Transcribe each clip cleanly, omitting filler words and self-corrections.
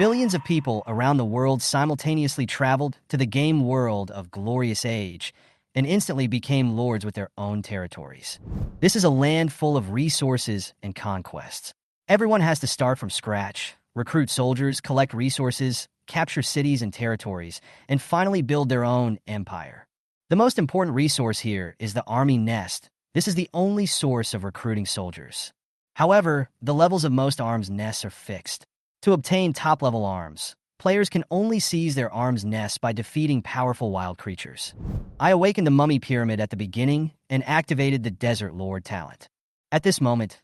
Billions of people around the world simultaneously traveled to the game world of Glorious Age and instantly became lords with their own territories. This is a land full of resources and conquests. Everyone has to start from scratch, recruit soldiers, collect resources, capture cities and territories, and finally build their own empire. The most important resource here is the army nest. This is the only source of recruiting soldiers. However, the levels of most arms nests are fixed. To obtain top-level arms, players can only seize their arms nests by defeating powerful wild creatures. I awakened the mummy pyramid at the beginning and activated the Desert Lord talent. At this moment,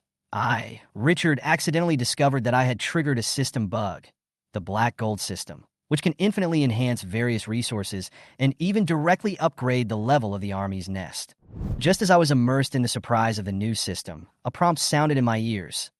Richard, accidentally discovered that I had triggered a system bug, the black gold system, which can infinitely enhance various resources and even directly upgrade the level of the army's nest. Just as I was immersed in the surprise of the new system, a prompt sounded in my ears.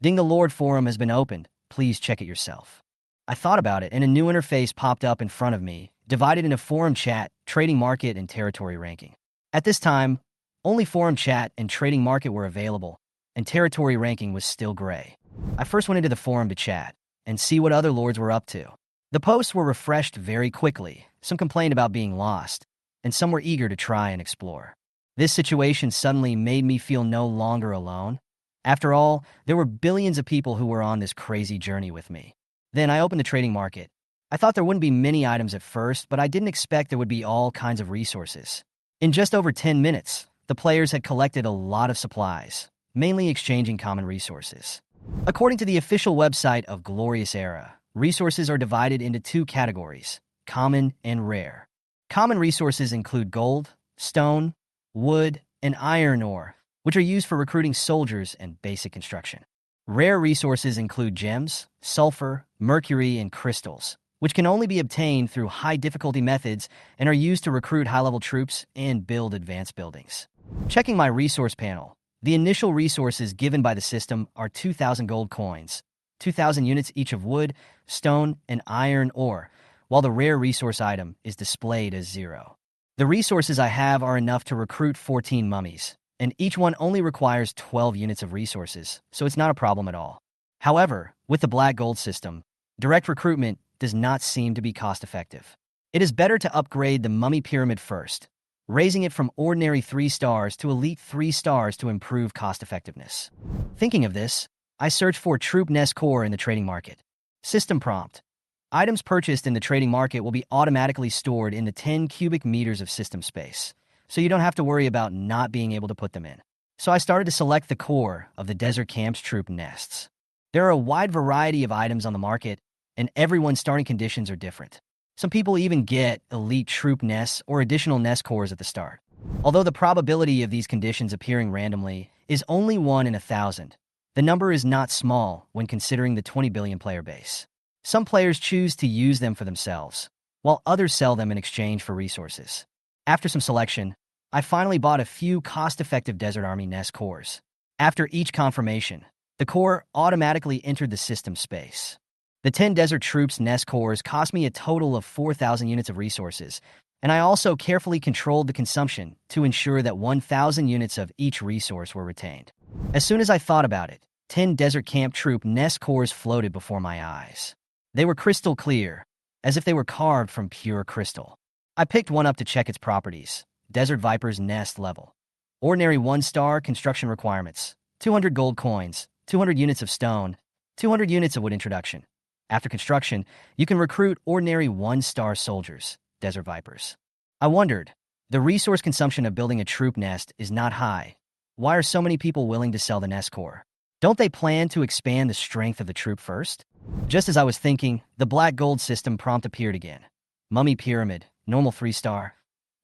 "Ding, the Lord Forum has been opened. Please check it yourself." I thought about it, and a new interface popped up in front of me, divided into forum chat, trading market, and territory ranking. At this time, only forum chat and trading market were available, and territory ranking was still gray. I first went into the forum to chat and see what other lords were up to. The posts were refreshed very quickly. Some complained about being lost, and some were eager to try and explore. This situation suddenly made me feel no longer alone. After all, there were billions of people who were on this crazy journey with me. Then I opened the trading market. I thought there wouldn't be many items at first, but I didn't expect there would be all kinds of resources. In just over 10 minutes, the players had collected a lot of supplies, mainly exchanging common resources. According to the official website of Glorious Era, resources are divided into two categories: common and rare. Common resources include gold, stone, wood, and iron ore, which are used for recruiting soldiers and basic construction. Rare resources include gems, sulfur, mercury, and crystals, which can only be obtained through high-difficulty methods and are used to recruit high-level troops and build advanced buildings. Checking my resource panel, the initial resources given by the system are 2,000 gold coins, 2,000 units each of wood, stone, and iron ore, while the rare resource item is displayed as 0. The resources I have are enough to recruit 14 mummies, and each one only requires 12 units of resources, so it's not a problem at all. However, with the black gold system, direct recruitment does not seem to be cost-effective. It is better to upgrade the mummy pyramid first, raising it from ordinary 3 stars to elite 3 stars to improve cost-effectiveness. Thinking of this, I searched for troop nest core in the trading market. System prompt: items purchased in the trading market will be automatically stored in the 10 cubic meters of system space, so you don't have to worry about not being able to put them in. So I started to select the core of the Desert Camp's troop nests. There are a wide variety of items on the market, and everyone's starting conditions are different. Some people even get elite troop nests or additional nest cores at the start. Although the probability of these conditions appearing randomly is only 1 in 1,000, the number is not small when considering the 20 billion player base. Some players choose to use them for themselves, while others sell them in exchange for resources. After some selection, I finally bought a few cost-effective Desert Army nest cores. After each confirmation, the core automatically entered the system space. The 10 Desert Troops nest cores cost me a total of 4,000 units of resources, and I also carefully controlled the consumption to ensure that 1,000 units of each resource were retained. As soon as I thought about it, 10 Desert Camp Troop nest cores floated before my eyes. They were crystal clear, as if they were carved from pure crystal. I picked one up to check its properties. Desert Viper's nest level. Ordinary 1-star construction requirements. 200 gold coins, 200 units of stone, 200 units of wood introduction. After construction, you can recruit ordinary 1-star soldiers, Desert Vipers. I wondered, the resource consumption of building a troop nest is not high. Why are so many people willing to sell the nest core? Don't they plan to expand the strength of the troop first? Just as I was thinking, the black gold system prompt appeared again. Mummy Pyramid, normal 3-star.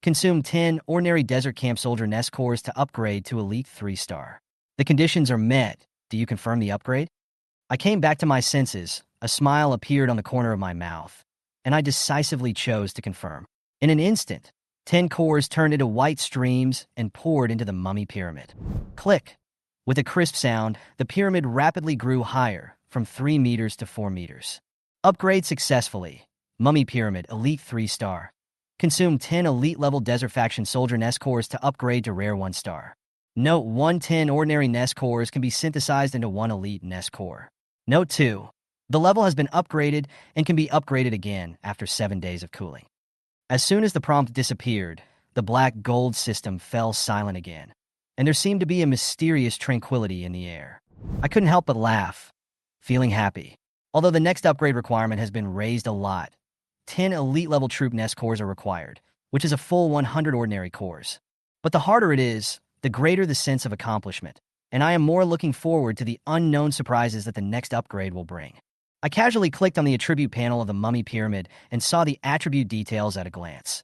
Consume 10 ordinary Desert Camp Soldier nest cores to upgrade to elite 3-star. The conditions are met. Do you confirm the upgrade? I came back to my senses. A smile appeared on the corner of my mouth, and I decisively chose to confirm. In an instant, 10 cores turned into white streams and poured into the mummy pyramid. Click. With a crisp sound, the pyramid rapidly grew higher, from 3 meters to 4 meters. Upgrade successfully. Mummy Pyramid, Elite 3-star. Consume 10 elite-level Desert Faction Soldier nest cores to upgrade to Rare 1-star. Note: 110 ordinary nest cores can be synthesized into 1 elite nest core. Note 2. The level has been upgraded and can be upgraded again after 7 days of cooling. As soon as the prompt disappeared, the black gold system fell silent again, and there seemed to be a mysterious tranquility in the air. I couldn't help but laugh, feeling happy. Although the next upgrade requirement has been raised a lot, 10 elite-level troop nest cores are required, which is a full 100 ordinary cores. But the harder it is, the greater the sense of accomplishment, and I am more looking forward to the unknown surprises that the next upgrade will bring. I casually clicked on the attribute panel of the mummy pyramid and saw the attribute details at a glance.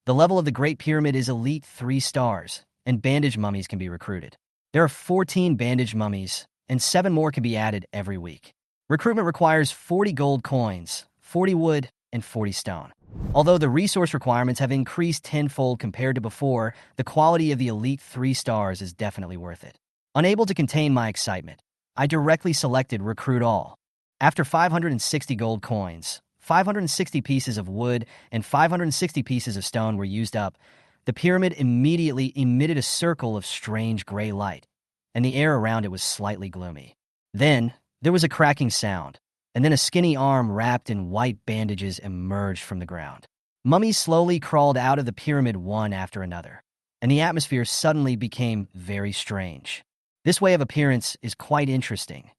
The level of the Great Pyramid is Elite 3 stars, and bandaged mummies can be recruited. There are 14 bandaged mummies, and 7 more can be added every week. Recruitment requires 40 gold coins, 40 wood, and 40 stone. Although the resource requirements have increased tenfold compared to before, the quality of the Elite 3 stars is definitely worth it. Unable to contain my excitement, I directly selected Recruit All. After 560 gold coins, 560 pieces of wood, and 560 pieces of stone were used up, the pyramid immediately emitted a circle of strange gray light, and the air around it was slightly gloomy. Then, there was a cracking sound, and then a skinny arm wrapped in white bandages emerged from the ground. Mummies slowly crawled out of the pyramid one after another, and the atmosphere suddenly became very strange. This way of appearance is quite interesting.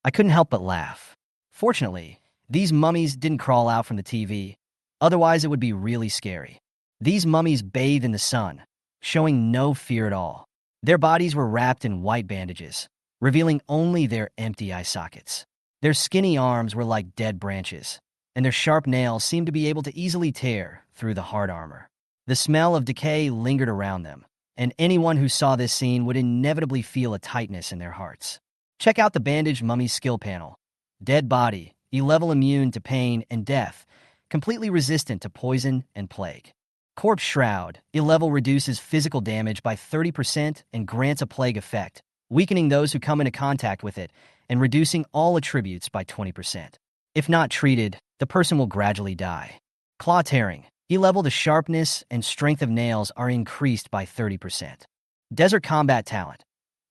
I couldn't help but laugh. Fortunately, these mummies didn't crawl out from the TV, otherwise it would be really scary. These mummies bathe in the sun, showing no fear at all. Their bodies were wrapped in white bandages, revealing only their empty eye sockets. Their skinny arms were like dead branches, and their sharp nails seemed to be able to easily tear through the hard armor. The smell of decay lingered around them, and anyone who saw this scene would inevitably feel a tightness in their hearts. Check out the bandaged mummy skill panel. Dead body, E-level immune to pain and death, completely resistant to poison and plague. Corpse Shroud, E-level reduces physical damage by 30% and grants a plague effect, weakening those who come into contact with it and reducing all attributes by 20%. If not treated, the person will gradually die. Claw Tearing, E-level the sharpness and strength of nails are increased by 30%. Desert Combat Talent,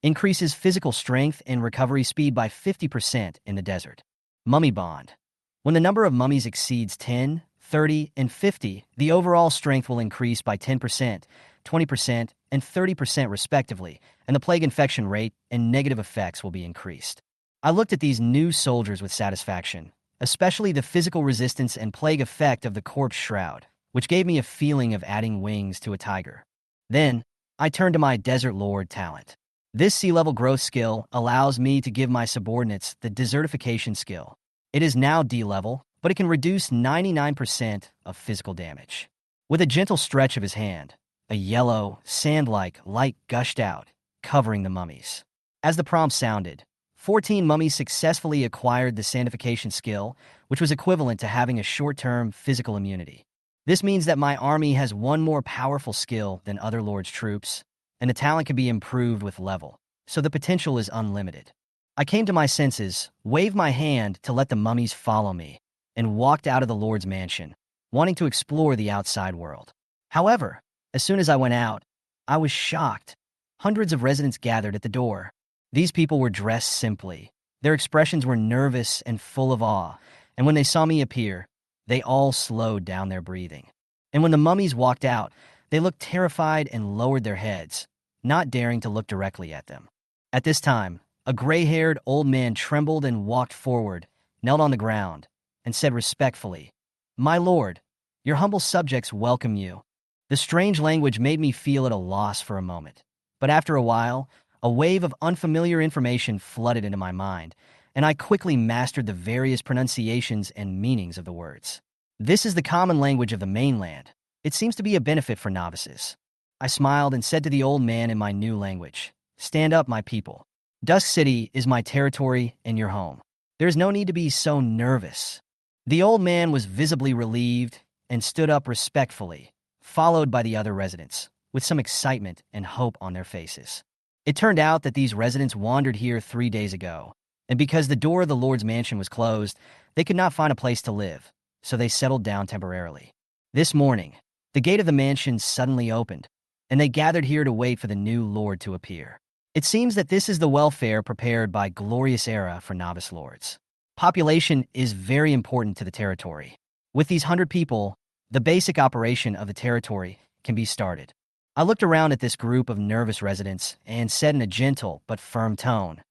increases physical strength and recovery speed by 50% in the desert. Mummy Bond, when the number of mummies exceeds 10, 30, and 50, the overall strength will increase by 10%, 20%, and 30% respectively, and the plague infection rate and negative effects will be increased. I looked at these new soldiers with satisfaction, especially the physical resistance and plague effect of the Corpse Shroud, which gave me a feeling of adding wings to a tiger. Then, I turned to my Desert Lord talent. This sea-level growth skill allows me to give my subordinates the desertification skill. It is now D-level, but it can reduce 99% of physical damage. With a gentle stretch of his hand, a yellow, sand-like light gushed out, covering the mummies. As the prompt sounded, 14 mummies successfully acquired the sandification skill, which was equivalent to having a short-term physical immunity. This means that my army has one more powerful skill than other lords' troops, and the talent can be improved with level, so the potential is unlimited. I came to my senses, waved my hand to let the mummies follow me, and walked out of the Lord's mansion, wanting to explore the outside world. However, as soon as I went out, I was shocked. Hundreds of residents gathered at the door. These people were dressed simply. Their expressions were nervous and full of awe, and when they saw me appear, they all slowed down their breathing. And when the mummies walked out, they looked terrified and lowered their heads, not daring to look directly at them. At this time, a gray-haired old man trembled and walked forward, knelt on the ground, and said respectfully, "My lord, your humble subjects welcome you." The strange language made me feel at a loss for a moment, but after a while, a wave of unfamiliar information flooded into my mind, and I quickly mastered the various pronunciations and meanings of the words. This is the common language of the mainland. It seems to be a benefit for novices. I smiled and said to the old man in my new language, "Stand up, my people. Dusk City is my territory and your home. There is no need to be so nervous." The old man was visibly relieved and stood up respectfully, followed by the other residents, with some excitement and hope on their faces. It turned out that these residents wandered here 3 days ago, and because the door of the Lord's mansion was closed, they could not find a place to live, so they settled down temporarily. This morning, the gate of the mansion suddenly opened, and they gathered here to wait for the new Lord to appear. It seems that this is the welfare prepared by Glorious Era for novice lords. Population is very important to the territory. With these 100 people, the basic operation of the territory can be started. I looked around at this group of nervous residents and said in a gentle but firm tone,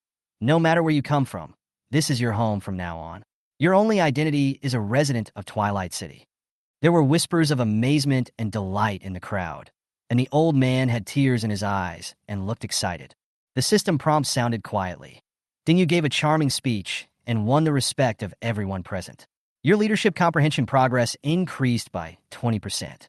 "No matter where you come from, this is your home from now on. Your only identity is a resident of Twilight City." There were whispers of amazement and delight in the crowd, and the old man had tears in his eyes and looked excited. The system prompt sounded quietly. Then you gave a charming speech and won the respect of everyone present. Your leadership comprehension progress increased by 20%.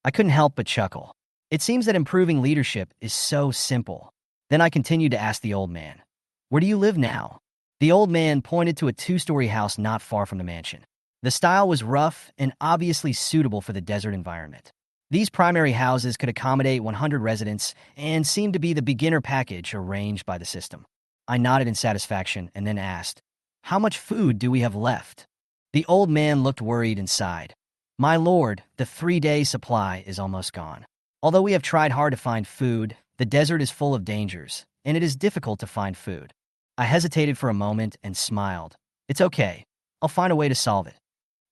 I couldn't help but chuckle. It seems that improving leadership is so simple. Then I continued to ask the old man, "Where do you live now?" The old man pointed to a 2-story house not far from the mansion. The style was rough and obviously suitable for the desert environment. These primary houses could accommodate 100 residents and seemed to be the beginner package arranged by the system. I nodded in satisfaction and then asked, "How much food do we have left?" The old man looked worried and sighed. "My lord, the 3-day supply is almost gone. Although we have tried hard to find food, the desert is full of dangers, and it is difficult to find food." I hesitated for a moment and smiled. "It's okay. I'll find a way to solve it."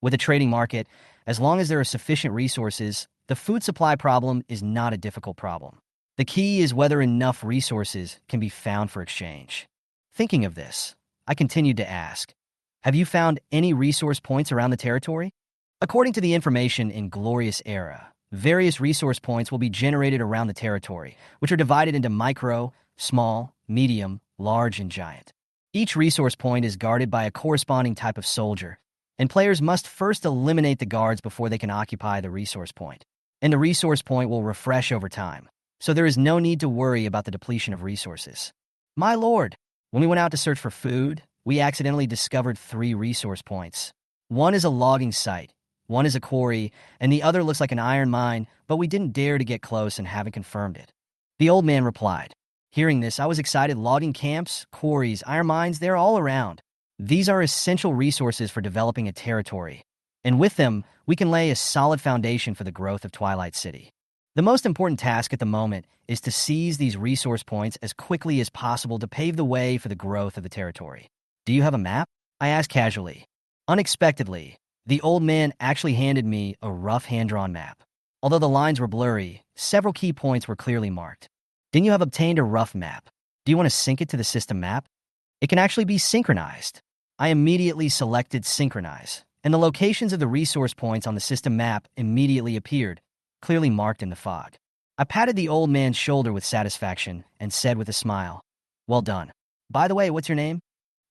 With a trading market, as long as there are sufficient resources, the food supply problem is not a difficult problem. The key is whether enough resources can be found for exchange. Thinking of this, I continued to ask, "Have you found any resource points around the territory?" According to the information in Glorious Era, various resource points will be generated around the territory, which are divided into micro, small, medium, large, and giant. Each resource point is guarded by a corresponding type of soldier, and players must first eliminate the guards before they can occupy the resource point. And the resource point will refresh over time, so there is no need to worry about the depletion of resources. My lord, when we went out to search for food, we accidentally discovered 3 resource points. One is a logging site, one is a quarry, and the other looks like an iron mine, but we didn't dare to get close and haven't confirmed it. The old man replied. Hearing this, I was excited. Logging camps, quarries, iron mines, they're all around. These are essential resources for developing a territory, and with them, we can lay a solid foundation for the growth of Twilight City. The most important task at the moment is to seize these resource points as quickly as possible to pave the way for the growth of the territory. "Do you have a map?" I asked casually. Unexpectedly, the old man actually handed me a rough hand-drawn map. Although the lines were blurry, several key points were clearly marked. "Then you have obtained a rough map. Do you want to sync it to the system map? It can actually be synchronized." I immediately selected Synchronize, and the locations of the resource points on the system map immediately appeared, clearly marked in the fog. I patted the old man's shoulder with satisfaction and said with a smile, "Well done. By the way, what's your name?"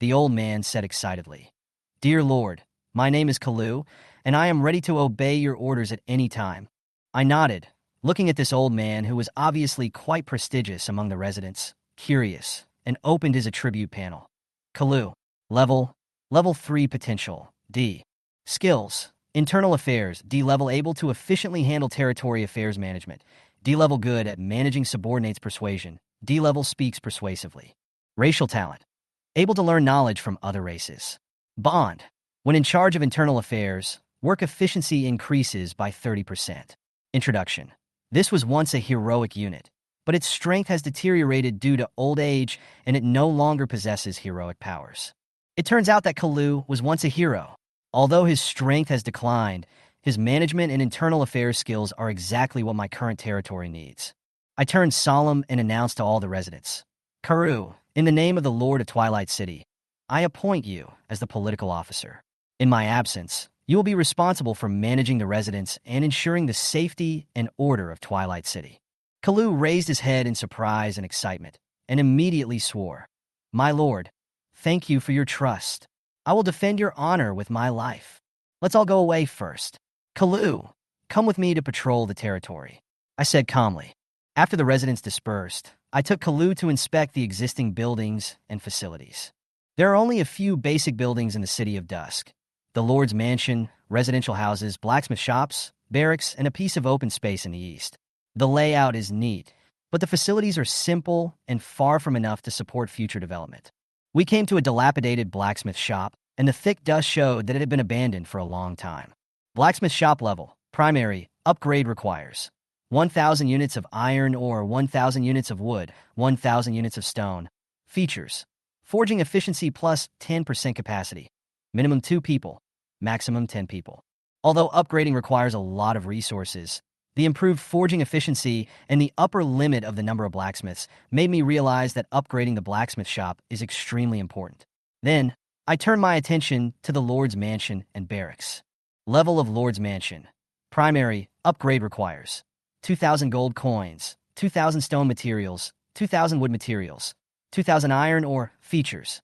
The old man said excitedly, "Dear Lord, my name is Kalu, and I am ready to obey your orders at any time." I nodded, looking at this old man who was obviously quite prestigious among the residents, curious, and opened his attribute panel. Kalu. Level 3 potential, D. Skills, internal affairs, D level able to efficiently handle territory affairs management, D level good at managing subordinates persuasion, D level speaks persuasively. Racial talent, able to learn knowledge from other races. Bond, when in charge of internal affairs, work efficiency increases by 30%. Introduction, this was once a heroic unit, but its strength has deteriorated due to old age and it no longer possesses heroic powers. It turns out that Kalu was once a hero. Although his strength has declined, his management and internal affairs skills are exactly what my current territory needs. I turned solemn and announced to all the residents, "Karu, in the name of the Lord of Twilight City, I appoint you as the political officer. In my absence, you will be responsible for managing the residents and ensuring the safety and order of Twilight City." Kalu raised his head in surprise and excitement, and immediately swore, "My lord, thank you for your trust. I will defend your honor with my life. Let's all go away first. Kalu, come with me to patrol the territory," I said calmly. After the residents dispersed, I took Kalu to inspect the existing buildings and facilities. There are only a few basic buildings in the City of Dusk: the Lord's Mansion, residential houses, blacksmith shops, barracks, and a piece of open space in the east. The layout is neat, but the facilities are simple and far from enough to support future development. We came to a dilapidated blacksmith shop, and the thick dust showed that it had been abandoned for a long time. Blacksmith shop level, primary, upgrade requires 1,000 units of iron ore, 1,000 units of wood, 1,000 units of stone. Features: forging efficiency plus 10% capacity. minimum 2 people, maximum 10 people. Although upgrading requires a lot of resources, the improved forging efficiency and the upper limit of the number of blacksmiths made me realize that upgrading the blacksmith shop is extremely important. Then, I turned my attention to the Lord's Mansion and Barracks. Level of Lord's Mansion. Primary, upgrade requires 2,000 gold coins, 2,000 stone materials, 2,000 wood materials, 2,000 iron or features.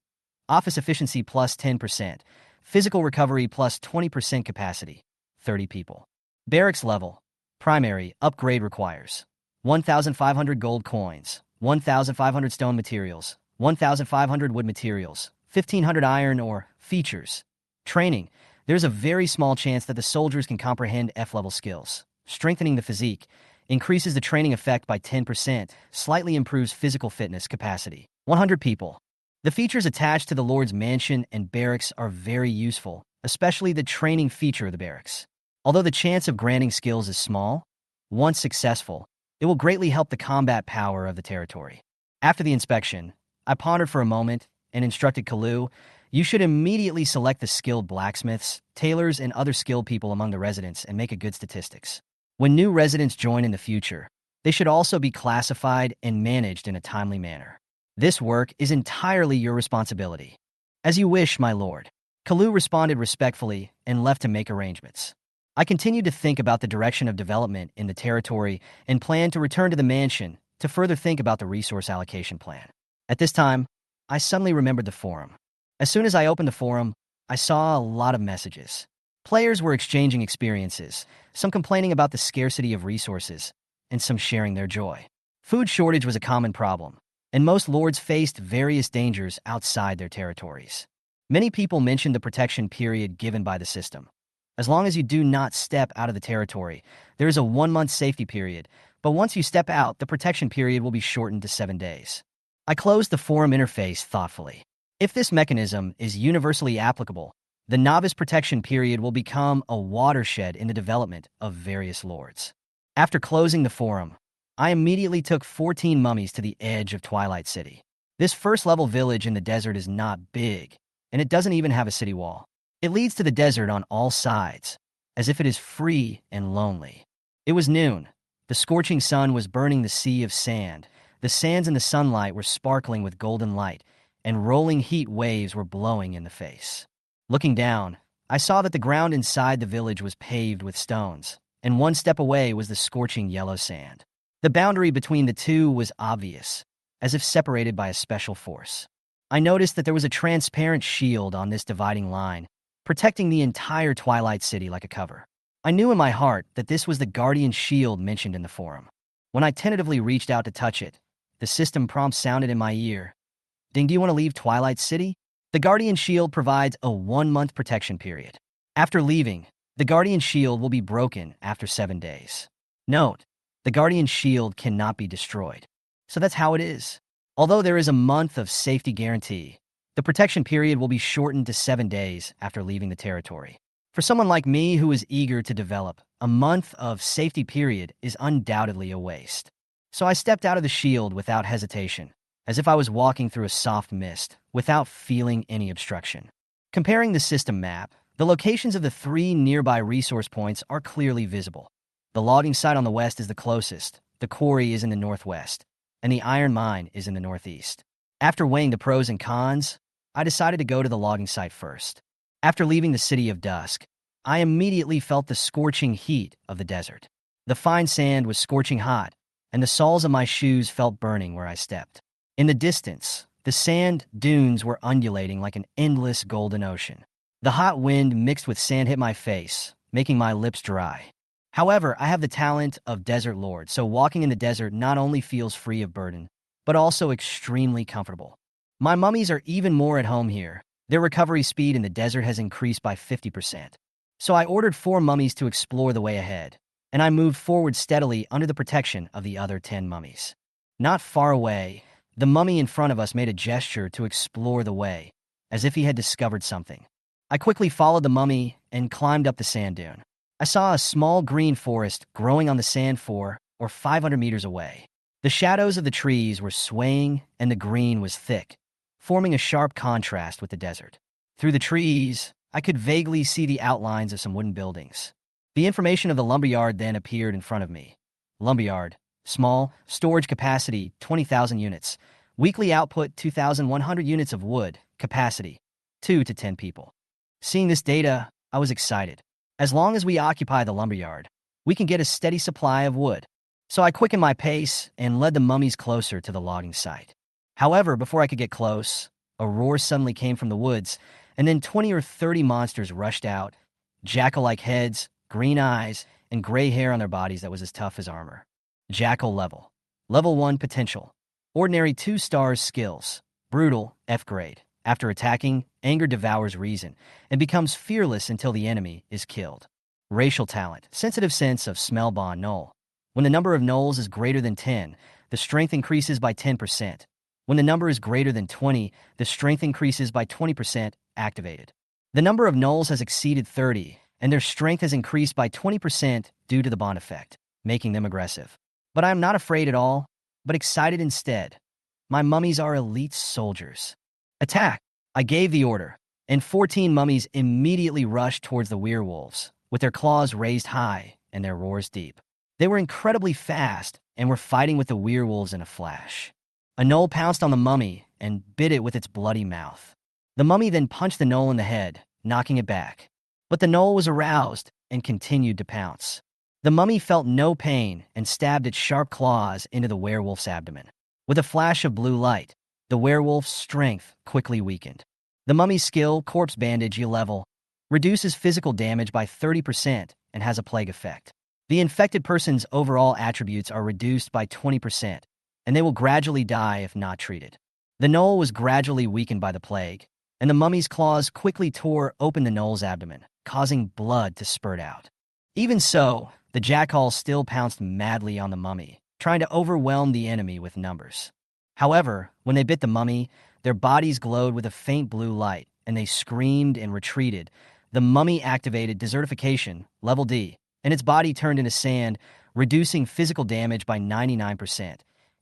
Office efficiency plus 10%. Physical recovery plus 20% capacity. 30 people. Barracks level. Primary, upgrade requires 1,500 gold coins, 1,500 stone materials, 1,500 wood materials, 1,500 iron or features. Training. There's a very small chance that the soldiers can comprehend F-level skills. Strengthening the physique. Increases the training effect by 10%, slightly improves physical fitness capacity. 100 people. The features attached to the Lord's Mansion and Barracks are very useful, especially the training feature of the barracks. Although the chance of granting skills is small, once successful, it will greatly help the combat power of the territory. After the inspection, I pondered for a moment and instructed Kalu, you should immediately select the skilled blacksmiths, tailors, and other skilled people among the residents and make a good statistics. When new residents join in the future, they should also be classified and managed in a timely manner. This work is entirely your responsibility. As you wish, my lord. Kalu responded respectfully and left to make arrangements. I continued to think about the direction of development in the territory and planned to return to the mansion to further think about the resource allocation plan. At this time, I suddenly remembered the forum. As soon as I opened the forum, I saw a lot of messages. Players were exchanging experiences, some complaining about the scarcity of resources, and some sharing their joy. Food shortage was a common problem, and most lords faced various dangers outside their territories. Many people mentioned the protection period given by the system. As long as you do not step out of the territory, there is a 1-month safety period, but once you step out, the protection period will be shortened to 7 days. I closed the forum interface thoughtfully. If this mechanism is universally applicable, the novice protection period will become a watershed in the development of various lords. After closing the forum, I immediately took 14 mummies to the edge of Twilight City. This first-level village in the desert is not big, and it doesn't even have a city wall. It leads to the desert on all sides, as if it is free and lonely. It was noon. The scorching sun was burning the sea of sand. The sands in the sunlight were sparkling with golden light, and rolling heat waves were blowing in the face. Looking down, I saw that the ground inside the village was paved with stones, and one step away was the scorching yellow sand. The boundary between the two was obvious, as if separated by a special force. I noticed that there was a transparent shield on this dividing line, protecting the entire Twilight City like a cover. I knew in my heart that this was the guardian shield mentioned in the forum. When I tentatively reached out to touch it, the system prompt sounded in my ear. Ding, do you want to leave Twilight City? The guardian shield provides a 1-month protection period. After leaving, the guardian shield will be broken after 7 days. Note, the guardian shield cannot be destroyed. So that's how it is. Although there is a month of safety guarantee, the protection period will be shortened to 7 days after leaving the territory. For someone like me who is eager to develop, a month of safety period is undoubtedly a waste. So I stepped out of the shield without hesitation, as if I was walking through a soft mist, without feeling any obstruction. Comparing the system map, the locations of the 3 nearby resource points are clearly visible. The logging site on the west is the closest, the quarry is in the northwest, and the iron mine is in the northeast. After weighing the pros and cons, I decided to go to the logging site first. After leaving the city of dusk, I immediately felt the scorching heat of the desert. The fine sand was scorching hot, and the soles of my shoes felt burning where I stepped. In the distance, the sand dunes were undulating like an endless golden ocean. The hot wind mixed with sand hit my face, making my lips dry. However, I have the talent of Desert Lord, so walking in the desert not only feels free of burden, but also extremely comfortable. My mummies are even more at home here. Their recovery speed in the desert has increased by 50%. So I ordered 4 mummies to explore the way ahead, and I moved forward steadily under the protection of the other 10 mummies. Not far away, the mummy in front of us made a gesture to explore the way, as if he had discovered something. I quickly followed the mummy and climbed up the sand dune. I saw a small green forest growing on the sand 4 or 500 meters away. The shadows of the trees were swaying and the green was thick, forming a sharp contrast with the desert. Through the trees, I could vaguely see the outlines of some wooden buildings. The information of the lumberyard then appeared in front of me. Lumberyard. Small. Storage capacity, 20,000 units. Weekly output, 2,100 units of wood. Capacity, 2 to 10 people. Seeing this data, I was excited. As long as we occupy the lumberyard, we can get a steady supply of wood. So I quickened my pace and led the mummies closer to the logging site. However, before I could get close, a roar suddenly came from the woods, and then 20 or 30 monsters rushed out, jackal-like heads, green eyes, and gray hair on their bodies that was as tough as armor. Jackal level. Level 1 potential. Ordinary 2 stars skills. Brutal, F grade. After attacking, anger devours reason and becomes fearless until the enemy is killed. Racial talent. Sensitive sense of smell bond null. When the number of nulls is greater than 10, the strength increases by 10%. When the number is greater than 20, the strength increases by 20%, activated. The number of nulls has exceeded 30, and their strength has increased by 20% due to the bond effect, making them aggressive. But I am not afraid at all, but excited instead. My mummies are elite soldiers. Attack! I gave the order, and 14 mummies immediately rushed towards the werewolves, with their claws raised high and their roars deep. They were incredibly fast and were fighting with the werewolves in a flash. A gnoll pounced on the mummy and bit it with its bloody mouth. The mummy then punched the gnoll in the head, knocking it back. But the gnoll was aroused and continued to pounce. The mummy felt no pain and stabbed its sharp claws into the werewolf's abdomen. With a flash of blue light, the werewolf's strength quickly weakened. The mummy's skill, Corpse Bandage E-level, reduces physical damage by 30% and has a plague effect. The infected person's overall attributes are reduced by 20%, and they will gradually die if not treated. The gnoll was gradually weakened by the plague, and the mummy's claws quickly tore open the gnoll's abdomen, causing blood to spurt out. Even so, the jackals still pounced madly on the mummy, trying to overwhelm the enemy with numbers. However, when they bit the mummy, their bodies glowed with a faint blue light, and they screamed and retreated. The mummy activated desertification, level D, and its body turned into sand, reducing physical damage by 99%,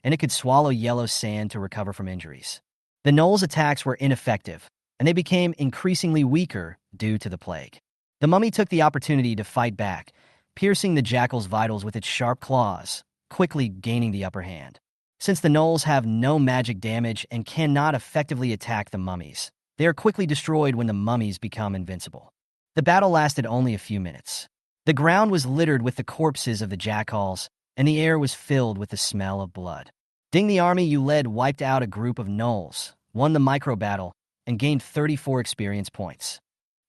and it could swallow yellow sand to recover from injuries. The gnoll's attacks were ineffective, and they became increasingly weaker due to the plague. The mummy took the opportunity to fight back, piercing the jackal's vitals with its sharp claws, quickly gaining the upper hand. Since the gnolls have no magic damage and cannot effectively attack the mummies, they are quickly destroyed when the mummies become invincible. The battle lasted only a few minutes. The ground was littered with the corpses of the jackals, and the air was filled with the smell of blood. Ding, the army you led wiped out a group of gnolls, won the micro battle, and gained 34 experience points.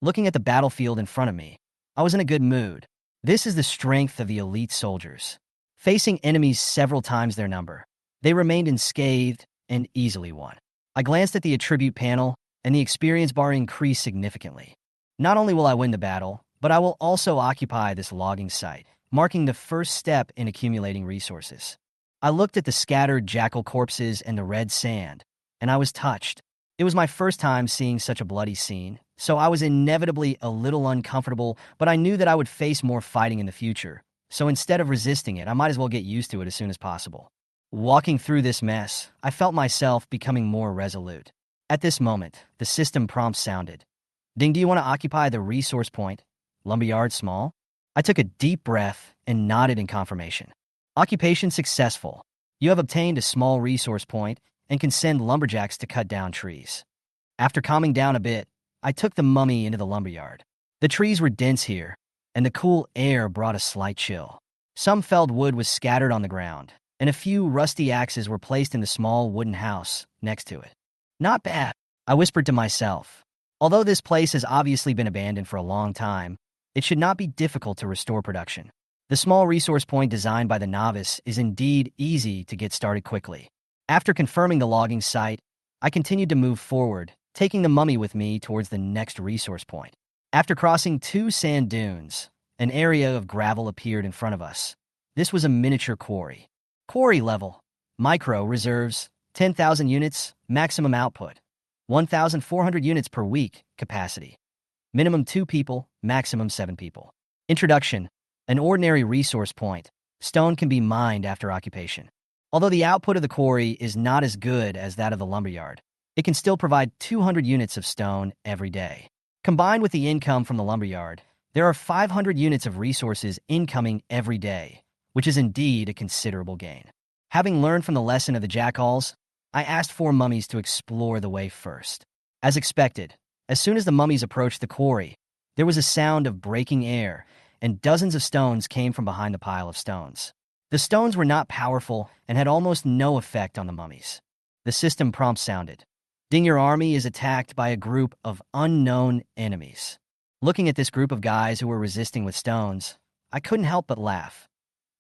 Looking at the battlefield in front of me, I was in a good mood. This is the strength of the elite soldiers. Facing enemies several times their number, they remained unscathed and easily won. I glanced at the attribute panel, and the experience bar increased significantly. Not only will I win the battle, but I will also occupy this logging site, marking the first step in accumulating resources. I looked at the scattered jackal corpses and the red sand, and I was touched. It was my first time seeing such a bloody scene, so I was inevitably a little uncomfortable, but I knew that I would face more fighting in the future. So instead of resisting it, I might as well get used to it as soon as possible. Walking through this mess, I felt myself becoming more resolute. At this moment, the system prompt sounded. Ding, do you want to occupy the resource point? Lumberyard small? I took a deep breath and nodded in confirmation. Occupation successful. You have obtained a small resource point and can send lumberjacks to cut down trees. After calming down a bit, I took the mummy into the lumberyard. The trees were dense here, and the cool air brought a slight chill. Some felled wood was scattered on the ground, and a few rusty axes were placed in the small wooden house next to it. Not bad, I whispered to myself. Although this place has obviously been abandoned for a long time, it should not be difficult to restore production. The small resource point designed by the novice is indeed easy to get started quickly. After confirming the logging site, I continued to move forward, taking the mummy with me towards the next resource point. After crossing 2 sand dunes, an area of gravel appeared in front of us. This was a miniature quarry. Quarry level. Micro reserves 10,000 units, maximum output 1,400 units per week capacity. Minimum 2 people, maximum 7 people. Introduction. An ordinary resource point. Stone can be mined after occupation. Although the output of the quarry is not as good as that of the lumberyard, it can still provide 200 units of stone every day. Combined with the income from the lumberyard, there are 500 units of resources incoming every day, which is indeed a considerable gain. Having learned from the lesson of the jackals, I asked 4 mummies to explore the way first. As expected, as soon as the mummies approached the quarry, there was a sound of breaking air, and dozens of stones came from behind the pile of stones. The stones were not powerful and had almost no effect on the mummies. The system prompt sounded. Ding, your army is attacked by a group of unknown enemies. Looking at this group of guys who were resisting with stones, I couldn't help but laugh.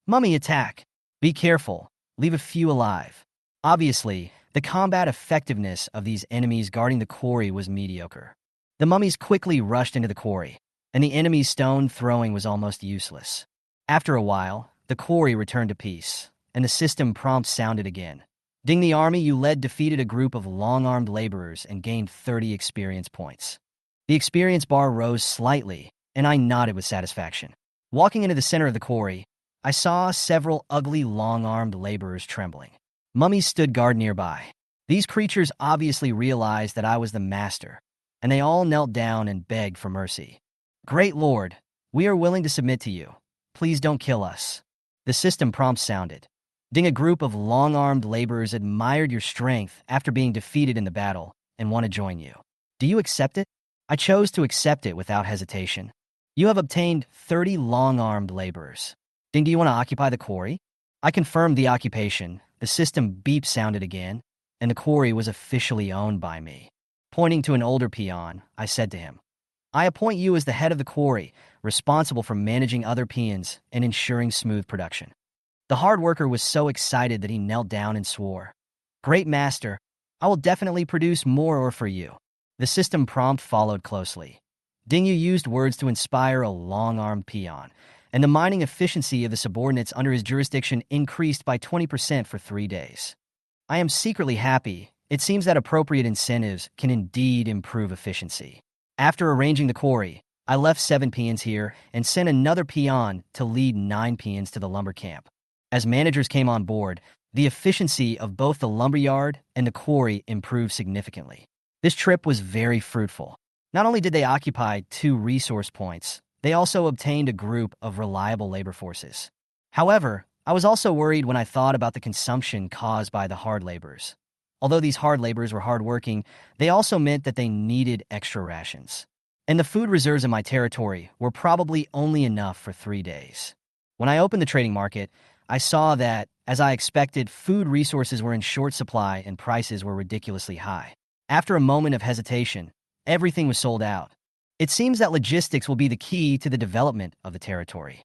Mummy attack! Be careful, leave a few alive. Obviously, the combat effectiveness of these enemies guarding the quarry was mediocre. The mummies quickly rushed into the quarry, and the enemy's stone throwing was almost useless. After a while, the quarry returned to peace, and the system prompt sounded again. Ding, the army you led defeated a group of long-armed laborers and gained 30 experience points. The experience bar rose slightly, and I nodded with satisfaction. Walking into the center of the quarry, I saw several ugly long-armed laborers trembling. Mummies stood guard nearby. These creatures obviously realized that I was the master, and they all knelt down and begged for mercy. Great Lord, we are willing to submit to you. Please don't kill us. The system prompt sounded. Ding, a group of long-armed laborers admired your strength after being defeated in the battle and want to join you. Do you accept it? I chose to accept it without hesitation. You have obtained 30 long-armed laborers. Ding, do you want to occupy the quarry? I confirmed the occupation. The system beep sounded again, and the quarry was officially owned by me. Pointing to an older peon, I said to him, I appoint you as the head of the quarry, responsible for managing other peons and ensuring smooth production. The hard worker was so excited that he knelt down and swore, Great master, I will definitely produce more ore for you. The system prompt followed closely. Dingyu used words to inspire a long-armed peon, and the mining efficiency of the subordinates under his jurisdiction increased by 20% for 3 days. I am secretly happy. It seems that appropriate incentives can indeed improve efficiency. After arranging the quarry, I left 7 peons here and sent another peon to lead 9 peons to the lumber camp. As managers came on board, the efficiency of both the lumberyard and the quarry improved significantly. This trip was very fruitful. Not only did they occupy 2 resource points, they also obtained a group of reliable labor forces. However, I was also worried when I thought about the consumption caused by the hard laborers. Although these hard laborers were hardworking, they also meant that they needed extra rations. And the food reserves in my territory were probably only enough for 3 days. When I opened the trading market, I saw that, as I expected, food resources were in short supply and prices were ridiculously high. After a moment of hesitation, everything was sold out. It seems that logistics will be the key to the development of the territory.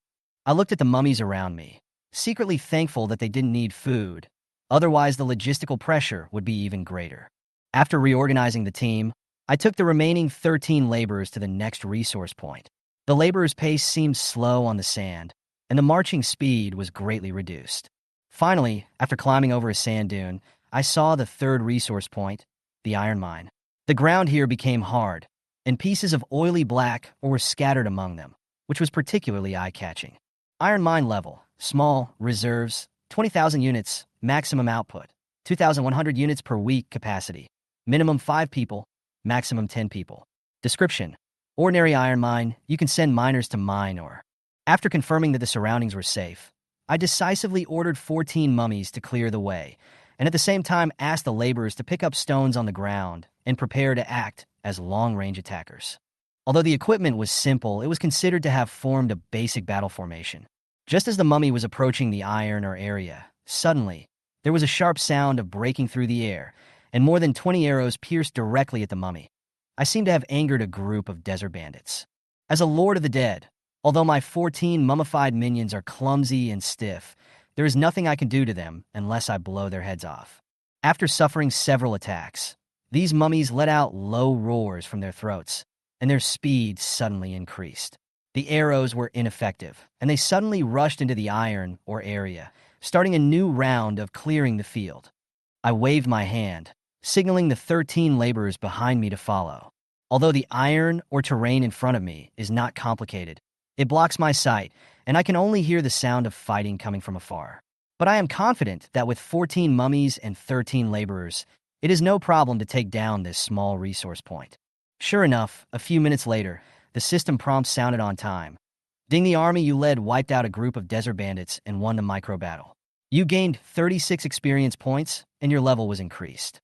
I looked at the mummies around me, secretly thankful that they didn't need food. Otherwise, the logistical pressure would be even greater. After reorganizing the team, I took the remaining 13 laborers to the next resource point. The laborers' pace seemed slow on the sand, and the marching speed was greatly reduced. Finally, after climbing over a sand dune, I saw the 3rd resource point, the iron mine. The ground here became hard, and pieces of oily black were scattered among them, which was particularly eye-catching. Iron mine level, small, reserves, 20,000 units, maximum output, 2,100 units per week capacity, minimum 5 people, maximum 10 people. Description: ordinary iron mine, you can send miners to mine ore. After confirming that the surroundings were safe, I decisively ordered 14 mummies to clear the way, and at the same time asked the laborers to pick up stones on the ground and prepare to act as long-range attackers. Although the equipment was simple, it was considered to have formed a basic battle formation. Just as the mummy was approaching the iron ore area, suddenly, there was a sharp sound of breaking through the air, and more than 20 arrows pierced directly at the mummy. I seemed to have angered a group of desert bandits. As a lord of the dead, although my 14 mummified minions are clumsy and stiff, there is nothing I can do to them unless I blow their heads off. After suffering several attacks, these mummies let out low roars from their throats, and their speed suddenly increased. The arrows were ineffective, and they suddenly rushed into the iron ore area, starting a new round of clearing the field. I waved my hand, signaling the 13 laborers behind me to follow. Although the iron ore terrain in front of me is not complicated, it blocks my sight, and I can only hear the sound of fighting coming from afar. But I am confident that with 14 mummies and 13 laborers, it is no problem to take down this small resource point. Sure enough, a few minutes later, the system prompt sounded on time. Ding, the army you led wiped out a group of desert bandits and won the micro battle. You gained 36 experience points, and your level was increased.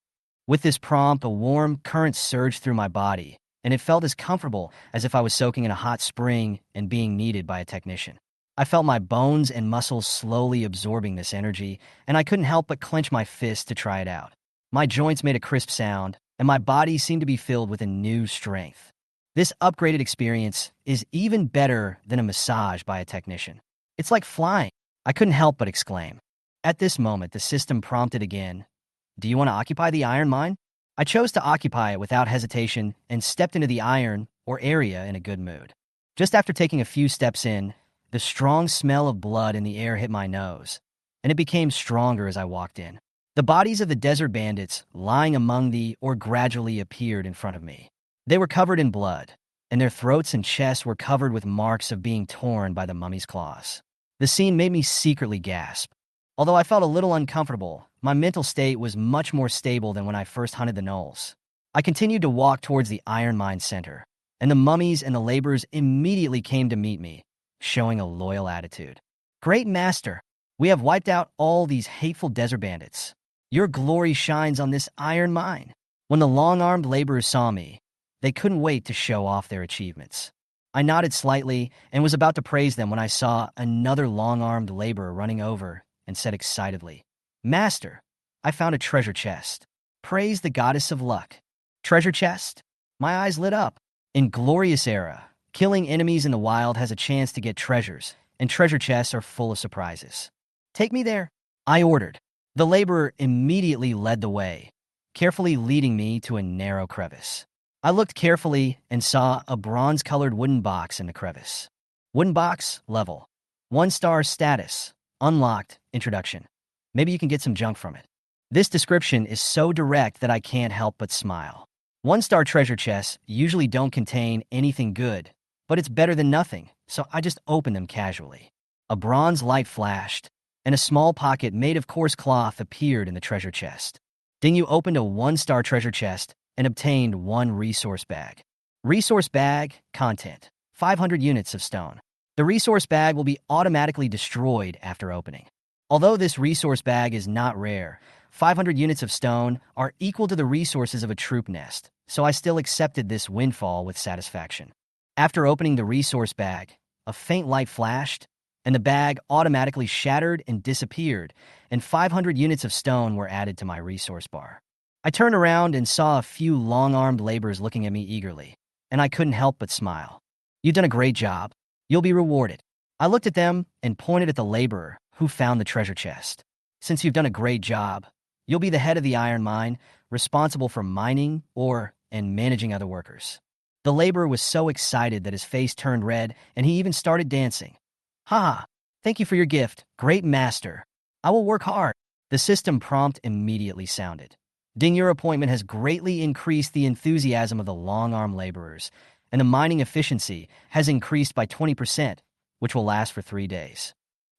With this prompt, a warm current surged through my body, and it felt as comfortable as if I was soaking in a hot spring and being kneaded by a technician. I felt my bones and muscles slowly absorbing this energy, and I couldn't help but clench my fist to try it out. My joints made a crisp sound, and my body seemed to be filled with a new strength. This upgraded experience is even better than a massage by a technician. It's like flying. I couldn't help but exclaim. At this moment, the system prompted again. Do you want to occupy the iron mine? I chose to occupy it without hesitation and stepped into the iron, or area, in a good mood. Just after taking a few steps in, the strong smell of blood in the air hit my nose, and it became stronger as I walked in. The bodies of the desert bandits lying among the or gradually appeared in front of me. They were covered in blood, and their throats and chests were covered with marks of being torn by the mummy's claws. The scene made me secretly gasp. Although I felt a little uncomfortable, my mental state was much more stable than when I first hunted the gnolls. I continued to walk towards the iron mine center, and the mummies and the laborers immediately came to meet me, showing a loyal attitude. Great master, we have wiped out all these hateful desert bandits. Your glory shines on this iron mine. When the long-armed laborers saw me, they couldn't wait to show off their achievements. I nodded slightly and was about to praise them when I saw another long-armed laborer running over and said excitedly, Master, I found a treasure chest. Praise the goddess of luck. Treasure chest? My eyes lit up. In Glorious Era, killing enemies in the wild has a chance to get treasures, and treasure chests are full of surprises. Take me there, I ordered. The laborer immediately led the way, carefully leading me to a narrow crevice. I looked carefully and saw a bronze-colored wooden box in the crevice. Wooden box, level. 1-star status. Unlocked, introduction. Maybe you can get some junk from it. This description is so direct that I can't help but smile. 1-star treasure chests usually don't contain anything good, but it's better than nothing, so I just opened them casually. A bronze light flashed, and a small pocket made of coarse cloth appeared in the treasure chest. Then you opened a 1-star treasure chest and obtained 1 resource bag. Resource bag, content, 500 units of stone. The resource bag will be automatically destroyed after opening. Although this resource bag is not rare, 500 units of stone are equal to the resources of a troop nest, so I still accepted this windfall with satisfaction. After opening the resource bag, a faint light flashed, and the bag automatically shattered and disappeared, and 500 units of stone were added to my resource bar. I turned around and saw a few long-armed laborers looking at me eagerly, and I couldn't help but smile. You've done a great job. You'll be rewarded. I looked at them and pointed at the laborer who found the treasure chest. Since you've done a great job, you'll be the head of the iron mine, responsible for mining and managing other workers. The laborer was so excited that his face turned red and he even started dancing. Ha! Thank you for your gift, great master. I will work hard. The system prompt immediately sounded. Ding, your appointment has greatly increased the enthusiasm of the long-arm laborers, and the mining efficiency has increased by 20%, which will last for 3 days.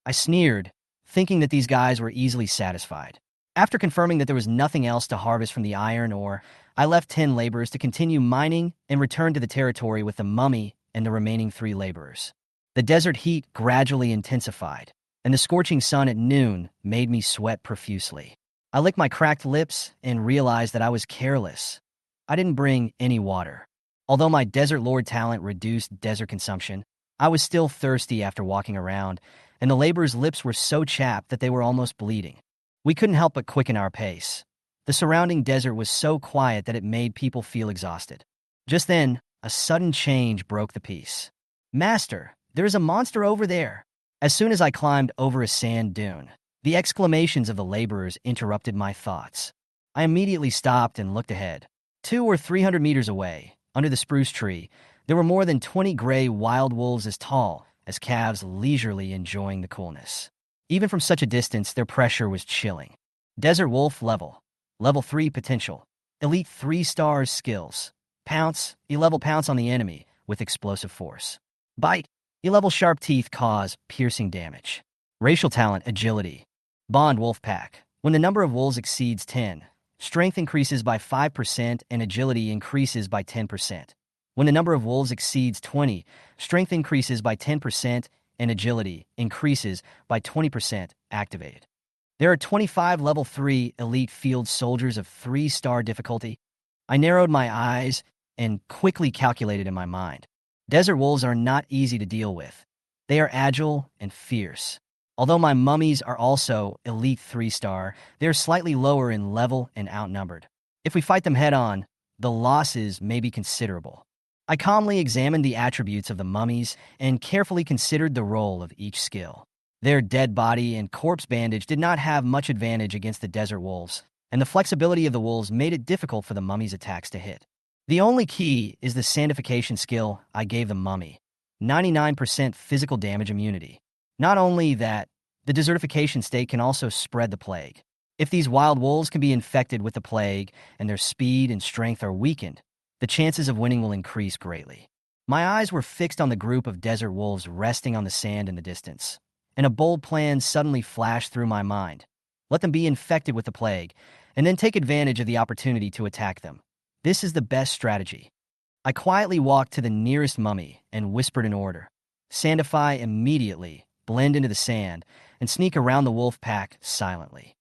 I sneered, thinking that these guys were easily satisfied. After confirming that there was nothing else to harvest from the iron ore, I left 10 laborers to continue mining and returned to the territory with the mummy and the remaining 3 laborers. The desert heat gradually intensified, and the scorching sun at noon made me sweat profusely. I licked my cracked lips and realized that I was careless. I didn't bring any water. Although my Desert Lord talent reduced desert consumption, I was still thirsty after walking around, and the laborers' lips were so chapped that they were almost bleeding. We couldn't help but quicken our pace. The surrounding desert was so quiet that it made people feel exhausted. Just then, a sudden change broke the peace. Master, there's a monster over there. As soon as I climbed over a sand dune, the exclamations of the laborers interrupted my thoughts. I immediately stopped and looked ahead. 200 or 300 meters away, under the spruce tree, there were more than 20 gray wild wolves as tall as calves leisurely enjoying the coolness. Even from such a distance, their pressure was chilling. Desert Wolf level. Level 3 potential. Elite 3 stars skills. Pounce, E-level pounce on the enemy with explosive force. Bite, E-level sharp teeth cause piercing damage. Racial talent agility. Bond wolf pack. When the number of wolves exceeds 10, strength increases by 5% and agility increases by 10%. When the number of wolves exceeds 20, strength increases by 10% and agility increases by 20% activated. There are 25 level 3 elite field soldiers of 3-star difficulty. I narrowed my eyes and quickly calculated in my mind. Desert wolves are not easy to deal with. They are agile and fierce. Although my mummies are also elite 3-star, they are slightly lower in level and outnumbered. If we fight them head-on, the losses may be considerable. I calmly examined the attributes of the mummies and carefully considered the role of each skill. Their dead body and corpse bandage did not have much advantage against the desert wolves, and the flexibility of the wolves made it difficult for the mummy's attacks to hit. The only key is the sandification skill I gave the mummy, 99% physical damage immunity. Not only that, the desertification state can also spread the plague. If these wild wolves can be infected with the plague and their speed and strength are weakened, the chances of winning will increase greatly. My eyes were fixed on the group of desert wolves resting on the sand in the distance, and a bold plan suddenly flashed through my mind. Let them be infected with the plague, and then take advantage of the opportunity to attack them. This is the best strategy. I quietly walked to the nearest mummy and whispered an order. Sandify immediately, blend into the sand, and sneak around the wolf pack silently.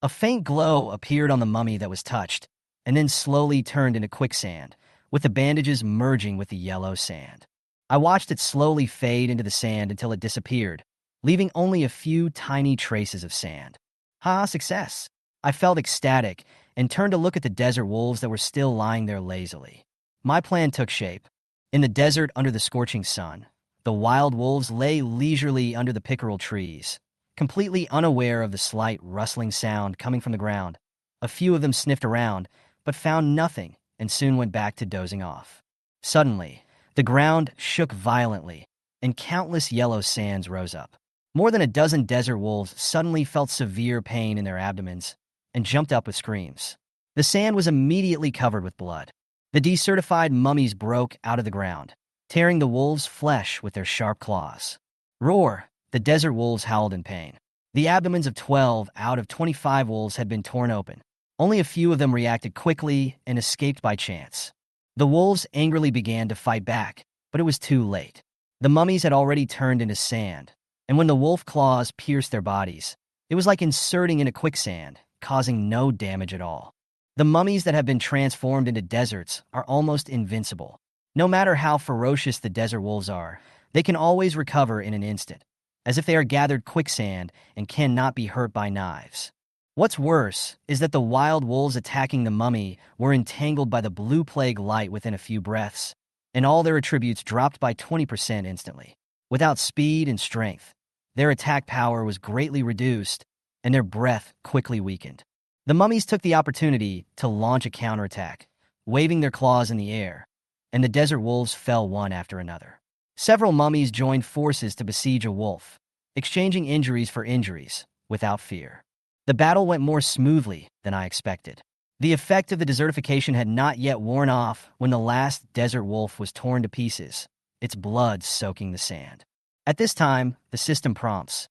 A faint glow appeared on the mummy that was touched, and then slowly turned into quicksand, with the bandages merging with the yellow sand. I watched it slowly fade into the sand until it disappeared, leaving only a few tiny traces of sand. Success! I felt ecstatic and turned to look at the desert wolves that were still lying there lazily. My plan took shape. In the desert under the scorching sun, the wild wolves lay leisurely under the pickerel trees, completely unaware of the slight rustling sound coming from the ground. A few of them sniffed around, but found nothing and soon went back to dozing off. Suddenly, the ground shook violently, and countless yellow sands rose up. More than a dozen desert wolves suddenly felt severe pain in their abdomens and jumped up with screams. The sand was immediately covered with blood. The decertified mummies broke out of the ground, tearing the wolves' flesh with their sharp claws. Roar! The desert wolves howled in pain. The abdomens of 12 out of 25 wolves had been torn open. Only a few of them reacted quickly and escaped by chance. The wolves angrily began to fight back, but it was too late. The mummies had already turned into sand, and when the wolf claws pierced their bodies, it was like inserting into quicksand, causing no damage at all. The mummies that have been transformed into deserts are almost invincible. No matter how ferocious the desert wolves are, they can always recover in an instant, as if they are gathered quicksand and cannot be hurt by knives. What's worse is that the wild wolves attacking the mummy were entangled by the blue plague light within a few breaths, and all their attributes dropped by 20% instantly. Without speed and strength, their attack power was greatly reduced, and their breath quickly weakened. The mummies took the opportunity to launch a counterattack, waving their claws in the air, and the desert wolves fell one after another. Several mummies joined forces to besiege a wolf, exchanging injuries for injuries, without fear. The battle went more smoothly than I expected. The effect of the desertification had not yet worn off when the last desert wolf was torn to pieces, its blood soaking the sand. At this time, the system prompts.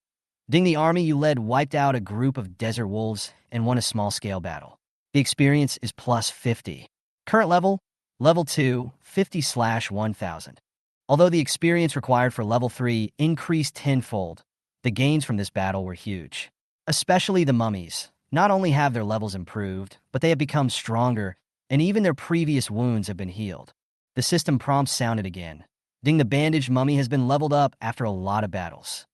Ding, the army you led wiped out a group of desert wolves and won a small-scale battle. The experience is plus 50. Current level, level 2, 50/1000. Although the experience required for level 3 increased tenfold, the gains from this battle were huge. Especially the mummies. Not only have their levels improved, but they have become stronger, and even their previous wounds have been healed. The system prompts sounded again. Ding, the bandaged mummy has been leveled up after a lot of battles.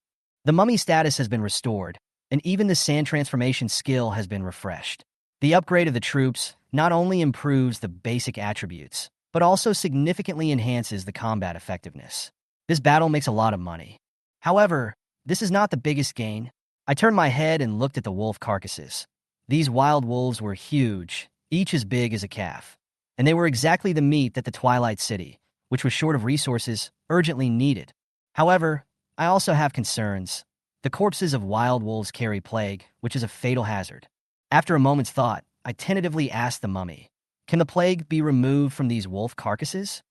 The mummy status has been restored, and even the sand transformation skill has been refreshed. The upgrade of the troops not only improves the basic attributes, but also significantly enhances the combat effectiveness. This battle makes a lot of money. However, this is not the biggest gain. I turned my head and looked at the wolf carcasses. These wild wolves were huge, each as big as a calf, and they were exactly the meat that the Twilight City, which was short of resources, urgently needed. However, I also have concerns. The corpses of wild wolves carry plague, which is a fatal hazard. After a moment's thought, I tentatively asked the mummy, "Can the plague be removed from these wolf carcasses?"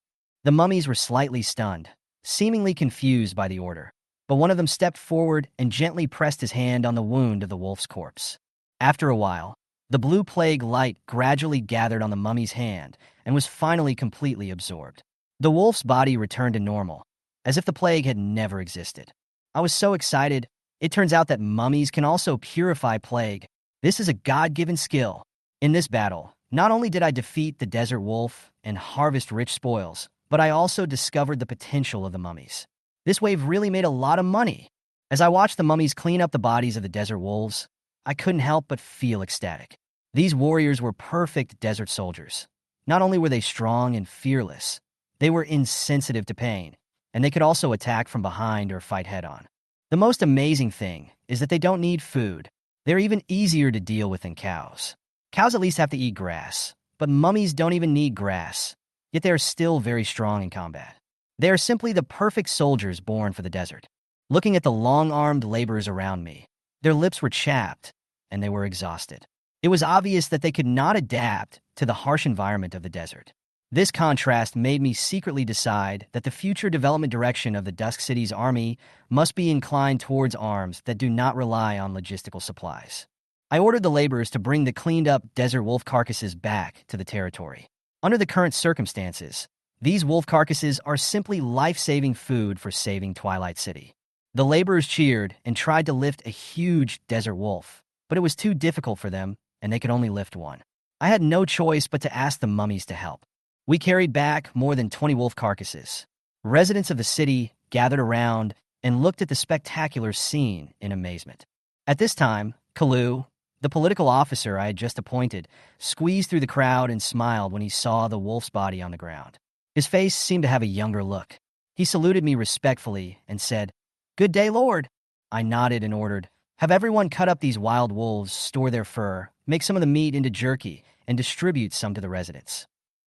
The mummies were slightly stunned, seemingly confused by the order, but one of them stepped forward and gently pressed his hand on the wound of the wolf's corpse. After a while, The blue plague light gradually gathered on the mummy's hand and was finally completely absorbed. The wolf's body returned to normal, as if the plague had never existed. I was so excited. It turns out that mummies can also purify plague. This is a God-given skill. In this battle, not only did I defeat the desert wolf and harvest rich spoils, but I also discovered the potential of the mummies. This wave really made a lot of money. As I watched the mummies clean up the bodies of the desert wolves, I couldn't help but feel ecstatic. These warriors were perfect desert soldiers. Not only were they strong and fearless, they were insensitive to pain, and they could also attack from behind or fight head-on. The most amazing thing is that they don't need food. They're even easier to deal with than cows. Cows at least have to eat grass, but mummies don't even need grass, yet they are still very strong in combat. They are simply the perfect soldiers born for the desert. Looking at the long-armed laborers around me, their lips were chapped, and they were exhausted. It was obvious that they could not adapt to the harsh environment of the desert. This contrast made me secretly decide that the future development direction of the Dusk City's army must be inclined towards arms that do not rely on logistical supplies. I ordered the laborers to bring the cleaned-up desert wolf carcasses back to the territory. Under the current circumstances, these wolf carcasses are simply life-saving food for saving Twilight City. The laborers cheered and tried to lift a huge desert wolf, but it was too difficult for them, and they could only lift one. I had no choice but to ask the mummies to help. We carried back more than 20 wolf carcasses. Residents of the city gathered around and looked at the spectacular scene in amazement. At this time, Kalu, the political officer I had just appointed, squeezed through the crowd and smiled when he saw the wolf's body on the ground. His face seemed to have a younger look. He saluted me respectfully and said, "Good day, Lord." I nodded and ordered, "Have everyone cut up these wild wolves, store their fur, make some of the meat into jerky, and distribute some to the residents."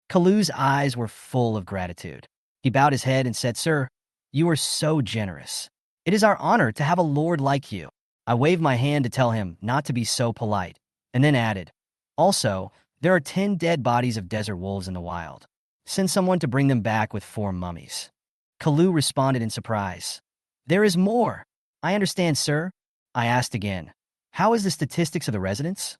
Kalu's eyes were full of gratitude. He bowed his head and said, "Sir, you are so generous. It is our honor to have a lord like you." I waved my hand to tell him not to be so polite, and then added, "Also, there are 10 dead bodies of desert wolves in the wild. Send someone to bring them back with 4 mummies." Kalu responded in surprise, "There is more." "I understand, sir." I asked again, "How is the statistics of the residents?"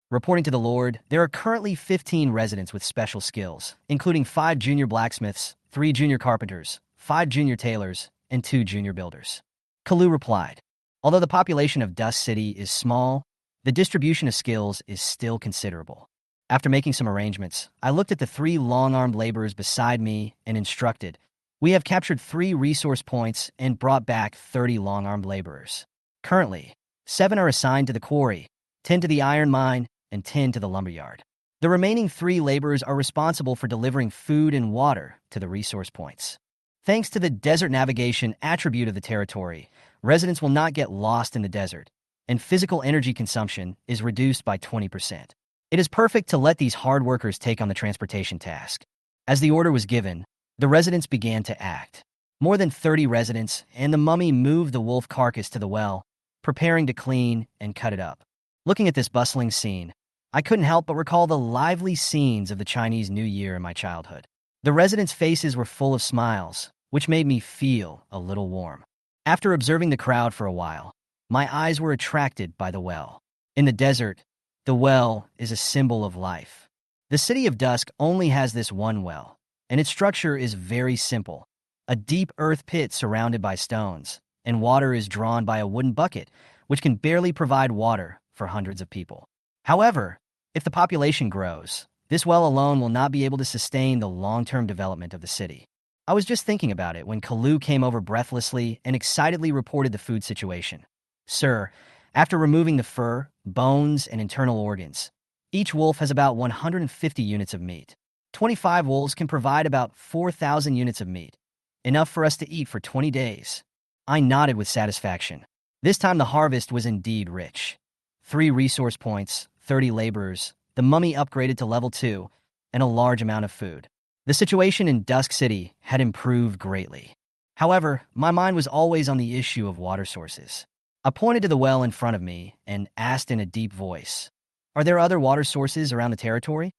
Reporting to the Lord, there are currently 15 residents with special skills, including 5 junior blacksmiths, 3 junior carpenters, 5 junior tailors, and 2 junior builders. Kalu replied, "Although the population of Dust City is small, the distribution of skills is still considerable." After making some arrangements, I looked at the 3 long-armed laborers beside me and instructed, "We have captured 3 resource points and brought back 30 long-armed laborers. Currently, 7 are assigned to the quarry, 10 to the iron mine, and 10 to the lumberyard. The remaining 3 laborers are responsible for delivering food and water to the resource points. Thanks to the desert navigation attribute of the territory, residents will not get lost in the desert, and physical energy consumption is reduced by 20%. It is perfect to let these hard workers take on the transportation task." As the order was given, the residents began to act. More than 30 residents and the mummy moved the wolf carcass to the well, preparing to clean and cut it up. Looking at this bustling scene, I couldn't help but recall the lively scenes of the Chinese New Year in my childhood. The residents' faces were full of smiles, which made me feel a little warm. After observing the crowd for a while, my eyes were attracted by the well. In the desert, the well is a symbol of life. The City of Dusk only has this one well, and its structure is very simple. A deep earth pit surrounded by stones, and water is drawn by a wooden bucket, which can barely provide water for hundreds of people. However, if the population grows, this well alone will not be able to sustain the long-term development of the city. I was just thinking about it when Kalu came over breathlessly and excitedly reported the food situation. "Sir, after removing the fur, bones, and internal organs, each wolf has about 150 units of meat. 25 wolves can provide about 4,000 units of meat, enough for us to eat for 20 days. I nodded with satisfaction. This time the harvest was indeed rich. 3 resource points, 30 laborers, the mummy upgraded to level 2, and a large amount of food. The situation in Dusk City had improved greatly. However, my mind was always on the issue of water sources. I pointed to the well in front of me and asked in a deep voice, "Are there other water sources around the territory?"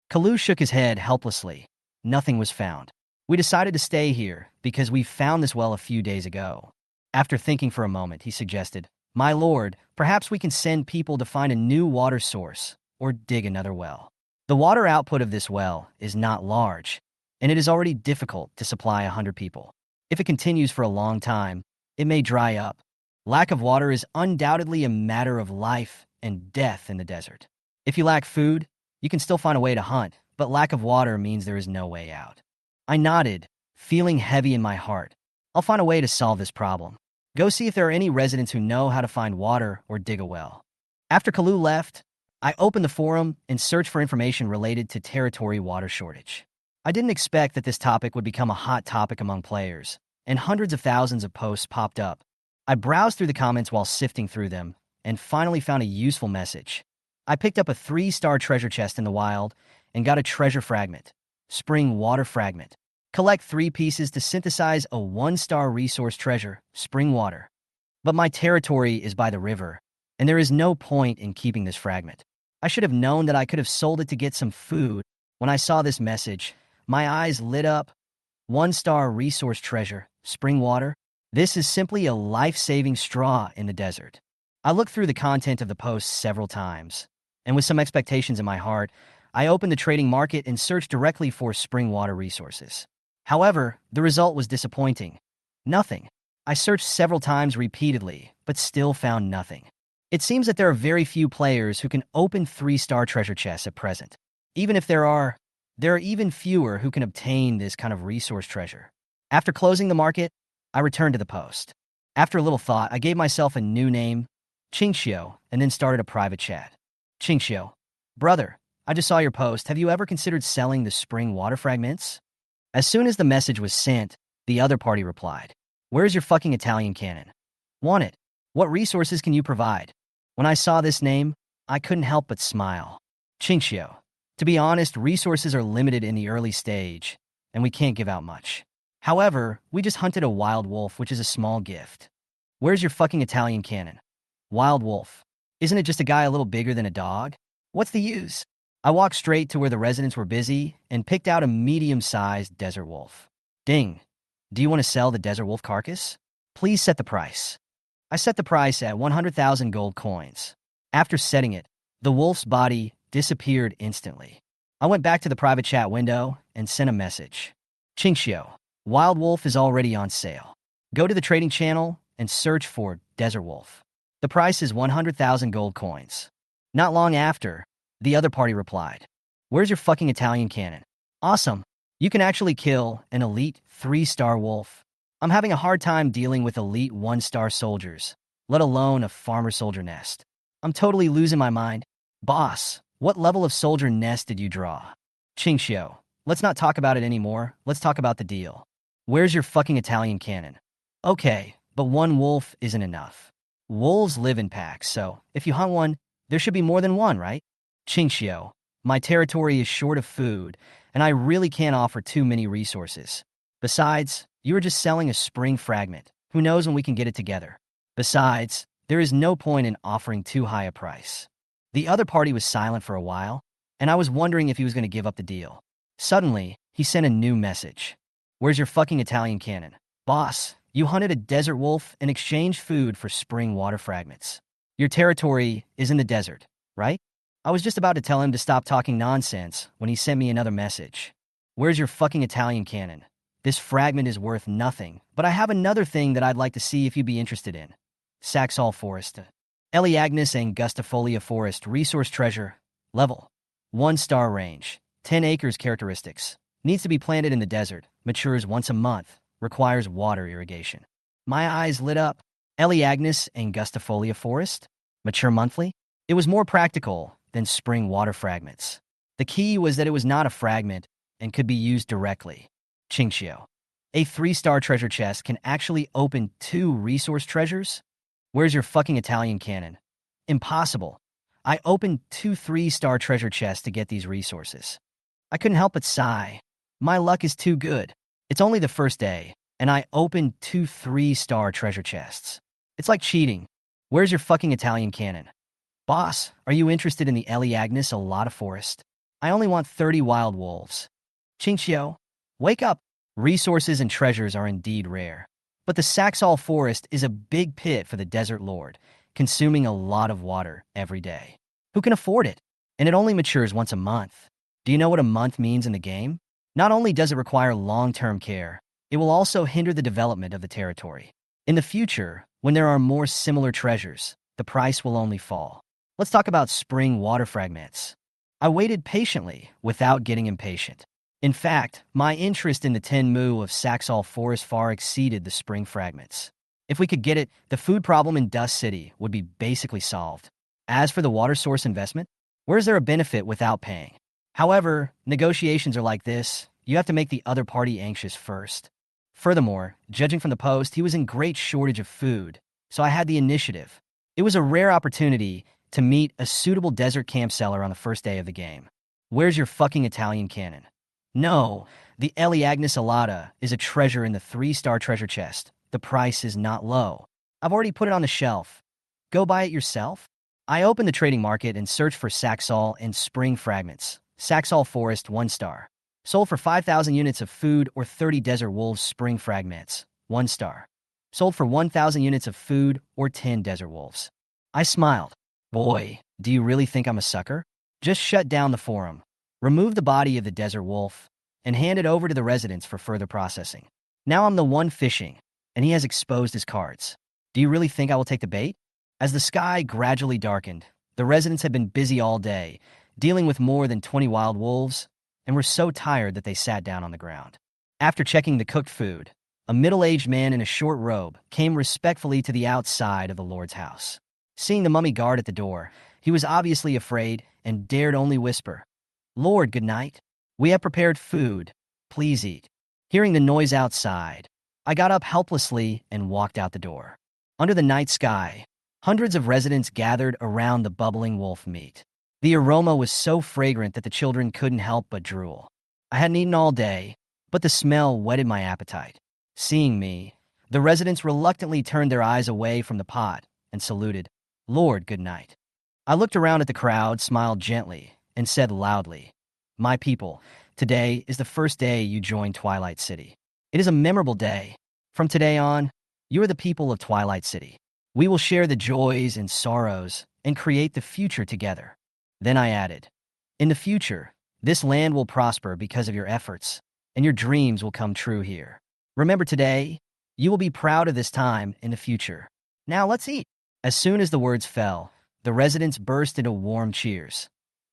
Kalu shook his head helplessly. Nothing was found. We decided to stay here because we found this well a few days ago. After thinking for a moment, he suggested, "My lord, perhaps we can send people to find a new water source or dig another well. The water output of this well is not large, and it is already difficult to supply 100 people. If it continues for a long time, it may dry up. Lack of water is undoubtedly a matter of life and death in the desert. If you lack food, you can still find a way to hunt, but lack of water means there is no way out. I nodded, feeling heavy in my heart. I'll find a way to solve this problem. Go see if there are any residents who know how to find water or dig a well. After Kalu left, I opened the forum and searched for information related to territory water shortage. I didn't expect that this topic would become a hot topic among players, and hundreds of thousands of posts popped up. I browsed through the comments while sifting through them, and finally found a useful message. I picked up a 3-star treasure chest in the wild and got a treasure fragment, spring water fragment. Collect 3 pieces to synthesize a 1-star resource treasure, spring water. But my territory is by the river, and there is no point in keeping this fragment. I should have known that I could have sold it to get some food. When I saw this message, my eyes lit up. 1-star resource treasure, spring water. This is simply a life-saving straw in the desert. I looked through the content of the post several times, and with some expectations in my heart, I opened the trading market and searched directly for spring water resources. However, the result was disappointing. Nothing. I searched several times repeatedly, but still found nothing. It seems that there are very few players who can open 3-star treasure chests at present. Even if there are even fewer who can obtain this kind of resource treasure. After closing the market, I returned to the post. After a little thought, I gave myself a new name, Qingxiu, and then started a private chat. Qingxiu, brother, I just saw your post. Have you ever considered selling the spring water fragments? As soon as the message was sent, the other party replied, where's your fucking Italian cannon? Want it? What resources can you provide? When I saw this name, I couldn't help but smile. Qingxiu. To be honest, resources are limited in the early stage, and we can't give out much. However, we just hunted a wild wolf, which is a small gift. Where's your fucking Italian cannon? Wild wolf. Isn't it just a guy a little bigger than a dog? What's the use? I walked straight to where the residents were busy and picked out a medium-sized desert wolf. Ding. Do you want to sell the desert wolf carcass? Please set the price. I set the price at 100,000 gold coins. After setting it, the wolf's body disappeared instantly. I went back to the private chat window and sent a message. Qingxiu, wild wolf is already on sale. Go to the trading channel and search for desert wolf. The price is 100,000 gold coins. Not long after, the other party replied, where's your fucking Italian cannon? Awesome. You can actually kill an elite 3-star wolf. I'm having a hard time dealing with elite 1-star soldiers, let alone a farmer soldier nest. I'm totally losing my mind. Boss, what level of soldier nest did you draw? Qingxiu, let's not talk about it anymore. Let's talk about the deal. Where's your fucking Italian cannon? Okay, but one wolf isn't enough. Wolves live in packs, so if you hunt one, there should be more than one, right? Qingxiu, my territory is short of food, and I really can't offer too many resources. Besides, you are just selling a spring fragment. Who knows when we can get it together? Besides, there is no point in offering too high a price. The other party was silent for a while, and I was wondering if he was going to give up the deal. Suddenly, he sent a new message. Where's your fucking Italian cannon? Boss, you hunted a desert wolf and exchanged food for spring water fragments. Your territory is in the desert, right? I was just about to tell him to stop talking nonsense when he sent me another message. Where's your fucking Italian cannon? This fragment is worth nothing, but I have another thing that I'd like to see if you'd be interested in. Saxol Forest. Eleagnis angustifolia Forest Resource Treasure. Level. 1-star range. 10 acres characteristics. Needs to be planted in the desert. Matures once a month. Requires water irrigation. My eyes lit up. Eleagnis angustifolia Forest? Mature monthly? It was more practical than spring water fragments. The key was that it was not a fragment and could be used directly. Qingxiu. A 3-star treasure chest can actually open 2 resource treasures? Where's your fucking Italian cannon? Impossible. I opened 2 3-star treasure chests to get these resources. I couldn't help but sigh. My luck is too good. It's only the first day, and I opened 2 3-star treasure chests. It's like cheating. Where's your fucking Italian cannon? Boss, are you interested in the Eleagnis Alata Forest? I only want 30 wild wolves. Qingxiu, wake up. Resources and treasures are indeed rare. But the Saxol Forest is a big pit for the Desert Lord, consuming a lot of water every day. Who can afford it? and it only matures once a month. Do you know what a month means in the game? Not only does it require long-term care, it will also hinder the development of the territory. In the future, when there are more similar treasures, the price will only fall. Let's talk about spring water fragments. I waited patiently without getting impatient. In fact, my interest in the 10 mu of Saxol Forest far exceeded the spring fragments. If we could get it, the food problem in Dust City would be basically solved. As for the water source investment, where is there a benefit without paying? However, negotiations are like this. You have to make the other party anxious first. Furthermore, judging from the post, he was in great shortage of food, so I had the initiative. It was a rare opportunity to meet a suitable desert camp seller on the first day of the game. Where's your fucking Italian cannon? No, the Eli Agnes Alata is a treasure in the 3-star treasure chest. The price is not low. I've already put it on the shelf. Go buy it yourself? I opened the trading market and searched for Saxol and spring fragments. Saxol Forest 1 star. Sold for 5,000 units of food or 30 Desert Wolves spring fragments. 1 star. Sold for 1,000 units of food or 10 Desert Wolves. I smiled. Boy, do you really think I'm a sucker? Just shut down the forum. Remove the body of the Desert Wolf and hand it over to the residents for further processing. Now I'm the one fishing, and he has exposed his cards. Do you really think I will take the bait? As the sky gradually darkened, the residents had been busy all day, dealing with more than 20 wild wolves, and were so tired that they sat down on the ground. After checking the cooked food, a middle-aged man in a short robe came respectfully to the outside of the Lord's house. Seeing the mummy guard at the door, he was obviously afraid and dared only whisper, "Lord, good night. We have prepared food. Please eat." Hearing the noise outside, I got up helplessly and walked out the door. Under the night sky, hundreds of residents gathered around the bubbling wolf meat. The aroma was so fragrant that the children couldn't help but drool. I hadn't eaten all day, but the smell whetted my appetite. Seeing me, the residents reluctantly turned their eyes away from the pot and saluted, "Lord, good night." I looked around at the crowd, smiled gently, and said loudly, "My people, today is the first day you join Twilight City. It is a memorable day. From today on, you are the people of Twilight City. We will share the joys and sorrows and create the future together." Then I added, "In the future, this land will prosper because of your efforts, and your dreams will come true here. Remember today, you will be proud of this time in the future. Now let's eat." As soon as the words fell, the residents burst into warm cheers.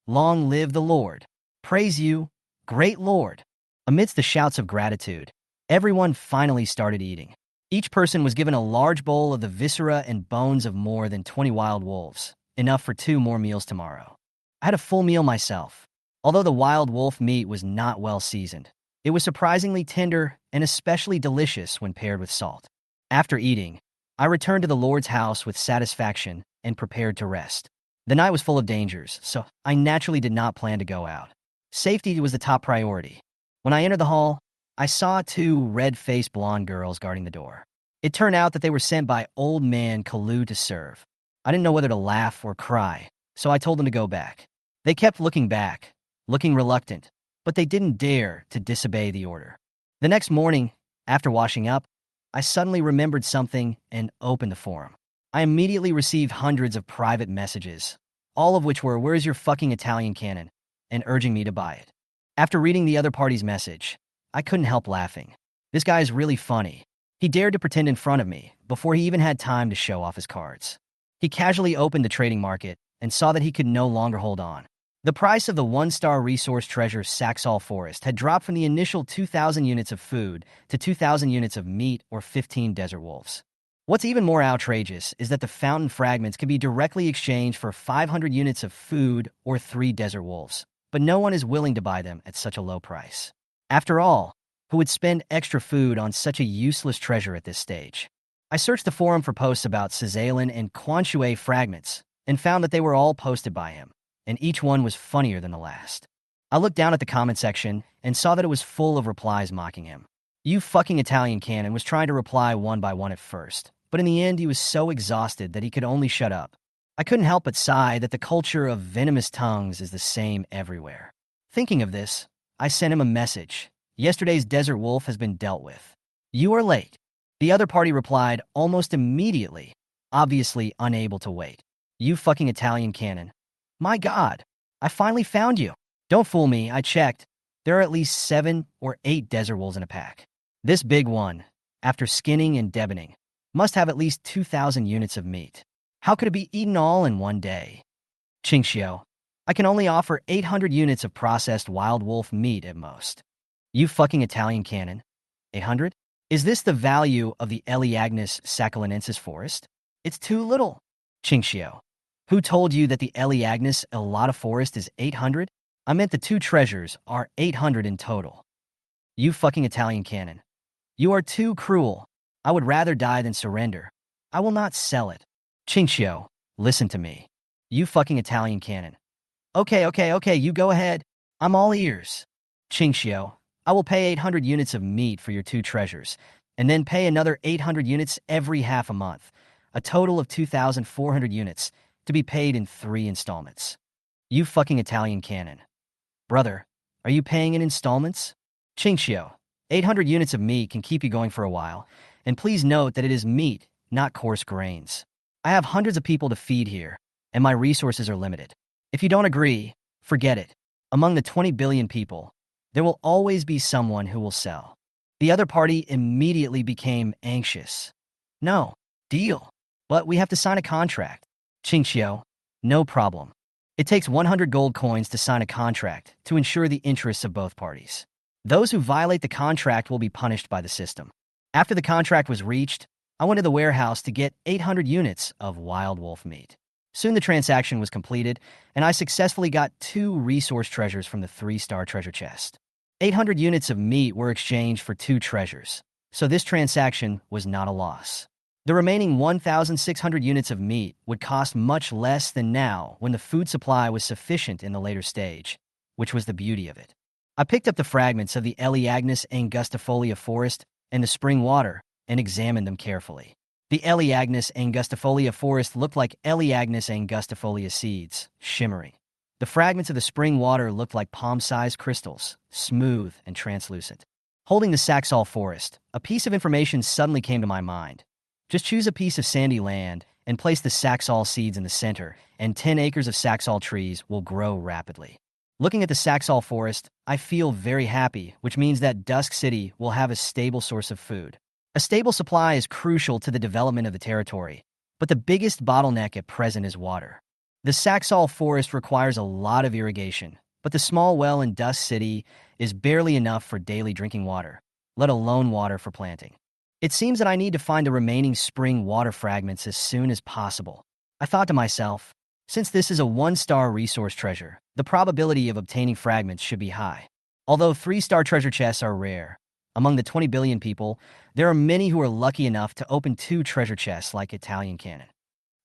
"Long live the Lord! Praise you, great Lord!" Amidst the shouts of gratitude, everyone finally started eating. Each person was given a large bowl of the viscera and bones of more than 20 wild wolves, enough for 2 more meals tomorrow. I had a full meal myself. Although the wild wolf meat was not well seasoned, it was surprisingly tender and especially delicious when paired with salt. After eating, I returned to the Lord's house with satisfaction and prepared to rest. The night was full of dangers, so I naturally did not plan to go out. Safety was the top priority. When I entered the hall, I saw 2 red-faced blonde girls guarding the door. It turned out that they were sent by Old Man Kalu to serve. I didn't know whether to laugh or cry, so I told them to go back. They kept looking back, looking reluctant, but they didn't dare to disobey the order. The next morning, after washing up, I suddenly remembered something and opened the forum. I immediately received hundreds of private messages, all of which were, "Where's your fucking Italian cannon?" and urging me to buy it. After reading the other party's message, I couldn't help laughing. This guy is really funny. He dared to pretend in front of me before he even had time to show off his cards. He casually opened the trading market and saw that he could no longer hold on. The price of the 1-star resource treasure Saxol Forest had dropped from the initial 2,000 units of food to 2,000 units of meat or 15 Desert Wolves. What's even more outrageous is that the fountain fragments can be directly exchanged for 500 units of food or 3 Desert Wolves, but no one is willing to buy them at such a low price. After all, who would spend extra food on such a useless treasure at this stage? I searched the forum for posts about Cisalin and Quanchue fragments and found that they were all posted by him, and each one was funnier than the last. I looked down at the comment section and saw that it was full of replies mocking him. "You fucking Italian cannon" was trying to reply one by one at first, but in the end he was so exhausted that he could only shut up. I couldn't help but sigh that the culture of venomous tongues is the same everywhere. Thinking of this, I sent him a message. "Yesterday's Desert Wolf has been dealt with. You are late." The other party replied almost immediately, obviously unable to wait. "You fucking Italian cannon. My God, I finally found you. Don't fool me, I checked. There are at least 7 or 8 desert wolves in a pack. This big one, after skinning and deboning, must have at least 2,000 units of meat. How could it be eaten all in one day? Qingxiu, I can only offer 800 units of processed wild wolf meat at most. You fucking Italian cannon. 800? Is this the value of the Eleagnus sacchalinensis forest? It's too little. Qingxiu, who told you that the Eleagnus elata forest is 800? I meant the 2 treasures are 800 in total. You fucking Italian cannon. You are too cruel. I would rather die than surrender. I will not sell it. Qingxiu, listen to me. You fucking Italian cannon. Okay, you go ahead. I'm all ears. Qingxiu, I will pay 800 units of meat for your 2 treasures, and then pay another 800 units every half a month, a total of 2,400 units, to be paid in 3 installments. You fucking Italian cannon. Brother, are you paying in installments? Qingxiu, 800 units of meat can keep you going for a while, and please note that it is meat, not coarse grains. I have hundreds of people to feed here, and my resources are limited. If you don't agree, forget it. Among the 20 billion people, there will always be someone who will sell. The other party immediately became anxious. No, deal. But we have to sign a contract. Qingxiu, no problem. It takes 100 gold coins to sign a contract to ensure the interests of both parties. Those who violate the contract will be punished by the system. After the contract was reached, I went to the warehouse to get 800 units of wild wolf meat. Soon the transaction was completed, and I successfully got 2 resource treasures from the 3-star treasure chest. 800 units of meat were exchanged for 2 treasures, so this transaction was not a loss. The remaining 1,600 units of meat would cost much less than now when the food supply was sufficient in the later stage, which was the beauty of it. I picked up the fragments of the Eleagnus angustifolia forest and the spring water and examined them carefully. The Eleagnus angustifolia forest looked like Eleagnus angustifolia seeds, shimmering. The fragments of the spring water looked like palm-sized crystals, smooth and translucent. Holding the Saxol forest, a piece of information suddenly came to my mind. Just choose a piece of sandy land and place the Saxol seeds in the center, and 10 acres of Saxol trees will grow rapidly. Looking at the Saxol forest, I feel very happy, which means that Dusk City will have a stable source of food. A stable supply is crucial to the development of the territory, but the biggest bottleneck at present is water. The Saxol forest requires a lot of irrigation, but the small well in Dusk City is barely enough for daily drinking water, let alone water for planting. It seems that I need to find the remaining spring water fragments as soon as possible. I thought to myself, since this is a 1-star resource treasure, the probability of obtaining fragments should be high. Although 3-star treasure chests are rare, among the 20 billion people, there are many who are lucky enough to open 2 treasure chests like Italian cannon.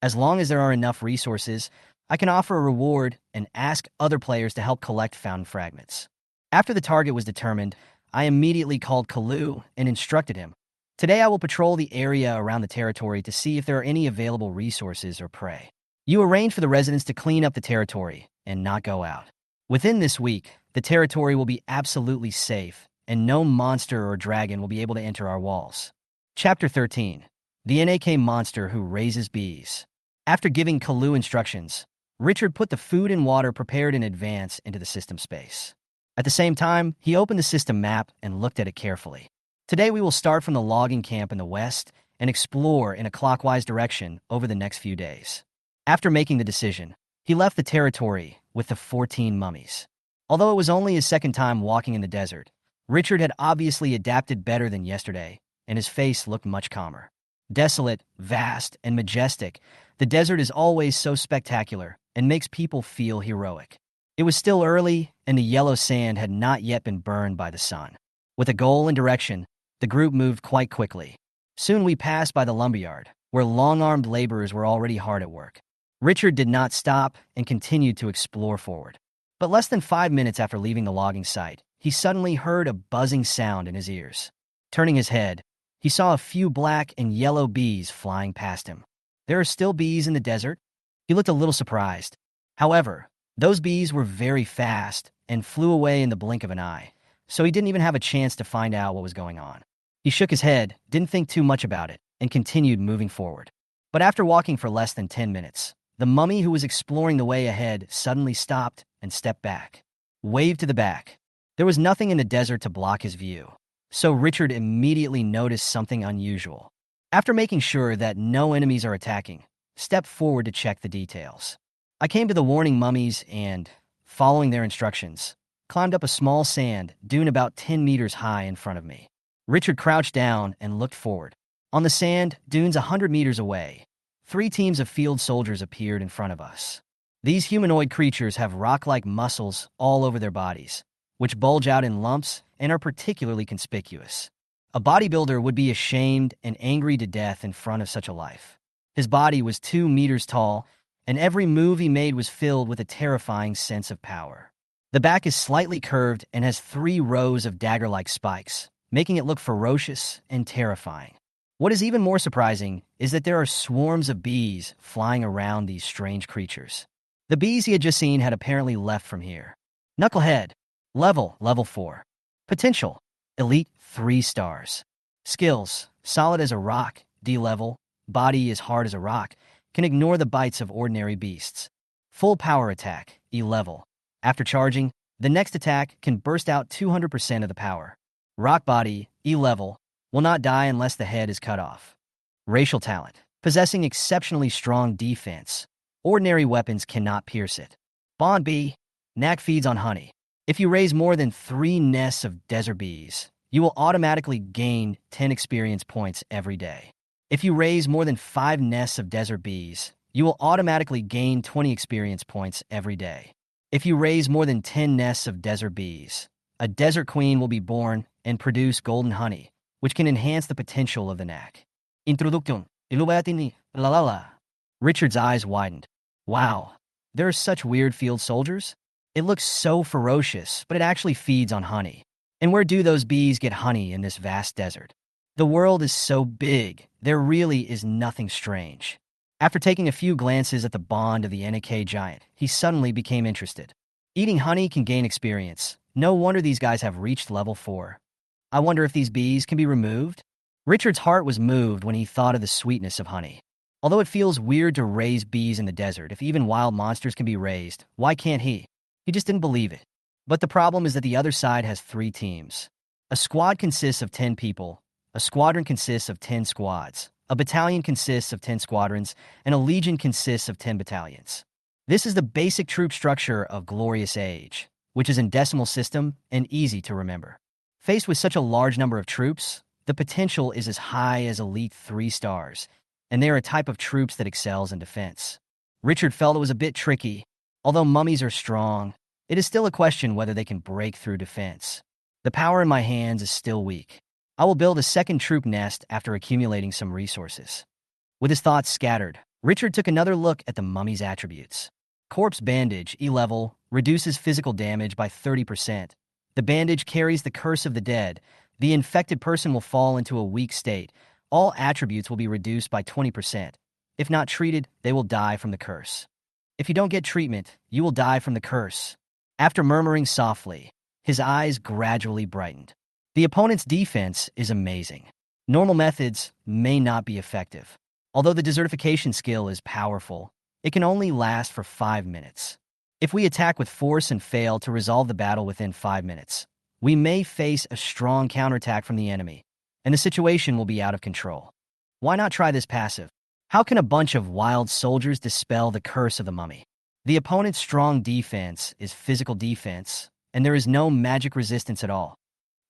As long as there are enough resources, I can offer a reward and ask other players to help collect found fragments. After the target was determined, I immediately called Kalu and instructed him. Today I will patrol the area around the territory to see if there are any available resources or prey. You arrange for the residents to clean up the territory and not go out. Within this week, the territory will be absolutely safe, and no monster or dragon will be able to enter our walls. Chapter 13. The NAK monster who raises bees. After giving Kalu instructions, Richard put the food and water prepared in advance into the system space. At the same time, he opened the system map and looked at it carefully. Today we will start from the logging camp in the west and explore in a clockwise direction over the next few days. After making the decision, he left the territory with the 14 mummies. Although it was only his second time walking in the desert, Richard had obviously adapted better than yesterday, and his face looked much calmer. Desolate, vast, and majestic, the desert is always so spectacular and makes people feel heroic. It was still early, and the yellow sand had not yet been burned by the sun. With a goal and direction, the group moved quite quickly. Soon we passed by the lumberyard, where long-armed laborers were already hard at work. Richard did not stop and continued to explore forward. But less than 5 minutes after leaving the logging site, he suddenly heard a buzzing sound in his ears. Turning his head, he saw a few black and yellow bees flying past him. There are still bees in the desert? He looked a little surprised. However, those bees were very fast and flew away in the blink of an eye, so he didn't even have a chance to find out what was going on. He shook his head, didn't think too much about it, and continued moving forward. But after walking for less than 10 minutes, the mummy who was exploring the way ahead suddenly stopped and stepped back. Waved to the back. There was nothing in the desert to block his view, so Richard immediately noticed something unusual. After making sure that no enemies are attacking, stepped forward to check the details. I came to the warning mummies and, following their instructions, climbed up a small sand dune about 10 meters high in front of me. Richard crouched down and looked forward. On the sand dunes 100 meters away, 3 teams of field soldiers appeared in front of us. These humanoid creatures have rock-like muscles all over their bodies, which bulge out in lumps and are particularly conspicuous. A bodybuilder would be ashamed and angry to death in front of such a life. His body was 2 meters tall, and every move he made was filled with a terrifying sense of power. The back is slightly curved and has 3 rows of dagger-like spikes, making it look ferocious and terrifying. What is even more surprising is that there are swarms of bees flying around these strange creatures. The bees he had just seen had apparently left from here. Knucklehead. Level 4. Potential. Elite 3 stars. Skills. Solid as a rock, D level. Body as hard as a rock. Can ignore the bites of ordinary beasts. Full power attack, E level. After charging, the next attack can burst out 200% of the power. Rock body, E level. Will not die unless the head is cut off. Racial talent. Possessing exceptionally strong defense. Ordinary weapons cannot pierce it. Bond bee. Knack feeds on honey. If you raise more than 3 nests of desert bees, you will automatically gain 10 experience points every day. If you raise more than 5 nests of desert bees, you will automatically gain 20 experience points every day. If you raise more than 10 nests of desert bees, a desert queen will be born and produce golden honey, which can enhance the potential of the knack. Introduction. Richard's eyes widened. Wow, there are such weird field soldiers? It looks so ferocious, but it actually feeds on honey. And where do those bees get honey in this vast desert? The world is so big, there really is nothing strange. After taking a few glances at the bond of the NAK giant, he suddenly became interested. Eating honey can gain experience. No wonder these guys have reached level 4. I wonder if these bees can be removed? Richard's heart was moved when he thought of the sweetness of honey. Although it feels weird to raise bees in the desert, if even wild monsters can be raised, why can't he? He just didn't believe it. But the problem is that the other side has 3 teams. A squad consists of 10 people, a squadron consists of 10 squads, a battalion consists of 10 squadrons, and a legion consists of 10 battalions. This is the basic troop structure of Glorious Age, which is in decimal system and easy to remember. Faced with such a large number of troops, the potential is as high as Elite 3 stars, and they are a type of troops that excels in defense. Richard felt it was a bit tricky. Although mummies are strong, it is still a question whether they can break through defense. The power in my hands is still weak. I will build a second troop nest after accumulating some resources. With his thoughts scattered, Richard took another look at the mummy's attributes. Corpse bandage, E level, reduces physical damage by 30%. The bandage carries the curse of the dead. The infected person will fall into a weak state. All attributes will be reduced by 20%. If not treated, they will die from the curse. If you don't get treatment, you will die from the curse. After murmuring softly, his eyes gradually brightened. The opponent's defense is amazing. Normal methods may not be effective. Although the desertification skill is powerful, it can only last for 5 minutes. If we attack with force and fail to resolve the battle within 5 minutes, we may face a strong counterattack from the enemy, and the situation will be out of control. Why not try this passive? How can a bunch of wild soldiers dispel the curse of the mummy? The opponent's strong defense is physical defense, and there is no magic resistance at all.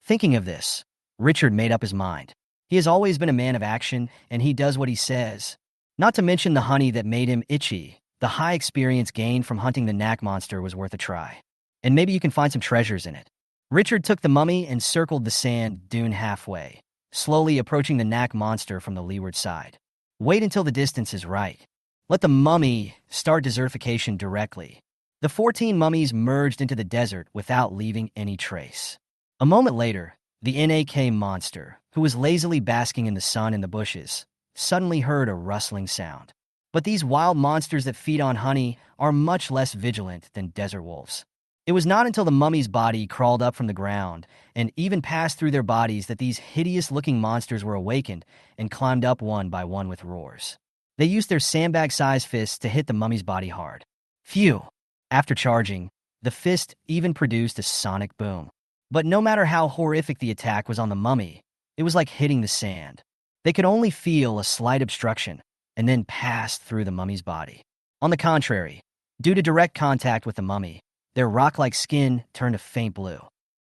Thinking of this, Richard made up his mind. He has always been a man of action, and he does what he says. Not to mention the honey that made him itchy. The high experience gained from hunting the knack monster was worth a try. And maybe you can find some treasures in it. Richard took the mummy and circled the sand dune halfway, slowly approaching the knack monster from the leeward side. Wait until the distance is right. Let the mummy start desertification directly. The 14 mummies merged into the desert without leaving any trace. A moment later, the NAK monster, who was lazily basking in the sun in the bushes, suddenly heard a rustling sound. But these wild monsters that feed on honey are much less vigilant than desert wolves. It was not until the mummy's body crawled up from the ground and even passed through their bodies that these hideous-looking monsters were awakened and climbed up one by one with roars. They used their sandbag-sized fists to hit the mummy's body hard. Phew! After charging, The fist even produced a sonic boom. But no matter how horrific the attack was on the mummy, it was like hitting the sand. They could only feel a slight obstruction and then pass through the mummy's body. On the contrary, due to direct contact with the mummy, their rock-like skin turned a faint blue.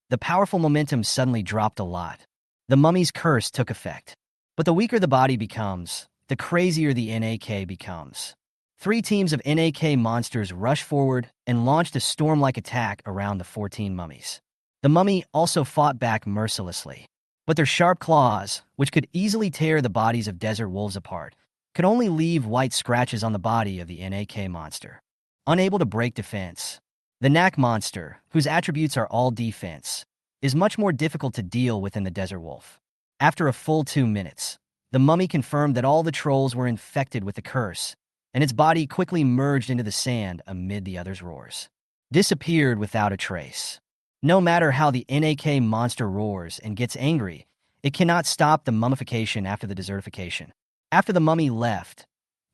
The powerful momentum suddenly dropped a lot. The mummy's curse took effect. But the weaker the body becomes, the crazier the NAK becomes. 3 teams of NAK monsters rushed forward and launched a storm-like attack around the 14 mummies. The mummy also fought back mercilessly. But their sharp claws, which could easily tear the bodies of desert wolves apart, could only leave white scratches on the body of the NAK monster. Unable to break defense, the Nak monster, whose attributes are all defense, is much more difficult to deal with than the desert wolf. After a full 2 minutes, the mummy confirmed that all the trolls were infected with the curse, and its body quickly merged into the sand amid the others' roars. Disappeared without a trace. No matter how the NAK monster roars and gets angry, it cannot stop the mummification after the desertification. After the mummy left,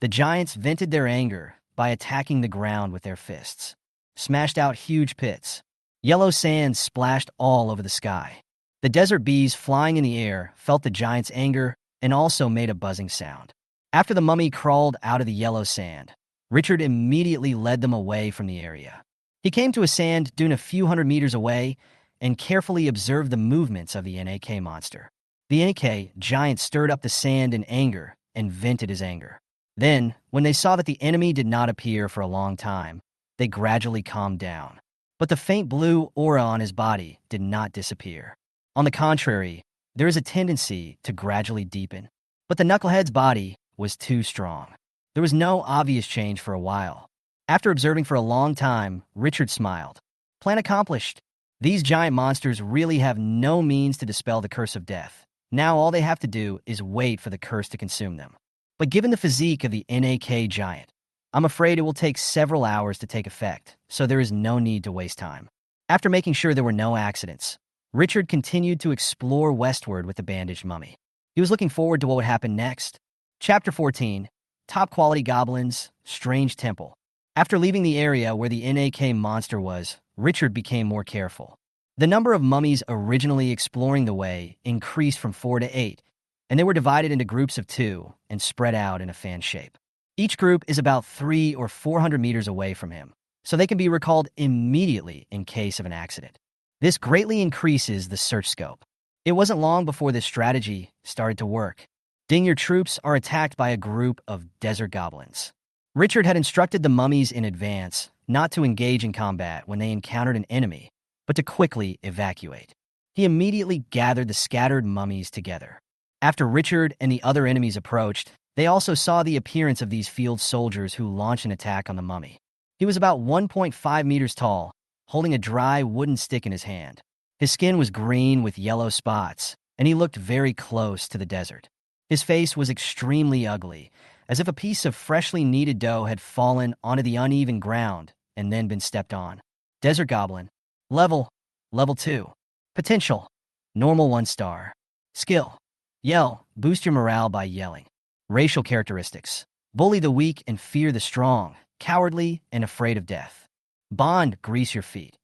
the giants vented their anger by attacking the ground with their fists. Smashed out huge pits. Yellow sand splashed all over the sky. The desert bees flying in the air felt the giants' anger and also made a buzzing sound. After the mummy crawled out of the yellow sand, Richard immediately led them away from the area. He came to a sand dune a few hundred meters away and carefully observed the movements of the NAK monster. The NAK giant stirred up the sand in anger and vented his anger. Then, when they saw that the enemy did not appear for a long time, they gradually calmed down. But the faint blue aura on his body did not disappear. On the contrary, there is a tendency to gradually deepen. But the knucklehead's body was too strong. There was no obvious change for a while. After observing for a long time, Richard smiled. Plan accomplished. These giant monsters really have no means to dispel the curse of death. Now all they have to do is wait for the curse to consume them. But given the physique of the NAK giant, I'm afraid it will take several hours to take effect, so there is no need to waste time. After making sure there were no accidents, Richard continued to explore westward with the bandaged mummy. He was looking forward to what would happen next. Chapter 14, Top Quality Goblins, Strange Temple. After leaving the area where the NAK monster was, Richard became more careful. The number of mummies originally exploring the way increased from 4 to 8, and they were divided into groups of 2 and spread out in a fan shape. Each group is about 300 or 400 meters away from him, so they can be recalled immediately in case of an accident. This greatly increases the search scope. It wasn't long before this strategy started to work. Your troops are attacked by a group of desert goblins. Richard had instructed the mummies in advance not to engage in combat when they encountered an enemy, but to quickly evacuate. He immediately gathered the scattered mummies together. After Richard and the other enemies approached, they also saw the appearance of these field soldiers who launched an attack on the mummy. He was about 1.5 meters tall, holding a dry wooden stick in his hand. His skin was green with yellow spots, and he looked very close to the desert. His face was extremely ugly, as if a piece of freshly kneaded dough had fallen onto the uneven ground and then been stepped on. Desert Goblin. Level 2. Potential. Normal 1 star. Skill. Yell. Boost your morale by yelling. Racial characteristics. Bully the weak and fear the strong. Cowardly and afraid of death. Bond. Grease your feet.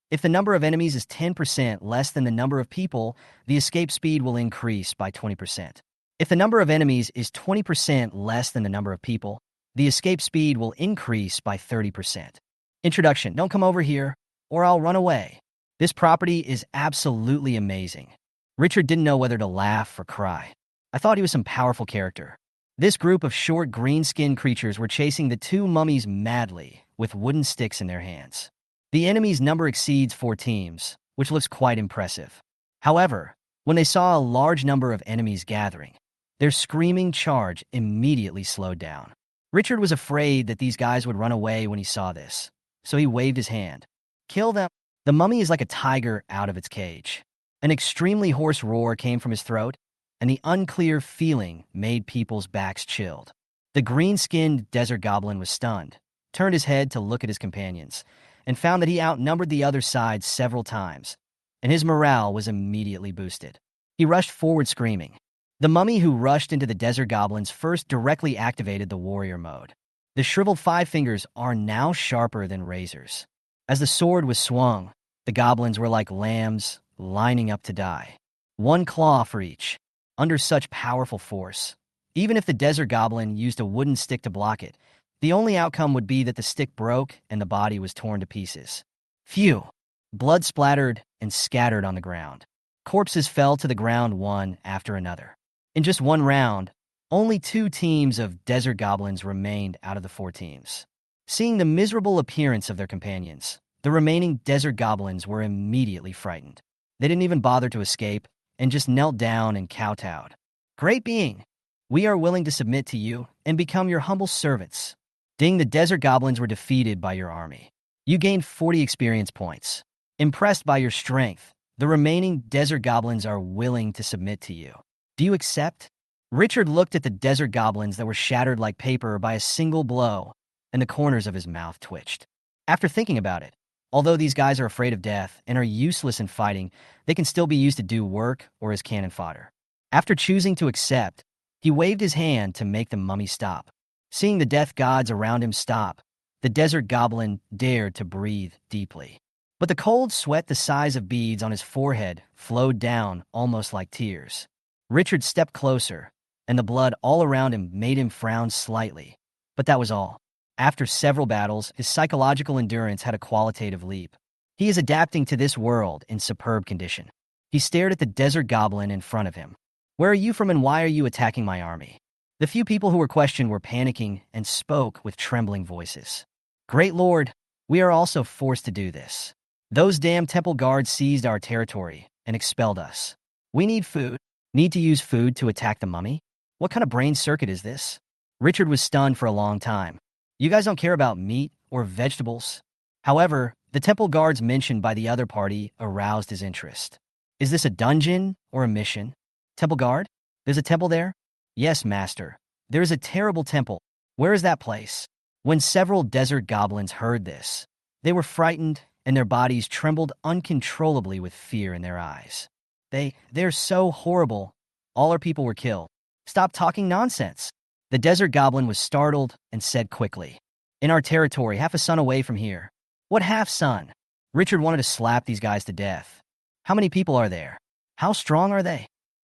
If the number of enemies is 10% less than the number of people, the escape speed will increase by 20%. If the number of enemies is 20% less than the number of people, the escape speed will increase by 30%. Introduction. Don't come over here, or I'll run away. This property is absolutely amazing. Richard didn't know whether to laugh or cry. I thought he was some powerful character. This group of short green-skinned creatures were chasing the 2 mummies madly, with wooden sticks in their hands. The enemy's number exceeds 4 teams, which looks quite impressive. However, when they saw a large number of enemies gathering, their screaming charge immediately slowed down. Richard was afraid that these guys would run away when he saw this, so he waved his hand. Kill them. The mummy is like a tiger out of its cage. An extremely hoarse roar came from his throat, and the unclear feeling made people's backs chilled. The green-skinned desert goblin was stunned, turned his head to look at his companions, and found that he outnumbered the other side several times, and his morale was immediately boosted. He rushed forward screaming. The mummy who rushed into the desert goblins first directly activated the warrior mode. The shriveled 5 fingers are now sharper than razors. As the sword was swung, the goblins were like lambs lining up to die. One claw for each. Under such powerful force, even if the desert goblin used a wooden stick to block it, the only outcome would be that the stick broke and the body was torn to pieces. Phew! Blood splattered and scattered on the ground. Corpses fell to the ground one after another. In just one round, only 2 teams of desert goblins remained out of the 4 teams. Seeing the miserable appearance of their companions, the remaining desert goblins were immediately frightened. They didn't even bother to escape and just knelt down and kowtowed. Great being, we are willing to submit to you and become your humble servants. Ding, the desert goblins were defeated by your army. You gained 40 experience points. Impressed by your strength, the remaining desert goblins are willing to submit to you. Do you accept? Richard looked at the desert goblins that were shattered like paper by a single blow, and the corners of his mouth twitched. After thinking about it, although these guys are afraid of death and are useless in fighting, they can still be used to do work or as cannon fodder. After choosing to accept, he waved his hand to make the mummy stop. Seeing the death gods around him stop, the desert goblin dared to breathe deeply. But the cold sweat the size of beads on his forehead flowed down almost like tears. Richard stepped closer, and the blood all around him made him frown slightly. But that was all. After several battles, his psychological endurance had a qualitative leap. He is adapting to this world in superb condition. He stared at the desert goblin in front of him. Where are you from and why are you attacking my army? The few people who were questioned were panicking and spoke with trembling voices. Great Lord, we are also forced to do this. Those damn temple guards seized our territory and expelled us. We need food. Need to use food to attack the mummy? What kind of brain circuit is this? Richard was stunned for a long time. You guys don't care about meat or vegetables? However, the temple guards mentioned by the other party aroused his interest. Is this a dungeon or a mission? Temple guard? There's a temple there? Yes, master. There is a terrible temple. Where is that place? When several desert goblins heard this, they were frightened and their bodies trembled uncontrollably with fear in their eyes. They're so horrible. All our people were killed. Stop talking nonsense. The desert goblin was startled and said quickly, in our territory, half a sun away from here. What half sun? Richard wanted to slap these guys to death. How many people are there? How strong are they?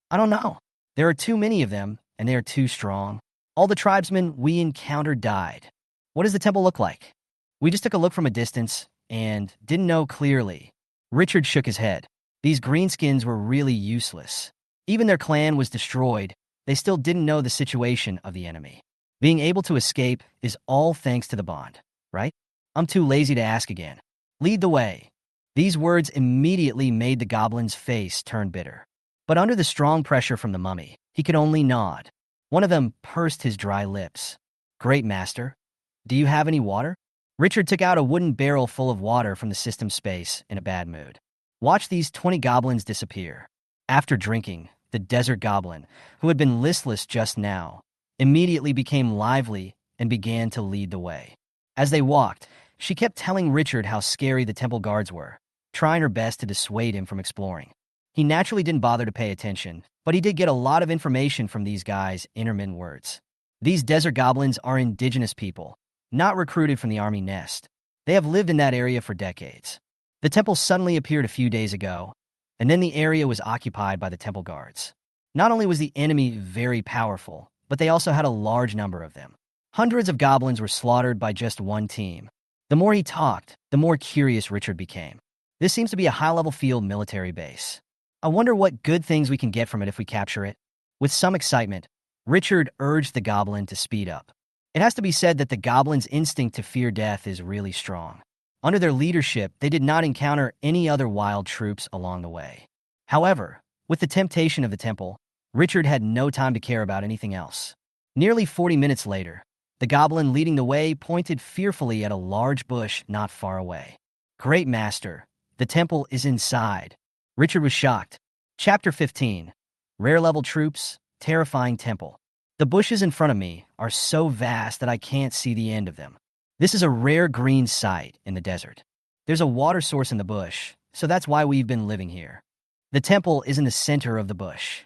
I don't know. There are too many of them, and they are too strong. All the tribesmen we encountered died. What does the temple look like? We just took a look from a distance and didn't know clearly. Richard shook his head. These greenskins were really useless. Even their clan was destroyed. They still didn't know the situation of the enemy. Being able to escape is all thanks to the bond, right? I'm too lazy to ask again. Lead the way. These words immediately made the goblin's face turn bitter. But under the strong pressure from the mummy, he could only nod. One of them pursed his dry lips. Great master. Do you have any water? Richard took out a wooden barrel full of water from the system space in a bad mood. Watch these 20 goblins disappear. After drinking, the desert goblin, who had been listless just now, immediately became lively and began to lead the way. As they walked, she kept telling Richard how scary the temple guards were, trying her best to dissuade him from exploring. He naturally didn't bother to pay attention, but he did get a lot of information from these guys' intermittent words. These desert goblins are indigenous people, not recruited from the army nest. They have lived in that area for decades. The temple suddenly appeared a few days ago, and then the area was occupied by the temple guards. Not only was the enemy very powerful, but they also had a large number of them. Hundreds of goblins were slaughtered by just one team. The more he talked, the more curious Richard became. This seems to be a high-level field military base. I wonder what good things we can get from it if we capture it. With some excitement, Richard urged the goblin to speed up. It has to be said that the goblin's instinct to fear death is really strong. Under their leadership, they did not encounter any other wild troops along the way. However, with the temptation of the temple, Richard had no time to care about anything else. Nearly 40 minutes later, the goblin leading the way pointed fearfully at a large bush not far away. Great master, the temple is inside. Richard was shocked. Chapter 15. Rare level troops, terrifying temple. The bushes in front of me are so vast that I can't see the end of them. This is a rare green site in the desert. There's a water source in the bush, so that's why we've been living here. The temple is in the center of the bush.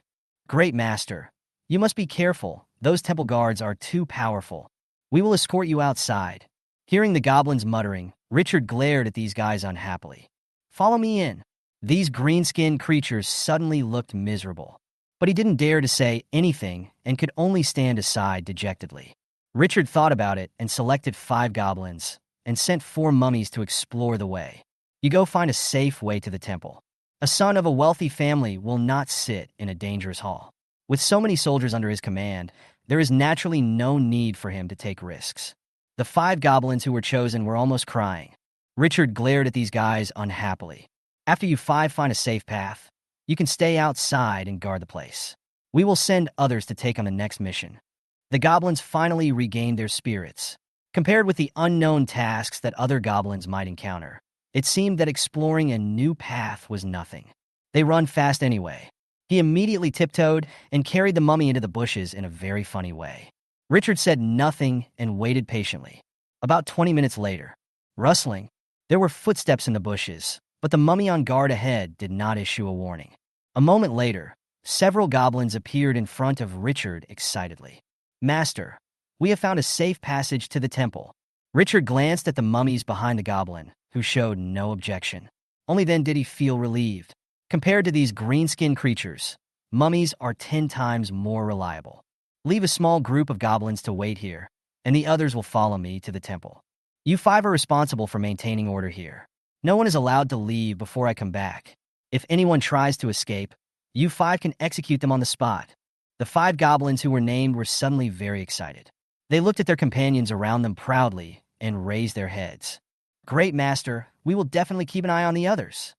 Great master, you must be careful. Those temple guards are too powerful. We will escort you outside. Hearing the goblins muttering, Richard glared at these guys unhappily. "Follow me in." These green-skinned creatures suddenly looked miserable. But he didn't dare to say anything and could only stand aside dejectedly. Richard thought about it and selected 5 goblins and sent 4 mummies to explore the way. "You go find a safe way to the temple. A son of a wealthy family will not sit in a dangerous hall." With so many soldiers under his command, there is naturally no need for him to take risks. The 5 goblins who were chosen were almost crying. Richard glared at these guys unhappily. "After you 5 find a safe path, you can stay outside and guard the place. We will send others to take on the next mission." The goblins finally regained their spirits. Compared with the unknown tasks that other goblins might encounter, it seemed that exploring a new path was nothing. They run fast anyway. He immediately tiptoed and carried the mummy into the bushes in a very funny way. Richard said nothing and waited patiently. About 20 minutes later, rustling, there were footsteps in the bushes, but the mummy on guard ahead did not issue a warning. A moment later, several goblins appeared in front of Richard excitedly. "Master, we have found a safe passage to the temple." Richard glanced at the mummies behind the goblin, who showed no objection. Only then did he feel relieved. Compared to these green-skinned creatures, mummies are 10 times more reliable. "Leave a small group of goblins to wait here, and the others will follow me to the temple. You 5 are responsible for maintaining order here. No one is allowed to leave before I come back. If anyone tries to escape, you 5 can execute them on the spot." The 5 goblins who were named were suddenly very excited. They looked at their companions around them proudly and raised their heads. "Great, Master. We will definitely keep an eye on the others."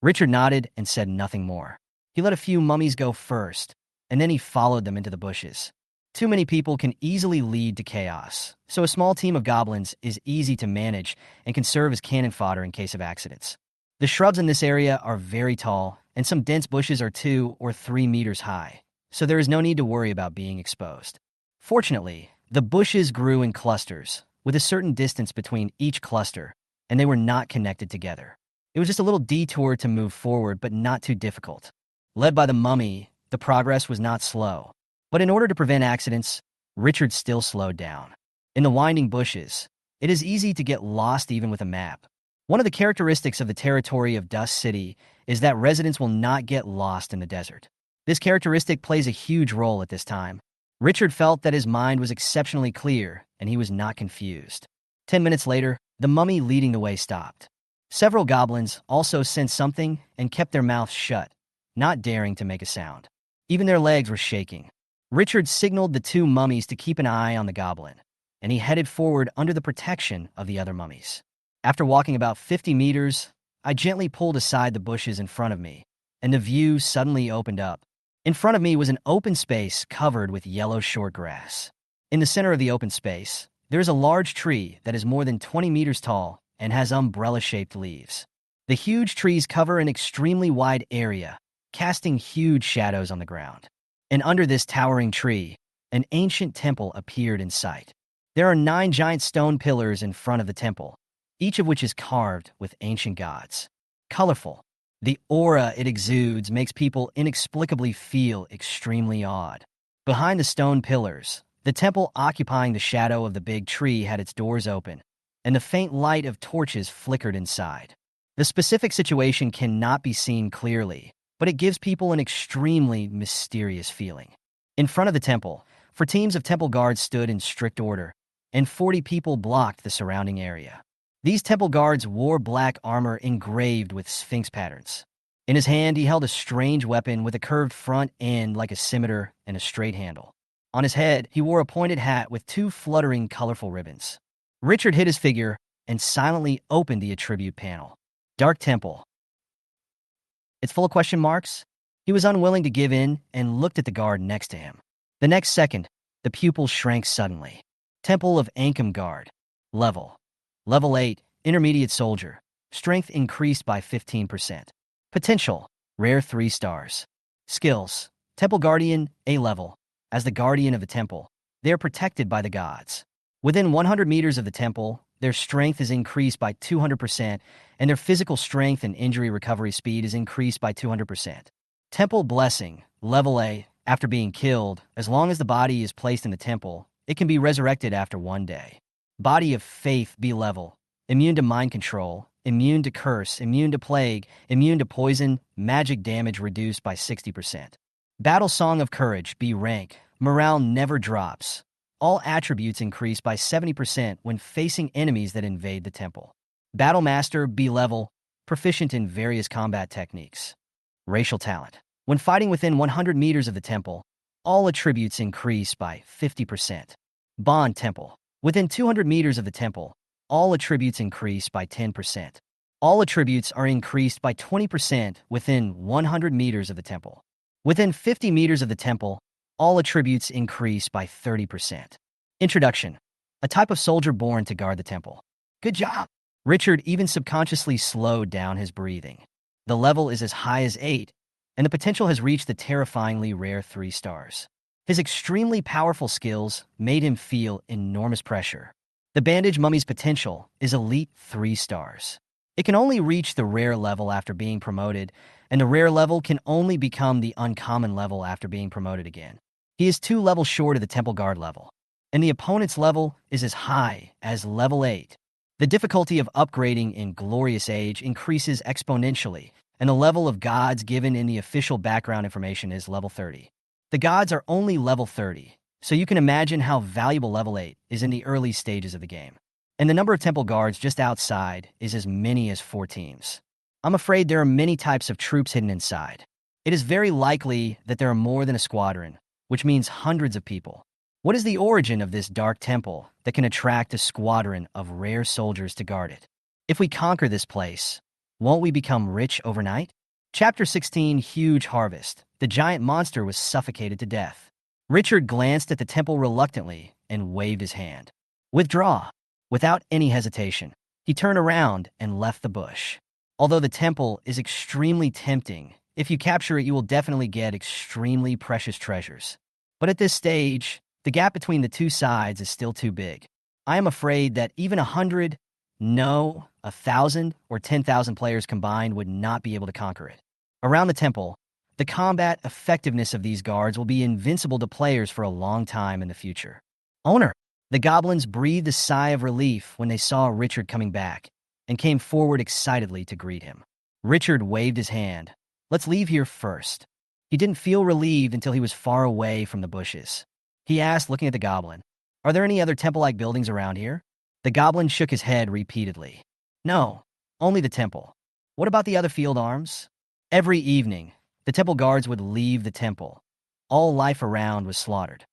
Richard nodded and said nothing more. He let a few mummies go first, and then he followed them into the bushes. Too many people can easily lead to chaos, so a small team of goblins is easy to manage and can serve as cannon fodder in case of accidents. The shrubs in this area are very tall, and some dense bushes are 2 or 3 meters high, so there is no need to worry about being exposed. Fortunately, the bushes grew in clusters, with a certain distance between each cluster, and they were not connected together. It was just a little detour to move forward, but not too difficult. Led by the mummy, the progress was not slow. But in order to prevent accidents, Richard still slowed down. In the winding bushes, it is easy to get lost even with a map. One of the characteristics of the territory of Dust City is that residents will not get lost in the desert. This characteristic plays a huge role at this time. Richard felt that his mind was exceptionally clear, and he was not confused. 10 minutes later, the mummy leading the way stopped. Several goblins also sensed something and kept their mouths shut, not daring to make a sound. Even their legs were shaking. Richard signaled the 2 mummies to keep an eye on the goblin, and he headed forward under the protection of the other mummies. After walking about 50 meters, I gently pulled aside the bushes in front of me, and the view suddenly opened up. In front of me was an open space covered with yellow short grass. In the center of the open space, there is a large tree that is more than 20 meters tall and has umbrella-shaped leaves. The huge trees cover an extremely wide area, casting huge shadows on the ground. And under this towering tree, an ancient temple appeared in sight. There are 9 giant stone pillars in front of the temple, each of which is carved with ancient gods. Colorful, the aura it exudes makes people inexplicably feel extremely awed. Behind the stone pillars, the temple occupying the shadow of the big tree had its doors open, and the faint light of torches flickered inside. The specific situation cannot be seen clearly, but it gives people an extremely mysterious feeling. In front of the temple, 4 teams of temple guards stood in strict order, and 40 people blocked the surrounding area. These temple guards wore black armor engraved with sphinx patterns. In his hand, he held a strange weapon with a curved front end like a scimitar and a straight handle. On his head, he wore a pointed hat with 2 fluttering, colorful ribbons. Richard hid his figure and silently opened the attribute panel. Dark Temple. It's full of question marks. He was unwilling to give in and looked at the guard next to him. The next second, the pupil shrank suddenly. Temple of Ankum Guard. Level 8, Intermediate Soldier. Strength increased by 15%. Potential, Rare 3 stars. Skills, Temple Guardian, A level. As the guardian of the temple, they are protected by the gods. Within 100 meters of the temple, their strength is increased by 200%, and their physical strength and injury recovery speed is increased by 200%. Temple Blessing, Level A. After being killed, as long as the body is placed in the temple, it can be resurrected after 1 day. Body of faith, B level. Immune to mind control, immune to curse, immune to plague, immune to poison, magic damage reduced by 60%. Battle Song of Courage, B rank. Morale never drops. All attributes increase by 70% when facing enemies that invade the temple. Battle Master, B level. Proficient in various combat techniques. Racial talent. When fighting within 100 meters of the temple, all attributes increase by 50%. Bond Temple. Within 200 meters of the temple, all attributes increase by 10%. All attributes are increased by 20% within 100 meters of the temple. Within 50 meters of the temple, all attributes increase by 30%. Introduction. A type of soldier born to guard the temple. Good job! Richard even subconsciously slowed down his breathing. The level is as high as 8, and the potential has reached the terrifyingly rare 3 stars. His extremely powerful skills made him feel enormous pressure. The bandage mummy's potential is elite 3 stars. It can only reach the rare level after being promoted, and the rare level can only become the uncommon level after being promoted again. He is 2 levels short of the temple guard level, and the opponent's level is as high as level 8. The difficulty of upgrading in Glorious Age increases exponentially, and the level of gods given in the official background information is level 30. The gods are only level 30, so you can imagine how valuable level 8 is in the early stages of the game. And the number of temple guards just outside is as many as 4 teams. I'm afraid there are many types of troops hidden inside. It is very likely that there are more than a squadron, which means hundreds of people. What is the origin of this dark temple that can attract a squadron of rare soldiers to guard it? If we conquer this place, won't we become rich overnight? Chapter 16, Huge Harvest. The giant monster was suffocated to death. Richard glanced at the temple reluctantly and waved his hand. Withdraw. Without any hesitation, he turned around and left the bush. Although the temple is extremely tempting, if you capture it, you will definitely get extremely precious treasures. But at this stage, the gap between the 2 sides is still too big. I am afraid that even 100, no, 1,000 or 10,000 players combined would not be able to conquer it. Around the temple, the combat effectiveness of these guards will be invincible to players for a long time in the future. Owner! The goblins breathed a sigh of relief when they saw Richard coming back and came forward excitedly to greet him. Richard waved his hand. Let's leave here first. He didn't feel relieved until he was far away from the bushes. He asked, looking at the goblin, "Are there any other temple-like buildings around here?" The goblin shook his head repeatedly. "No, only the temple. What about the other field arms?" Every evening, the temple guards would leave the temple. All life around was slaughtered.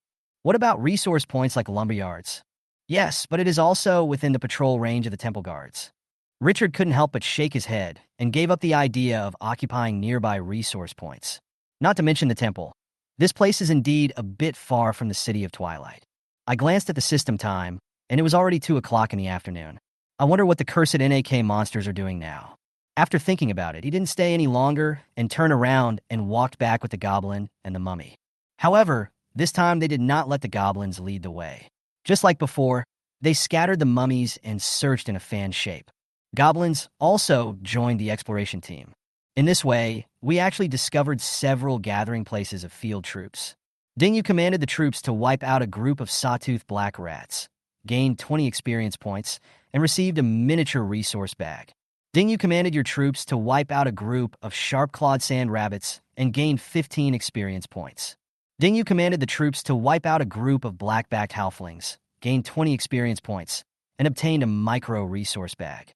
What about resource points like lumberyards? Yes, but it is also within the patrol range of the temple guards. Richard couldn't help but shake his head and gave up the idea of occupying nearby resource points. Not to mention the temple. This place is indeed a bit far from the City of Twilight. I glanced at the system time, and it was already 2 o'clock in the afternoon. I wonder what the cursed NAK monsters are doing now. After thinking about it, he didn't stay any longer and turned around and walked back with the goblin and the mummy. However, this time they did not let the goblins lead the way. Just like before, they scattered the mummies and searched in a fan shape. Goblins also joined the exploration team. In this way, we actually discovered several gathering places of field troops. Dingyu commanded the troops to wipe out a group of sawtooth black rats, gained 20 experience points, and received a miniature resource bag. Dingyu commanded your troops to wipe out a group of sharp-clawed sand rabbits and gained 15 experience points. Dingyu commanded the troops to wipe out a group of black-backed halflings, gained 20 experience points, and obtained a micro-resource bag.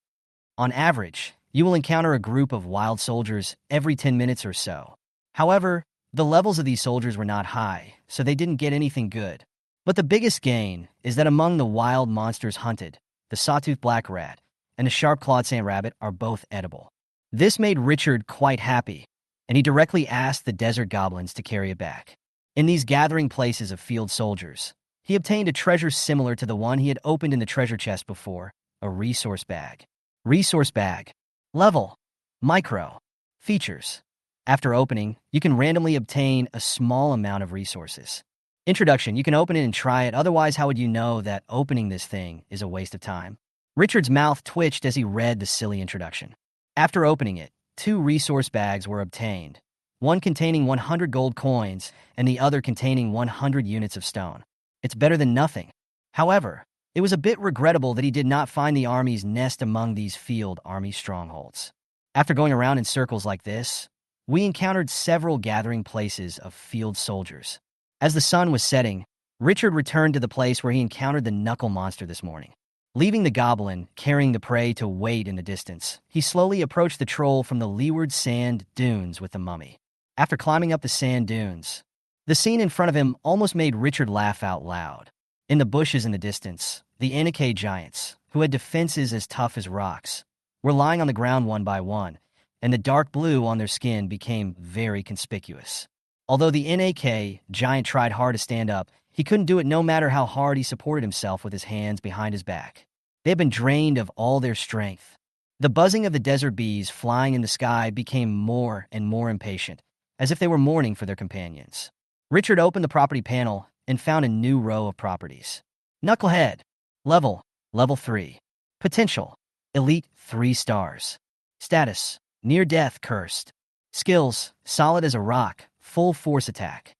On average, you will encounter a group of wild soldiers every 10 minutes or so. However, the levels of these soldiers were not high, so they didn't get anything good. But the biggest gain is that among the wild monsters hunted, the sawtooth black rat and the sharp-clawed sand rabbit are both edible. This made Richard quite happy, and he directly asked the desert goblins to carry it back. In these gathering places of field soldiers, he obtained a treasure similar to the one he had opened in the treasure chest before, a resource bag. Resource bag. Level. Micro. Features. After opening, you can randomly obtain a small amount of resources. Introduction. You can open it and try it, otherwise how would you know that opening this thing is a waste of time? Richard's mouth twitched as he read the silly introduction. After opening it, 2 resource bags were obtained, one containing 100 gold coins and the other containing 100 units of stone. It's better than nothing. However, It was a bit regrettable that he did not find the army's nest among these field army strongholds. After going around in circles like this, we encountered several gathering places of field soldiers. As the sun was setting, Richard returned to the place where he encountered the knuckle monster this morning. Leaving the goblin, carrying the prey to wait in the distance, he slowly approached the troll from the leeward sand dunes with the mummy. After climbing up the sand dunes, the scene in front of him almost made Richard laugh out loud. In the bushes in the distance, the Inike giants, who had defenses as tough as rocks, were lying on the ground one by one, and the dark blue on their skin became very conspicuous. Although the Inike giant tried hard to stand up, he couldn't do it no matter how hard he supported himself with his hands behind his back. They had been drained of all their strength. The buzzing of the desert bees flying in the sky became more and more impatient, as if they were mourning for their companions. Richard opened the property panel and found a new row of properties. Knucklehead. Level 3. Potential. Elite 3 stars. Status. Near death cursed. Skills. Solid as a rock. Full force attack.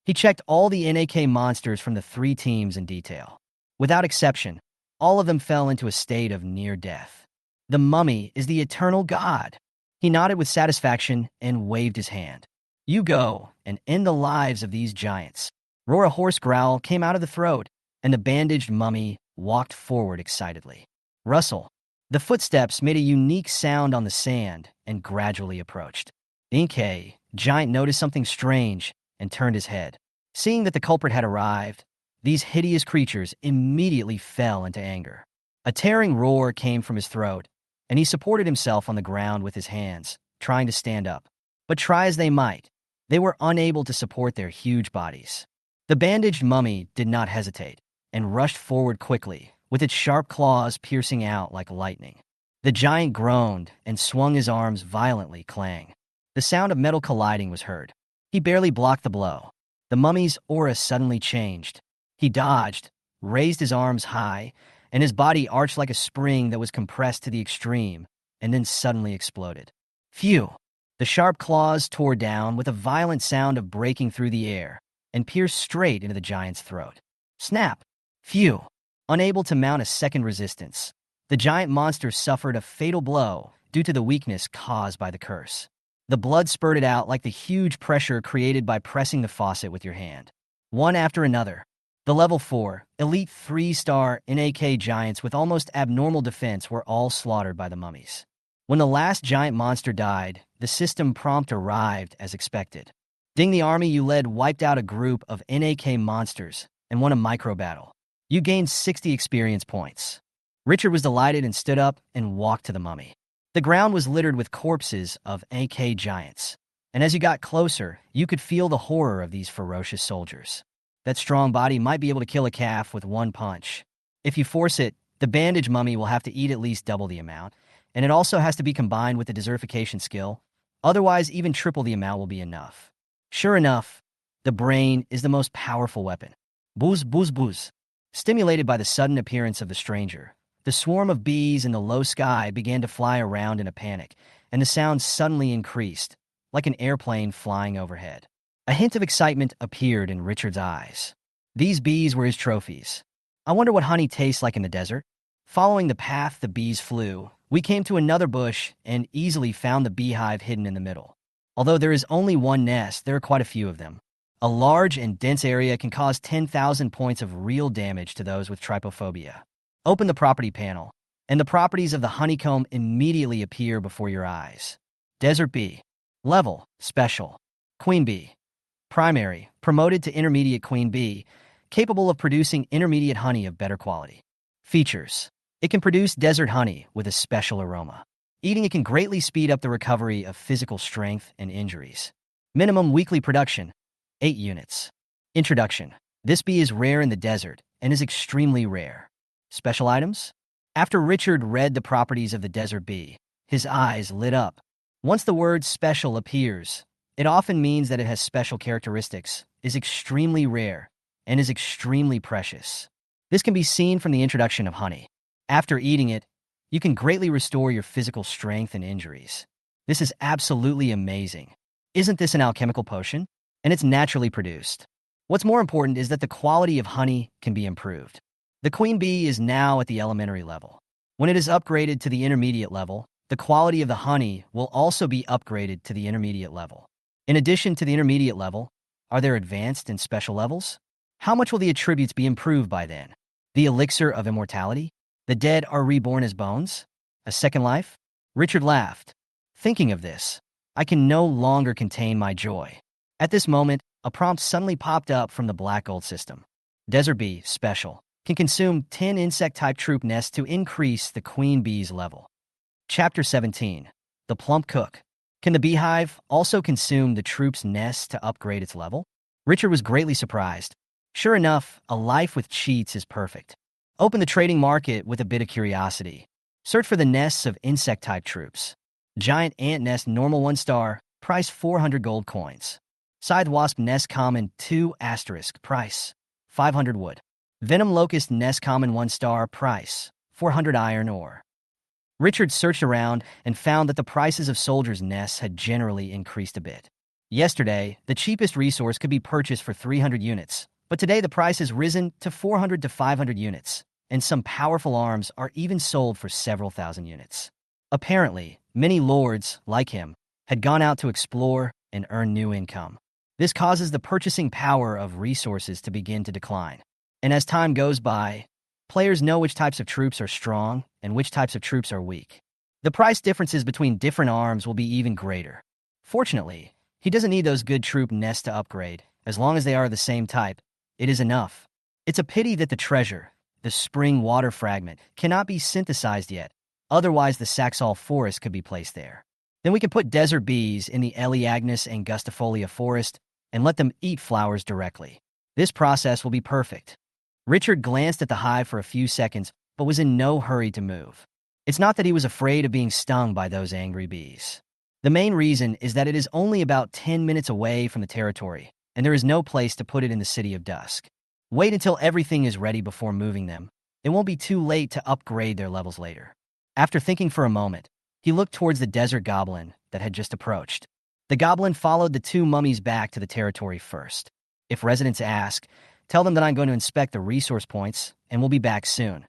He checked all the NAK monsters from the 3 teams in detail. Without exception, all of them fell into a state of near death. The mummy is the eternal god. He nodded with satisfaction and waved his hand. You go and end the lives of these giants. Roar a hoarse growl came out of the throat, and the bandaged mummy walked forward excitedly. Rustle. The footsteps made a unique sound on the sand and gradually approached. Inke, giant, noticed something strange and turned his head. Seeing that the culprit had arrived, these hideous creatures immediately fell into anger. A tearing roar came from his throat, and he supported himself on the ground with his hands, trying to stand up. But try as they might, they were unable to support their huge bodies. The bandaged mummy did not hesitate and rushed forward quickly, with its sharp claws piercing out like lightning. The giant groaned and swung his arms violently, clang. The sound of metal colliding was heard. He barely blocked the blow. The mummy's aura suddenly changed. He dodged, raised his arms high, and his body arched like a spring that was compressed to the extreme, and then suddenly exploded. Phew! The sharp claws tore down with a violent sound of breaking through the air and pierced straight into the giant's throat. Snap! Phew! Unable to mount a second resistance, the giant monster suffered a fatal blow due to the weakness caused by the curse. The blood spurted out like the huge pressure created by pressing the faucet with your hand. One after another, the level 4, elite 3-star NAK giants with almost abnormal defense were all slaughtered by the mummies. When the last giant monster died, the system prompt arrived as expected. Ding, the army you led wiped out a group of NAK monsters and won a micro battle. You gained 60 experience points. Richard was delighted and stood up and walked to the mummy. The ground was littered with corpses of AK giants, and as you got closer, you could feel the horror of these ferocious soldiers. That strong body might be able to kill a calf with one punch. If you force it, the bandage mummy will have to eat at least double the amount, and it also has to be combined with the desertification skill. Otherwise, even triple the amount will be enough. Sure enough, the brain is the most powerful weapon. Buzz, buzz, buzz. Stimulated by the sudden appearance of the stranger, the swarm of bees in the low sky began to fly around in a panic, and the sound suddenly increased, like an airplane flying overhead. A hint of excitement appeared in Richard's eyes. These bees were his trophies. I wonder what honey tastes like in the desert. Following the path the bees flew, we came to another bush and easily found the beehive hidden in the middle. Although there is only one nest, there are quite a few of them. A large and dense area can cause 10,000 points of real damage to those with trypophobia. Open the property panel, and the properties of the honeycomb immediately appear before your eyes. Desert bee. Level. Special. Queen bee. Primary. Promoted to intermediate queen bee, capable of producing intermediate honey of better quality. Features. It can produce desert honey with a special aroma. Eating it can greatly speed up the recovery of physical strength and injuries. Minimum weekly production. 8 units. Introduction. This bee is rare in the desert and is extremely rare. Special items? After Richard read the properties of the desert bee, his eyes lit up. Once the word special appears, it often means that it has special characteristics, is extremely rare, and is extremely precious. This can be seen from the introduction of honey. After eating it, you can greatly restore your physical strength and injuries. This is absolutely amazing. Isn't this an alchemical potion? And it's naturally produced. What's more important is that the quality of honey can be improved. The queen bee is now at the elementary level. When it is upgraded to the intermediate level, the quality of the honey will also be upgraded to the intermediate level. In addition to the intermediate level, are there advanced and special levels? How much will the attributes be improved by then? The elixir of immortality? The dead are reborn as bones? A second life? Richard laughed. Thinking of this, I can no longer contain my joy. At this moment, a prompt suddenly popped up from the Black Gold system. Desert Bee, special, can consume 10 insect-type troop nests to increase the queen bee's level. Chapter 17. The Plump Cook. Can the beehive also consume the troop's nest to upgrade its level? Richard was greatly surprised. Sure enough, a life with cheats is perfect. Open the trading market with a bit of curiosity. Search for the nests of insect-type troops. Giant ant nest normal 1 star, price 400 gold coins. Scythe wasp nest common 2 asterisk, price 500 wood. Venom locust nest common 1 star, price 400 iron ore. Richard searched around and found that the prices of soldiers' nests had generally increased a bit. Yesterday, the cheapest resource could be purchased for 300 units, but today the price has risen to 400 to 500 units, and some powerful arms are even sold for several thousand units. Apparently, many lords, like him, had gone out to explore and earn new income. This causes the purchasing power of resources to begin to decline. And as time goes by, players know which types of troops are strong and which types of troops are weak. The price differences between different arms will be even greater. Fortunately, he doesn't need those good troop nests to upgrade. As long as they are the same type, it is enough. It's a pity that the treasure, the spring water fragment, cannot be synthesized yet. Otherwise, the Saxol forest could be placed there. Then we can put desert bees in the Eleagnus angustifolia forest and let them eat flowers directly. This process will be perfect. Richard glanced at the hive for a few seconds, but was in no hurry to move. It's not that he was afraid of being stung by those angry bees. The main reason is that it is only about 10 minutes away from the territory, and there is no place to put it in the City of Dusk. Wait until everything is ready before moving them. It won't be too late to upgrade their levels later. After thinking for a moment, he looked towards the desert goblin that had just approached. The goblin followed the 2 mummies back to the territory first. If residents ask, tell them that I'm going to inspect the resource points and we'll be back soon.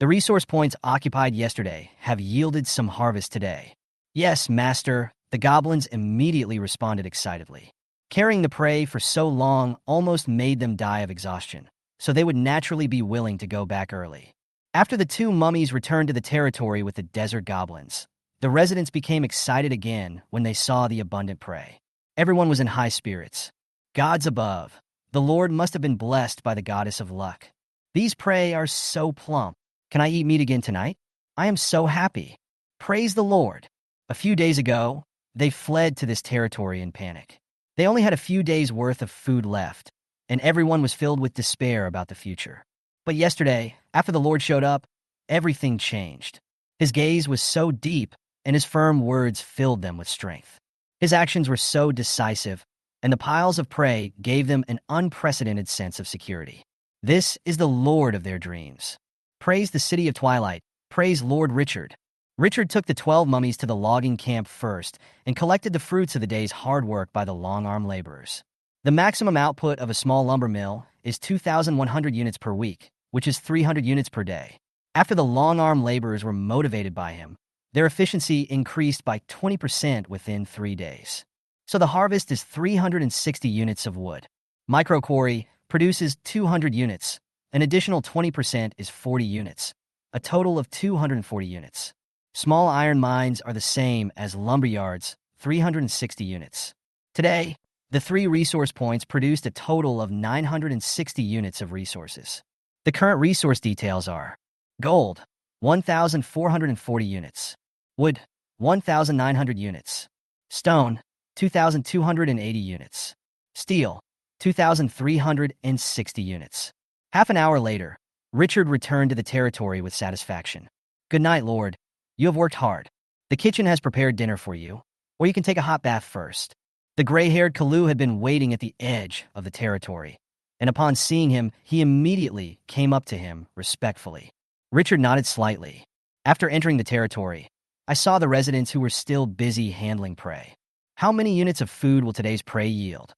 The resource points occupied yesterday have yielded some harvest today. Yes, master, the goblins immediately responded excitedly. Carrying the prey for so long almost made them die of exhaustion, so they would naturally be willing to go back early. After the 2 mummies returned to the territory with the desert goblins, the residents became excited again when they saw the abundant prey. Everyone was in high spirits. Gods above, the Lord must have been blessed by the goddess of luck. These prey are so plump. Can I eat meat again tonight? I am so happy. Praise the Lord. A few days ago, they fled to this territory in panic. They only had a few days' worth of food left, and everyone was filled with despair about the future. But yesterday, after the Lord showed up, everything changed. His gaze was so deep, and his firm words filled them with strength. His actions were so decisive, and the piles of prey gave them an unprecedented sense of security. This is the Lord of their dreams. Praise the City of Twilight. Praise Lord Richard. Richard took the 12 mummies to the logging camp first and collected the fruits of the day's hard work by the long-arm laborers. The maximum output of a small lumber mill is 2,100 units per week, which is 300 units per day. After the long-arm laborers were motivated by him, their efficiency increased by 20% within 3 days. So the harvest is 360 units of wood. Micro quarry produces 200 units. An additional 20% is 40 units, a total of 240 units. Small iron mines are the same as lumber yards, 360 units. Today, the 3 resource points produced a total of 960 units of resources. The current resource details are gold, 1,440 units, wood, 1,900 units, stone, 2,280 units, steel, 2,360 units. Half an hour later, Richard returned to the territory with satisfaction. Good night, Lord. You have worked hard. The kitchen has prepared dinner for you, or you can take a hot bath first. The gray-haired Kalu had been waiting at the edge of the territory, and upon seeing him, he immediately came up to him respectfully. Richard nodded slightly. After entering the territory, I saw the residents who were still busy handling prey. How many units of food will today's prey yield?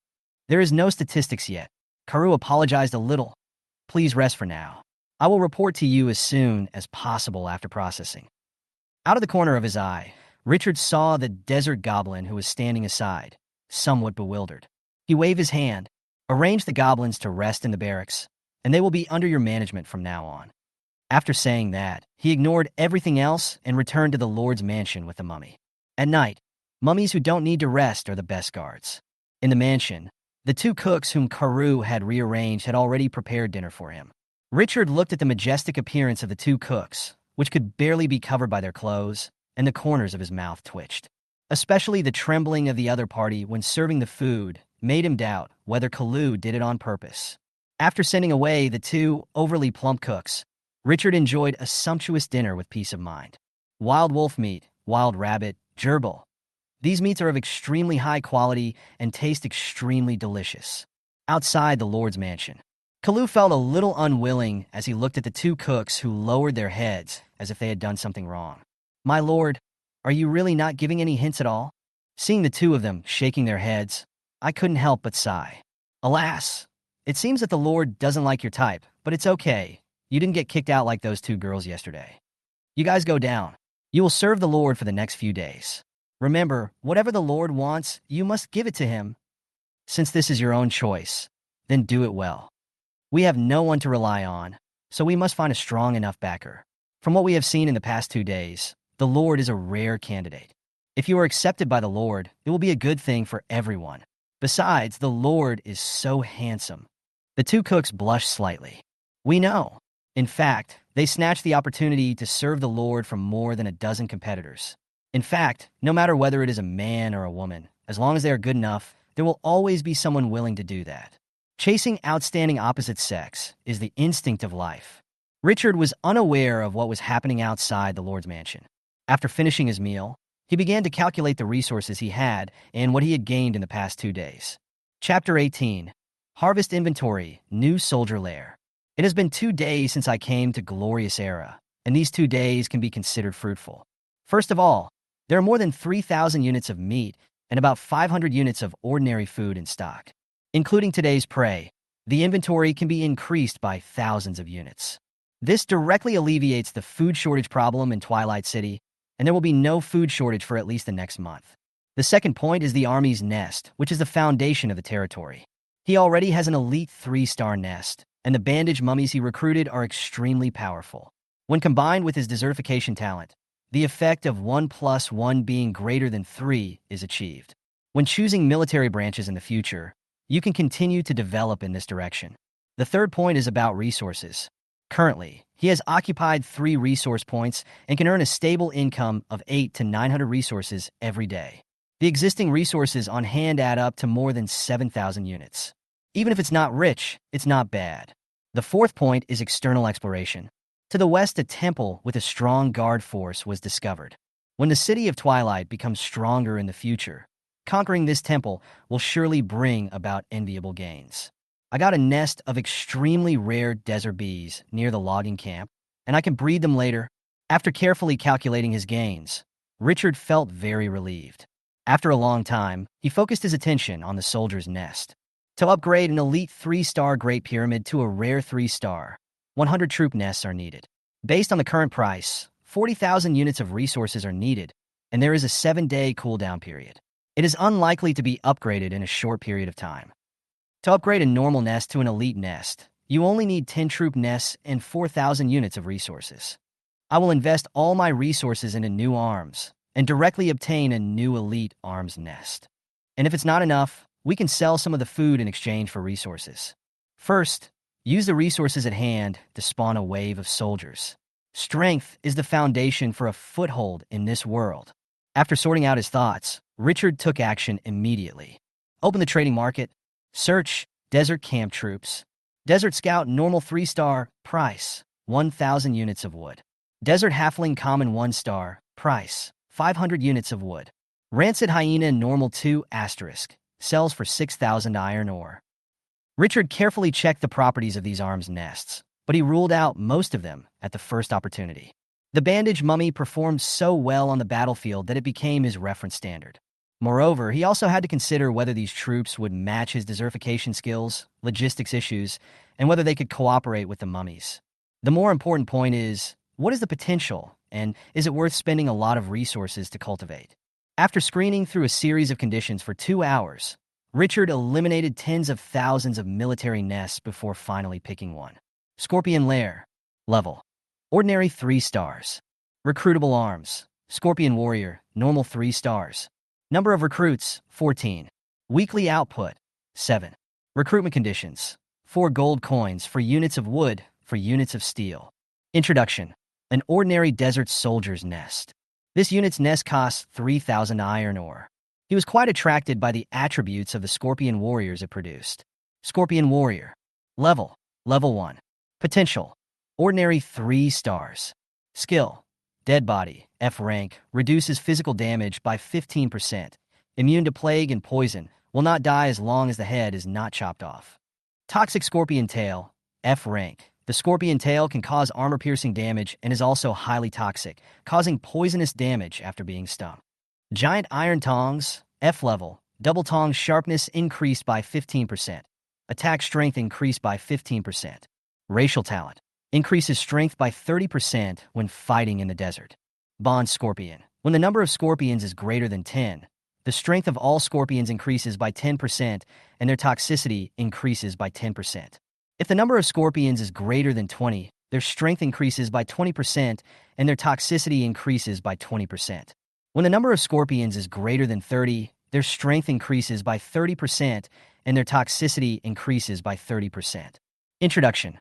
There is no statistics yet. Karu apologized a little. Please rest for now. I will report to you as soon as possible after processing. Out of the corner of his eye, Richard saw the desert goblin who was standing aside, somewhat bewildered. He waved his hand. Arrange the goblins to rest in the barracks, and they will be under your management from now on. After saying that, he ignored everything else and returned to the Lord's mansion with the mummy. At night, mummies who don't need to rest are the best guards. In the mansion, the two cooks whom Karu had rearranged had already prepared dinner for him. Richard looked at the majestic appearance of the two cooks, which could barely be covered by their clothes, and the corners of his mouth twitched. Especially the trembling of the other party when serving the food made him doubt whether Kalu did it on purpose. After sending away the two overly plump cooks, Richard enjoyed a sumptuous dinner with peace of mind. Wild wolf meat, wild rabbit, gerbil. These meats are of extremely high quality and taste extremely delicious. Outside the Lord's mansion, Kalu felt a little unwilling as he looked at the two cooks who lowered their heads as if they had done something wrong. My lord, are you really not giving any hints at all? Seeing the two of them shaking their heads, I couldn't help but sigh. Alas, it seems that the Lord doesn't like your type, but it's okay. You didn't get kicked out like those two girls yesterday. You guys go down. You will serve the Lord for the next few days. Remember, whatever the Lord wants, you must give it to him. Since this is your own choice, then do it well. We have no one to rely on, so we must find a strong enough backer. From what we have seen in the past 2 days, the Lord is a rare candidate. If you are accepted by the Lord, it will be a good thing for everyone. Besides, the Lord is so handsome. The two cooks blushed slightly. We know. In fact, they snatched the opportunity to serve the Lord from more than a dozen competitors. In fact, no matter whether it is a man or a woman, as long as they are good enough, there will always be someone willing to do that. Chasing outstanding opposite sex is the instinct of life. Richard was unaware of what was happening outside the Lord's mansion. After finishing his meal, he began to calculate the resources he had and what he had gained in the past 2 days. Chapter 18. Harvest Inventory, New Soldier Lair. It has been 2 days since I came to Glorious Era, and these 2 days can be considered fruitful. First of all, there are more than 3,000 units of meat and about 500 units of ordinary food in stock. Including today's prey, the inventory can be increased by thousands of units. This directly alleviates the food shortage problem in Twilight City, and there will be no food shortage for at least the next month. The second point is the Army's nest, which is the foundation of the territory. He already has an elite 3-star nest, and the bandage mummies he recruited are extremely powerful. When combined with his desertification talent, the effect of 1 + 1 being greater than 3 is achieved. When choosing military branches in the future, you can continue to develop in this direction. The third point is about resources. Currently, he has occupied 3 resource points and can earn a stable income of 800 to 900 resources every day. The existing resources on hand add up to more than 7,000 units. Even if it's not rich, it's not bad. The fourth point is external exploration. To the west, a temple with a strong guard force was discovered. When the City of Twilight becomes stronger in the future, conquering this temple will surely bring about enviable gains. I got a nest of extremely rare desert bees near the logging camp, and I can breed them later. After carefully calculating his gains, Richard felt very relieved. After a long time, he focused his attention on the soldier's nest. To upgrade an elite 3-star Great Pyramid to a rare 3-star, 100 troop nests are needed. Based on the current price, 40,000 units of resources are needed, and there is a 7-day cooldown period. It is unlikely to be upgraded in a short period of time. To upgrade a normal nest to an elite nest, you only need 10 troop nests and 4,000 units of resources. I will invest all my resources into new arms and directly obtain a new elite arms nest. And if it's not enough, we can sell some of the food in exchange for resources. First, use the resources at hand to spawn a wave of soldiers. Strength is the foundation for a foothold in this world. After sorting out his thoughts, Richard took action immediately. Open the trading market. Search Desert Camp Troops. Desert Scout Normal 3-star, price, 1,000 units of wood. Desert Halfling Common 1-star, price, 500 units of wood. Rancid Hyena Normal 2 *, sells for 6,000 iron ore. Richard carefully checked the properties of these arms nests, but he ruled out most of them at the first opportunity. The bandage mummy performed so well on the battlefield that it became his reference standard. Moreover, he also had to consider whether these troops would match his desertification skills, logistics issues, and whether they could cooperate with the mummies. The more important point is, what is the potential, and is it worth spending a lot of resources to cultivate? After screening through a series of conditions for 2 hours, Richard eliminated tens of thousands of military nests before finally picking one. Scorpion Lair. Level. Ordinary 3 stars. Recruitable arms. Scorpion Warrior. Normal 3 stars. Number of recruits, 14. Weekly output, 7. Recruitment conditions, 4 gold coins for units of wood, for units of steel. Introduction. An ordinary desert soldier's nest. This unit's nest costs 3,000 iron ore. He was quite attracted by the attributes of the Scorpion Warriors it produced. Scorpion Warrior. Level. Level 1. Potential. Ordinary 3 stars. Skill. Dead Body, F rank, reduces physical damage by 15%. Immune to plague and poison, will not die as long as the head is not chopped off. Toxic Scorpion Tail, F rank. The scorpion tail can cause armor-piercing damage and is also highly toxic, causing poisonous damage after being stung. Giant Iron Tongs, F level. Double tong sharpness increased by 15%. Attack strength increased by 15%. Racial talent. Increases strength by 30% when fighting in the desert. Bond Scorpion. When the number of scorpions is greater than 10, the strength of all scorpions increases by 10% and their toxicity increases by 10%. If the number of scorpions is greater than 20, their strength increases by 20% and their toxicity increases by 20%. When the number of scorpions is greater than 30, their strength increases by 30% and their toxicity increases by 30%. Introduction.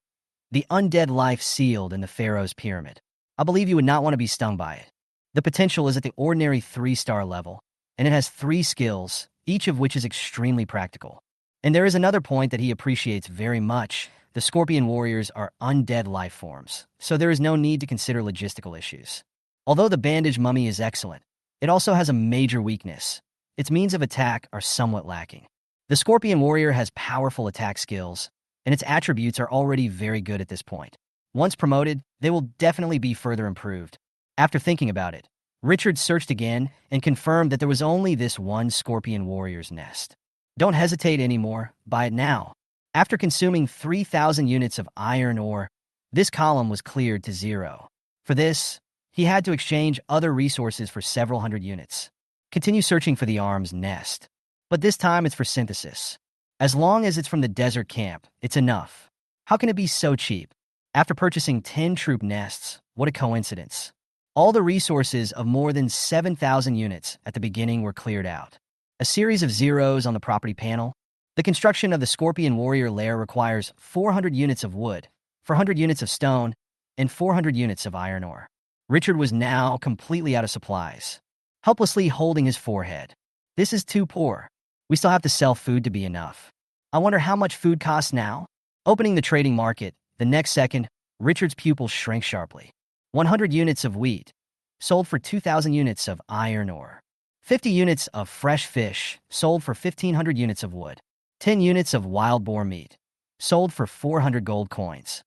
The undead life sealed in the Pharaoh's pyramid. I believe you would not want to be stung by it. The potential is at the ordinary 3-star level, and it has 3 skills, each of which is extremely practical. And there is another point that he appreciates very much. The Scorpion Warriors are undead life forms, so there is no need to consider logistical issues. Although the bandage mummy is excellent, it also has a major weakness. Its means of attack are somewhat lacking. The Scorpion Warrior has powerful attack skills, and its attributes are already very good at this point. Once promoted, they will definitely be further improved. After thinking about it, Richard searched again and confirmed that there was only this one Scorpion Warrior's nest. Don't hesitate anymore, buy it now. After consuming 3,000 units of iron ore, this column was cleared to 0. For this, he had to exchange other resources for several hundred units. Continue searching for the arm's nest. But this time it's for synthesis. As long as it's from the desert camp, it's enough. How can it be so cheap? After purchasing 10 troop nests, what a coincidence. All the resources of more than 7,000 units at the beginning were cleared out. A series of zeros on the property panel. The construction of the Scorpion Warrior Lair requires 400 units of wood, 400 units of stone, and 400 units of iron ore. Richard was now completely out of supplies, helplessly holding his forehead. This is too poor. We still have to sell food to be enough. I wonder how much food costs now? Opening the trading market, the next second, Richard's pupils shrank sharply. 100 units of wheat, sold for 2,000 units of iron ore. 50 units of fresh fish, sold for 1,500 units of wood. 10 units of wild boar meat, sold for 400 gold coins.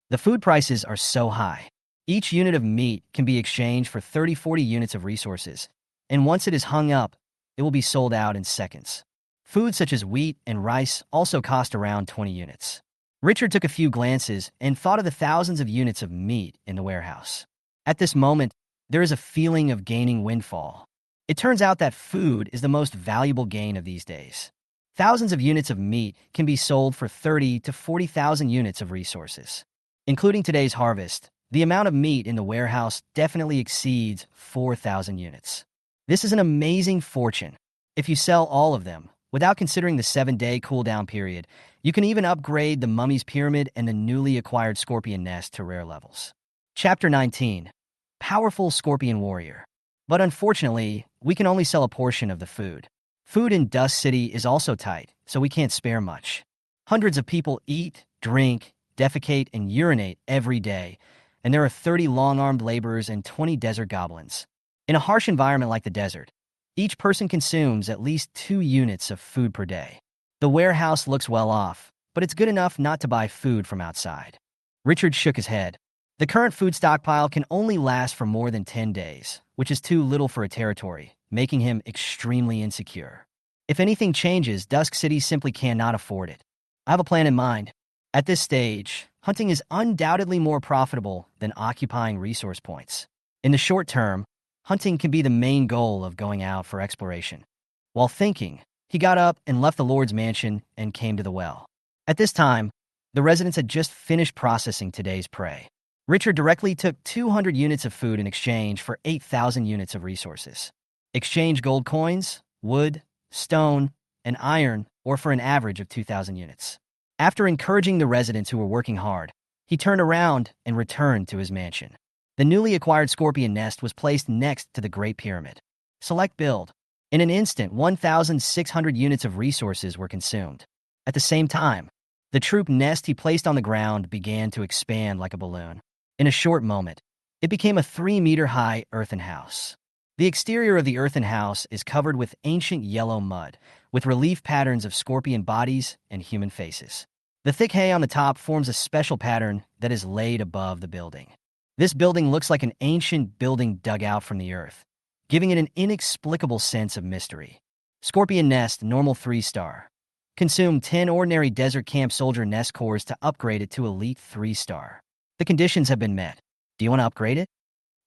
The food prices are so high. Each unit of meat can be exchanged for 30-40 units of resources, and once it is hung up, it will be sold out in seconds. Food such as wheat and rice also cost around 20 units. Richard took a few glances and thought of the thousands of units of meat in the warehouse. At this moment, there is a feeling of gaining windfall. It turns out that food is the most valuable gain of these days. Thousands of units of meat can be sold for 30 to 40,000 units of resources. Including today's harvest, the amount of meat in the warehouse definitely exceeds 4,000 units. This is an amazing fortune. If you sell all of them, without considering the 7-day cooldown period, you can even upgrade the Mummy's Pyramid and the newly acquired Scorpion Nest to rare levels. Chapter 19. Powerful Scorpion Warrior. But unfortunately, we can only sell a portion of the food. Food in Dust City is also tight, so we can't spare much. Hundreds of people eat, drink, defecate, and urinate every day, and there are 30 long-armed laborers and 20 desert goblins. In a harsh environment like the desert, each person consumes at least 2 units of food per day. The warehouse looks well off, but it's good enough not to buy food from outside. Richard shook his head. The current food stockpile can only last for more than 10 days, which is too little for a territory, making him extremely insecure. If anything changes, Dusk City simply cannot afford it. I have a plan in mind. At this stage, hunting is undoubtedly more profitable than occupying resource points. In the short term, hunting can be the main goal of going out for exploration. While thinking, he got up and left the Lord's mansion and came to the well. At this time, the residents had just finished processing today's prey. Richard directly took 200 units of food in exchange for 8,000 units of resources. Exchange gold coins, wood, stone, and iron, or for an average of 2,000 units. After encouraging the residents who were working hard, he turned around and returned to his mansion. The newly acquired scorpion nest was placed next to the Great Pyramid. Select build. In an instant, 1,600 units of resources were consumed. At the same time, the troop nest he placed on the ground began to expand like a balloon. In a short moment, it became a 3-meter-high earthen house. The exterior of the earthen house is covered with ancient yellow mud, with relief patterns of scorpion bodies and human faces. The thick hay on the top forms a special pattern that is laid above the building. This building looks like an ancient building dug out from the earth, giving it an inexplicable sense of mystery. Scorpion nest, normal 3-star. Consume 10 ordinary desert camp soldier nest cores to upgrade it to elite 3-star. The conditions have been met. Do you want to upgrade it?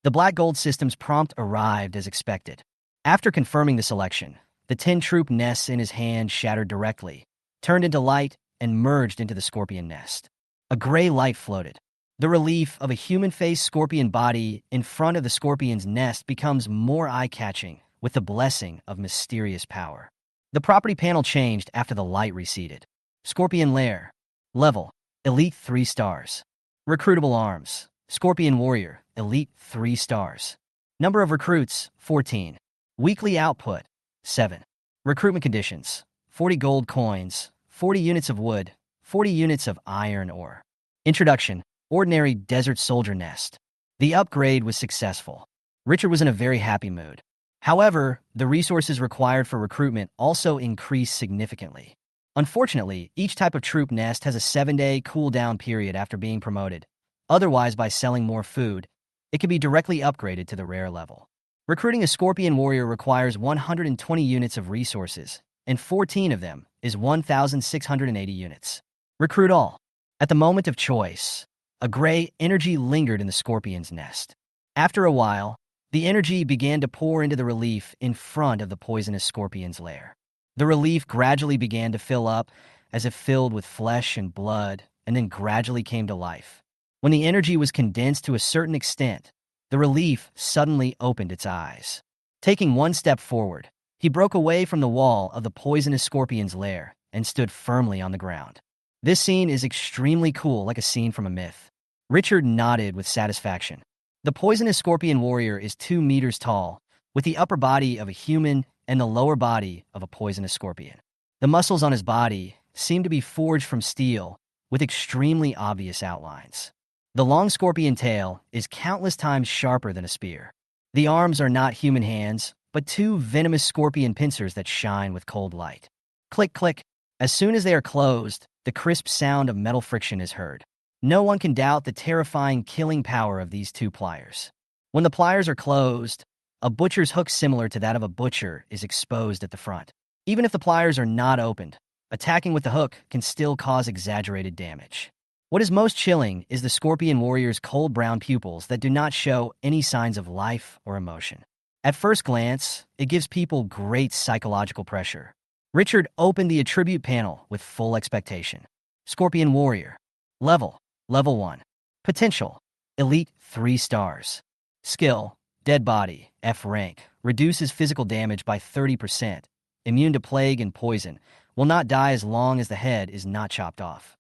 The Black Gold Systems prompt arrived as expected. After confirming the selection, the 10 troop nests in his hand shattered directly, turned into light, and merged into the scorpion nest. A gray light floated. The relief of a human-faced scorpion body in front of the scorpion's nest becomes more eye-catching with the blessing of mysterious power. The property panel changed after the light receded. Scorpion Lair. Level. Elite 3 stars. Recruitable arms. Scorpion Warrior. Elite 3 stars. Number of recruits, 14. Weekly output, 7. Recruitment conditions, 40 gold coins, 40 units of wood, 40 units of iron ore. Introduction, ordinary desert soldier nest. The upgrade was successful. Richard was in a very happy mood. However, the resources required for recruitment also increased significantly. Unfortunately, each type of troop nest has a 7-day cooldown period after being promoted. Otherwise, by selling more food, it can be directly upgraded to the rare level. Recruiting a Scorpion Warrior requires 120 units of resources, and 14 of them is 1,680 units. Recruit all. At the moment of choice, a gray energy lingered in the Scorpion's nest. After a while, the energy began to pour into the relief in front of the poisonous Scorpion's lair. The relief gradually began to fill up, as if filled with flesh and blood, and then gradually came to life. When the energy was condensed to a certain extent, the relief suddenly opened its eyes. Taking one step forward, he broke away from the wall of the poisonous Scorpion's lair and stood firmly on the ground. This scene is extremely cool, like a scene from a myth. Richard nodded with satisfaction. The poisonous Scorpion Warrior is 2 meters tall, with the upper body of a human and the lower body of a poisonous scorpion. The muscles on his body seem to be forged from steel, with extremely obvious outlines. The long scorpion tail is countless times sharper than a spear. The arms are not human hands, but 2 venomous scorpion pincers that shine with cold light. Click, click. As soon as they are closed, the crisp sound of metal friction is heard. No one can doubt the terrifying killing power of these 2 pliers. When the pliers are closed, a butcher's hook similar to that of a butcher is exposed at the front. Even if the pliers are not opened, attacking with the hook can still cause exaggerated damage. What is most chilling is the Scorpion Warrior's cold brown pupils that do not show any signs of life or emotion. At first glance, it gives people great psychological pressure. Richard opened the attribute panel with full expectation. Scorpion Warrior. Level 1. Potential, Elite 3 stars. Skill, Dead Body, F rank, reduces physical damage by 30%, immune to plague and poison, will not die as long as the head is not chopped off.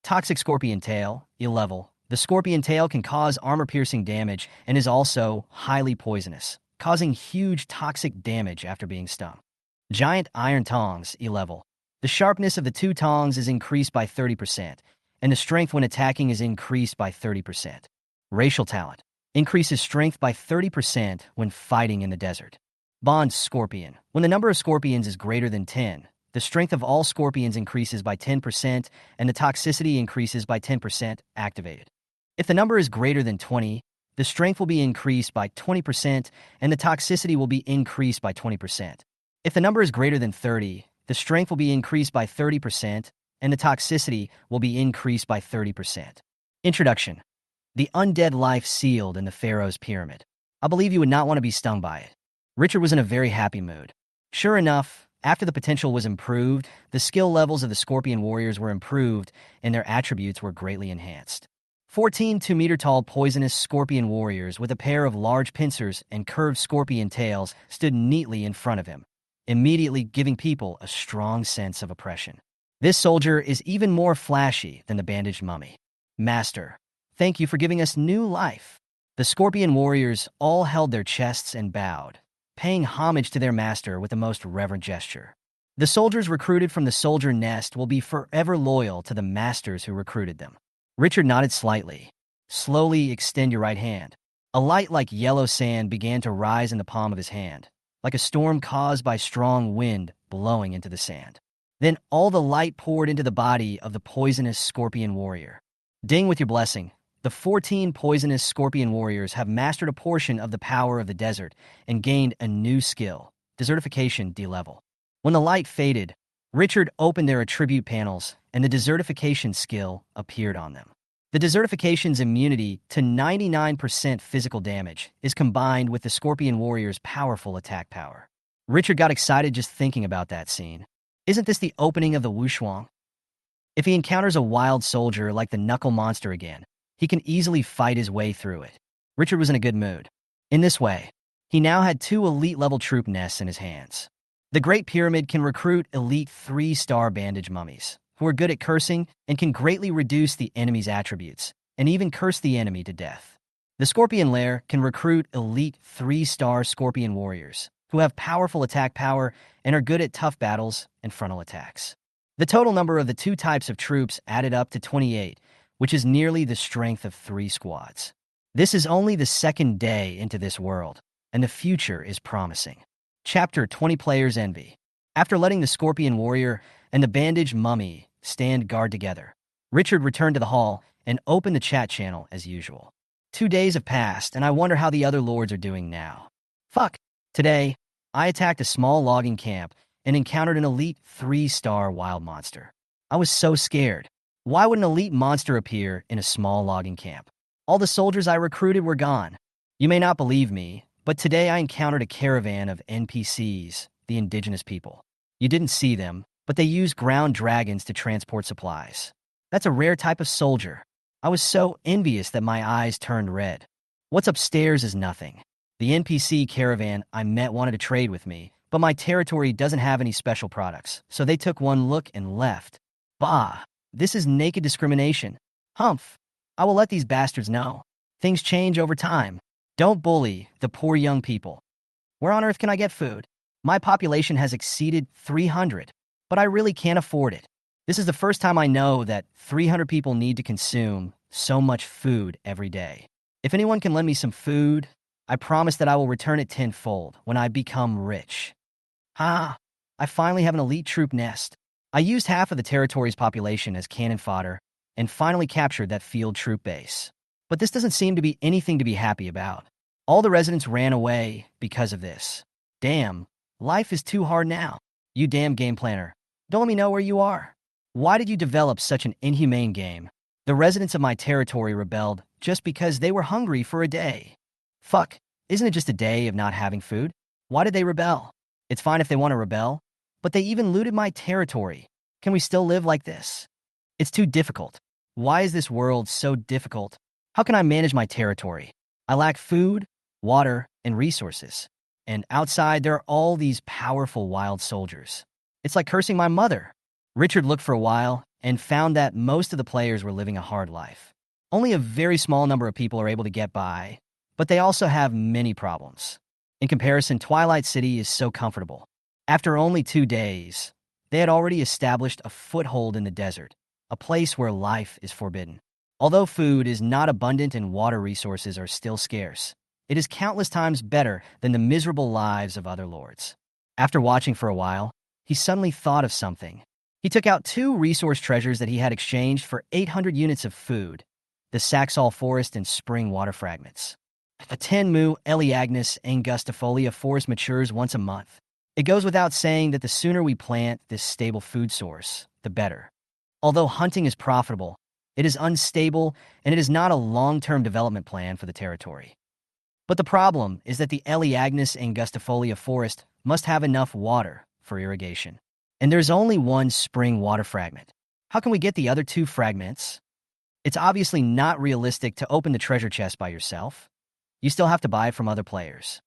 Toxic Scorpion Tail, E-level. The Scorpion Tail can cause armor-piercing damage and is also highly poisonous, causing huge toxic damage after being stung. Giant Iron Tongs, E-level. The sharpness of the 2 tongs is increased by 30%, and the strength when attacking is increased by 30%. Racial Talent. Increases strength by 30% when fighting in the desert. Bond Scorpion. When the number of scorpions is greater than 10, the strength of all scorpions increases by 10% and the toxicity increases by 10% activated. If the number is greater than 20, the strength will be increased by 20% and the toxicity will be increased by 20%. If the number is greater than 30, the strength will be increased by 30% and the toxicity will be increased by 30%. Introduction. The undead life sealed in the pharaoh's pyramid. I believe you would not want to be stung by it. Richard was in a very happy mood. Sure enough, after the potential was improved, the skill levels of the scorpion warriors were improved and their attributes were greatly enhanced. 14 2-meter-tall poisonous scorpion warriors with a pair of large pincers and curved scorpion tails stood neatly in front of him, immediately giving people a strong sense of oppression. This soldier is even more flashy than the bandaged mummy. Master, thank you for giving us new life. The scorpion warriors all held their chests and bowed, paying homage to their master with the most reverent gesture. The soldiers recruited from the soldier nest will be forever loyal to the masters who recruited them. Richard nodded slightly. Slowly extend your right hand. A light like yellow sand began to rise in the palm of his hand, like a storm caused by strong wind blowing into the sand. Then all the light poured into the body of the poisonous scorpion warrior. Ding with your blessing. The 14 poisonous scorpion warriors have mastered a portion of the power of the desert and gained a new skill, desertification D-level. When the light faded, Richard opened their attribute panels and the desertification skill appeared on them. The desertification's immunity to 99% physical damage is combined with the scorpion warrior's powerful attack power. Richard got excited just thinking about that scene. Isn't this the opening of the Wushuang? If he encounters a wild soldier like the Knuckle Monster again, he can easily fight his way through it. Richard was in a good mood. In this way, he now had 2 elite-level troop nests in his hands. The Great Pyramid can recruit elite 3-star bandage mummies, who are good at cursing and can greatly reduce the enemy's attributes, and even curse the enemy to death. The Scorpion Lair can recruit elite 3-star scorpion warriors, who have powerful attack power and are good at tough battles and frontal attacks. The total number of the 2 types of troops added up to 28, which is nearly the strength of 3 squads. This is only the second day into this world, and the future is promising. Chapter 20 Players' Envy. After letting the Scorpion Warrior and the Bandaged Mummy stand guard together, Richard returned to the hall and opened the chat channel as usual. 2 days have passed, and I wonder how the other lords are doing now. Fuck. Today, I attacked a small logging camp and encountered an elite 3-star wild monster. I was so scared. Why would an elite monster appear in a small logging camp? All the soldiers I recruited were gone. You may not believe me, but today I encountered a caravan of NPCs, the indigenous people. You didn't see them, but they use ground dragons to transport supplies. That's a rare type of soldier. I was so envious that my eyes turned red. What's upstairs is nothing. The NPC caravan I met wanted to trade with me, but my territory doesn't have any special products, so they took one look and left. Bah! This is naked discrimination. Humph. I will let these bastards know. Things change over time. Don't bully the poor young people. Where on earth can I get food? My population has exceeded 300, but I really can't afford it. This is the first time I know that 300 people need to consume so much food every day. If anyone can lend me some food, I promise that I will return it tenfold when I become rich. I finally have an elite troop nest. I used half of the territory's population as cannon fodder and finally captured that field troop base. But this doesn't seem to be anything to be happy about. All the residents ran away because of this. Damn, life is too hard now. You damn game planner. Don't let me know where you are. Why did you develop such an inhumane game? The residents of my territory rebelled just because they were hungry for a day. Fuck, isn't it just a day of not having food? Why did they rebel? It's fine if they want to rebel, but they even looted my territory. Can we still live like this? It's too difficult. Why is this world so difficult? How can I manage my territory? I lack food, water, and resources. And outside, there are all these powerful wild soldiers. It's like cursing my mother. Richard looked for a while and found that most of the players were living a hard life. Only a very small number of people are able to get by, but they also have many problems. In comparison, Twilight City is so comfortable. After only 2 days, they had already established a foothold in the desert, a place where life is forbidden. Although food is not abundant and water resources are still scarce, it is countless times better than the miserable lives of other lords. After watching for a while, he suddenly thought of something. He took out 2 resource treasures that he had exchanged for 800 units of food, the Saxol Forest and Spring Water Fragments. A 10 Eleagnus angustifolia forest matures once a month. It goes without saying that the sooner we plant this stable food source, the better. Although hunting is profitable, It is unstable, and it is not a long-term development plan for the territory. But the problem is that the Elaeagnus angustifolia forest must have enough water for irrigation. And there's only one spring water fragment. How can we get the other two fragments? It's obviously not realistic to open the treasure chest by yourself. You still have to buy it from other players.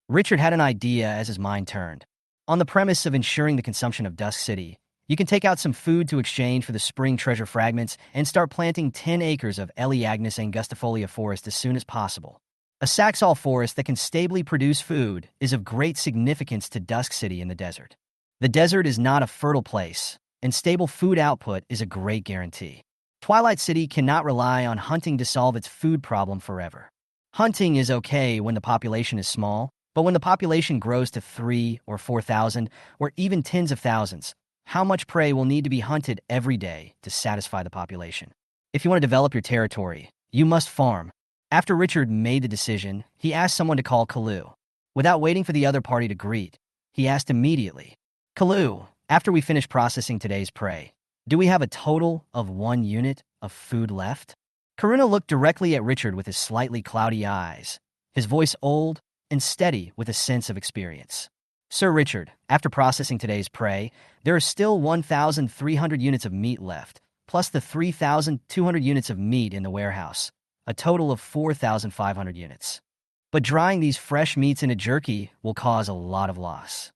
Richard had an idea as his mind turned. On the premise of ensuring the consumption of Dusk City, you can take out some food to exchange for the spring treasure fragments and start planting 10 acres of Elaeagnus angustifolia forest as soon as possible. A Saxall forest that can stably produce food is of great significance to Dusk City in the desert. The desert is not a fertile place, and stable food output is a great guarantee. Twilight City cannot rely on hunting to solve its food problem forever. Hunting is okay when the population is small, but when the population grows to 3,000 or 4,000, or even tens of thousands, how much prey will need to be hunted every day to satisfy the population? If you want to develop your territory, you must farm. After Richard made the decision, he asked someone to call Kalu. Without waiting for the other party to greet, he asked immediately, "Kalu, after we finish processing today's prey, do we have a total of 1 unit of food left?" Karuna looked directly at Richard with his slightly cloudy eyes, his voice old and steady with a sense of experience. "Sir Richard, after processing today's prey, there are still 1,300 units of meat left, plus the 3,200 units of meat in the warehouse, a total of 4,500 units. But drying these fresh meats in a jerky will cause a lot of loss.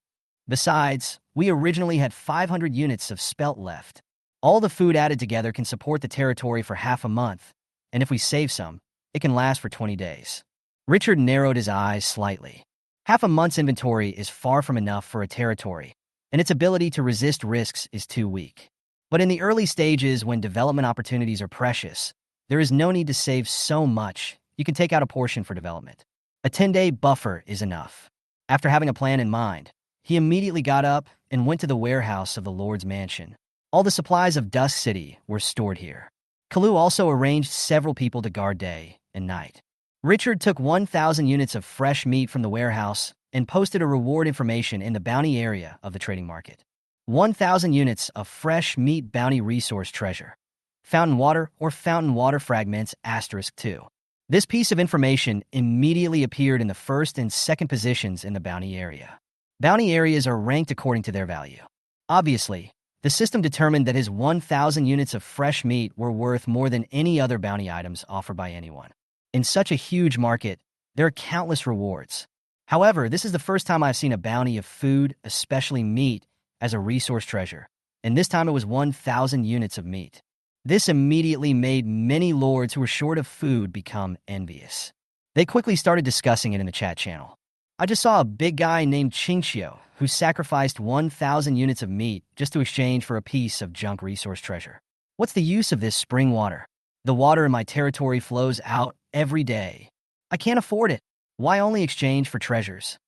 Besides, we originally had 500 units of spelt left. All the food added together can support the territory for half a month, and if we save some, it can last for 20 days. Richard narrowed his eyes slightly. Half a month's inventory is far from enough for a territory, and its ability to resist risks is too weak. But in the early stages, when development opportunities are precious, there is no need to save so much. You can take out a portion for development. A 10-day buffer is enough." After having a plan in mind, he immediately got up and went to the warehouse of the Lord's mansion. All the supplies of Dusk City were stored here. Kalu also arranged several people to guard day and night. Richard took 1,000 units of fresh meat from the warehouse and posted a reward information in the bounty area of the trading market. 1,000 units of fresh meat bounty resource treasure. Fountain water or fountain water fragments *2. This piece of information immediately appeared in the first and second positions in the bounty area. Bounty areas are ranked according to their value. Obviously, the system determined that his 1,000 units of fresh meat were worth more than any other bounty items offered by anyone. In such a huge market, there are countless rewards. However, this is the first time I've seen a bounty of food, especially meat, as a resource treasure, and this time it was 1,000 units of meat. This immediately made many lords who were short of food become envious. They quickly started discussing it in the chat channel. "I just saw a big guy named Qingxiu who sacrificed 1,000 units of meat just to exchange for a piece of junk resource treasure. What's the use of this spring water? The water in my territory flows out every day. I can't afford it. Why only exchange for treasures?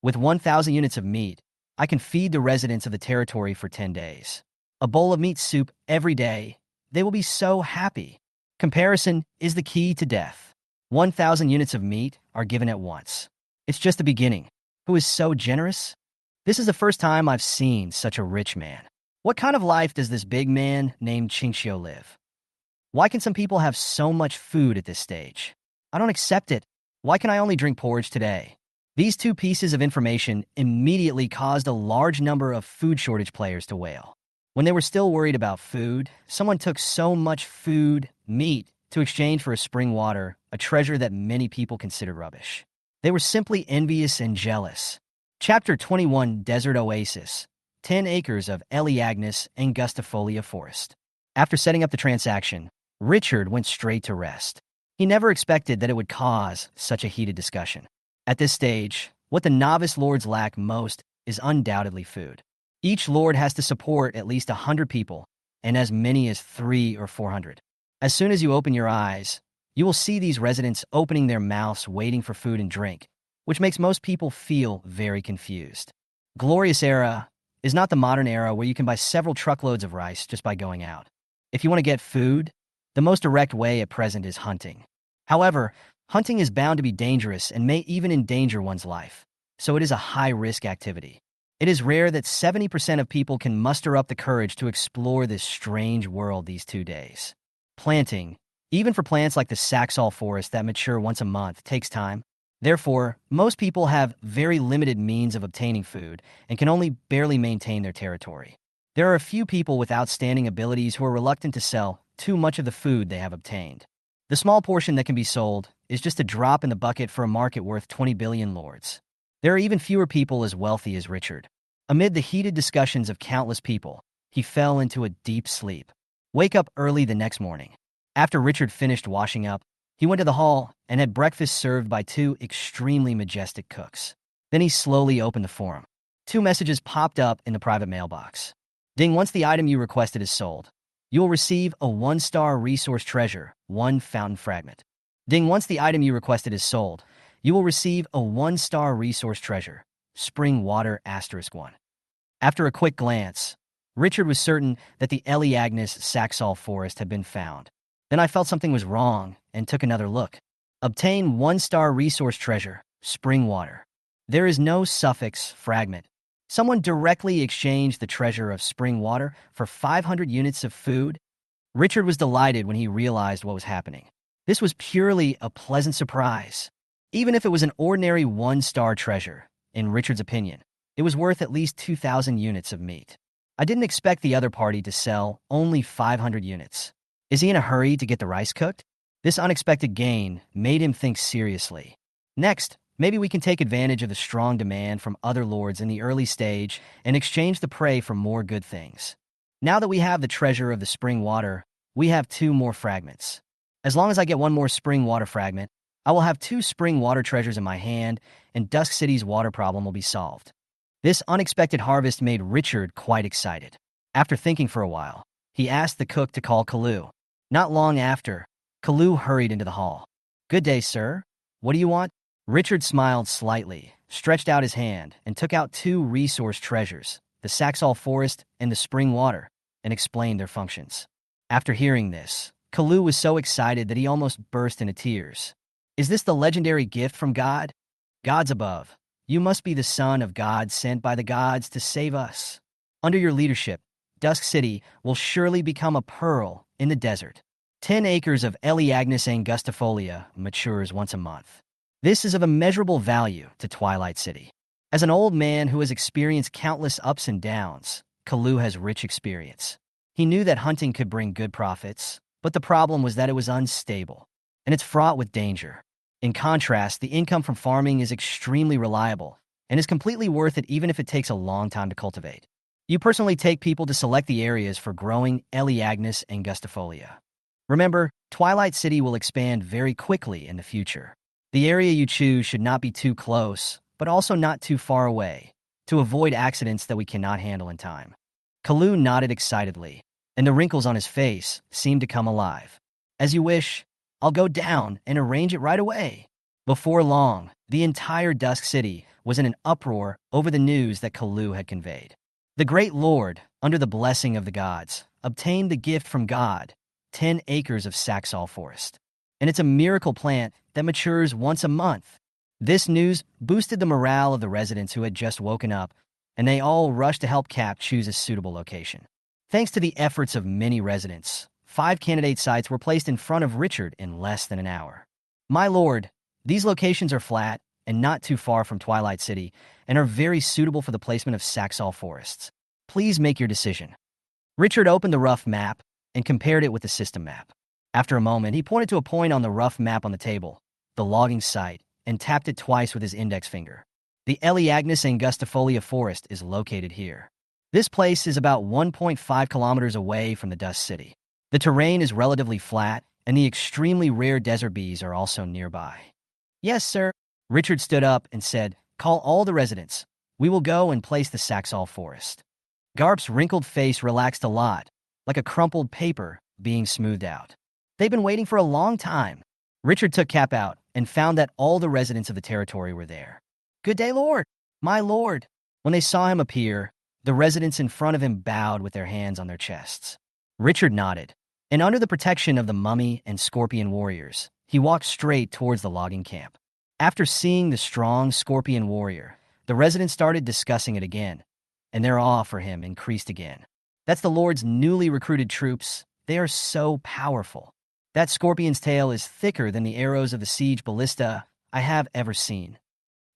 With 1,000 units of meat, I can feed the residents of the territory for 10 days. A bowl of meat soup every day. They will be so happy. Comparison is the key to death. 1,000 units of meat are given at once. It's just the beginning. Who is so generous? This is the first time I've seen such a rich man. What kind of life does this big man named Qingxiu live? Why can some people have so much food at this stage? I don't accept it. Why can I only drink porridge today?" These two pieces of information immediately caused a large number of food shortage players to wail. When they were still worried about food, someone took so much food, meat, to exchange for a spring water, a treasure that many people consider rubbish. They were simply envious and jealous. Chapter 21, Desert Oasis. 10 acres of Elaeagnus angustifolia forest. After setting up the transaction, Richard went straight to rest. He never expected that it would cause such a heated discussion. At this stage, what the novice lords lack most is undoubtedly food. Each lord has to support at least 100 people, and as many as 300 or 400. As soon as you open your eyes, you will see these residents opening their mouths waiting for food and drink, which makes most people feel very confused. Glorious era is not the modern era where you can buy several truckloads of rice just by going out. If you want to get food, the most direct way at present is hunting. However, hunting is bound to be dangerous and may even endanger one's life, so it is a high-risk activity. It is rare that 70% of people can muster up the courage to explore this strange world these 2 days. Planting, even for plants like the Saxol forest that mature once a month, takes time. Therefore, most people have very limited means of obtaining food and can only barely maintain their territory. There are a few people with outstanding abilities who are reluctant to sell too much of the food they have obtained. The small portion that can be sold is just a drop in the bucket for a market worth 20 billion lords. There are even fewer people as wealthy as Richard. Amid the heated discussions of countless people, he fell into a deep sleep. Wake up early the next morning. After Richard finished washing up, he went to the hall and had breakfast served by two extremely majestic cooks. Then he slowly opened the forum. Two messages popped up in the private mailbox. Ding, once the item you requested is sold, you will receive a 1-star resource treasure, 1 fountain fragment. Ding, once the item you requested is sold, you will receive a 1-star resource treasure, spring water *1. After a quick glance, Richard was certain that the Eliagnis Saxol forest had been found. Then I felt something was wrong and took another look. Obtain 1-star resource treasure, spring water. There is no suffix fragment. Someone directly exchanged the treasure of spring water for 500 units of food. Richard was delighted when he realized what was happening. This was purely a pleasant surprise. Even if it was an ordinary 1-star treasure, in Richard's opinion, it was worth at least 2,000 units of meat. I didn't expect the other party to sell only 500 units. Is he in a hurry to get the rice cooked? This unexpected gain made him think seriously. Next, maybe we can take advantage of the strong demand from other lords in the early stage and exchange the prey for more good things. Now that we have the treasure of the spring water, we have 2 more fragments. As long as I get 1 more spring water fragment, I will have 2 spring water treasures in my hand, and Dusk City's water problem will be solved. This unexpected harvest made Richard quite excited. After thinking for a while, he asked the cook to call Kalu. Not long after, Kalu hurried into the hall. "Good day, sir. What do you want?" Richard smiled slightly, stretched out his hand, and took out 2 resource treasures, the Saxol forest and the spring water, and explained their functions. After hearing this, Kalu was so excited that he almost burst into tears. "Is this the legendary gift from God? Gods above, you must be the son of God sent by the gods to save us. Under your leadership, Dusk City will surely become a pearl in the desert. 10 acres of Eliagnis angustifolia matures once a month. This is of immeasurable value to Twilight City. As an old man who has experienced countless ups and downs, Kalu has rich experience. He knew that hunting could bring good profits, but the problem was that it was unstable, and it's fraught with danger. In contrast, the income from farming is extremely reliable and is completely worth it even if it takes a long time to cultivate. You personally take people to select the areas for growing Eliagnis angustifolia. Remember, Twilight City will expand very quickly in the future. The area you choose should not be too close, but also not too far away, to avoid accidents that we cannot handle in time." Kalu nodded excitedly, and the wrinkles on his face seemed to come alive. "As you wish, I'll go down and arrange it right away." Before long, the entire Dusk City was in an uproar over the news that Kalu had conveyed. The great lord, under the blessing of the gods, obtained the gift from God, 10 acres of Saxol forest. And it's a miracle plant that matures once a month. This news boosted the morale of the residents who had just woken up, and they all rushed to help Cap choose a suitable location. Thanks to the efforts of many residents, 5 candidate sites were placed in front of Richard in less than an hour. "My lord, these locations are flat and not too far from Twilight City, and are very suitable for the placement of Saxol forests. Please make your decision." Richard opened the rough map and compared it with the system map. After a moment, he pointed to a point on the rough map on the table, the logging site, and tapped it twice with his index finger. "The Eliagnis angustifolia forest is located here. This place is about 1.5 kilometers away from the Dust City. The terrain is relatively flat, and the extremely rare desert bees are also nearby." "Yes, sir." Richard stood up and said, "Call all the residents. We will go and place the Saxol forest." Garp's wrinkled face relaxed a lot, like a crumpled paper being smoothed out. They've been waiting for a long time. Richard took Cap out and found that all the residents of the territory were there. "Good day, lord. My lord." When they saw him appear, the residents in front of him bowed with their hands on their chests. Richard nodded, and under the protection of the mummy and scorpion warriors, he walked straight towards the logging camp. After seeing the strong scorpion warrior, the residents started discussing it again, and their awe for him increased again. "That's the Lord's newly recruited troops, They are so powerful. That scorpion's tail is thicker than the arrows of the siege ballista I have ever seen.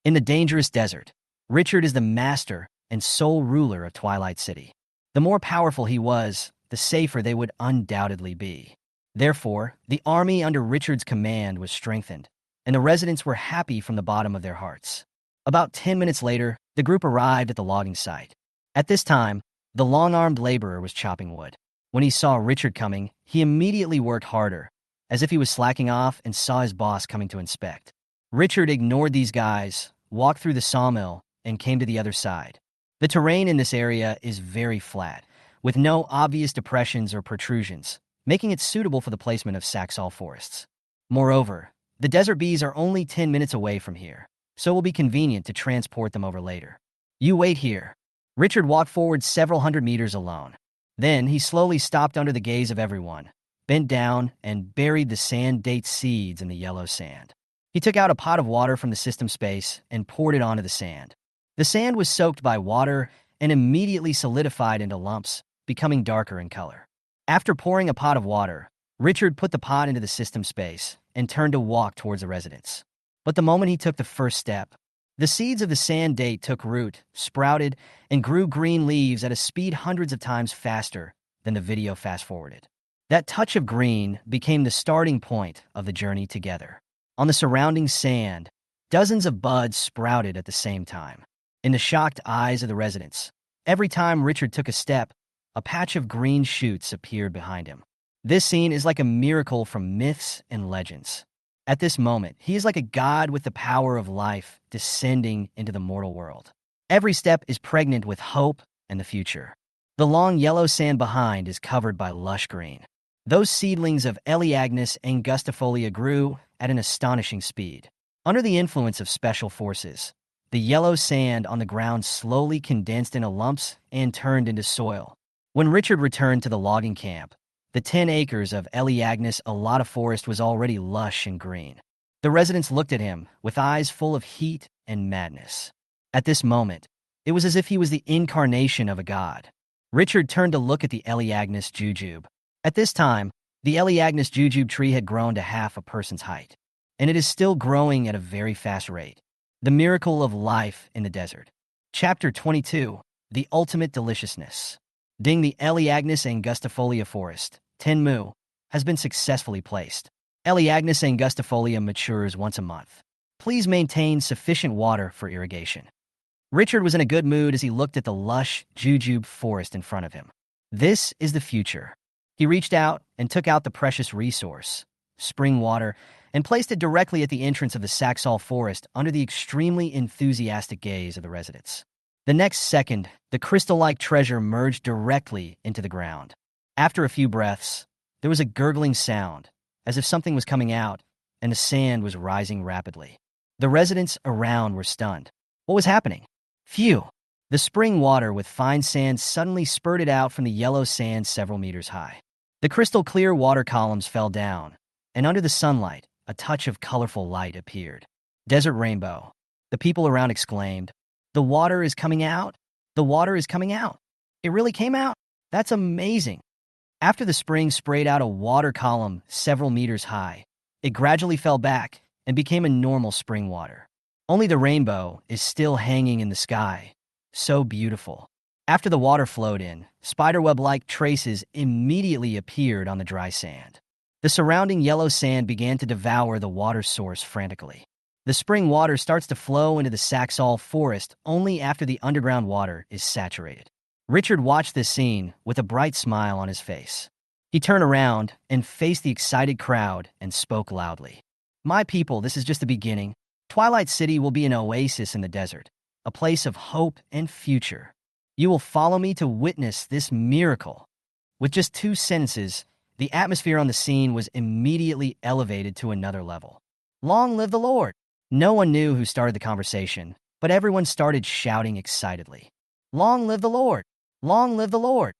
In the dangerous desert, Richard is the master and sole ruler of Twilight City. The more powerful he was, the safer they would undoubtedly be. Therefore, the army under Richard's command was strengthened, and the residents were happy from the bottom of their hearts. About 10 minutes later, the group arrived at the logging site. At this time, the long-armed laborer was chopping wood. When he saw Richard coming, he immediately worked harder, as if he was slacking off and saw his boss coming to inspect. Richard ignored these guys, walked through the sawmill, and came to the other side. The terrain in this area is very flat, with no obvious depressions or protrusions, making it suitable for the placement of Saxall forests. Moreover, the desert bees are only 10 minutes away from here, so it will be convenient to transport them over later. You wait here. Richard walked forward several hundred meters alone. Then he slowly stopped under the gaze of everyone, bent down, and buried the sand date seeds in the yellow sand. He took out a pot of water from the system space and poured it onto the sand. The sand was soaked by water and immediately solidified into lumps, becoming darker in color. After pouring a pot of water, Richard put the pot into the system space and turned to walk towards the residence. But the moment he took the first step, the seeds of the sand date took root, sprouted, and grew green leaves at a speed hundreds of times faster than the video fast-forwarded. That touch of green became the starting point of the journey together. On the surrounding sand, dozens of buds sprouted at the same time. In the shocked eyes of the residents, every time Richard took a step, a patch of green shoots appeared behind him. This scene is like a miracle from myths and legends. At this moment, he is like a god with the power of life descending into the mortal world. Every step is pregnant with hope and the future. The long yellow sand behind is covered by lush green. Those seedlings of Elaeagnus angustifolia grew at an astonishing speed. Under the influence of special forces, the yellow sand on the ground slowly condensed into lumps and turned into soil. When Richard returned to the logging camp, the 10 acres of Elaeagnus alata forest was already lush and green. The residents looked at him with eyes full of heat and madness. At this moment, it was as if he was the incarnation of a god. Richard turned to look at the Elaeagnus jujube. At this time, the Elaeagnus jujube tree had grown to half a person's height, and it is still growing at a very fast rate. The miracle of life in the desert. Chapter 22, The Ultimate Deliciousness. Ding, the Elaeagnus angustifolia forest, Tenmu, has been successfully placed. Elaeagnus angustifolia matures once a month. Please maintain sufficient water for irrigation. Richard was in a good mood as he looked at the lush jujube forest in front of him. This is the future. He reached out and took out the precious resource, spring water, and placed it directly at the entrance of the Saxall forest under the extremely enthusiastic gaze of the residents. The next second, the crystal-like treasure merged directly into the ground. After a few breaths, there was a gurgling sound, as if something was coming out, and the sand was rising rapidly. The residents around were stunned. What was happening? Phew! The spring water with fine sand suddenly spurted out from the yellow sand several meters high. The crystal-clear water columns fell down, and under the sunlight, a touch of colorful light appeared. Desert rainbow. The people around exclaimed, "The water is coming out! The water is coming out! It really came out? That's amazing!" After the spring sprayed out a water column several meters high, it gradually fell back and became a normal spring water. Only the rainbow is still hanging in the sky. So beautiful. After the water flowed in, spiderweb-like traces immediately appeared on the dry sand. The surrounding yellow sand began to devour the water source frantically. The spring water starts to flow into the Saxall forest only after the underground water is saturated. Richard watched this scene with a bright smile on his face. He turned around and faced the excited crowd and spoke loudly. "My people, this is just the beginning. Twilight City will be an oasis in the desert, a place of hope and future. You will follow me to witness this miracle." With just 2 sentences, the atmosphere on the scene was immediately elevated to another level. Long live the Lord! No one knew who started the conversation, but everyone started shouting excitedly. Long live the Lord! Long live the Lord!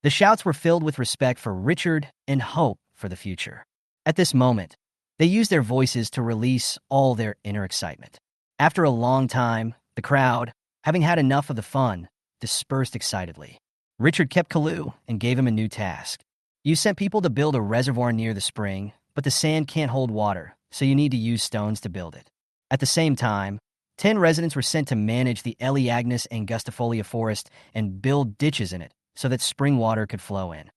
The shouts were filled with respect for Richard and hope for the future. At this moment, they used their voices to release all their inner excitement. After a long time, the crowd, having had enough of the fun, dispersed excitedly. Richard kept Kalu and gave him a new task. You sent people to build a reservoir near the spring, but the sand can't hold water, so you need to use stones to build it. At the same time, 10 residents were sent to manage the Eleagnis angustifolia forest and build ditches in it so that spring water could flow in.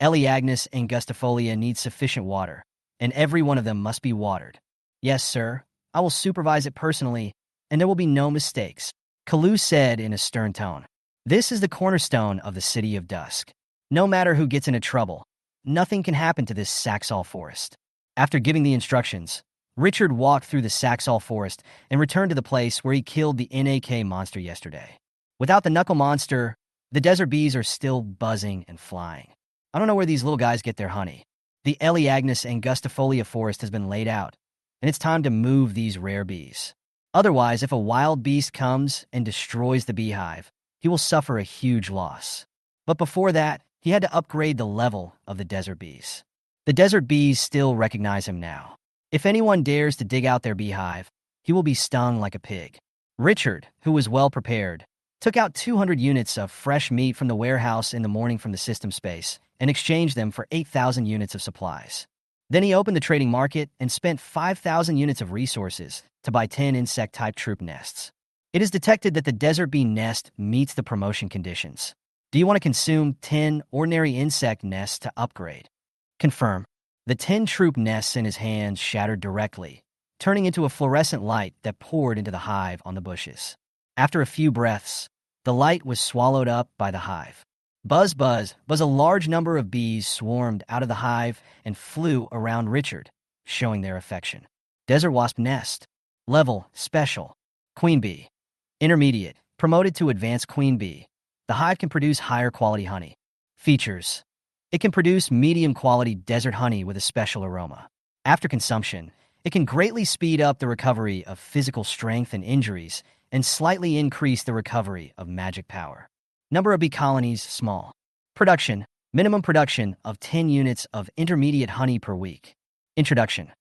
Eleagnis angustifolia needs sufficient water, and every one of them must be watered. Yes, sir, I will supervise it personally, and there will be no mistakes, Kalu said in a stern tone. This is the cornerstone of the City of Dusk. No matter who gets into trouble, nothing can happen to this Saxall forest. After giving the instructions, Richard walked through the Saxall forest and returned to the place where he killed the NAK monster yesterday. Without the knuckle monster, the desert bees are still buzzing and flying. I don't know where these little guys get their honey. The Eleagnis angustifolia forest has been laid out, and it's time to move these rare bees. Otherwise, if a wild beast comes and destroys the beehive, he will suffer a huge loss. But before that, he had to upgrade the level of the desert bees. The desert bees still recognize him now. If anyone dares to dig out their beehive, he will be stung like a pig. Richard, who was well prepared, took out 200 units of fresh meat from the warehouse in the morning from the system space and exchanged them for 8,000 units of supplies. Then he opened the trading market and spent 5,000 units of resources to buy 10 insect-type troop nests. It is detected that the desert bee nest meets the promotion conditions. Do you want to consume 10 ordinary insect nests to upgrade? Confirm. The 10 troop nests in his hands shattered directly, turning into a fluorescent light that poured into the hive on the bushes. After a few breaths, the light was swallowed up by the hive. Buzz, buzz, buzz. A large number of bees swarmed out of the hive and flew around Richard, showing their affection. Desert wasp nest. Level, special. Queen bee. Intermediate, promoted to advanced queen bee. The hive can produce higher quality honey. Features. It can produce medium quality desert honey with a special aroma. After consumption, it can greatly speed up the recovery of physical strength and injuries and slightly increase the recovery of magic power. Number of bee colonies, small. Production, minimum production of 10 units of intermediate honey per week. Introduction.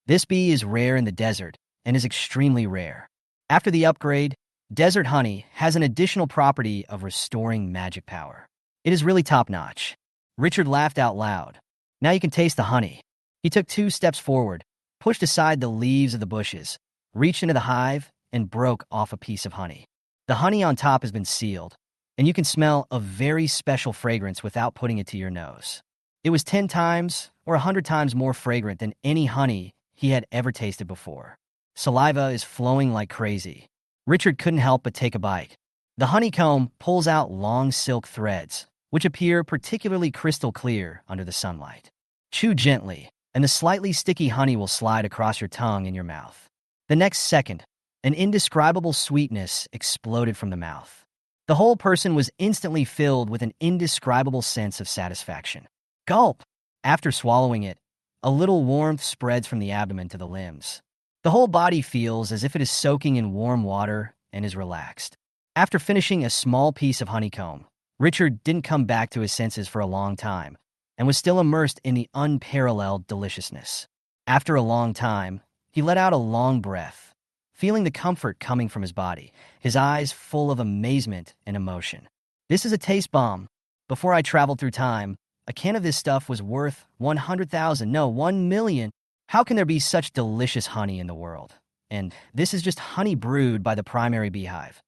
This bee is rare in the desert and is extremely rare. After the upgrade, desert honey has an additional property of restoring magic power. It is really top-notch. Richard laughed out loud. Now you can taste the honey. He took 2 steps forward, pushed aside the leaves of the bushes, reached into the hive, and broke off a piece of honey. The honey on top has been sealed, and you can smell a very special fragrance without putting it to your nose. It was 10 times or 100 times more fragrant than any honey he had ever tasted before. Saliva is flowing like crazy. Richard couldn't help but take a bite. The honeycomb pulls out long silk threads, which appear particularly crystal clear under the sunlight. Chew gently, and the slightly sticky honey will slide across your tongue and your mouth. The next second, an indescribable sweetness exploded from the mouth. The whole person was instantly filled with an indescribable sense of satisfaction. Gulp! After swallowing it, a little warmth spreads from the abdomen to the limbs. The whole body feels as if it is soaking in warm water and is relaxed. After finishing a small piece of honeycomb, Richard didn't come back to his senses for a long time and was still immersed in the unparalleled deliciousness. After a long time, he let out a long breath, feeling the comfort coming from his body, his eyes full of amazement and emotion. This is a taste bomb. Before I traveled through time, a can of this stuff was worth 100,000, no, 1 million. How can there be such delicious honey in the world? And this is just honey brewed by the primary beehive.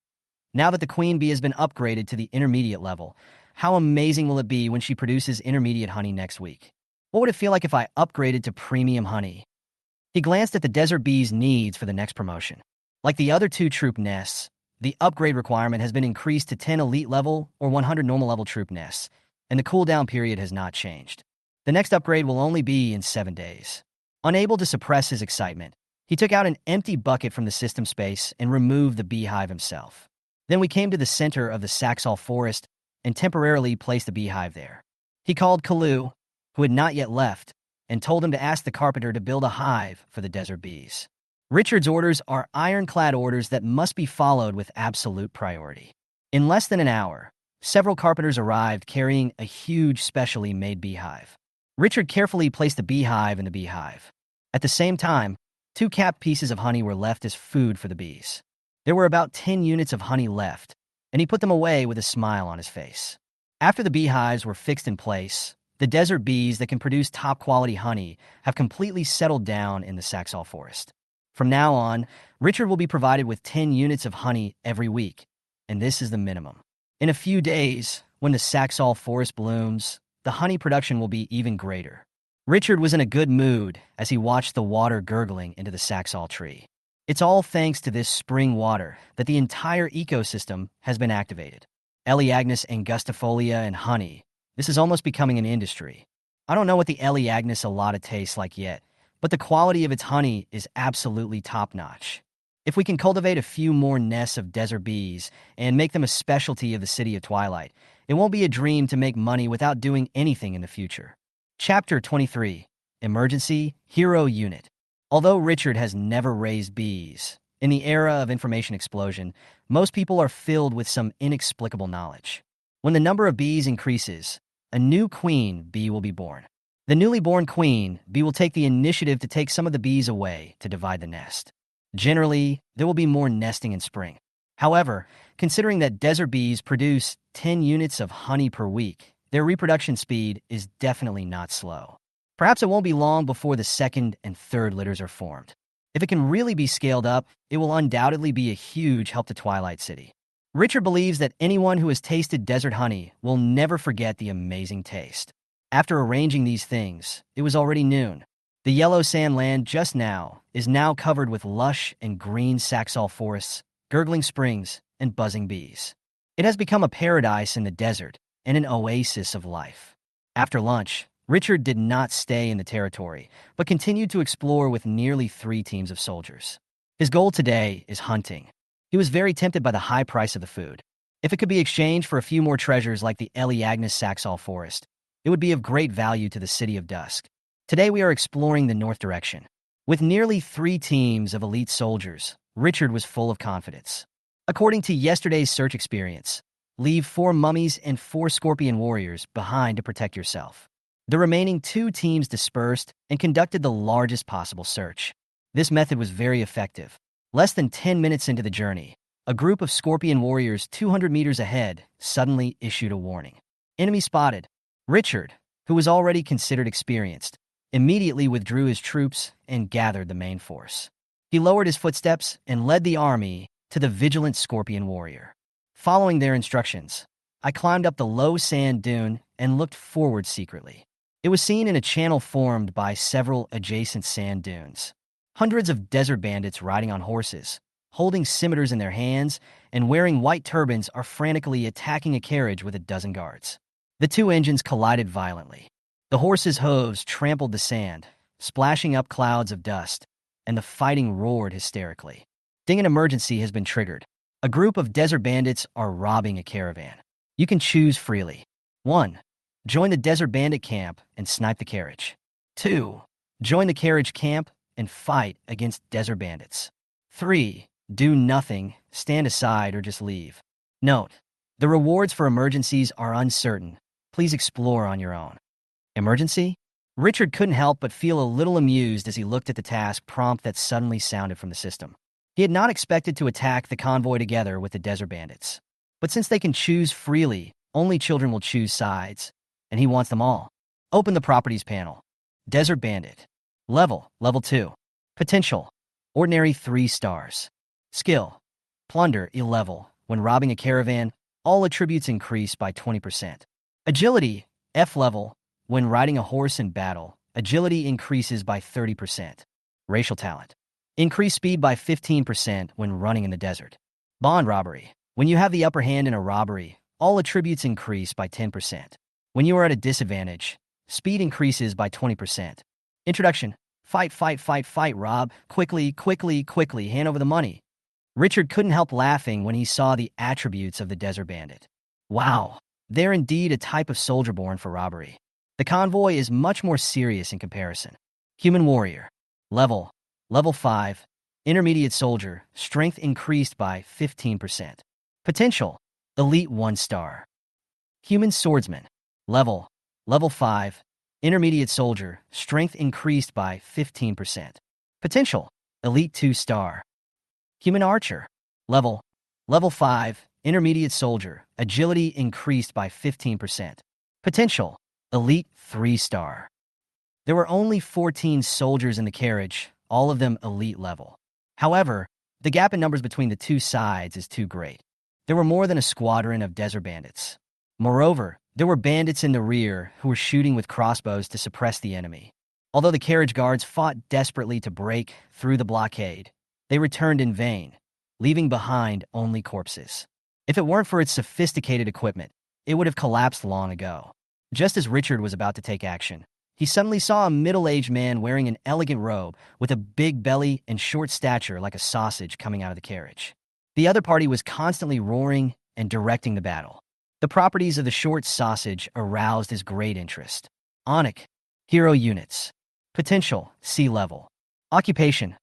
Now that the queen bee has been upgraded to the intermediate level, how amazing will it be when she produces intermediate honey next week? What would it feel like if I upgraded to premium honey? He glanced at the desert bee's needs for the next promotion. Like the other 2 troop nests, the upgrade requirement has been increased to 10 elite level or 100 normal level troop nests, and the cooldown period has not changed. The next upgrade will only be in 7 days. Unable to suppress his excitement, he took out an empty bucket from the system space and removed the beehive himself. Then we came to the center of the Saxall forest and temporarily placed the beehive there. He called Kalu, who had not yet left, and told him to ask the carpenter to build a hive for the desert bees. Richard's orders are ironclad orders that must be followed with absolute priority. In less than an hour, several carpenters arrived carrying a huge specially made beehive. Richard carefully placed the beehive in the beehive. At the same time, 2 capped pieces of honey were left as food for the bees. There were about 10 units of honey left, and he put them away with a smile on his face. After the beehives were fixed in place, The desert bees that can produce top-quality honey have completely settled down in the Saxall forest. From now on, Richard will be provided with 10 units of honey every week, and this is the minimum. In a few days, when the Saxall forest blooms, the honey production will be even greater. Richard was in a good mood as he watched the water gurgling into the Saxall tree. It's all thanks to this spring water that the entire ecosystem has been activated. Elaeagnus angustifolia and honey. This is almost becoming an industry. I don't know what the Elaeagnus alata tastes like yet, but the quality of its honey is absolutely top-notch. If we can cultivate a few more nests of desert bees and make them a specialty of the City of Twilight, it won't be a dream to make money without doing anything in the future. Chapter 23. Emergency Hero Unit. Although Richard has never raised bees, in the era of information explosion, most people are filled with some inexplicable knowledge. When the number of bees increases, a new queen bee will be born. The newly born queen bee will take the initiative to take some of the bees away to divide the nest. Generally, there will be more nesting in spring. However, considering that desert bees produce 10 units of honey per week, their reproduction speed is definitely not slow. Perhaps it won't be long before the second and third litters are formed. If it can really be scaled up, it will undoubtedly be a huge help to Twilight City. Richard believes that anyone who has tasted desert honey will never forget the amazing taste. After arranging these things, it was already noon. The yellow sand land just now is now covered with lush and green Saxall forests, gurgling springs, and buzzing bees. It has become a paradise in the desert and an oasis of life. After lunch, Richard did not stay in the territory, but continued to explore with nearly 3 teams of soldiers. His goal today is hunting. He was very tempted by the high price of the food. If it could be exchanged for a few more treasures like the Elaeagnus Saxall forest, it would be of great value to the City of Dusk. Today we are exploring the north direction. With nearly 3 teams of elite soldiers, Richard was full of confidence. According to yesterday's search experience, leave 4 mummies and 4 scorpion warriors behind to protect yourself. The remaining 2 teams dispersed and conducted the largest possible search. This method was very effective. Less than 10 minutes into the journey, a group of scorpion warriors 200 meters ahead suddenly issued a warning. Enemy spotted. Richard, who was already considered experienced, immediately withdrew his troops and gathered the main force. He lowered his footsteps and led the army to the vigilant scorpion warrior. Following their instructions, I climbed up the low sand dune and looked forward secretly. It was seen in a channel formed by several adjacent sand dunes. Hundreds of desert bandits riding on horses, holding scimitars in their hands, and wearing white turbans are frantically attacking a carriage with a dozen guards. The 2 engines collided violently. The horses' hooves trampled the sand, splashing up clouds of dust, and the fighting roared hysterically. An emergency has been triggered. A group of desert bandits are robbing a caravan. You can choose freely. 1. Join the desert bandit camp and snipe the carriage. 2. Join the carriage camp and fight against desert bandits. 3. Do nothing, stand aside, or just leave. Note: the rewards for emergencies are uncertain. Please explore on your own. Emergency? Richard couldn't help but feel a little amused as he looked at the task prompt that suddenly sounded from the system. He had not expected to attack the convoy together with the desert bandits. But since they can choose freely, only children will choose sides, and he wants them all. Open the Properties panel. Desert Bandit. Level 2. Potential, Ordinary 3 stars. Skill, Plunder level. When robbing a caravan, all attributes increase by 20%. Agility, F level. When riding a horse in battle, agility increases by 30%. Racial talent, increase speed by 15% when running in the desert. Bond robbery. When you have the upper hand in a robbery, all attributes increase by 10%. When you are at a disadvantage, speed increases by 20%. Introduction. Fight, rob. Quickly, hand over the money. Richard couldn't help laughing when he saw the attributes of the desert bandit. Wow, they're indeed a type of soldier born for robbery. The convoy is much more serious in comparison. Human warrior. Level 5. Intermediate soldier. Strength increased by 15%. Potential, Elite 1 star. Human swordsman. Level 5. Intermediate soldier. Strength increased by 15%. Potential, Elite 2 star. Human archer. Level 5. Intermediate soldier. Agility increased by 15%. Potential, Elite 3-star. There were only 14 soldiers in the carriage, all of them elite level. However, the gap in numbers between the two sides is too great. There were more than a squadron of desert bandits. Moreover, there were bandits in the rear who were shooting with crossbows to suppress the enemy. Although the carriage guards fought desperately to break through the blockade, they returned in vain, leaving behind only corpses. If it weren't for its sophisticated equipment, it would have collapsed long ago. Just as Richard was about to take action, he suddenly saw a middle-aged man wearing an elegant robe with a big belly and short stature like a sausage coming out of the carriage. The other party was constantly roaring and directing the battle. The properties of the short sausage aroused his great interest. Onic, hero units. Potential, C level. Occupation,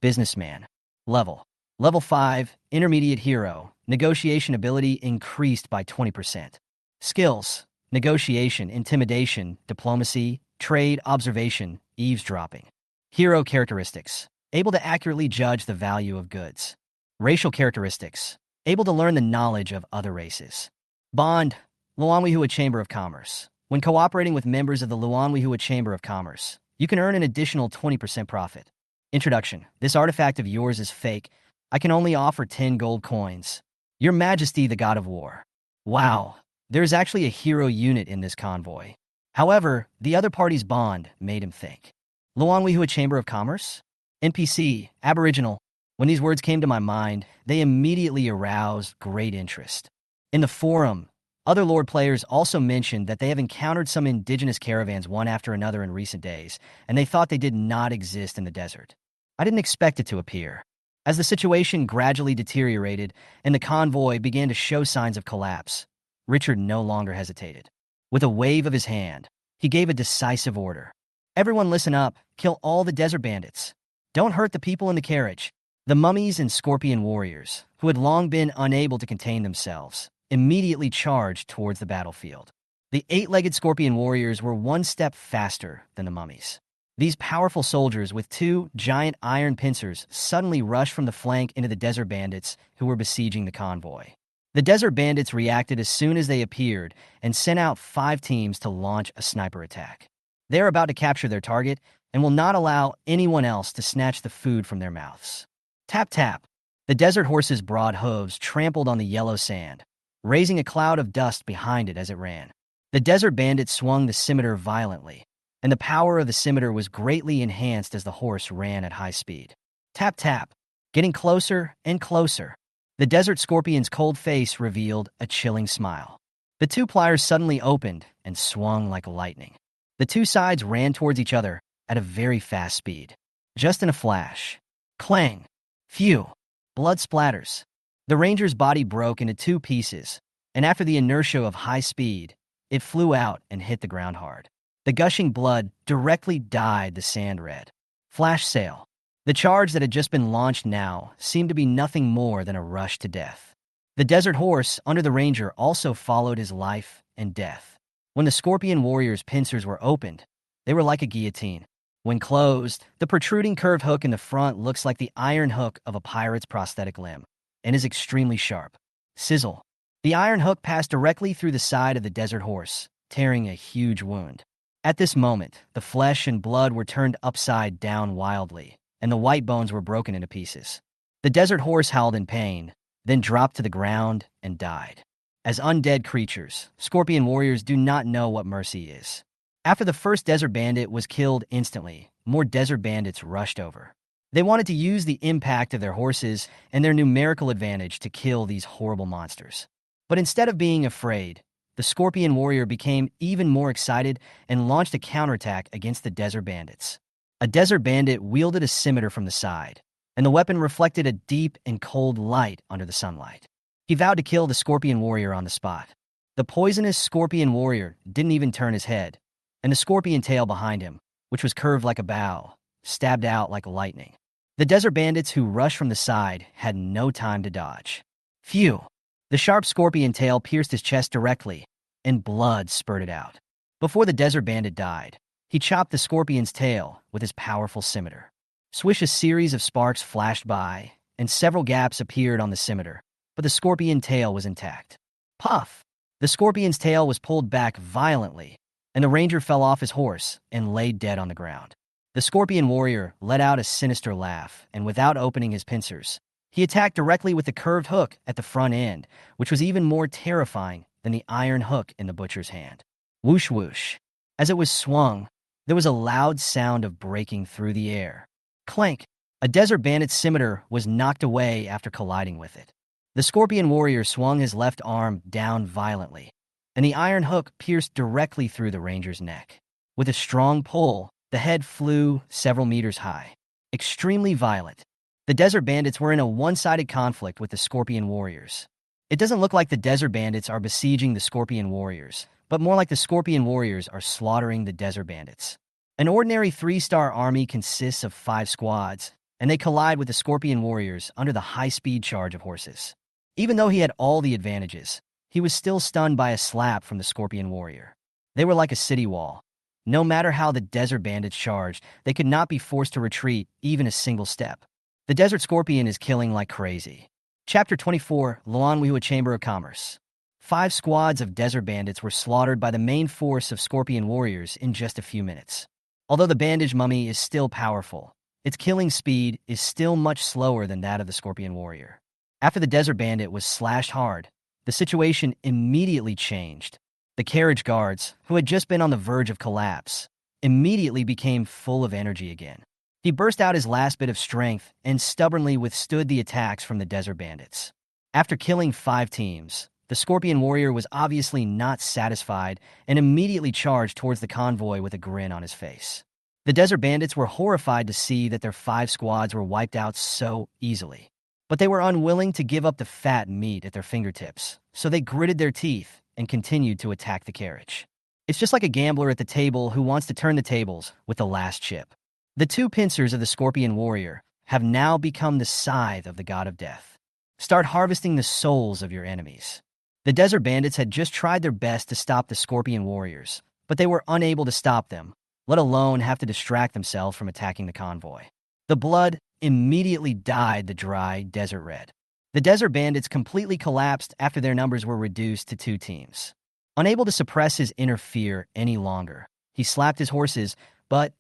businessman. Level 5, intermediate hero. Negotiation ability increased by 20%. Skills, negotiation, intimidation, diplomacy, trade, observation, eavesdropping. Hero characteristics, able to accurately judge the value of goods. Racial characteristics, able to learn the knowledge of other races. Bond, Luangwihua Chamber of Commerce. When cooperating with members of the Luangwihua Chamber of Commerce, you can earn an additional 20% profit. Introduction. This artifact of yours is fake. I can only offer 10 gold coins. Your Majesty, the God of War. Wow, there's actually a hero unit in this convoy. However, the other party's bond made him think. Luangwihua Chamber of Commerce? NPC, Aboriginal. When these words came to my mind, they immediately aroused great interest. In the forum, other Lord players also mentioned that they have encountered some indigenous caravans one after another in recent days, and they thought they did not exist in the desert. I didn't expect it to appear. As the situation gradually deteriorated and the convoy began to show signs of collapse, Richard no longer hesitated. With a wave of his hand, he gave a decisive order. Everyone listen up, kill all the desert bandits. Don't hurt the people in the carriage. The mummies and scorpion warriors, who had long been unable to contain themselves, immediately charged towards the battlefield. The 8-legged scorpion warriors were one step faster than the mummies. These powerful soldiers with 2 giant iron pincers suddenly rushed from the flank into the desert bandits who were besieging the convoy. The desert bandits reacted as soon as they appeared and sent out 5 teams to launch a sniper attack. They are about to capture their target and will not allow anyone else to snatch the food from their mouths. Tap tap. The desert horse's broad hooves trampled on the yellow sand, raising a cloud of dust behind it as it ran. The desert bandit swung the scimitar violently, and the power of the scimitar was greatly enhanced as the horse ran at high speed. Tap tap. Getting closer and closer. The desert scorpion's cold face revealed a chilling smile. The 2 pliers suddenly opened and swung like lightning. The 2 sides ran towards each other at a very fast speed. Just in a flash. Clang. Phew. Blood splatters. The ranger's body broke into 2 pieces, and after the inertia of high speed, it flew out and hit the ground hard. The gushing blood directly dyed the sand red. Flash sale. The charge that had just been launched now seemed to be nothing more than a rush to death. The desert horse under the ranger also followed his life and death. When the scorpion warrior's pincers were opened, they were like a guillotine. When closed, the protruding curved hook in the front looks like the iron hook of a pirate's prosthetic limb and is extremely sharp. Sizzle. The iron hook passed directly through the side of the desert horse, tearing a huge wound. At this moment, the flesh and blood were turned upside down wildly, and the white bones were broken into pieces. The desert horse howled in pain, then dropped to the ground and died. As undead creatures, scorpion warriors do not know what mercy is. After the first desert bandit was killed instantly, more desert bandits rushed over. They wanted to use the impact of their horses and their numerical advantage to kill these horrible monsters. But instead of being afraid, the scorpion warrior became even more excited and launched a counterattack against the desert bandits. A desert bandit wielded a scimitar from the side, and the weapon reflected a deep and cold light under the sunlight. He vowed to kill the scorpion warrior on the spot. The poisonous scorpion warrior didn't even turn his head, and the scorpion tail behind him, which was curved like a bow, stabbed out like lightning. The desert bandits who rushed from the side had no time to dodge. Phew! The sharp scorpion tail pierced his chest directly, and blood spurted out. Before the desert bandit died, he chopped the scorpion's tail with his powerful scimitar. Swish, a series of sparks flashed by, and several gaps appeared on the scimitar, but the scorpion tail was intact. Puff! The scorpion's tail was pulled back violently, and the ranger fell off his horse and lay dead on the ground. The scorpion warrior let out a sinister laugh, and without opening his pincers, he attacked directly with the curved hook at the front end, which was even more terrifying than the iron hook in the butcher's hand. Whoosh whoosh. As it was swung, there was a loud sound of breaking through the air. Clank! A desert bandit's scimitar was knocked away after colliding with it. The scorpion warrior swung his left arm down violently, and the iron hook pierced directly through the ranger's neck. With a strong pull, the head flew several meters high. Extremely violent. The desert bandits were in a one-sided conflict with the scorpion warriors. It doesn't look like the desert bandits are besieging the scorpion warriors, but more like the scorpion warriors are slaughtering the desert bandits. An ordinary 3-star army consists of 5 squads, and they collide with the scorpion warriors under the high-speed charge of horses. Even though he had all the advantages, he was still stunned by a slap from the scorpion warrior. They were like a city wall. No matter how the desert bandits charged, they could not be forced to retreat even a single step. The desert scorpion is killing like crazy. Chapter 24, Luanwihua Chamber of Commerce. 5 squads of desert bandits were slaughtered by the main force of scorpion warriors in just a few minutes. Although the bandage mummy is still powerful, its killing speed is still much slower than that of the scorpion warrior. After the desert bandit was slashed hard, the situation immediately changed. The carriage guards, who had just been on the verge of collapse, immediately became full of energy again. He burst out his last bit of strength and stubbornly withstood the attacks from the desert bandits. After killing 5 teams, the scorpion warrior was obviously not satisfied and immediately charged towards the convoy with a grin on his face. The desert bandits were horrified to see that their 5 squads were wiped out so easily. But they were unwilling to give up the fat meat at their fingertips, so they gritted their teeth and continued to attack the carriage. It's just like a gambler at the table who wants to turn the tables with the last chip. The 2 pincers of the scorpion warrior have now become the scythe of the god of death. Start harvesting the souls of your enemies. The desert bandits had just tried their best to stop the scorpion warriors, but they were unable to stop them, let alone have to distract themselves from attacking the convoy. The blood immediately dyed the dry desert red. The desert bandits completely collapsed after their numbers were reduced to 2 teams. Unable to suppress his inner fear any longer, he slapped his horses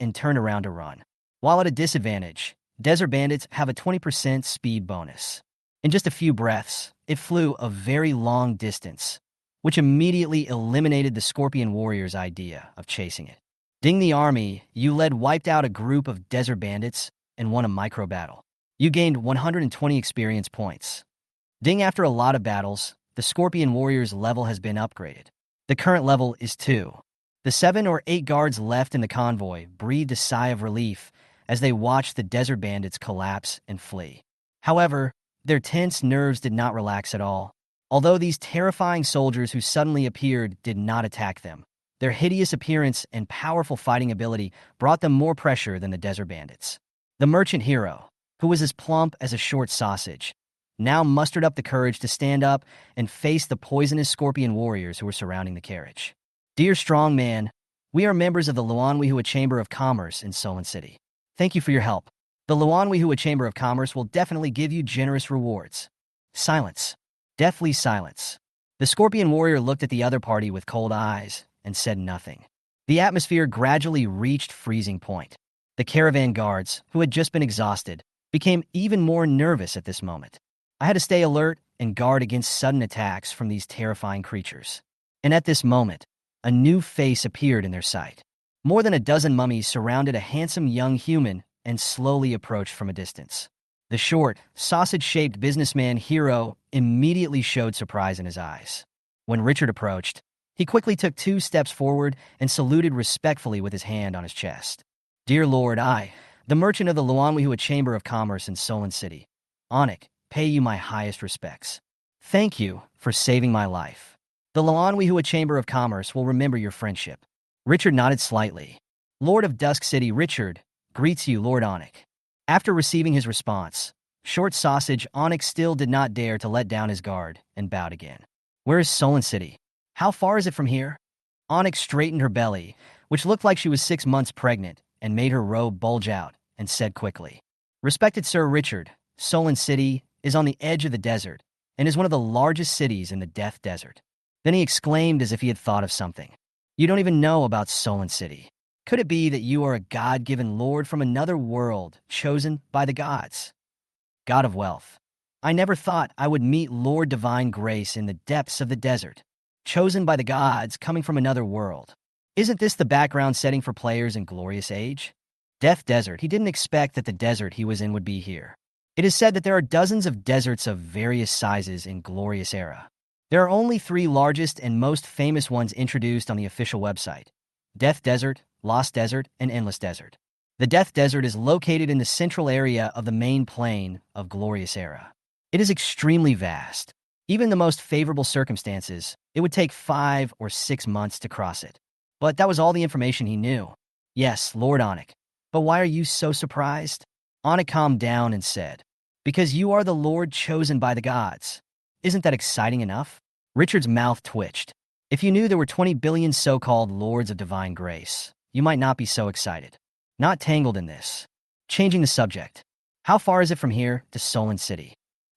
and turned around to run. While at a disadvantage, desert bandits have a 20% speed bonus. In just a few breaths, it flew a very long distance, which immediately eliminated the scorpion warrior's idea of chasing it. Ding, the army you led wiped out a group of desert bandits and won a micro battle. You gained 120 experience points. Ding, after a lot of battles, the scorpion warrior's level has been upgraded. The current level is 2. The 7 or 8 guards left in the convoy breathed a sigh of relief as they watched the desert bandits collapse and flee. However, their tense nerves did not relax at all. Although these terrifying soldiers who suddenly appeared did not attack them, their hideous appearance and powerful fighting ability brought them more pressure than the desert bandits. The merchant hero, who was as plump as a short sausage, now mustered up the courage to stand up and face the poisonous scorpion warriors who were surrounding the carriage. Dear strong man, we are members of the Luanwihua Chamber of Commerce in Solon City. Thank you for your help. The Luanwihua Chamber of Commerce will definitely give you generous rewards. Silence. Deathly silence. The scorpion warrior looked at the other party with cold eyes and said nothing. The atmosphere gradually reached freezing point. The caravan guards, who had just been exhausted, became even more nervous at this moment. I had to stay alert and guard against sudden attacks from these terrifying creatures. And at this moment, a new face appeared in their sight. More than a dozen mummies surrounded a handsome young human and slowly approached from a distance. The short, sausage-shaped businessman hero immediately showed surprise in his eyes. When Richard approached, he quickly took 2 steps forward and saluted respectfully with his hand on his chest. Dear Lord, I, the merchant of the Luanwihua Chamber of Commerce in Solon City, Anik, pay you my highest respects. Thank you for saving my life. The Luanwihua Chamber of Commerce will remember your friendship. Richard nodded slightly. Lord of Dusk City Richard greets you, Lord Anik. After receiving his response, Short Sausage Anik still did not dare to let down his guard and bowed again. Where is Solon City? How far is it from here? Anik straightened her belly, which looked like she was 6 months pregnant, and made her robe bulge out, and said quickly, Respected Sir Richard, Solon City is on the edge of the desert and is one of the largest cities in the Death Desert. Then he exclaimed as if he had thought of something. You don't even know about Solon City. Could it be that you are a God-given lord from another world, chosen by the gods? God of wealth. I never thought I would meet Lord Divine Grace in the depths of the desert, chosen by the gods coming from another world. Isn't this the background setting for players in Glorious Age? Death Desert. He didn't expect that the desert he was in would be here. It is said that there are dozens of deserts of various sizes in Glorious Era. There are only three largest and most famous ones introduced on the official website: Death Desert, Lost Desert, and Endless Desert. The Death Desert is located in the central area of the main plain of Glorious Era. It is extremely vast. Even in the most favorable circumstances, it would take 5 or 6 months to cross it. But that was all the information he knew. Yes, Lord Onik. But why are you so surprised? Onik calmed down and said, "Because you are the Lord chosen by the gods. Isn't that exciting enough?" Richard's mouth twitched. If you knew there were 20 billion so-called Lords of Divine Grace, you might not be so excited. Not tangled in this. Changing the subject. How far is it from here to Solon City?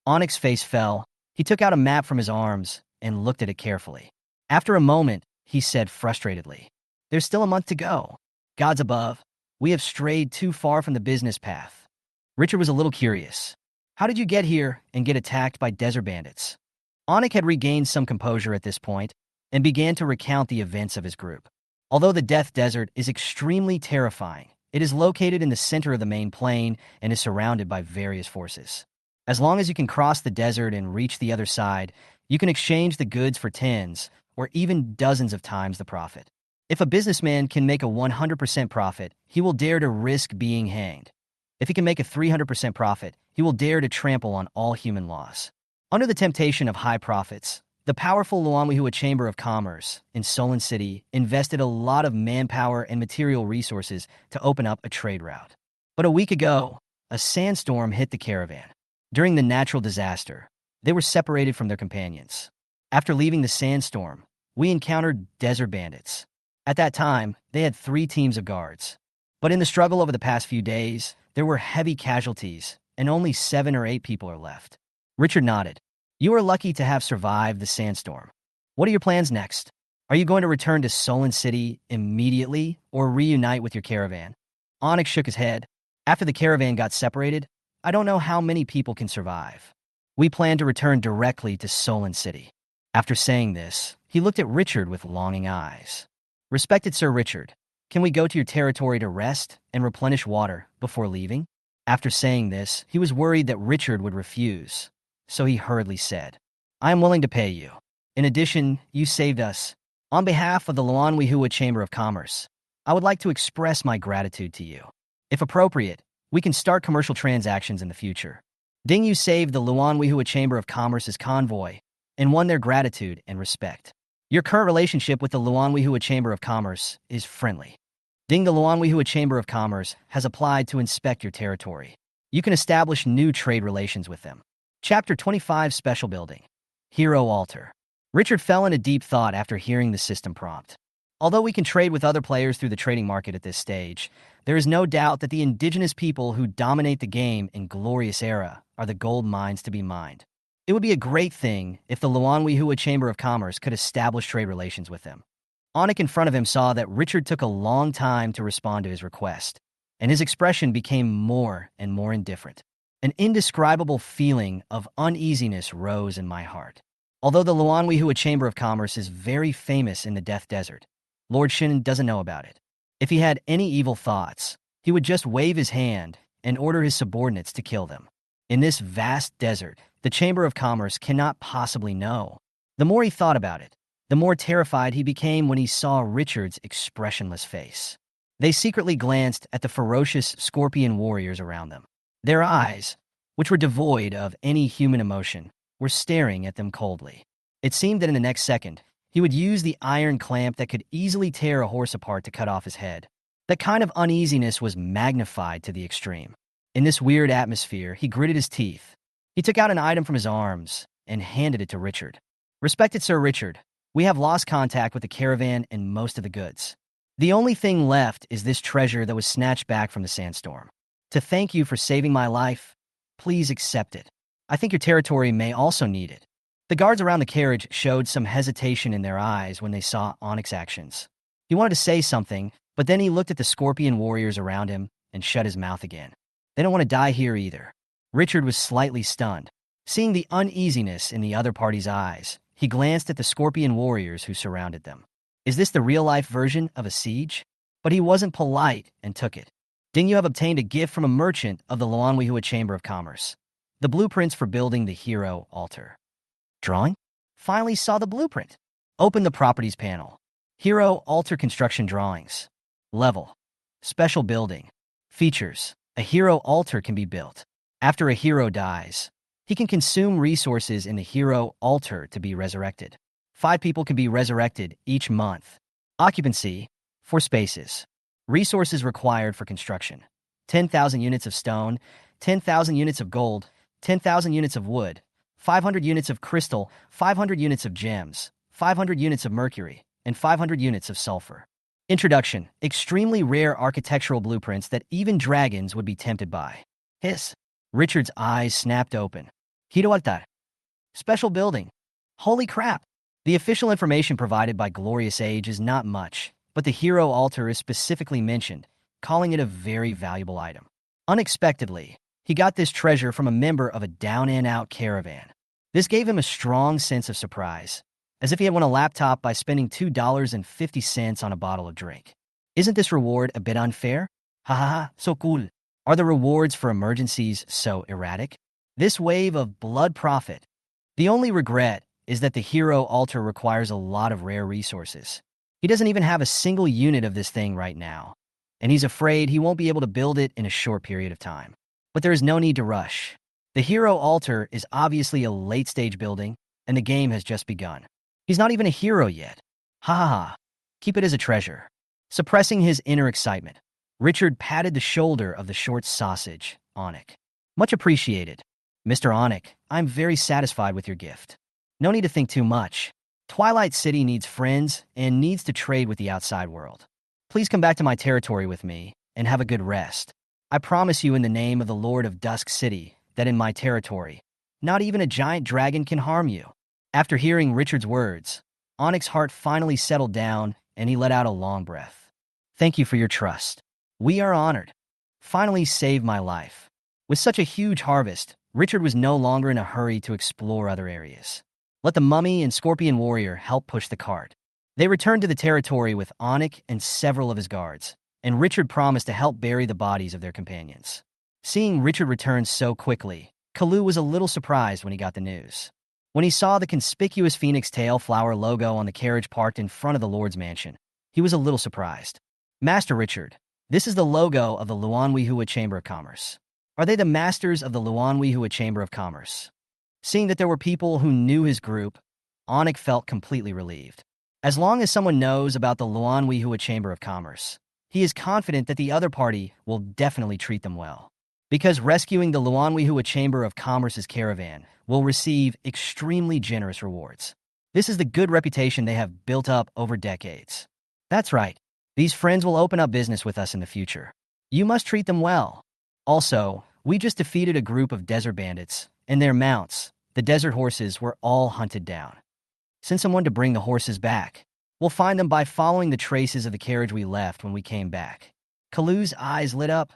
Onik's face fell. He took out a map from his arms and looked at it carefully. After a moment, he said frustratedly, "There's still a month to go. Gods above, we have strayed too far from the business path." Richard was a little curious. How did you get here and get attacked by desert bandits? Onik had regained some composure at this point and began to recount the events of his group. Although the Death Desert is extremely terrifying, it is located in the center of the main plain and is surrounded by various forces. As long as you can cross the desert and reach the other side, you can exchange the goods for tens or even dozens of times the profit. If a businessman can make a 100% profit, he will dare to risk being hanged. If he can make a 300% profit, he will dare to trample on all human laws. Under the temptation of high profits, the powerful Luanwihua Chamber of Commerce in Solon City invested a lot of manpower and material resources to open up a trade route. But a week ago, a sandstorm hit the caravan. During the natural disaster, they were separated from their companions. After leaving the sandstorm, we encountered desert bandits. At that time, they had 3 teams of guards. But in the struggle over the past few days, there were heavy casualties, and only 7 or 8 people are left. Richard nodded. You are lucky to have survived the sandstorm. What are your plans next? Are you going to return to Solon City immediately or reunite with your caravan? Onyx shook his head. After the caravan got separated, I don't know how many people can survive. We plan to return directly to Solon City. After saying this, he looked at Richard with longing eyes. Respected Sir Richard, can we go to your territory to rest and replenish water before leaving? After saying this, he was worried that Richard would refuse, so he hurriedly said, I am willing to pay you. In addition, you saved us. On behalf of the Luanwihua Chamber of Commerce, I would like to express my gratitude to you. If appropriate, we can start commercial transactions in the future. Dingyu saved the Luanwihua Chamber of Commerce's convoy and won their gratitude and respect. Your current relationship with the Luanwihua Chamber of Commerce is friendly. Ding the Luanwihua Chamber of Commerce has applied to inspect your territory. You can establish new trade relations with them. Chapter 25 Special Building Hero Altar. Richard fell into deep thought after hearing the system prompt. Although we can trade with other players through the trading market at this stage, there is no doubt that the indigenous people who dominate the game in Glorious Era are the gold mines to be mined. It would be a great thing if the Luanwihua Chamber of Commerce could establish trade relations with them. Onik in front of him saw that Richard took a long time to respond to his request, and his expression became more and more indifferent. An indescribable feeling of uneasiness rose in my heart. Although the Luanwihua Chamber of Commerce is very famous in the Death Desert, Lord Shin doesn't know about it. If he had any evil thoughts, he would just wave his hand and order his subordinates to kill them. In this vast desert, the Chamber of Commerce cannot possibly know. The more he thought about it, the more terrified he became when he saw Richard's expressionless face. They secretly glanced at the ferocious scorpion warriors around them. Their eyes, which were devoid of any human emotion, were staring at them coldly. It seemed that in the next second, he would use the iron clamp that could easily tear a horse apart to cut off his head. That kind of uneasiness was magnified to the extreme. In this weird atmosphere, he gritted his teeth. He took out an item from his arms and handed it to Richard. Respected Sir Richard, we have lost contact with the caravan and most of the goods. The only thing left is this treasure that was snatched back from the sandstorm. To thank you for saving my life, please accept it. I think your territory may also need it. The guards around the carriage showed some hesitation in their eyes when they saw Onyx's actions. He wanted to say something, but then he looked at the scorpion warriors around him and shut his mouth again. They don't want to die here either. Richard was slightly stunned. Seeing the uneasiness in the other party's eyes, he glanced at the scorpion warriors who surrounded them. Is this the real-life version of a siege? But he wasn't polite and took it. Ding, you have obtained a gift from a merchant of the Luanwihua Chamber of Commerce. The blueprints for building the hero altar. Drawing? Finally saw the blueprint. Open the properties panel. Hero altar construction drawings. Level. Special building. Features. A hero altar can be built. After a hero dies, he can consume resources in the hero altar to be resurrected. 5 people can be resurrected each month. Occupancy. 4 spaces. Resources required for construction. 10,000 units of stone, 10,000 units of gold, 10,000 units of wood, 500 units of crystal, 500 units of gems, 500 units of mercury, and 500 units of sulfur. Introduction. Extremely rare architectural blueprints that even dragons would be tempted by. Hiss. Richard's eyes snapped open. Hiro altar. Special building. Holy crap. The official information provided by Glorious Age is not much, but the hero altar is specifically mentioned, calling it a very valuable item. Unexpectedly, he got this treasure from a member of a down-and-out caravan. This gave him a strong sense of surprise, as if he had won a laptop by spending $2.50 on a bottle of drink. Isn't this reward a bit unfair? Ha ha ha, so cool. Are the rewards for emergencies so erratic? This wave of blood profit. The only regret is that the hero altar requires a lot of rare resources. He doesn't even have a single unit of this thing right now, and he's afraid he won't be able to build it in a short period of time. But there is no need to rush. The hero altar is obviously a late-stage building, and the game has just begun. He's not even a hero yet. Ha ha ha. Keep it as a treasure. Suppressing his inner excitement, Richard patted the shoulder of the short sausage, Onik. Much appreciated. Mr. Onik, I'm very satisfied with your gift. No need to think too much. Twilight City needs friends and needs to trade with the outside world. Please come back to my territory with me and have a good rest. I promise you in the name of the Lord of Dusk City that in my territory, not even a giant dragon can harm you. After hearing Richard's words, Onik's heart finally settled down and he let out a long breath. Thank you for your trust. We are honored. Finally saved my life. With such a huge harvest, Richard was no longer in a hurry to explore other areas. Let the mummy and scorpion warrior help push the cart. They returned to the territory with Onik and several of his guards, and Richard promised to help bury the bodies of their companions. Seeing Richard return so quickly, Kalu was a little surprised when he got the news. When he saw the conspicuous phoenix tail flower logo on the carriage parked in front of the Lord's mansion, he was a little surprised. Master Richard, this is the logo of the Luanwihua Chamber of Commerce. Are they the masters of the Luanwihua Chamber of Commerce? Seeing that there were people who knew his group, Onik felt completely relieved. As long as someone knows about the Luanwihua Chamber of Commerce, he is confident that the other party will definitely treat them well. Because rescuing the Luanwihua Chamber of Commerce's caravan will receive extremely generous rewards. This is the good reputation they have built up over decades. That's right. These friends will open up business with us in the future. You must treat them well. Also, we just defeated a group of desert bandits, and their mounts, the desert horses, were all hunted down. Send someone to bring the horses back. We'll find them by following the traces of the carriage we left when we came back. Kalu's eyes lit up.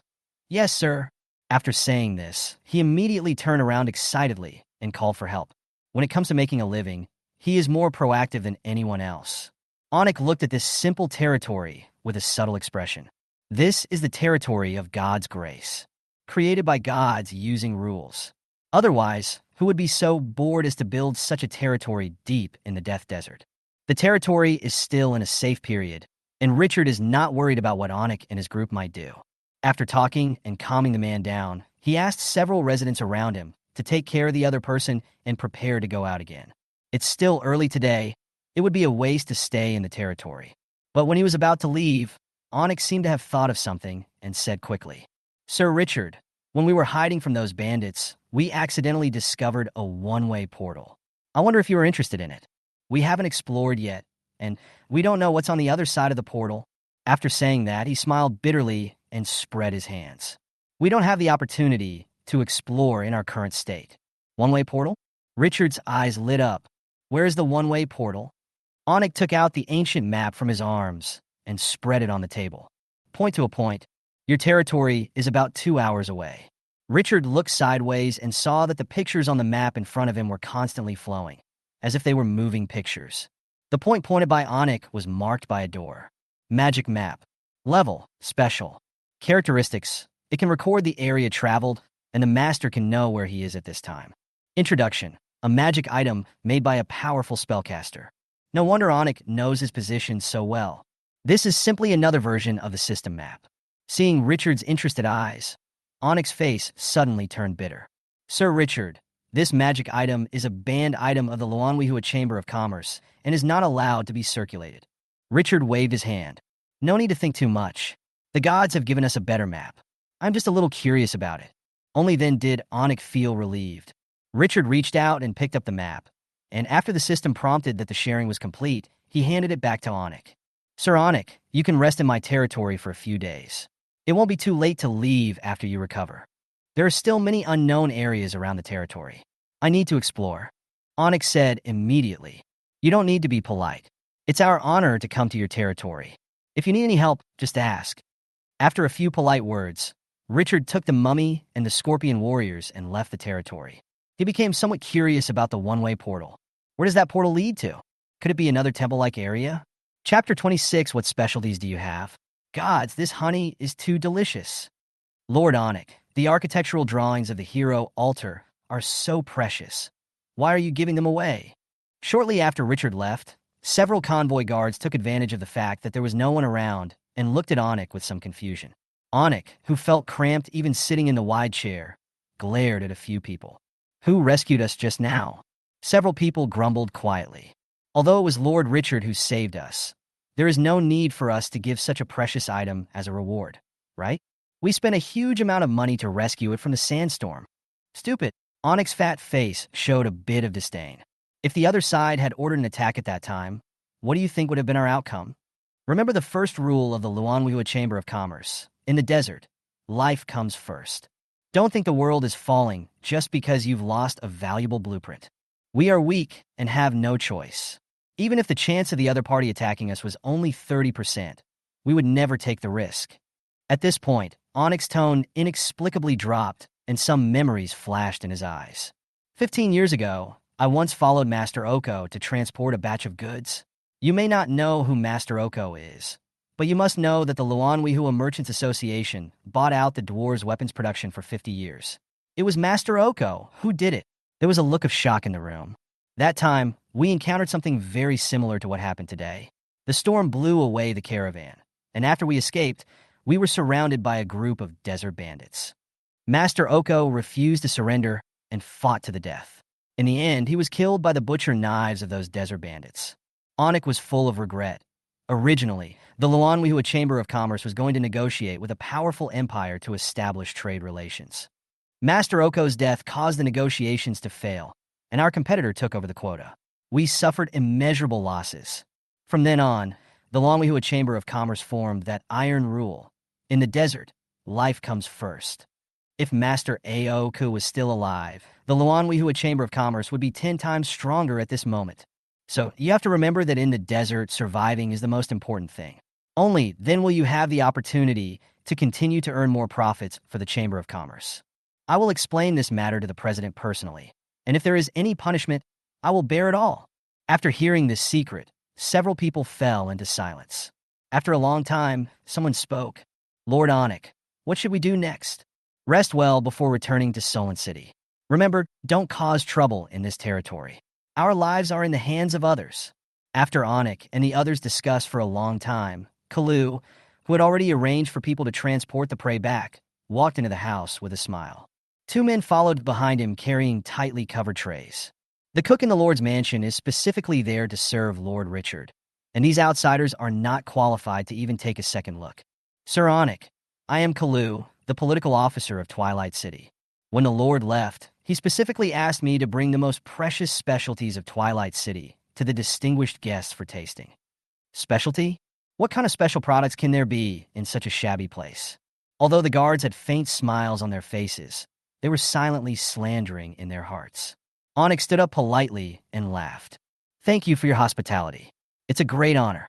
Yes, sir. After saying this, he immediately turned around excitedly and called for help. When it comes to making a living, he is more proactive than anyone else. Onik looked at this simple territory with a subtle expression. This is the territory of God's grace, created by gods using rules. Otherwise, who would be so bored as to build such a territory deep in the Death Desert? The territory is still in a safe period, and Richard is not worried about what Onik and his group might do. After talking and calming the man down, he asked several residents around him to take care of the other person and prepare to go out again. It's still early today. It would be a waste to stay in the territory. But when he was about to leave, Onik seemed to have thought of something and said quickly, Sir Richard, when we were hiding from those bandits, we accidentally discovered a one-way portal. I wonder if you are interested in it. We haven't explored yet, and we don't know what's on the other side of the portal. After saying that, he smiled bitterly and spread his hands. We don't have the opportunity to explore in our current state. One-way portal? Richard's eyes lit up. Where is the one-way portal? Onik took out the ancient map from his arms and spread it on the table. Point to a point. Your territory is about 2 hours away. Richard looked sideways and saw that the pictures on the map in front of him were constantly flowing, as if they were moving pictures. The point pointed by Anik was marked by a door. Magic map. Level, special. Characteristics, it can record the area traveled, and the master can know where he is at this time. Introduction, a magic item made by a powerful spellcaster. No wonder Anik knows his position so well. This is simply another version of the system map. Seeing Richard's interested eyes, Anik's face suddenly turned bitter. Sir Richard, this magic item is a banned item of the Luanwihua Chamber of Commerce and is not allowed to be circulated. Richard waved his hand. No need to think too much. The gods have given us a better map. I'm just a little curious about it. Only then did Anik feel relieved. Richard reached out and picked up the map, and after the system prompted that the sharing was complete, he handed it back to Anik. Sir Anik, you can rest in my territory for a few days. It won't be too late to leave after you recover. There are still many unknown areas around the territory. I need to explore. Anik said immediately. You don't need to be polite. It's our honor to come to your territory. If you need any help, just ask. After a few polite words, Richard took the mummy and the scorpion warriors and left the territory. He became somewhat curious about the one-way portal. Where does that portal lead to? Could it be another temple-like area? Chapter 26, what specialties do you have? Gods, this honey is too delicious. Lord Anik, the architectural drawings of the hero altar are so precious. Why are you giving them away? Shortly after Richard left, several convoy guards took advantage of the fact that there was no one around and looked at Anik with some confusion. Anik, who felt cramped even sitting in the wide chair, glared at a few people. Who rescued us just now? Several people grumbled quietly. Although it was Lord Richard who saved us, there is no need for us to give such a precious item as a reward, right? We spent a huge amount of money to rescue it from the sandstorm. Stupid. Anik's fat face showed a bit of disdain. If the other side had ordered an attack at that time, what do you think would have been our outcome? Remember the first rule of the Luanwihua Chamber of Commerce. In the desert, life comes first. Don't think the world is falling just because you've lost a valuable blueprint. We are weak and have no choice. Even if the chance of the other party attacking us was only 30%, we would never take the risk. At this point, Anik's tone inexplicably dropped and some memories flashed in his eyes. 15 years ago, I once followed Master Oko to transport a batch of goods. You may not know who Master Oko is, but you must know that the Luanwihua Merchants Association bought out the dwarves' weapons production for 50 years. It was Master Oko who did it. There was a look of shock in the room. That time, we encountered something very similar to what happened today. The storm blew away the caravan, and after we escaped, we were surrounded by a group of desert bandits. Master Oko refused to surrender and fought to the death. In the end, he was killed by the butcher knives of those desert bandits. Anik was full of regret. Originally, the Luanwihua Chamber of Commerce was going to negotiate with a powerful empire to establish trade relations. Master Oko's death caused the negotiations to fail, and our competitor took over the quota. We suffered immeasurable losses. From then on, the Luanwihua Chamber of Commerce formed that iron rule. In the desert, life comes first. If Master Aoku was still alive, the Luanwihua Chamber of Commerce would be 10 times stronger at this moment. So you have to remember that in the desert, surviving is the most important thing. Only then will you have the opportunity to continue to earn more profits for the Chamber of Commerce. I will explain this matter to the president personally, and if there is any punishment, I will bear it all. After hearing this secret, several people fell into silence. After a long time, someone spoke. Lord Anik, what should we do next? Rest well before returning to Solon City. Remember, don't cause trouble in this territory. Our lives are in the hands of others. After Anik and the others discussed for a long time, Kalu, who had already arranged for people to transport the prey back, walked into the house with a smile. 2 men followed behind him carrying tightly covered trays. The cook in the Lord's mansion is specifically there to serve Lord Richard, and these outsiders are not qualified to even take a second look. Sir Anik, I am Kalu, the political officer of Twilight City. When the Lord left, he specifically asked me to bring the most precious specialties of Twilight City to the distinguished guests for tasting. Specialty? What kind of special products can there be in such a shabby place? Although the guards had faint smiles on their faces, they were silently slandering in their hearts. Anik stood up politely and laughed. Thank you for your hospitality. It's a great honor.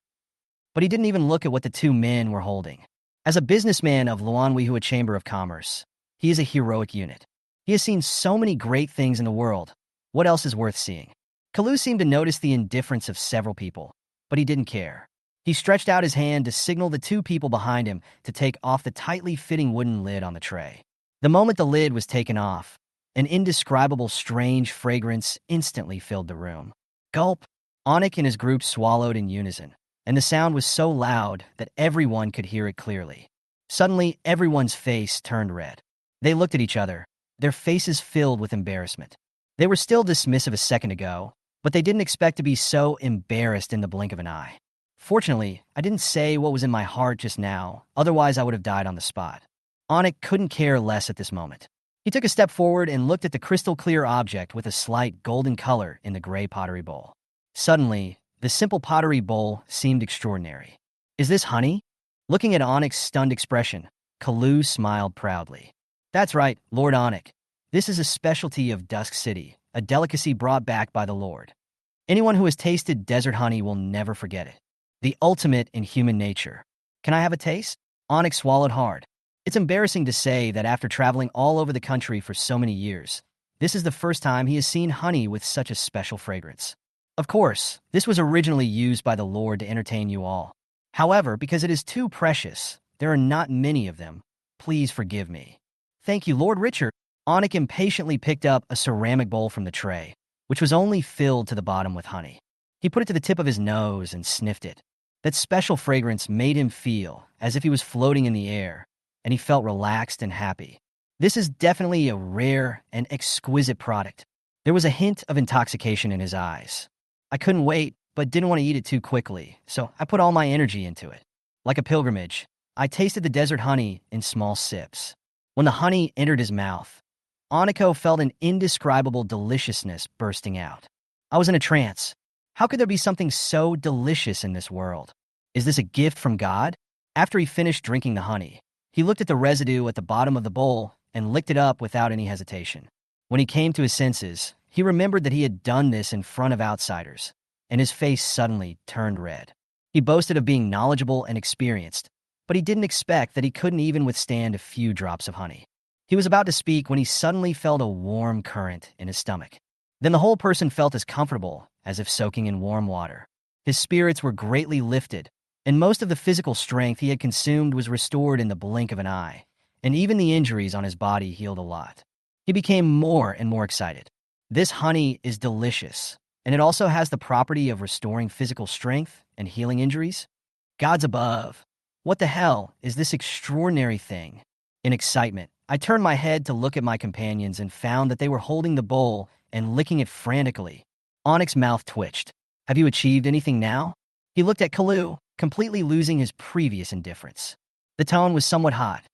but he didn't even look at what the two men were holding. As a businessman of Luanwihua Chamber of Commerce, he is a heroic unit. He has seen so many great things in the world. What else is worth seeing? Kalu seemed to notice the indifference of several people, but he didn't care. He stretched out his hand to signal the two people behind him to take off the tightly fitting wooden lid on the tray. The moment the lid was taken off, an indescribable strange fragrance instantly filled the room. Gulp! Onik and his group swallowed in unison, and the sound was so loud that everyone could hear it clearly. Suddenly, everyone's face turned red. They looked at each other, their faces filled with embarrassment. They were still dismissive a second ago, but they didn't expect to be so embarrassed in the blink of an eye. Fortunately, I didn't say what was in my heart just now, otherwise I would have died on the spot. Onik couldn't care less at this moment. He took a step forward and looked at the crystal-clear object with a slight golden color in the gray pottery bowl. Suddenly, the simple pottery bowl seemed extraordinary. Is this honey? Looking at Onik's stunned expression, Kalu smiled proudly. That's right, Lord Onik. This is a specialty of Dusk City, a delicacy brought back by the Lord. Anyone who has tasted desert honey will never forget it. The ultimate in human nature. Can I have a taste? Onik swallowed hard. It's embarrassing to say that after traveling all over the country for so many years, this is the first time he has seen honey with such a special fragrance. Of course, this was originally used by the Lord to entertain you all. However, because it is too precious, there are not many of them. Please forgive me. Thank you, Lord Richard. Onik impatiently picked up a ceramic bowl from the tray, which was only filled to the bottom with honey. He put it to the tip of his nose and sniffed it. That special fragrance made him feel as if he was floating in the air, and he felt relaxed and happy. This is definitely a rare and exquisite product. There was a hint of intoxication in his eyes. I couldn't wait, but didn't want to eat it too quickly, so I put all my energy into it. Like a pilgrimage, I tasted the desert honey in small sips. When the honey entered his mouth, Oniko felt an indescribable deliciousness bursting out. I was in a trance. How could there be something so delicious in this world? Is this a gift from God? After he finished drinking the honey, he looked at the residue at the bottom of the bowl and licked it up without any hesitation. When he came to his senses, he remembered that he had done this in front of outsiders, and his face suddenly turned red. He boasted of being knowledgeable and experienced, but he didn't expect that he couldn't even withstand a few drops of honey. He was about to speak when he suddenly felt a warm current in his stomach. Then the whole person felt as comfortable as if soaking in warm water. His spirits were greatly lifted, and most of the physical strength he had consumed was restored in the blink of an eye, and even the injuries on his body healed a lot. He became more and more excited. This honey is delicious, and it also has the property of restoring physical strength and healing injuries. Gods above, what the hell is this extraordinary thing? In excitement, I turned my head to look at my companions and found that they were holding the bowl and licking it frantically. Onik's mouth twitched. Have you achieved anything now? He looked at Kalu, completely losing his previous indifference. The tone was somewhat hot.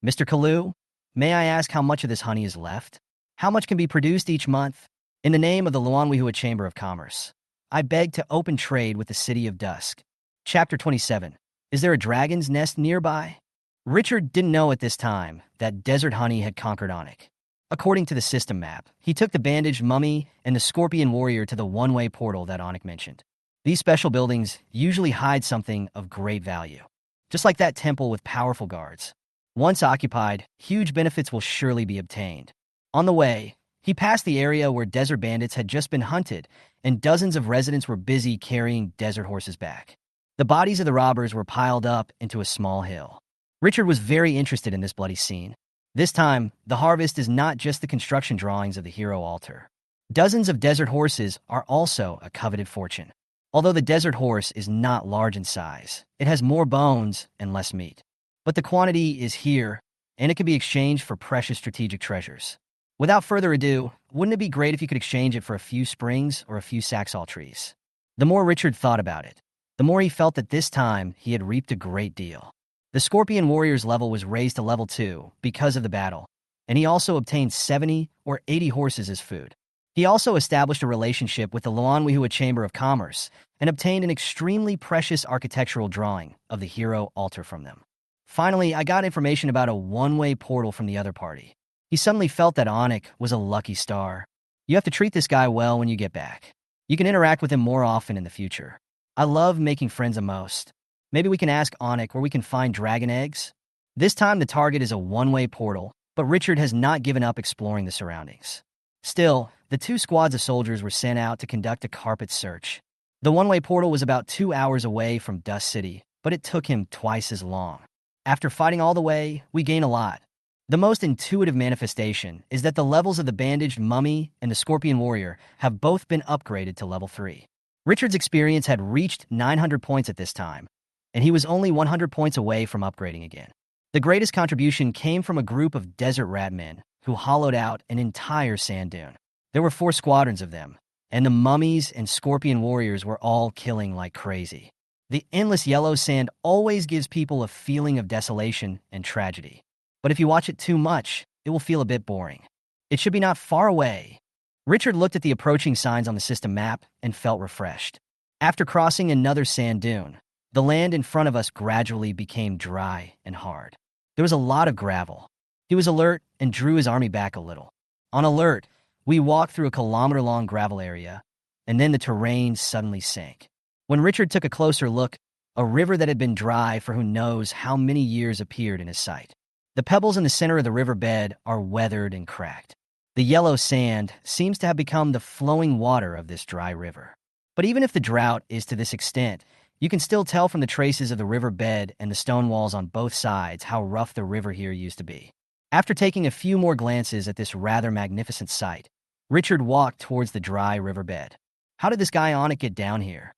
Mr. Kalu, may I ask how much of this honey is left? How much can be produced each month? In the name of the Luanwihua Chamber of Commerce, I beg to open trade with the City of Dusk. Chapter 27. Is there a dragon's nest nearby? Richard didn't know at this time that desert honey had conquered Onik. According to the system map, he took the bandaged mummy and the scorpion warrior to the one-way portal that Onik mentioned. These special buildings usually hide something of great value. Just like that temple with powerful guards. Once occupied, huge benefits will surely be obtained. On the way, he passed the area where desert bandits had just been hunted, and dozens of residents were busy carrying desert horses back. The bodies of the robbers were piled up into a small hill. Richard was very interested in this bloody scene. This time, the harvest is not just the construction drawings of the hero altar. Dozens of desert horses are also a coveted fortune. Although the desert horse is not large in size, it has more bones and less meat. But the quantity is here, and it can be exchanged for precious strategic treasures. Without further ado, wouldn't it be great if you could exchange it for a few springs or a few Saxall trees? The more Richard thought about it, the more he felt that this time he had reaped a great deal. The Scorpion Warrior's level was raised to level 2 because of the battle, and he also obtained 70 or 80 horses as food. He also established a relationship with the Luanwihua Chamber of Commerce and obtained an extremely precious architectural drawing of the hero altar from them. Finally, I got information about a one-way portal from the other party. He suddenly felt that Onik was a lucky star. You have to treat this guy well when you get back. You can interact with him more often in the future. I love making friends the most. Maybe we can ask Onik where we can find dragon eggs? This time the target is a one-way portal, but Richard has not given up exploring the surroundings. Still, the two squads of soldiers were sent out to conduct a carpet search. The one-way portal was about 2 hours away from Dust City, but it took him twice as long. After fighting all the way, we gain a lot. The most intuitive manifestation is that the levels of the bandaged mummy and the scorpion warrior have both been upgraded to level 3. Richard's experience had reached 900 points at this time, and he was only 100 points away from upgrading again. The greatest contribution came from a group of desert ratmen who hollowed out an entire sand dune. There were 4 squadrons of them, and the mummies and scorpion warriors were all killing like crazy. The endless yellow sand always gives people a feeling of desolation and tragedy. But if you watch it too much, it will feel a bit boring. It should be not far away. Richard looked at the approaching signs on the system map and felt refreshed. After crossing another sand dune, the land in front of us gradually became dry and hard. There was a lot of gravel. He was alert and drew his army back a little. On alert, we walked through a kilometer-long gravel area, and then the terrain suddenly sank. When Richard took a closer look, a river that had been dry for who knows how many years appeared in his sight. The pebbles in the center of the riverbed are weathered and cracked. The yellow sand seems to have become the flowing water of this dry river. But even if the drought is to this extent, you can still tell from the traces of the riverbed and the stone walls on both sides how rough the river here used to be. After taking a few more glances at this rather magnificent sight, Richard walked towards the dry riverbed. How did this guy Onik get down here?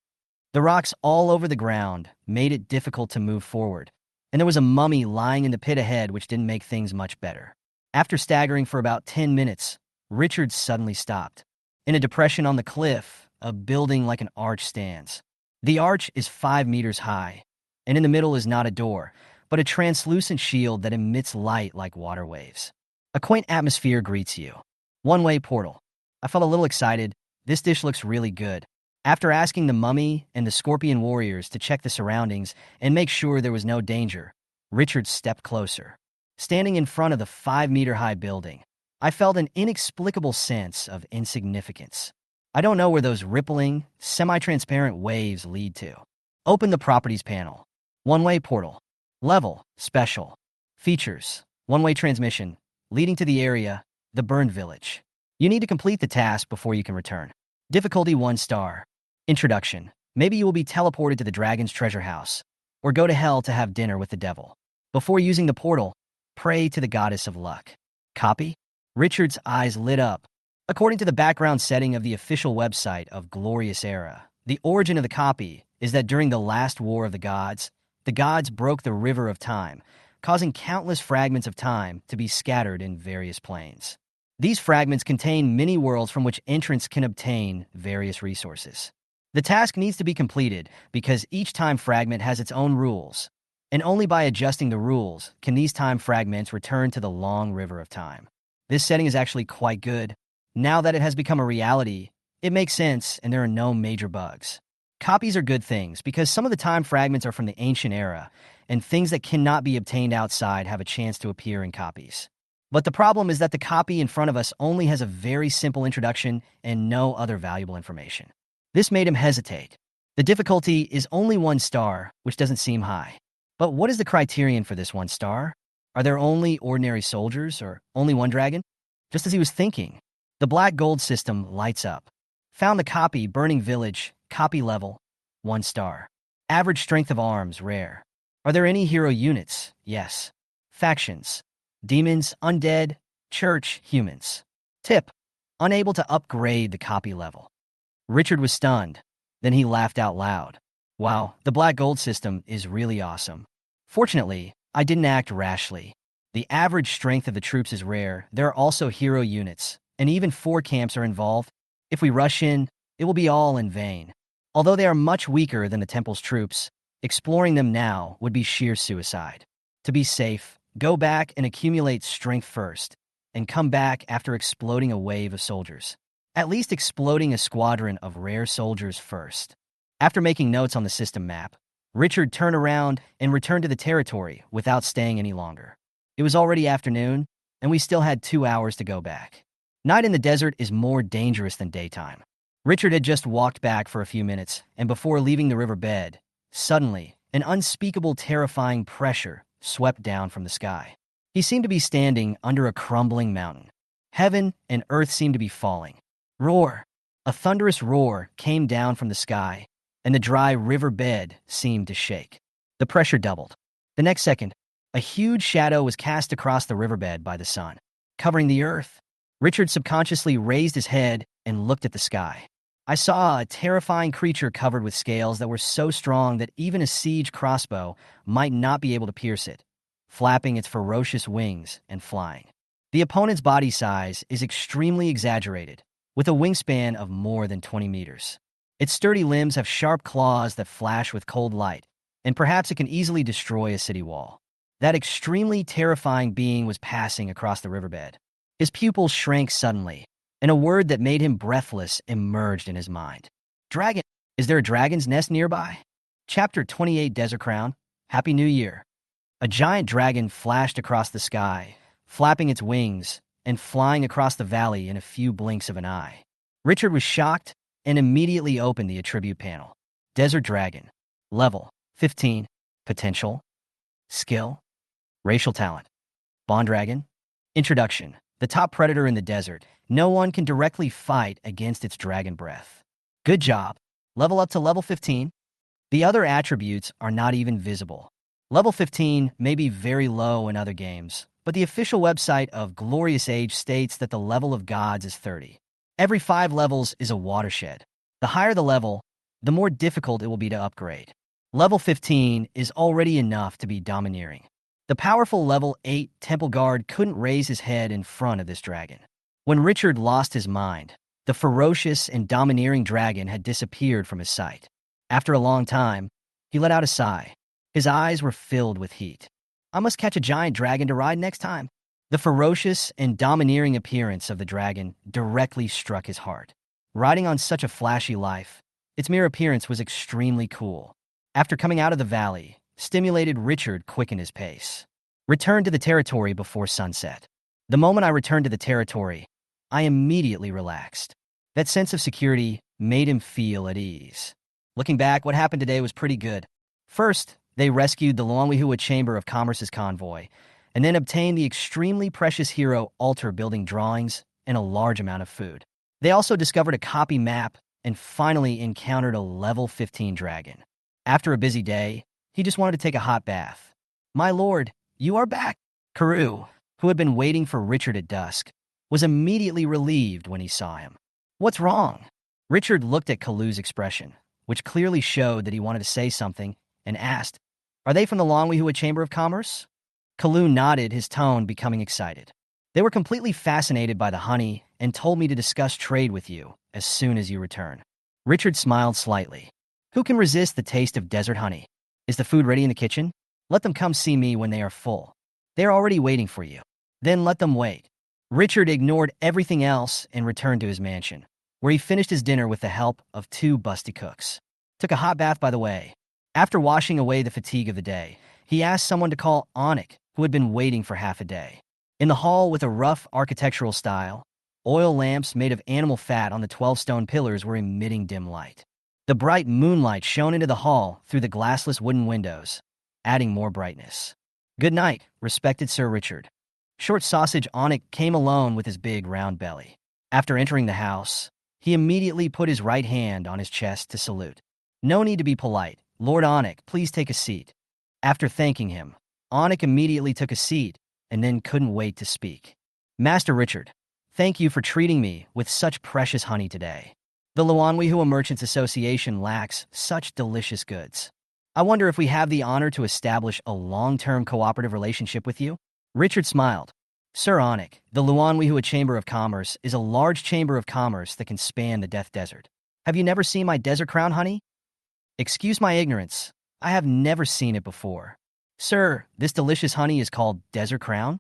The rocks all over the ground made it difficult to move forward, and there was a mummy lying in the pit ahead which didn't make things much better. After staggering for about 10 minutes, Richard suddenly stopped. In a depression on the cliff, a building like an arch stands. The arch is 5 meters high, and in the middle is not a door, but a translucent shield that emits light like water waves. A quaint atmosphere greets you. One-way portal. I felt a little excited. This dish looks really good. After asking the mummy and the scorpion warriors to check the surroundings and make sure there was no danger, Richard stepped closer. Standing in front of the 5-meter-high building, I felt an inexplicable sense of insignificance. I don't know where those rippling, semi-transparent waves lead to. Open the Properties panel. One-way portal. Level, Special. Features, one-way transmission, leading to the area, the burned village. You need to complete the task before you can return. Difficulty 1 star. Introduction. Maybe you will be teleported to the dragon's treasure house, or go to hell to have dinner with the devil. Before using the portal, pray to the goddess of luck. Copy? Richard's eyes lit up. According to the background setting of the official website of Glorious Era, the origin of the copy is that during the last war of the gods broke the river of time, causing countless fragments of time to be scattered in various planes. These fragments contain many worlds from which entrants can obtain various resources. The task needs to be completed because each time fragment has its own rules, and only by adjusting the rules can these time fragments return to the long river of time. This setting is actually quite good. Now that it has become a reality, it makes sense and there are no major bugs. Copies are good things because some of the time fragments are from the ancient era, and things that cannot be obtained outside have a chance to appear in copies. But the problem is that the copy in front of us only has a very simple introduction and no other valuable information. This made him hesitate. The difficulty is only 1 star, which doesn't seem high. But what is the criterion for this 1 star? Are there only ordinary soldiers or only 1 dragon? Just as he was thinking, the black gold system lights up. Found the copy, Burning Village, copy level, 1 star. Average strength of arms, rare. Are there any hero units? Yes. Factions. Demons, undead, church, humans. Tip. Unable to upgrade the copy level. Richard was stunned. Then he laughed out loud. Wow, the black gold system is really awesome. Fortunately, I didn't act rashly. The average strength of the troops is rare. There are also hero units, and even 4 camps are involved. If we rush in, it will be all in vain. Although they are much weaker than the temple's troops, exploring them now would be sheer suicide. To be safe, go back and accumulate strength first, and come back after exploding a wave of soldiers. At least exploding a squadron of rare soldiers first. After making notes on the system map, Richard turned around and returned to the territory without staying any longer. It was already afternoon, and we still had 2 hours to go back. Night in the desert is more dangerous than daytime. Richard had just walked back for a few minutes, and before leaving the riverbed, suddenly, An unspeakable, terrifying pressure swept down from the sky. He seemed to be standing under a crumbling mountain. Heaven and earth seemed to be falling. Roar! A thunderous roar came down from the sky, and the dry river bed seemed to shake. The pressure doubled. The next second, a huge shadow was cast across the riverbed by the sun, covering the earth. Richard subconsciously raised his head and looked at the sky. I saw a terrifying creature covered with scales that were so strong that even a siege crossbow might not be able to pierce it, flapping its ferocious wings and flying. The opponent's body size is extremely exaggerated, with a wingspan of more than 20 meters. Its sturdy limbs have sharp claws that flash with cold light, and perhaps it can easily destroy a city wall. That extremely terrifying being was passing across the riverbed. His pupils shrank suddenly, and a word that made him breathless emerged in his mind. Dragon! Is there a dragon's nest nearby? Chapter 28, Desert Crown. Happy New Year. A giant dragon flashed across the sky, flapping its wings and flying across the valley in a few blinks of an eye. Richard was shocked and immediately opened the attribute panel. Desert Dragon. Level 15. Potential. Skill. Racial talent. Bond Dragon. Introduction. The top predator in the desert. No one can directly fight against its dragon breath. Good job. Level up to level 15. The other attributes are not even visible. Level 15 may be very low in other games, but the official website of Glorious Age states that the level of gods is 30. Every 5 levels is a watershed. The higher the level, the more difficult it will be to upgrade. Level 15 is already enough to be domineering. The powerful level 8 temple guard couldn't raise his head in front of this dragon. When Richard lost his mind, the ferocious and domineering dragon had disappeared from his sight. After a long time, he let out a sigh. His eyes were filled with heat. I must catch a giant dragon to ride next time. The ferocious and domineering appearance of the dragon directly struck his heart. Riding on such a flashy life, its mere appearance was extremely cool. After coming out of the valley, stimulated Richard quickened his pace. Return to the territory before sunset. The moment I returned to the territory, I immediately relaxed. That sense of security made him feel at ease. Looking back, what happened today was pretty good. First, they rescued the Luanwihua Chamber of Commerce's convoy, and then obtained the extremely precious hero altar building drawings and a large amount of food. They also discovered a copy map and finally encountered a level 15 dragon. After a busy day, he just wanted to take a hot bath. My lord, you are back. Karoo, who had been waiting for Richard at dusk, was immediately relieved when he saw him. What's wrong? Richard looked at Kalu's expression, which clearly showed that he wanted to say something, and asked, Are they from the Luanwihua Chamber of Commerce? Kalu nodded, his tone becoming excited. They were completely fascinated by the honey and told me to discuss trade with you as soon as you return. Richard smiled slightly. Who can resist the taste of desert honey? Is the food ready in the kitchen? Let them come see me when they are full. They are already waiting for you. Then let them wait. Richard ignored everything else and returned to his mansion, where he finished his dinner with the help of 2 busty cooks. Took a hot bath by the way. After washing away the fatigue of the day, he asked someone to call Anik, who had been waiting for half a day. In the hall with a rough architectural style, oil lamps made of animal fat on the 12 stone pillars were emitting dim light. The bright moonlight shone into the hall through the glassless wooden windows, adding more brightness. Good night, respected Sir Richard. Short Sausage Anik came alone with his big round belly. After entering the house, he immediately put his right hand on his chest to salute. No need to be polite. Lord Anik, please take a seat. After thanking him, Anik immediately took a seat and then couldn't wait to speak. Master Richard, thank you for treating me with such precious honey today. The Luanwihua Merchants Association lacks such delicious goods. I wonder if we have the honor to establish a long-term cooperative relationship with you? Richard smiled. Sir Anik, the Luanwihua Chamber of Commerce is a large chamber of commerce that can span the Death Desert. Have you never seen my Desert Crown honey? Excuse my ignorance. I have never seen it before. Sir, this delicious honey is called Desert Crown?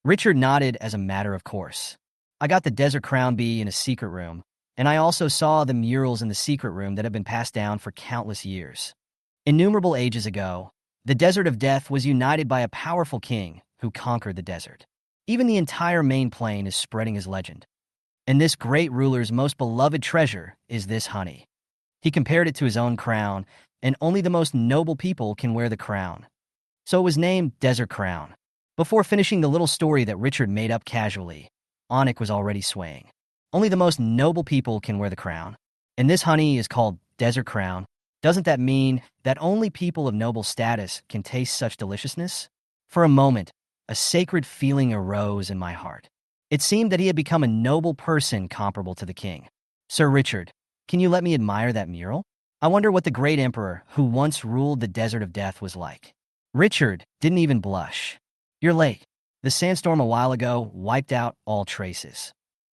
Richard nodded as a matter of course. I got the Desert Crown bee in a secret room, and I also saw the murals in the secret room that have been passed down for countless years. Innumerable ages ago, the Desert of Death was united by a powerful king who conquered the desert. Even the entire main plain is spreading his legend. And this great ruler's most beloved treasure is this honey. He compared it to his own crown and only the most noble people can wear the crown. So it was named Desert Crown. Before finishing the little story that Richard made up casually, Onik was already swaying. Only the most noble people can wear the crown. And this honey is called Desert Crown. Doesn't that mean that only people of noble status can taste such deliciousness? For a moment, a sacred feeling arose in my heart. It seemed that he had become a noble person comparable to the king. Sir Richard, can you let me admire that mural? I wonder what the great emperor who once ruled the desert of death was like. Richard didn't even blush. You're late. The sandstorm a while ago wiped out all traces.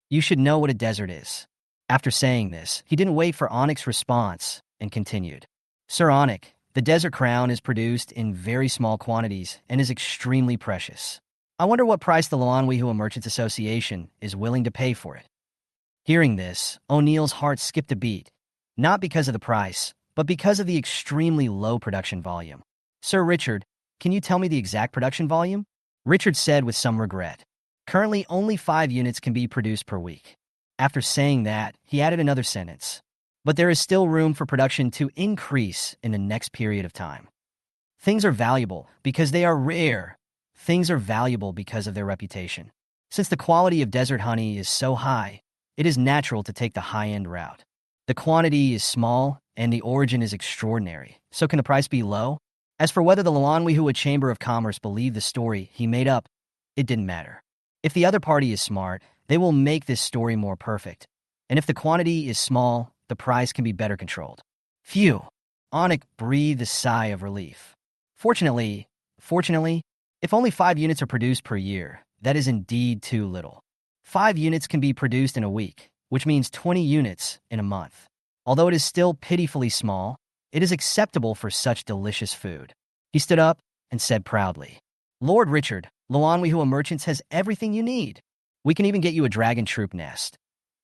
You should know what a desert is. After saying this, he didn't wait for Onik's response and continued. Sir Onik, the desert crown is produced in very small quantities and is extremely precious. I wonder what price the Luanwihua Merchants Association is willing to pay for it. Hearing this, O'Neill's heart skipped a beat, not because of the price, but because of the extremely low production volume. Sir Richard, can you tell me the exact production volume? Richard said with some regret. Currently, only 5 units can be produced per week. After saying that, he added another sentence. But there is still room for production to increase in the next period of time. Things are valuable because they are rare. Things are valuable because of their reputation. Since the quality of desert honey is so high, it is natural to take the high-end route. The quantity is small and the origin is extraordinary. So can the price be low? As for whether the Luanwihua Chamber of Commerce believed the story he made up, it didn't matter. If the other party is smart, they will make this story more perfect. And if the quantity is small, the price can be better controlled. Phew! Onik breathed a sigh of relief. Fortunately, if only 5 units are produced per year, that is indeed too little. 5 units can be produced in a week, which means 20 units in a month. Although it is still pitifully small, it is acceptable for such delicious food. He stood up and said proudly, Lord Richard, Luanwihua Merchants has everything you need. We can even get you a dragon troop nest,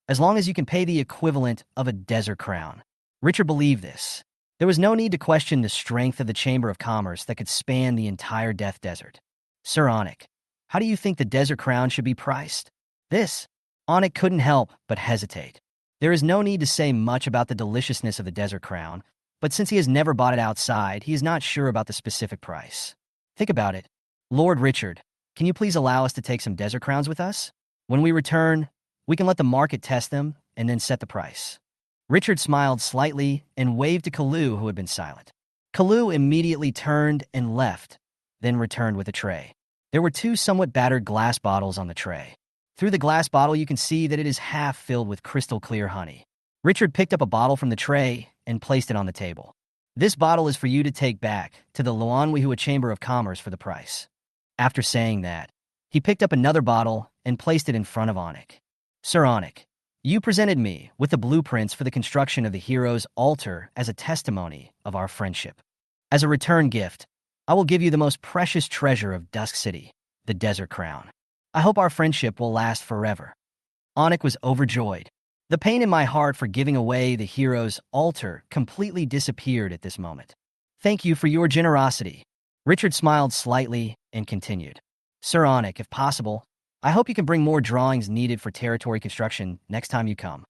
as long as you can pay the equivalent of a desert crown. Richard believed this. There was no need to question the strength of the Chamber of Commerce that could span the entire Death Desert. Sir Onik, how do you think the desert crown should be priced? Onik couldn't help but hesitate. There is no need to say much about the deliciousness of the desert crown, but since he has never bought it outside, he is not sure about the specific price. Think about it. Lord Richard, can you please allow us to take some desert crowns with us? When we return, we can let the market test them and then set the price. Richard smiled slightly and waved to Kalu, who had been silent. Kalu immediately turned and left, then returned with a tray. There were 2 somewhat battered glass bottles on the tray. Through the glass bottle, you can see that it is half filled with crystal clear honey. Richard picked up a bottle from the tray and placed it on the table. This bottle is for you to take back to the Luanwihua Chamber of Commerce for the price. After saying that, he picked up another bottle and placed it in front of Onik. Sir Onik, you presented me with the blueprints for the construction of the hero's altar as a testimony of our friendship. As a return gift, I will give you the most precious treasure of Dusk City, the Desert Crown. I hope our friendship will last forever. Onik was overjoyed. The pain in my heart for giving away the hero's altar completely disappeared at this moment. Thank you for your generosity. Richard smiled slightly and continued. Sir Onik, if possible, I hope you can bring more drawings needed for territory construction next time you come.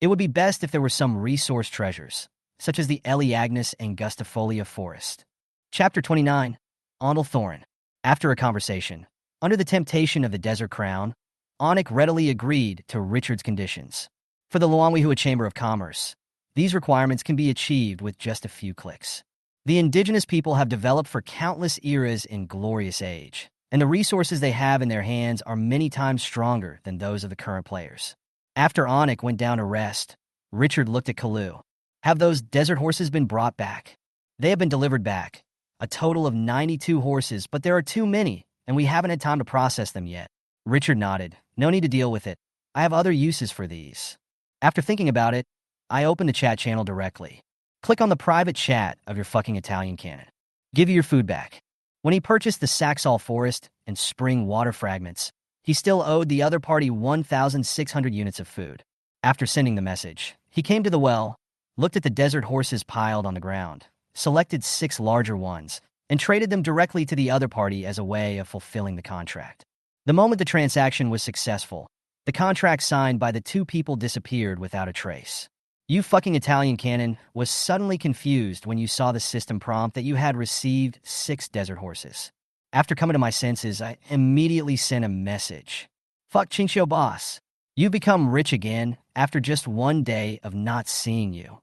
It would be best if there were some resource treasures, such as the Eliagnis angustifolia forest. Chapter 29, Ondel Thorin. After a conversation, under the temptation of the Desert Crown, Onik readily agreed to Richard's conditions. For the Luanwihua Chamber of Commerce, these requirements can be achieved with just a few clicks. The indigenous people have developed for countless eras in glorious age, and the resources they have in their hands are many times stronger than those of the current players. After Onik went down to rest, Richard looked at Kalu. Have those desert horses been brought back? They have been delivered back. A total of 92 horses, but there are too many, and we haven't had time to process them yet. Richard nodded. No need to deal with it. I have other uses for these. After thinking about it, I opened the chat channel directly. Click on the private chat of your fucking Italian cannon. Give you your food back. When he purchased the Saxall Forest and Spring Water Fragments, he still owed the other party 1,600 units of food. After sending the message, he came to the well, looked at the desert horses piled on the ground, selected 6 larger ones, and traded them directly to the other party as a way of fulfilling the contract. The moment the transaction was successful, the contract signed by the 2 people disappeared without a trace. You fucking Italian cannon was suddenly confused when you saw the system prompt that you had received 6 desert horses. After coming to my senses, I immediately sent a message. Fuck Chinchio boss. You've become rich again after just one day of not seeing you.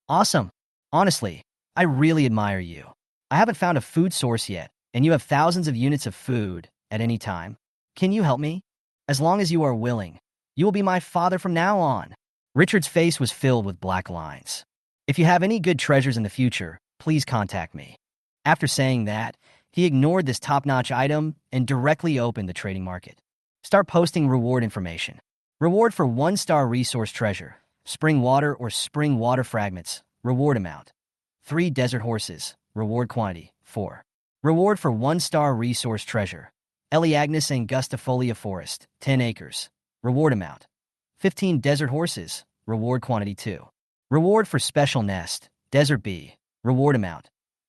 Awesome. Honestly, I really admire you. I haven't found a food source yet, and you have thousands of units of food at any time. Can you help me? As long as you are willing, you will be my father from now on. Richard's face was filled with black lines. If you have any good treasures in the future, please contact me. After saying that, he ignored this top-notch item and directly opened the trading market. Start posting reward information. Reward for 1-star resource treasure, spring water or spring water fragments, reward amount. 3 desert horses, reward quantity, 4. Reward for 1-star resource treasure. Eleagnis angustifolia forest, 10 acres, reward amount. 15 desert horses, reward quantity 2. Reward for special nest, desert bee, reward amount.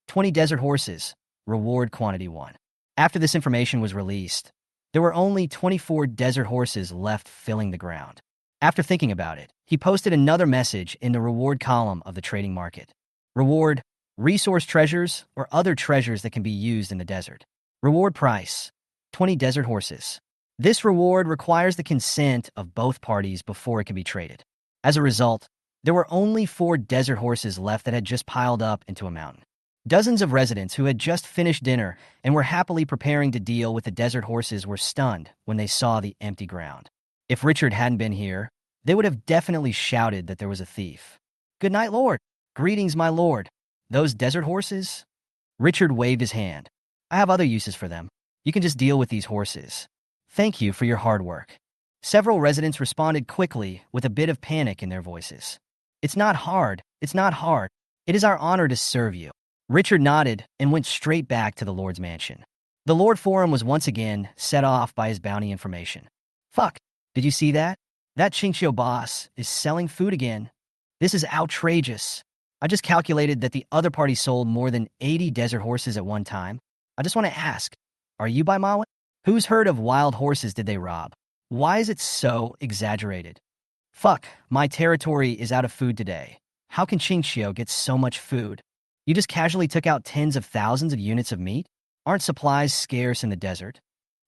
20 desert horses, reward quantity 1. After this information was released, there were only 24 desert horses left filling the ground. After thinking about it, he posted another message in the reward column of the trading market. Reward, resource treasures, or other treasures that can be used in the desert. Reward price, 20 desert horses. This reward requires the consent of both parties before it can be traded. As a result, there were only 4 desert horses left that had just piled up into a mountain. Dozens of residents who had just finished dinner and were happily preparing to deal with the desert horses were stunned when they saw the empty ground. If Richard hadn't been here, they would have definitely shouted that there was a thief. Good night, Lord. Greetings, my lord. Those desert horses? Richard waved his hand. I have other uses for them. You can just deal with these horses. Thank you for your hard work. Several residents responded quickly with a bit of panic in their voices. It's not hard. It's not hard. It is our honor to serve you. Richard nodded and went straight back to the Lord's mansion. The Lord Forum was once again set off by his bounty information. Fuck, did you see that? That Chinchio boss is selling food again. This is outrageous. I just calculated that the other party sold more than 80 desert horses at one time. I just want to ask, are you by Mawa? Who's heard of wild horses did they rob? Why is it so exaggerated? Fuck, my territory is out of food today. How can Chinchio get so much food? You just casually took out tens of thousands of units of meat? Aren't supplies scarce in the desert?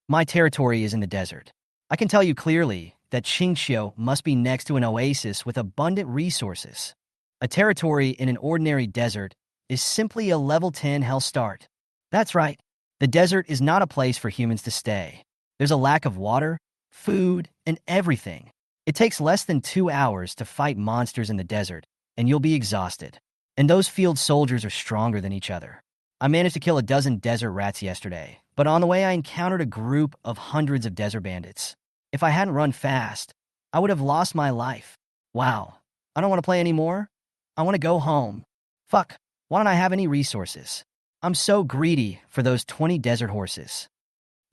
My territory is in the desert. I can tell you clearly that Chinchio must be next to an oasis with abundant resources. A territory in an ordinary desert is simply a level 10 hell start. That's right. The desert is not a place for humans to stay. There's a lack of water, food, and everything. It takes less than 2 hours to fight monsters in the desert, and you'll be exhausted. And those field soldiers are stronger than each other. I managed to kill a dozen desert rats yesterday, but on the way I encountered a group of hundreds of desert bandits. If I hadn't run fast, I would have lost my life. Wow, I don't want to play anymore. I want to go home. Fuck, why don't I have any resources? I'm so greedy for those 20 desert horses.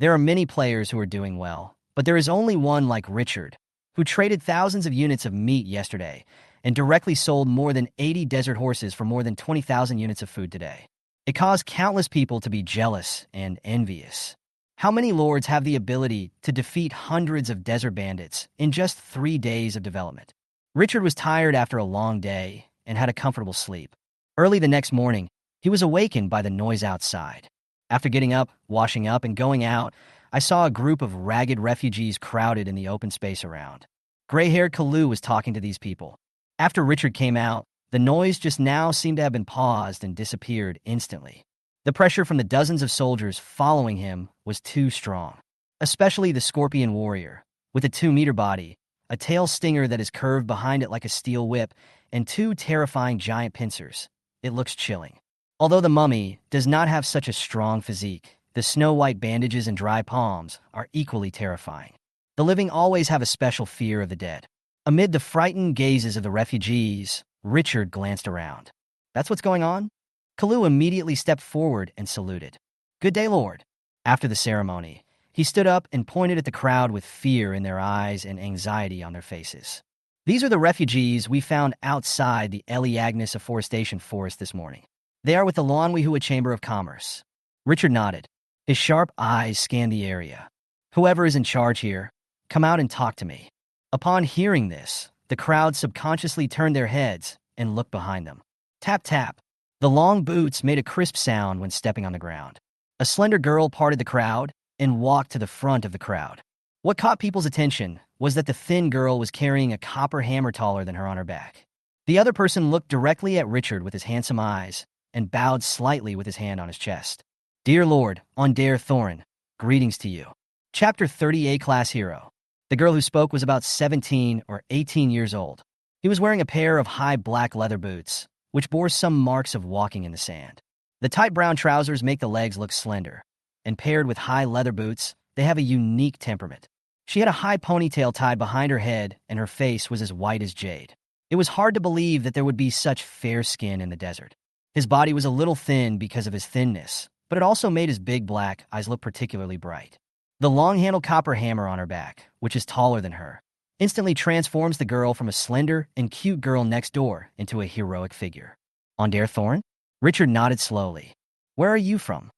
There are many players who are doing well, but there is only one like Richard, who traded thousands of units of meat yesterday and directly sold more than 80 desert horses for more than 20,000 units of food today. It caused countless people to be jealous and envious. How many lords have the ability to defeat hundreds of desert bandits in just 3 days of development? Richard was tired after a long day and had a comfortable sleep. Early the next morning, he was awakened by the noise outside. After getting up, washing up, and going out, I saw a group of ragged refugees crowded in the open space around. Gray-haired Kalu was talking to these people. After Richard came out, the noise just now seemed to have been paused and disappeared instantly. The pressure from the dozens of soldiers following him was too strong, especially the scorpion warrior, with a 2-meter body, a tail stinger that is curved behind it like a steel whip, and 2 terrifying giant pincers. It looks chilling. Although the mummy does not have such a strong physique, the snow-white bandages and dry palms are equally terrifying. The living always have a special fear of the dead. Amid the frightened gazes of the refugees, Richard glanced around. That's what's going on? Kalu immediately stepped forward and saluted. Good day, Lord. After the ceremony, he stood up and pointed at the crowd with fear in their eyes and anxiety on their faces. These are the refugees we found outside the Eleagnis Afforestation Forest this morning. They are with the Luanwihua Chamber of Commerce. Richard nodded. His sharp eyes scanned the area. Whoever is in charge here, come out and talk to me. Upon hearing this, the crowd subconsciously turned their heads and looked behind them. Tap, tap. The long boots made a crisp sound when stepping on the ground. A slender girl parted the crowd and walked to the front of the crowd. What caught people's attention was that the thin girl was carrying a copper hammer taller than her on her back. The other person looked directly at Richard with his handsome eyes and bowed slightly with his hand on his chest. Dear Lord, Ondair Thorin, greetings to you. Chapter 30, A-Class Hero. The girl who spoke was about 17 or 18 years old. He was wearing a pair of high black leather boots, which bore some marks of walking in the sand. The tight brown trousers make the legs look slender, and paired with high leather boots, they have a unique temperament. She had a high ponytail tied behind her head, and her face was as white as jade. It was hard to believe that there would be such fair skin in the desert. His body was a little thin because of his thinness, but it also made his big black eyes look particularly bright. The long-handled copper hammer on her back, which is taller than her, instantly transforms the girl from a slender and cute girl next door into a heroic figure. Ondair Thorin? Richard nodded slowly. Where are you from?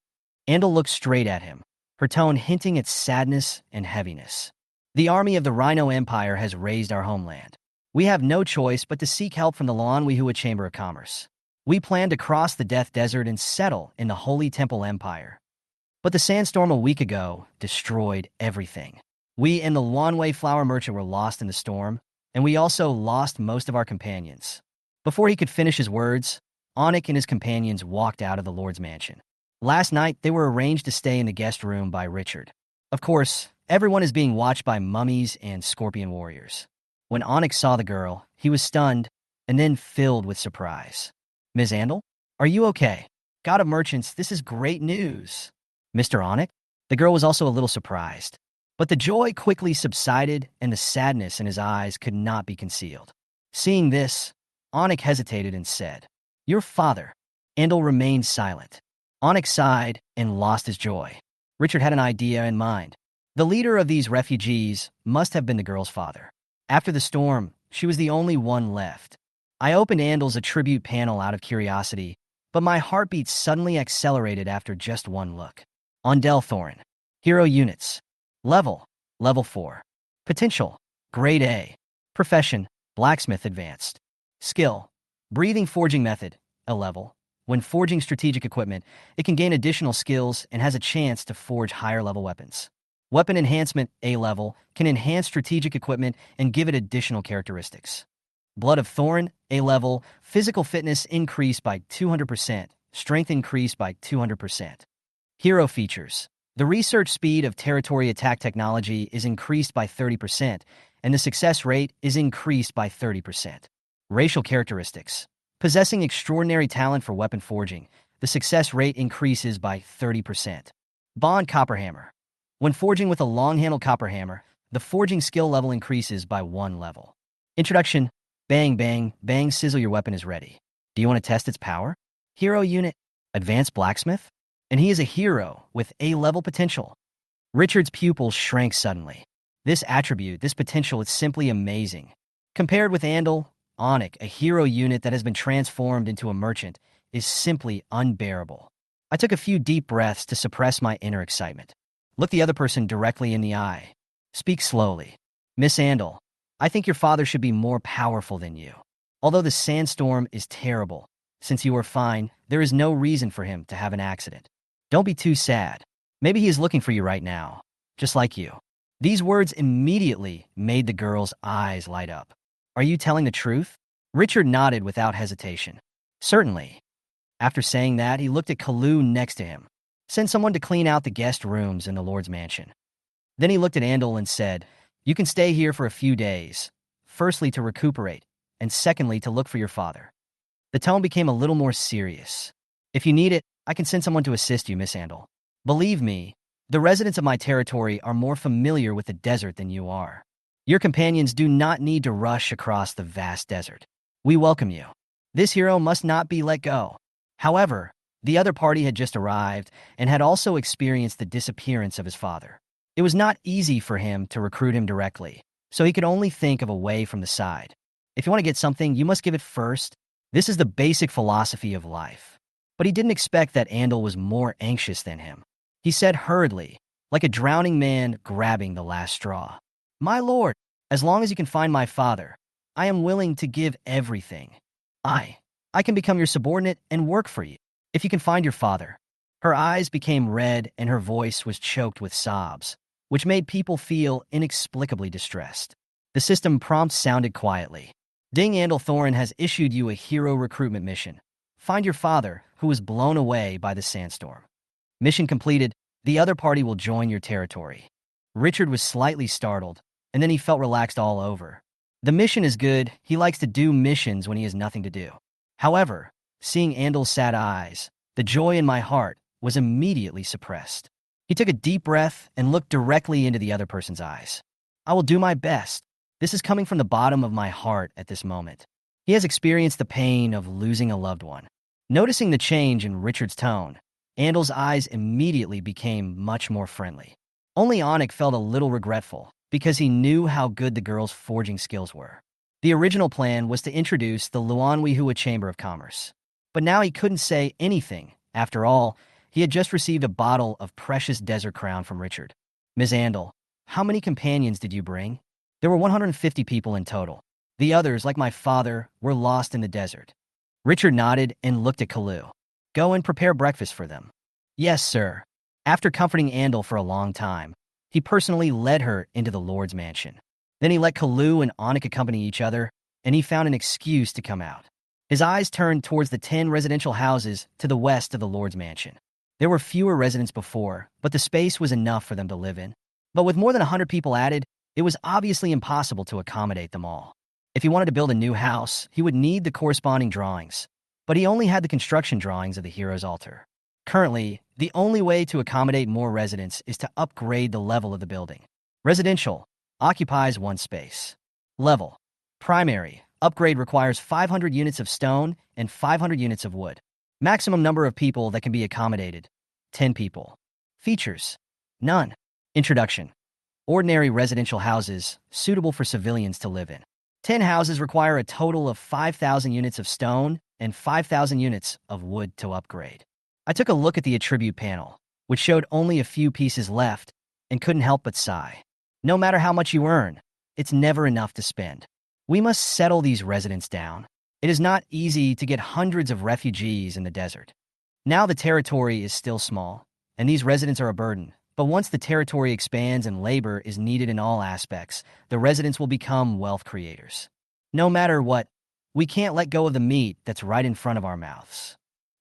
Andal looked straight at him, her tone hinting at sadness and heaviness. The army of the Rhino Empire has razed our homeland. We have no choice but to seek help from the Lanwihua Chamber of Commerce. We plan to cross the Death Desert and settle in the Holy Temple Empire. But the sandstorm a week ago destroyed everything. We and the Lanwei flower merchant were lost in the storm, and we also lost most of our companions. Before he could finish his words, Onik and his companions walked out of the Lord's mansion. Last night, they were arranged to stay in the guest room by Richard. Of course, everyone is being watched by mummies and scorpion warriors. When Onik saw the girl, he was stunned and then filled with surprise. Ms. Andal, are you okay? God of Merchants, this is great news. Mr. Onik? The girl was also a little surprised, but the joy quickly subsided and the sadness in his eyes could not be concealed. Seeing this, Onik hesitated and said, Your father. Andal remained silent. Onik sighed and lost his joy. Richard had an idea in mind. The leader of these refugees must have been the girl's father. After the storm, she was the only one left. I opened Andal's attribute panel out of curiosity, but my heartbeat suddenly accelerated after just one look. Ondair Thorin. Hero units. Level 4. Potential, Grade A. Profession, Blacksmith Advanced. Skill, Breathing Forging Method, A level. When forging strategic equipment, it can gain additional skills and has a chance to forge higher-level weapons. Weapon Enhancement, A level, can enhance strategic equipment and give it additional characteristics. Blood of Thorin, A level, physical fitness increased by 200%, strength increased by 200%. Hero features. The research speed of territory attack technology is increased by 30%, and the success rate is increased by 30%. Racial characteristics. Possessing extraordinary talent for weapon forging, the success rate increases by 30%. Bond Copper Hammer. When forging with a long-handled copper hammer, the forging skill level increases by 1 level. Introduction. Bang, bang, bang, sizzle, your weapon is ready. Do you want to test its power? Hero unit. Advanced Blacksmith. And he is a hero with A-level potential. Richard's pupils shrank suddenly. This attribute, this potential, is simply amazing. Compared with Andal, Onik, a hero unit that has been transformed into a merchant, is simply unbearable. I took a few deep breaths to suppress my inner excitement. Look the other person directly in the eye. Speak slowly. Miss Andal, I think your father should be more powerful than you. Although the sandstorm is terrible, since you are fine, there is no reason for him to have an accident. Don't be too sad. Maybe he is looking for you right now, just like you. These words immediately made the girl's eyes light up. Are you telling the truth? Richard nodded without hesitation. Certainly. After saying that, he looked at Kalu next to him. Send someone to clean out the guest rooms in the Lord's mansion. Then he looked at Andal and said, You can stay here for a few days, firstly to recuperate, and secondly to look for your father. The tone became a little more serious. If you need it, I can send someone to assist you, Miss Andal. Believe me, the residents of my territory are more familiar with the desert than you are. Your companions do not need to rush across the vast desert. We welcome you. This hero must not be let go. However, the other party had just arrived and had also experienced the disappearance of his father. It was not easy for him to recruit him directly, so he could only think of a way from the side. If you want to get something, you must give it first. This is the basic philosophy of life. But he didn't expect that Andal was more anxious than him. He said hurriedly, like a drowning man grabbing the last straw. My lord, as long as you can find my father, I am willing to give everything. I, I can become your subordinate and work for you. If you can find your father." Her eyes became red and her voice was choked with sobs, which made people feel inexplicably distressed. The system prompt sounded quietly. "Ding Andalthorin has issued you a hero recruitment mission. Find your father, who was blown away by the sandstorm. Mission completed. The other party will join your territory." Richard was slightly startled, and then he felt relaxed all over. The mission is good. He likes to do missions when he has nothing to do. However, seeing Andal's sad eyes, the joy in my heart was immediately suppressed. He took a deep breath and looked directly into the other person's eyes. "I will do my best. This is coming from the bottom of my heart at this moment." He has experienced the pain of losing a loved one. Noticing the change in Richard's tone, Andal's eyes immediately became much more friendly. Only Onik felt a little regretful because he knew how good the girl's forging skills were. The original plan was to introduce the Luanwihua Chamber of Commerce. But now he couldn't say anything. After all, he had just received a bottle of precious desert crown from Richard. "Ms. Andal, how many companions did you bring?" "There were 150 people in total. The others, like my father, were lost in the desert." Richard nodded and looked at Kalu. "Go and prepare breakfast for them." "Yes, sir." After comforting Andal for a long time, he personally led her into the Lord's mansion. Then he let Kalu and Onik accompany each other, and he found an excuse to come out. His eyes turned towards the 10 residential houses to the west of the Lord's mansion. There were fewer residents before, but the space was enough for them to live in. But with more than 100 people added, it was obviously impossible to accommodate them all. If he wanted to build a new house, he would need the corresponding drawings. But he only had the construction drawings of the hero's altar. Currently, the only way to accommodate more residents is to upgrade the level of the building. Residential occupies 1 space. Level primary upgrade requires 500 units of stone and 500 units of wood. Maximum number of people that can be accommodated, 10 people. Features: none. Introduction: ordinary residential houses suitable for civilians to live in. 10 houses require a total of 5,000 units of stone and 5,000 units of wood to upgrade. I took a look at the attribute panel, which showed only a few pieces left, and couldn't help but sigh. No matter how much you earn, it's never enough to spend. We must settle these residents down. It is not easy to get hundreds of refugees in the desert. Now the territory is still small, and these residents are a burden. But once the territory expands and labor is needed in all aspects, the residents will become wealth creators. No matter what, we can't let go of the meat that's right in front of our mouths.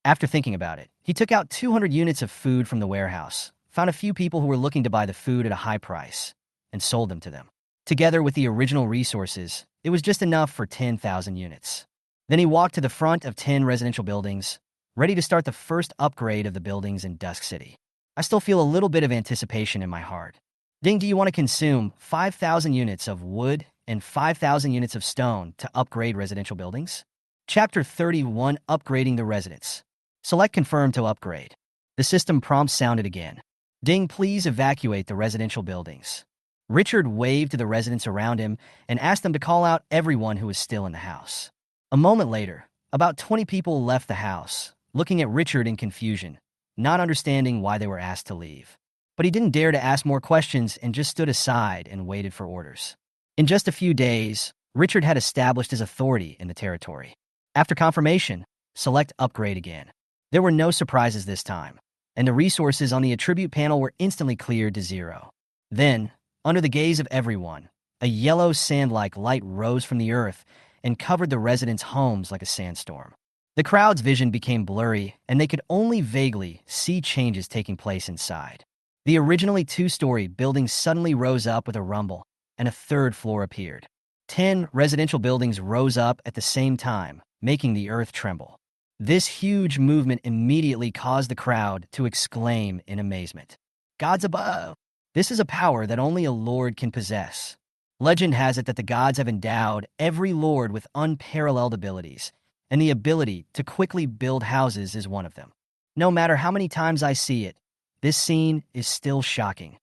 After thinking about it, he took out 200 units of food from the warehouse, found a few people who were looking to buy the food at a high price, and sold them to them. Together with the original resources, it was just enough for 10,000 units. Then he walked to the front of 10 residential buildings, ready to start the first upgrade of the buildings in Dusk City. I still feel a little bit of anticipation in my heart. "Ding, do you want to consume 5,000 units of wood and 5,000 units of stone to upgrade residential buildings?" Chapter 31, Upgrading the Residents. Select Confirm to upgrade. The system prompt sounded again. "Ding, please evacuate the residential buildings." Richard waved to the residents around him and asked them to call out everyone who was still in the house. A moment later, about 20 people left the house, looking at Richard in confusion, not understanding why they were asked to leave. But he didn't dare to ask more questions and just stood aside and waited for orders. In just a few days, Richard had established his authority in the territory. After confirmation, select Upgrade again. There were no surprises this time, and the resources on the attribute panel were instantly cleared to 0. Then, under the gaze of everyone, a yellow sand-like light rose from the earth and covered the residents' homes like a sandstorm. The crowd's vision became blurry, and they could only vaguely see changes taking place inside. The originally 2-story building suddenly rose up with a rumble, and a 3rd floor appeared. 10 residential buildings rose up at the same time, making the earth tremble. This huge movement immediately caused the crowd to exclaim in amazement. "Gods above! This is a power that only a lord can possess." Legend has it that the gods have endowed every lord with unparalleled abilities, and the ability to quickly build houses is one of them. No matter how many times I see it, this scene is still shocking.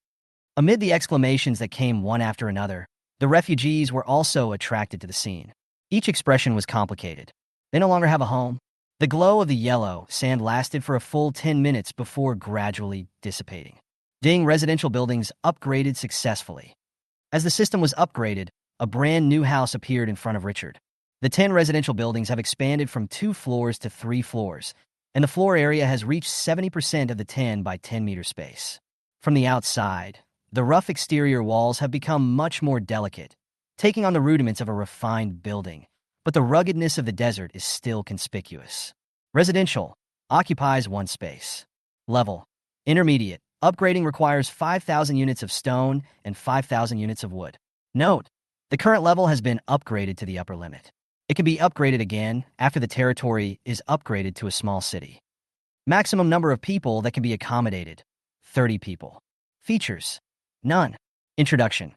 Amid the exclamations that came one after another, the refugees were also attracted to the scene. Each expression was complicated. They no longer have a home. The glow of the yellow sand lasted for a full 10 minutes before gradually dissipating. Ding, residential buildings upgraded successfully. As the system was upgraded, a brand new house appeared in front of Richard. The 10 residential buildings have expanded from 2 floors to 3 floors, and the floor area has reached 70% of the 10 by 10 meter space. From the outside, the rough exterior walls have become much more delicate, taking on the rudiments of a refined building, but the ruggedness of the desert is still conspicuous. Residential occupies 1 space. Level intermediate. Upgrading requires 5,000 units of stone and 5,000 units of wood. Note, the current level has been upgraded to the upper limit. It can be upgraded again after the territory is upgraded to a small city. Maximum number of people that can be accommodated, 30 people. Features, none. Introduction,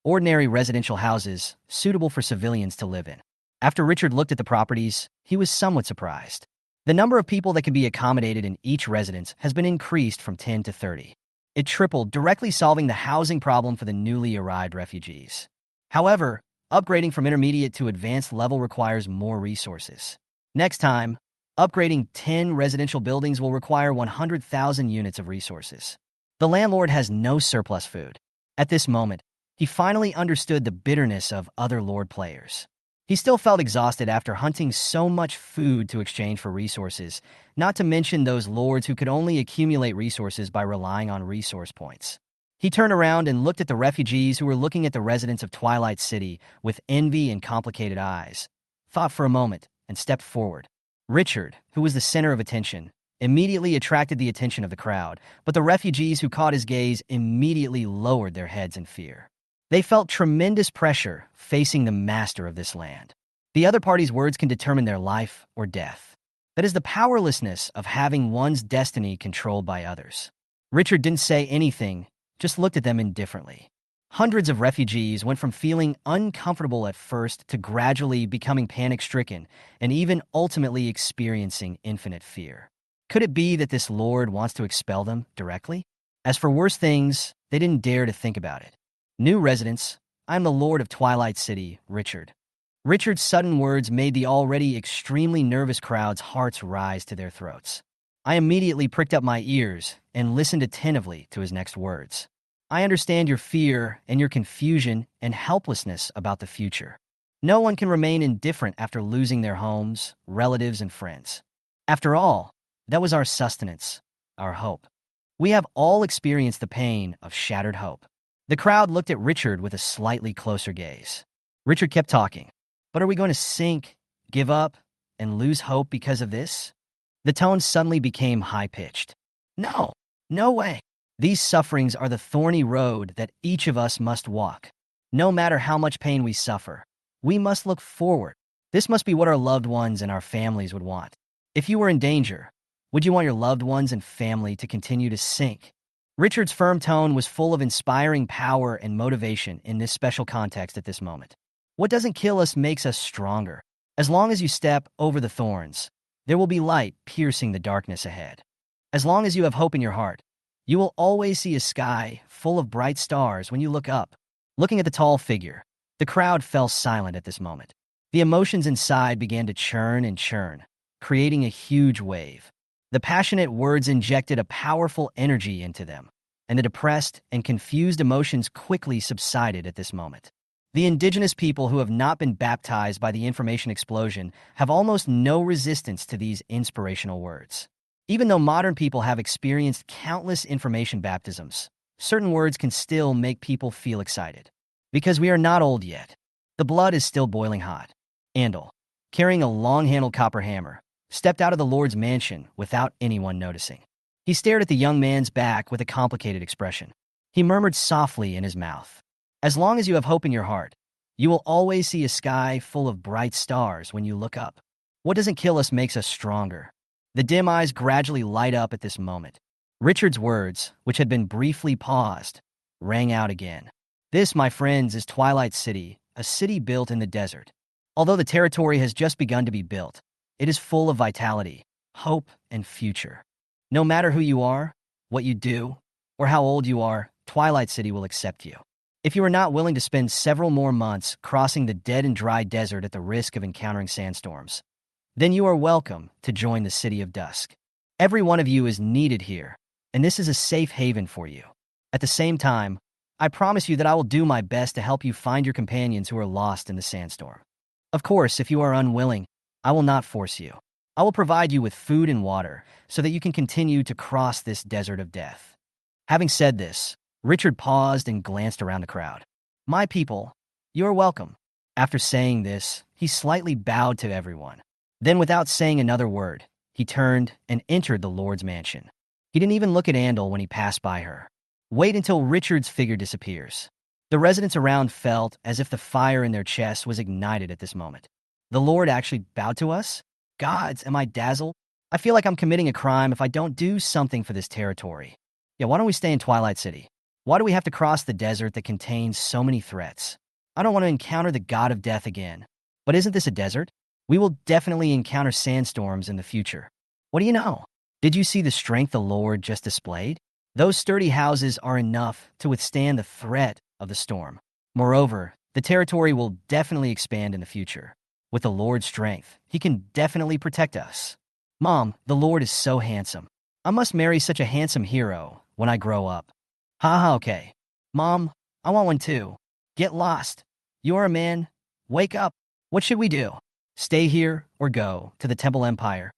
ordinary residential houses suitable for civilians to live in. After Richard looked at the properties, he was somewhat surprised. The number of people that can be accommodated in each residence has been increased from 10 to 30. It tripled, directly solving the housing problem for the newly arrived refugees. However, upgrading from intermediate to advanced level requires more resources. Next time, upgrading 10 residential buildings will require 100,000 units of resources. The landlord has no surplus food. At this moment, he finally understood the bitterness of other lord players. He still felt exhausted after hunting so much food to exchange for resources, not to mention those lords who could only accumulate resources by relying on resource points. He turned around and looked at the refugees who were looking at the residents of Twilight City with envy and complicated eyes, thought for a moment, and stepped forward. Richard, who was the center of attention, immediately attracted the attention of the crowd, but the refugees who caught his gaze immediately lowered their heads in fear. They felt tremendous pressure facing the master of this land. The other party's words can determine their life or death. That is the powerlessness of having one's destiny controlled by others. Richard didn't say anything, just looked at them indifferently. Hundreds of refugees went from feeling uncomfortable at first to gradually becoming panic-stricken and even ultimately experiencing infinite fear. Could it be that this lord wants to expel them directly? As for worse things, they didn't dare to think about it. New residents, I'm the lord of Twilight City, Richard. Richard's sudden words made the already extremely nervous crowd's hearts rise to their throats. I immediately pricked up my ears and listened attentively to his next words. I understand your fear and your confusion and helplessness about the future. No one can remain indifferent after losing their homes, relatives, and friends. After all, that was our sustenance, our hope. We have all experienced the pain of shattered hope. The crowd looked at Richard with a slightly closer gaze. Richard kept talking. But are we going to sink, give up, and lose hope because of this? The tone suddenly became high-pitched. No, no way. These sufferings are the thorny road that each of us must walk. No matter how much pain we suffer, we must look forward. This must be what our loved ones and our families would want. If you were in danger, would you want your loved ones and family to continue to sink? Richard's firm tone was full of inspiring power and motivation in this special context at this moment. What doesn't kill us makes us stronger. As long as you step over the thorns, there will be light piercing the darkness ahead. As long as you have hope in your heart, you will always see a sky full of bright stars when you look up. Looking at the tall figure, the crowd fell silent at this moment. The emotions inside began to churn and churn, creating a huge wave. The passionate words injected a powerful energy into them, and the depressed and confused emotions quickly subsided at this moment. The indigenous people who have not been baptized by the information explosion have almost no resistance to these inspirational words. Even though modern people have experienced countless information baptisms, certain words can still make people feel excited. Because we are not old yet. The blood is still boiling hot. Andal, carrying a long-handled copper hammer, stepped out of the Lord's mansion without anyone noticing. He stared at the young man's back with a complicated expression. He murmured softly in his mouth, "As long as you have hope in your heart, you will always see a sky full of bright stars when you look up. What doesn't kill us makes us stronger." The dim eyes gradually light up at this moment. Richard's words, which had been briefly paused, rang out again. This, my friends, is Twilight City, a city built in the desert. Although the territory has just begun to be built, it is full of vitality, hope, and future. No matter who you are, what you do, or how old you are, Twilight City will accept you. If you are not willing to spend several more months crossing the dead and dry desert at the risk of encountering sandstorms, then you are welcome to join the City of Dusk. Every one of you is needed here, and this is a safe haven for you. At the same time, I promise you that I will do my best to help you find your companions who are lost in the sandstorm. Of course, if you are unwilling, I will not force you. I will provide you with food and water so that you can continue to cross this desert of death." Having said this, Richard paused and glanced around the crowd. "My people, you are welcome." After saying this, he slightly bowed to everyone. Then, without saying another word, he turned and entered the Lord's mansion. He didn't even look at Andal when he passed by her. Wait until Richard's figure disappears. The residents around felt as if the fire in their chests was ignited at this moment. The Lord actually bowed to us? Gods, am I dazzled? I feel like I'm committing a crime if I don't do something for this territory. Yeah, why don't we stay in Twilight City? Why do we have to cross the desert that contains so many threats? I don't want to encounter the god of death again. But isn't this a desert? We will definitely encounter sandstorms in the future. What do you know? Did you see the strength the Lord just displayed? Those sturdy houses are enough to withstand the threat of the storm. Moreover, the territory will definitely expand in the future. With the Lord's strength, he can definitely protect us. Mom, the Lord is so handsome. I must marry such a handsome hero when I grow up. Haha, okay. Mom, I want one too. Get lost. You're a man. Wake up. What should we do? Stay here or go to the Temple Empire?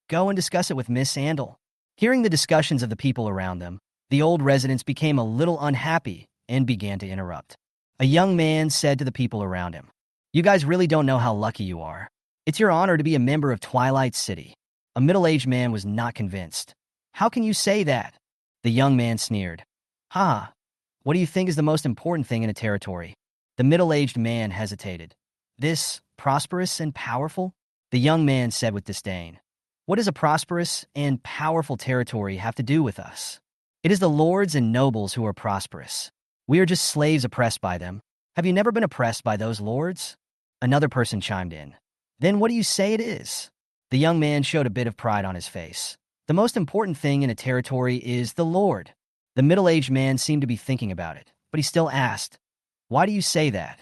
Go and discuss it with Miss Andal. Hearing the discussions of the people around them, the old residents became a little unhappy and began to interrupt. A young man said to the people around him, "You guys really don't know how lucky you are. It's your honor to be a member of Twilight City." A middle-aged man was not convinced. "How can you say that?" The young man sneered. "Ha! What do you think is the most important thing in a territory?" The middle-aged man hesitated. "This, prosperous and powerful?" The young man said with disdain. "What does a prosperous and powerful territory have to do with us? It is the lords and nobles who are prosperous. We are just slaves oppressed by them. Have you never been oppressed by those lords?" Another person chimed in. "Then what do you say it is?" The young man showed a bit of pride on his face. "The most important thing in a territory is the Lord." The middle-aged man seemed to be thinking about it, but he still asked, "Why do you say that?"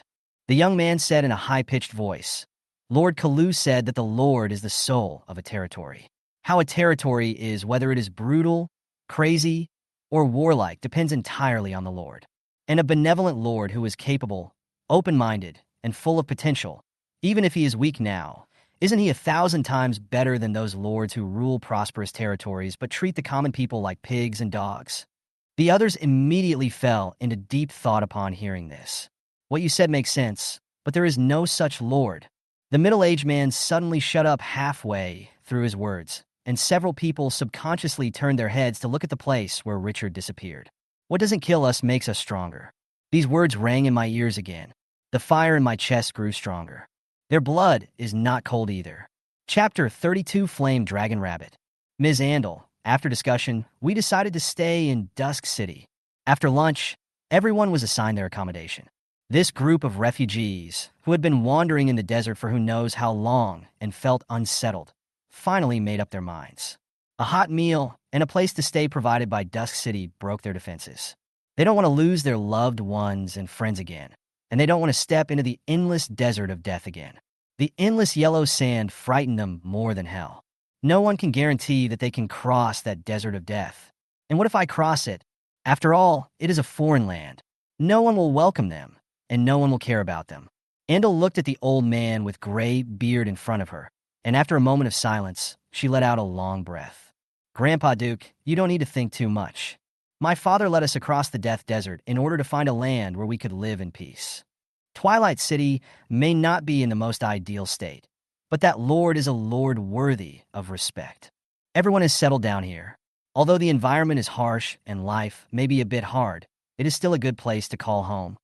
The young man said in a high-pitched voice, "Lord Kalu said that the Lord is the soul of a territory. How a territory is, whether it is brutal, crazy, or warlike, depends entirely on the Lord. And a benevolent Lord who is capable, open-minded, and full of potential, even if he is weak now, isn't he 1,000 times better than those lords who rule prosperous territories but treat the common people like pigs and dogs?" The others immediately fell into deep thought upon hearing this. "What you said makes sense, but there is no such Lord." The middle-aged man suddenly shut up halfway through his words, and several people subconsciously turned their heads to look at the place where Richard disappeared. "What doesn't kill us makes us stronger." These words rang in my ears again. The fire in my chest grew stronger. Their blood is not cold either. Chapter 32, Flame Dragon Rabbit. Ms. Andal, after discussion, we decided to stay in Dusk City. After lunch, everyone was assigned their accommodation. This group of refugees, who had been wandering in the desert for who knows how long and felt unsettled, finally made up their minds. A hot meal and a place to stay provided by Dusk City broke their defenses. They don't want to lose their loved ones and friends again, and they don't want to step into the endless desert of death again. The endless yellow sand frightened them more than hell. No one can guarantee that they can cross that desert of death. And what if I cross it? After all, it is a foreign land. No one will welcome them, and no one will care about them. Andal looked at the old man with gray beard in front of her, and after a moment of silence, she let out a long breath. "Grandpa Duke, you don't need to think too much. My father led us across the Death Desert in order to find a land where we could live in peace. Twilight City may not be in the most ideal state, but that Lord is a Lord worthy of respect. Everyone is settled down here. Although the environment is harsh and life may be a bit hard, it is still a good place to call home."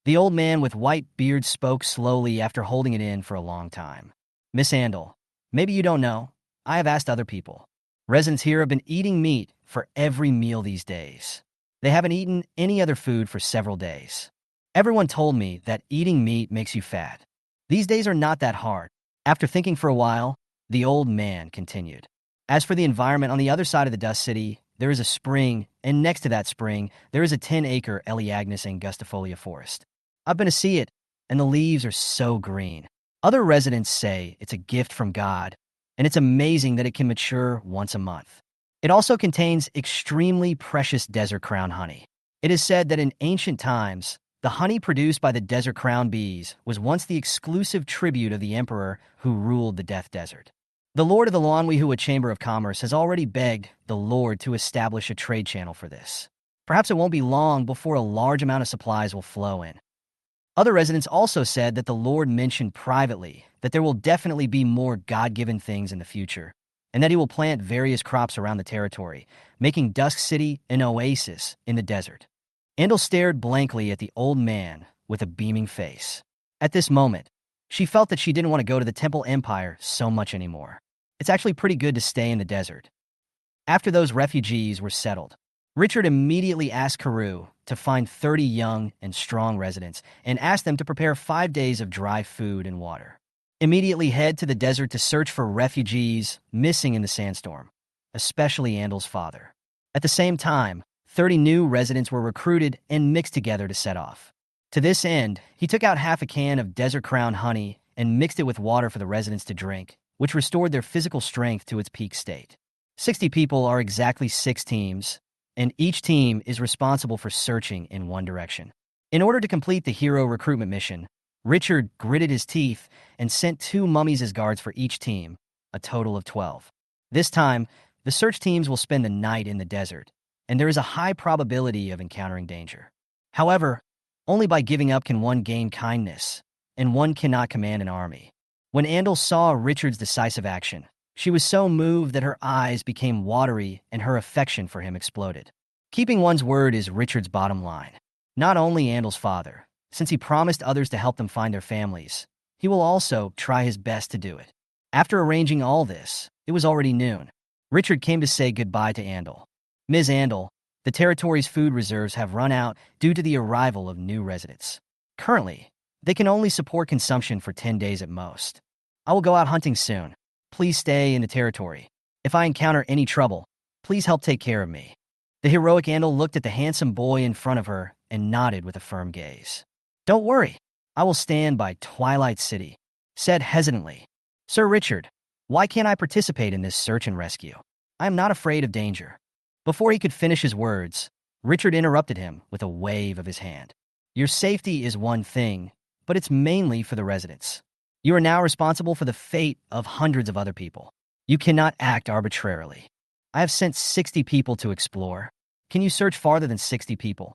The old man with white beard spoke slowly after holding it in for a long time. "Miss Andal, maybe you don't know. I have asked other people. Residents here have been eating meat for every meal these days. They haven't eaten any other food for several days. Everyone told me that eating meat makes you fat. These days are not that hard." After thinking for a while, the old man continued. "As for the environment on the other side of the Dust City, there is a spring, and next to that spring, there is a 10-acre Eleagnus angustifolia forest. I've been to see it, and the leaves are so green. Other residents say it's a gift from God, and it's amazing that it can mature once a month. It also contains extremely precious desert crown honey. It is said that in ancient times, the honey produced by the desert crown bees was once the exclusive tribute of the emperor who ruled the Death Desert. The Lord of the Lanwihua Chamber of Commerce has already begged the Lord to establish a trade channel for this. Perhaps it won't be long before a large amount of supplies will flow in. Other residents also said that the Lord mentioned privately that there will definitely be more God-given things in the future, and that he will plant various crops around the territory, making Dusk City an oasis in the desert. Andal stared blankly at the old man with a beaming face. At this moment, she felt that she didn't want to go to the Temple Empire so much anymore. It's actually pretty good to stay in the desert. After those refugees were settled, Richard immediately asked Karoo to find 30 young and strong residents and asked them to prepare 5 days of dry food and water. Immediately head to the desert to search for refugees missing in the sandstorm, especially Andal's father. At the same time, 30 new residents were recruited and mixed together to set off. To this end, he took out half a can of desert crown honey and mixed it with water for the residents to drink, which restored their physical strength to its peak state. 60 people are exactly 6 teams, and each team is responsible for searching in one direction. In order to complete the hero recruitment mission, Richard gritted his teeth and sent 2 mummies as guards for each team, a total of 12. This time, the search teams will spend the night in the desert, and there is a high probability of encountering danger. However, only by giving up can one gain kindness, and one cannot command an army. When Andal saw Richard's decisive action, she was so moved that her eyes became watery and her affection for him exploded. Keeping one's word is Richard's bottom line. Not only Andal's father, since he promised others to help them find their families, he will also try his best to do it. After arranging all this, it was already noon. Richard came to say goodbye to Andal. Ms. Andal, the territory's food reserves have run out due to the arrival of new residents. Currently, they can only support consumption for 10 days at most. I will go out hunting soon. Please stay in the territory. If I encounter any trouble, please help take care of me. The heroic Andal looked at the handsome boy in front of her and nodded with a firm gaze. Don't worry, I will stand by Twilight City, said hesitantly. Sir Richard, why can't I participate in this search and rescue? I am not afraid of danger. Before he could finish his words, Richard interrupted him with a wave of his hand. Your safety is one thing, but it's mainly for the residents. You are now responsible for the fate of hundreds of other people. You cannot act arbitrarily. I have sent 60 people to explore. Can you search farther than 60 people?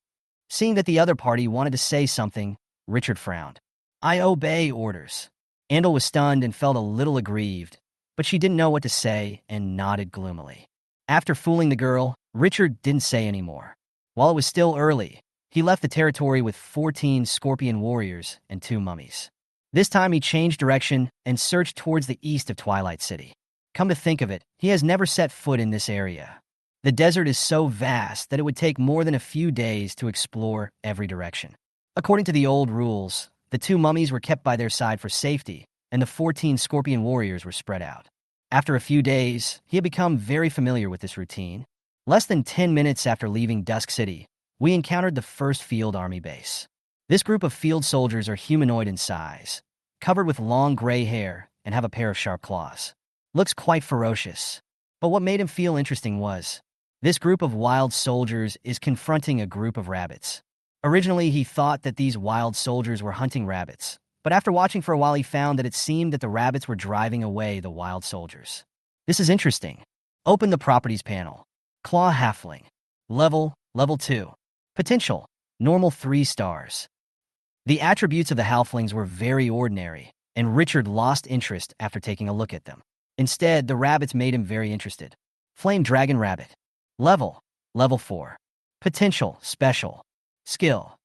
Seeing that the other party wanted to say something, Richard frowned. I obey orders. Andal was stunned and felt a little aggrieved, but she didn't know what to say and nodded gloomily. After fooling the girl, Richard didn't say any more. While it was still early, he left the territory with 14 scorpion warriors and 2 mummies. This time he changed direction and searched towards the east of Twilight City. Come to think of it, he has never set foot in this area. The desert is so vast that it would take more than a few days to explore every direction. According to the old rules, the 2 mummies were kept by their side for safety, and the 14 scorpion warriors were spread out. After a few days, he had become very familiar with this routine. Less than 10 minutes after leaving Dusk City, we encountered the first field army base. This group of field soldiers are humanoid in size, covered with long gray hair, and have a pair of sharp claws. Looks quite ferocious. But what made him feel interesting was, this group of wild soldiers is confronting a group of rabbits. Originally, he thought that these wild soldiers were hunting rabbits, but after watching for a while he found that it seemed that the rabbits were driving away the wild soldiers. This is interesting. Open the Properties panel. Claw Halfling. Level 2. Potential, normal 3 stars. The attributes of the halflings were very ordinary, and Richard lost interest after taking a look at them. Instead, the rabbits made him very interested. Flame Dragon Rabbit. Level 4. Potential, special. Skill,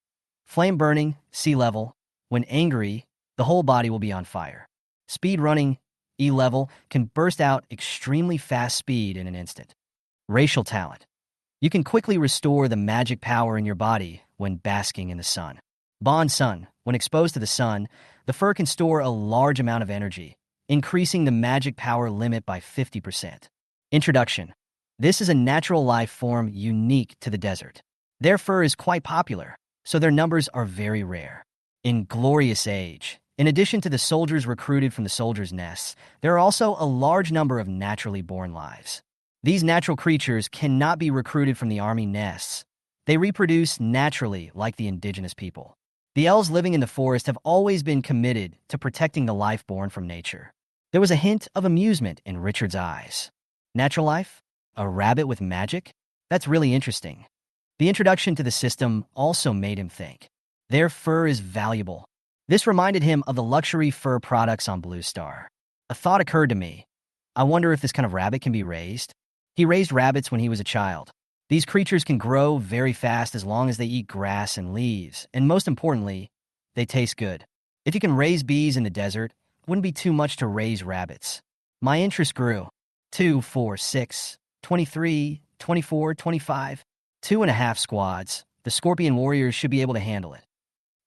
flame burning, sea level. When angry, the whole body will be on fire. Speed running, E level, can burst out extremely fast speed in an instant. Racial talent. You can quickly restore the magic power in your body when basking in the sun. Bond Sun. When exposed to the sun, the fur can store a large amount of energy, increasing the magic power limit by 50%. Introduction. This is a natural life form unique to the desert. Their fur is quite popular, so their numbers are very rare. In Glorious Age, in addition to the soldiers recruited from the soldiers' nests, there are also a large number of naturally born lives. These natural creatures cannot be recruited from the army nests. They reproduce naturally like the indigenous people. The elves living in the forest have always been committed to protecting the life born from nature. There was a hint of amusement in Richard's eyes. Natural life? A rabbit with magic? That's really interesting. The introduction to the system also made him think. Their fur is valuable. This reminded him of the luxury fur products on Blue Star. A thought occurred to me. I wonder if this kind of rabbit can be raised? He raised rabbits when he was a child. These creatures can grow very fast as long as they eat grass and leaves, and most importantly, they taste good. If you can raise bees in the desert, it wouldn't be too much to raise rabbits. My interest grew. 2, 4, 6, 23, 24, 25. 2.5 squads. The scorpion warriors should be able to handle it.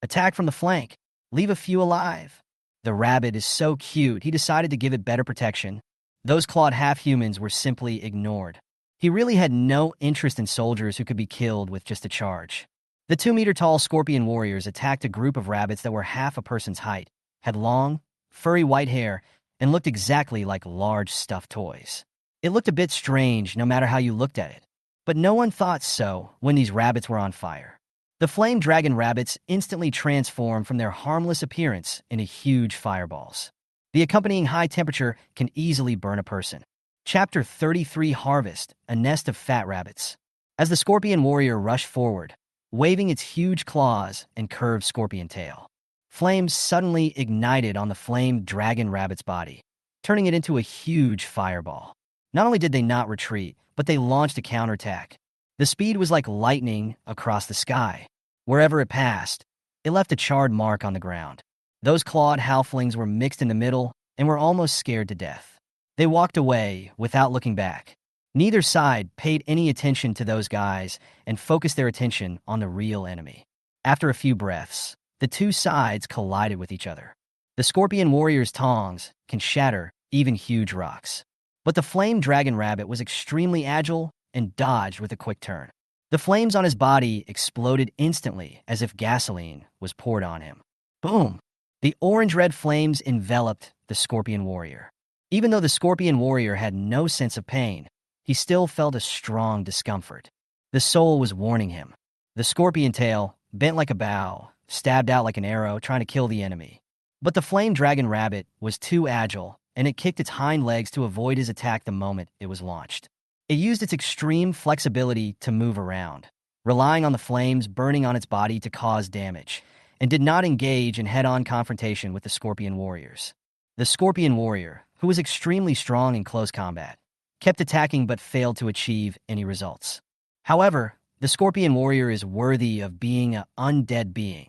Attack from the flank. Leave a few alive. The rabbit is so cute, he decided to give it better protection. Those clawed half-humans were simply ignored. He really had no interest in soldiers who could be killed with just a charge. The 2-meter-tall scorpion warriors attacked a group of rabbits that were half a person's height, had long, furry white hair, and looked exactly like large stuffed toys. It looked a bit strange no matter how you looked at it. But no one thought so when these rabbits were on fire. The flame dragon rabbits instantly transformed from their harmless appearance into huge fireballs. The accompanying high temperature can easily burn a person. Chapter 33 Harvest, a nest of fat rabbits. As the scorpion warrior rushed forward, waving its huge claws and curved scorpion tail, flames suddenly ignited on the flame dragon rabbit's body, turning it into a huge fireball. Not only did they not retreat, but they launched a counterattack. The speed was like lightning across the sky. Wherever it passed, it left a charred mark on the ground. Those clawed halflings were mixed in the middle and were almost scared to death. They walked away without looking back. Neither side paid any attention to those guys and focused their attention on the real enemy. After a few breaths, the two sides collided with each other. The scorpion warrior's tongs can shatter even huge rocks. But the flame dragon rabbit was extremely agile and dodged with a quick turn. The flames on his body exploded instantly as if gasoline was poured on him. Boom! The orange-red flames enveloped the scorpion warrior. Even though the scorpion warrior had no sense of pain, he still felt a strong discomfort. The soul was warning him. The scorpion tail, bent like a bow, stabbed out like an arrow, trying to kill the enemy. But the flame dragon rabbit was too agile, and it kicked its hind legs to avoid his attack the moment it was launched. It used its extreme flexibility to move around, relying on the flames burning on its body to cause damage, and did not engage in head-on confrontation with the scorpion warriors. The scorpion warrior, who was extremely strong in close combat, kept attacking but failed to achieve any results. However, the scorpion warrior is worthy of being an undead being,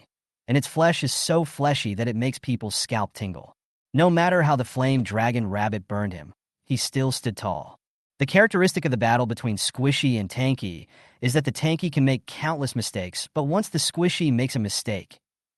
and its flesh is so fleshy that it makes people's scalp tingle. No matter how the flame dragon rabbit burned him, he still stood tall. The characteristic of the battle between Squishy and Tanky is that the Tanky can make countless mistakes, but once the Squishy makes a mistake,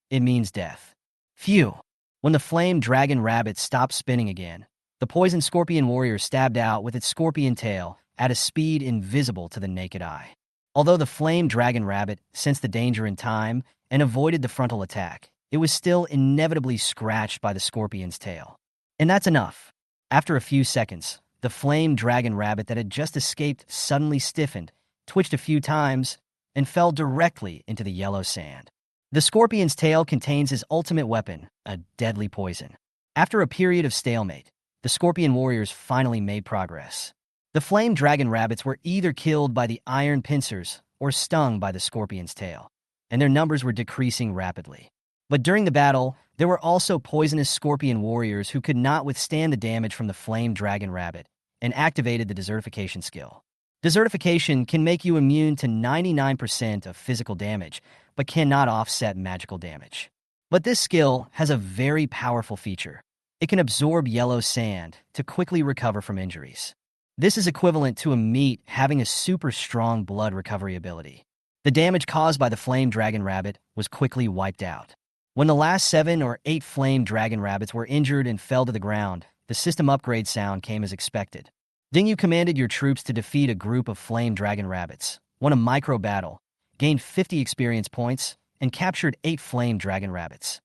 it means death. Phew! When the flame dragon rabbit stopped spinning again, the poison scorpion warrior stabbed out with its scorpion tail at a speed invisible to the naked eye. Although the flame dragon rabbit sensed the danger in time and avoided the frontal attack, it was still inevitably scratched by the scorpion's tail. And that's enough. After a few seconds, the flame dragon rabbit that had just escaped suddenly stiffened, twitched a few times, and fell directly into the yellow sand. The scorpion's tail contains his ultimate weapon, a deadly poison. After a period of stalemate, the scorpion warriors finally made progress. The flame dragon rabbits were either killed by the iron pincers or stung by the scorpion's tail, and their numbers were decreasing rapidly. But during the battle, there were also poisonous scorpion warriors who could not withstand the damage from the flame dragon rabbit and activated the desertification skill. Desertification can make you immune to 99% of physical damage, but cannot offset magical damage. But this skill has a very powerful feature. It can absorb yellow sand to quickly recover from injuries. This is equivalent to a meat having a super strong blood recovery ability. The damage caused by the flame dragon rabbit was quickly wiped out. When the last 7 or 8 flame dragon rabbits were injured and fell to the ground, the system upgrade sound came as expected. Then you commanded your troops to defeat a group of flame dragon rabbits, won a micro battle, gained 50 experience points, and captured 8 flame dragon rabbits.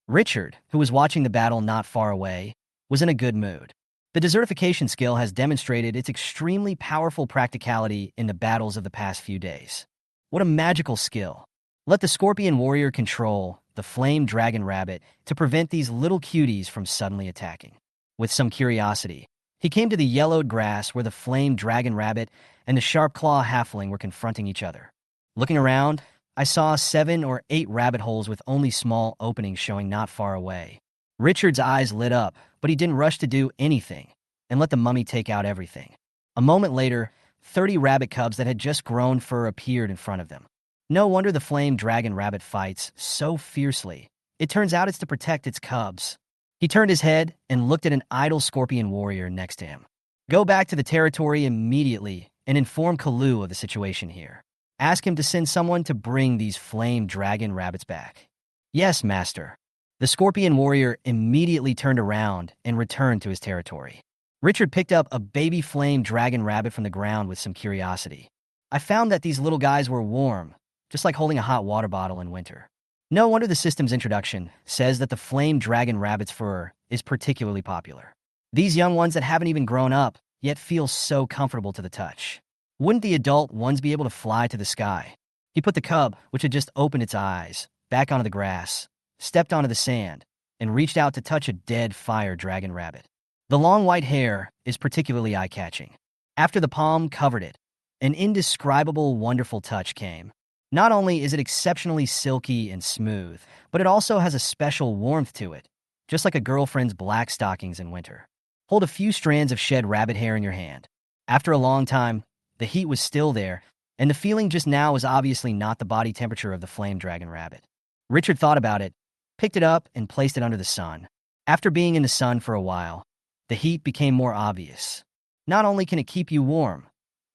Richard, who was watching the battle not far away, was in a good mood. The desertification skill has demonstrated its extremely powerful practicality in the battles of the past few days. What a magical skill. Let the scorpion warrior control the flame dragon rabbit to prevent these little cuties from suddenly attacking. With some curiosity, he came to the yellowed grass where the flame dragon rabbit and the sharp claw halfling were confronting each other. Looking around, I saw 7 or 8 rabbit holes with only small openings showing not far away. Richard's eyes lit up, but he didn't rush to do anything and let the mummy take out everything. A moment later, 30 rabbit cubs that had just grown fur appeared in front of them. No wonder the flame dragon rabbit fights so fiercely. It turns out it's to protect its cubs. He turned his head and looked at an idle scorpion warrior next to him. Go back to the territory immediately and inform Kalu of the situation here. Ask him to send someone to bring these flame dragon rabbits back. Yes, master. The scorpion warrior immediately turned around and returned to his territory. Richard picked up a baby flame dragon rabbit from the ground with some curiosity. I found that these little guys were warm, just like holding a hot water bottle in winter. No wonder the system's introduction says that the flame dragon rabbit's fur is particularly popular. These young ones that haven't even grown up yet feel so comfortable to the touch. Wouldn't the adult ones be able to fly to the sky? He put the cub, which had just opened its eyes, back onto the grass, stepped onto the sand, and reached out to touch a dead fire dragon rabbit. The long white hair is particularly eye-catching. After the palm covered it, an indescribable, wonderful touch came. Not only is it exceptionally silky and smooth, but it also has a special warmth to it, just like a girlfriend's black stockings in winter. Hold a few strands of shed rabbit hair in your hand. After a long time, the heat was still there, and the feeling just now was obviously not the body temperature of the flame dragon rabbit. Richard thought about it, picked it up, and placed it under the sun. After being in the sun for a while, the heat became more obvious. Not only can it keep you warm,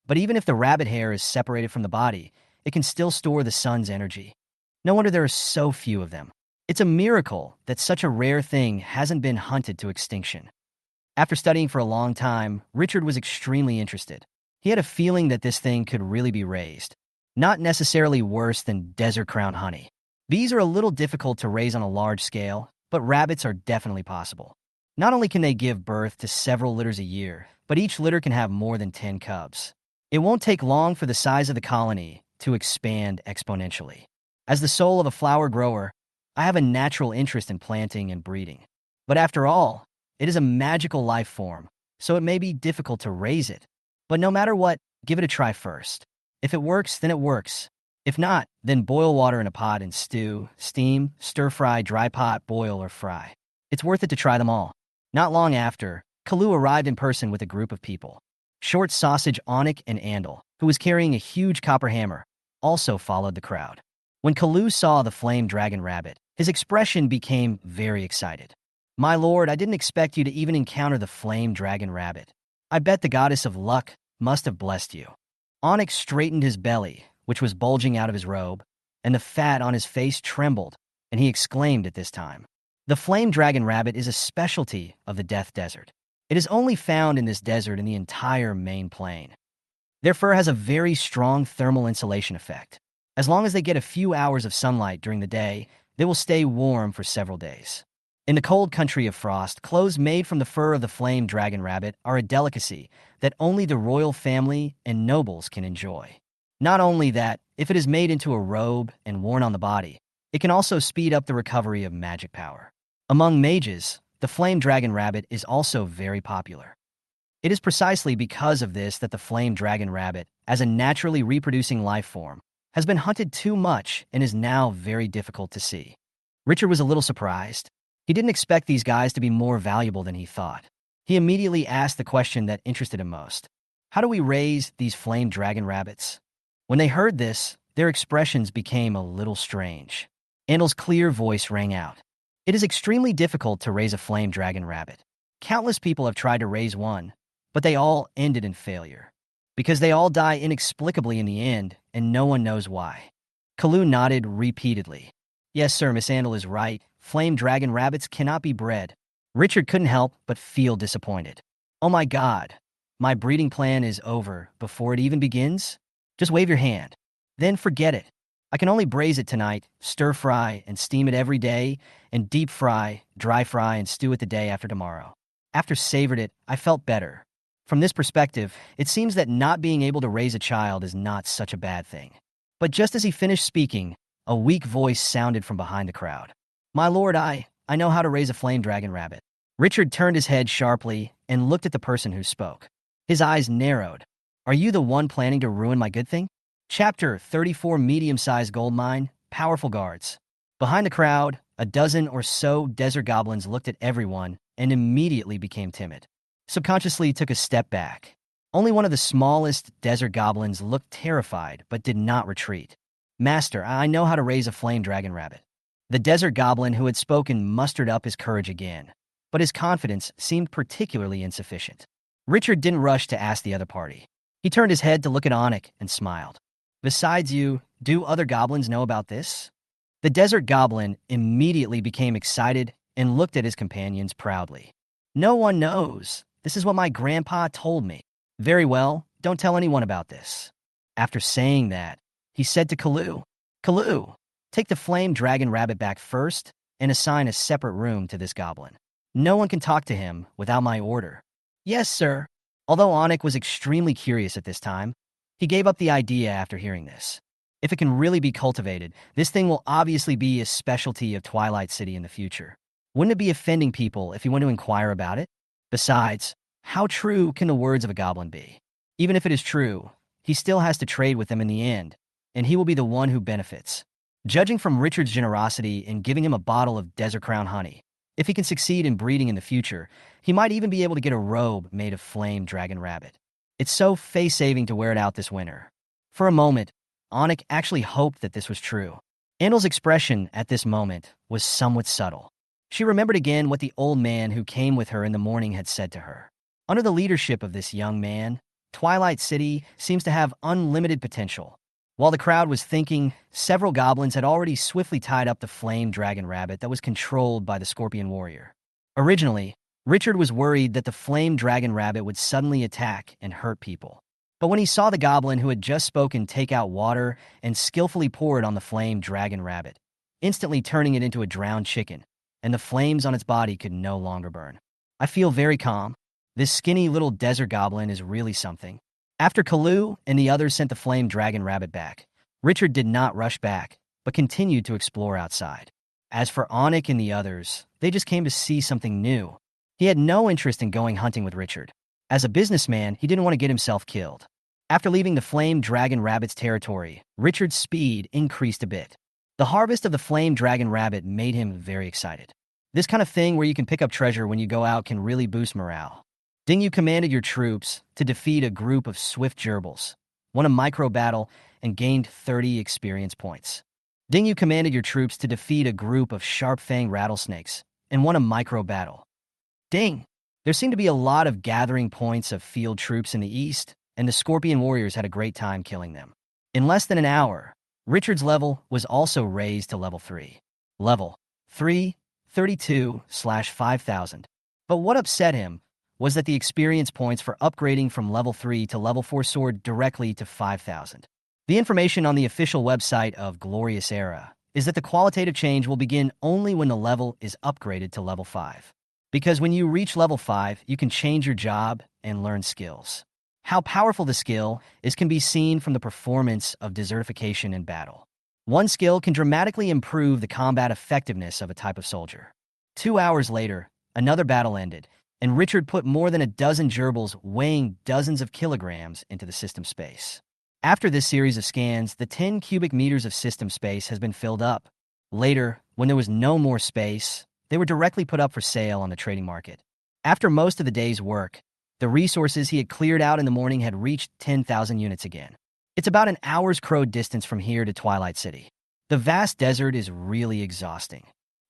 but even if the rabbit hair is separated from the body, it can still store the sun's energy. No wonder there are so few of them. It's a miracle that such a rare thing hasn't been hunted to extinction. After studying for a long time, Richard was extremely interested. He had a feeling that this thing could really be raised. Not necessarily worse than desert crown honey. Bees are a little difficult to raise on a large scale, but rabbits are definitely possible. Not only can they give birth to several litters a year, but each litter can have more than 10 cubs. It won't take long for the size of the colony to expand exponentially. As the soul of a flower grower, I have a natural interest in planting and breeding. But after all, it is a magical life form, so it may be difficult to raise it. But no matter what, give it a try first. If it works, then it works. If not, then boil water in a pot and stew, steam, stir-fry, dry pot, boil, or fry. It's worth it to try them all. Not long after, Kalu arrived in person with a group of people. Short Sausage, Onik, and Andal, who was carrying a huge copper hammer, also followed the crowd. When Kalu saw the flame dragon rabbit, his expression became very excited. My lord, I didn't expect you to even encounter the flame dragon rabbit. I bet the goddess of luck must have blessed you. Onyx straightened his belly, which was bulging out of his robe, and the fat on his face trembled, and he exclaimed at this time. The flame dragon rabbit is a specialty of the Death Desert. It is only found in this desert in the entire main plain. Their fur has a very strong thermal insulation effect. As long as they get a few hours of sunlight during the day, they will stay warm for several days. In the cold country of frost, clothes made from the fur of the flame dragon rabbit are a delicacy that only the royal family and nobles can enjoy. Not only that, if it is made into a robe and worn on the body, it can also speed up the recovery of magic power. Among mages, the flame dragon rabbit is also very popular. It is precisely because of this that the flame dragon rabbit, as a naturally reproducing life form, has been hunted too much and is now very difficult to see. Richard was a little surprised. He didn't expect these guys to be more valuable than he thought. He immediately asked the question that interested him most. How do we raise these flame dragon rabbits? When they heard this, their expressions became a little strange. Andal's clear voice rang out. It is extremely difficult to raise a flame dragon rabbit. Countless people have tried to raise one, but they all ended in failure. Because they all die inexplicably in the end, and no one knows why. Kalu nodded repeatedly. Yes, sir, Miss Andal is right. Flame dragon rabbits cannot be bred. Richard couldn't help but feel disappointed. Oh my God, my breeding plan is over before it even begins? Just wave your hand. Then forget it. I can only braise it tonight, stir-fry, and steam it every day, and deep-fry, dry-fry, and stew it the day after tomorrow. After savored it, I felt better. From this perspective, it seems that not being able to raise a child is not such a bad thing. But just as he finished speaking, a weak voice sounded from behind the crowd. "My lord, I know how to raise a flame dragon rabbit." Richard turned his head sharply and looked at the person who spoke. His eyes narrowed. "Are you the one planning to ruin my good thing?" Chapter 34, Medium-Sized Gold Mine, Powerful Guards. Behind the crowd, a dozen or so desert goblins looked at everyone and immediately became timid. Subconsciously took a step back. Only one of the smallest desert goblins looked terrified but did not retreat. "Master, I know how to raise a flame dragon rabbit." The desert goblin who had spoken mustered up his courage again, but his confidence seemed particularly insufficient. Richard didn't rush to ask the other party. He turned his head to look at Anik and smiled. "Besides you, do other goblins know about this?" The desert goblin immediately became excited and looked at his companions proudly. "No one knows. This is what my grandpa told me." "Very well, don't tell anyone about this." After saying that, he said to Kalu, "Kalu, take the flame dragon rabbit back first and assign a separate room to this goblin. No one can talk to him without my order." "Yes, sir." Although Anik was extremely curious at this time, he gave up the idea after hearing this. If it can really be cultivated, this thing will obviously be a specialty of Twilight City in the future. Wouldn't it be offending people if he went to inquire about it? Besides, how true can the words of a goblin be? Even if it is true, he still has to trade with them in the end, and he will be the one who benefits. Judging from Richard's generosity in giving him a bottle of Desert Crown honey, if he can succeed in breeding in the future, he might even be able to get a robe made of flame dragon rabbit. It's so face-saving to wear it out this winter. For a moment, Anik actually hoped that this was true. Andel's expression at this moment was somewhat subtle. She remembered again what the old man who came with her in the morning had said to her. Under the leadership of this young man, Twilight City seems to have unlimited potential. While the crowd was thinking, several goblins had already swiftly tied up the flame dragon rabbit that was controlled by the scorpion warrior. Originally, Richard was worried that the flame dragon rabbit would suddenly attack and hurt people. But when he saw the goblin who had just spoken take out water and skillfully pour it on the flame dragon rabbit, instantly turning it into a drowned chicken, and the flames on its body could no longer burn. "I feel very calm. This skinny little desert goblin is really something." After Kalu and the others sent the flame dragon rabbit back, Richard did not rush back, but continued to explore outside. As for Anik and the others, they just came to see something new. He had no interest in going hunting with Richard. As a businessman, he didn't want to get himself killed. After leaving the flame dragon rabbit's territory, Richard's speed increased a bit. The harvest of the flame dragon rabbit made him very excited. This kind of thing where you can pick up treasure when you go out can really boost morale. Dingyu commanded your troops to defeat a group of swift gerbils, won a micro battle, and gained 30 experience points. Dingyu commanded your troops to defeat a group of sharp-fanged rattlesnakes and won a micro battle. Ding! There seemed to be a lot of gathering points of field troops in the east, and the Scorpion Warriors had a great time killing them. In less than an hour, Richard's level was also raised to level 3. Level 3, 32/5000. But what upset him was that the experience points for upgrading from level 3 to level 4 soared directly to 5,000. The information on the official website of Glorious Era is that the qualitative change will begin only when the level is upgraded to level 5. Because when you reach level 5, you can change your job and learn skills. How powerful the skill is can be seen from the performance of desertification in battle. One skill can dramatically improve the combat effectiveness of a type of soldier. 2 hours later, another battle ended, and Richard put more than a dozen gerbils weighing dozens of kilograms into the system space. After this series of scans, the 10 cubic meters of system space has been filled up. Later, when there was no more space, they were directly put up for sale on the trading market. After most of the day's work, the resources he had cleared out in the morning had reached 10,000 units again. It's about an hour's crow distance from here to Twilight City. The vast desert is really exhausting.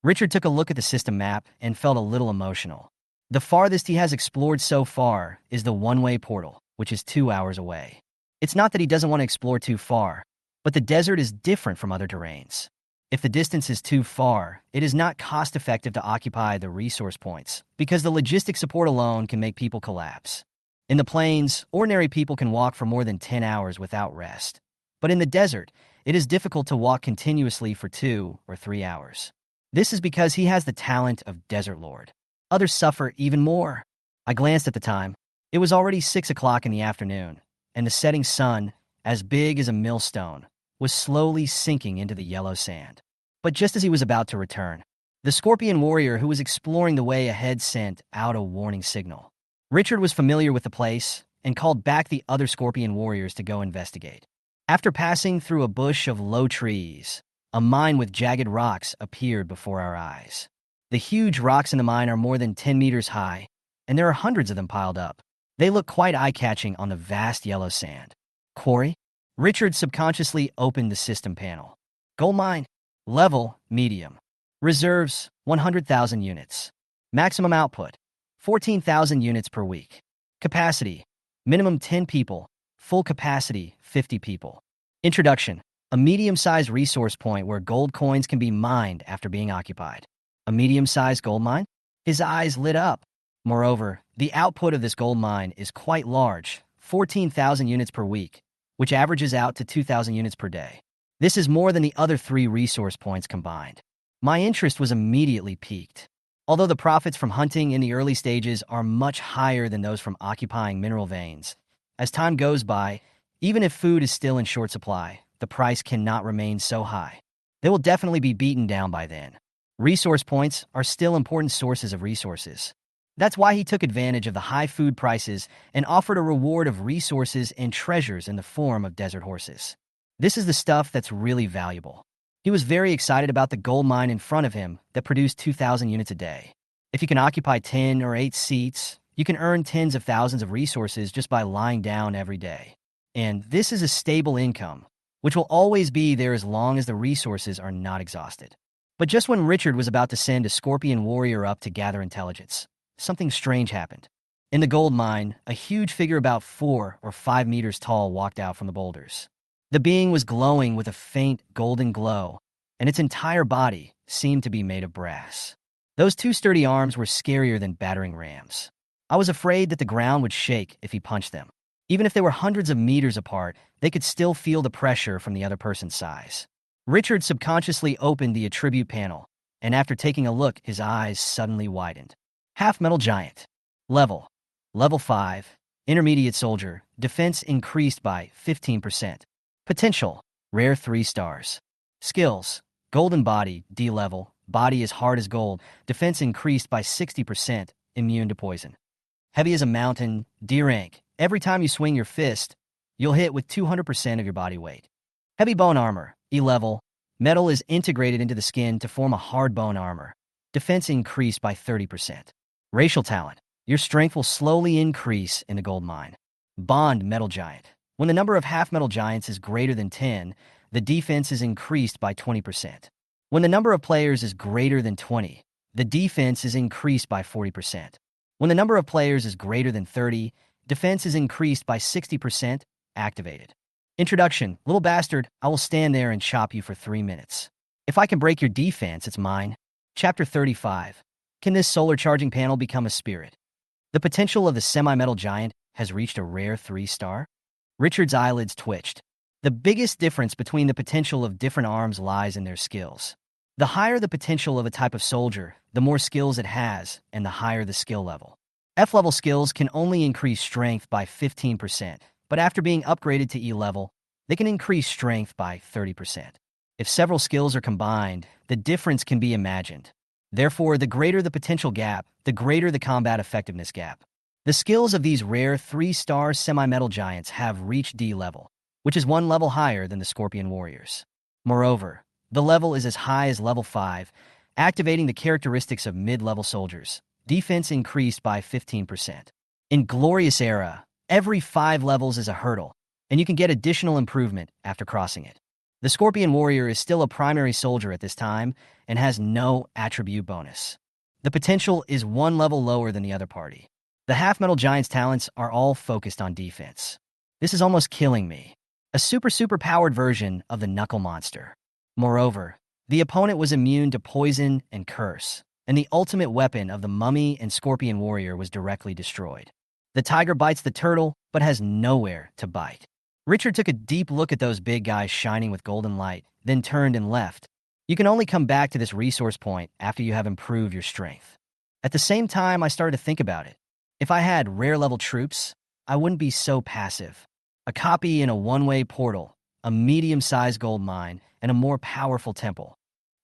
Richard took a look at the system map and felt a little emotional. The farthest he has explored so far is the one-way portal, which is 2 hours away. It's not that he doesn't want to explore too far, but the desert is different from other terrains. If the distance is too far, it is not cost-effective to occupy the resource points, because the logistic support alone can make people collapse. In the plains, ordinary people can walk for more than 10 hours without rest. But in the desert, it is difficult to walk continuously for 2 or 3 hours. This is because he has the talent of Desert Lord. Others suffer even more. I glanced at the time. It was already 6 o'clock in the afternoon, and the setting sun, as big as a millstone, was slowly sinking into the yellow sand. But just as he was about to return, the scorpion warrior who was exploring the way ahead sent out a warning signal. Richard was familiar with the place and called back the other scorpion warriors to go investigate. After passing through a bush of low trees, a mine with jagged rocks appeared before our eyes. The huge rocks in the mine are more than 10 meters high, and there are hundreds of them piled up. They look quite eye-catching on the vast yellow sand. Quarry? Richard subconsciously opened the system panel. Gold mine. Level, medium. Reserves, 100,000 units. Maximum output, 14,000 units per week. Capacity, minimum 10 people. Full capacity, 50 people. Introduction, a medium-sized resource point where gold coins can be mined after being occupied. A medium-sized gold mine? His eyes lit up. Moreover, the output of this gold mine is quite large, 14,000 units per week, which averages out to 2,000 units per day. This is more than the other 3 resource points combined. My interest was immediately piqued. Although the profits from hunting in the early stages are much higher than those from occupying mineral veins, as time goes by, even if food is still in short supply, the price cannot remain so high. They will definitely be beaten down by then. Resource points are still important sources of resources. That's why he took advantage of the high food prices and offered a reward of resources and treasures in the form of desert horses. This is the stuff that's really valuable. He was very excited about the gold mine in front of him that produced 2,000 units a day. If you can occupy 10 or 8 seats, you can earn tens of thousands of resources just by lying down every day. And this is a stable income, which will always be there as long as the resources are not exhausted. But just when Richard was about to send a scorpion warrior up to gather intelligence, something strange happened. In the gold mine, a huge figure about 4 or 5 meters tall walked out from the boulders. The being was glowing with a faint golden glow, and its entire body seemed to be made of brass. Those 2 sturdy arms were scarier than battering rams. I was afraid that the ground would shake if he punched them. Even if they were hundreds of meters apart, they could still feel the pressure from the other person's size. Richard subconsciously opened the attribute panel, and after taking a look, his eyes suddenly widened. Half-metal giant. Level 5. Intermediate soldier. Defense increased by 15%. Potential, rare 3 stars. Skills, golden body, D level, body as hard as gold, defense increased by 60%, immune to poison. Heavy as a mountain, D rank, every time you swing your fist, you'll hit with 200% of your body weight. Heavy bone armor, E level, metal is integrated into the skin to form a hard bone armor. Defense increased by 30%. Racial talent, your strength will slowly increase in the gold mine. Bond metal giant. When the number of half-metal giants is greater than 10, the defense is increased by 20%. When the number of players is greater than 20, the defense is increased by 40%. When the number of players is greater than 30, defense is increased by 60%, activated. Introduction, little bastard, I will stand there and chop you for 3 minutes. If I can break your defense, it's mine. Chapter 35. Can this solar charging panel become a spirit? The potential of the semi-metal giant has reached a rare 3 star. Richard's eyelids twitched. The biggest difference between the potential of different arms lies in their skills. The higher the potential of a type of soldier, the more skills it has, and the higher the skill level. F-level skills can only increase strength by 15%, but after being upgraded to E-level, they can increase strength by 30%. If several skills are combined, the difference can be imagined. Therefore, the greater the potential gap, the greater the combat effectiveness gap. The skills of these rare 3-star semi-metal giants have reached D level, which is 1 level higher than the Scorpion Warriors. Moreover, the level is as high as level 5, activating the characteristics of mid-level soldiers. Defense increased by 15%. In Glorious Era, every 5 levels is a hurdle, and you can get additional improvement after crossing it. The Scorpion Warrior is still a primary soldier at this time and has no attribute bonus. The potential is 1 level lower than the other party. The half-metal giant's talents are all focused on defense. This is almost killing me. A super powered version of the Knuckle Monster. Moreover, the opponent was immune to poison and curse, and the ultimate weapon of the Mummy and Scorpion Warrior was directly destroyed. The tiger bites the turtle, but has nowhere to bite. Richard took a deep look at those big guys shining with golden light, then turned and left. You can only come back to this resource point after you have improved your strength. At the same time, I started to think about it. If I had rare-level troops, I wouldn't be so passive. A copy in a one-way portal, a medium-sized gold mine, and a more powerful temple.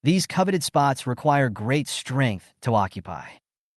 These coveted spots require great strength to occupy.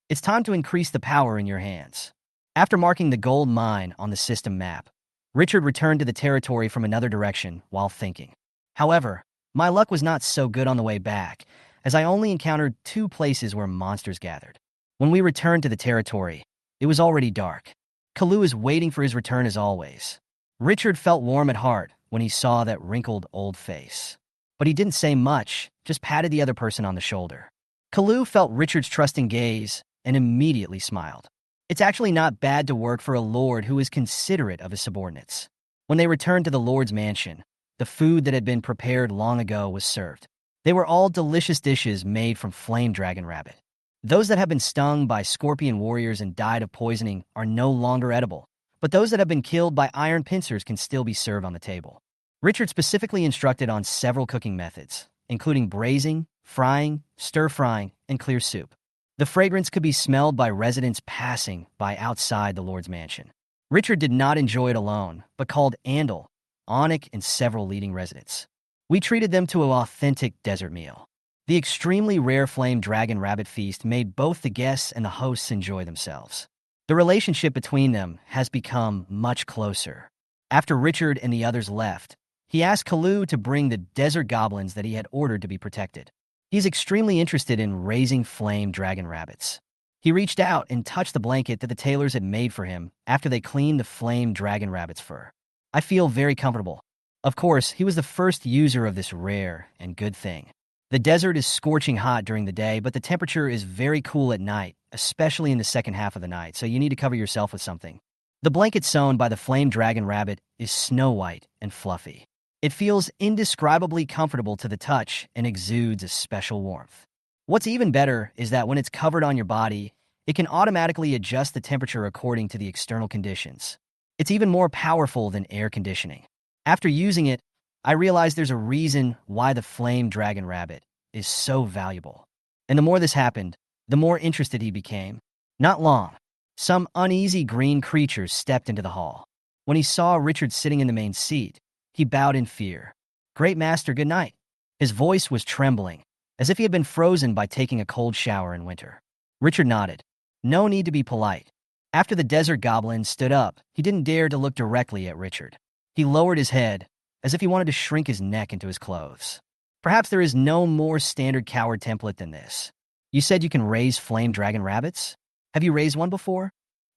It's time to increase the power in your hands. After marking the gold mine on the system map, Richard returned to the territory from another direction while thinking. However, my luck was not so good on the way back, as I only encountered 2 places where monsters gathered. When we returned to the territory, it was already dark. Kalu is waiting for his return as always. Richard felt warm at heart when he saw that wrinkled old face. But he didn't say much, just patted the other person on the shoulder. Kalu felt Richard's trusting gaze and immediately smiled. It's actually not bad to work for a lord who is considerate of his subordinates. When they returned to the lord's mansion, the food that had been prepared long ago was served. They were all delicious dishes made from flame dragon rabbit. Those that have been stung by scorpion warriors and died of poisoning are no longer edible, but those that have been killed by iron pincers can still be served on the table. Richard specifically instructed on several cooking methods, including braising, frying, stir-frying, and clear soup. The fragrance could be smelled by residents passing by outside the lord's mansion. Richard did not enjoy it alone, but called Andal, Onik, and several leading residents. We treated them to an authentic desert meal. The extremely rare flame dragon rabbit feast made both the guests and the hosts enjoy themselves. The relationship between them has become much closer. After Richard and the others left, he asked Kalu to bring the desert goblins that he had ordered to be protected. He's extremely interested in raising flame dragon rabbits. He reached out and touched the blanket that the tailors had made for him after they cleaned the flame dragon rabbit's fur. I feel very comfortable. Of course, he was the first user of this rare and good thing. The desert is scorching hot during the day, but the temperature is very cool at night, especially in the second half of the night, so you need to cover yourself with something. The blanket sewn by the flame dragon rabbit is snow white and fluffy. It feels indescribably comfortable to the touch and exudes a special warmth. What's even better is that when it's covered on your body, it can automatically adjust the temperature according to the external conditions. It's even more powerful than air conditioning. After using it, I realized there's a reason why the flame dragon rabbit is so valuable. And the more this happened, the more interested he became. Not long, some uneasy green creatures stepped into the hall. When he saw Richard sitting in the main seat, he bowed in fear. "Great master, good night." His voice was trembling, as if he had been frozen by taking a cold shower in winter. Richard nodded. No need to be polite. After the desert goblin stood up, he didn't dare to look directly at Richard. He lowered his head, as if he wanted to shrink his neck into his clothes. Perhaps there is no more standard coward template than this. You said you can raise flame dragon rabbits? Have you raised one before?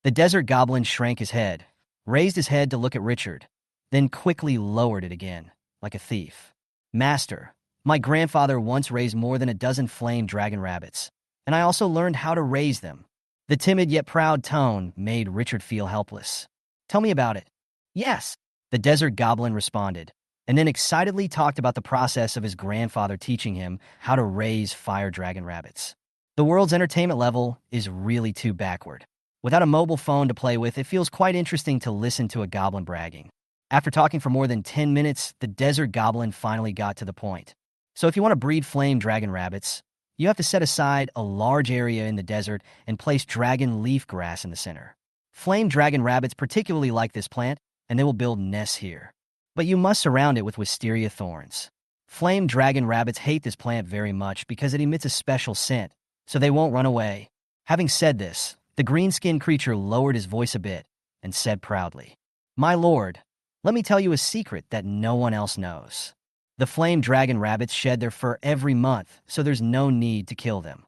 The desert goblin shrank his head, raised his head to look at Richard, then quickly lowered it again, like a thief. "Master, my grandfather once raised more than a dozen flame dragon rabbits, and I also learned how to raise them." The timid yet proud tone made Richard feel helpless. "Tell me about it." "Yes," the desert goblin responded, and then excitedly talked about the process of his grandfather teaching him how to raise fire dragon rabbits. The world's entertainment level is really too backward. Without a mobile phone to play with, it feels quite interesting to listen to a goblin bragging. After talking for more than 10 minutes, the desert goblin finally got to the point. "So if you want to breed flame dragon rabbits, you have to set aside a large area in the desert and place dragon leaf grass in the center. Flame dragon rabbits particularly like this plant, and they will build nests here. But you must surround it with wisteria thorns. Flame dragon rabbits hate this plant very much because it emits a special scent, so they won't run away." Having said this, the green-skinned creature lowered his voice a bit and said proudly, "My lord, let me tell you a secret that no one else knows. The flame dragon rabbits shed their fur every month, so there's no need to kill them.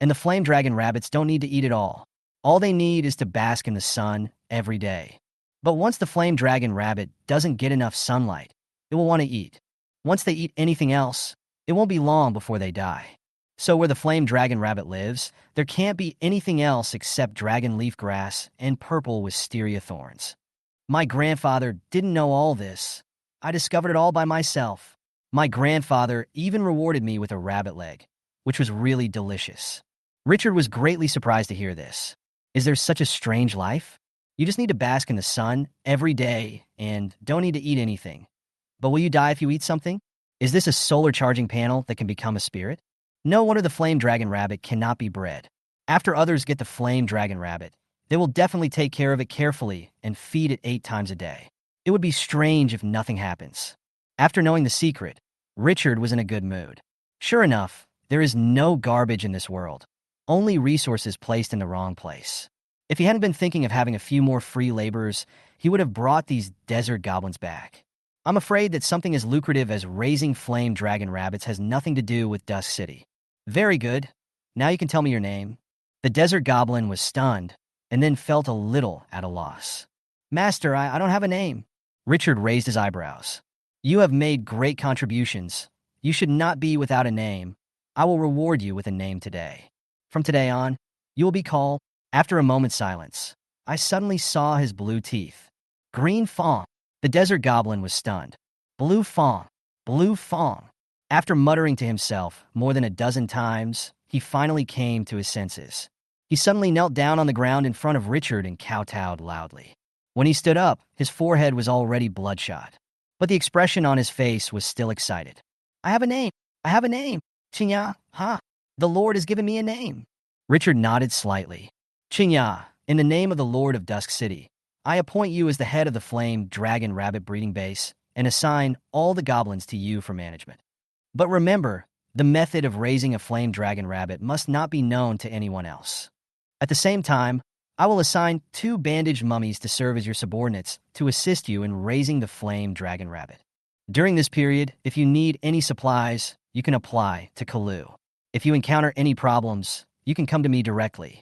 And the flame dragon rabbits don't need to eat at all. All they need is to bask in the sun every day. But once the flame dragon rabbit doesn't get enough sunlight, it will want to eat. Once they eat anything else, it won't be long before they die. So where the flame dragon rabbit lives, there can't be anything else except dragon leaf grass and purple wisteria thorns. My grandfather didn't know all this. I discovered it all by myself. My grandfather even rewarded me with a rabbit leg, which was really delicious." Richard was greatly surprised to hear this. Is there such a strange life? You just need to bask in the sun every day and don't need to eat anything. But will you die if you eat something? Is this a solar charging panel that can become a spirit? No wonder the flame dragon rabbit cannot be bred. After others get the flame dragon rabbit, they will definitely take care of it carefully and feed it 8 times a day. It would be strange if nothing happens. After knowing the secret, Richard was in a good mood. Sure enough, there is no garbage in this world, only resources placed in the wrong place. If he hadn't been thinking of having a few more free laborers, he would have brought these desert goblins back. I'm afraid that something as lucrative as raising flame dragon rabbits has nothing to do with Dusk City. Very good. Now you can tell me your name. The desert goblin was stunned and then felt a little at a loss. Master, I don't have a name. Richard raised his eyebrows. You have made great contributions. You should not be without a name. I will reward you with a name today. From today on, you will be called. After a moment's silence, I suddenly saw his blue teeth. Green Fong. The desert goblin was stunned. Blue Fong. Blue Fong. After muttering to himself more than a dozen times, he finally came to his senses. He suddenly knelt down on the ground in front of Richard and kowtowed loudly. When he stood up, his forehead was already bloodshot, but the expression on his face was still excited. I have a name. I have a name. Chinya, ha. The Lord has given me a name. Richard nodded slightly. Chinya, in the name of the Lord of Dusk City, I appoint you as the head of the Flame Dragon Rabbit breeding base and assign all the goblins to you for management. But remember, the method of raising a Flame Dragon Rabbit must not be known to anyone else. At the same time, I will assign 2 bandaged mummies to serve as your subordinates to assist you in raising the Flame Dragon Rabbit. During this period, if you need any supplies, you can apply to Kalu. If you encounter any problems, you can come to me directly.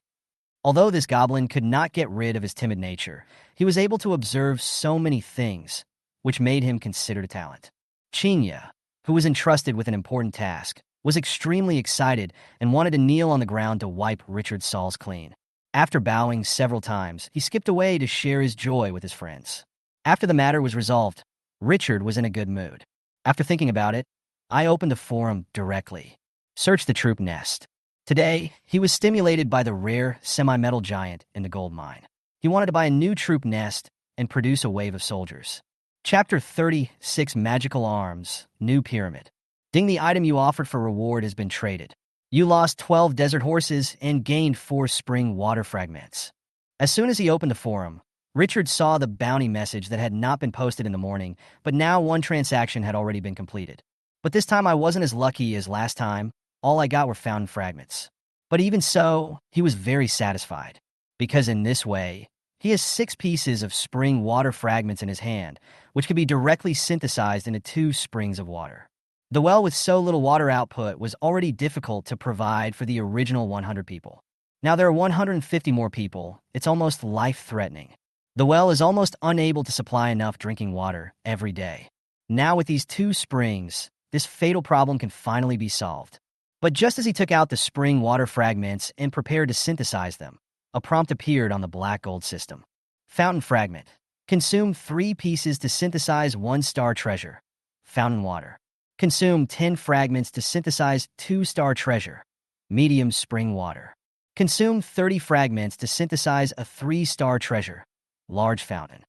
Although this goblin could not get rid of his timid nature, he was able to observe so many things, which made him considered a talent. Chinya, who was entrusted with an important task, was extremely excited and wanted to kneel on the ground to wipe Richard's soles clean. After bowing several times, he skipped away to share his joy with his friends. After the matter was resolved, Richard was in a good mood. After thinking about it, I opened the forum directly. Search the troop nest. Today, he was stimulated by the rare semi-metal giant in the gold mine. He wanted to buy a new troop nest and produce a wave of soldiers. Chapter 36 Magical Arms, New Pyramid. Ding, the item you offered for reward has been traded. You lost 12 desert horses and gained 4 spring water fragments. As soon as he opened the forum, Richard saw the bounty message that had not been posted in the morning, but now one transaction had already been completed. But this time I wasn't as lucky as last time. All I got were fountain fragments. But even so, he was very satisfied, because in this way, he has 6 pieces of spring water fragments in his hand, which can be directly synthesized into 2 springs of water. The well with so little water output was already difficult to provide for the original 100 people. Now there are 150 more people. It's almost life-threatening. The well is almost unable to supply enough drinking water every day. Now with these 2 springs, this fatal problem can finally be solved. But just as he took out the spring water fragments and prepared to synthesize them, a prompt appeared on the black gold system. Fountain fragment. Consume 3 pieces to synthesize 1 star treasure. Fountain water. Consume 10 fragments to synthesize 2 star treasure. Medium spring water. Consume 30 fragments to synthesize a 3-star treasure. Large fountain.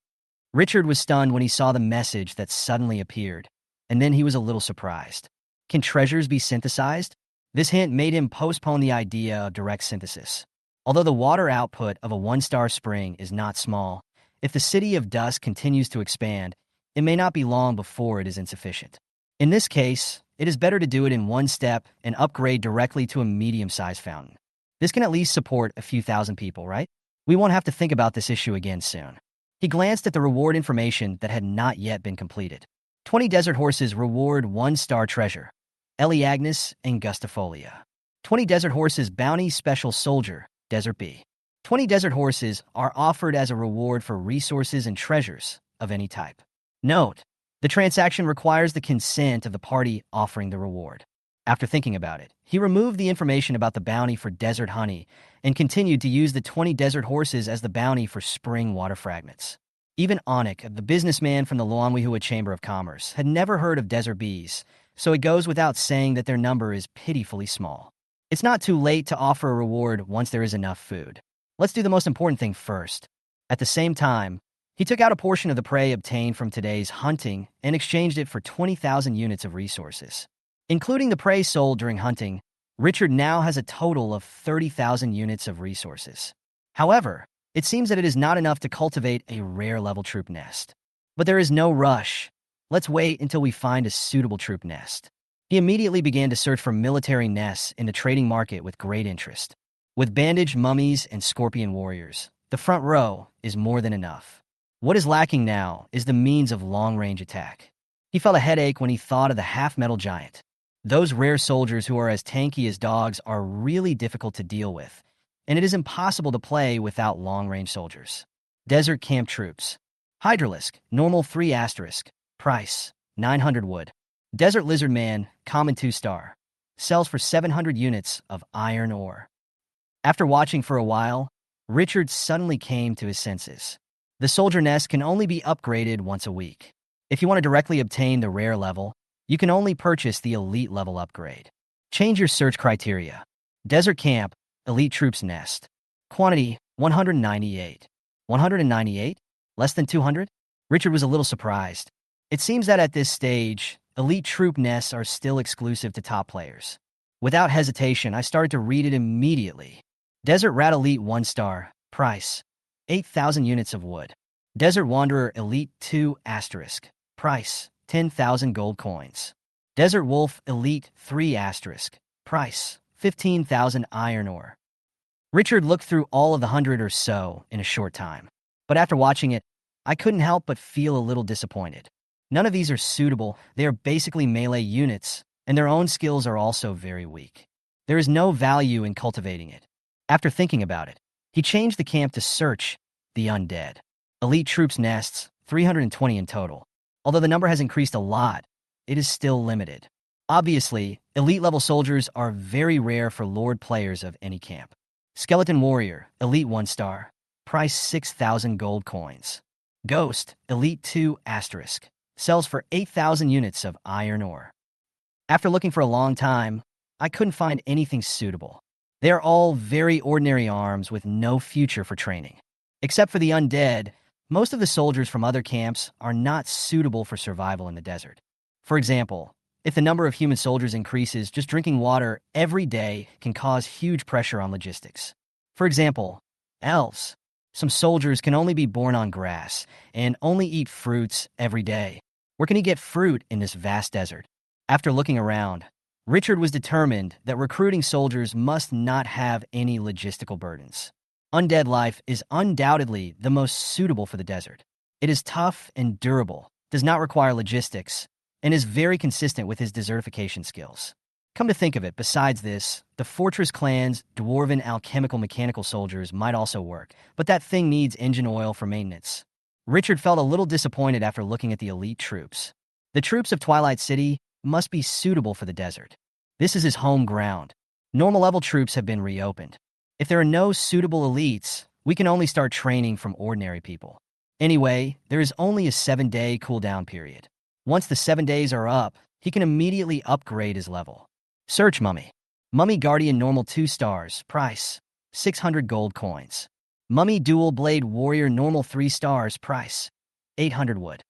Richard was stunned when he saw the message that suddenly appeared, and then he was a little surprised. Can treasures be synthesized? This hint made him postpone the idea of direct synthesis. Although the water output of a 1-star spring is not small, if the City of Dusk continues to expand, it may not be long before it is insufficient. In this case, it is better to do it in one step and upgrade directly to a medium-sized fountain. This can at least support a few thousand people, right? We won't have to think about this issue again soon. He glanced at the reward information that had not yet been completed. 20 desert horses reward 1-star treasure. Ellie Agnes and Gustifolia. 20 desert horses bounty special soldier, Desert Bee. 20 desert horses are offered as a reward for resources and treasures of any type. Note, the transaction requires the consent of the party offering the reward. After thinking about it, he removed the information about the bounty for desert honey and continued to use the 20 desert horses as the bounty for spring water fragments. Even Onik, the businessman from the Luanwihua Chamber of Commerce, had never heard of desert bees, so it goes without saying that their number is pitifully small. It's not too late to offer a reward once there is enough food. Let's do the most important thing first. At the same time, he took out a portion of the prey obtained from today's hunting and exchanged it for 20,000 units of resources. Including the prey sold during hunting, Richard now has a total of 30,000 units of resources. However, it seems that it is not enough to cultivate a rare level troop nest. But there is no rush. Let's wait until we find a suitable troop nest. He immediately began to search for military nests in the trading market with great interest. With bandaged mummies and scorpion warriors, the front row is more than enough. What is lacking now is the means of long-range attack. He felt a headache when he thought of the half-metal giant. Those rare soldiers who are as tanky as dogs are really difficult to deal with, and it is impossible to play without long-range soldiers. Desert camp troops. Hydralisk, normal 3 asterisk, price, 900 wood. Desert lizard man, common 2-star. Sells for 700 units of iron ore. After watching for a while, Richard suddenly came to his senses. The soldier nest can only be upgraded once a week. If you want to directly obtain the rare level, you can only purchase the elite level upgrade. Change your search criteria. Desert camp, elite troops nest. Quantity, 198. 198? Less than 200? Richard was a little surprised. It seems that at this stage, elite troop nests are still exclusive to top players. Without hesitation, I started to read it immediately. Desert Rat Elite 1-star, price, 8,000 units of wood. Desert Wanderer Elite 2 asterisk, price, 10,000 gold coins. Desert Wolf Elite 3 asterisk, price, 15,000 iron ore. Richard looked through all of the 100 or so in a short time. But after watching it, I couldn't help but feel a little disappointed. None of these are suitable. They are basically melee units, and their own skills are also very weak. There is no value in cultivating it. After thinking about it, he changed the camp to search the undead. Elite troops nests, 320 in total. Although the number has increased a lot, it is still limited. Obviously, elite-level soldiers are very rare for Lord players of any camp. Skeleton Warrior, Elite 1-star, price 6,000 gold coins. Ghost, Elite 2 asterisk, sells for 8,000 units of iron ore. After looking for a long time, I couldn't find anything suitable. They are all very ordinary arms with no future for training. Except for the undead, most of the soldiers from other camps are not suitable for survival in the desert. For example, if the number of human soldiers increases, just drinking water every day can cause huge pressure on logistics. For example, elves. Some soldiers can only be born on grass and only eat fruits every day. Where can he get fruit in this vast desert? After looking around, Richard was determined that recruiting soldiers must not have any logistical burdens. Undead life is undoubtedly the most suitable for the desert. It is tough and durable, does not require logistics, and is very consistent with his desertification skills. Come to think of it, besides this, the Fortress Clan's dwarven alchemical mechanical soldiers might also work, but that thing needs engine oil for maintenance. Richard felt a little disappointed after looking at the elite troops. The troops of Twilight City must be suitable for the desert. This is his home ground. Normal level troops have been reopened. If there are no suitable elites, we can only start training from ordinary people. Anyway, there is only a 7-day cooldown period. Once the 7 days are up, he can immediately upgrade his level. Search Mummy. Mummy Guardian Normal 2 stars, price, 600 gold coins. Mummy Dual Blade Warrior Normal 3 stars, price, 800 wood.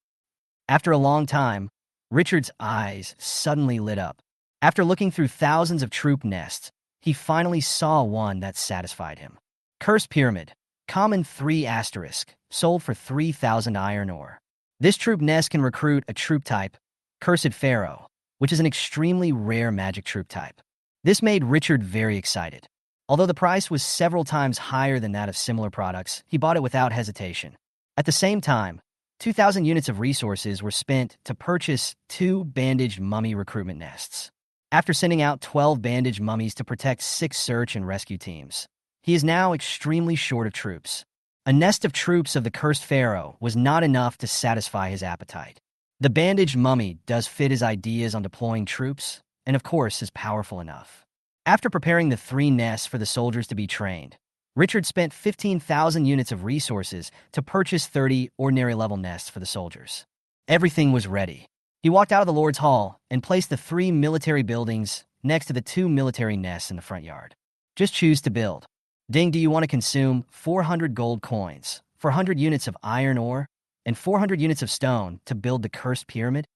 After a long time, Richard's eyes suddenly lit up. After looking through thousands of troop nests, he finally saw one that satisfied him. Cursed Pyramid, common 3 asterisk, sold for 3,000 iron ore. This troop nest can recruit a troop type, Cursed Pharaoh, which is an extremely rare magic troop type. This made Richard very excited. Although the price was several times higher than that of similar products, he bought it without hesitation. At the same time, 2,000 units of resources were spent to purchase 2 bandaged mummy recruitment nests. After sending out 12 bandaged mummies to protect 6 search and rescue teams, he is now extremely short of troops. A nest of troops of the Cursed Pharaoh was not enough to satisfy his appetite. The bandaged mummy does fit his ideas on deploying troops, and of course is powerful enough. After preparing the 3 nests for the soldiers to be trained, Richard spent 15,000 units of resources to purchase 30 ordinary-level nests for the soldiers. Everything was ready. He walked out of the Lord's Hall and placed the 3 military buildings next to the 2 military nests in the front yard. Just choose to build. Ding, do you want to consume 400 gold coins, 400 units of iron ore, and 400 units of stone to build the Cursed Pyramid?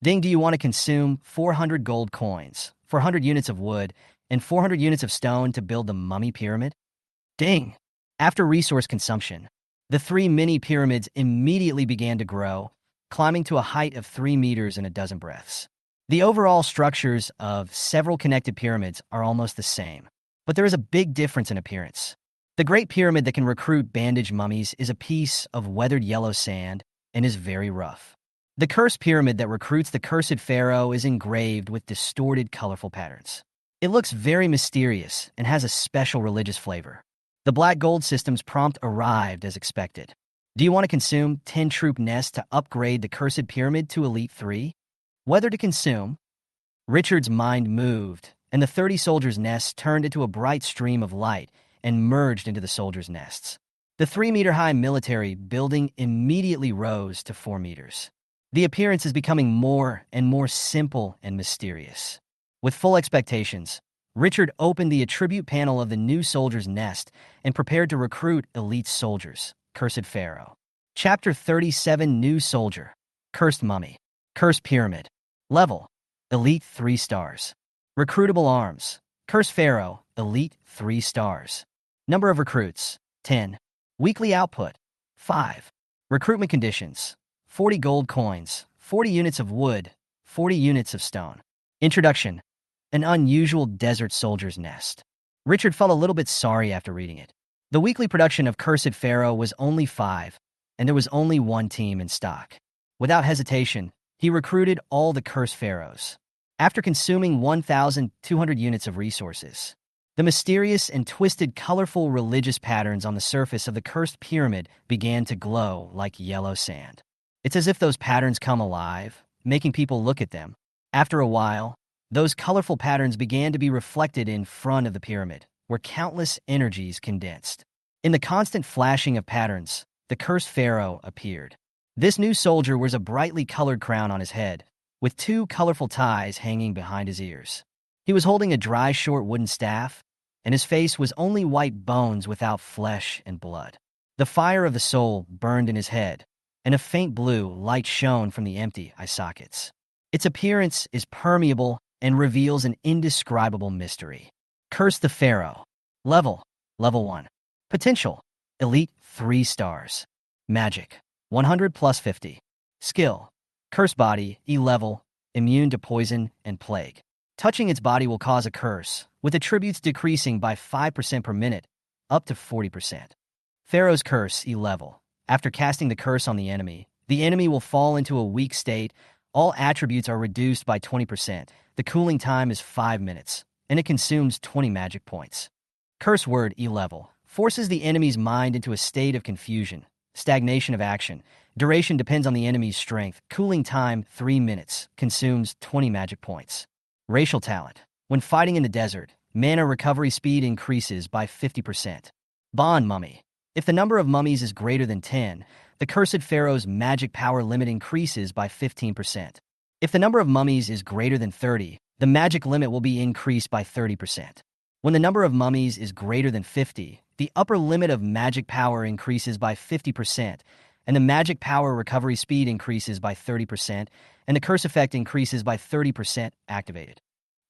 Ding, do you want to consume 400 gold coins, 400 units of wood, and 400 units of stone to build the Mummy Pyramid? Ding! After resource consumption, the 3 mini pyramids immediately began to grow, climbing to a height of 3 meters in a dozen breaths. The overall structures of several connected pyramids are almost the same, but there is a big difference in appearance. The Great Pyramid that can recruit bandaged mummies is a piece of weathered yellow sand and is very rough. The Cursed Pyramid that recruits the cursed pharaoh is engraved with distorted, colorful patterns. It looks very mysterious and has a special religious flavor. The black gold system's prompt arrived as expected. Do you want to consume 10 troop nests to upgrade the Cursed Pyramid to Elite 3? Whether to consume? Richard's mind moved, and the 30 soldiers' nests turned into a bright stream of light and merged into the soldiers' nests. The 3-meter-high military building immediately rose to 4 meters. The appearance is becoming more and more simple and mysterious. With full expectations, Richard opened the attribute panel of the new soldier's nest and prepared to recruit elite soldiers. Cursed Pharaoh. Chapter 37. New Soldier. Cursed Mummy. Cursed Pyramid. Level. Elite 3 stars. Recruitable arms. Cursed Pharaoh. Elite 3 stars. Number of recruits. 10. Weekly output. 5. Recruitment conditions. 40 gold coins. 40 units of wood. 40 units of stone. Introduction. An unusual desert soldier's nest. Richard felt a little bit sorry after reading it. The weekly production of Cursed Pharaoh was only 5, and there was only 1 team in stock. Without hesitation, he recruited all the Cursed Pharaohs. After consuming 1,200 units of resources, the mysterious and twisted colorful religious patterns on the surface of the Cursed Pyramid began to glow like yellow sand. It's as if those patterns come alive, making people look at them. After a while, those colorful patterns began to be reflected in front of the pyramid, where countless energies condensed. In the constant flashing of patterns, the Cursed Pharaoh appeared. This new soldier wears a brightly colored crown on his head, with 2 colorful ties hanging behind his ears. He was holding a dry, short wooden staff, and his face was only white bones without flesh and blood. The fire of the soul burned in his head, and a faint blue light shone from the empty eye sockets. Its appearance is permeable and reveals an indescribable mystery. Curse the Pharaoh. Level 1. Potential, Elite 3 stars. Magic, 100 plus 50. Skill, Curse Body, E level, immune to poison and plague. Touching its body will cause a curse, with attributes decreasing by 5% per minute, up to 40%. Pharaoh's Curse, E level. After casting the curse on the enemy will fall into a weak state. All attributes are reduced by 20%. The cooling time is 5 minutes, and it consumes 20 magic points. Curse Word, E level. Forces the enemy's mind into a state of confusion. Stagnation of action. Duration depends on the enemy's strength. Cooling time, 3 minutes. Consumes 20 magic points. Racial Talent. When fighting in the desert, mana recovery speed increases by 50%. Bond Mummy. If the number of mummies is greater than 10, the Cursed Pharaoh's magic power limit increases by 15%. If the number of mummies is greater than 30, the magic limit will be increased by 30%. When the number of mummies is greater than 50, the upper limit of magic power increases by 50%, and the magic power recovery speed increases by 30%, and the curse effect increases by 30% activated.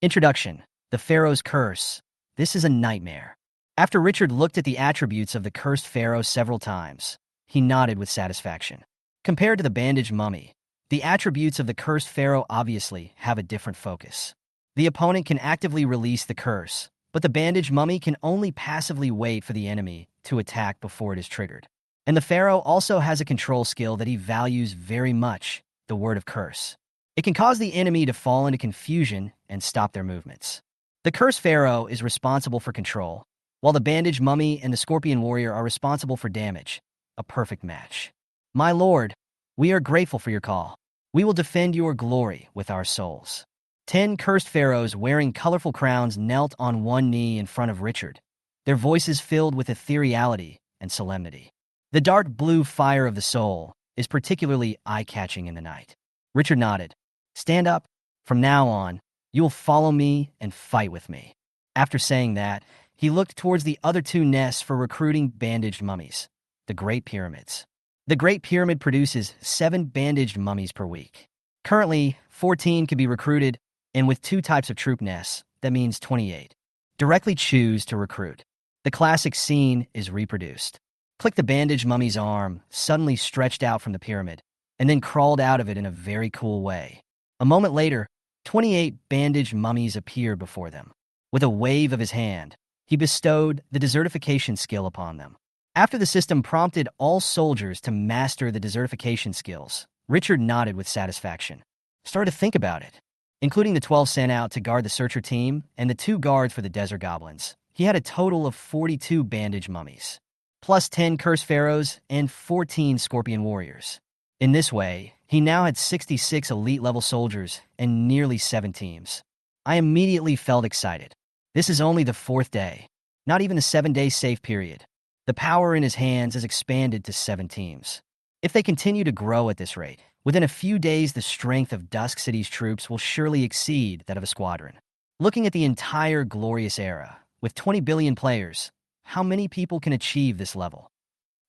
Introduction. The Pharaoh's Curse. This is a nightmare. After Richard looked at the attributes of the Cursed Pharaoh several times, he nodded with satisfaction. Compared to the bandaged mummy, the attributes of the Cursed Pharaoh obviously have a different focus. The opponent can actively release the curse, but the bandaged mummy can only passively wait for the enemy to attack before it is triggered. And the Pharaoh also has a control skill that he values very much, the Word of Curse. It can cause the enemy to fall into confusion and stop their movements. The Cursed Pharaoh is responsible for control, while the bandaged mummy and the scorpion warrior are responsible for damage. A perfect match. My lord, we are grateful for your call. We will defend your glory with our souls. 10 cursed pharaohs wearing colorful crowns knelt on one knee in front of Richard, their voices filled with ethereality and solemnity. The dark blue fire of the soul is particularly eye-catching in the night. Richard nodded. Stand up. From now on, you will follow me and fight with me. After saying that, he looked towards the other 2 nests for recruiting bandaged mummies, the Great Pyramids. The Great Pyramid produces 7 bandaged mummies per week. Currently, 14 can be recruited, and with 2 types of troop nests, that means 28. Directly choose to recruit. The classic scene is reproduced. Click the bandaged mummy's arm, suddenly stretched out from the pyramid, and then crawled out of it in a very cool way. A moment later, 28 bandaged mummies appeared before them. With a wave of his hand, he bestowed the desertification skill upon them. After the system prompted all soldiers to master the desertification skills, Richard nodded with satisfaction. Started to think about it. Including the 12 sent out to guard the searcher team and the 2 guards for the desert goblins, he had a total of 42 bandaged mummies, plus 10 cursed pharaohs and 14 scorpion warriors. In this way, he now had 66 elite-level soldiers and nearly 7 teams. I immediately felt excited. This is only the 4th day, not even a 7-day safe period. The power in his hands has expanded to 7 teams. If they continue to grow at this rate, within a few days the strength of Dusk City's troops will surely exceed that of a squadron. Looking at the entire glorious era, with 20 billion players, how many people can achieve this level?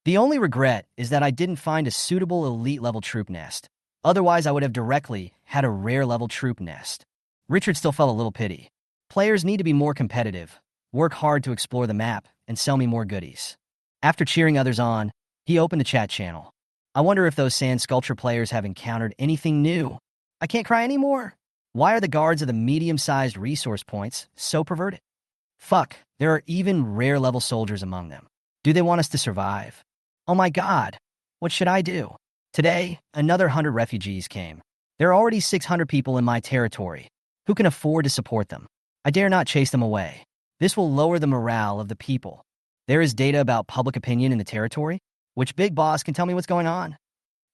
The only regret is that I didn't find a suitable elite-level troop nest. Otherwise, I would have directly had a rare-level troop nest. Richard still felt a little pity. Players need to be more competitive, work hard to explore the map, and sell me more goodies. After cheering others on, he opened the chat channel. I wonder if those sand sculpture players have encountered anything new. I can't cry anymore. Why are the guards of the medium-sized resource points so perverted? Fuck, there are even rare-level soldiers among them. Do they want us to survive? Oh my god, what should I do? Today, another 100 refugees came. There are already 600 people in my territory. Who can afford to support them? I dare not chase them away. This will lower the morale of the people. There is data about public opinion in the territory. Which big boss can tell me what's going on?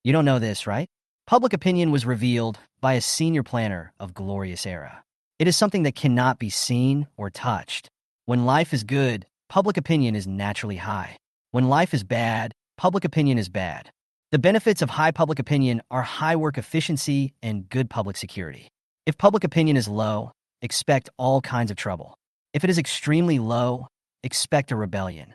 You don't know this, right? Public opinion was revealed by a senior planner of Glorious Era. It is something that cannot be seen or touched. When life is good, public opinion is naturally high. When life is bad, public opinion is bad. The benefits of high public opinion are high work efficiency and good public security. If public opinion is low, expect all kinds of trouble. If it is extremely low, expect a rebellion.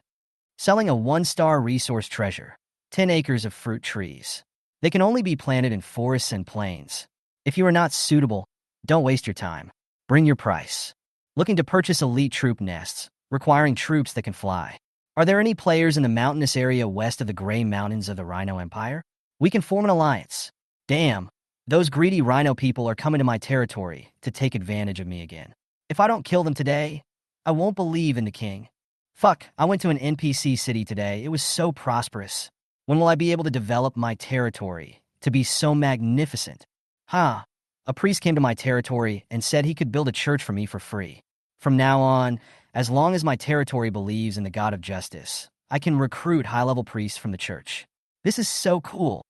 Selling a 1-star resource treasure, 10 acres of fruit trees. They can only be planted in forests and plains. If you are not suitable, don't waste your time. Bring your price. Looking to purchase elite troop nests, requiring troops that can fly. Are there any players in the mountainous area west of the Gray Mountains of the Rhino Empire? We can form an alliance. Damn, those greedy Rhino people are coming to my territory to take advantage of me again. If I don't kill them today, I won't believe in the king. Fuck, I went to an NPC city today. It was so prosperous. When will I be able to develop my territory to be so magnificent? A priest came to my territory and said he could build a church for me for free. From now on, as long as my territory believes in the God of justice, I can recruit high-level priests from the church. This is so cool.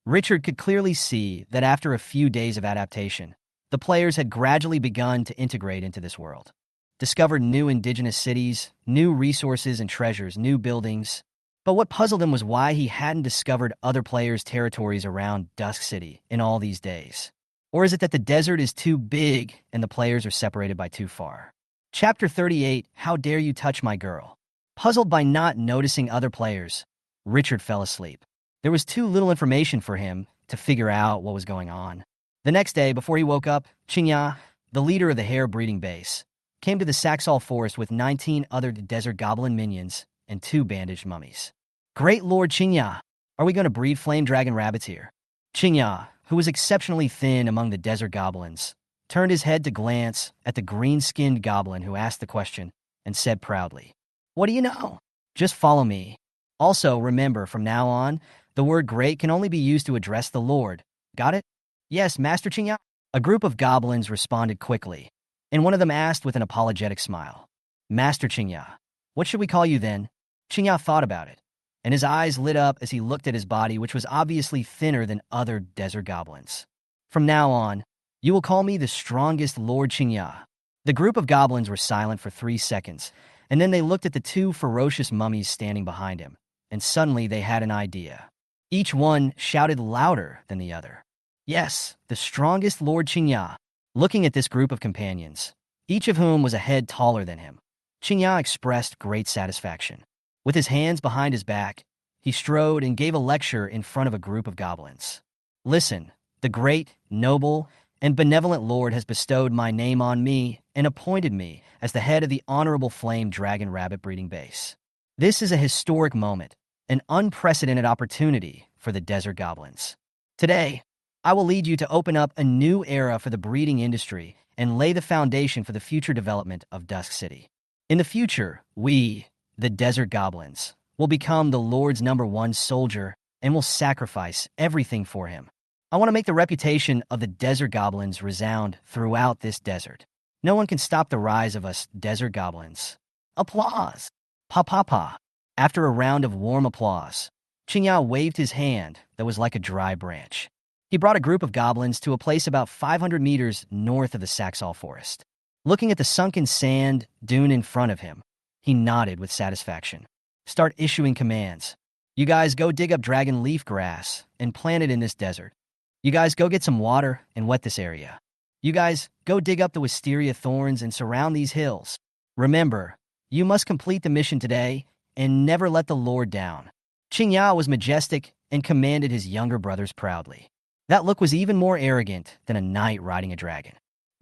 Richard could clearly see that after a few days of adaptation, the players had gradually begun to integrate into this world. Discovered new indigenous cities, new resources and treasures, new buildings. But what puzzled him was why he hadn't discovered other players' territories around Dusk City in all these days. Or is it that the desert is too big and the players are separated by too far? Chapter 38, How Dare You Touch My Girl? Puzzled by not noticing other players, Richard fell asleep. There was too little information for him to figure out what was going on. The next day, before he woke up, Qingya, the leader of the hare breeding base, came to the Saxal forest with 19 other desert goblin minions and 2 bandaged mummies. Great Lord Qingya, are we going to breed flame dragon rabbits here? Qingya, who was exceptionally thin among the desert goblins, turned his head to glance at the green-skinned goblin who asked the question and said proudly, "What do you know? Just follow me. Also, remember, from now on, the word great can only be used to address the Lord. Got it?" "Yes, Master Qingya." A group of goblins responded quickly, and one of them asked with an apologetic smile, "Master Qingya, what should we call you then?" Qingya thought about it, and his eyes lit up as he looked at his body, which was obviously thinner than other desert goblins. "From now on, you will call me the strongest Lord Qingya." The group of goblins were silent for 3 seconds, and then they looked at the 2 ferocious mummies standing behind him, and suddenly they had an idea. Each one shouted louder than the other. "Yes, the strongest Lord Qingya." Looking at this group of companions, each of whom was a head taller than him, Qingya expressed great satisfaction. With his hands behind his back, he strode and gave a lecture in front of a group of goblins. "Listen, the great, noble, and benevolent Lord has bestowed my name on me and appointed me as the head of the Honorable Flame Dragon Rabbit Breeding Base. This is a historic moment, an unprecedented opportunity for the desert goblins. Today, I will lead you to open up a new era for the breeding industry and lay the foundation for the future development of Dusk City. In the future, we, the Desert Goblins, will become the Lord's #1 soldier and will sacrifice everything for him. I want to make the reputation of the Desert Goblins resound throughout this desert. No one can stop the rise of us Desert Goblins. Applause! Pa pa pa. After a round of warm applause, Qingya waved his hand that was like a dry branch. He brought a group of goblins to a place about 500 meters north of the Saxall forest. Looking at the sunken sand dune in front of him, he nodded with satisfaction. Start issuing commands. You guys go dig up dragon leaf grass and plant it in this desert. You guys go get some water and wet this area. You guys go dig up the wisteria thorns and surround these hills. Remember, you must complete the mission today and never let the Lord down. Qingya was majestic and commanded his younger brothers proudly. That look was even more arrogant than a knight riding a dragon.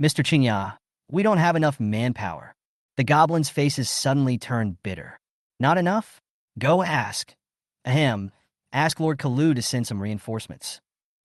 Mr. Qingya, we don't have enough manpower. The goblins' faces suddenly turned bitter. Not enough? Go ask. Ahem, ask Lord Kalu to send some reinforcements.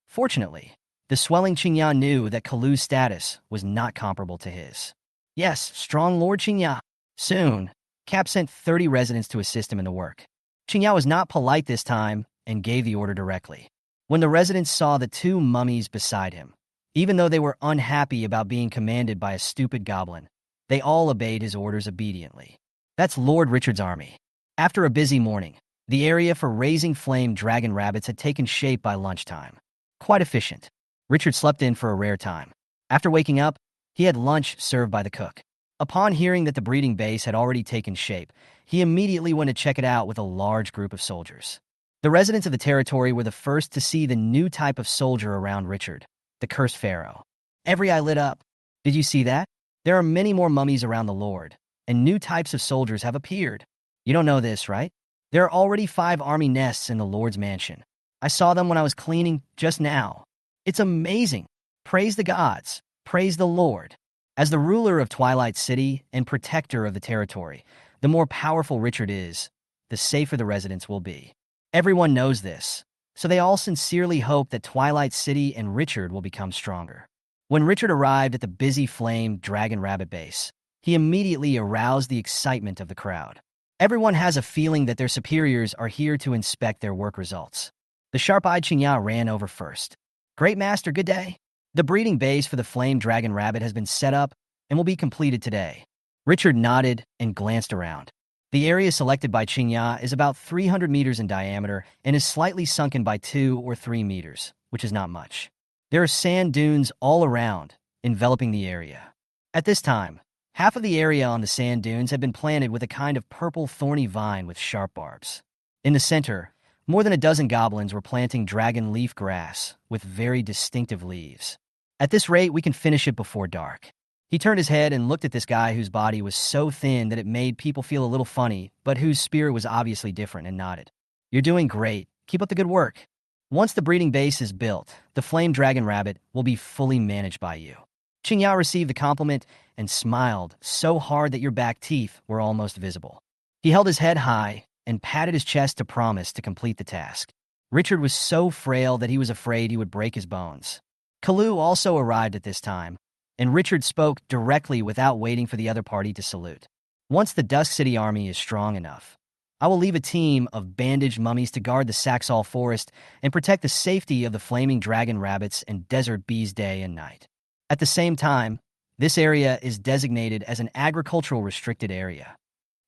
Fortunately, the swelling Qingya knew that Kalu's status was not comparable to his. Yes, strong Lord Qingya. Soon, Cap sent 30 residents to assist him in the work. Qingya was not polite this time and gave the order directly. When the residents saw the two mummies beside him, even though they were unhappy about being commanded by a stupid goblin, they all obeyed his orders obediently. That's Lord Richard's army. After a busy morning, the area for raising flame dragon rabbits had taken shape by lunchtime. Quite efficient. Richard slept in for a rare time. After waking up, he had lunch served by the cook. Upon hearing that the breeding base had already taken shape, he immediately went to check it out with a large group of soldiers. The residents of the territory were the first to see the new type of soldier around Richard, the Cursed Pharaoh. Every eye lit up. Did you see that? There are many more mummies around the Lord, and new types of soldiers have appeared. You don't know this, right? There are already 5 army nests in the Lord's mansion. I saw them when I was cleaning just now. It's amazing. Praise the gods. Praise the Lord. As the ruler of Twilight City and protector of the territory, the more powerful Richard is, the safer the residents will be. Everyone knows this, so they all sincerely hope that Twilight City and Richard will become stronger. When Richard arrived at the busy flame dragon rabbit base, he immediately aroused the excitement of the crowd. Everyone has a feeling that their superiors are here to inspect their work results. The sharp-eyed Qingya ran over first. Great Master, good day. The breeding base for the flame dragon rabbit has been set up and will be completed today. Richard nodded and glanced around. The area selected by Qingya is about 300 meters in diameter and is slightly sunken by 2 or 3 meters, which is not much. There are sand dunes all around, enveloping the area. At this time, half of the area on the sand dunes had been planted with a kind of purple thorny vine with sharp barbs. In the center, more than a dozen goblins were planting dragon leaf grass with very distinctive leaves. At this rate, we can finish it before dark. He turned his head and looked at this guy whose body was so thin that it made people feel a little funny, but whose spirit was obviously different, and nodded. You're doing great. Keep up the good work. Once the breeding base is built, the flame dragon rabbit will be fully managed by you. Qingya received the compliment and smiled so hard that your back teeth were almost visible. He held his head high and patted his chest to promise to complete the task. Richard was so frail that he was afraid he would break his bones. Kalu also arrived at this time, and Richard spoke directly without waiting for the other party to salute. Once the Dusk City army is strong enough, I will leave a team of bandaged mummies to guard the Saxall forest and protect the safety of the flaming dragon rabbits and desert bees day and night. At the same time, this area is designated as an agricultural restricted area.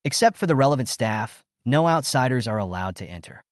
Except for the relevant staff, no outsiders are allowed to enter.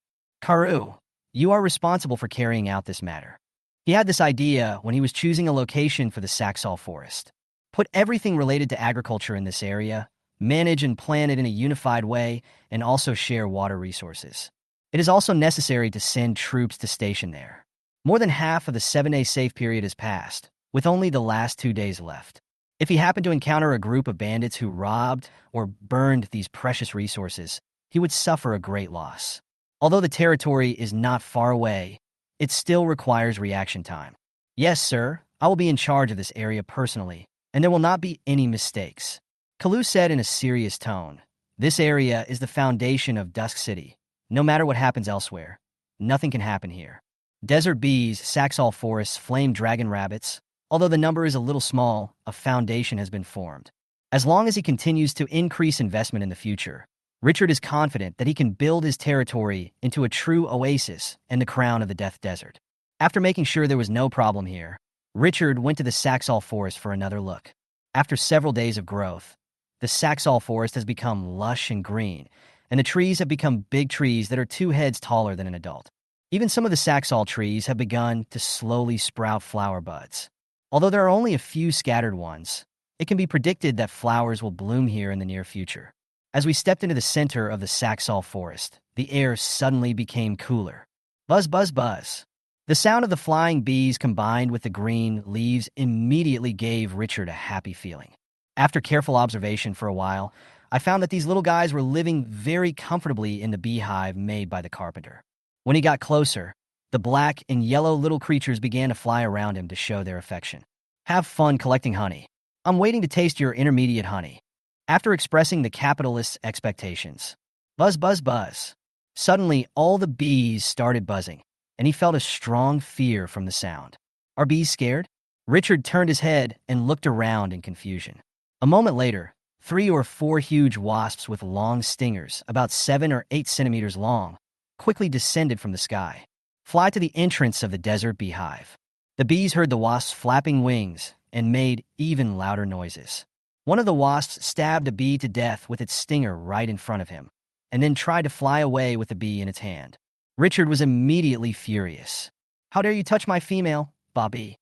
Karu, you are responsible for carrying out this matter. He had this idea when he was choosing a location for the Saxall forest. Put everything related to agriculture in this area, manage and plan it in a unified way, and also share water resources. It is also necessary to send troops to station there. More than half of the 7-day safe period has passed, with only the last 2 days left. If he happened to encounter a group of bandits who robbed or burned these precious resources, he would suffer a great loss. Although the territory is not far away, it still requires reaction time. Yes, sir, I will be in charge of this area personally, and there will not be any mistakes. Kalu said in a serious tone, this area is the foundation of Dusk City. No matter what happens elsewhere, nothing can happen here. Desert bees, Saxall forests, flame dragon rabbits. Although the number is a little small, a foundation has been formed. As long as he continues to increase investment in the future, Richard is confident that he can build his territory into a true oasis and the crown of the Death Desert. After making sure there was no problem here, Richard went to the Saxall forest for another look. After several days of growth, the Saxall forest has become lush and green, and the trees have become big trees that are 2 heads taller than an adult. Even some of the Saxall trees have begun to slowly sprout flower buds. Although there are only a few scattered ones, it can be predicted that flowers will bloom here in the near future. As we stepped into the center of the Saxall forest, the air suddenly became cooler. Buzz, buzz, buzz. The sound of the flying bees combined with the green leaves immediately gave Richard a happy feeling. After careful observation for a while, I found that these little guys were living very comfortably in the beehive made by the carpenter. When he got closer, the black and yellow little creatures began to fly around him to show their affection. Have fun collecting honey. I'm waiting to taste your intermediate honey. After expressing the capitalist's expectations, buzz, buzz, buzz. Suddenly, all the bees started buzzing, and he felt a strong fear from the sound. Are bees scared? Richard turned his head and looked around in confusion. A moment later, 3 or 4 huge wasps with long stingers, about 7 or 8 centimeters long, quickly descended from the sky. Fly to the entrance of the desert beehive. The bees heard the wasps' flapping wings and made even louder noises. One of the wasps stabbed a bee to death with its stinger right in front of him, and then tried to fly away with the bee in its hand. Richard was immediately furious. How dare you touch my female, Bobby?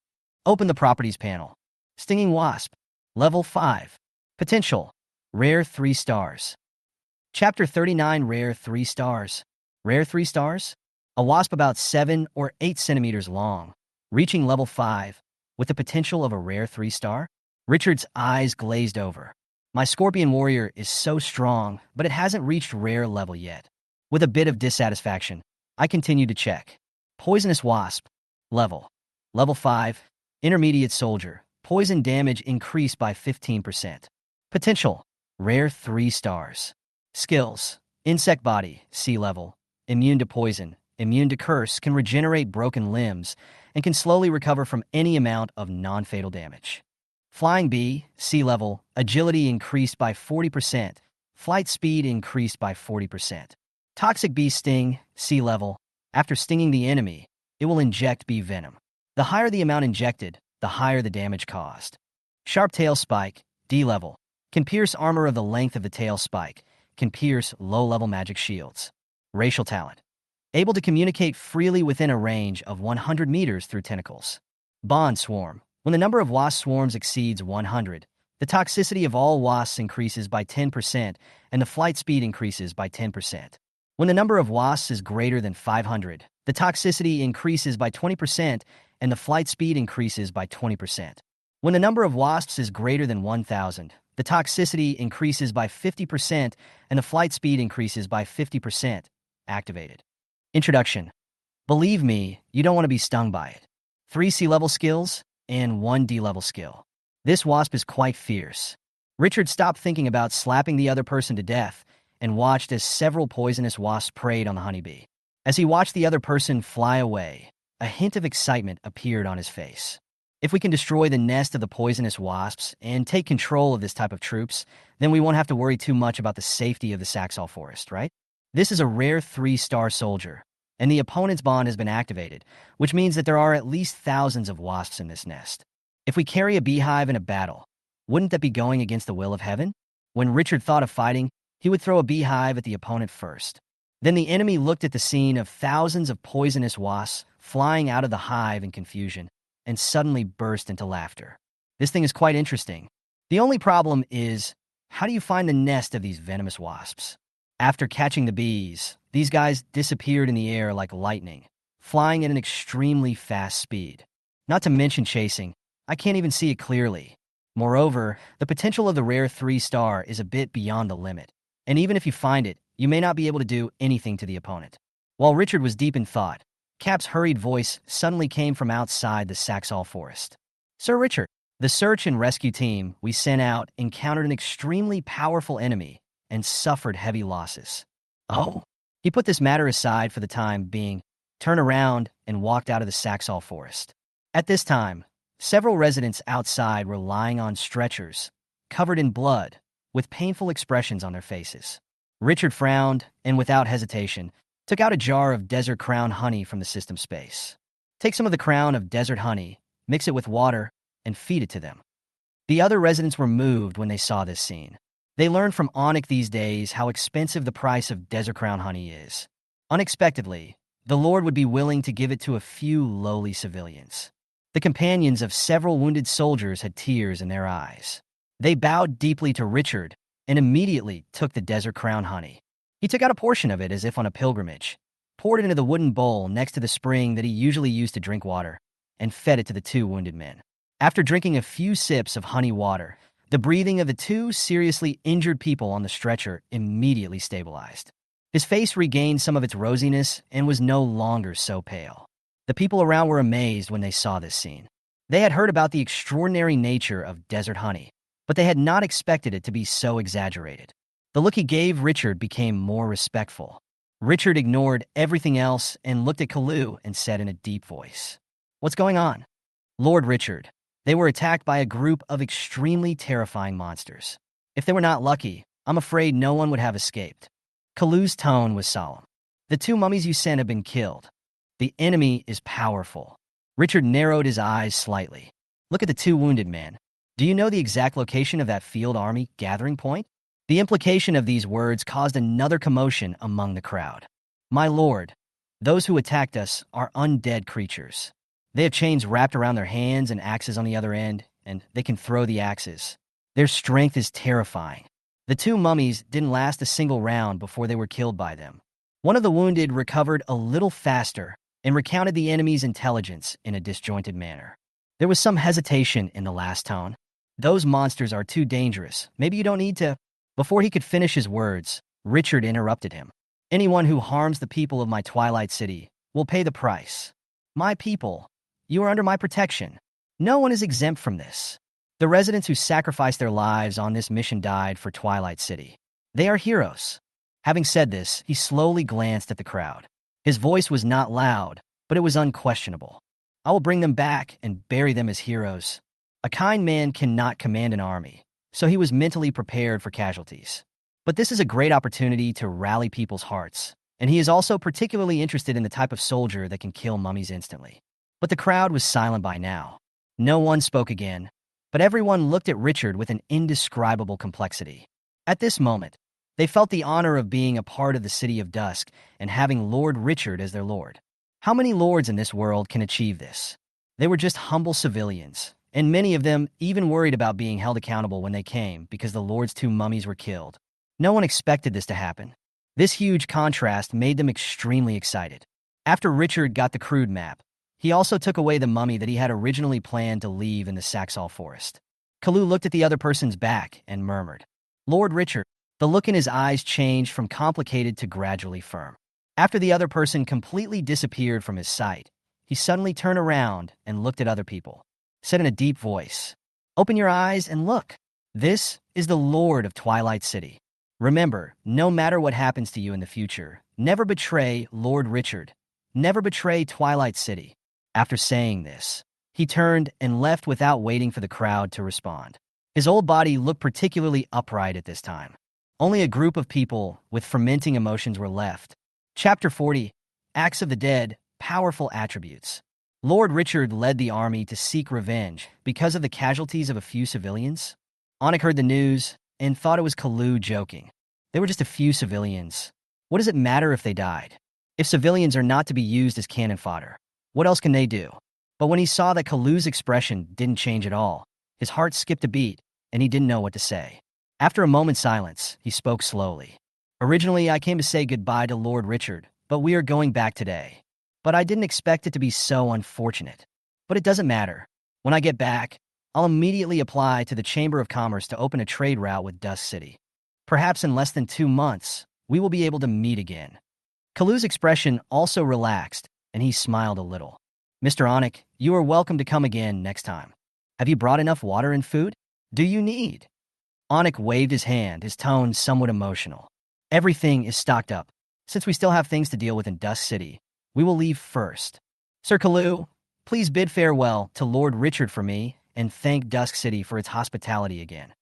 Open the properties panel. Stinging wasp. Level 5. Potential. Rare 3 stars. Chapter 39. Rare 3 stars. Rare 3 stars? A wasp about 7 or 8 centimeters long, reaching level 5, with the potential of a rare 3 star? Richard's eyes glazed over. My scorpion warrior is so strong, but it hasn't reached rare level yet. With a bit of dissatisfaction, I continue to check. Poisonous wasp. Level. Level 5. Intermediate soldier. Poison damage increased by 15%. Potential. Rare 3 stars. Skills. Insect body. Sea level. Immune to poison. Immune to curse. Can regenerate broken limbs and can slowly recover from any amount of non-fatal damage. Flying bee. Sea level. Agility increased by 40%. Flight speed increased by 40%. Toxic bee sting. Sea level. After stinging the enemy, it will inject bee venom. The higher the amount injected, the higher the damage caused. Sharp tail spike. D level. Can pierce armor of the length of the tail spike. Can pierce low-level magic shields. Racial talent. Able to communicate freely within a range of 100 meters through tentacles. Bond swarm. When the number of wasp swarms exceeds 100, the toxicity of all wasps increases by 10% and the flight speed increases by 10%. When the number of wasps is greater than 500, the toxicity increases by 20% and the flight speed increases by 20%. When the number of wasps is greater than 1,000, the toxicity increases by 50% and the flight speed increases by 50%. Activated. Introduction. Believe me, you don't want to be stung by it. 3 C-level skills and 1 D-level skill. This wasp is quite fierce. Richard stopped thinking about slapping the other person to death and watched as several poisonous wasps preyed on the honeybee. As he watched the other person fly away, a hint of excitement appeared on his face. If we can destroy the nest of the poisonous wasps and take control of this type of troops, then we won't have to worry too much about the safety of the Saxall forest, right? This is a rare 3-star soldier, and the opponent's bond has been activated, which means that there are at least thousands of wasps in this nest. If we carry a beehive in a battle, wouldn't that be going against the will of heaven? When Richard thought of fighting, he would throw a beehive at the opponent first. Then the enemy looked at the scene of thousands of poisonous wasps flying out of the hive in confusion, and suddenly burst into laughter. This thing is quite interesting. The only problem is, how do you find the nest of these venomous wasps? After catching the bees, these guys disappeared in the air like lightning, flying at an extremely fast speed. Not to mention chasing, I can't even see it clearly. Moreover, the potential of the rare 3-star is a bit beyond the limit, and even if you find it, you may not be able to do anything to the opponent. While Richard was deep in thought, Cap's hurried voice suddenly came from outside the Saxall forest. Sir Richard, the search and rescue team we sent out encountered an extremely powerful enemy and suffered heavy losses. Oh? He put this matter aside for the time being. turned around and walked out of the Saxall forest. At this time, several residents outside were lying on stretchers, covered in blood, with painful expressions on their faces. Richard frowned and, without hesitation, took out a jar of desert crown honey from the system space. Take some of the crown of desert honey, mix it with water, and feed it to them. The other residents were moved when they saw this scene. They learned from Anik these days how expensive the price of desert crown honey is. Unexpectedly, the Lord would be willing to give it to a few lowly civilians. The companions of several wounded soldiers had tears in their eyes. They bowed deeply to Richard and immediately took the desert crown honey. He took out a portion of it as if on a pilgrimage, poured it into the wooden bowl next to the spring that he usually used to drink water, and fed it to the two wounded men. After drinking a few sips of honey water, the breathing of the two seriously injured people on the stretcher immediately stabilized. His face regained some of its rosiness and was no longer so pale. The people around were amazed when they saw this scene. They had heard about the extraordinary nature of desert honey, but they had not expected it to be so exaggerated. The look he gave Richard became more respectful. Richard ignored everything else and looked at Kalu and said in a deep voice, "What's going on?" "Lord Richard, they were attacked by a group of extremely terrifying monsters. If they were not lucky, I'm afraid no one would have escaped." Kalu's tone was solemn. "The two mummies you sent have been killed. The enemy is powerful." Richard narrowed his eyes slightly. "Look at the two wounded men. Do you know the exact location of that field army gathering point?" The implication of these words caused another commotion among the crowd. "My lord, those who attacked us are undead creatures. They have chains wrapped around their hands and axes on the other end, and they can throw the axes. Their strength is terrifying. The two mummies didn't last a single round before they were killed by them." One of the wounded recovered a little faster and recounted the enemy's intelligence in a disjointed manner. There was some hesitation in the last tone. "Those monsters are too dangerous. Maybe you don't need to—" Before he could finish his words, Richard interrupted him. "Anyone who harms the people of my Twilight City will pay the price. My people, you are under my protection. No one is exempt from this. The residents who sacrificed their lives on this mission died for Twilight City. They are heroes." Having said this, he slowly glanced at the crowd. His voice was not loud, but it was unquestionable. "I will bring them back and bury them as heroes." A kind man cannot command an army, so he was mentally prepared for casualties. But this is a great opportunity to rally people's hearts, and he is also particularly interested in the type of soldier that can kill mummies instantly. But the crowd was silent by now. No one spoke again, but everyone looked at Richard with an indescribable complexity. At this moment, they felt the honor of being a part of the City of Dusk and having Lord Richard as their lord. How many lords in this world can achieve this? They were just humble civilians, and many of them even worried about being held accountable when they came because the Lord's two mummies were killed. No one expected this to happen. This huge contrast made them extremely excited. After Richard got the crude map, he also took away the mummy that he had originally planned to leave in the Saxall forest. Kalu looked at the other person's back and murmured, "Lord Richard." The look in his eyes changed from complicated to gradually firm. After the other person completely disappeared from his sight, he suddenly turned around and looked at other people. Said in a deep voice, "Open your eyes and look. This is the Lord of Twilight City. Remember, no matter what happens to you in the future, never betray Lord Richard. Never betray Twilight City." After saying this, he turned and left without waiting for the crowd to respond. His old body looked particularly upright at this time. Only a group of people with fermenting emotions were left. Chapter 40, Acts of the Dead, Powerful Attributes. Lord Richard led the army to seek revenge because of the casualties of a few civilians. Anik heard the news and thought it was Kalu joking. They were just a few civilians. What does it matter if they died? If civilians are not to be used as cannon fodder, what else can they do? But when he saw that Kalu's expression didn't change at all, his heart skipped a beat and he didn't know what to say. After a moment's silence, he spoke slowly. "Originally, I came to say goodbye to Lord Richard, but we are going back today. But I didn't expect it to be so unfortunate. But it doesn't matter. When I get back, I'll immediately apply to the Chamber of Commerce to open a trade route with Dust City. Perhaps in less than 2 months, we will be able to meet again." Kalu's expression also relaxed, and he smiled a little. "Mr. Anik, you are welcome to come again next time. Have you brought enough water and food? Do you need?" Anik waved his hand, his tone somewhat emotional. "Everything is stocked up. Since we still have things to deal with in Dust City, We will leave first. Sir Kalu, please bid farewell to Lord Richard for me and thank Dusk City for its hospitality again."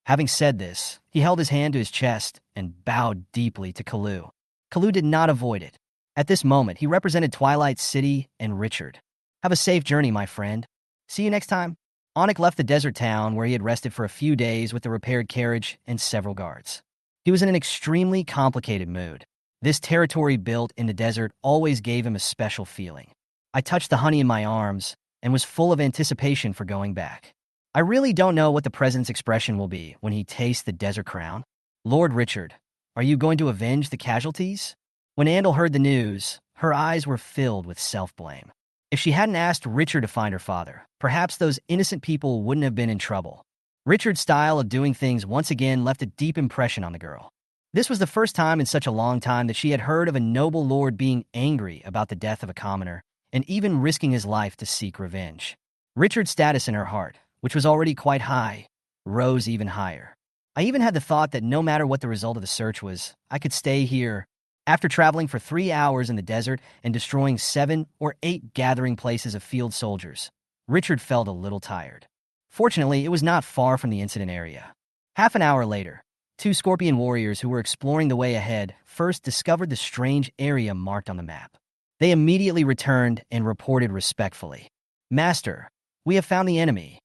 Having said this, he held his hand to his chest and bowed deeply to Kalu. Kalu did not avoid it. At this moment, he represented Twilight City and Richard. "Have a safe journey, my friend. See you next time." Onik left the desert town where he had rested for a few days with the repaired carriage and several guards. He was in an extremely complicated mood. This territory built in the desert always gave him a special feeling. I touched the honey in my arms and was full of anticipation for going back. I really don't know what the president's expression will be when he tastes the desert crown. "Lord Richard, are you going to avenge the casualties?" When Andal heard the news, her eyes were filled with self-blame. If she hadn't asked Richard to find her father, perhaps those innocent people wouldn't have been in trouble. Richard's style of doing things once again left a deep impression on the girl. This was the first time in such a long time that she had heard of a noble lord being angry about the death of a commoner and even risking his life to seek revenge. Richard's status in her heart, which was already quite high, rose even higher. I even had the thought that no matter what the result of the search was, I could stay here. After traveling for 3 hours in the desert and destroying 7 or 8 gathering places of field soldiers, Richard felt a little tired. Fortunately, it was not far from the incident area. Half an hour later, 2 scorpion warriors who were exploring the way ahead first discovered the strange area marked on the map. They immediately returned and reported respectfully, "Master, we have found the enemy."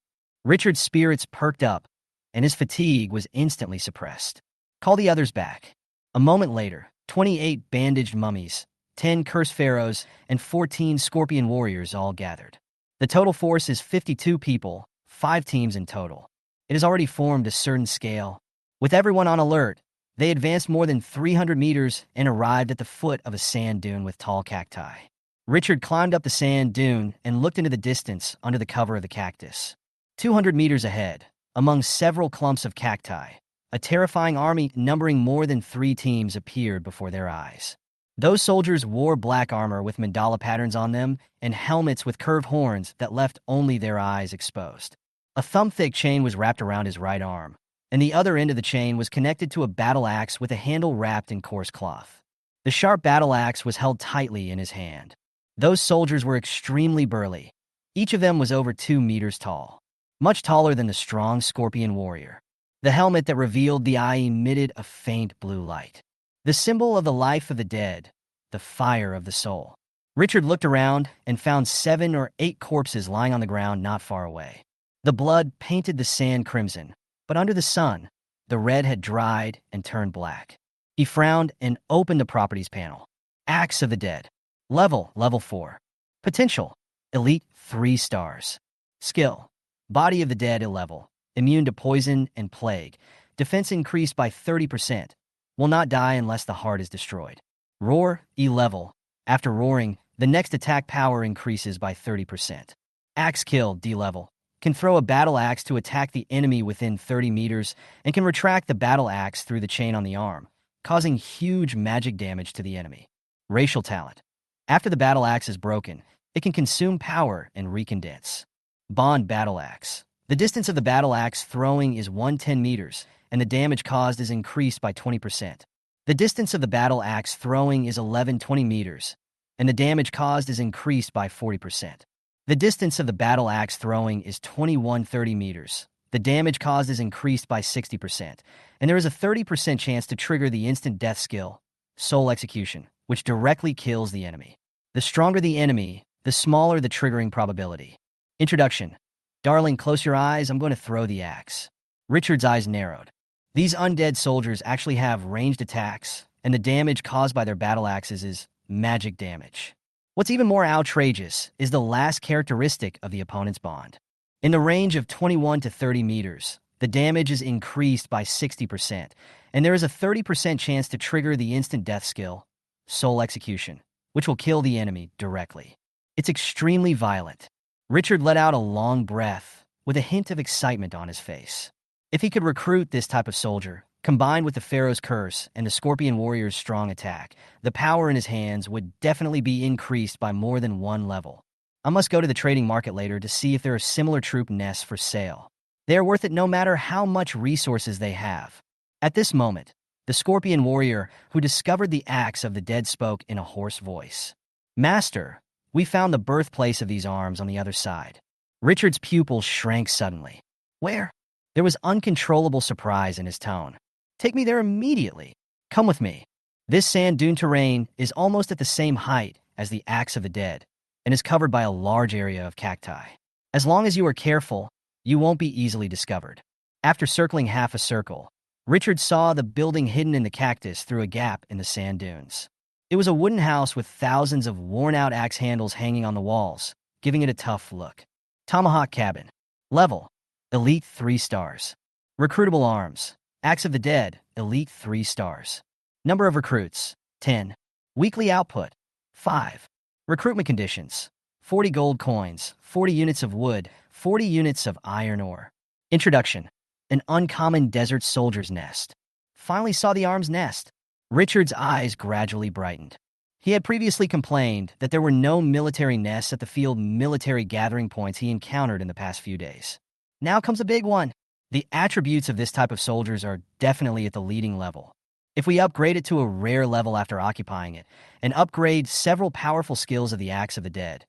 Richard's spirits perked up, and his fatigue was instantly suppressed. "Call the others back." A moment later, 28 bandaged mummies, 10 cursed pharaohs, and 14 scorpion warriors all gathered. The total force is 52 people, 5 teams in total. It has already formed a certain scale. With everyone on alert, they advanced more than 300 meters and arrived at the foot of a sand dune with tall cacti. Richard climbed up the sand dune and looked into the distance under the cover of the cactus. 200 meters ahead, among several clumps of cacti, a terrifying army numbering more than 3 teams appeared before their eyes. Those soldiers wore black armor with mandala patterns on them and helmets with curved horns that left only their eyes exposed. A thumb-thick chain was wrapped around his right arm, and the other end of the chain was connected to a battle axe with a handle wrapped in coarse cloth. The sharp battle axe was held tightly in his hand. Those soldiers were extremely burly. Each of them was over 2 meters tall, much taller than the strong scorpion warrior. The helmet that revealed the eye emitted a faint blue light, the symbol of the life of the dead, the fire of the soul. Richard looked around and found 7 or 8 corpses lying on the ground not far away. The blood painted the sand crimson, but under the sun, the red had dried and turned black. He frowned and opened the properties panel. Axe of the Dead. Level 4. Potential, Elite 3 stars. Skill, Body of the Dead level, immune to poison and plague. Defense increased by 30%. Will not die unless the heart is destroyed. Roar, E level. After roaring, the next attack power increases by 30%. Axe kill, D level. Can throw a battle axe to attack the enemy within 30 meters and can retract the battle axe through the chain on the arm, causing huge magic damage to the enemy. Racial talent. After the battle axe is broken, it can consume power and recondense. Bond battle axe. The distance of the battle axe throwing is 110 meters, and the damage caused is increased by 20%. The distance of the battle axe throwing is 1120 meters, and the damage caused is increased by 40%. The distance of the battle axe throwing is 2130 meters. The damage caused is increased by 60%, and there is a 30% chance to trigger the instant death skill, Soul Execution, which directly kills the enemy. The stronger the enemy, the smaller the triggering probability. Introduction. Darling, close your eyes, I'm going to throw the axe. Richard's eyes narrowed. These undead soldiers actually have ranged attacks, and the damage caused by their battle axes is magic damage. What's even more outrageous is the last characteristic of the opponent's bond. In the range of 21 to 30 meters, the damage is increased by 60%, and there is a 30% chance to trigger the instant death skill, Soul Execution, which will kill the enemy directly. It's extremely violent. Richard let out a long breath, with a hint of excitement on his face. If he could recruit this type of soldier, combined with the Pharaoh's curse and the Scorpion Warrior's strong attack, the power in his hands would definitely be increased by more than 1 level. I must go to the trading market later to see if there are similar troop nests for sale. They are worth it no matter how much resources they have. At this moment, the Scorpion Warrior who discovered the axe of the dead spoke in a hoarse voice. Master, we found the birthplace of these arms on the other side. Richard's pupils shrank suddenly. Where? There was uncontrollable surprise in his tone. Take me there immediately. Come with me. This sand dune terrain is almost at the same height as the Axe of the Dead and is covered by a large area of cacti. As long as you are careful, you won't be easily discovered. After circling half a circle, Richard saw the building hidden in the cactus through a gap in the sand dunes. It was a wooden house with thousands of worn-out axe handles hanging on the walls, giving it a tough look. Tomahawk cabin. Level: Elite 3 stars. Recruitable arms. Axe of the Dead, Elite 3 stars. Number of recruits: 10. Weekly output: 5. Recruitment conditions: 40 gold coins, 40 units of wood, 40 units of iron ore. Introduction: An uncommon desert soldier's nest. Finally saw the arm's nest. Richard's eyes gradually brightened. He had previously complained that there were no military nests at the field military gathering points he encountered in the past few days. Now comes a big one. The attributes of this type of soldiers are definitely at the leading level. If we upgrade it to a rare level after occupying it, and upgrade several powerful skills of the Axe of the Dead,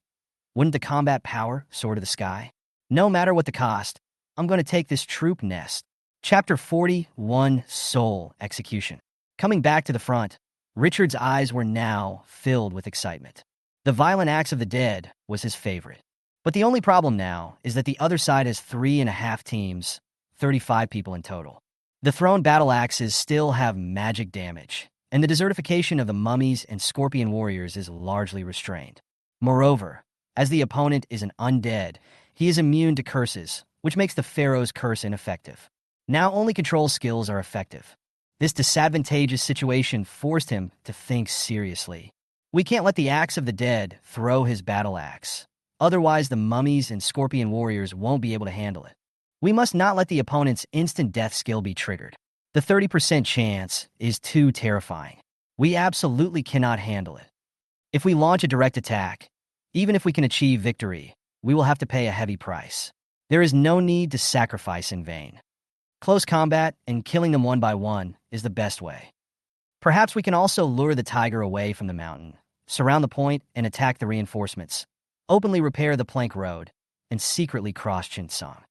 wouldn't the combat power soar to the sky? No matter what the cost, I'm going to take this troop nest. Chapter 41: Soul Execution. Coming back to the front, Richard's eyes were now filled with excitement. The violent Axe of the Dead was his favorite. But the only problem now is that the other side has 3.5 teams, 35 people in total. The thrown battle axes still have magic damage, and the desertification of the mummies and scorpion warriors is largely restrained. Moreover, as the opponent is an undead, he is immune to curses, which makes the Pharaoh's curse ineffective. Now only control skills are effective. This disadvantageous situation forced him to think seriously. We can't let the Axe of the Dead throw his battle axe. Otherwise, the mummies and scorpion warriors won't be able to handle it. We must not let the opponent's instant death skill be triggered. The 30% chance is too terrifying. We absolutely cannot handle it. If we launch a direct attack, even if we can achieve victory, we will have to pay a heavy price. There is no need to sacrifice in vain. Close combat and killing them one by one is the best way. Perhaps we can also lure the tiger away from the mountain, surround the point and attack the reinforcements, openly repair the plank road, and secretly cross Chinsong.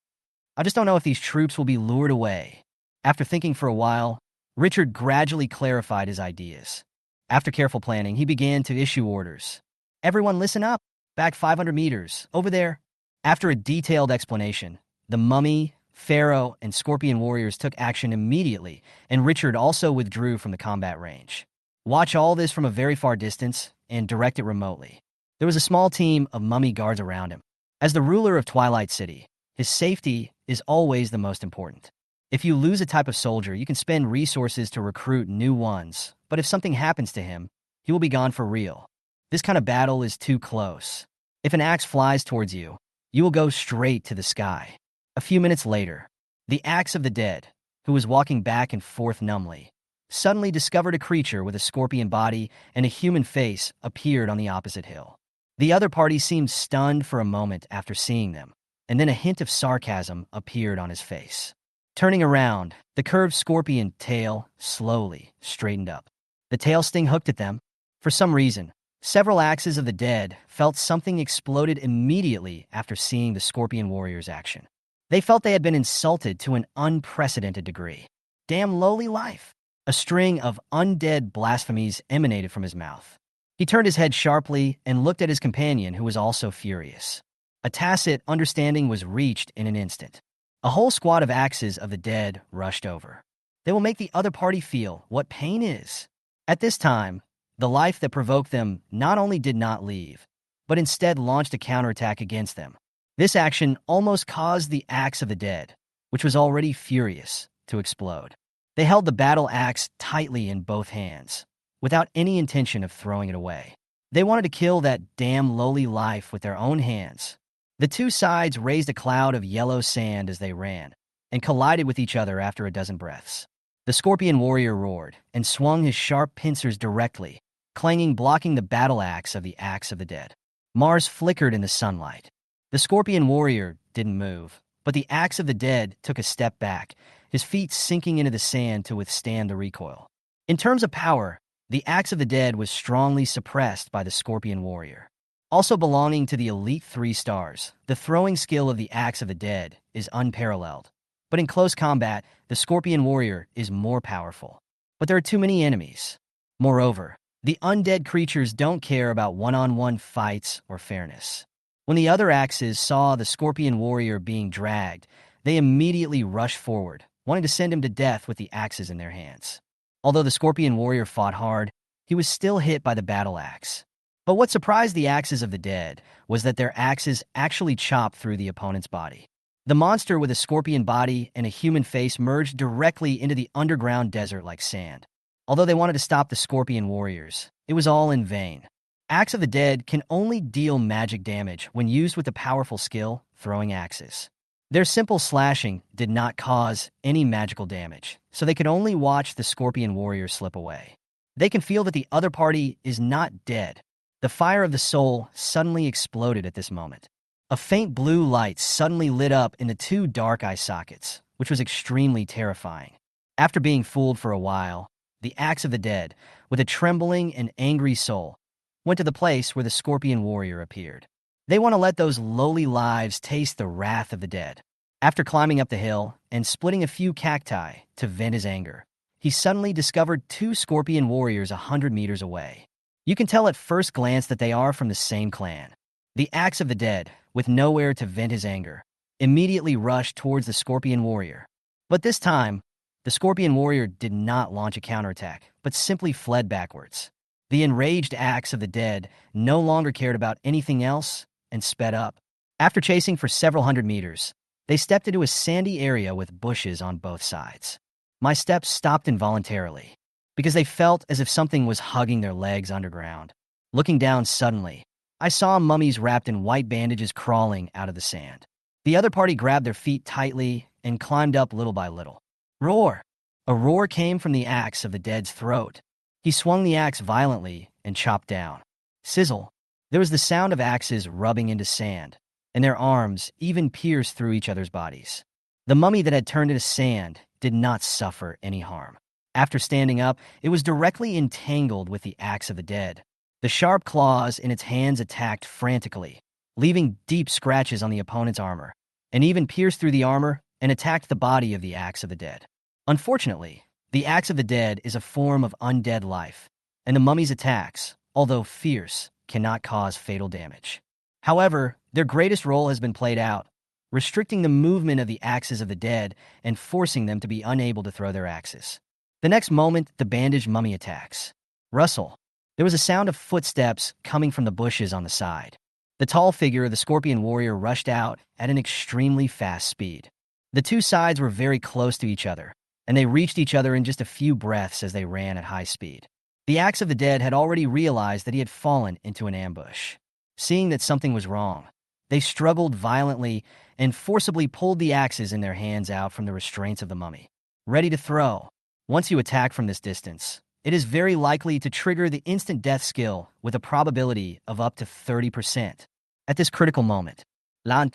I just don't know if these troops will be lured away. After thinking for a while, Richard gradually clarified his ideas. After careful planning, he began to issue orders. Everyone listen up. Back 500 meters. Over there. After a detailed explanation, the mummy, Pharaoh, and scorpion warriors took action immediately, and Richard also withdrew from the combat range. Watch all this from a very far distance and direct it remotely. There was a small team of mummy guards around him. As the ruler of Twilight City, his safety is always the most important. If you lose a type of soldier, you can spend resources to recruit new ones, but if something happens to him, he will be gone for real. This kind of battle is too close. If an axe flies towards you, you will go straight to the sky. A few minutes later, the Axe of the Dead, who was walking back and forth numbly, suddenly discovered a creature with a scorpion body and a human face appeared on the opposite hill. The other party seemed stunned for a moment after seeing them, and then a hint of sarcasm appeared on his face. Turning around, the curved scorpion tail slowly straightened up. The tail sting hooked at them. For some reason, several Axes of the Dead felt something exploded immediately after seeing the scorpion warrior's action. They felt they had been insulted to an unprecedented degree. Damn lowly life. A string of undead blasphemies emanated from his mouth. He turned his head sharply and looked at his companion, who was also furious. A tacit understanding was reached in an instant. A whole squad of Axes of the Dead rushed over. They will make the other party feel what pain is. At this time, the life that provoked them not only did not leave, but instead launched a counterattack against them. This action almost caused the Axe of the Dead, which was already furious, to explode. They held the battle axe tightly in both hands, without any intention of throwing it away. They wanted to kill that damn lowly life with their own hands. The two sides raised a cloud of yellow sand as they ran, and collided with each other after a dozen breaths. The scorpion warrior roared, and swung his sharp pincers directly, clanging blocking the battle axe of the Axe of the Dead. Mars flickered in the sunlight. The scorpion warrior didn't move, but the Axe of the Dead took a step back, his feet sinking into the sand to withstand the recoil. In terms of power, The Axe of the Dead was strongly suppressed by the Scorpion Warrior. Also belonging to the elite 3 stars, the throwing skill of the Axe of the Dead is unparalleled. But in close combat, the Scorpion Warrior is more powerful. But there are too many enemies. Moreover, the undead creatures don't care about one-on-one fights or fairness. When the other axes saw the Scorpion Warrior being dragged, they immediately rushed forward, wanting to send him to death with the axes in their hands. Although the Scorpion Warrior fought hard, he was still hit by the battle axe. But what surprised the Axes of the Dead was that their axes actually chopped through the opponent's body. The monster with a scorpion body and a human face merged directly into the underground desert like sand. Although they wanted to stop the Scorpion Warriors, it was all in vain. Axe of the Dead can only deal magic damage when used with the powerful skill, throwing axes. Their simple slashing did not cause any magical damage, so they could only watch the Scorpion Warrior slip away. They can feel that the other party is not dead. The fire of the soul suddenly exploded at this moment. A faint blue light suddenly lit up in the 2 dark eye sockets, which was extremely terrifying. After being fooled for a while, the Axe of the Dead, with a trembling and angry soul, went to the place where the Scorpion Warrior appeared. They want to let those lowly lives taste the wrath of the dead. After climbing up the hill and splitting a few cacti to vent his anger, he suddenly discovered 2 Scorpion Warriors 100 meters away. You can tell at first glance that they are from the same clan. The Axe of the Dead, with nowhere to vent his anger, immediately rushed towards the Scorpion Warrior. But this time, the Scorpion Warrior did not launch a counterattack, but simply fled backwards. The enraged Axe of the Dead no longer cared about anything else and sped up. After chasing for several hundred meters, they stepped into a sandy area with bushes on both sides. My steps stopped involuntarily, because they felt as if something was hugging their legs underground. Looking down suddenly, I saw mummies wrapped in white bandages crawling out of the sand. The other party grabbed their feet tightly and climbed up little by little. Roar! A roar came from the Axe of the Dead's throat. He swung the axe violently and chopped down. Sizzle! There was the sound of axes rubbing into sand, and their arms even pierced through each other's bodies. The mummy that had turned into sand did not suffer any harm. After standing up, it was directly entangled with the Axe of the Dead. The sharp claws in its hands attacked frantically, leaving deep scratches on the opponent's armor, and even pierced through the armor and attacked the body of the Axe of the Dead. Unfortunately, the Axe of the Dead is a form of undead life, and the mummy's attacks, although fierce, cannot cause fatal damage. However, their greatest role has been played out, restricting the movement of the Axes of the Dead and forcing them to be unable to throw their axes. The next moment, the bandaged mummy attacks. Rustle. There was a sound of footsteps coming from the bushes on the side. The tall figure of the Scorpion Warrior rushed out at an extremely fast speed. The 2 sides were very close to each other, and they reached each other in just a few breaths as they ran at high speed. The Axe of the Dead had already realized that he had fallen into an ambush. Seeing that something was wrong, they struggled violently and forcibly pulled the axes in their hands out from the restraints of the mummy, ready to throw. Once you attack from this distance, it is very likely to trigger the instant death skill with a probability of up to 30%. At this critical moment, an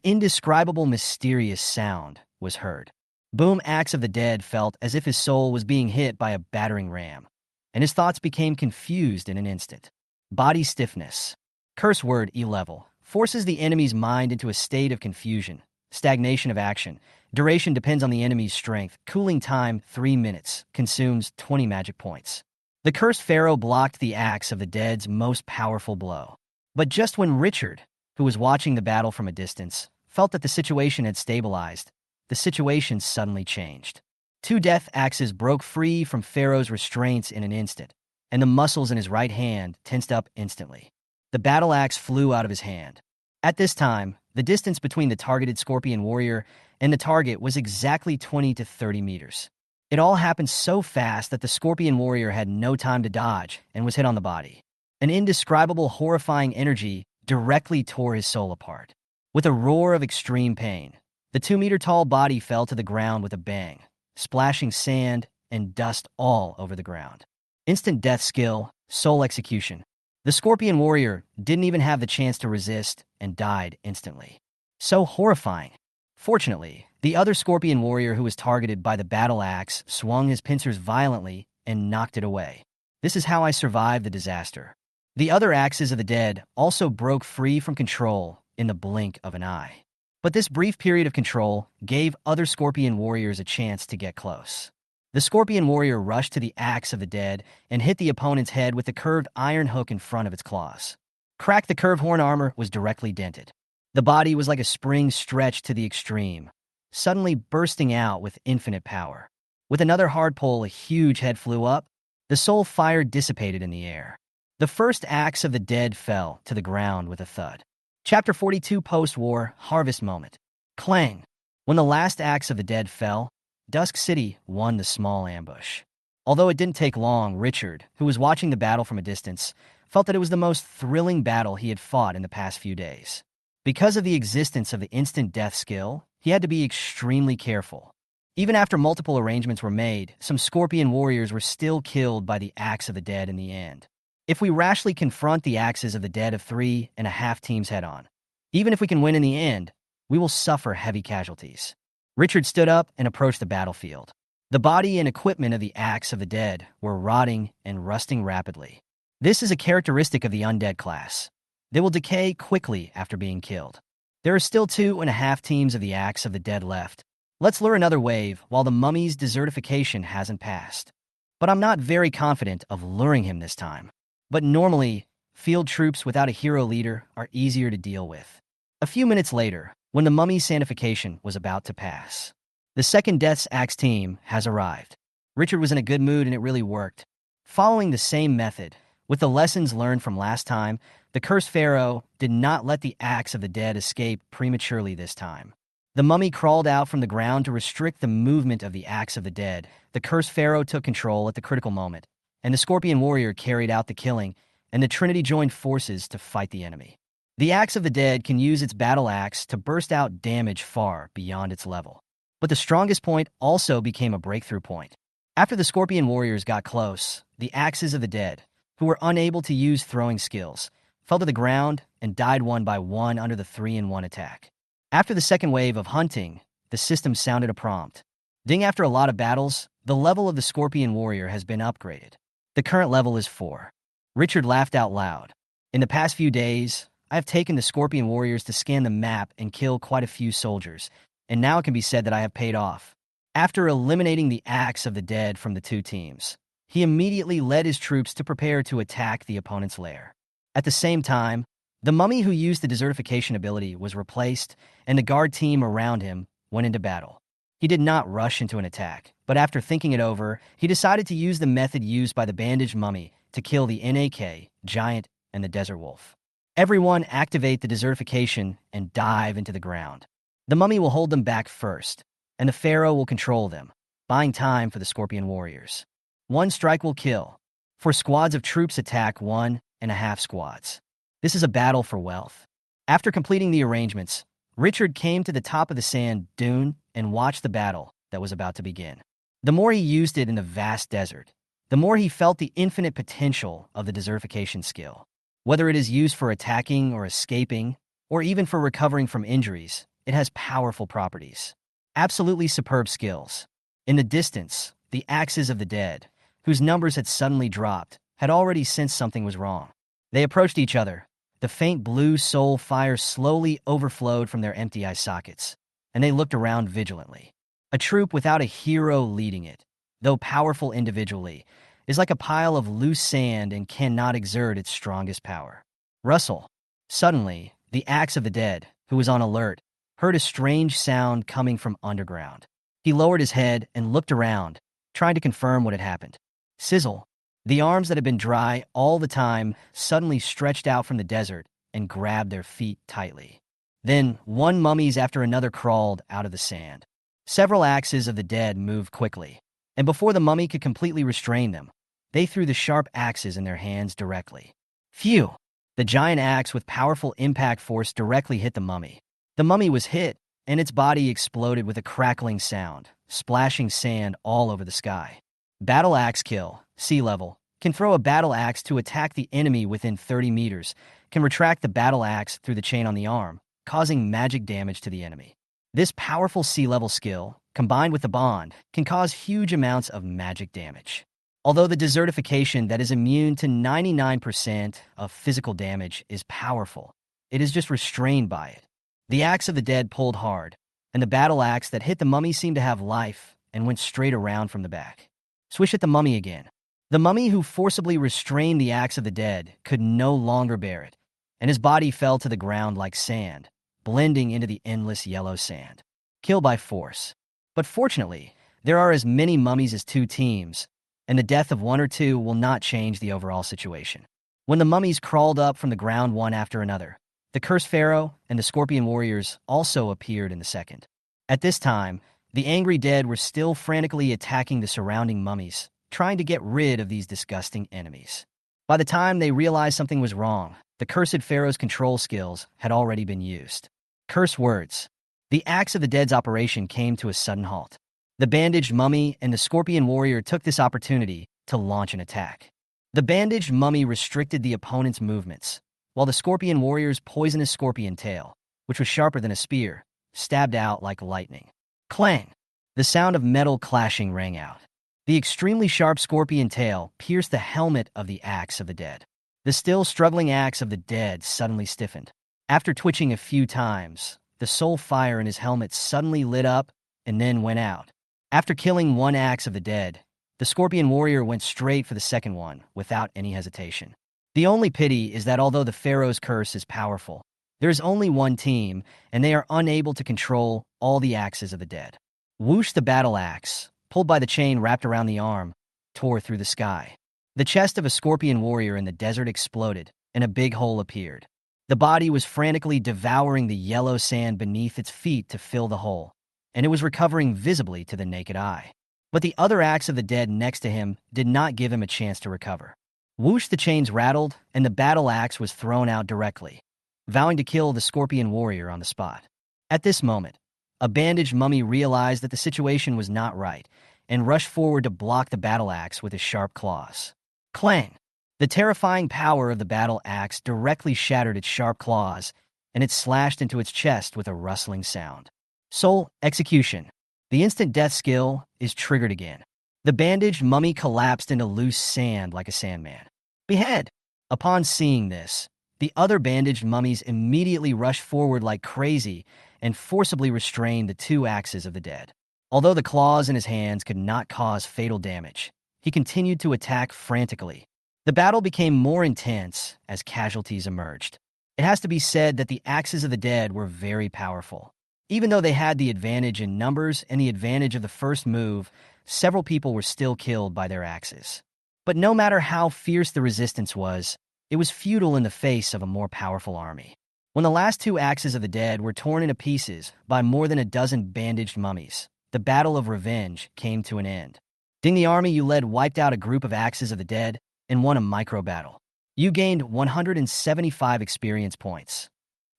indescribable mysterious sound was heard. Boom Axe of the Dead felt as if his soul was being hit by a battering ram, and his thoughts became confused in an instant. Body stiffness. Curse word E-level forces the enemy's mind into a state of confusion. Stagnation of action. Duration depends on the enemy's strength. Cooling time 3 minutes. Consumes 20 magic points. The cursed pharaoh blocked the Axe of the Dead's most powerful blow. But just when Richard, who was watching the battle from a distance, felt that the situation had stabilized, the situation suddenly changed. 2 death axes broke free from Pharaoh's restraints in an instant, and the muscles in his right hand tensed up instantly. The battle axe flew out of his hand. At this time, the distance between the targeted Scorpion Warrior and the target was exactly 20 to 30 meters. It all happened so fast that the Scorpion Warrior had no time to dodge and was hit on the body. An indescribable, horrifying energy directly tore his soul apart. With a roar of extreme pain, the 2-meter-tall body fell to the ground with a bang, splashing sand and dust all over the ground. Instant death skill, soul execution. The Scorpion Warrior didn't even have the chance to resist and died instantly. So horrifying. Fortunately, the other scorpion warrior who was targeted by the battle axe swung his pincers violently and knocked it away. This is how I survived the disaster. The other axes of the dead also broke free from control in the blink of an eye. But this brief period of control gave other scorpion warriors a chance to get close. The scorpion warrior rushed to the axe of the dead and hit the opponent's head with the curved iron hook in front of its claws. Crack! The curved horn armor was directly dented. The body was like a spring stretched to the extreme, suddenly bursting out with infinite power. With another hard pull, a huge head flew up. The soul fire dissipated in the air. The first axe of the dead fell to the ground with a thud. Chapter 42, Post-War Harvest Moment. Clang! When the last axe of the dead fell, Dusk City won the small ambush. Although it didn't take long, Richard, who was watching the battle from a distance, felt that it was the most thrilling battle he had fought in the past few days. Because of the existence of the instant death skill, he had to be extremely careful. Even after multiple arrangements were made, some scorpion warriors were still killed by the axe of the dead in the end. If we rashly confront the axes of the dead of 3.5 teams head-on, even if we can win in the end, we will suffer heavy casualties. Richard stood up and approached the battlefield. The body and equipment of the axe of the dead were rotting and rusting rapidly. This is a characteristic of the undead class. They will decay quickly after being killed. There are still 2.5 teams of the axe of the dead left. Let's lure another wave while the mummy's desertification hasn't passed. But I'm not very confident of luring him this time. But normally, field troops without a hero leader are easier to deal with. A few minutes later, when the mummy's sanification was about to pass, the second Death's Axe team has arrived. Richard was in a good mood and it really worked. Following the same method, with the lessons learned from last time, the cursed pharaoh did not let the axe of the dead escape prematurely this time. The mummy crawled out from the ground to restrict the movement of the axe of the dead. The cursed pharaoh took control at the critical moment, and the scorpion warrior carried out the killing, and the Trinity joined forces to fight the enemy. The axe of the dead can use its battle axe to burst out damage far beyond its level. But the strongest point also became a breakthrough point. After the scorpion warriors got close, the axes of the dead, who were unable to use throwing skills, fell to the ground and died one by one under the 3-in-1 attack. After the second wave of hunting, the system sounded a prompt. Ding! After a lot of battles, the level of the scorpion warrior has been upgraded. The current level is 4. Richard laughed out loud. In the past few days, I have taken the scorpion warriors to scan the map and kill quite a few soldiers, and now it can be said that I have paid off. After eliminating the axe of the dead from the two teams, he immediately led his troops to prepare to attack the opponent's lair. At the same time, the mummy who used the desertification ability was replaced, and the guard team around him went into battle. He did not rush into an attack, but after thinking it over, he decided to use the method used by the bandaged mummy to kill the NAK, giant, and the desert wolf. Everyone activate the desertification and dive into the ground. The mummy will hold them back first, and the pharaoh will control them, buying time for the scorpion warriors. One strike will kill. 4 squads of troops attack 1.5 squads. This is a battle for wealth. After completing the arrangements, Richard came to the top of the sand dune and watched the battle that was about to begin. The more he used it in the vast desert, the more he felt the infinite potential of the desertification skill. Whether it is used for attacking or escaping, or even for recovering from injuries, it has powerful properties. Absolutely superb skills. In the distance, the axes of the dead, whose numbers had suddenly dropped, had already sensed something was wrong. They approached each other. The faint blue soul fire slowly overflowed from their empty eye sockets, and they looked around vigilantly. A troop without a hero leading it, though powerful individually, is like a pile of loose sand and cannot exert its strongest power. Rustle. Suddenly, the axe of the dead, who was on alert, heard a strange sound coming from underground. He lowered his head and looked around, trying to confirm what had happened. Sizzle. The arms that had been dry all the time suddenly stretched out from the desert and grabbed their feet tightly. Then, one mummies after another crawled out of the sand. Several axes of the dead moved quickly, and before the mummy could completely restrain them, they threw the sharp axes in their hands directly. Phew! The giant axe with powerful impact force directly hit the mummy. The mummy was hit, and its body exploded with a crackling sound, splashing sand all over the sky. Battle axe kill, sea level, can throw a battle axe to attack the enemy within 30 meters, can retract the battle axe through the chain on the arm, causing magic damage to the enemy. This powerful sea-level skill, combined with the bond, can cause huge amounts of magic damage. Although the desertification that is immune to 99% of physical damage is powerful, it is just restrained by it. The axe of the dead pulled hard, and the battle axe that hit the mummy seemed to have life and went straight around from the back. Swish at the mummy again. The mummy who forcibly restrained the axe of the dead could no longer bear it, and his body fell to the ground like sand, blending into the endless yellow sand. Kill by force. But fortunately, there are as many mummies as two teams, and the death of one or two will not change the overall situation. When the mummies crawled up from the ground one after another, the cursed pharaoh and the scorpion warriors also appeared in the second. At this time, the angry dead were still frantically attacking the surrounding mummies, trying to get rid of these disgusting enemies. By the time they realized something was wrong, the cursed pharaoh's control skills had already been used. Curse words. The axe of the dead's operation came to a sudden halt. The bandaged mummy and the scorpion warrior took this opportunity to launch an attack. The bandaged mummy restricted the opponent's movements, while the scorpion warrior's poisonous scorpion tail, which was sharper than a spear, stabbed out like lightning. Clang! The sound of metal clashing rang out. The extremely sharp scorpion tail pierced the helmet of the axe of the dead. The still struggling axe of the dead suddenly stiffened. After twitching a few times, the soul fire in his helmet suddenly lit up and then went out. After killing one axe of the dead, the scorpion warrior went straight for the second one without any hesitation. The only pity is that although the pharaoh's curse is powerful, there is only one team, and they are unable to control all the axes of the dead. Whoosh! The battle axe, pulled by the chain wrapped around the arm, tore through the sky. The chest of a scorpion warrior in the desert exploded, and a big hole appeared. The body was frantically devouring the yellow sand beneath its feet to fill the hole, and it was recovering visibly to the naked eye. But the other axe of the dead next to him did not give him a chance to recover. Whoosh! The chains rattled, and the battle axe was thrown out directly, vowing to kill the scorpion warrior on the spot. At this moment, a bandaged mummy realized that the situation was not right and rushed forward to block the battle axe with his sharp claws. Clang! The terrifying power of the battle axe directly shattered its sharp claws, and it slashed into its chest with a rustling sound. Soul execution. The instant death skill is triggered again. The bandaged mummy collapsed into loose sand like a sandman. Behead! Upon seeing this, the other bandaged mummies immediately rushed forward like crazy and forcibly restrained the two axes of the dead. Although the claws in his hands could not cause fatal damage, he continued to attack frantically. The battle became more intense as casualties emerged. It has to be said that the axes of the dead were very powerful. Even though they had the advantage in numbers and the advantage of the first move, several people were still killed by their axes. But no matter how fierce the resistance was, it was futile in the face of a more powerful army. When the last two axes of the dead were torn into pieces by more than a dozen bandaged mummies, the battle of revenge came to an end. Ding! The army you led wiped out a group of axes of the dead and won a micro-battle. You gained 175 experience points.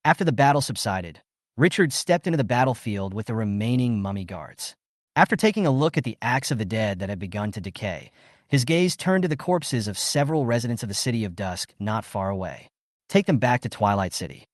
After the battle subsided, Richard stepped into the battlefield with the remaining mummy guards. After taking a look at the axe of the dead that had begun to decay, his gaze turned to the corpses of several residents of the City of Dusk not far away. Take them back to Twilight City.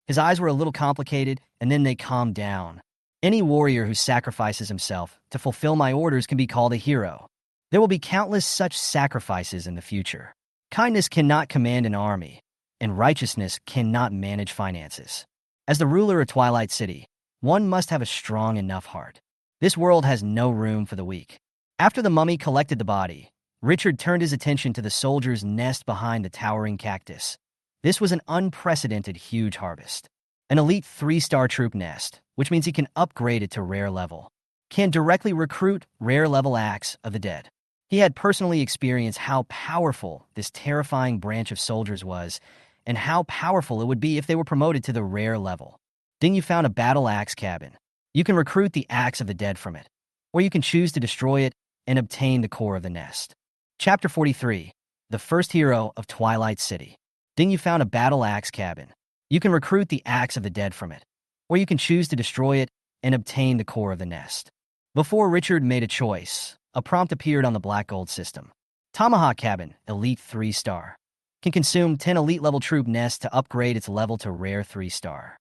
His eyes were a little complicated, and then they calmed down. Any warrior who sacrifices himself to fulfill my orders can be called a hero. There will be countless such sacrifices in the future. Kindness cannot command an army, and righteousness cannot manage finances. As the ruler of Twilight City, one must have a strong enough heart. This world has no room for the weak. After the mummy collected the body, Richard turned his attention to the soldier's nest behind the towering cactus. This was an unprecedented huge harvest. An elite 3-star troop nest, which means he can upgrade it to rare level. Can directly recruit rare level axe of the dead. He had personally experienced how powerful this terrifying branch of soldiers was, and how powerful it would be if they were promoted to the rare level. Then you found a battle axe cabin. You can recruit the axe of the dead from it, or you can choose to destroy it and obtain the core of the nest. Chapter 43. The First Hero of Twilight City. Then you found a battle axe cabin. You can recruit the axe of the dead from it, or you can choose to destroy it and obtain the core of the nest. Before Richard made a choice, a prompt appeared on the Black Gold system. Tomahawk Cabin, Elite 3-star. Can consume 10 elite level troop nests to upgrade its level to rare 3-star.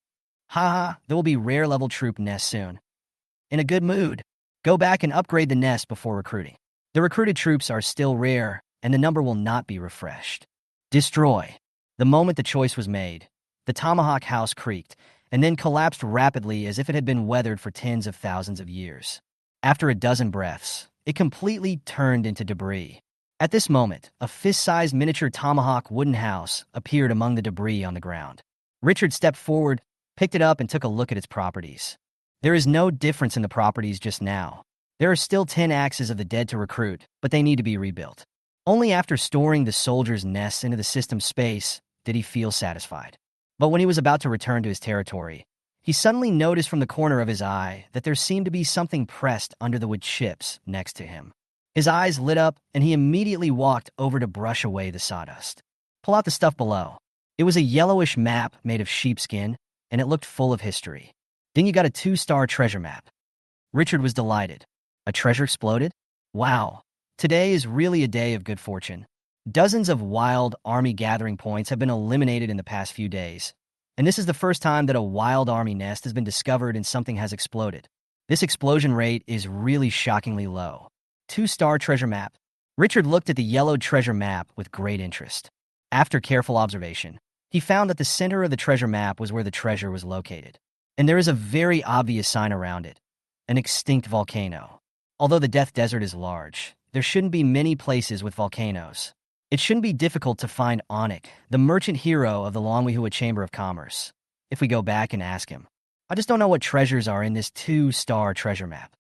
Haha, there will be rare level troop nests soon. In a good mood. Go back and upgrade the nest before recruiting. The recruited troops are still rare, and the number will not be refreshed. Destroy. The moment the choice was made, the tomahawk house creaked, and then collapsed rapidly as if it had been weathered for tens of thousands of years. After a dozen breaths, it completely turned into debris. At this moment, a fist-sized miniature tomahawk wooden house appeared among the debris on the ground. Richard stepped forward, picked it up, and took a look at its properties. There is no difference in the properties just now. There are still 10 axes of the dead to recruit, but they need to be rebuilt. Only after storing the soldiers' nests into the system's space did he feel satisfied. But when he was about to return to his territory, he suddenly noticed from the corner of his eye that there seemed to be something pressed under the wood chips next to him. His eyes lit up, and he immediately walked over to brush away the sawdust. Pull out the stuff below. It was a yellowish map made of sheepskin, and it looked full of history. Then you got a 2-star treasure map. Richard was delighted. A treasure exploded? Wow. Today is really a day of good fortune. Dozens of wild army gathering points have been eliminated in the past few days, and this is the first time that a wild army nest has been discovered and something has exploded. This explosion rate is really shockingly low. 2-star treasure map. Richard looked at the yellowed treasure map with great interest. After careful observation, he found that the center of the treasure map was where the treasure was located. And there is a very obvious sign around it, an extinct volcano. Although the Death Desert is large, there shouldn't be many places with volcanoes. It shouldn't be difficult to find Onik, the merchant hero of the Longwehua Chamber of Commerce, if we go back and ask him. I just don't know what treasures are in this 2-star treasure map.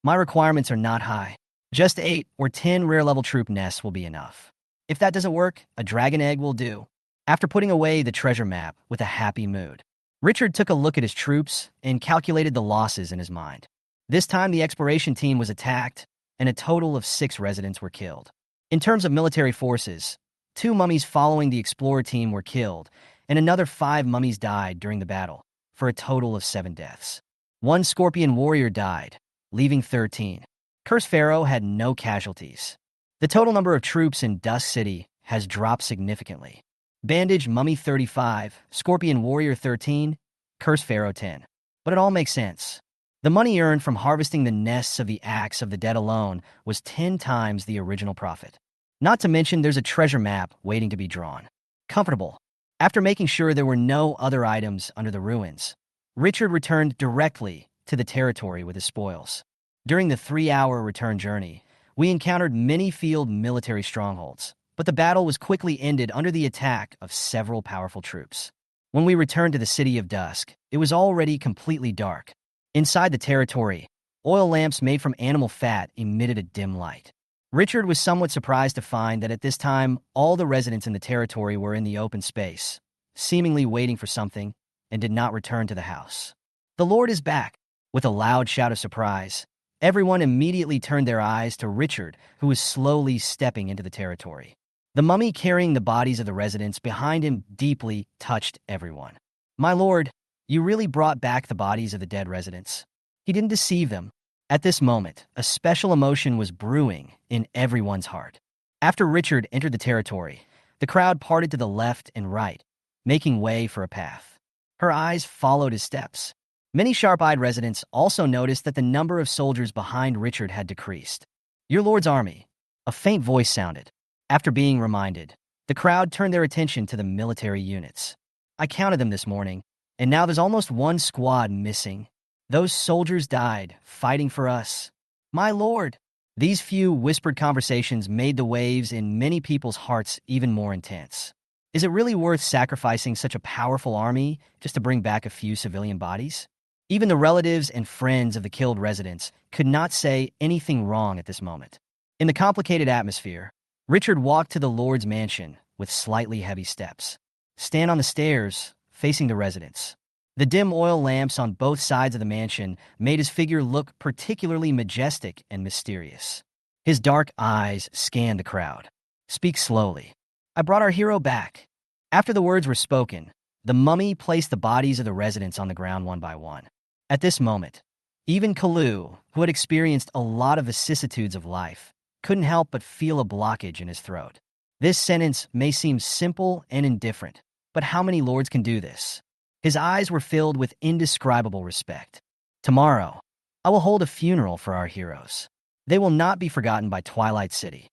My requirements are not high. Just 8 or 10 rare-level troop nests will be enough. If that doesn't work, a dragon egg will do. After putting away the treasure map with a happy mood, Richard took a look at his troops and calculated the losses in his mind. This time the exploration team was attacked, and a total of 6 residents were killed. In terms of military forces, 2 mummies following the explorer team were killed, and another 5 mummies died during the battle, for a total of 7 deaths. 1 scorpion warrior died, leaving 13. Curse Pharaoh had no casualties. The total number of troops in Dust City has dropped significantly. Bandage Mummy 35, Scorpion Warrior 13, Curse Pharaoh 10. But it all makes sense. The money earned from harvesting the nests of the axe of the dead alone was 10 times the original profit. Not to mention there's a treasure map waiting to be drawn. Comfortable. After making sure there were no other items under the ruins, Richard returned directly to the territory with his spoils. During the 3-hour return journey, we encountered many field military strongholds, but the battle was quickly ended under the attack of several powerful troops. When we returned to the City of Dusk, it was already completely dark. Inside the territory, oil lamps made from animal fat emitted a dim light. Richard was somewhat surprised to find that at this time, all the residents in the territory were in the open space, seemingly waiting for something, and did not return to the house. The Lord is back! With a loud shout of surprise, everyone immediately turned their eyes to Richard, who was slowly stepping into the territory. The mummy carrying the bodies of the residents behind him deeply touched everyone. My lord, you really brought back the bodies of the dead residents. He didn't deceive them. At this moment, a special emotion was brewing in everyone's heart. After Richard entered the territory, the crowd parted to the left and right, making way for a path. Her eyes followed his steps. Many sharp-eyed residents also noticed that the number of soldiers behind Richard had decreased. Your lord's army. A faint voice sounded. After being reminded, the crowd turned their attention to the military units. I counted them this morning, and now there's almost 1 squad missing. Those soldiers died, fighting for us. My lord! These few whispered conversations made the waves in many people's hearts even more intense. Is it really worth sacrificing such a powerful army just to bring back a few civilian bodies? Even the relatives and friends of the killed residents could not say anything wrong at this moment. In the complicated atmosphere, Richard walked to the Lord's mansion with slightly heavy steps. Stand on the stairs, facing the residents. The dim oil lamps on both sides of the mansion made his figure look particularly majestic and mysterious. His dark eyes scanned the crowd. Speak slowly. I brought our hero back. After the words were spoken, the mummy placed the bodies of the residents on the ground one by one. At this moment, even Kalu, who had experienced a lot of vicissitudes of life, couldn't help but feel a blockage in his throat. This sentence may seem simple and indifferent, but how many lords can do this? His eyes were filled with indescribable respect. Tomorrow, I will hold a funeral for our heroes. They will not be forgotten by Twilight City.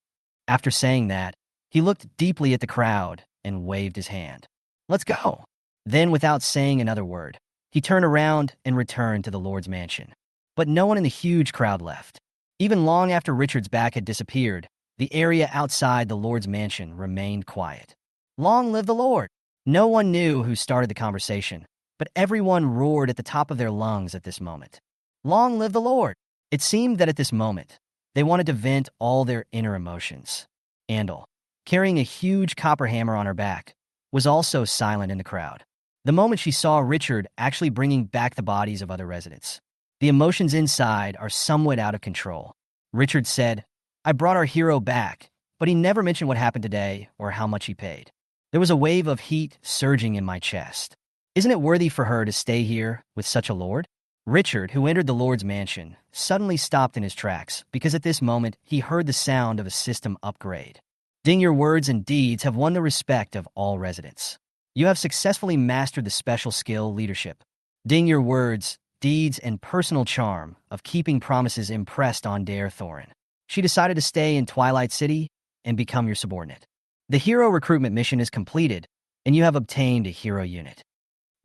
After saying that, he looked deeply at the crowd and waved his hand. Let's go. Then, without saying another word, he turned around and returned to the Lord's mansion. But no one in the huge crowd left. Even long after Richard's back had disappeared, the area outside the Lord's mansion remained quiet. Long live the Lord! No one knew who started the conversation, but everyone roared at the top of their lungs at this moment. Long live the Lord! It seemed that at this moment, they wanted to vent all their inner emotions. Andal, carrying a huge copper hammer on her back, was also silent in the crowd. The moment she saw Richard actually bringing back the bodies of other residents, the emotions inside are somewhat out of control. Richard said, I brought our hero back, but he never mentioned what happened today or how much he paid. There was a wave of heat surging in my chest. Isn't it worthy for her to stay here with such a lord? Richard, who entered the Lord's mansion, suddenly stopped in his tracks because at this moment he heard the sound of a system upgrade. Ding, your words and deeds have won the respect of all residents. You have successfully mastered the special skill leadership. Ding, your words, deeds, and personal charm of keeping promises impressed on Dare Thorin. She decided to stay in Twilight City and become your subordinate. The hero recruitment mission is completed, and you have obtained a hero unit.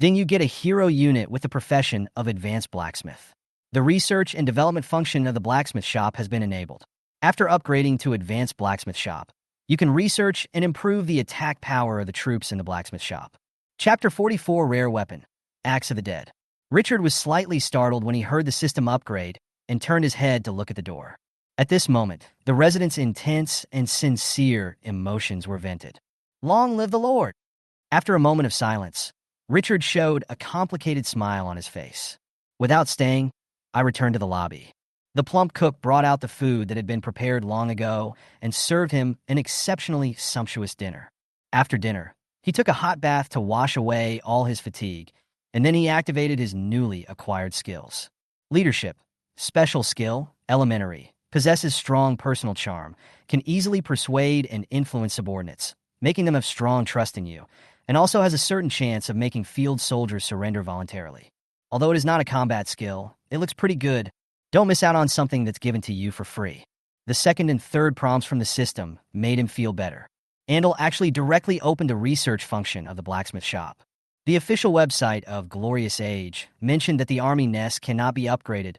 Then you get a hero unit with the profession of advanced blacksmith. The research and development function of the blacksmith shop has been enabled. After upgrading to advanced blacksmith shop, you can research and improve the attack power of the troops in the blacksmith shop. Chapter 44, Rare Weapon, Axe of the Dead. Richard was slightly startled when he heard the system upgrade and turned his head to look at the door. At this moment, the residents' intense and sincere emotions were vented. Long live the Lord! After a moment of silence, Richard showed a complicated smile on his face. Without staying, I returned to the lobby. The plump cook brought out the food that had been prepared long ago and served him an exceptionally sumptuous dinner. After dinner, he took a hot bath to wash away all his fatigue, and then he activated his newly acquired skills. Leadership, special skill, elementary, possesses strong personal charm, can easily persuade and influence subordinates, making them have strong trust in you, and also has a certain chance of making field soldiers surrender voluntarily. Although it is not a combat skill, it looks pretty good. Don't miss out on something that's given to you for free. The second and third prompts from the system made him feel better. Andal actually directly opened a research function of the blacksmith shop. The official website of Glorious Age mentioned that the army nest cannot be upgraded.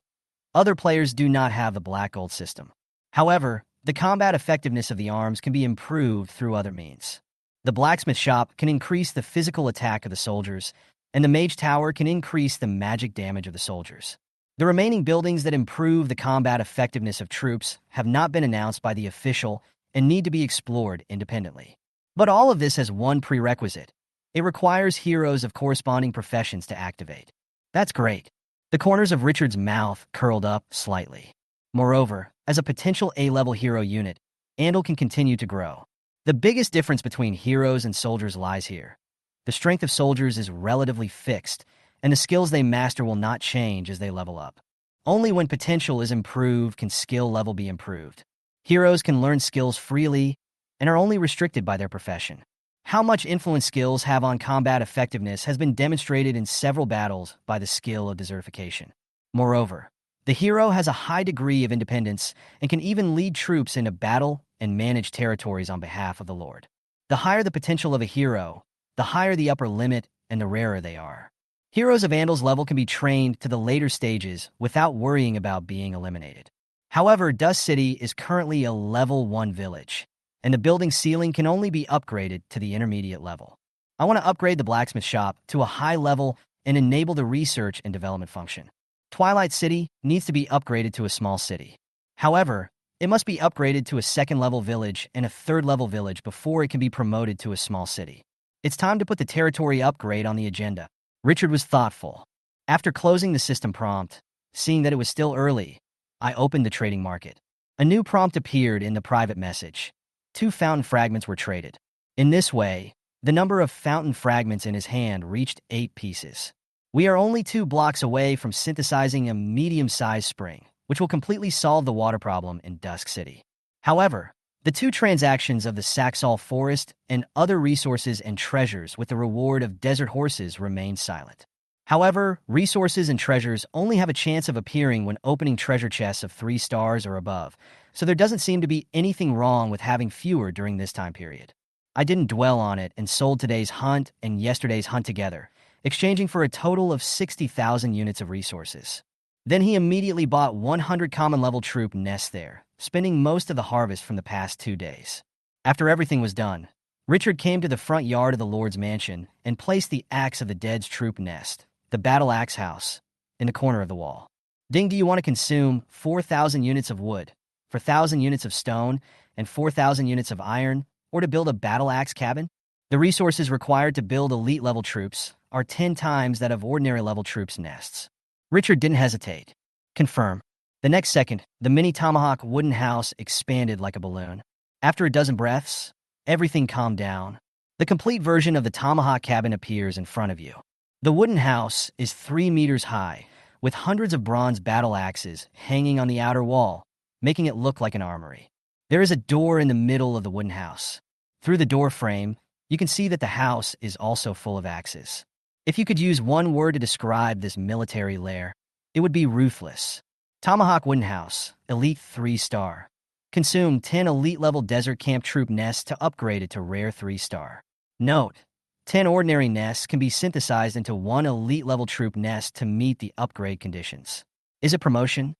Other players do not have the black gold system. However, the combat effectiveness of the arms can be improved through other means. The blacksmith shop can increase the physical attack of the soldiers, and the mage tower can increase the magic damage of the soldiers. The remaining buildings that improve the combat effectiveness of troops have not been announced by the official and need to be explored independently. But all of this has one prerequisite. It requires heroes of corresponding professions to activate. That's great. The corners of Richard's mouth curled up slightly. Moreover, as a potential A-level hero unit, Andal can continue to grow. The biggest difference between heroes and soldiers lies here. The strength of soldiers is relatively fixed, and the skills they master will not change as they level up. Only when potential is improved can skill level be improved. Heroes can learn skills freely and are only restricted by their profession. How much influence skills have on combat effectiveness has been demonstrated in several battles by the skill of desertification. Moreover, the hero has a high degree of independence and can even lead troops into battle and manage territories on behalf of the Lord. The higher the potential of a hero, the higher the upper limit and the rarer they are. Heroes of Andal's level can be trained to the later stages without worrying about being eliminated. However, Dust City is currently a level 1 village, and the building ceiling can only be upgraded to the intermediate level. I want to upgrade the blacksmith shop to a high level and enable the research and development function. Twilight City needs to be upgraded to a small city. However, it must be upgraded to a second-level village and a third-level village before it can be promoted to a small city. It's time to put the territory upgrade on the agenda. Richard was thoughtful. After closing the system prompt, seeing that it was still early, I opened the trading market. A new prompt appeared in the private message. 2 fountain fragments were traded. In this way, the number of fountain fragments in his hand reached 8 pieces. We are only 2 blocks away from synthesizing a medium-sized spring, which will completely solve the water problem in Dusk City. However, The two transactions of the Saxal forest and other resources and treasures with the reward of desert horses remain silent. However, resources and treasures only have a chance of appearing when opening treasure chests of 3 stars or above, so there doesn't seem to be anything wrong with having fewer during this time period. I didn't dwell on it and sold today's hunt and yesterday's hunt together, exchanging for a total of 60,000 units of resources. Then he immediately bought 100 common-level troop nests there, spending most of the harvest from the past 2 days. After everything was done, Richard came to the front yard of the Lord's mansion and placed the axe of the dead's troop nest, the battle axe house, in the corner of the wall. Ding, do you want to consume 4,000 units of wood, 4,000 units of stone, and 4,000 units of iron, or to build a battle axe cabin? The resources required to build elite-level troops are 10 times that of ordinary-level troops' nests. Richard didn't hesitate. Confirm. The next second, the mini tomahawk wooden house expanded like a balloon. After a dozen breaths, everything calmed down. The complete version of the tomahawk cabin appears in front of you. The wooden house is 3 meters high, with hundreds of bronze battle axes hanging on the outer wall, making it look like an armory. There is a door in the middle of the wooden house. Through the door frame, you can see that the house is also full of axes. If you could use one word to describe this military lair, it would be ruthless. Tomahawk wooden house, elite 3-star. Consume 10 elite-level desert camp troop nests to upgrade it to rare 3-star. Note, 10 ordinary nests can be synthesized into 1 elite-level troop nest to meet the upgrade conditions. Is it promotion?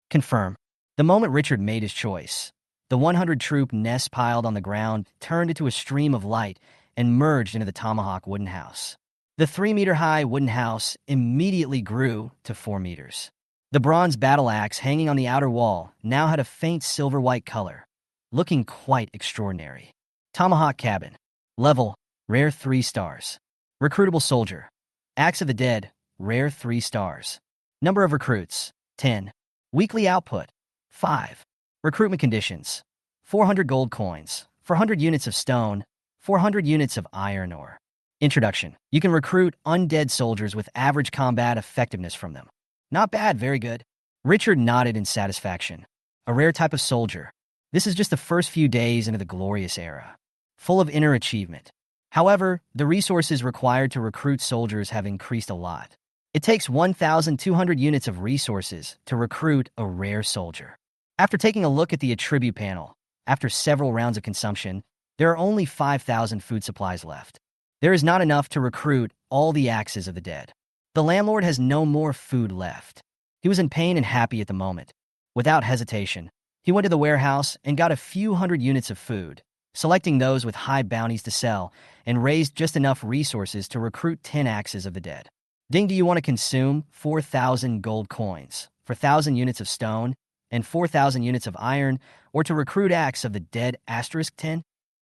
Confirm. The moment Richard made his choice, the 100 troop nest piled on the ground turned into a stream of light and merged into the tomahawk wooden house. The 3-meter-high wooden house immediately grew to 4 meters. The bronze battle axe hanging on the outer wall now had a faint silver-white color, looking quite extraordinary. Tomahawk cabin. Level, rare 3 stars. Recruitable soldier. Axe of the dead, rare 3 stars. Number of recruits, 10. Weekly output, 5. Recruitment conditions, 400 gold coins, 400 units of stone, 400 units of iron ore. Introduction. You can recruit undead soldiers with average combat effectiveness from them. Not bad, very good. Richard nodded in satisfaction. A rare type of soldier. This is just the first few days into the glorious era, full of inner achievement. However, the resources required to recruit soldiers have increased a lot. It takes 1,200 units of resources to recruit a rare soldier. After taking a look at the attribute panel, after several rounds of consumption, there are only 5,000 food supplies left. There is not enough to recruit all the axes of the dead. The landlord has no more food left. He was in pain and happy at the moment. Without hesitation, he went to the warehouse and got a few hundred units of food, selecting those with high bounties to sell, and raised just enough resources to recruit 10 axes of the dead. Ding, do you want to consume 4,000 gold coins, 4,000 units of stone, and 4,000 units of iron, or to recruit axe of the dead *10?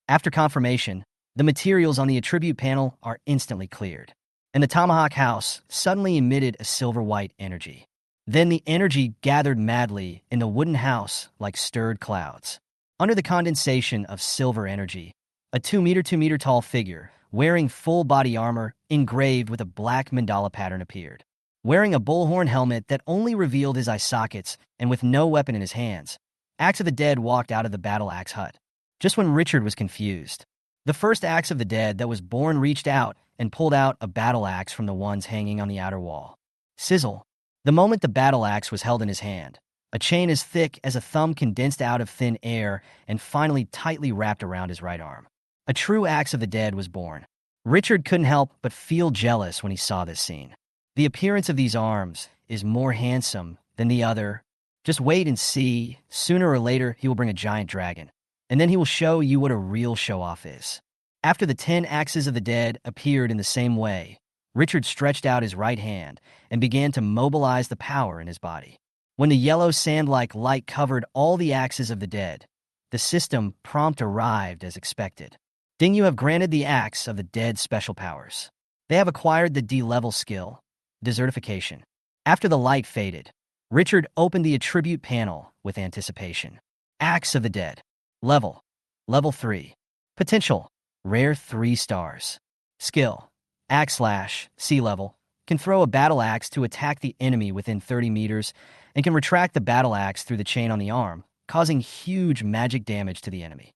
After confirmation, the materials on the attribute panel are instantly cleared, and the tomahawk house suddenly emitted a silver-white energy. Then the energy gathered madly in the wooden house like stirred clouds. Under the condensation of silver energy, a 2 meter tall figure, wearing full body armor engraved with a black mandala pattern appeared. Wearing a bullhorn helmet that only revealed his eye sockets and with no weapon in his hands, Axe of the Dead walked out of the battle axe hut. Just when Richard was confused, the first Axe of the Dead that was born reached out and pulled out a battle axe from the ones hanging on the outer wall. Sizzle. The moment the battle axe was held in his hand, a chain as thick as a thumb condensed out of thin air and finally tightly wrapped around his right arm. A true Axe of the Dead was born. Richard couldn't help but feel jealous when he saw this scene. The appearance of these arms is more handsome than the other. Just wait and see. Sooner or later, he will bring a giant dragon, and then he will show you what a real show-off is. After the 10 Axes of the Dead appeared in the same way, Richard stretched out his right hand and began to mobilize the power in his body. When the yellow sand-like light covered all the Axes of the Dead, the system prompt arrived as expected. Ding, you have granted the Axe of the Dead special powers. They have acquired the D-level skill, Desertification. After the light faded, Richard opened the attribute panel with anticipation. Axe of the Dead. Level 3. Potential, rare 3 stars. Skill, Axe/Sea level. Can throw a battle axe to attack the enemy within 30 meters and can retract the battle axe through the chain on the arm, causing huge magic damage to the enemy.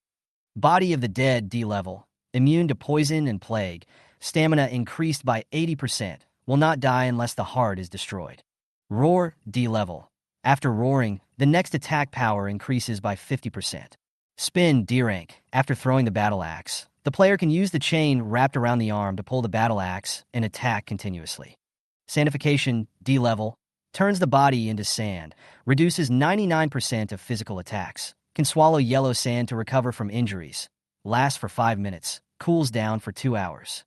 Body of the dead D-level. Immune to poison and plague. Stamina increased by 80%. Will not die unless the heart is destroyed. Roar D-level. After roaring, the next attack power increases by 50%. Spin D-rank. After throwing the battle axe, the player can use the chain wrapped around the arm to pull the battle axe and attack continuously. Sandification D-level. Turns the body into sand. Reduces 99% of physical attacks. Can swallow yellow sand to recover from injuries. Lasts for 5 minutes. Cools down for 2 hours.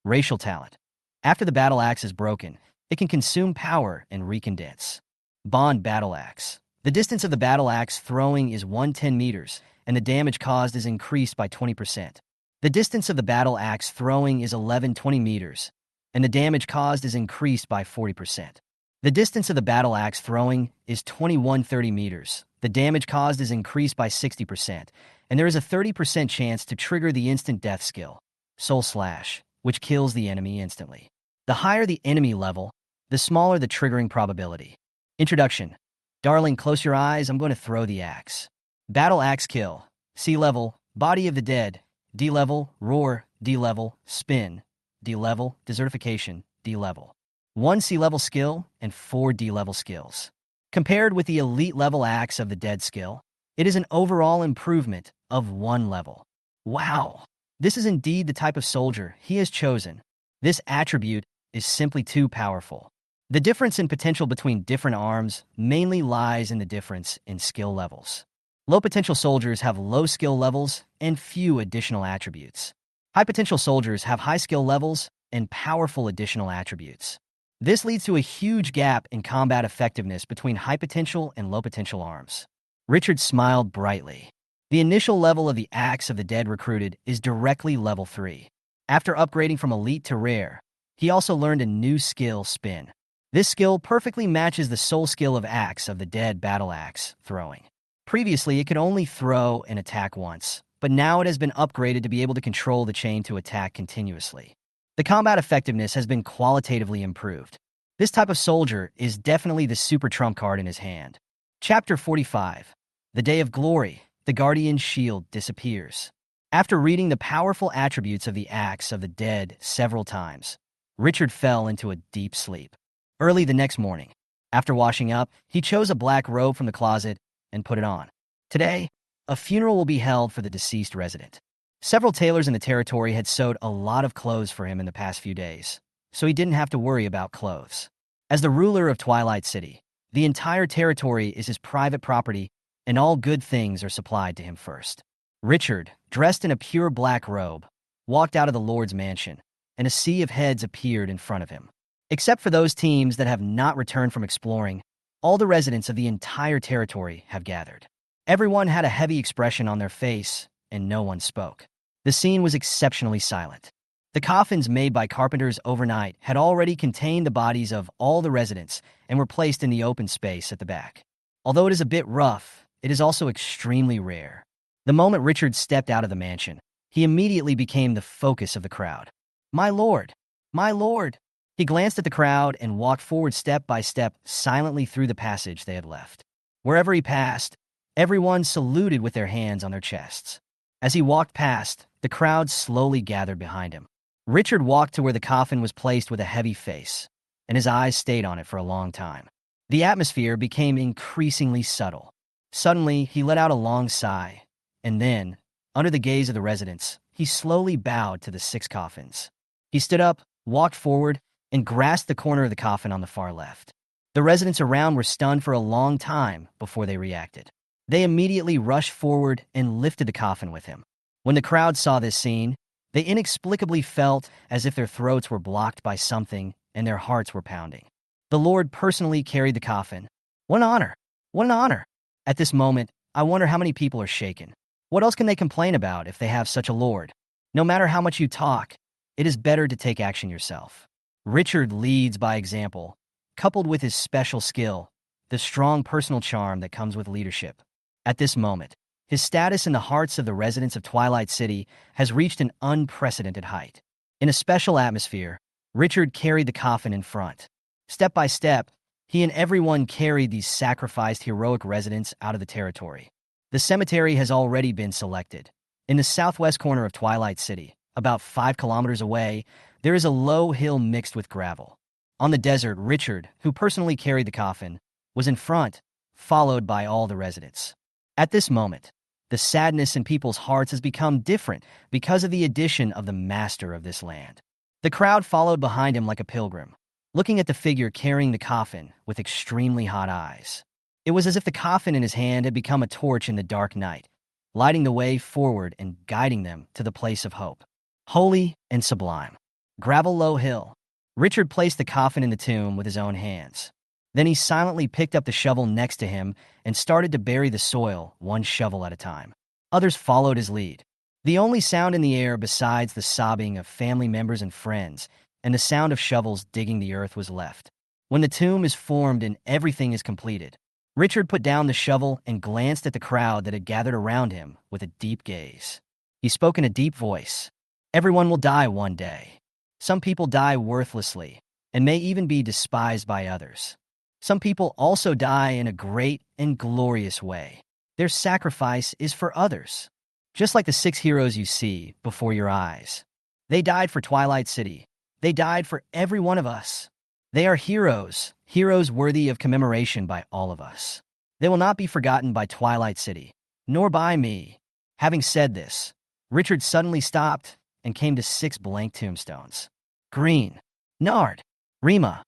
Racial talent. After the battle axe is broken, it can consume power and recondense. Bond battle axe. The distance of the battle axe throwing is 110 meters, and the damage caused is increased by 20%. The distance of the battle axe throwing is 1120 meters, and the damage caused is increased by 40%. The distance of the battle axe throwing is 2130 meters. The damage caused is increased by 60%, and there is a 30% chance to trigger the instant death skill, Soul Slash, which kills the enemy instantly. The higher the enemy level, the smaller the triggering probability. Introduction. Darling, close your eyes, I'm going to throw the axe. Battle axe kill. C-level, body of the dead. D-level, roar. D-level, spin. D-level, desertification. D-level. 1 C-level skill and 4 D-level skills. Compared with the elite level axe of the dead skill, it is an overall improvement of 1 level. Wow! This is indeed the type of soldier he has chosen. This attribute is simply too powerful. The difference in potential between different arms mainly lies in the difference in skill levels. Low potential soldiers have low skill levels and few additional attributes. High potential soldiers have high skill levels and powerful additional attributes. This leads to a huge gap in combat effectiveness between high potential and low potential arms. Richard smiled brightly. The initial level of the Axe of the Dead recruited is directly level 3. After upgrading from elite to rare, he also learned a new skill, Spin. This skill perfectly matches the soul skill of Axe of the Dead battle axe, throwing. Previously, it could only throw and attack once, but now it has been upgraded to be able to control the chain to attack continuously. The combat effectiveness has been qualitatively improved. This type of soldier is definitely the super trump card in his hand. Chapter 45. The Day of Glory. The Guardian's shield disappears. After reading the powerful attributes of the Axe of the Dead several times, Richard fell into a deep sleep. Early the next morning, after washing up, he chose a black robe from the closet and put it on. Today, a funeral will be held for the deceased resident. Several tailors in the territory had sewed a lot of clothes for him in the past few days, so he didn't have to worry about clothes. As the ruler of Twilight City, the entire territory is his private property, and all good things are supplied to him first. Richard, dressed in a pure black robe, walked out of the Lord's mansion, and a sea of heads appeared in front of him. Except for those teams that have not returned from exploring, all the residents of the entire territory have gathered. Everyone had a heavy expression on their face, and no one spoke. The scene was exceptionally silent. The coffins made by carpenters overnight had already contained the bodies of all the residents and were placed in the open space at the back. Although it is a bit rough, it is also extremely rare. The moment Richard stepped out of the mansion, he immediately became the focus of the crowd. "My lord! My lord!" He glanced at the crowd and walked forward step by step silently through the passage they had left. Wherever he passed, everyone saluted with their hands on their chests. As he walked past, the crowd slowly gathered behind him. Richard walked to where the coffin was placed with a heavy face, and his eyes stayed on it for a long time. The atmosphere became increasingly subtle. Suddenly, he let out a long sigh, and then, under the gaze of the residents, he slowly bowed to the 6 coffins. He stood up, walked forward, and grasped the corner of the coffin on the far left. The residents around were stunned for a long time before they reacted. They immediately rushed forward and lifted the coffin with him. When the crowd saw this scene, they inexplicably felt as if their throats were blocked by something and their hearts were pounding. The Lord personally carried the coffin. What an honor! What an honor! At this moment, I wonder how many people are shaken. What else can they complain about if they have such a Lord? No matter how much you talk, it is better to take action yourself. Richard leads by example, coupled with his special skill, the strong personal charm that comes with leadership. At this moment, his status in the hearts of the residents of Twilight City has reached an unprecedented height. In a special atmosphere, Richard carried the coffin in front. Step by step, he and everyone carried these sacrificed heroic residents out of the territory. The cemetery has already been selected, In the southwest corner of Twilight City, about 5 kilometers away, there is a low hill mixed with gravel. On the desert, Richard, who personally carried the coffin, was in front, followed by all the residents. At this moment, the sadness in people's hearts has become different because of the addition of the master of this land. The crowd followed behind him like a pilgrim, looking at the figure carrying the coffin with extremely hot eyes. It was as if the coffin in his hand had become a torch in the dark night, lighting the way forward and guiding them to the place of hope. Holy and sublime. Gravel low hill. Richard placed the coffin in the tomb with his own hands. Then he silently picked up the shovel next to him and started to bury the soil one shovel at a time. Others followed his lead. The only sound in the air besides the sobbing of family members and friends and the sound of shovels digging the earth was left. When the tomb is formed and everything is completed, Richard put down the shovel and glanced at the crowd that had gathered around him with a deep gaze. He spoke in a deep voice. Everyone will die one day. Some people die worthlessly and may even be despised by others. Some people also die in a great and glorious way. Their sacrifice is for others. Just like the 6 heroes you see before your eyes. They died for Twilight City. They died for every one of us. They are heroes, heroes worthy of commemoration by all of us. They will not be forgotten by Twilight City, nor by me. Having said this, Richard suddenly stopped and came to 6 blank tombstones. Green, Nard, Rima.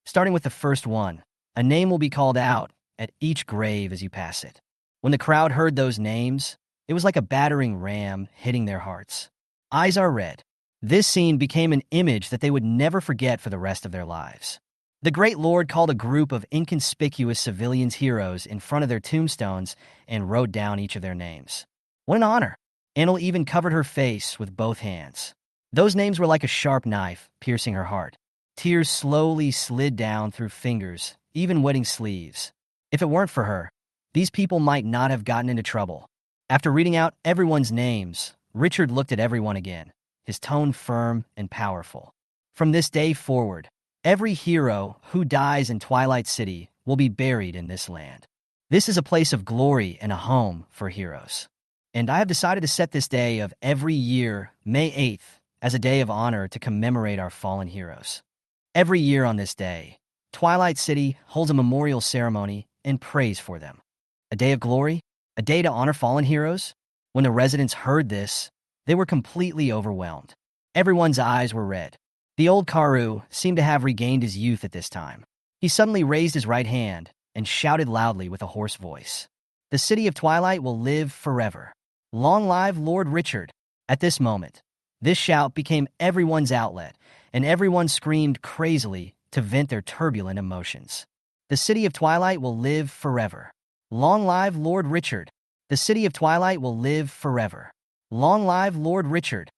Starting with the first one, a name will be called out at each grave as you pass it. When the crowd heard those names, it was like a battering ram hitting their hearts. Eyes are red. This scene became an image that they would never forget for the rest of their lives. The great lord called a group of inconspicuous civilians heroes in front of their tombstones and wrote down each of their names. What an honor! Annel even covered her face with both hands. Those names were like a sharp knife, piercing her heart. Tears slowly slid down through fingers, even wetting sleeves. If it weren't for her, these people might not have gotten into trouble. After reading out everyone's names, Richard looked at everyone again, his tone firm and powerful. From this day forward, every hero who dies in Twilight City will be buried in this land. This is a place of glory and a home for heroes. And I have decided to set this day of every year, May 8th, as a day of honor to commemorate our fallen heroes. Every year on this day, Twilight City holds a memorial ceremony and prays for them. A day of glory? A day to honor fallen heroes? When the residents heard this, they were completely overwhelmed. Everyone's eyes were red. The old Karu seemed to have regained his youth at this time. He suddenly raised his right hand and shouted loudly with a hoarse voice. The city of Twilight will live forever. Long live Lord Richard. At this moment, this shout became everyone's outlet, and everyone screamed crazily to vent their turbulent emotions. The city of Twilight will live forever. Long live Lord Richard. The city of Twilight will live forever. Long live Lord Richard.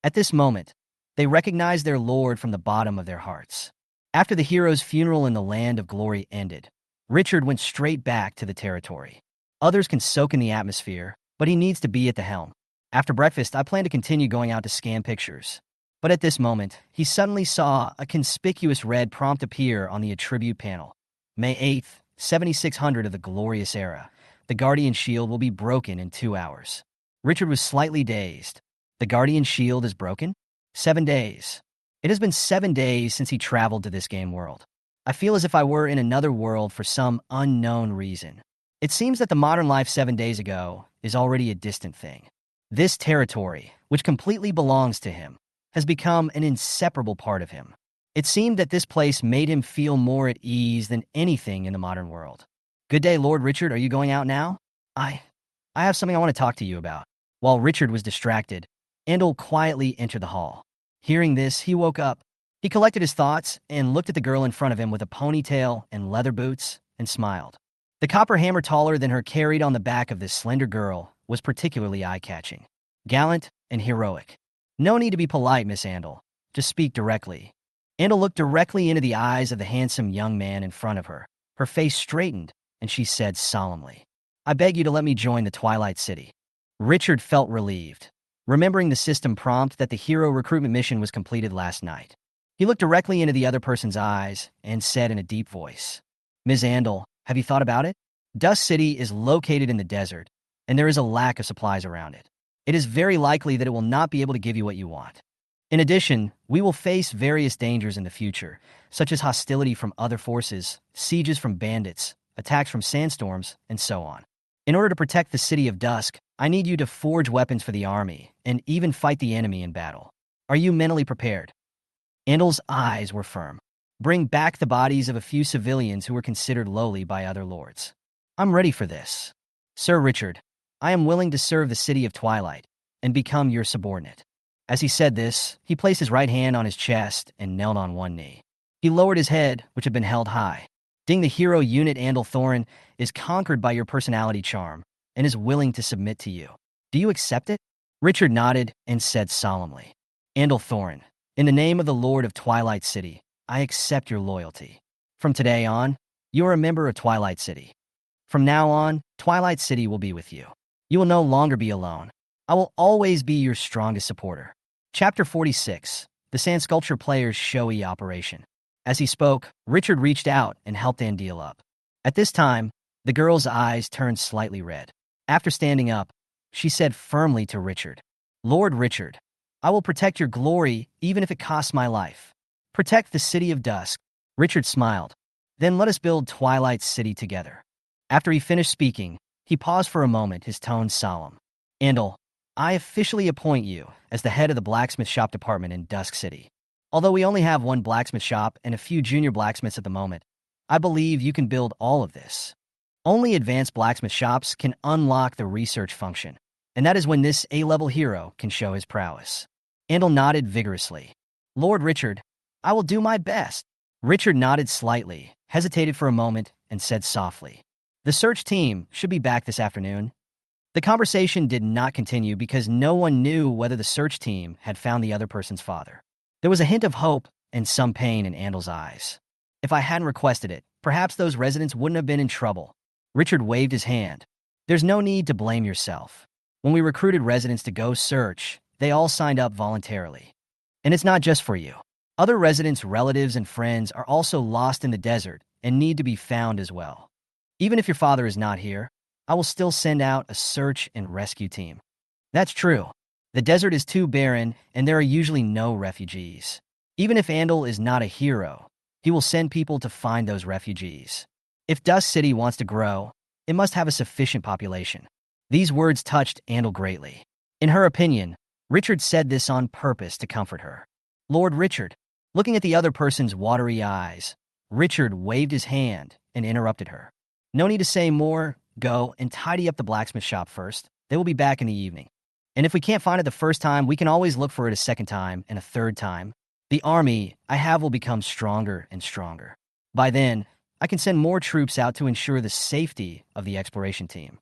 At this moment, they recognized their lord from the bottom of their hearts. After the hero's funeral in the land of glory ended, Richard went straight back to the territory. Others can soak in the atmosphere, but he needs to be at the helm. After breakfast, I plan to continue going out to scan pictures. But at this moment, he suddenly saw a conspicuous red prompt appear on the attribute panel. May 8th, 7600 of the glorious era. The Guardian Shield will be broken in 2 hours. Richard was slightly dazed. The Guardian Shield is broken? 7 days. It has been 7 days since he traveled to this game world. I feel as if I were in another world for some unknown reason. It seems that the modern life 7 days ago is already a distant thing. This territory, which completely belongs to him, has become an inseparable part of him. It seemed that this place made him feel more at ease than anything in the modern world. Good day, Lord Richard. Are you going out now? I have something I want to talk to you about. While Richard was distracted, Andal quietly entered the hall. Hearing this, he woke up. He collected his thoughts and looked at the girl in front of him with a ponytail and leather boots and smiled. The copper hammer taller than her carried on the back of this slender girl was particularly eye-catching. Gallant and heroic. No need to be polite, Miss Andal. Just speak directly. Andal looked directly into the eyes of the handsome young man in front of her. Her face straightened, and she said solemnly, I beg you to let me join the Twilight City. Richard felt relieved, remembering the system prompt that the hero recruitment mission was completed last night. He looked directly into the other person's eyes and said in a deep voice, Ms. Andal, have you thought about it? Dust City is located in the desert, and there is a lack of supplies around it. it is very likely that it will not be able to give you what you want. In addition, we will face various dangers in the future, such as hostility from other forces, sieges from bandits, attacks from sandstorms, and so on. In order to protect the City of Dusk, I need you to forge weapons for the army and even fight the enemy in battle. Are you mentally prepared? Andel's eyes were firm. Bring back the bodies of a few civilians who were considered lowly by other lords. I'm ready for this. Sir Richard, I am willing to serve the City of Twilight and become your subordinate. As he said this, he placed his right hand on his chest and knelt on one knee. He lowered his head, which had been held high. Ding, the hero unit Andel Thorin is conquered by your personality charm and is willing to submit to you. Do you accept it? Richard nodded and said solemnly, Andel Thorin, in the name of the Lord of Twilight City, I accept your loyalty. From today on, you are a member of Twilight City. From now on, Twilight City will be with you. You will no longer be alone. I will always be your strongest supporter. Chapter 46, The Sand Sculpture Player's Showy Operation. As he spoke, Richard reached out and helped Andeel up. At this time, the girl's eyes turned slightly red. After standing up, she said firmly to Richard, Lord Richard, I will protect your glory even if it costs my life. Protect the City of Dusk. Richard smiled. Then let us build Twilight City together. After he finished speaking, he paused for a moment, his tone solemn. Andel, I officially appoint you as the head of the blacksmith shop department in Dusk City. Although we only have one blacksmith shop and a few junior blacksmiths at the moment, I believe you can build all of this. Only advanced blacksmith shops can unlock the research function, and that is when this A-level hero can show his prowess. Andel nodded vigorously. Lord Richard, I will do my best. Richard nodded slightly, hesitated for a moment, and said softly, The search team should be back this afternoon. The conversation did not continue because no one knew whether the search team had found the other person's father. There was a hint of hope and some pain in Andel's eyes. If I hadn't requested it, perhaps those residents wouldn't have been in trouble. Richard waved his hand. There's no need to blame yourself. When we recruited residents to go search, they all signed up voluntarily. And it's not just for you. Other residents' relatives and friends are also lost in the desert and need to be found as well. Even if your father is not here, I will still send out a search and rescue team. That's true. The desert is too barren, and there are usually no refugees. Even if Andel is not a hero, he will send people to find those refugees. If Dusk City wants to grow, it must have a sufficient population. These words touched Andel greatly. In her opinion, Richard said this on purpose to comfort her. Lord Richard, looking at the other person's watery eyes, Richard waved his hand and interrupted her. No need to say more. Go and tidy up the blacksmith shop first. They will be back in the evening. And if we can't find it the first time, we can always look for it a second time and a third time. The army I have will become stronger and stronger. By then, I can send more troops out to ensure the safety of the exploration team.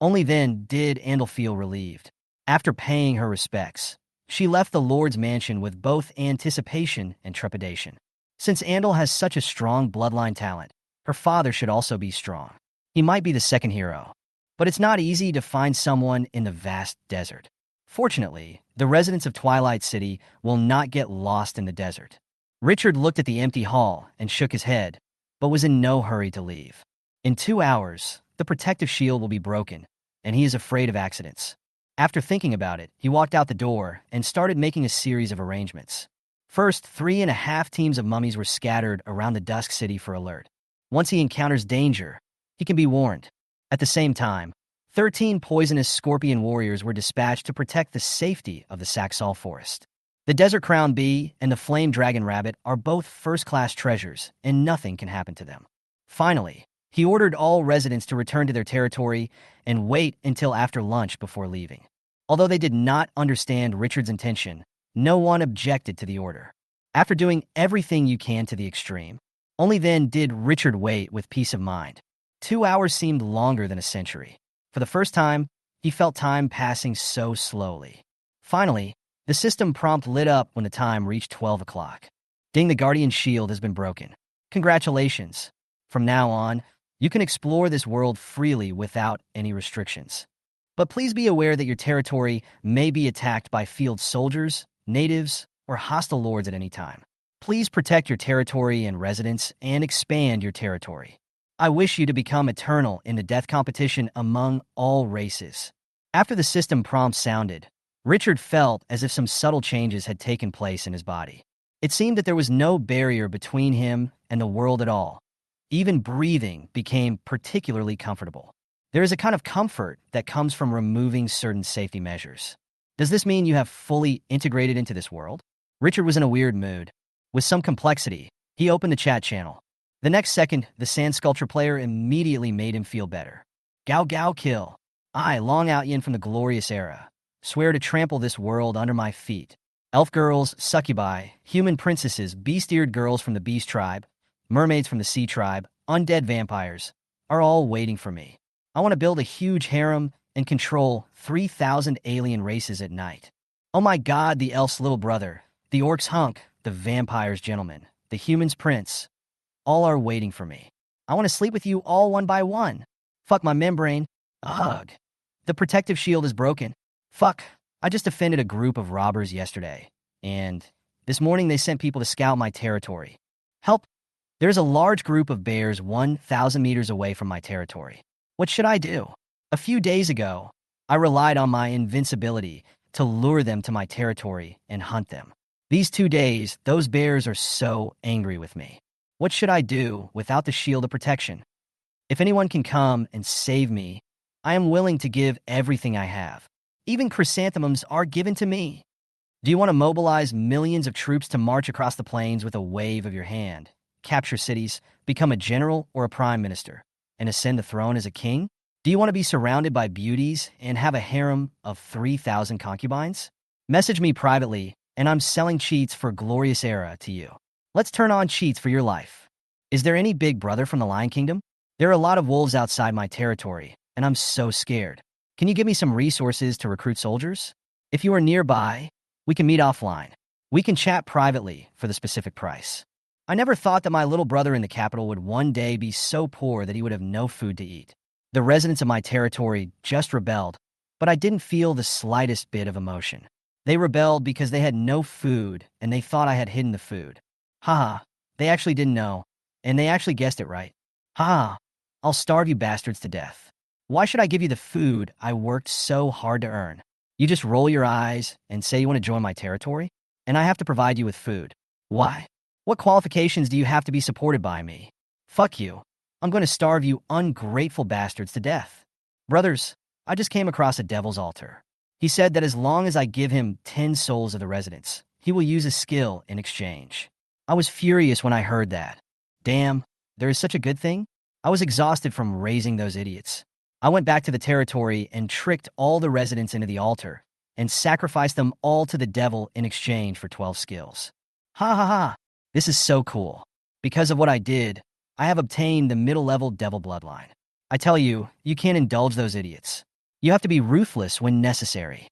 Only then did Andel feel relieved. After paying her respects, she left the Lord's mansion with both anticipation and trepidation. Since Andel has such a strong bloodline talent, her father should also be strong. He might be the second hero, but it's not easy to find someone in the vast desert. Fortunately, the residents of Twilight City will not get lost in the desert. Richard looked at the empty hall and shook his head, but was in no hurry to leave. In 2 hours, the protective shield will be broken, and he is afraid of accidents. After thinking about it, he walked out the door and started making a series of arrangements. First, 3.5 teams of mummies were scattered around the Dusk City for alert. Once he encounters danger, he can be warned. At the same time, 13 poisonous scorpion warriors were dispatched to protect the safety of the Saxal forest. The desert crown bee and the flame dragon rabbit are both first-class treasures, and nothing can happen to them. Finally, he ordered all residents to return to their territory and wait until after lunch before leaving. Although they did not understand Richard's intention, no one objected to the order. After doing everything you can to the extreme, only then did Richard wait with peace of mind. 2 hours seemed longer than a century. For the first time, he felt time passing so slowly. Finally, the system prompt lit up when the time reached 12 o'clock. Ding, the Guardian Shield has been broken. Congratulations. From now on, you can explore this world freely without any restrictions. But please be aware that your territory may be attacked by field soldiers, natives, or hostile lords at any time. Please protect your territory and residents and expand your territory. I wish you to become eternal in the death competition among all races. After the system prompt sounded, Richard felt as if some subtle changes had taken place in his body. It seemed that there was no barrier between him and the world at all. Even breathing became particularly comfortable. There is a kind of comfort that comes from removing certain safety measures. Does this mean you have fully integrated into this world? Richard was in a weird mood. With some complexity, he opened the chat channel. The next second, the sand sculpture player immediately made him feel better. Gao Gao kill. I, Long Out Yin from the glorious era, swear to trample this world under my feet. Elf girls, succubi, human princesses, beast-eared girls from the beast tribe, mermaids from the sea tribe, undead vampires, are all waiting for me. I want to build a huge harem and control 3,000 alien races at night. Oh my god, the elf's little brother, the orc's hunk, the vampire's gentleman, the human's prince, all are waiting for me. I want to sleep with you all one by one. Fuck my membrane. Ugh. The protective shield is broken. Fuck. I just defended a group of robbers yesterday, and this morning they sent people to scout my territory. Help. There's a large group of bears 1,000 meters away from my territory. What should I do? A few days ago, I relied on my invincibility to lure them to my territory and hunt them. These 2 days, those bears are so angry with me. What should I do without the shield of protection? If anyone can come and save me, I am willing to give everything I have. Even chrysanthemums are given to me. Do you want to mobilize millions of troops to march across the plains with a wave of your hand, capture cities, become a general or a prime minister, and ascend the throne as a king? Do you want to be surrounded by beauties and have a harem of 3,000 concubines? Message me privately, and I'm selling cheats for Glorious Era to you. Let's turn on cheats for your life. Is there any big brother from the Lion Kingdom? There are a lot of wolves outside my territory, and I'm so scared. Can you give me some resources to recruit soldiers? If you are nearby, we can meet offline. We can chat privately for the specific price. I never thought that my little brother in the capital would one day be so poor that he would have no food to eat. The residents of my territory just rebelled, but I didn't feel the slightest bit of emotion. They rebelled because they had no food and they thought I had hidden the food. Haha, they actually didn't know, and they actually guessed it right. Haha, I'll starve you bastards to death. Why should I give you the food I worked so hard to earn? You just roll your eyes and say you want to join my territory, and I have to provide you with food. Why? What qualifications do you have to be supported by me? Fuck you. I'm going to starve you ungrateful bastards to death. Brothers, I just came across a devil's altar. He said that as long as I give him 10 souls of the residents, he will use a skill in exchange. I was furious when I heard that. Damn, there is such a good thing? I was exhausted from raising those idiots. I went back to the territory and tricked all the residents into the altar and sacrificed them all to the devil in exchange for 12 skills. Ha ha ha. This is so cool. Because of what I did, I have obtained the middle-level devil bloodline. I tell you, you can't indulge those idiots. You have to be ruthless when necessary.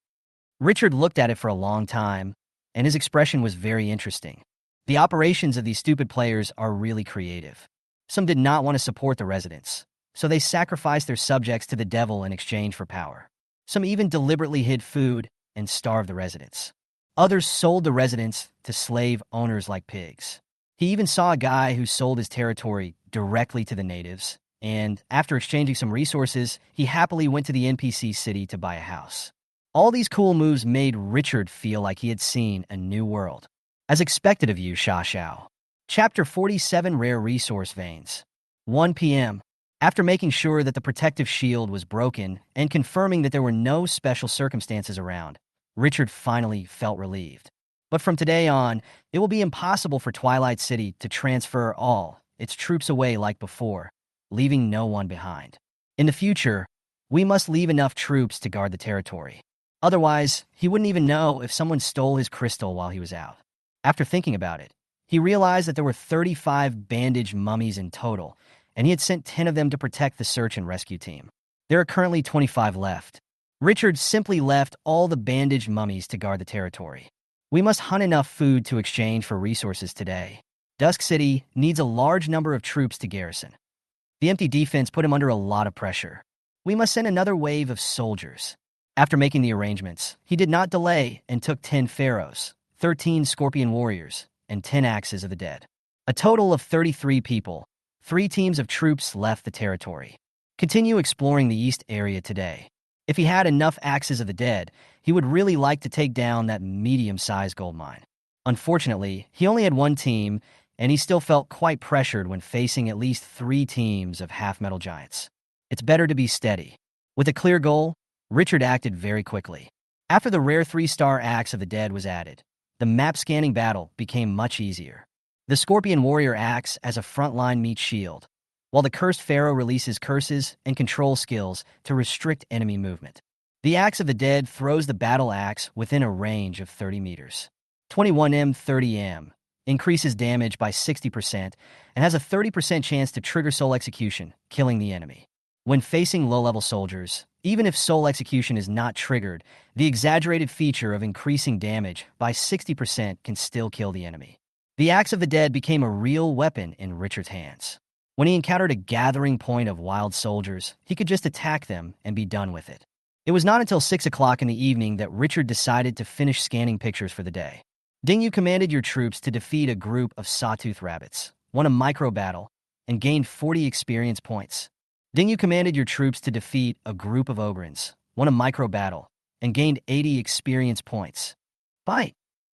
Richard looked at it for a long time, and his expression was very interesting. The operations of these stupid players are really creative. Some did not want to support the residents, so they sacrificed their subjects to the devil in exchange for power. Some even deliberately hid food and starved the residents. Others sold the residents to slave owners like pigs. He even saw a guy who sold his territory directly to the natives, and after exchanging some resources, he happily went to the NPC city to buy a house. All these cool moves made Richard feel like he had seen a new world. As expected of you, Sha Xiao. Chapter 47, Rare Resource Veins. 1 p.m. After making sure that the protective shield was broken and confirming that there were no special circumstances around, Richard finally felt relieved. But from today on, it will be impossible for Twilight City to transfer all its troops away like before, leaving no one behind. In the future, we must leave enough troops to guard the territory. Otherwise, he wouldn't even know if someone stole his crystal while he was out. After thinking about it, he realized that there were 35 bandaged mummies in total, and he had sent 10 of them to protect the search and rescue team. There are currently 25 left. Richard simply left all the bandaged mummies to guard the territory. We must hunt enough food to exchange for resources today. Dusk City needs a large number of troops to garrison. The empty defense put him under a lot of pressure. We must send another wave of soldiers. After making the arrangements, he did not delay and took 10 pharaohs, 13 scorpion warriors, and 10 axes of the dead. A total of 33 people. 3 teams of troops left the territory. Continue exploring the east area today. If he had enough axes of the dead, he would really like to take down that medium-sized gold mine. Unfortunately, he only had one team, and he still felt quite pressured when facing at least 3 teams of half-metal giants. It's better to be steady. With a clear goal, Richard acted very quickly. After the rare 3-star axe of the dead was added, the map-scanning battle became much easier. The Scorpion Warrior axe as a frontline meat shield, while the Cursed Pharaoh releases curses and control skills to restrict enemy movement. The Axe of the Dead throws the battle axe within a range of 30 meters. 21M 30M increases damage by 60% and has a 30% chance to trigger soul execution, killing the enemy. When facing low-level soldiers, even if soul execution is not triggered, the exaggerated feature of increasing damage by 60% can still kill the enemy. The Axe of the Dead became a real weapon in Richard's hands. When he encountered a gathering point of wild soldiers, he could just attack them and be done with it. It was not until 6 o'clock in the evening that Richard decided to finish scanning pictures for the day. Dingyu commanded your troops to defeat a group of sawtooth rabbits, won a micro-battle, and gained 40 experience points. Dingyu commanded your troops to defeat a group of ogrins, won a micro-battle, and gained 80 experience points. Fight!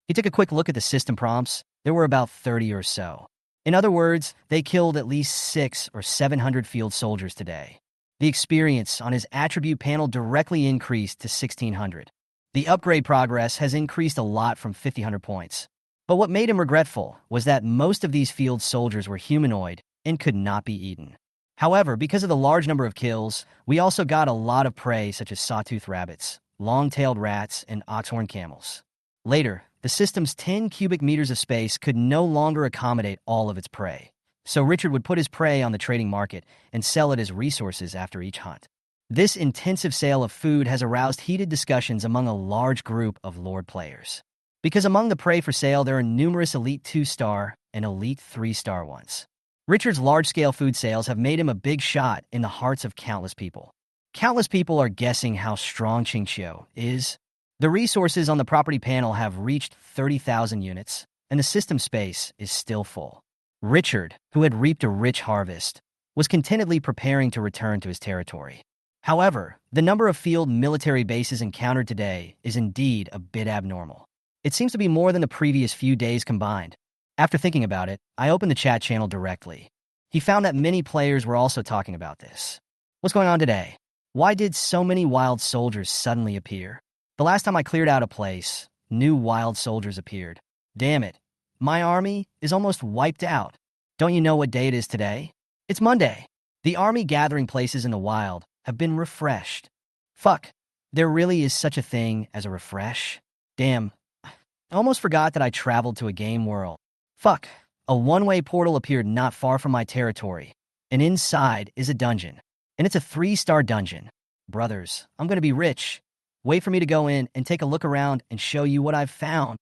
He took a quick look at the system prompts. There were about 30 or so. In other words, they killed at least 600 or 700 field soldiers today. The experience on his attribute panel directly increased to 1,600. The upgrade progress has increased a lot from 5,000 points. But what made him regretful was that most of these field soldiers were humanoid and could not be eaten. However, because of the large number of kills, we also got a lot of prey such as sawtooth rabbits, long-tailed rats, and oxhorn camels. Later, the system's 10 cubic meters of space could no longer accommodate all of its prey. So Richard would put his prey on the trading market and sell it as resources after each hunt. This intensive sale of food has aroused heated discussions among a large group of Lord players. Because among the prey for sale, there are numerous Elite 2-star and Elite 3-star ones. Richard's large-scale food sales have made him a big shot in the hearts of countless people. Countless people are guessing how strong Qingqiu is. The resources on the property panel have reached 30,000 units, and the system space is still full. Richard, who had reaped a rich harvest, was contentedly preparing to return to his territory. However, the number of field military bases encountered today is indeed a bit abnormal. It seems to be more than the previous few days combined. After thinking about it, I opened the chat channel directly. He found that many players were also talking about this. What's going on today? Why did so many wild soldiers suddenly appear? The last time I cleared out a place, new wild soldiers appeared. Damn it. My army is almost wiped out. Don't you know what day it is today? It's Monday. The army gathering places in the wild have been refreshed. Fuck. There really is such a thing as a refresh? Damn. I almost forgot that I traveled to a game world. Fuck. A one-way portal appeared not far from my territory, and inside is a dungeon. And it's a 3-star dungeon. Brothers, I'm gonna be rich. Wait for me to go in and take a look around and show you what I've found.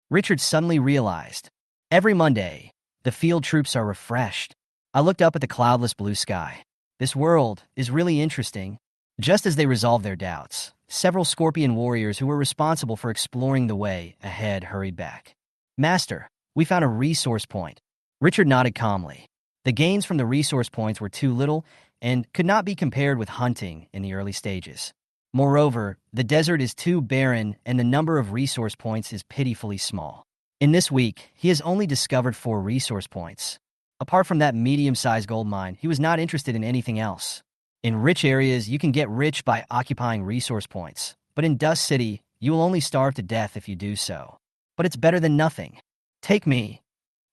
Richard suddenly realized. Every Monday, the field troops are refreshed. I looked up at the cloudless blue sky. This world is really interesting. Just as they resolved their doubts, several Scorpion warriors who were responsible for exploring the way ahead hurried back. Master, we found a resource point. Richard nodded calmly. The gains from the resource points were too little and could not be compared with hunting in the early stages. Moreover, the desert is too barren and the number of resource points is pitifully small. In this week, he has only discovered 4 resource points. Apart from that medium-sized gold mine, he was not interested in anything else. In rich areas, you can get rich by occupying resource points, but in Dust City, you will only starve to death if you do so. But it's better than nothing. Take me.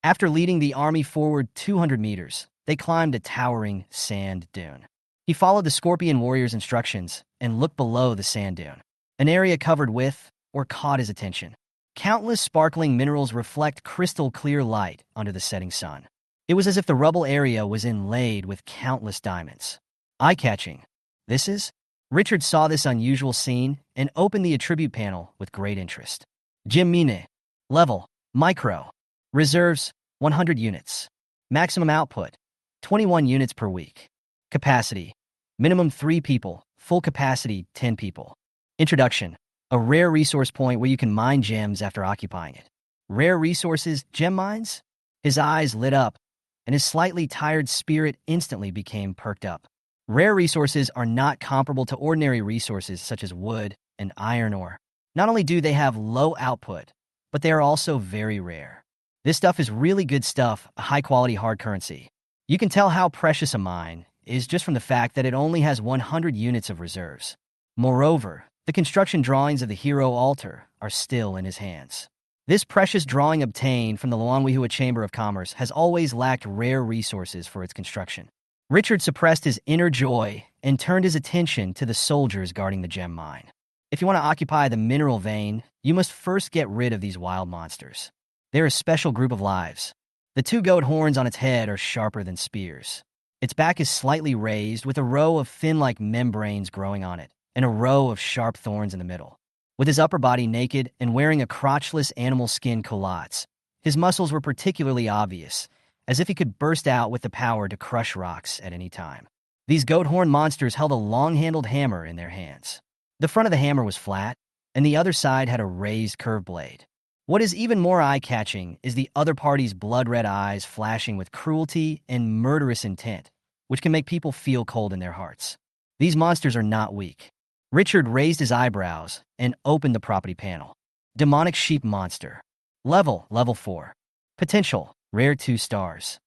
After leading the army forward 200 meters, they climbed a towering sand dune. He followed the Scorpion warrior's instructions and looked below the sand dune. An area covered with, or caught his attention. Countless sparkling minerals reflect crystal clear light under the setting sun. It was as if the rubble area was inlaid with countless diamonds. Eye-catching. This is? Richard saw this unusual scene and opened the attribute panel with great interest. Jim Mine. Level. Micro. Reserves. 100 units. Maximum output. 21 units per week. Capacity. Minimum 3 people. Full capacity 10 people. Introduction. A rare resource point where you can mine gems after occupying it. Rare resources, gem mines? His eyes lit up, and his slightly tired spirit instantly became perked up. Rare resources are not comparable to ordinary resources such as wood and iron ore. Not only do they have low output, but they are also very rare. This stuff is really good stuff, a high-quality hard currency. You can tell how precious a mine is just from the fact that it only has 100 units of reserves. Moreover, the construction drawings of the hero altar are still in his hands. This precious drawing obtained from the Luangwihua Chamber of Commerce has always lacked rare resources for its construction. Richard suppressed his inner joy and turned his attention to the soldiers guarding the gem mine. If you want to occupy the mineral vein, you must first get rid of these wild monsters. They're a special group of lives. The two goat horns on its head are sharper than spears. Its back is slightly raised with a row of fin-like membranes growing on it, and a row of sharp thorns in the middle. With his upper body naked and wearing a crotchless animal skin culottes, his muscles were particularly obvious, as if he could burst out with the power to crush rocks at any time. These goat horn monsters held a long-handled hammer in their hands. The front of the hammer was flat, and the other side had a raised curved blade. What is even more eye-catching is the other party's blood-red eyes flashing with cruelty and murderous intent, which can make people feel cold in their hearts. These monsters are not weak. Richard raised his eyebrows and opened the property panel. Demonic Sheep Monster. Level 4. Potential, rare 2 stars.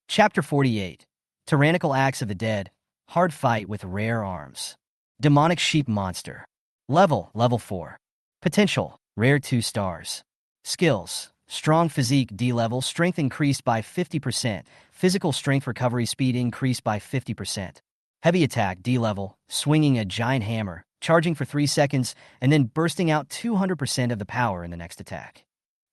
Chapter 48. Tyrannical Axe of the Dead. Hard fight with rare arms. Demonic Sheep Monster. Level 4. Potential, rare 2 stars. Skills. Strong physique D level, strength increased by 50%. Physical strength recovery speed increased by 50%. Heavy attack D level, swinging a giant hammer, charging for 3 seconds, and then bursting out 200% of the power in the next attack.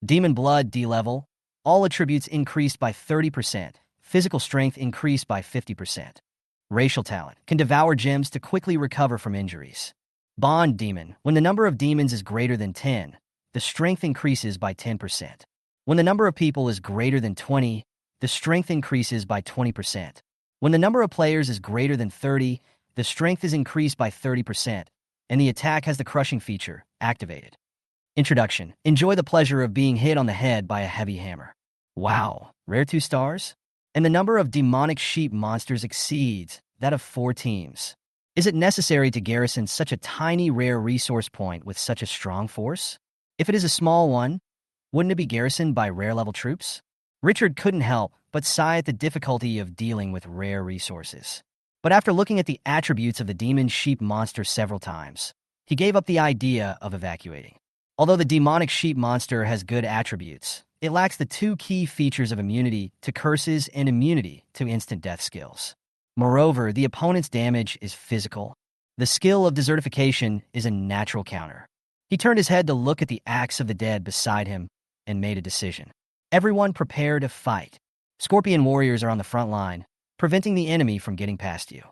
Demon Blood D level, all attributes increased by 30%. Physical strength increased by 50%. Racial talent, can devour gems to quickly recover from injuries. Bond Demon, when the number of demons is greater than 10, the strength increases by 10%. When the number of people is greater than 20, the strength increases by 20%. When the number of players is greater than 30, the strength is increased by 30%, and the attack has the crushing feature activated. Introduction. Enjoy the pleasure of being hit on the head by a heavy hammer. Wow, rare 2 stars? And the number of demonic sheep monsters exceeds that of 4 teams. Is it necessary to garrison such a tiny rare resource point with such a strong force? If it is a small one, wouldn't it be garrisoned by rare-level troops? Richard couldn't help but sigh at the difficulty of dealing with rare resources. But after looking at the attributes of the demon sheep monster several times, he gave up the idea of evacuating. Although the demonic sheep monster has good attributes, it lacks the 2 key features of immunity to curses and immunity to instant death skills. Moreover, the opponent's damage is physical. The skill of desertification is a natural counter. He turned his head to look at the axe of the dead beside him and made a decision. Everyone prepare to fight. Scorpion warriors are on the front line, preventing the enemy from getting past you.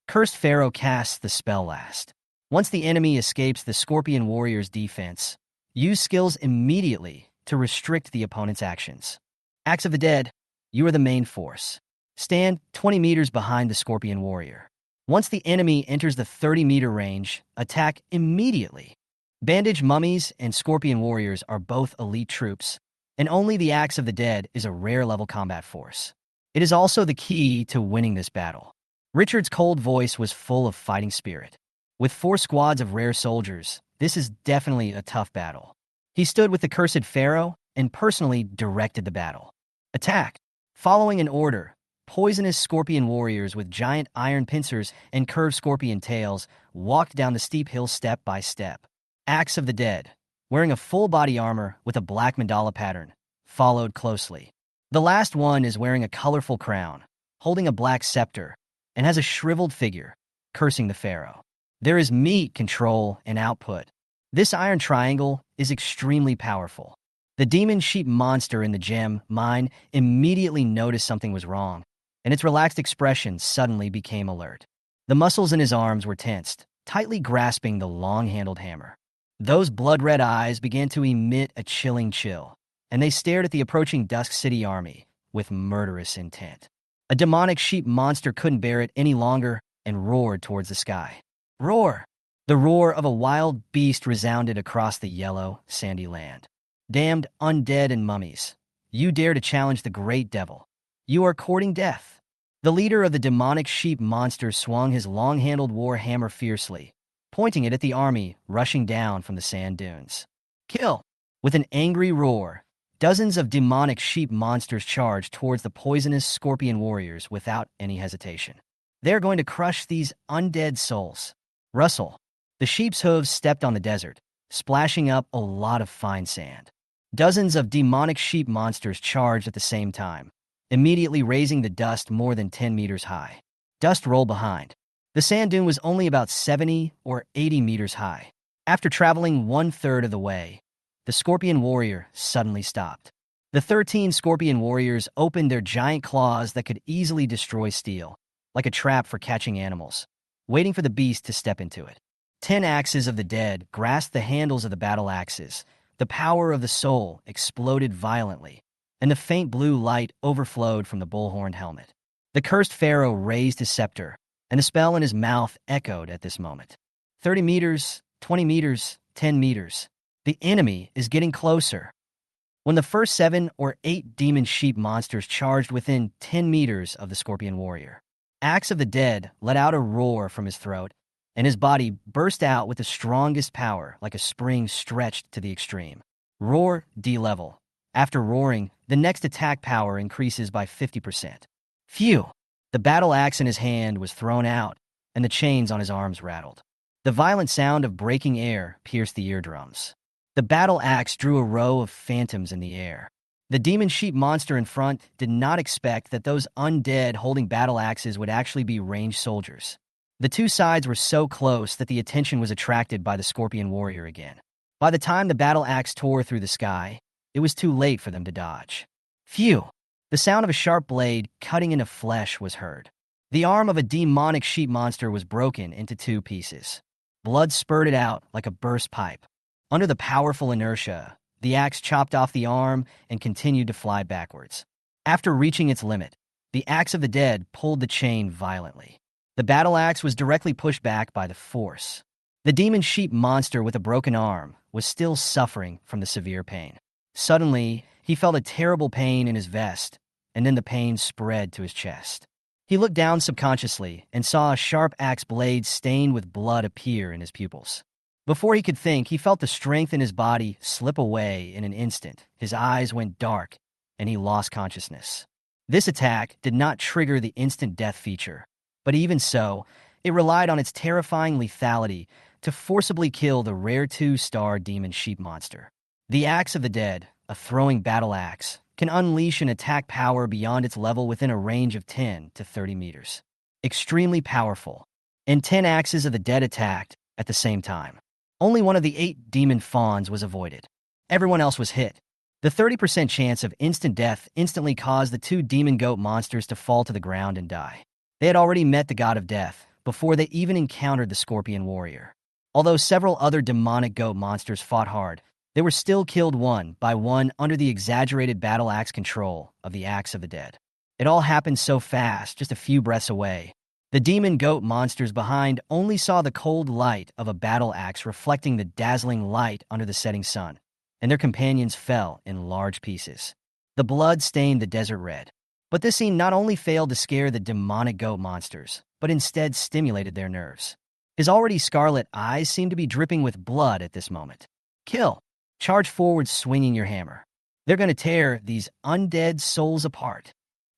Cursed Pharaoh casts the spell last. Once the enemy escapes the Scorpion warrior's defense, use skills immediately to restrict the opponent's actions. Axe of the Dead, you are the main force. Stand 20 meters behind the Scorpion warrior. Once the enemy enters the 30-meter range, attack immediately. Bandaged mummies and Scorpion warriors are both elite troops, and only the Axe of the Dead is a rare-level combat force. It is also the key to winning this battle. Richard's cold voice was full of fighting spirit. With 4 squads of rare soldiers, this is definitely a tough battle. He stood with the Cursed Pharaoh and personally directed the battle. Attack! Following an order, poisonous Scorpion warriors with giant iron pincers and curved scorpion tails walked down the steep hill step by step. Axe of the Dead, wearing a full body armor with a black mandala pattern, followed closely. The last one is wearing a colorful crown, holding a black scepter, and has a shriveled figure, cursing the pharaoh. There is meat control and output. This iron triangle is extremely powerful. The demon sheep monster in the gem mine immediately noticed something was wrong, and its relaxed expression suddenly became alert. The muscles in his arms were tensed, tightly grasping the long-handled hammer. Those blood-red eyes began to emit a chilling chill, and they stared at the approaching Dusk City army with murderous intent. A demonic sheep monster couldn't bear it any longer and roared towards the sky. Roar! The roar of a wild beast resounded across the yellow, sandy land. Damned undead and mummies, you dare to challenge the great devil. You are courting death. The leader of the demonic sheep monsters swung his long-handled war hammer fiercely, pointing it at the army rushing down from the sand dunes. Kill! With an angry roar, dozens of demonic sheep monsters charged towards the poisonous scorpion warriors without any hesitation. They're going to crush these undead souls. Rustle. The sheep's hooves stepped on the desert, splashing up a lot of fine sand. Dozens of demonic sheep monsters charged at the same time, immediately raising the dust more than 10 meters high. Dust rolled behind. The sand dune was only about 70 or 80 meters high. After traveling 1/3 of the way, the scorpion warrior suddenly stopped. The 13 scorpion warriors opened their giant claws that could easily destroy steel, like a trap for catching animals, waiting for the beast to step into it. 10 axes of the dead grasped the handles of the battle axes. The power of the soul exploded violently, and the faint blue light overflowed from the bullhorned helmet. The cursed pharaoh raised his scepter, and the spell in his mouth echoed at this moment. 30 meters, 20 meters, 10 meters. The enemy is getting closer. When the first 7 or 8 demon sheep monsters charged within 10 meters of the scorpion warrior, Axe of the Dead let out a roar from his throat, and his body burst out with the strongest power like a spring stretched to the extreme. Roar, D-level. After roaring, the next attack power increases by 50%. Phew! The battle axe in his hand was thrown out, and the chains on his arms rattled. The violent sound of breaking air pierced the eardrums. The battle axe drew a row of phantoms in the air. The demon sheep monster in front did not expect that those undead holding battle axes would actually be ranged soldiers. The two sides were so close that the attention was attracted by the scorpion warrior again. By the time the battle axe tore through the sky, it was too late for them to dodge. Phew! The sound of a sharp blade cutting into flesh was heard. The arm of a demonic sheep monster was broken into 2 pieces. Blood spurted out like a burst pipe. Under the powerful inertia, the axe chopped off the arm and continued to fly backwards. After reaching its limit, the Axe of the Dead pulled the chain violently. The battle axe was directly pushed back by the force. The demon sheep monster with a broken arm was still suffering from the severe pain. Suddenly, he felt a terrible pain in his vest, and then the pain spread to his chest. He looked down subconsciously and saw a sharp axe blade stained with blood appear in his pupils. Before he could think, he felt the strength in his body slip away in an instant. His eyes went dark, and he lost consciousness. This attack did not trigger the instant death feature, but even so, it relied on its terrifying lethality to forcibly kill the rare 2-star demon sheep monster. The Axe of the Dead, a throwing battle axe, can unleash an attack power beyond its level within a range of 10 to 30 meters. Extremely powerful, and 10 Axes of the Dead attacked at the same time. Only one of the 8 demon fawns was avoided. Everyone else was hit. The 30% chance of instant death instantly caused the 2 demon goat monsters to fall to the ground and die. They had already met the god of death before they even encountered the scorpion warrior. Although several other demonic goat monsters fought hard, they were still killed one by one under the exaggerated battle axe control of the Axe of the Dead. It all happened so fast, just a few breaths away. The demon goat monsters behind only saw the cold light of a battle axe reflecting the dazzling light under the setting sun, and their companions fell in large pieces. The blood stained the desert red. But this scene not only failed to scare the demonic goat monsters, but instead stimulated their nerves. His already scarlet eyes seemed to be dripping with blood at this moment. Kill! Charge forward swinging your hammer. They're going to tear these undead souls apart.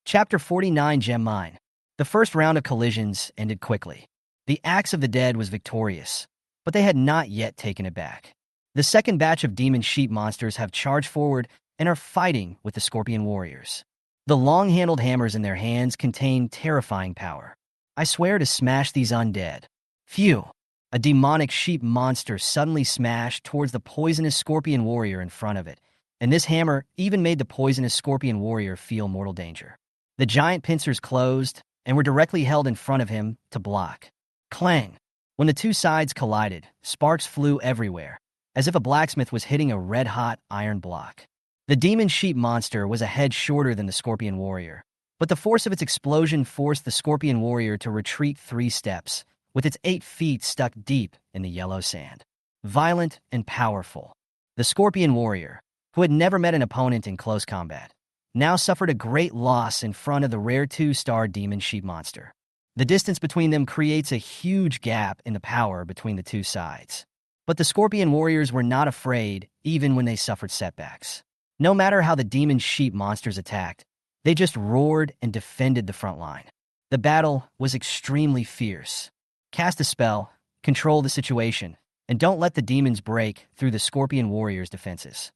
Chapter 49 Gem Mine. The first round of collisions ended quickly. The Axe of the Dead was victorious, but they had not yet taken it back. The second batch of demon sheep monsters have charged forward and are fighting with the scorpion warriors. The long-handled hammers in their hands contain terrifying power. I swear to smash these undead. Phew! A demonic sheep monster suddenly smashed towards the poisonous scorpion warrior in front of it, and this hammer even made the poisonous scorpion warrior feel mortal danger. The giant pincers closed and were directly held in front of him to block. Clang! When the two sides collided, sparks flew everywhere, as if a blacksmith was hitting a red-hot iron block. The demon sheep monster was a head shorter than the scorpion warrior, but the force of its explosion forced the scorpion warrior to retreat 3 steps, with its 8 feet stuck deep in the yellow sand. Violent and powerful, the scorpion warrior, who had never met an opponent in close combat, now suffered a great loss in front of the rare 2-star demon sheep monster. The distance between them creates a huge gap in the power between the two sides. But the scorpion warriors were not afraid, even when they suffered setbacks. No matter how the demon sheep monsters attacked, they just roared and defended the front line. The battle was extremely fierce. Cast a spell, control the situation, and don't let the demons break through the scorpion warriors' defenses.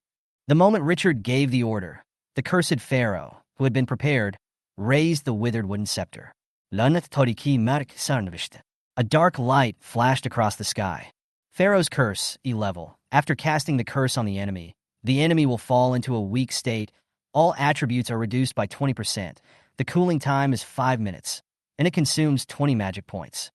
The moment Richard gave the order, the cursed pharaoh, who had been prepared, raised the withered wooden scepter. A dark light flashed across the sky. Pharaoh's curse, E-level. After casting the curse on the enemy will fall into a weak state. All attributes are reduced by 20%. The cooling time is 5 minutes, and it consumes 20 magic points.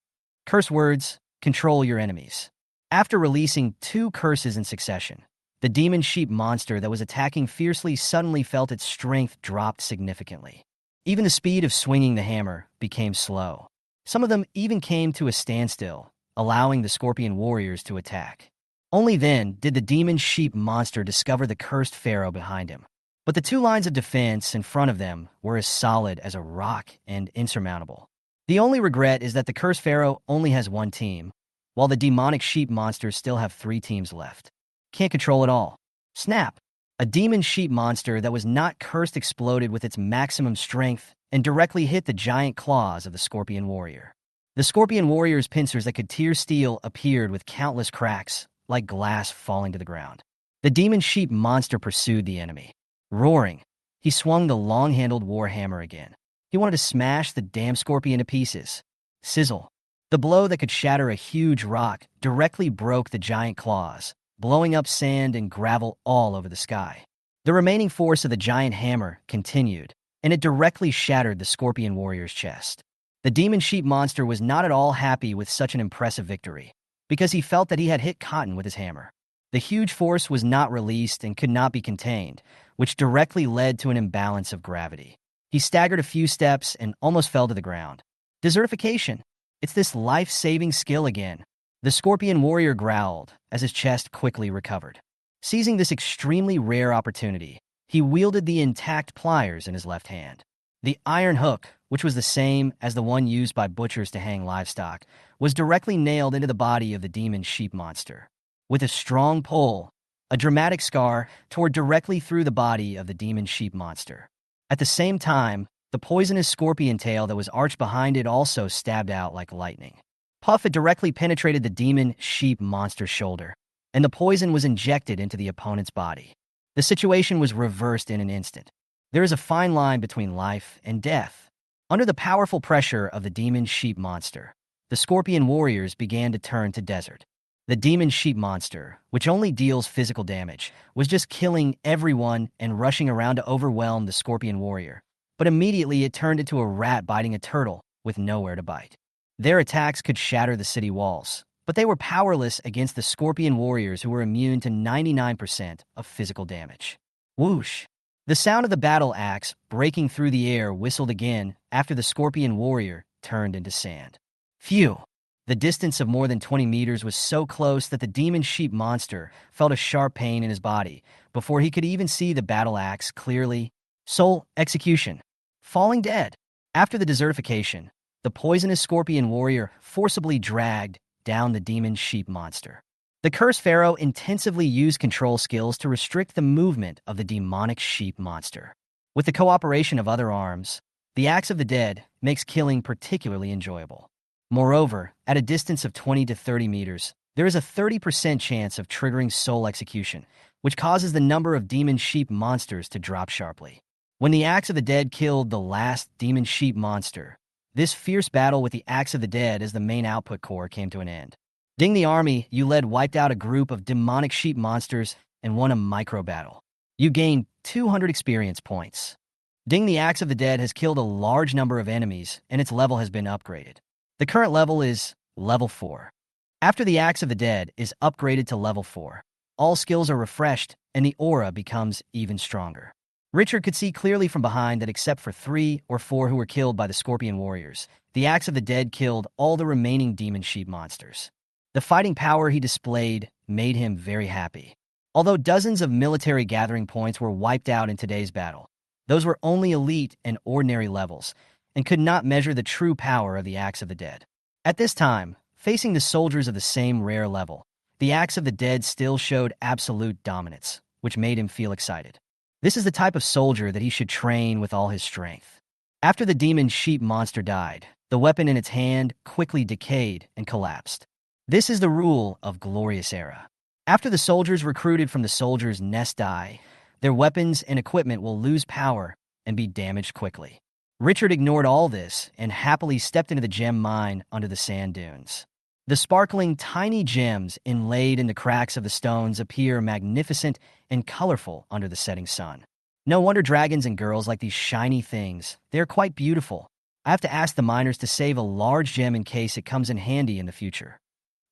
Curse words, control your enemies. After releasing 2 curses in succession, the demon sheep monster that was attacking fiercely suddenly felt its strength dropped significantly. Even the speed of swinging the hammer became slow. Some of them even came to a standstill, allowing the scorpion warriors to attack. Only then did the demon sheep monster discover the cursed pharaoh behind him. But the 2 lines of defense in front of them were as solid as a rock and insurmountable. The only regret is that the cursed pharaoh only has 1 team, while the demonic sheep monsters still have 3 teams left. Can't control it all. Snap! A demon sheep monster that was not cursed exploded with its maximum strength and directly hit the giant claws of the scorpion warrior. The scorpion warrior's pincers that could tear steel appeared with countless cracks, like glass falling to the ground. The demon sheep monster pursued the enemy. Roaring, he swung the long-handled war hammer again. He wanted to smash the damn scorpion to pieces. Sizzle. The blow that could shatter a huge rock directly broke the giant claws, blowing up sand and gravel all over the sky. The remaining force of the giant hammer continued, and it directly shattered the scorpion warrior's chest. The demon sheep monster was not at all happy with such an impressive victory, because he felt that he had hit cotton with his hammer. The huge force was not released and could not be contained, which directly led to an imbalance of gravity. He staggered a few steps and almost fell to the ground. Desertification. It's this life-saving skill again. The scorpion warrior growled as his chest quickly recovered. Seizing this extremely rare opportunity, he wielded the intact pliers in his left hand. The iron hook, which was the same as the one used by butchers to hang livestock, was directly nailed into the body of the demon sheep monster. With a strong pull, a dramatic scar tore directly through the body of the demon sheep monster. At the same time, the poisonous scorpion tail that was arched behind it also stabbed out like lightning. Puff had directly penetrated the demon sheep monster's shoulder, and the poison was injected into the opponent's body. The situation was reversed in an instant. There is a fine line between life and death. Under the powerful pressure of the demon sheep monster, the scorpion warriors began to turn to desert. The demon sheep monster, which only deals physical damage, was just killing everyone and rushing around to overwhelm the scorpion warrior. But immediately it turned into a rat biting a turtle with nowhere to bite. Their attacks could shatter the city walls, but they were powerless against the scorpion warriors who were immune to 99% of physical damage. Whoosh! The sound of the battle axe breaking through the air whistled again after the scorpion warrior turned into sand. Phew! The distance of more than 20 meters was so close that the demon sheep monster felt a sharp pain in his body before he could even see the battle axe clearly. Soul execution. Falling dead. After the desertification, the poisonous scorpion warrior forcibly dragged down the demon sheep monster. The cursed pharaoh intensively used control skills to restrict the movement of the demonic sheep monster. With the cooperation of other arms, the axe of the dead makes killing particularly enjoyable. Moreover, at a distance of 20 to 30 meters, there is a 30% chance of triggering soul execution, which causes the number of demon sheep monsters to drop sharply. When the axe of the dead killed the last demon sheep monster, this fierce battle with the axe of the dead as the main output core came to an end. Ding the army you led wiped out a group of demonic sheep monsters and won a micro battle. You gained 200 experience points. Ding the axe of the dead has killed a large number of enemies and its level has been upgraded. The current level is level 4. After the axe of the dead is upgraded to level 4, all skills are refreshed and the aura becomes even stronger. Richard could see clearly from behind that except for 3 or 4 who were killed by the scorpion warriors, the axe of the dead killed all the remaining demon sheep monsters. The fighting power he displayed made him very happy. Although dozens of military gathering points were wiped out in today's battle, Those were only elite and ordinary levels, and could not measure the true power of the Axe of the Dead. At this time, facing the soldiers of the same rare level, the Axe of the Dead still showed absolute dominance, which made him feel excited. This is the type of soldier that he should train with all his strength. After the demon sheep monster died, the weapon in its hand quickly decayed and collapsed. This is the rule of Glorious Era. After the soldiers recruited from the soldiers' nest die, their weapons and equipment will lose power and be damaged quickly. Richard ignored all this and happily stepped into the gem mine under the sand dunes. The sparkling tiny gems inlaid in the cracks of the stones appear magnificent and colorful under the setting sun. No wonder dragons and girls like these shiny things. They are quite beautiful. I have to ask the miners to save a large gem in case it comes in handy in the future.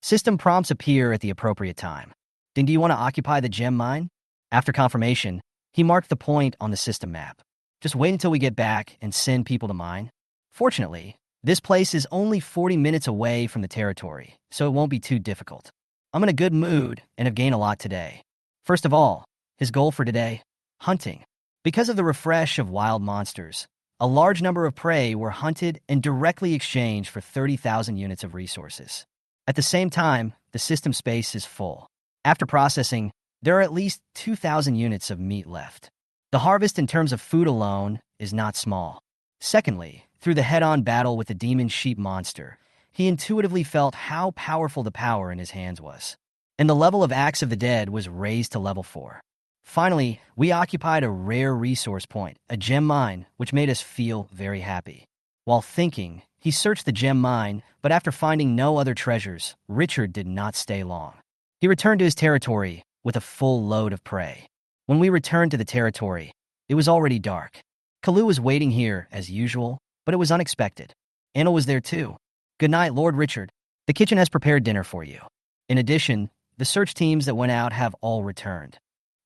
System prompts appear at the appropriate time. Then do you want to occupy the gem mine? After confirmation, he marked the point on the system map. Just wait until we get back and send people to mine. Fortunately, this place is only 40 minutes away from the territory, so it won't be too difficult. I'm in a good mood and have gained a lot today. First of all, his goal for today, hunting. Because of the refresh of wild monsters, a large number of prey were hunted and directly exchanged for 30,000 units of resources. At the same time, the system space is full. After processing, there are at least 2,000 units of meat left. The harvest in terms of food alone is not small. Secondly, through the head-on battle with the demon sheep monster, he intuitively felt how powerful the power in his hands was. And the level of Axe of the Dead was raised to level 4. Finally, we occupied a rare resource point, a gem mine, which made us feel very happy. While thinking, he searched the gem mine, but after finding no other treasures, Richard did not stay long. He returned to his territory with a full load of prey. When we returned to the territory, it was already dark. Kalu was waiting here, as usual, but it was unexpected. Anil was there too. Good night, Lord Richard. The kitchen has prepared dinner for you. In addition, the search teams that went out have all returned.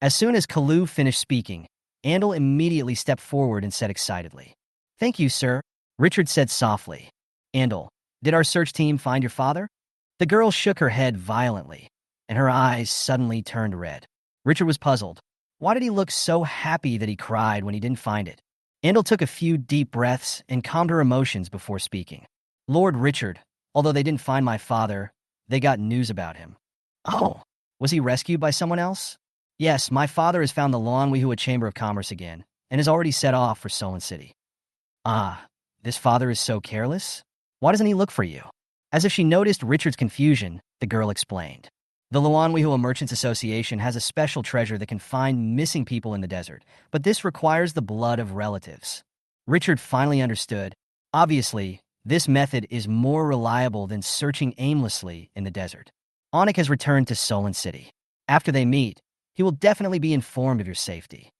As soon as Kalu finished speaking, Andal immediately stepped forward and said excitedly, "Thank you, sir," Richard said softly. "Andal, did our search team find your father?" The girl shook her head violently, and her eyes suddenly turned red. Richard was puzzled. Why did he look so happy that he cried when he didn't find it? Andal took a few deep breaths and calmed her emotions before speaking. "Lord Richard, although they didn't find my father, they got news about him." "Oh, was he rescued by someone else?" "Yes, my father has found the Lanwihua Chamber of Commerce again, and has already set off for Solon City." "Ah, this father is so careless? Why doesn't he look for you?" As if she noticed Richard's confusion, the girl explained. "The Lanwihua Merchants Association has a special treasure that can find missing people in the desert, but this requires the blood of relatives." Richard finally understood. Obviously, this method is more reliable than searching aimlessly in the desert. Onik has returned to Solon City. After they meet, he will definitely be informed of your safety.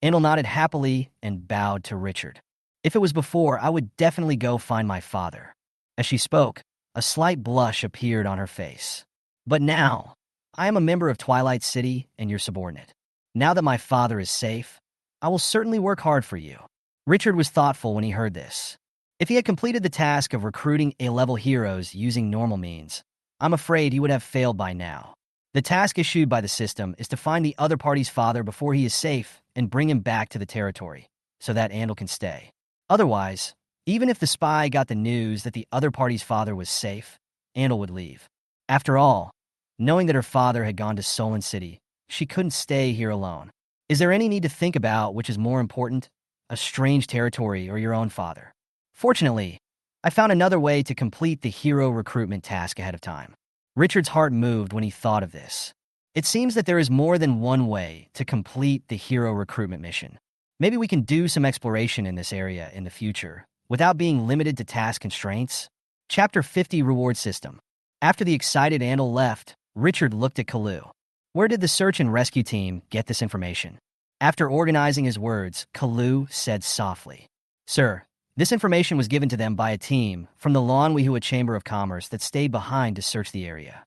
Andal nodded happily and bowed to Richard. "If it was before, I would definitely go find my father." As she spoke, a slight blush appeared on her face. "But now, I am a member of Twilight City and your subordinate. Now that my father is safe, I will certainly work hard for you." Richard was thoughtful when he heard this. If he had completed the task of recruiting A-level heroes using normal means, I'm afraid he would have failed by now. The task issued by the system is to find the other party's father before he is safe and bring him back to the territory, so that Andal can stay. Otherwise, even if the spy got the news that the other party's father was safe, Andal would leave. After all, knowing that her father had gone to Solon City, she couldn't stay here alone. Is there any need to think about which is more important, a strange territory or your own father? Fortunately, I found another way to complete the hero recruitment task ahead of time. Richard's heart moved when he thought of this. It seems that there is more than one way to complete the hero recruitment mission. Maybe we can do some exploration in this area in the future, without being limited to task constraints. Chapter 50 Reward System. After the excited Andal left, Richard looked at Kalu. Where did the search and rescue team get this information? After organizing his words, Kalu said softly, "Sir, this information was given to them by a team from the Lanwihua Chamber of Commerce that stayed behind to search the area.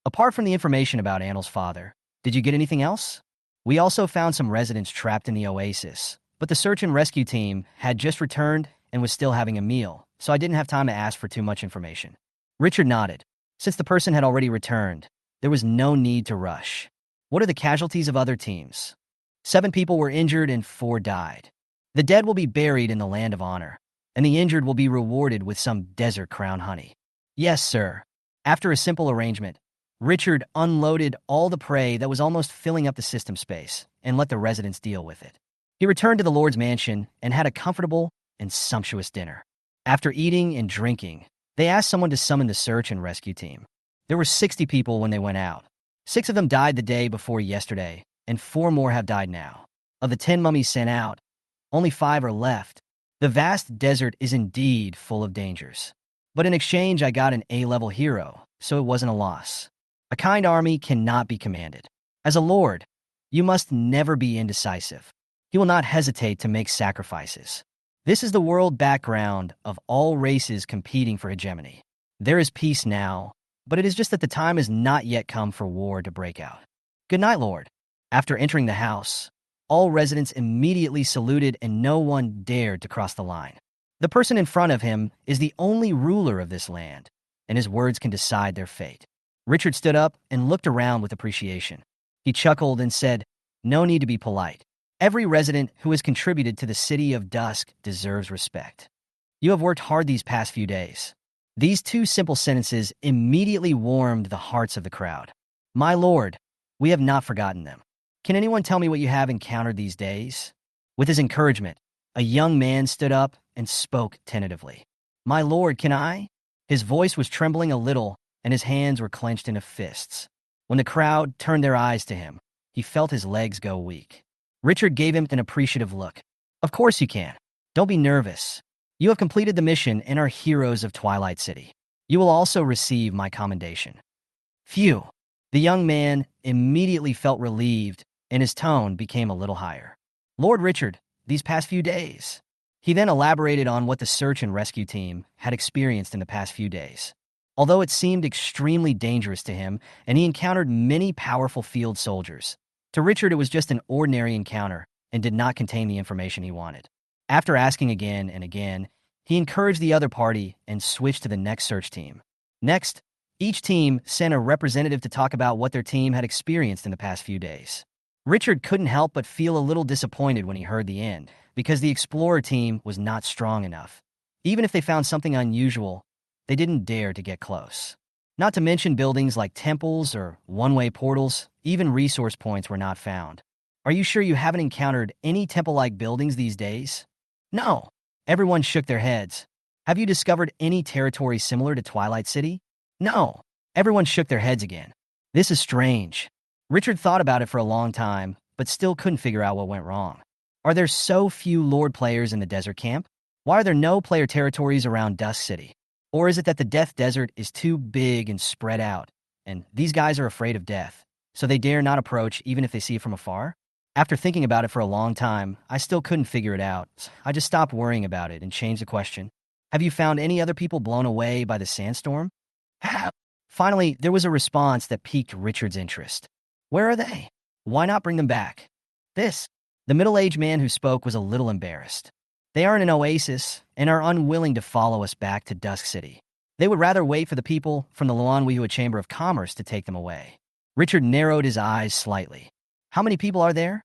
Apart from the information about Andal's father, did you get anything else? We also found some residents trapped in the oasis, but the search and rescue team had just returned and was still having a meal, so I didn't have time to ask for too much information." Richard nodded. Since the person had already returned, there was no need to rush. What are the casualties of other teams? 7 people were injured and 4 died. The dead will be buried in the land of honor, and the injured will be rewarded with some desert crown honey. Yes, sir. After a simple arrangement, Richard unloaded all the prey that was almost filling up the system space and let the residents deal with it. He returned to the Lord's mansion and had a comfortable and sumptuous dinner. After eating and drinking, they asked someone to summon the search and rescue team. There were 60 people when they went out. 6 of them died the day before yesterday, and 4 more have died now. Of the 10 mummies sent out, only 5 are left. The vast desert is indeed full of dangers. But in exchange, I got an A-level hero, so it wasn't a loss. A kind army cannot be commanded. As a lord, you must never be indecisive. He will not hesitate to make sacrifices. This is the world background of all races competing for hegemony. There is peace now, but it is just that the time has not yet come for war to break out. Good night, Lord. After entering the house, all residents immediately saluted and no one dared to cross the line. The person in front of him is the only ruler of this land, and his words can decide their fate. Richard stood up and looked around with appreciation. He chuckled and said, "No need to be polite. Every resident who has contributed to the City of Dusk deserves respect. You have worked hard these past few days." These 2 simple sentences immediately warmed the hearts of the crowd. "My lord, we have not forgotten them. Can anyone tell me what you have encountered these days?" With his encouragement, a young man stood up and spoke tentatively. "My lord, can I?" His voice was trembling a little, and his hands were clenched into fists. When the crowd turned their eyes to him, he felt his legs go weak. Richard gave him an appreciative look. "Of course you can. Don't be nervous. You have completed the mission and are heroes of Twilight City. You will also receive my commendation." Phew! The young man immediately felt relieved, and his tone became a little higher. "Lord Richard, these past few days." He then elaborated on what the search and rescue team had experienced in the past few days. Although it seemed extremely dangerous to him, and he encountered many powerful field soldiers, to Richard it was just an ordinary encounter and did not contain the information he wanted. After asking again and again, he encouraged the other party and switched to the next search team. Next, each team sent a representative to talk about what their team had experienced in the past few days. Richard couldn't help but feel a little disappointed when he heard the end, because the explorer team was not strong enough. Even if they found something unusual, they didn't dare to get close. Not to mention buildings like temples or one-way portals, even resource points were not found. "Are you sure you haven't encountered any temple-like buildings these days?" "No." Everyone shook their heads. "Have you discovered any territory similar to Twilight City?" "No." Everyone shook their heads again. This is strange. Richard thought about it for a long time, but still couldn't figure out what went wrong. Are there so few Lord players in the desert camp? Why are there no player territories around Dusk City? Or is it that the Death Desert is too big and spread out, and these guys are afraid of death, so they dare not approach even if they see it from afar? After thinking about it for a long time, I still couldn't figure it out. I just stopped worrying about it and changed the question. "Have you found any other people blown away by the sandstorm?" Finally, there was a response that piqued Richard's interest. "Where are they? Why not bring them back?" The middle-aged man who spoke was a little embarrassed. "They are in an oasis and are unwilling to follow us back to Dusk City. They would rather wait for the people from the Luanwihua Chamber of Commerce to take them away." Richard narrowed his eyes slightly. "How many people are there?"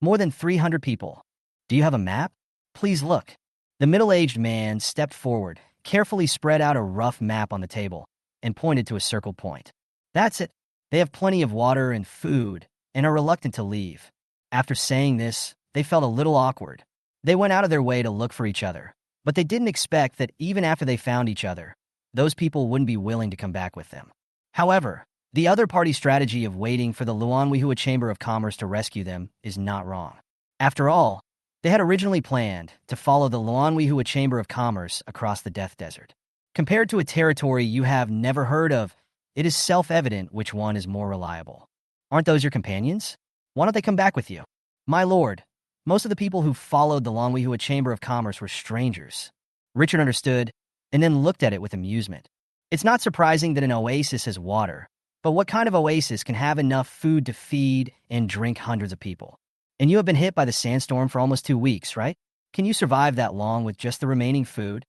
"More than 300 people. Do you have a map? Please look." The middle-aged man stepped forward, carefully spread out a rough map on the table, and pointed to a circled point. "That's it. They have plenty of water and food, and are reluctant to leave." After saying this, they felt a little awkward. They went out of their way to look for each other, but they didn't expect that even after they found each other, those people wouldn't be willing to come back with them. However, the other party's strategy of waiting for the Luanwihua Chamber of Commerce to rescue them is not wrong. After all, they had originally planned to follow the Luanwihua Chamber of Commerce across the Death Desert. Compared to a territory you have never heard of, it is self-evident which one is more reliable. Aren't those your companions? Why don't they come back with you? "My lord, most of the people who followed the Luanwihua Chamber of Commerce were strangers." Richard understood, and then looked at it with amusement. It's not surprising that an oasis has water, but what kind of oasis can have enough food to feed and drink hundreds of people? And you have been hit by the sandstorm for almost 2 weeks, right? Can you survive that long with just the remaining food?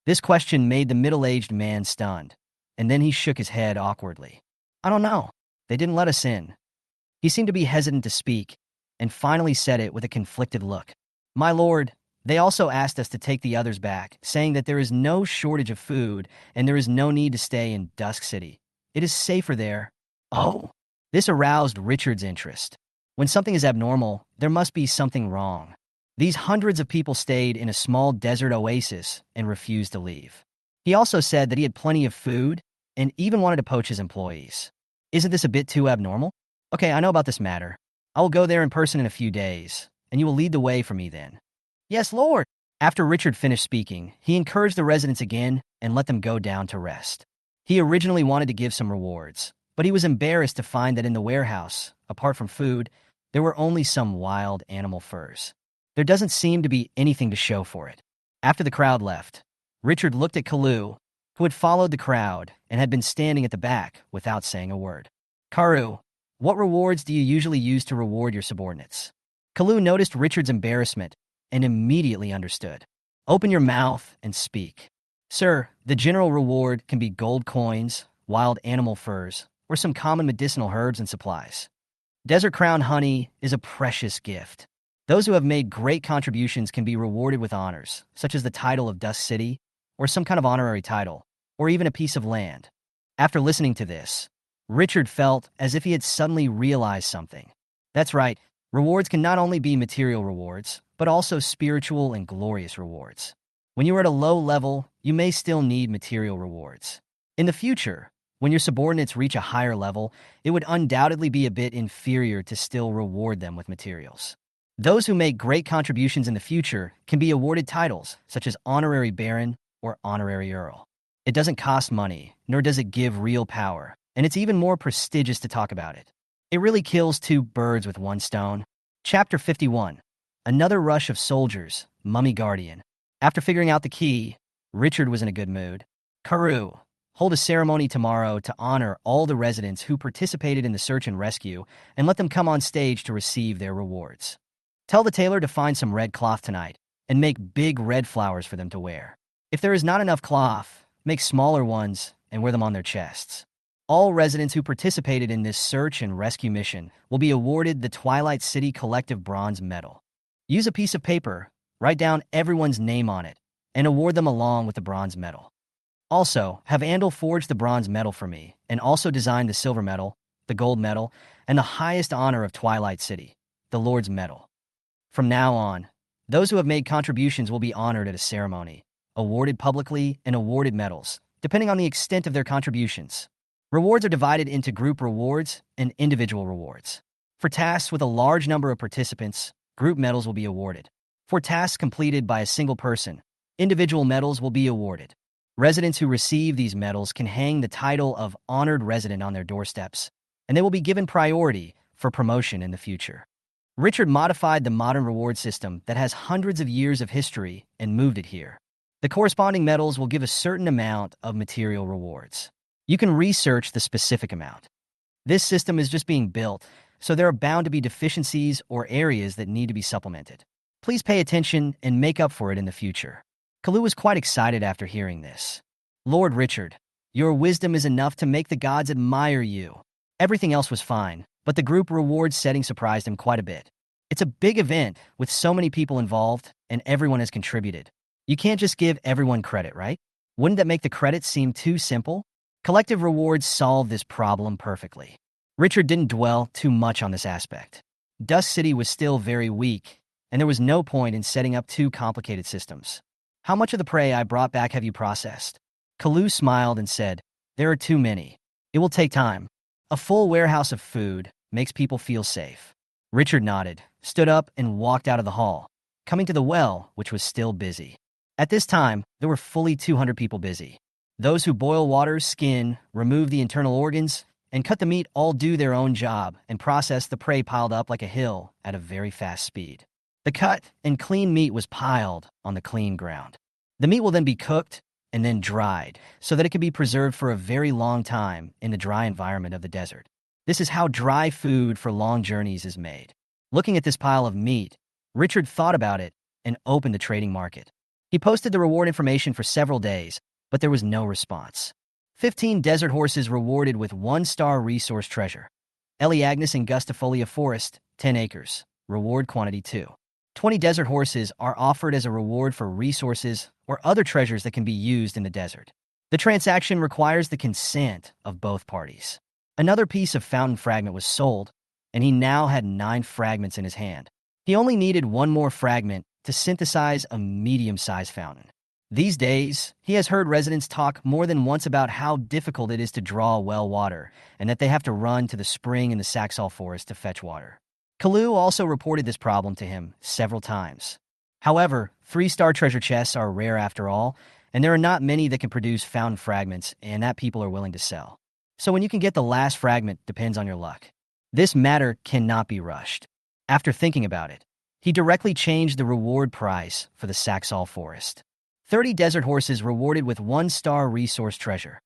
This question made the middle-aged man stunned, and then he shook his head awkwardly. "I don't know. They didn't let us in." He seemed to be hesitant to speak, and finally said it with a conflicted look. "My lord, They also asked us to take the others back, saying that there is no shortage of food and there is no need to stay in Dusk City. It is safer there. Oh. This aroused Richard's interest. When something is abnormal, there must be something wrong. These hundreds of people stayed in a small desert oasis and refused to leave. He also said that he had plenty of food and even wanted to poach his employees. Isn't this a bit too abnormal? Okay, I know about this matter. I will go there in person in a few days, and you will lead the way for me then. Yes, Lord. After Richard finished speaking, he encouraged the residents again and let them go down to rest. He originally wanted to give some rewards, but he was embarrassed to find that in the warehouse, apart from food, there were only some wild animal furs. There doesn't seem to be anything to show for it. After the crowd left, Richard looked at Kalu, who had followed the crowd and had been standing at the back without saying a word. Karu, what rewards do you usually use to reward your subordinates? Kalu noticed Richard's embarrassment and immediately understood. Open your mouth and speak. Sir, the general reward can be gold coins, wild animal furs, or some common medicinal herbs and supplies. Desert Crown honey is a precious gift. Those who have made great contributions can be rewarded with honors, such as the title of Dust City, or some kind of honorary title, or even a piece of land. After listening to this, Richard felt as if he had suddenly realized something. That's right, rewards can not only be material rewards, but also spiritual and glorious rewards. When you are at a low level, you may still need material rewards. In the future, when your subordinates reach a higher level, it would undoubtedly be a bit inferior to still reward them with materials. Those who make great contributions in the future can be awarded titles, such as Honorary Baron or Honorary Earl. It doesn't cost money, nor does it give real power, and it's even more prestigious to talk about it. It really kills two birds with one stone. Chapter 51. Another rush of soldiers, Mummy Guardian. After figuring out the key, Richard was in a good mood. Karu, hold a ceremony tomorrow to honor all the residents who participated in the search and rescue and let them come on stage to receive their rewards. Tell the tailor to find some red cloth tonight and make big red flowers for them to wear. If there is not enough cloth, make smaller ones and wear them on their chests. All residents who participated in this search and rescue mission will be awarded the Twilight City Collective Bronze Medal. Use a piece of paper, write down everyone's name on it, and award them along with the bronze medal. Also, have Andal forge the bronze medal for me, and also design the silver medal, the gold medal, and the highest honor of Twilight City, the Lord's Medal. From now on, those who have made contributions will be honored at a ceremony, awarded publicly and awarded medals, depending on the extent of their contributions. Rewards are divided into group rewards and individual rewards. For tasks with a large number of participants, group medals will be awarded. For tasks completed by a single person, individual medals will be awarded. Residents who receive these medals can hang the title of Honored Resident on their doorsteps, and they will be given priority for promotion in the future. Richard modified the modern reward system that has hundreds of years of history and moved it here. The corresponding medals will give a certain amount of material rewards. You can research the specific amount. This system is just being built, so there are bound to be deficiencies or areas that need to be supplemented. Please pay attention and make up for it in the future. Kalu was quite excited after hearing this. Lord Richard, your wisdom is enough to make the gods admire you. Everything else was fine, but the group reward setting surprised him quite a bit. It's a big event with so many people involved, and everyone has contributed. You can't just give everyone credit, right? Wouldn't that make the credits seem too simple? Collective rewards solve this problem perfectly. Richard didn't dwell too much on this aspect. Dust City was still very weak, and there was no point in setting up two complicated systems. How much of the prey I brought back have you processed? Kalu smiled and said, there are too many. It will take time. A full warehouse of food makes people feel safe. Richard nodded, stood up, and walked out of the hall, coming to the well, which was still busy. At this time, there were fully 200 people busy. Those who boil water, skin, remove the internal organs, and cut the meat all do their own job and process the prey piled up like a hill at a very fast speed. The cut and clean meat was piled on the clean ground. The meat will then be cooked and then dried so that it can be preserved for a very long time in the dry environment of the desert. This is how dry food for long journeys is made. Looking at this pile of meat, Richard thought about it and opened the trading market. He posted the reward information for several days, but there was no response. 15 desert horses rewarded with 1-star resource treasure. Eliagnis Angustifolia Forest, 10 acres. Reward quantity 2. 20 desert horses are offered as a reward for resources or other treasures that can be used in the desert. The transaction requires the consent of both parties. Another piece of fountain fragment was sold, and he now had 9 fragments in his hand. He only needed one more fragment to synthesize a medium-sized fountain. These days, he has heard residents talk more than once about how difficult it is to draw well water, and that they have to run to the spring in the Saxal forest to fetch water. Kalu also reported this problem to him several times. However, 3-star treasure chests are rare after all, and there are not many that can produce fountain fragments and that people are willing to sell. So when you can get the last fragment depends on your luck. This matter cannot be rushed. After thinking about it, he directly changed the reward price for the Saxal forest. 30 desert horses rewarded with 1-star resource treasure.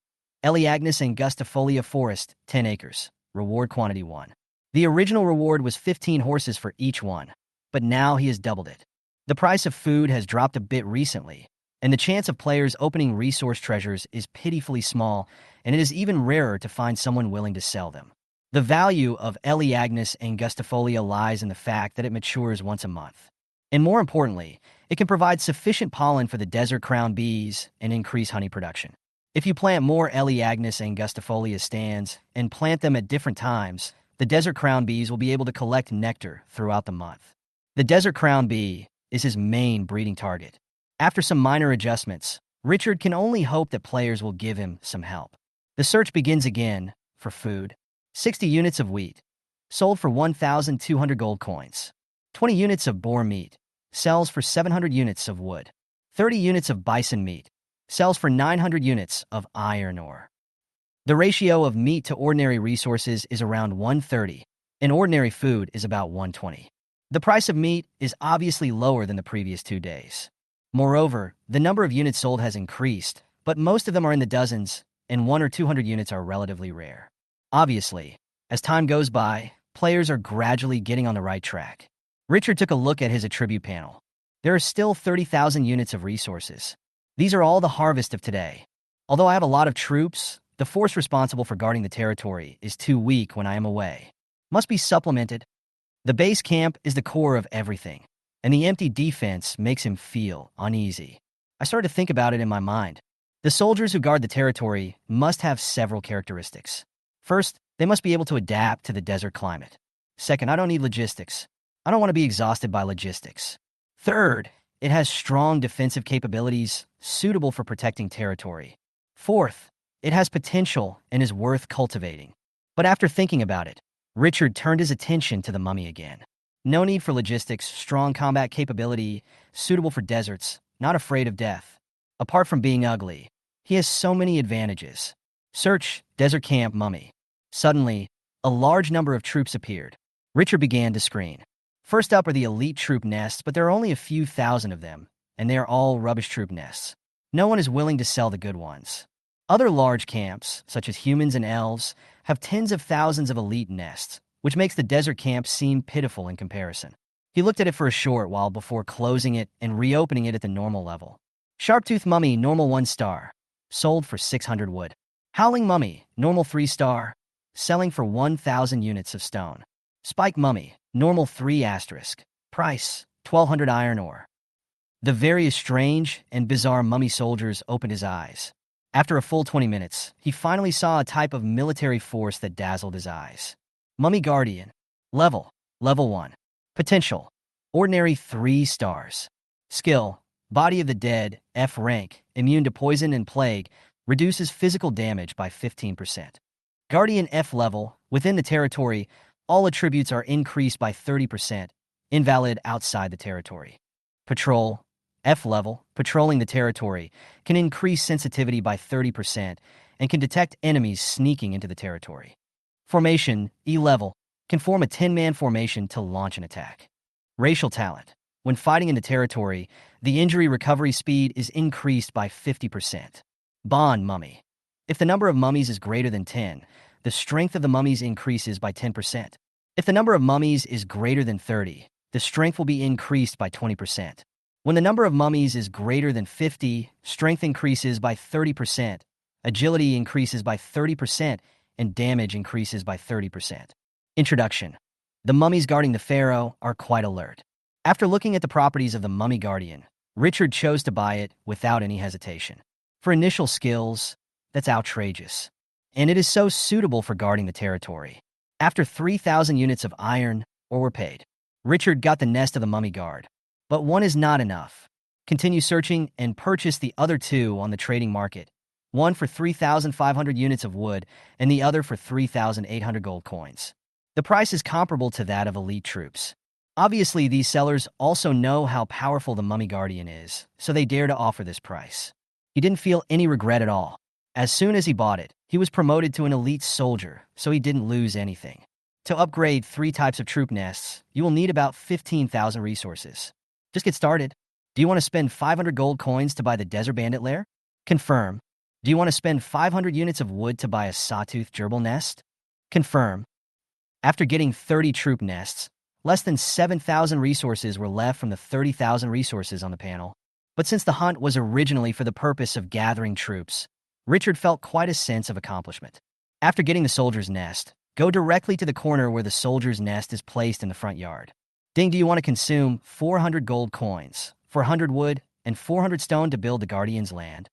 Eleagnis angustifolia forest, 10 acres. Reward quantity 1. The original reward was 15 horses for each one, but now he has doubled it. The price of food has dropped a bit recently, and the chance of players opening resource treasures is pitifully small, and it is even rarer to find someone willing to sell them. The value of Eleagnis angustifolia lies in the fact that it matures once a month. And more importantly, it can provide sufficient pollen for the desert crown bees and increase honey production. If you plant more Eleagnis angustifolia stands and plant them at different times, the desert crown bees will be able to collect nectar throughout the month. The desert crown bee is his main breeding target. After some minor adjustments, Richard can only hope that players will give him some help. The search begins again for food. 60 units of wheat, sold for 1,200 gold coins. 20 units of boar meat, sells for 700 units of wood. 30 units of bison meat, sells for 900 units of iron ore. The ratio of meat to ordinary resources is around 130, and ordinary food is about 120. The price of meat is obviously lower than the previous 2 days. Moreover, the number of units sold has increased, but most of them are in the dozens, and 100 or 200 units are relatively rare. Obviously, as time goes by, players are gradually getting on the right track. Richard took a look at his attribute panel. There are still 30,000 units of resources. These are all the harvest of today. Although I have a lot of troops, the force responsible for guarding the territory is too weak when I am away. Must be supplemented. The base camp is the core of everything, and the empty defense makes him feel uneasy. I started to think about it in my mind. The soldiers who guard the territory must have several characteristics. First, they must be able to adapt to the desert climate. Second, I don't need logistics. I don't want to be exhausted by logistics. Third, it has strong defensive capabilities suitable for protecting territory. Fourth, it has potential and is worth cultivating. But after thinking about it, Richard turned his attention to the mummy again. No need for logistics, strong combat capability, suitable for deserts, not afraid of death. Apart from being ugly, he has so many advantages. Search, desert camp mummy. Suddenly, a large number of troops appeared. Richard began to screen. First up are the elite troop nests, but there are only a few thousand of them, and they are all rubbish troop nests. No one is willing to sell the good ones. Other large camps, such as humans and elves, have tens of thousands of elite nests, which makes the desert camp seem pitiful in comparison. He looked at it for a short while before closing it and reopening it at the normal level. Sharptooth mummy, normal 1-star, sold for 600 wood. Howling mummy, normal 3-star, selling for 1,000 units of stone. Spike mummy, normal 3 asterisk, price 1,200 iron ore. The various strange and bizarre mummy soldiers opened his eyes. After a full 20 minutes, he finally saw a type of military force that dazzled his eyes. Mummy Guardian. Level 1. Potential, ordinary 3 stars. Skill, Body of the Dead, F rank, immune to poison and plague, reduces physical damage by 15%. Guardian F level, within the territory, all attributes are increased by 30%, invalid outside the territory. Patrol, F level, patrolling the territory, can increase sensitivity by 30% and can detect enemies sneaking into the territory. Formation, E level, can form a 10-man formation to launch an attack. Racial talent, when fighting in the territory, the injury recovery speed is increased by 50%. Bond mummy, if the number of mummies is greater than 10, the strength of the mummies increases by 10%. If the number of mummies is greater than 30, the strength will be increased by 20%. When the number of mummies is greater than 50, strength increases by 30%, agility increases by 30%, and damage increases by 30%. Introduction. The mummies guarding the pharaoh are quite alert. After looking at the properties of the Mummy Guardian, Richard chose to buy it without any hesitation. For initial skills, that's outrageous. And it is so suitable for guarding the territory. After 3,000 units of iron were paid, Richard got the nest of the Mummy Guard. But one is not enough. Continue searching and purchase the other two on the trading market. One for 3,500 units of wood and the other for 3,800 gold coins. The price is comparable to that of elite troops. Obviously, these sellers also know how powerful the Mummy Guardian is, so they dare to offer this price. He didn't feel any regret at all. As soon as he bought it, he was promoted to an elite soldier, so he didn't lose anything. To upgrade 3 types of troop nests, you will need about 15,000 resources. Just get started. Do you want to spend 500 gold coins to buy the Desert Bandit lair? Confirm. Do you want to spend 500 units of wood to buy a sawtooth gerbil nest? Confirm. After getting 30 troop nests, less than 7,000 resources were left from the 30,000 resources on the panel. But since the hunt was originally for the purpose of gathering troops, Richard felt quite a sense of accomplishment. After getting the soldier's nest, go directly to the corner where the soldier's nest is placed in the front yard. Ding, do you want to consume 400 gold coins, 400 wood, and 400 stone to build the Guardian's land?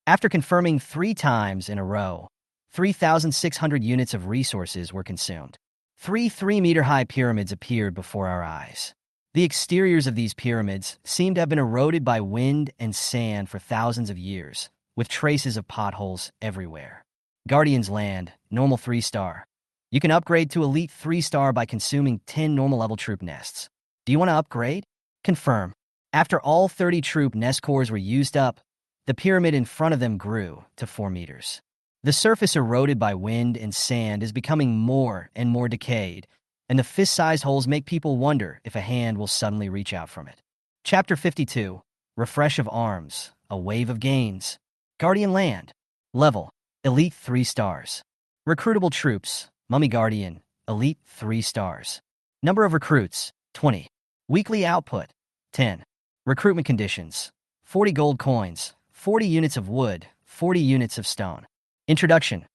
After confirming 3 times in a row, 3,600 units of resources were consumed. 3 3-meter-high pyramids appeared before our eyes. The exteriors of these pyramids seemed to have been eroded by wind and sand for thousands of years, with traces of potholes everywhere. Guardian's Land, normal 3-star. You can upgrade to elite 3-star by consuming 10 normal level troop nests. Do you want to upgrade? Confirm. After all 30 troop nest cores were used up, the pyramid in front of them grew to 4 meters. The surface eroded by wind and sand is becoming more and more decayed, and the fist-sized holes make people wonder if a hand will suddenly reach out from it. Chapter 52, Refresh of Arms, A Wave of Gains. Guardian Land. Level, Elite 3 stars. Recruitable troops, Mummy Guardian, Elite 3 stars. Number of recruits, 20. Weekly output, 10. Recruitment conditions, 40 gold coins, 40 units of wood, 40 units of stone. Introduction.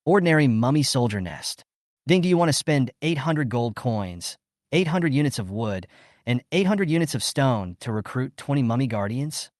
Ordinary Mummy Soldier Nest. Ding, do you want to spend 800 gold coins, 800 units of wood, and 800 units of stone to recruit 20 Mummy Guardians?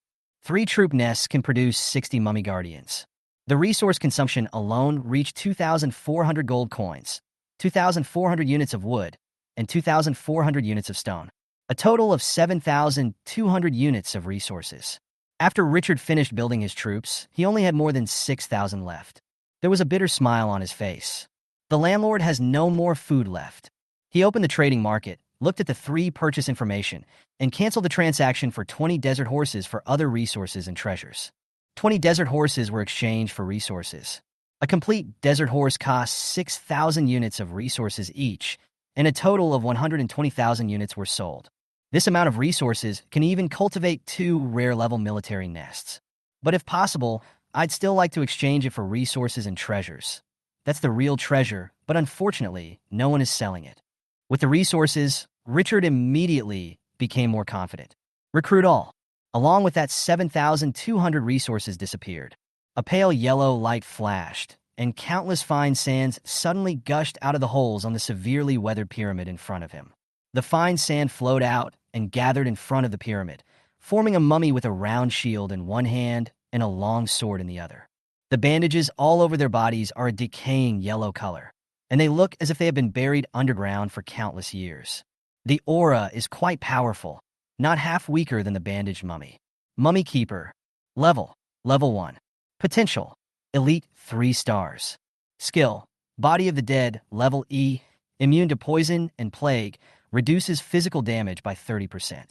3 troop nests can produce 60 Mummy Guardians. The resource consumption alone reached 2,400 gold coins, 2,400 units of wood, and 2,400 units of stone. A total of 7,200 units of resources. After Richard finished building his troops, he only had more than 6,000 left. There was a bitter smile on his face. The landlord has no more food left. He opened the trading market, looked at the 3 purchase information, and canceled the transaction for 20 desert horses for other resources and treasures. 20 desert horses were exchanged for resources. A complete desert horse cost 6,000 units of resources each, and a total of 120,000 units were sold. This amount of resources can even cultivate 2 rare-level military nests. But if possible, I'd still like to exchange it for resources and treasures. That's the real treasure, but unfortunately, no one is selling it. With the resources, Richard immediately became more confident. Recruit all. Along with that, 7,200 resources disappeared. A pale yellow light flashed, and countless fine sands suddenly gushed out of the holes on the severely weathered pyramid in front of him. The fine sand flowed out and gathered in front of the pyramid, forming a mummy with a round shield in one hand and a long sword in the other. The bandages all over their bodies are a decaying yellow color, and they look as if they have been buried underground for countless years. The aura is quite powerful, not half weaker than the bandaged mummy. Mummy Keeper. Level 1. Potential, Elite 3 stars. Skill, Body of the Dead, Level E, immune to poison and plague, reduces physical damage by 30%.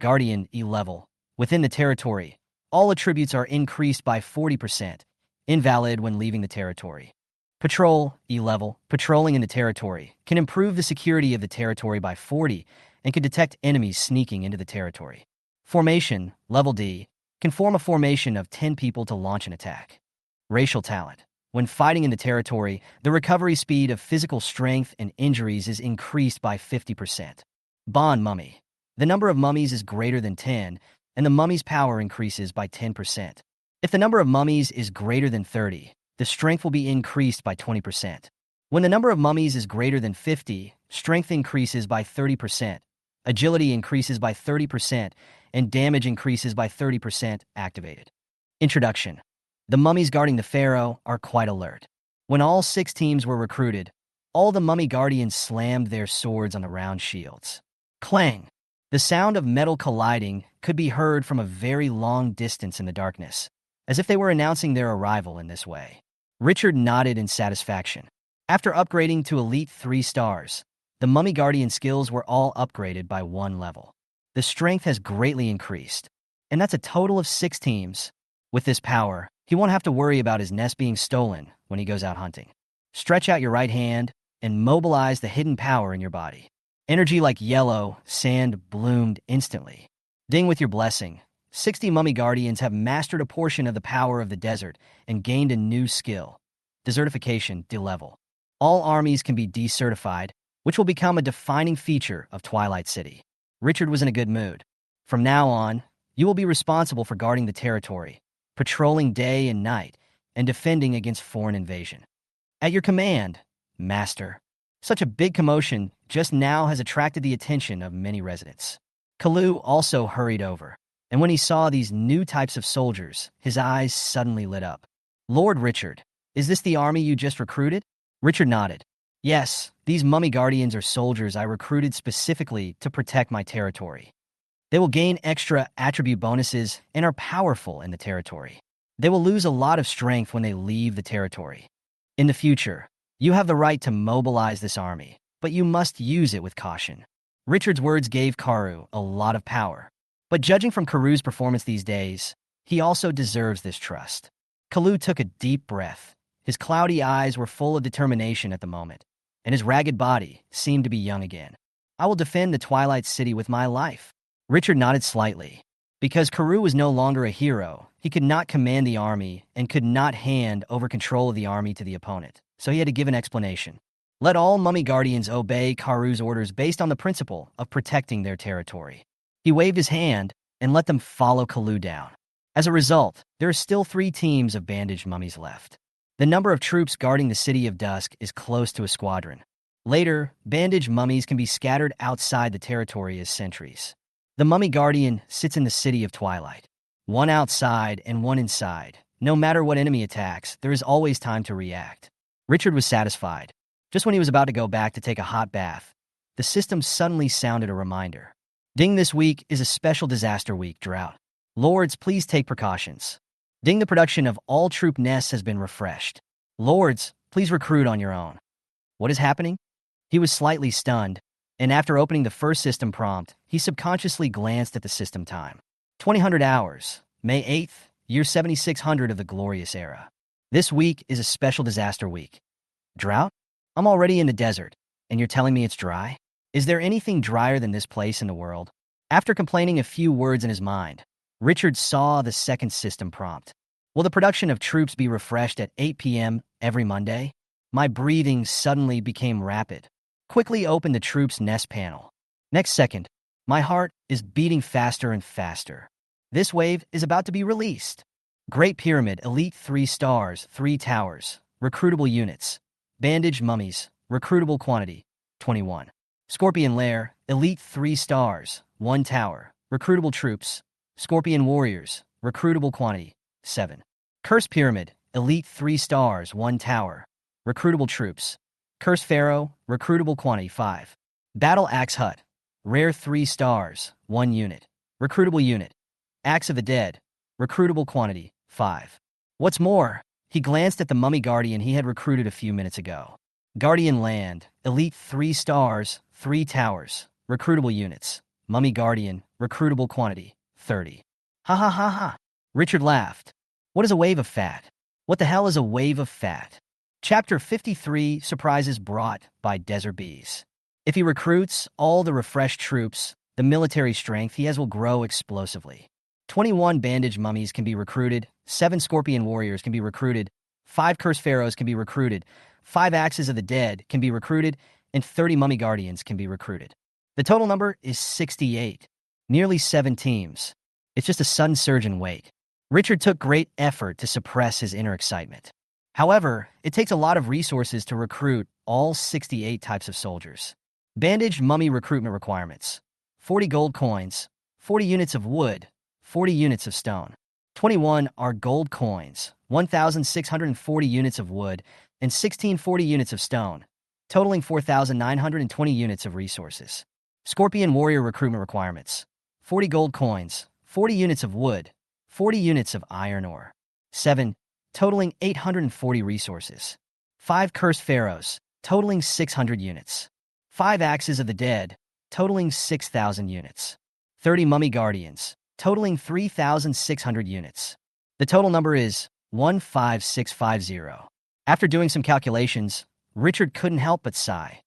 Guardian E level. Within the territory, all attributes are increased by 40%, invalid when leaving the territory. Patrol E level. Patrolling in the territory can improve the security of the territory by 40 and can detect enemies sneaking into the territory. Formation, Level D, can form a formation of 10 people to launch an attack. Racial talent. When fighting in the territory, the recovery speed of physical strength and injuries is increased by 50%. Bond Mummy. The number of mummies is greater than 10, and the mummy's power increases by 10%. If the number of mummies is greater than 30, the strength will be increased by 20%. When the number of mummies is greater than 50, strength increases by 30%, Agility increases by 30%, and damage increases by 30% activated. Introduction. The mummies guarding the pharaoh are quite alert. When all 6 teams were recruited, all the mummy guardians slammed their swords on the round shields. Clang! The sound of metal colliding could be heard from a very long distance in the darkness, as if they were announcing their arrival in this way. Richard nodded in satisfaction. After upgrading to Elite 3 stars, the mummy guardian skills were all upgraded by 1 level. The strength has greatly increased, and that's a total of 6 teams. With this power, he won't have to worry about his nest being stolen when he goes out hunting. Stretch out your right hand and mobilize the hidden power in your body. Energy like yellow sand bloomed instantly. Ding with your blessing. 60 mummy guardians have mastered a portion of the power of the desert and gained a new skill. Desertification de-level. All armies can be decertified, which will become a defining feature of Twilight City. Richard was in a good mood. From now on, you will be responsible for guarding the territory, patrolling day and night, and defending against foreign invasion. At your command, Master. Such a big commotion just now has attracted the attention of many residents. Kalu also hurried over, and when he saw these new types of soldiers, his eyes suddenly lit up. Lord Richard, is this the army you just recruited? Richard nodded. Yes, these mummy guardians are soldiers I recruited specifically to protect my territory. They will gain extra attribute bonuses and are powerful in the territory. They will lose a lot of strength when they leave the territory. In the future, you have the right to mobilize this army, but you must use it with caution. Richard's words gave Karu a lot of power, but judging from Karu's performance these days, he also deserves this trust. Kalu took a deep breath. His cloudy eyes were full of determination at the moment, and his ragged body seemed to be young again. I will defend the Twilight City with my life. Richard nodded slightly. Because Karu was no longer a hero, he could not command the army and could not hand over control of the army to the opponent, so he had to give an explanation. Let all mummy guardians obey Karu's orders based on the principle of protecting their territory. He waved his hand and let them follow Kalu down. As a result, there are still 3 teams of bandaged mummies left. The number of troops guarding the City of Dusk is close to a squadron. Later, bandaged mummies can be scattered outside the territory as sentries. The mummy guardian sits in the City of Twilight. 1 outside and 1 inside. No matter what enemy attacks, there is always time to react. Richard was satisfied. Just when he was about to go back to take a hot bath, the system suddenly sounded a reminder. Ding, this week is a special disaster week drought. Lords, please take precautions. Ding, the production of all troop nests has been refreshed. Lords, please recruit on your own. What is happening? He was slightly stunned, and after opening the first system prompt, he subconsciously glanced at the system time. 2000 hours, May 8th, year 7600 of the glorious era. This week is a special disaster week. Drought? I'm already in the desert, and you're telling me it's dry? Is there anything drier than this place in the world? After complaining a few words in his mind, Richard saw the second system prompt. Will the production of troops be refreshed at 8 p.m. every Monday? My breathing suddenly became rapid. Quickly open the troops nest panel. Next second, my heart is beating faster and faster. This wave is about to be released. Great Pyramid, Elite 3 stars, 3 towers, recruitable units. Bandaged mummies, recruitable quantity, 21. Scorpion Lair, Elite 3 stars, 1 tower, recruitable troops. Scorpion Warriors, recruitable quantity, 7. Cursed Pyramid, Elite 3 stars, 1 tower, recruitable troops. Cursed Pharaoh, recruitable quantity, 5. Battle Axe Hut, rare 3 stars, 1 unit, recruitable unit. Axe of the Dead, recruitable quantity, 5. What's more, he glanced at the mummy guardian he had recruited a few minutes ago. Guardian Land, Elite 3 stars, 3 towers, recruitable units. Mummy Guardian, recruitable quantity, 30. Ha ha ha ha. Richard laughed. What is a wave of fat? What the hell is a wave of fat? Chapter 53, surprises brought by desert bees. If he recruits all the refreshed troops, the military strength he has will grow explosively. 21 bandaged mummies can be recruited, 7 scorpion warriors can be recruited, 5 cursed pharaohs can be recruited, 5 axes of the dead can be recruited, and 30 mummy guardians can be recruited. The total number is 68. Nearly 7 teams. It's just a sudden surge in weight. Richard took great effort to suppress his inner excitement. However, it takes a lot of resources to recruit all 68 types of soldiers. Bandaged mummy recruitment requirements. 40 gold coins, 40 units of wood, 40 units of stone. 21 are gold coins, 1,640 units of wood, and 1,640 units of stone, totaling 4,920 units of resources. Scorpion warrior recruitment requirements: 40 gold coins, 40 units of wood, 40 units of iron ore. 7, totaling 840 resources. 5 cursed pharaohs, totaling 600 units. 5 axes of the dead, totaling 6,000 units. 30 mummy guardians, totaling 3,600 units. The total number is 15650. After doing some calculations, Richard couldn't help but sigh.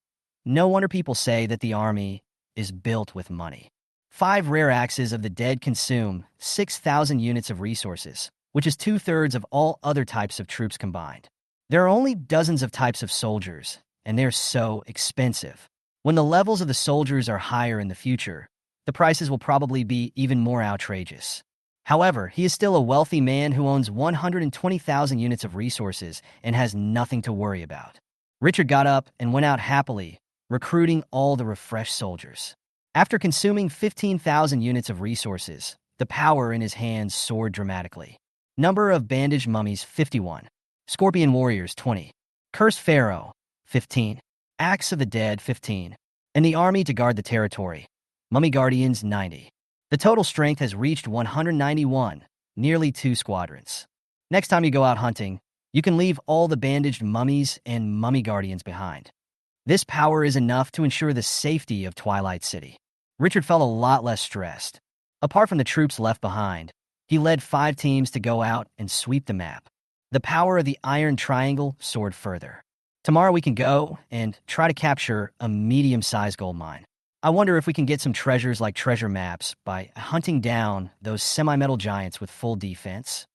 No wonder people say that the army is built with money. 5 rare axes of the dead consume 6,000 units of resources, which is 2/3 of all other types of troops combined. There are only dozens of types of soldiers, and they're so expensive. When the levels of the soldiers are higher in the future, the prices will probably be even more outrageous. However, he is still a wealthy man who owns 120,000 units of resources and has nothing to worry about. Richard got up and went out happily, recruiting all the refreshed soldiers. After consuming 15,000 units of resources, the power in his hands soared dramatically. Number of bandaged mummies: 51. Scorpion warriors: 20. Cursed pharaoh: 15. Axe of the dead: 15. And the army to guard the territory: mummy guardians: 90. The total strength has reached 191, nearly 2 squadrons. Next time you go out hunting, you can leave all the bandaged mummies and mummy guardians behind. This power is enough to ensure the safety of Twilight City. Richard felt a lot less stressed. Apart from the troops left behind, he led 5 teams to go out and sweep the map. The power of the Iron Triangle soared further. Tomorrow we can go and try to capture a medium-sized gold mine. I wonder if we can get some treasures like treasure maps by hunting down those semi-metal giants with full defense.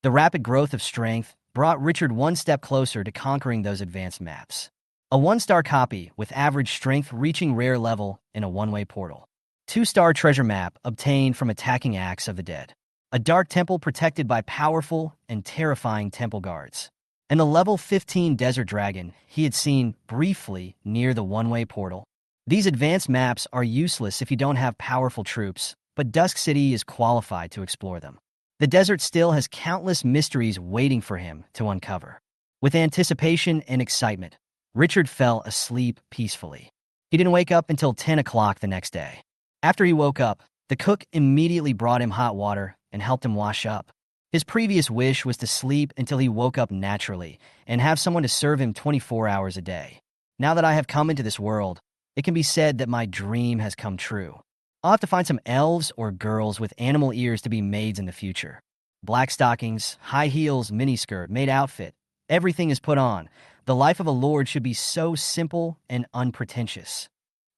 The rapid growth of strength brought Richard one step closer to conquering those advanced maps. A 1-star copy with average strength reaching rare level in a one-way portal. 2-star treasure map obtained from attacking Axe of the Dead. A dark temple protected by powerful and terrifying temple guards. And the level 15 desert dragon he had seen briefly near the one-way portal. These advanced maps are useless if you don't have powerful troops, but Dusk City is qualified to explore them. The desert still has countless mysteries waiting for him to uncover. With anticipation and excitement, Richard fell asleep peacefully. He didn't wake up until 10 o'clock the next day. After he woke up, the cook immediately brought him hot water and helped him wash up. His previous wish was to sleep until he woke up naturally and have someone to serve him 24 hours a day. Now that I have come into this world, it can be said that my dream has come true. I'll have to find some elves or girls with animal ears to be maids in the future. Black stockings, high heels, miniskirt, maid outfit, everything is put on. The life of a lord should be so simple and unpretentious.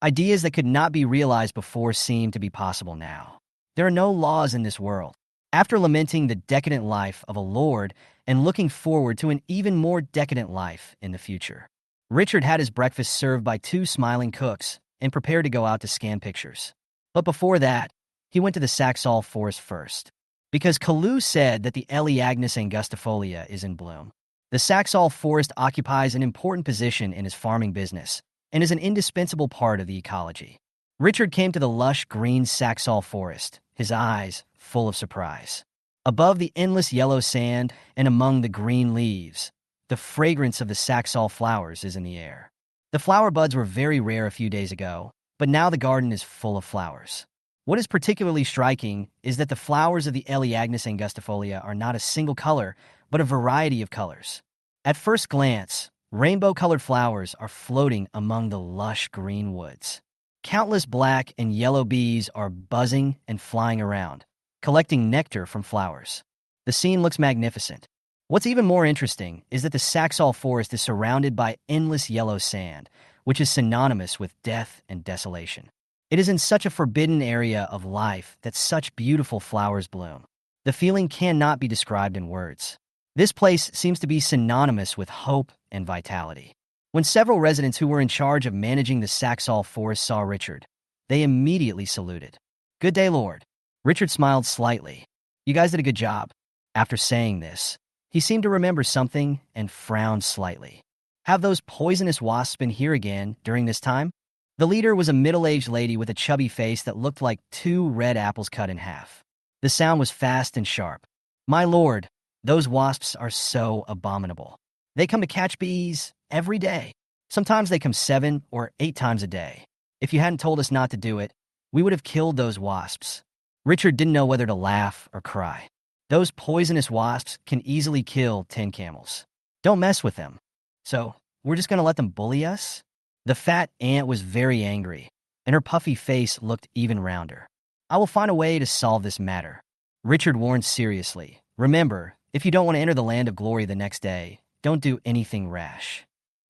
Ideas that could not be realized before seem to be possible now. There are no laws in this world. After lamenting the decadent life of a lord and looking forward to an even more decadent life in the future, Richard had his breakfast served by 2 smiling cooks and prepared to go out to scan pictures. But before that, he went to the Saxol forest first, because Kalu said that the Eleagnis angustifolia is in bloom. The Saxol forest occupies an important position in his farming business and is an indispensable part of the ecology. Richard came to the lush green Saxol forest, his eyes full of surprise. Above the endless yellow sand and among the green leaves, the fragrance of the Saxol flowers is in the air. The flower buds were very rare a few days ago, but now the garden is full of flowers. What is particularly striking is that the flowers of the Eleagnis angustifolia are not a single color, but a variety of colors. At first glance, rainbow-colored flowers are floating among the lush green woods. Countless black and yellow bees are buzzing and flying around, collecting nectar from flowers. The scene looks magnificent. What's even more interesting is that the Saxol forest is surrounded by endless yellow sand, which is synonymous with death and desolation. It is in such a forbidden area of life that such beautiful flowers bloom. The feeling cannot be described in words. This place seems to be synonymous with hope and vitality. When several residents who were in charge of managing the Saxol forest saw Richard, they immediately saluted. "Good day, Lord." Richard smiled slightly. "You guys did a good job." After saying this, he seemed to remember something and frowned slightly. "Have those poisonous wasps been here again during this time?" The leader was a middle-aged lady with a chubby face that looked like two red apples cut in half. The sound was fast and sharp. "My lord, those wasps are so abominable. They come to catch bees every day. Sometimes they come 7 or 8 times a day. If you hadn't told us not to do it, we would have killed those wasps." Richard didn't know whether to laugh or cry. Those poisonous wasps can easily kill 10 camels. Don't mess with them. So, we're just going to let them bully us? The fat ant was very angry, and her puffy face looked even rounder. "I will find a way to solve this matter," Richard warned seriously. "Remember, if you don't want to enter the land of glory the next day, don't do anything rash."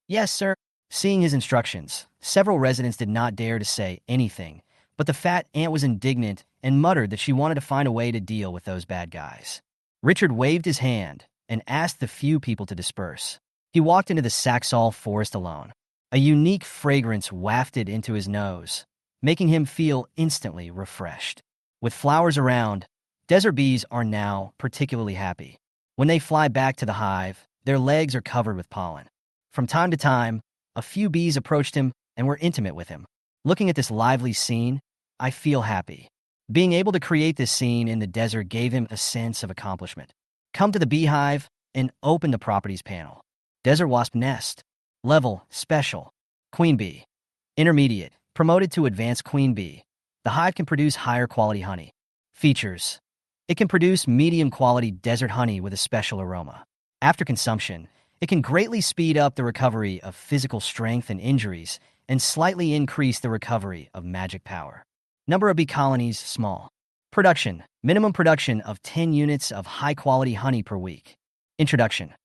"Yes, sir." Seeing his instructions, several residents did not dare to say anything, but the fat ant was indignant and muttered that she wanted to find a way to deal with those bad guys. Richard waved his hand and asked the few people to disperse. He walked into the Saxol forest alone. A unique fragrance wafted into his nose, making him feel instantly refreshed. With flowers around, desert bees are now particularly happy. When they fly back to the hive, their legs are covered with pollen. From time to time, a few bees approached him and were intimate with him. Looking at this lively scene, I feel happy. Being able to create this scene in the desert gave him a sense of accomplishment. Come to the beehive and open the properties panel. Desert wasp nest. Level, special. Queen bee. Intermediate, promoted to advanced queen bee. The hive can produce higher quality honey. Features. It can produce medium quality desert honey with a special aroma. After consumption, it can greatly speed up the recovery of physical strength and injuries and slightly increase the recovery of magic power. Number of bee colonies, small. Production, minimum production of 10 units of high-quality honey per week. Introduction.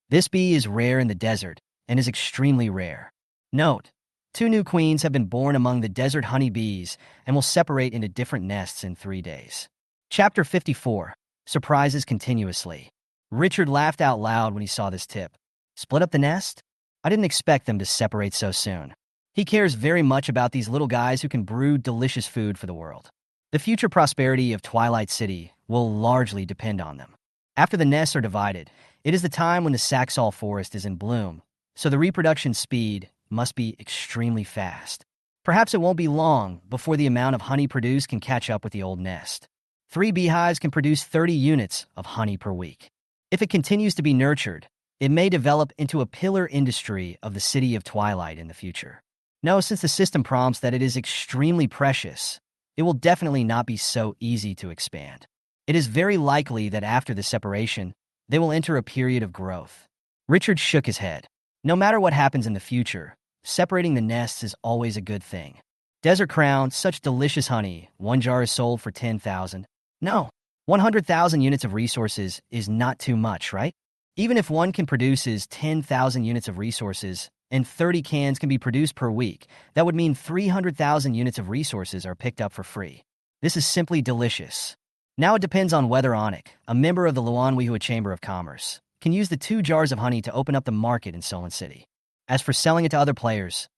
This bee is rare in the desert and is extremely rare. Note, 2 new queens have been born among the desert honey bees and will separate into different nests in 3 days. Chapter 54. Surprises continuously. Richard laughed out loud when he saw this tip. Split up the nest? I didn't expect them to separate so soon. He cares very much about these little guys who can brew delicious food for the world. The future prosperity of Twilight City will largely depend on them. After the nests are divided, it is the time when the Saxol forest is in bloom, so the reproduction speed must be extremely fast. Perhaps it won't be long before the amount of honey produced can catch up with the old nest. 3 beehives can produce 30 units of honey per week. If it continues to be nurtured, it may develop into a pillar industry of the city of Twilight in the future. No, since the system prompts that it is extremely precious, it will definitely not be so easy to expand. It is very likely that after the separation, they will enter a period of growth. Richard shook his head. No matter what happens in the future, separating the nests is always a good thing. Desert Crown, such delicious honey, 1 jar is sold for 10,000. No, 100,000 units of resources is not too much, right? Even if one can produces 10,000 units of resources and 30 cans can be produced per week, that would mean 300,000 units of resources are picked up for free. This is simply delicious. Now it depends on whether Onik, a member of the Luanwihua Chamber of Commerce, can use the 2 jars of honey to open up the market in Solon City. As for selling it to other players,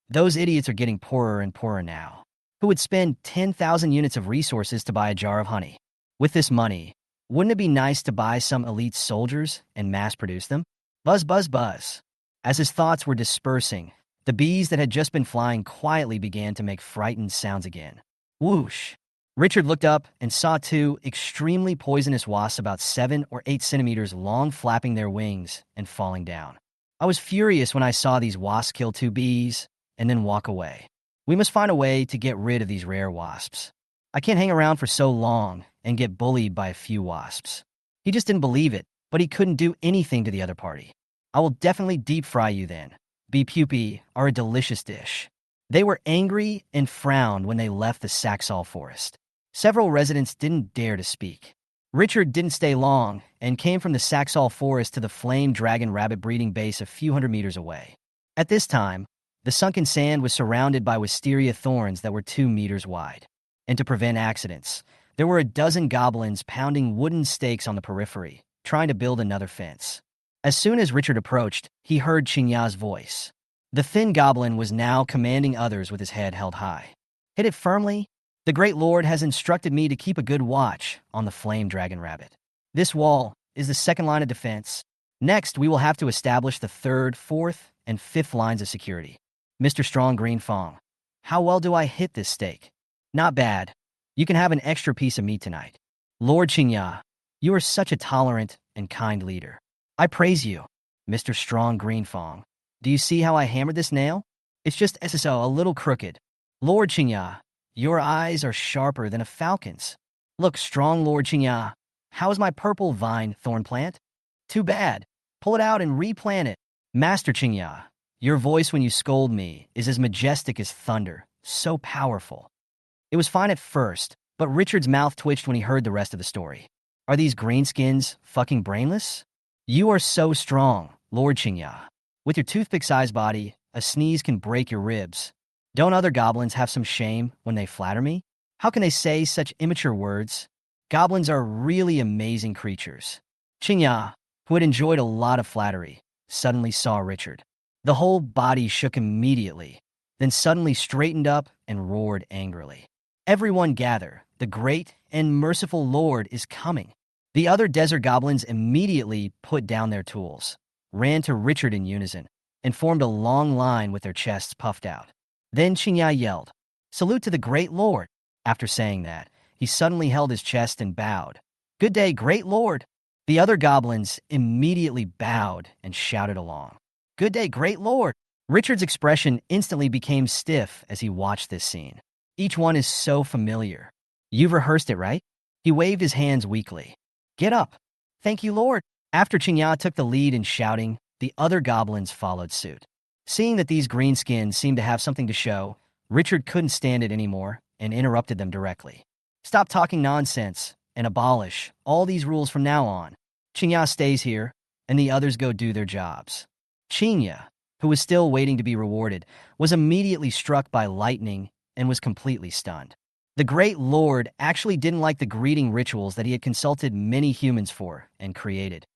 those idiots are getting poorer and poorer now. Who would spend 10,000 units of resources to buy a jar of honey? With this money, wouldn't it be nice to buy some elite soldiers and mass-produce them? Buzz, buzz, buzz. As his thoughts were dispersing, the bees that had just been flying quietly began to make frightened sounds again. Whoosh! Richard looked up and saw 2 extremely poisonous wasps about 7 or 8 centimeters long flapping their wings and falling down. I was furious when I saw these wasps kill 2 bees and then walk away. We must find a way to get rid of these rare wasps. I can't hang around for so long and get bullied by a few wasps. He just didn't believe it, but he couldn't do anything to the other party. I will definitely deep fry you then. Bee pupae are a delicious dish. They were angry and frowned when they left the Saxol forest. Several residents didn't dare to speak. Richard didn't stay long and came from the Saxol forest to the flame dragon rabbit breeding base a few hundred meters away. At this time, the sunken sand was surrounded by wisteria thorns that were 2 meters wide. And to prevent accidents, there were a dozen goblins pounding wooden stakes on the periphery, trying to build another fence. As soon as Richard approached, he heard Chinya's voice. The thin goblin was now commanding others with his head held high. Hit it firmly. The Great Lord has instructed me to keep a good watch on the flame dragon rabbit. This wall is the second line of defense. Next, we will have to establish the 3rd, 4th, and 5th lines of security. Mr. Strong Green Fong, How well do I hit this steak? Not bad. You can have an extra piece of meat tonight. Lord Qingya, you are such a tolerant and kind leader. I praise you. Mr. Strong Greenfong, do you see how I hammered this nail? It's just SSO a little crooked. Lord Qingya, your eyes are sharper than a falcon's. Look, strong Lord Qingya, how is my purple vine thorn plant? Too bad. Pull it out and replant it. Master Qingya, your voice when you scold me is as majestic as thunder, so powerful. It was fine at first, but Richard's mouth twitched when he heard the rest of the story. Are these greenskins fucking brainless? You are so strong, Lord Qingya. With your toothpick-sized body, a sneeze can break your ribs. Don't other goblins have some shame when they flatter me? How can they say such immature words? Goblins are really amazing creatures. Qingya, who had enjoyed a lot of flattery, suddenly saw Richard. The whole body shook immediately, then suddenly straightened up and roared angrily. Everyone gather, the great and merciful Lord is coming. The other desert goblins immediately put down their tools, ran to Richard in unison, and formed a long line with their chests puffed out. Then Qingya yelled, "Salute to the great Lord!" After saying that, he suddenly held his chest and bowed. "Good day, great Lord!" The other goblins immediately bowed and shouted along. "Good day, great Lord!" Richard's expression instantly became stiff as he watched this scene. Each one is so familiar. You've rehearsed it, right? He waved his hands weakly. Get up. Thank you, Lord. After Qingya took the lead in shouting, the other goblins followed suit. Seeing that these greenskins seemed to have something to show, Richard couldn't stand it anymore and interrupted them directly. Stop talking nonsense and abolish all these rules from now on. Qingya stays here, and the others go do their jobs. Qingya, who was still waiting to be rewarded, was immediately struck by lightning and was completely stunned. The great lord actually didn't like the greeting rituals that he had consulted many humans for and created,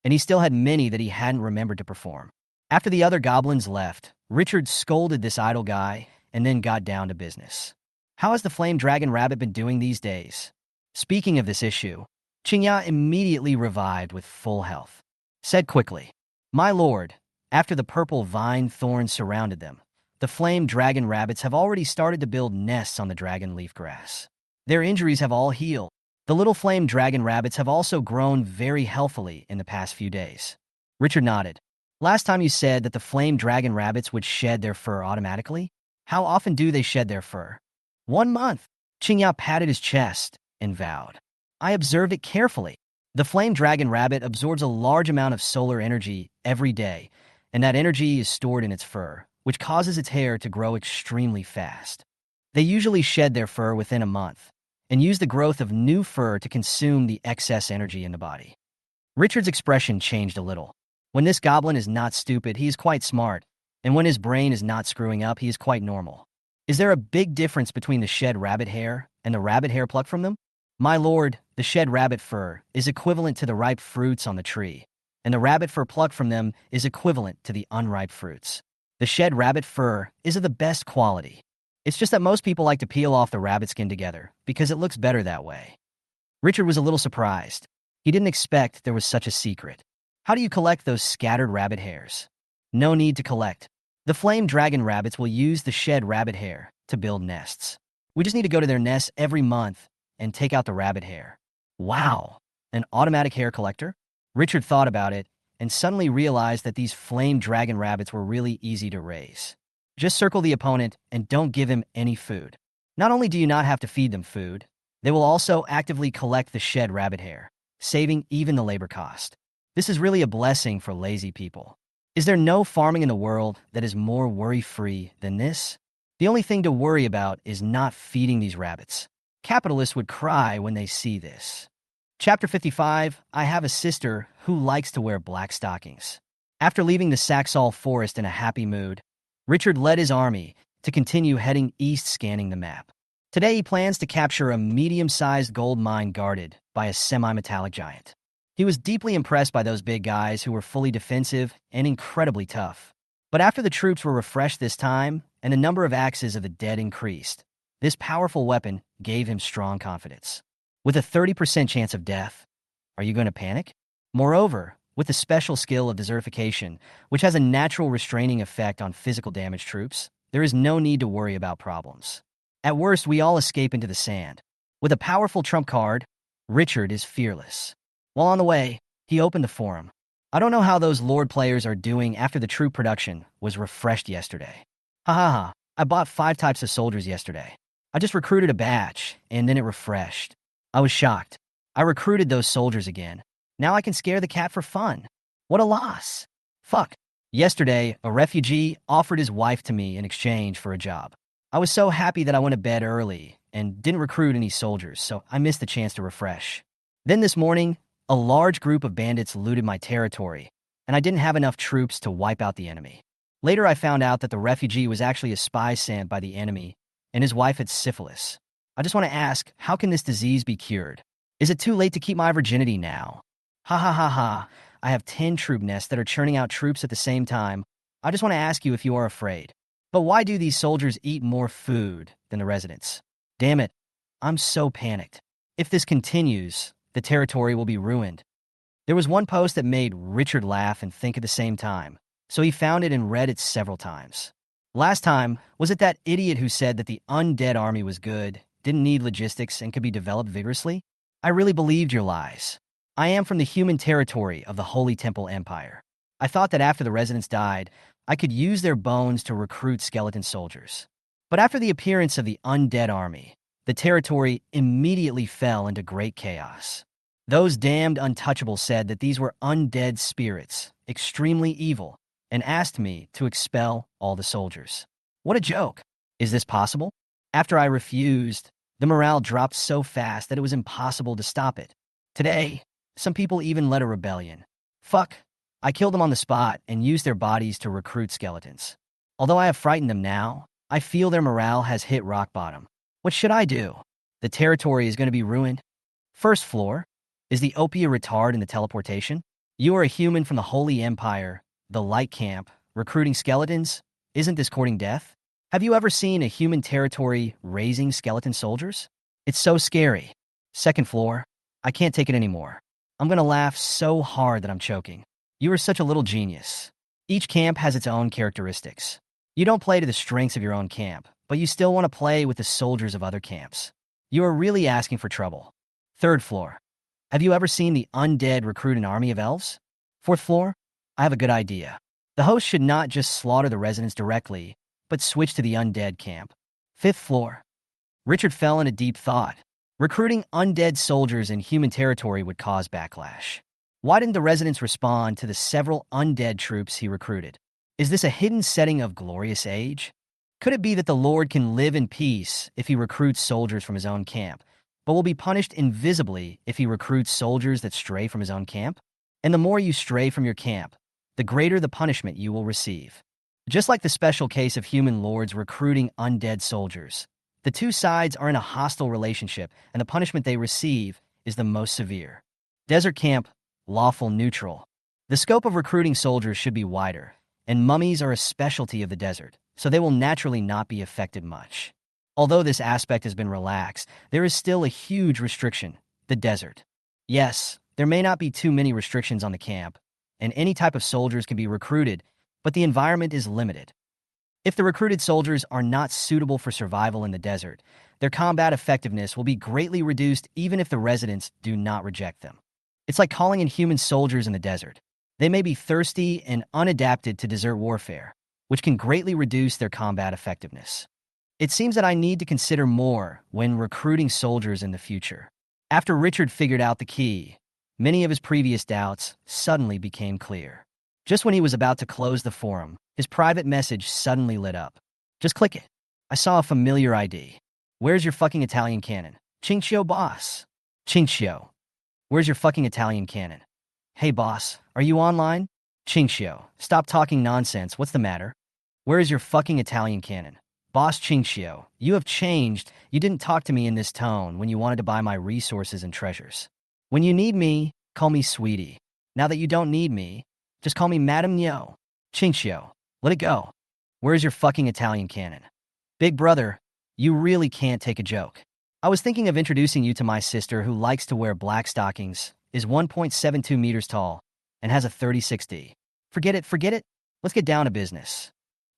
and he still had many that he hadn't remembered to perform. After the other goblins left, Richard scolded this idle guy and then got down to business. How has the flame dragon rabbit been doing these days? Speaking of this issue, Qingya immediately revived with full health. Said quickly, "My lord," after the purple vine thorns surrounded them, the flame dragon rabbits have already started to build nests on the dragon leaf grass. Their injuries have all healed. The little flame dragon rabbits have also grown very healthily in the past few days. Richard nodded. Last time you said that the flame dragon rabbits would shed their fur automatically? How often do they shed their fur? 1 month. Qingya patted his chest and vowed. I observed it carefully. The flame dragon rabbit absorbs a large amount of solar energy every day, and that energy is stored in its fur, which causes its hair to grow extremely fast. They usually shed their fur within a month and use the growth of new fur to consume the excess energy in the body. Richard's expression changed a little. When this goblin is not stupid, he is quite smart, and when his brain is not screwing up, he is quite normal. Is there a big difference between the shed rabbit hair and the rabbit hair plucked from them? My lord, the shed rabbit fur is equivalent to the ripe fruits on the tree, and the rabbit fur plucked from them is equivalent to the unripe fruits. The shed rabbit fur is of the best quality. It's just that most people like to peel off the rabbit skin together because it looks better that way. Richard was a little surprised. He didn't expect there was such a secret. How do you collect those scattered rabbit hairs? No need to collect. The flame dragon rabbits will use the shed rabbit hair to build nests. We just need to go to their nests every month and take out the rabbit hair. Wow, an automatic hair collector? Richard thought about it and suddenly realized that these flame dragon rabbits were really easy to raise. Just circle the opponent and don't give him any food. Not only do you not have to feed them food, they will also actively collect the shed rabbit hair, saving even the labor cost. This is really a blessing for lazy people. Is there no farming in the world that is more worry-free than this? The only thing to worry about is not feeding these rabbits. Capitalists would cry when they see this. Chapter 55, I have a sister who likes to wear black stockings. After leaving the Saxall forest in a happy mood, Richard led his army to continue heading east scanning the map. Today he plans to capture a medium-sized gold mine guarded by a semi-metallic giant. He was deeply impressed by those big guys who were fully defensive and incredibly tough. But after the troops were refreshed this time and the number of axes of the dead increased, this powerful weapon gave him strong confidence. With a 30% chance of death, are you going to panic? Moreover, with the special skill of desertification, which has a natural restraining effect on physical damage troops, there is no need to worry about problems. At worst, we all escape into the sand. With a powerful trump card, Richard is fearless. While on the way, he opened the forum. I don't know how those Lord players are doing after the troop production was refreshed yesterday. Ha ha ha, I bought 5 types of soldiers yesterday. I just recruited a batch, and then it refreshed. I was shocked. I recruited those soldiers again. Now I can scare the cat for fun. What a loss. Fuck. Yesterday, a refugee offered his wife to me in exchange for a job. I was so happy that I went to bed early and didn't recruit any soldiers, so I missed the chance to refresh. Then this morning, a large group of bandits looted my territory, and I didn't have enough troops to wipe out the enemy. Later, I found out that the refugee was actually a spy sent by the enemy, and his wife had syphilis. I just want to ask, how can this disease be cured? Is it too late to keep my virginity now? Ha ha ha ha. I have 10 troop nests that are churning out troops at the same time. I just want to ask you if you are afraid. But why do these soldiers eat more food than the residents? Damn it, I'm so panicked. If this continues, the territory will be ruined. There was one post that made Richard laugh and think at the same time, so he found it and read it several times. Last time, was it that idiot who said that the undead army was good, didn't need logistics, and could be developed vigorously? I really believed your lies. I am from the human territory of the Holy Temple Empire. I thought that after the residents died, I could use their bones to recruit skeleton soldiers. But after the appearance of the undead army, the territory immediately fell into great chaos. Those damned untouchables said that these were undead spirits, extremely evil, and asked me to expel all the soldiers. What a joke. Is this possible? After I refused, the morale dropped so fast that it was impossible to stop it. Today, some people even led a rebellion. Fuck. I killed them on the spot and used their bodies to recruit skeletons. Although I have frightened them now, I feel their morale has hit rock bottom. What should I do? The territory is going to be ruined. First floor. Is the Opia retard in the teleportation? You are a human from the Holy Empire, the Light Camp, recruiting skeletons? Isn't this courting death? Have you ever seen a human territory raising skeleton soldiers? It's so scary. Second floor. I can't take it anymore. I'm going to laugh so hard that I'm choking. You are such a little genius. Each camp has its own characteristics. You don't play to the strengths of your own camp, but you still want to play with the soldiers of other camps. You are really asking for trouble. Third floor. Have you ever seen the undead recruit an army of elves? Fourth floor. I have a good idea. The host should not just slaughter the residents directly, but switch to the undead camp. Fifth floor. Richard fell into deep thought. Recruiting undead soldiers in human territory would cause backlash. Why didn't the residents respond to the several undead troops he recruited? Is this a hidden setting of glorious age? Could it be that the Lord can live in peace if he recruits soldiers from his own camp, but will be punished invisibly if he recruits soldiers that stray from his own camp? And the more you stray from your camp, the greater the punishment you will receive. Just like the special case of human lords recruiting undead soldiers, the two sides are in a hostile relationship, and the punishment they receive is the most severe. Desert camp, lawful neutral. The scope of recruiting soldiers should be wider, and mummies are a specialty of the desert, so they will naturally not be affected much. Although this aspect has been relaxed, there is still a huge restriction: the desert. Yes, there may not be too many restrictions on the camp, and any type of soldiers can be recruited, but the environment is limited. If the recruited soldiers are not suitable for survival in the desert, their combat effectiveness will be greatly reduced even if the residents do not reject them. It's like calling in human soldiers in the desert. They may be thirsty and unadapted to desert warfare, which can greatly reduce their combat effectiveness. It seems that I need to consider more when recruiting soldiers in the future. After Richard figured out the key, many of his previous doubts suddenly became clear. Just when he was about to close the forum, his private message suddenly lit up. Just click it. I saw a familiar ID. Where's your fucking Italian cannon? Chinchio boss. Chinchio. Where's your fucking Italian cannon? Hey boss, are you online? Chinchio. Stop talking nonsense. What's the matter? Where is your fucking Italian cannon? Boss Chinchio, you have changed. You didn't talk to me in this tone when you wanted to buy my resources and treasures. When you need me, call me sweetie. Now that you don't need me, just call me Madam Nyo. Chinchio, let it go. Where's your fucking Italian cannon? Big brother, you really can't take a joke. I was thinking of introducing you to my sister who likes to wear black stockings, is 1.72 meters tall, and has a 36D. Forget it. Let's get down to business.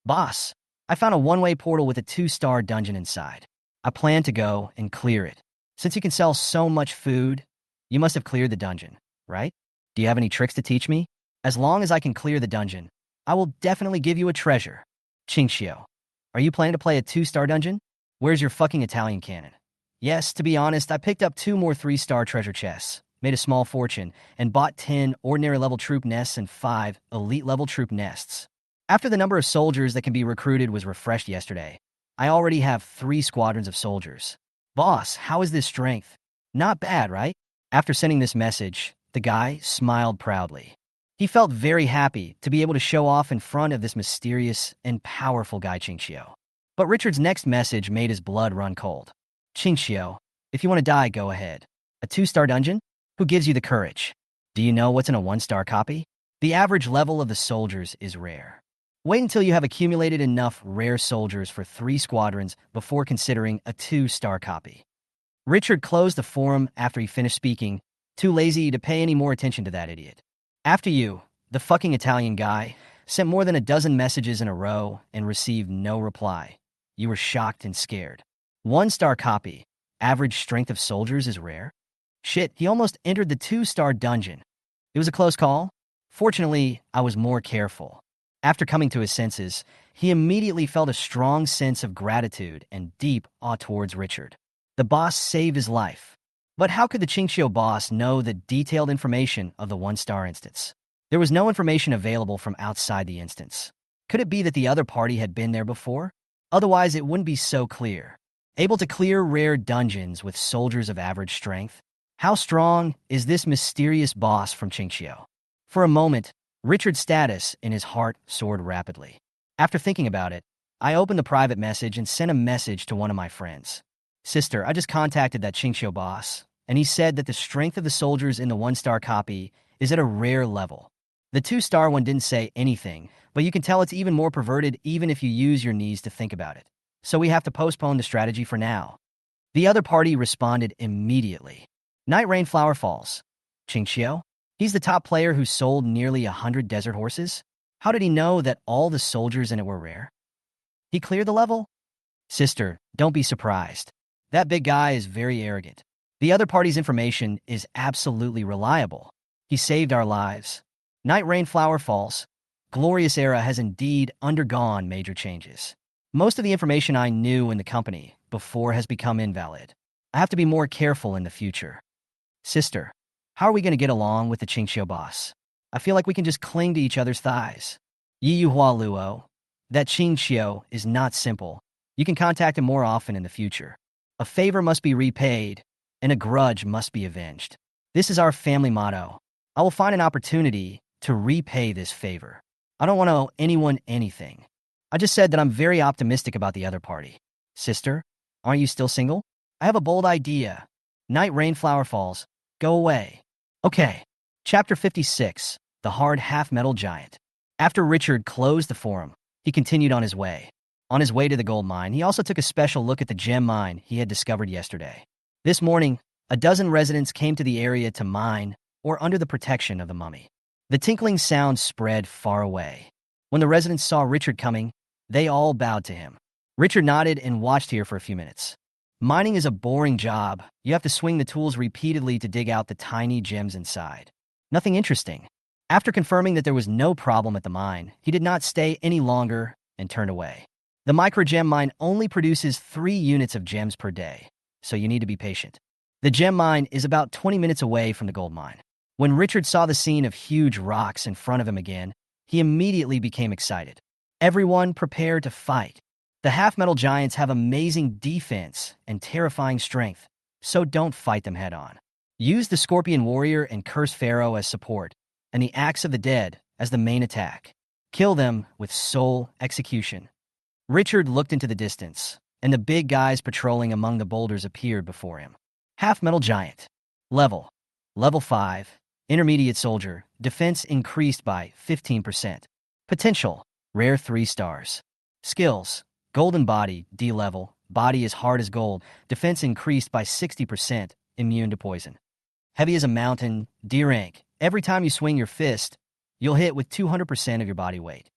Boss, I found a one-way portal with a 2-star dungeon inside. I plan to go and clear it. Since you can sell so much food, you must have cleared the dungeon, right? Do you have any tricks to teach me? As long as I can clear the dungeon, I will definitely give you a treasure. Chinchio, are you planning to play a 2-star dungeon? Where's your fucking Italian cannon? Yes, to be honest, I picked up 2 more 3-star treasure chests, made a small fortune, and bought 10 ordinary level troop nests and 5 elite level troop nests. After the number of soldiers that can be recruited was refreshed yesterday, I already have 3 squadrons of soldiers. Boss, how is this strength? Not bad, right? After sending this message, the guy smiled proudly. He felt very happy to be able to show off in front of this mysterious and powerful guy Chinchio. But Richard's next message made his blood run cold. Chinchio, if you want to die, go ahead. A 2-star dungeon? Who gives you the courage? Do you know what's in a 1-star copy? The average level of the soldiers is rare. Wait until you have accumulated enough rare soldiers for 3 squadrons before considering a 2-star copy. Richard closed the forum after he finished speaking, too lazy to pay any more attention to that idiot. After you, the fucking Italian guy, sent more than a dozen messages in a row and received no reply. You were shocked and scared. 1-star copy. Average strength of soldiers is rare. Shit, he almost entered the 2-star dungeon. It was a close call. Fortunately, I was more careful. After coming to his senses, he immediately felt a strong sense of gratitude and deep awe towards Richard. The boss saved his life. But how could the Chinchio boss know the detailed information of the 1-star instance? There was no information available from outside the instance. Could it be that the other party had been there before? Otherwise, it wouldn't be so clear. Able to clear rare dungeons with soldiers of average strength? How strong is this mysterious boss from Chinchio? For a moment, Richard's status in his heart soared rapidly. After thinking about it, I opened the private message and sent a message to one of my friends. Sister, I just contacted that Chinchio boss, and he said that the strength of the soldiers in the 1-star copy is at a rare level. The 2-star one didn't say anything, but you can tell it's even more perverted even if you use your knees to think about it. So we have to postpone the strategy for now. The other party responded immediately. Night Rain Flower Falls. Chinchio? He's the top player who sold nearly 100 desert horses? How did he know that all the soldiers in it were rare? He cleared the level? Sister, don't be surprised. That big guy is very arrogant. The other party's information is absolutely reliable. He saved our lives. Night Rain Flower Falls. Glorious Era has indeed undergone major changes. Most of the information I knew in the company before has become invalid. I have to be more careful in the future. Sister, how are we going to get along with the Chinchio boss? I feel like we can just cling to each other's thighs. Yi Hua Luo. That Chinchio is not simple. You can contact him more often in the future. A favor must be repaid, and a grudge must be avenged. This is our family motto. I will find an opportunity to repay this favor. I don't want to owe anyone anything. I just said that I'm very optimistic about the other party. Sister, aren't you still single? I have a bold idea. Night Rain Flower Falls. Go away. Okay. Chapter 56. The Hard Half-Metal Giant. After Richard closed the forum, he continued on his way. On his way to the gold mine, he also took a special look at the gem mine he had discovered yesterday. This morning, a dozen residents came to the area to mine or under the protection of the mummy. The tinkling sound spread far away. When the residents saw Richard coming, they all bowed to him. Richard nodded and watched here for a few minutes. Mining is a boring job. You have to swing the tools repeatedly to dig out the tiny gems inside. Nothing interesting. After confirming that there was no problem at the mine, he did not stay any longer and turned away. The microgem mine only produces 3 units of gems per day, so you need to be patient. The gem mine is about 20 minutes away from the gold mine. When Richard saw the scene of huge rocks in front of him again, he immediately became excited. Everyone prepared to fight. The half-metal giants have amazing defense and terrifying strength, so don't fight them head-on. Use the Scorpion Warrior and Curse Pharaoh as support, and the Axe of the Dead as the main attack. Kill them with soul execution. Richard looked into the distance, and the big guys patrolling among the boulders appeared before him. Half-metal giant. Level 5. Intermediate soldier. Defense increased by 15%. Potential. Rare 3 stars. Skills. Golden body, D level. Body is hard as gold. Defense increased by 60%. Immune to poison. Heavy as a mountain, D rank. Every time you swing your fist, you'll hit with 200% of your body weight.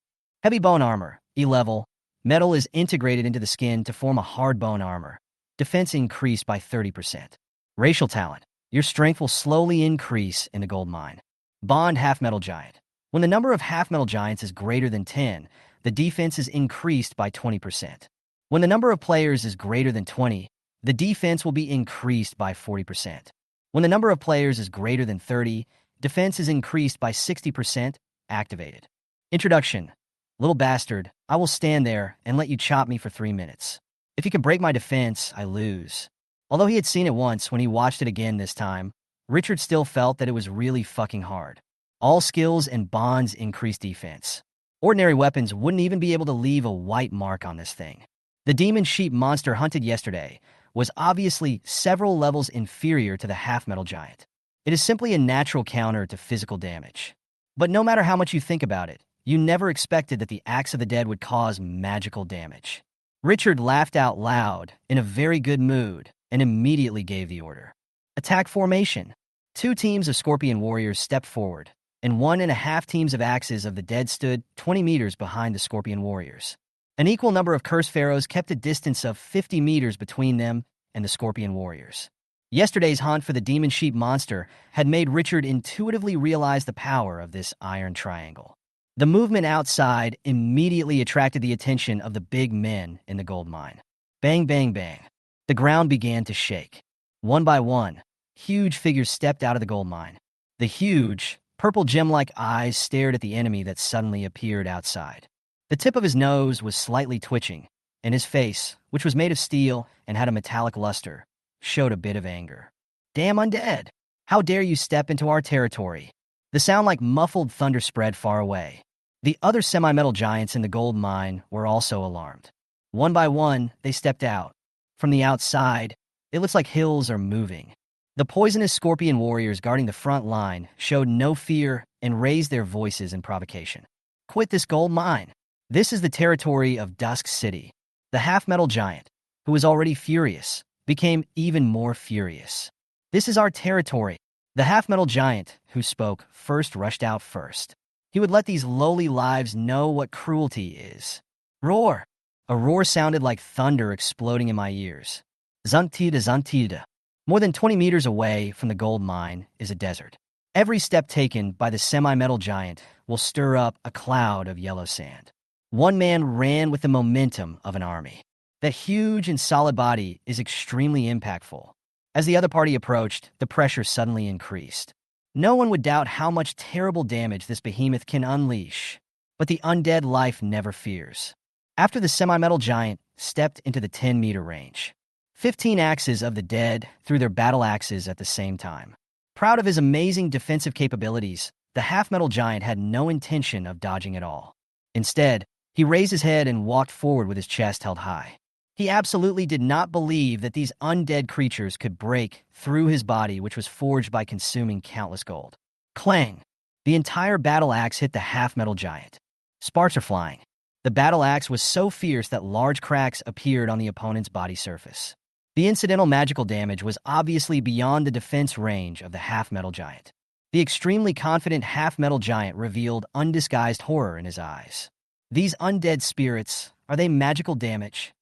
Heavy bone armor, E level. Metal is integrated into the skin to form a hard bone armor. Defense increased by 30%. Racial talent. Your strength will slowly increase in the gold mine. Bond half-metal giant. When the number of half-metal giants is greater than 10, the defense is increased by 20%. When the number of players is greater than 20, the defense will be increased by 40%. When the number of players is greater than 30, defense is increased by 60%, activated. Introduction. Little bastard, I will stand there and let you chop me for 3 minutes. If you can break my defense, I lose. Although he had seen it once when he watched it again this time, Richard still felt that it was really fucking hard. All skills and bonds increase defense. Ordinary weapons wouldn't even be able to leave a white mark on this thing. The demon sheep monster hunted yesterday was obviously several levels inferior to the half-metal giant. It is simply a natural counter to physical damage. But no matter how much you think about it, you never expected that the Axe of the Dead would cause magical damage. Richard laughed out loud, in a very good mood, and immediately gave the order. Attack formation. 2 teams of Scorpion warriors stepped forward, and 1.5 teams of Axes of the Dead stood 20 meters behind the Scorpion warriors. An equal number of Curse Pharaohs kept a distance of 50 meters between them and the Scorpion warriors. Yesterday's hunt for the demon sheep monster had made Richard intuitively realize the power of this iron triangle. The movement outside immediately attracted the attention of the big men in the gold mine. Bang, bang, bang. The ground began to shake. One by one, huge figures stepped out of the gold mine. The huge, purple gem-like eyes stared at the enemy that suddenly appeared outside. The tip of his nose was slightly twitching, and his face, which was made of steel and had a metallic luster, showed a bit of anger. Damn undead! How dare you step into our territory? The sound like muffled thunder spread far away. The other semi-metal giants in the gold mine were also alarmed. One by one, they stepped out. From the outside, it looks like hills are moving. The poisonous Scorpion warriors guarding the front line showed no fear and raised their voices in provocation. Quit this gold mine. This is the territory of Dusk City. The half-metal giant, who was already furious, became even more furious. This is our territory. The half-metal giant, who spoke first, rushed out first. He would let these lowly lives know what cruelty is. Roar! A roar sounded like thunder exploding in my ears. Zuntida, zuntida. More than 20 meters away from the gold mine is a desert. Every step taken by the semi-metal giant will stir up a cloud of yellow sand. One man ran with the momentum of an army. That huge and solid body is extremely impactful. As the other party approached, the pressure suddenly increased. No one would doubt how much terrible damage this behemoth can unleash, but the undead life never fears. After the semi-metal giant stepped into the 10-meter range, 15 Axes of the Dead threw their battle axes at the same time. Proud of his amazing defensive capabilities, the half-metal giant had no intention of dodging at all. Instead, he raised his head and walked forward with his chest held high. He absolutely did not believe that these undead creatures could break through his body, which was forged by consuming countless gold. Clang! The entire battle axe hit the half-metal giant. Sparks are flying. The battle axe was so fierce that large cracks appeared on the opponent's body surface. The incidental magical damage was obviously beyond the defense range of the half-metal giant. The extremely confident half-metal giant revealed undisguised horror in his eyes. These undead spirits, are they magical damage?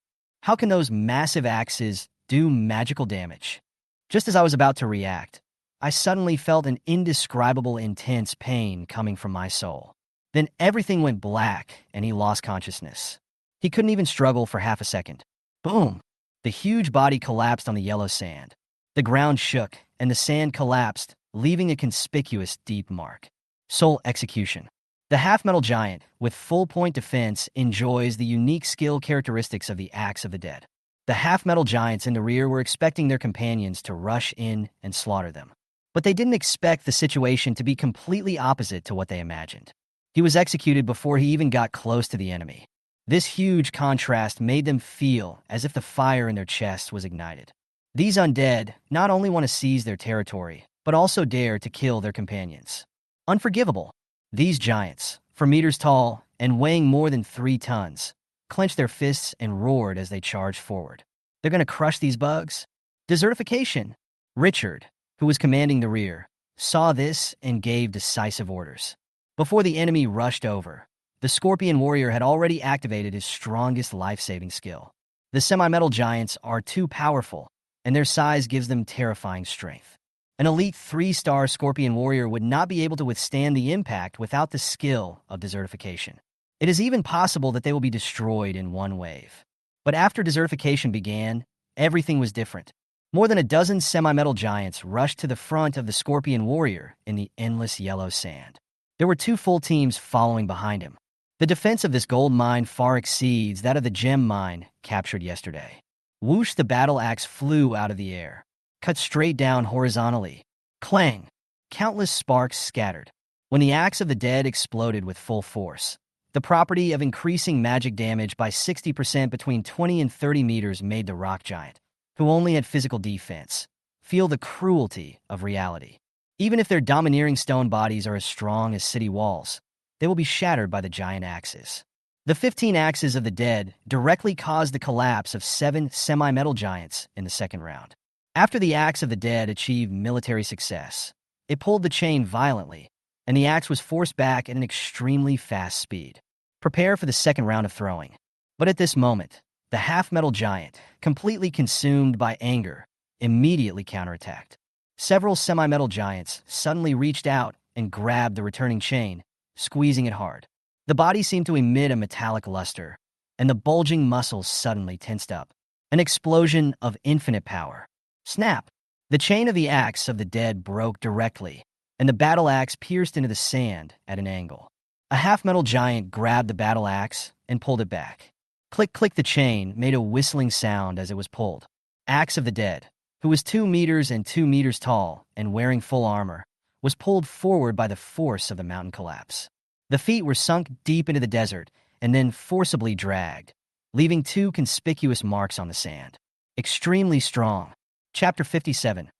How can those massive axes do magical damage? Just as I was about to react, I suddenly felt an indescribable intense pain coming from my soul. Then everything went black and he lost consciousness. He couldn't even struggle for half a second. Boom! The huge body collapsed on the yellow sand. The ground shook and the sand collapsed, leaving a conspicuous deep mark. Soul execution. The half-metal giant, with full-point defense, enjoys the unique skill characteristics of the Axe of the Dead. The half-metal giants in the rear were expecting their companions to rush in and slaughter them. But they didn't expect the situation to be completely opposite to what they imagined. He was executed before he even got close to the enemy. This huge contrast made them feel as if the fire in their chests was ignited. These undead not only want to seize their territory, but also dare to kill their companions. Unforgivable. These giants, 4 meters tall and weighing more than 3 tons, clenched their fists and roared as they charged forward. They're going to crush these bugs? Desertification. Richard, who was commanding the rear, saw this and gave decisive orders. Before the enemy rushed over, The scorpion warrior had already activated his strongest life-saving skill. The semi-metal giants are too powerful, and their size gives them terrifying strength. An elite 3-star scorpion warrior would not be able to withstand the impact without the skill of desertification. It is even possible that they will be destroyed in one wave. But after desertification began, everything was different. More than a dozen semi-metal giants rushed to the front of the scorpion warrior in the endless yellow sand. There were 2 full teams following behind him. The defense of this gold mine far exceeds that of the gem mine captured yesterday. Whoosh, the battle axe flew out of the air, cut straight down horizontally. Clang! Countless sparks scattered. When the axe of the dead exploded with full force, the property of increasing magic damage by 60% between 20 and 30 meters made the rock giant, who only had physical defense, feel the cruelty of reality. Even if their domineering stone bodies are as strong as city walls, they will be shattered by the giant axes. The 15 axes of the dead directly caused the collapse of 7 semi-metal giants in the second round. After the axe of the dead achieved military success, it pulled the chain violently, and the axe was forced back at an extremely fast speed. Prepare for the second round of throwing. But at this moment, the half-metal giant, completely consumed by anger, immediately counterattacked. Several semi-metal giants suddenly reached out and grabbed the returning chain, squeezing it hard. The body seemed to emit a metallic luster, and the bulging muscles suddenly tensed up. An explosion of infinite power. Snap! The chain of the axe of the dead broke directly, and the battle axe pierced into the sand at an angle. A half-metal giant grabbed the battle axe and pulled it back. Click, click, the chain made a whistling sound as it was pulled. Axe of the dead, who was 2 meters and 2 meters tall and wearing full armor, was pulled forward by the force of the mountain collapse. The feet were sunk deep into the desert and then forcibly dragged, leaving 2 conspicuous marks on the sand. Extremely strong. Chapter 57.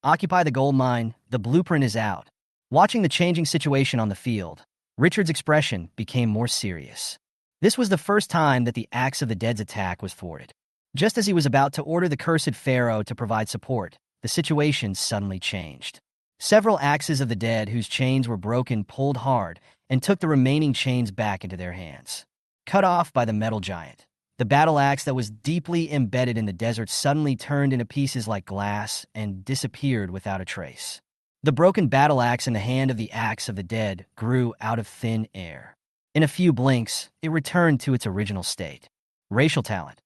Occupy the gold mine, the blueprint is out. Watching the changing situation on the field, Richard's expression became more serious. This was the first time that the axe of the dead's attack was thwarted. Just as he was about to order the cursed pharaoh to provide support, the situation suddenly changed. Several axes of the dead whose chains were broken pulled hard and took the remaining chains back into their hands. Cut off by the metal giant, the battle axe that was deeply embedded in the desert suddenly turned into pieces like glass and disappeared without a trace. The broken battle axe in the hand of the axe of the dead grew out of thin air. In a few blinks, it returned to its original state. Racial talent.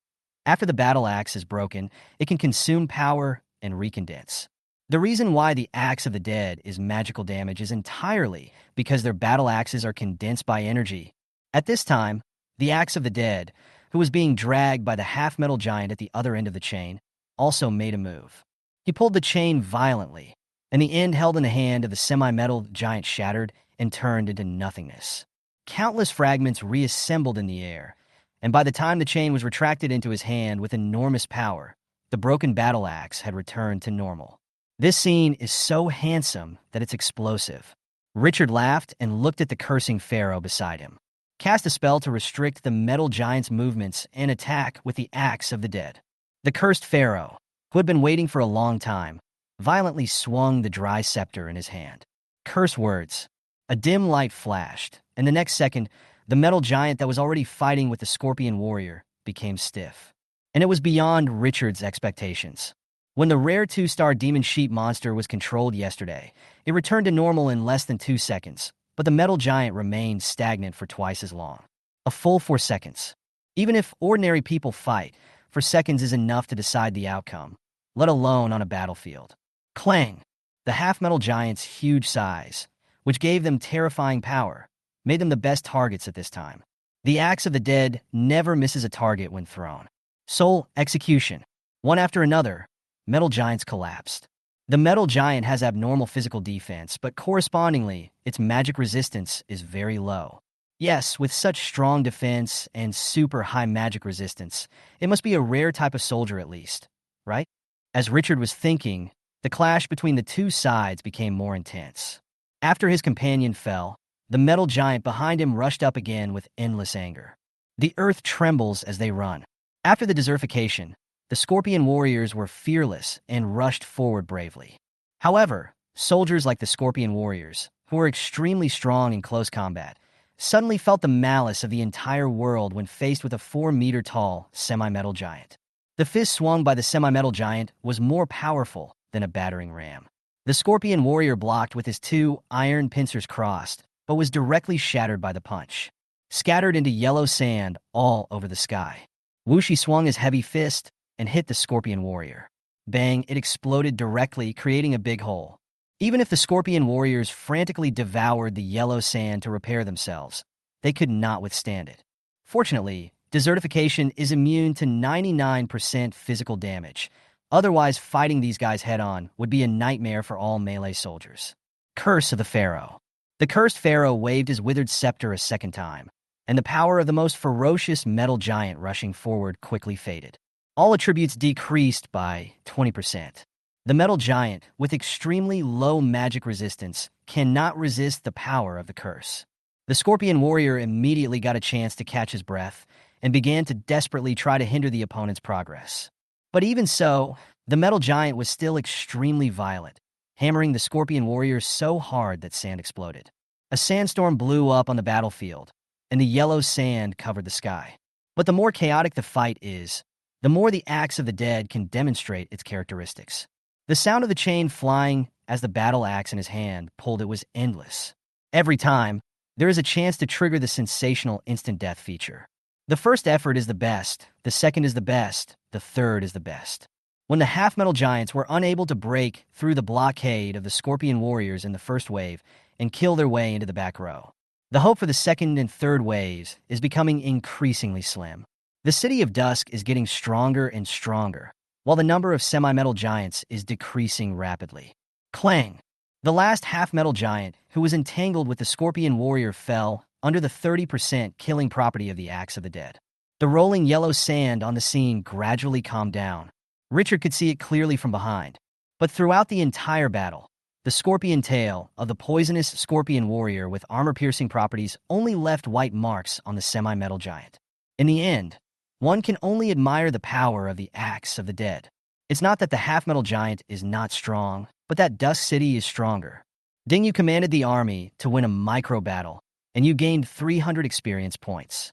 After the battle axe is broken, it can consume power and recondense. The reason why the axe of the dead is magical damage is entirely because their battle axes are condensed by energy. At this time, the axe of the dead, who was being dragged by the half-metal giant at the other end of the chain, also made a move. He pulled the chain violently, and the end held in the hand of the semi-metal giant shattered and turned into nothingness. Countless fragments reassembled in the air, and by the time the chain was retracted into his hand with enormous power, the broken battle axe had returned to normal. This scene is so handsome that it's explosive. Richard laughed and looked at the cursing pharaoh beside him. Cast a spell to restrict the metal giant's movements and attack with the axe of the dead. The cursed pharaoh, who had been waiting for a long time, violently swung the dry scepter in his hand. Curse words. A dim light flashed, and the next second, the metal giant that was already fighting with the scorpion warrior became stiff. And it was beyond Richard's expectations. When the rare 2-star demon sheep monster was controlled yesterday, it returned to normal in less than 2 seconds, but the metal giant remained stagnant for twice as long. A full 4 seconds. Even if ordinary people fight, 4 seconds is enough to decide the outcome, let alone on a battlefield. Clang! The half-metal giant's huge size, which gave them terrifying power, made them the best targets at this time. The axe of the dead never misses a target when thrown. Soul execution. One after another, metal giants collapsed. The metal giant has abnormal physical defense, but correspondingly, its magic resistance is very low. Yes, with such strong defense and super high magic resistance, it must be a rare type of soldier at least, right? As Richard was thinking, the clash between the 2 sides became more intense. After his companion fell, the metal giant behind him rushed up again with endless anger. The earth trembles as they run. After the desertification, the scorpion warriors were fearless and rushed forward bravely. However, soldiers like the scorpion warriors, who were extremely strong in close combat, suddenly felt the malice of the entire world when faced with a 4-meter-tall semi-metal giant. The fist swung by the semi-metal giant was more powerful than a battering ram. The scorpion warrior blocked with his 2 iron pincers crossed, but was directly shattered by the punch, scattered into yellow sand all over the sky. Wuxi swung his heavy fist and hit the scorpion warrior. Bang, it exploded directly, creating a big hole. Even if the scorpion warriors frantically devoured the yellow sand to repair themselves, they could not withstand it. Fortunately, desertification is immune to 99% physical damage. Otherwise, fighting these guys head-on would be a nightmare for all melee soldiers. Curse of the Pharaoh. The cursed pharaoh waved his withered scepter a second time, and the power of the most ferocious metal giant rushing forward quickly faded. All attributes decreased by 20%. The metal giant, with extremely low magic resistance, cannot resist the power of the curse. The scorpion warrior immediately got a chance to catch his breath and began to desperately try to hinder the opponent's progress. But even so, the metal giant was still extremely violent, hammering the scorpion warrior so hard that sand exploded. A sandstorm blew up on the battlefield, and the yellow sand covered the sky. But the more chaotic the fight is, the more the axe of the dead can demonstrate its characteristics. The sound of the chain flying as the battle axe in his hand pulled it was endless. Every time, there is a chance to trigger the sensational instant death feature. The first effort is the best, the second is the best, the third is the best. When the half-metal giants were unable to break through the blockade of the scorpion warriors in the first wave and kill their way into the back row, the hope for the second and third waves is becoming increasingly slim. The City of Dusk is getting stronger and stronger, while the number of semi-metal giants is decreasing rapidly. Clang! The last half-metal giant, who was entangled with the scorpion warrior, fell under the 30% killing property of the Axe of the Dead. The rolling yellow sand on the scene gradually calmed down. Richard could see it clearly from behind. But throughout the entire battle, the scorpion tail of the poisonous scorpion warrior with armor-piercing properties only left white marks on the semi-metal giant. In the end, one can only admire the power of the Axe of the Dead. It's not that the half-metal giant is not strong, but that Dusk City is stronger. Ding, you commanded the army to win a micro-battle, and you gained 300 experience points.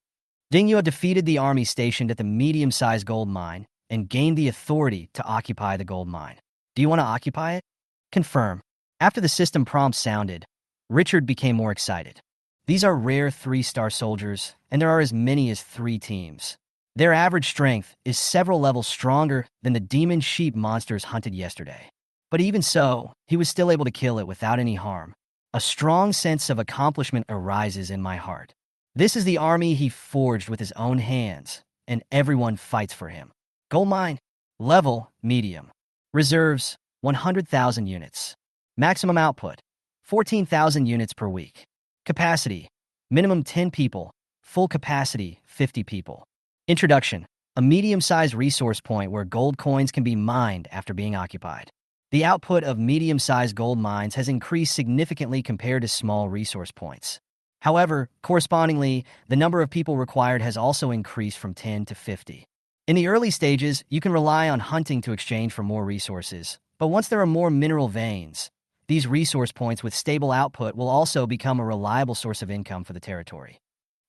Ding, you have defeated the army stationed at the medium-sized gold mine and gained the authority to occupy the gold mine. Do you want to occupy it? Confirm. After the system prompt sounded, Richard became more excited. These are rare 3-star soldiers, and there are as many as 3 teams. Their average strength is several levels stronger than the demon sheep monsters hunted yesterday. But even so, he was still able to kill it without any harm. A strong sense of accomplishment arises in my heart. This is the army he forged with his own hands, and everyone fights for him. Gold mine. Level, medium. Reserves, 100,000 units. Maximum output, 14,000 units per week. Capacity, minimum 10 people. Full capacity, 50 people. Introduction, a medium-sized resource point where gold coins can be mined after being occupied. The output of medium-sized gold mines has increased significantly compared to small resource points. However, correspondingly, the number of people required has also increased from 10 to 50. In the early stages, you can rely on hunting to exchange for more resources, but once there are more mineral veins, these resource points with stable output will also become a reliable source of income for the territory.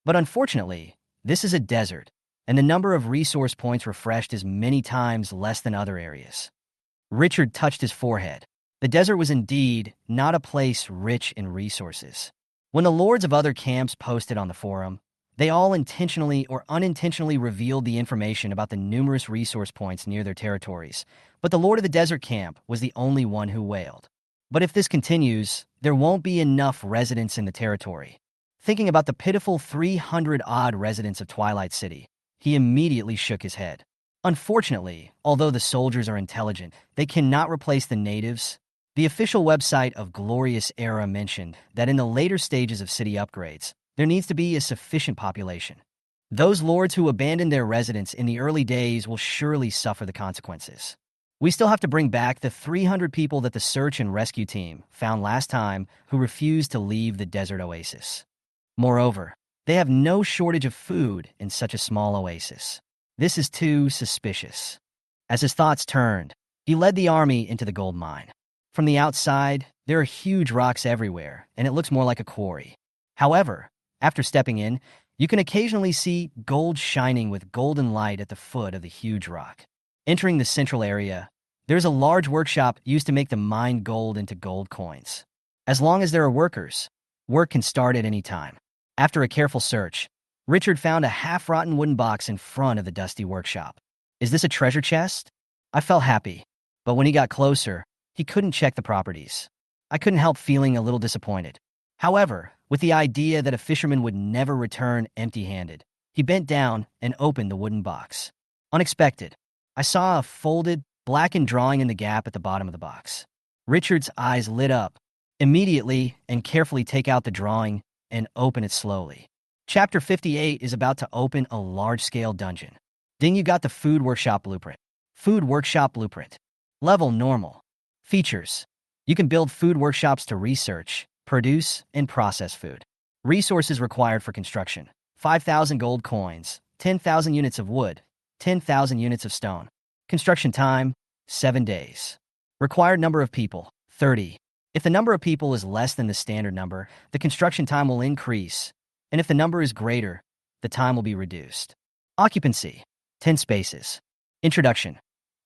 But unfortunately, this is a desert, and the number of resource points refreshed is many times less than other areas. Richard touched his forehead. The desert was indeed not a place rich in resources. When the lords of other camps posted on the forum, they all intentionally or unintentionally revealed the information about the numerous resource points near their territories, but the lord of the desert camp was the only one who wailed. But if this continues, there won't be enough residents in the territory. Thinking about the pitiful 300-odd residents of Twilight City, he immediately shook his head. Unfortunately, although the soldiers are intelligent, they cannot replace the natives. The official website of Glorious Era mentioned that in the later stages of city upgrades, there needs to be a sufficient population. Those lords who abandoned their residence in the early days will surely suffer the consequences. We still have to bring back the 300 people that the search and rescue team found last time who refused to leave the desert oasis. Moreover, they have no shortage of food in such a small oasis. This is too suspicious. As his thoughts turned, he led the army into the gold mine. From the outside, there are huge rocks everywhere, and it looks more like a quarry. However, After stepping in, you can occasionally see gold shining with golden light at the foot of the huge rock. Entering the central area, there's a large workshop used to make the mined gold into gold coins. As long as there are workers, work can start at any time. After a careful search, Richard found a half-rotten wooden box in front of the dusty workshop. Is this a treasure chest? I felt happy, but when he got closer, he couldn't check the properties. I couldn't help feeling a little disappointed. However, with the idea that a fisherman would never return empty-handed, he bent down and opened the wooden box. Unexpected, I saw a folded, blackened drawing in the gap at the bottom of the box. Richard's eyes lit up immediately and carefully take out the drawing and open it slowly. Chapter 58 is about to open a large-scale dungeon. Ding, you got the Food Workshop Blueprint. Food Workshop Blueprint. Level Normal. Features. You can build food workshops to research, produce, and process food. Resources required for construction. 5,000 gold coins, 10,000 units of wood, 10,000 units of stone. Construction time, 7 days. Required number of people, 30. If the number of people is less than the standard number, the construction time will increase, and if the number is greater, the time will be reduced. Occupancy, 10 spaces. Introduction.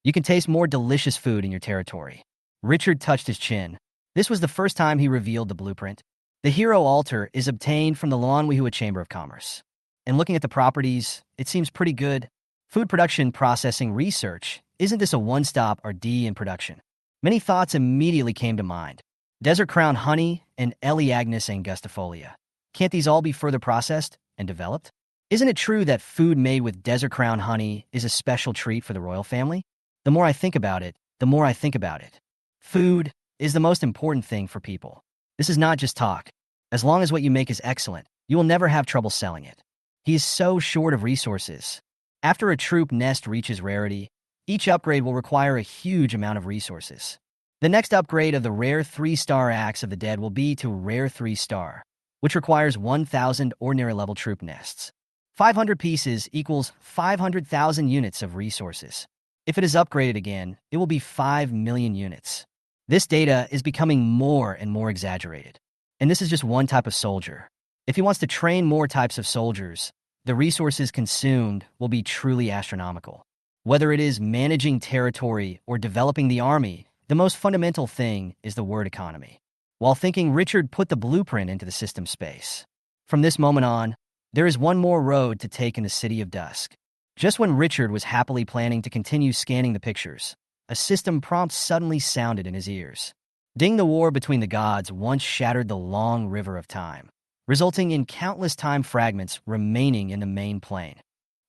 You can taste more delicious food in your territory. Richard touched his chin. This was the first time he revealed the blueprint. The hero altar is obtained from the Lanwihua Chamber of Commerce. And looking at the properties, it seems pretty good. Food production, processing, research. Isn't this a one-stop RD in production? Many thoughts immediately came to mind. Desert Crown honey and Eleagnus angustifolia. Can't these all be further processed and developed? Isn't it true that food made with Desert Crown honey is a special treat for the royal family? The more I think about it, the more I think about it. Food is the most important thing for people. This is not just talk. As long as what you make is excellent, you will never have trouble selling it. He is so short of resources. After a troop nest reaches rarity, each upgrade will require a huge amount of resources. The next upgrade of the rare 3-star Axe of the Dead will be to rare 3-star, which requires 1,000 ordinary level troop nests. 500 pieces equals 500,000 units of resources. If it is upgraded again, it will be 5 million units. This data is becoming more and more exaggerated. And this is just one type of soldier. If he wants to train more types of soldiers, the resources consumed will be truly astronomical. Whether it is managing territory or developing the army, the most fundamental thing is the word economy. While thinking, Richard put the blueprint into the system space. From this moment on, there is one more road to take in the City of Dusk. Just when Richard was happily planning to continue scanning the pictures, a system prompt suddenly sounded in his ears. Ding, the war between the gods once shattered the long river of time, resulting in countless time fragments remaining in the main plane.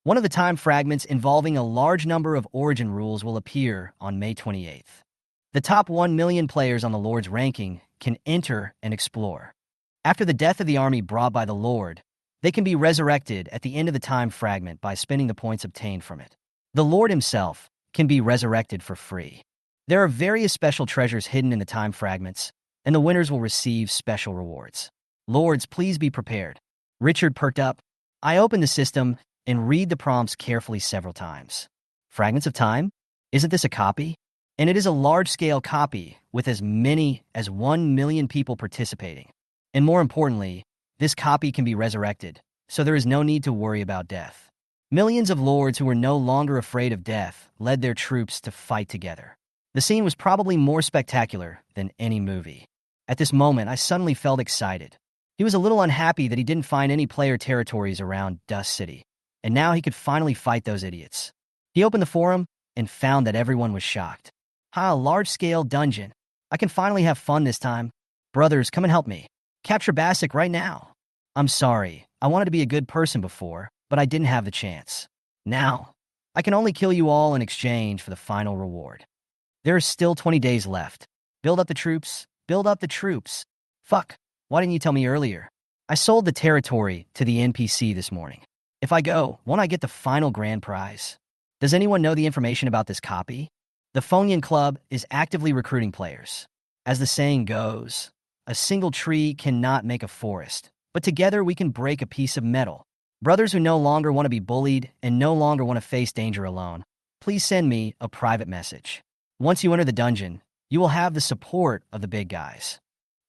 One of the time fragments involving a large number of origin rules will appear on May 28th. The top 1 million players on the Lord's ranking can enter and explore. After the death of the army brought by the Lord, they can be resurrected at the end of the time fragment by spending the points obtained from it. The Lord himself can be resurrected for free. There are various special treasures hidden in the time fragments, and the winners will receive special rewards. Lords, please be prepared. Richard perked up. I opened the system and read the prompts carefully several times. Fragments of time? Isn't this a copy? And it is a large-scale copy with as many as 1 million people participating. And more importantly, this copy can be resurrected, so there is no need to worry about death. Millions of lords who were no longer afraid of death led their troops to fight together. The scene was probably more spectacular than any movie. At this moment, I suddenly felt excited. He was a little unhappy that he didn't find any player territories around Dust City, and now he could finally fight those idiots. He opened the forum and found that everyone was shocked. A large-scale dungeon. I can finally have fun this time. Brothers, come and help me. Capture Bassic right now. I'm sorry. I wanted to be a good person before, but I didn't have the chance. Now, I can only kill you all in exchange for the final reward. There are still 20 days left. Build up the troops. Build up the troops. Fuck. Why didn't you tell me earlier? I sold the territory to the NPC this morning. If I go, won't I get the final grand prize? Does anyone know the information about this copy? The Phonian Club is actively recruiting players. As the saying goes, a single tree cannot make a forest, but together we can break a piece of metal. Brothers who no longer want to be bullied and no longer want to face danger alone, please send me a private message. Once you enter the dungeon, you will have the support of the big guys.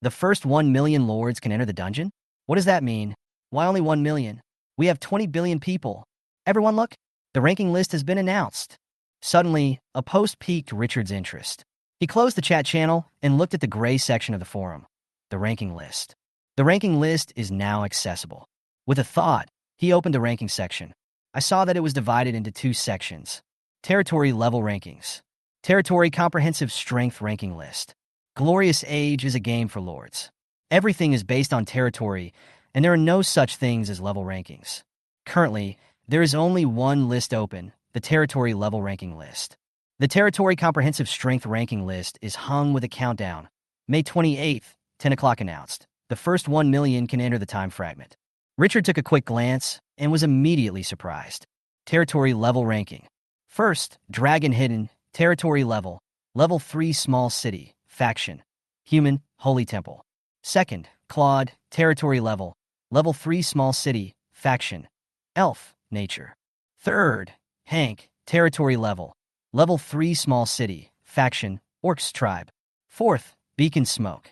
The first 1 million lords can enter the dungeon? What does that mean? Why only 1 million? We have 20 billion people. Everyone look. The ranking list has been announced. Suddenly, a post piqued Richard's interest. He closed the chat channel and looked at the gray section of the forum. The ranking list. The ranking list is now accessible. With a thought, he opened the ranking section. I saw that it was divided into 2 sections. Territory level rankings. Territory comprehensive strength ranking list. Glorious Age is a game for lords. Everything is based on territory, and there are no such things as level rankings. Currently, there is only one list open, the territory level ranking list. The territory comprehensive strength ranking list is hung with a countdown. May 28th, 10 o'clock announced. The first 1 million can enter the time fragment. Richard took a quick glance and was immediately surprised. Territory level ranking. First, Dragon Hidden, territory level. Level 3 small city, faction. Human, holy temple. Second, Claude, territory level. Level 3 small city, faction. Elf, nature. Third, Hank, territory level. Level 3 small city, faction, Orcs tribe. Fourth, Beacon Smoke.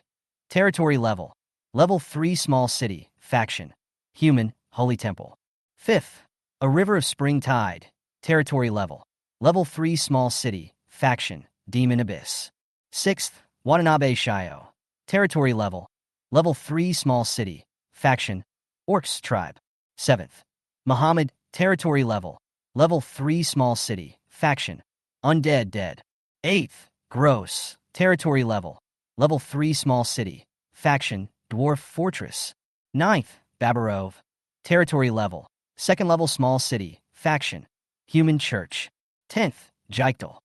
Territory level. Level 3 small city, faction. Human, holy temple. Fifth, A River of Spring Tide. Territory level. Level 3 small city, faction, Demon Abyss. Sixth, Watanabe Shio. Territory level. Level 3 small city, faction, Orcs tribe. Seventh, Muhammad, territory level. Level 3 small city, faction, Undead Dead. Eighth, Gross, territory level. Level 3 small city, faction, Dwarf Fortress. Ninth, Babarov, territory level. Second level small city, faction, Human Church. 10th, Jaital,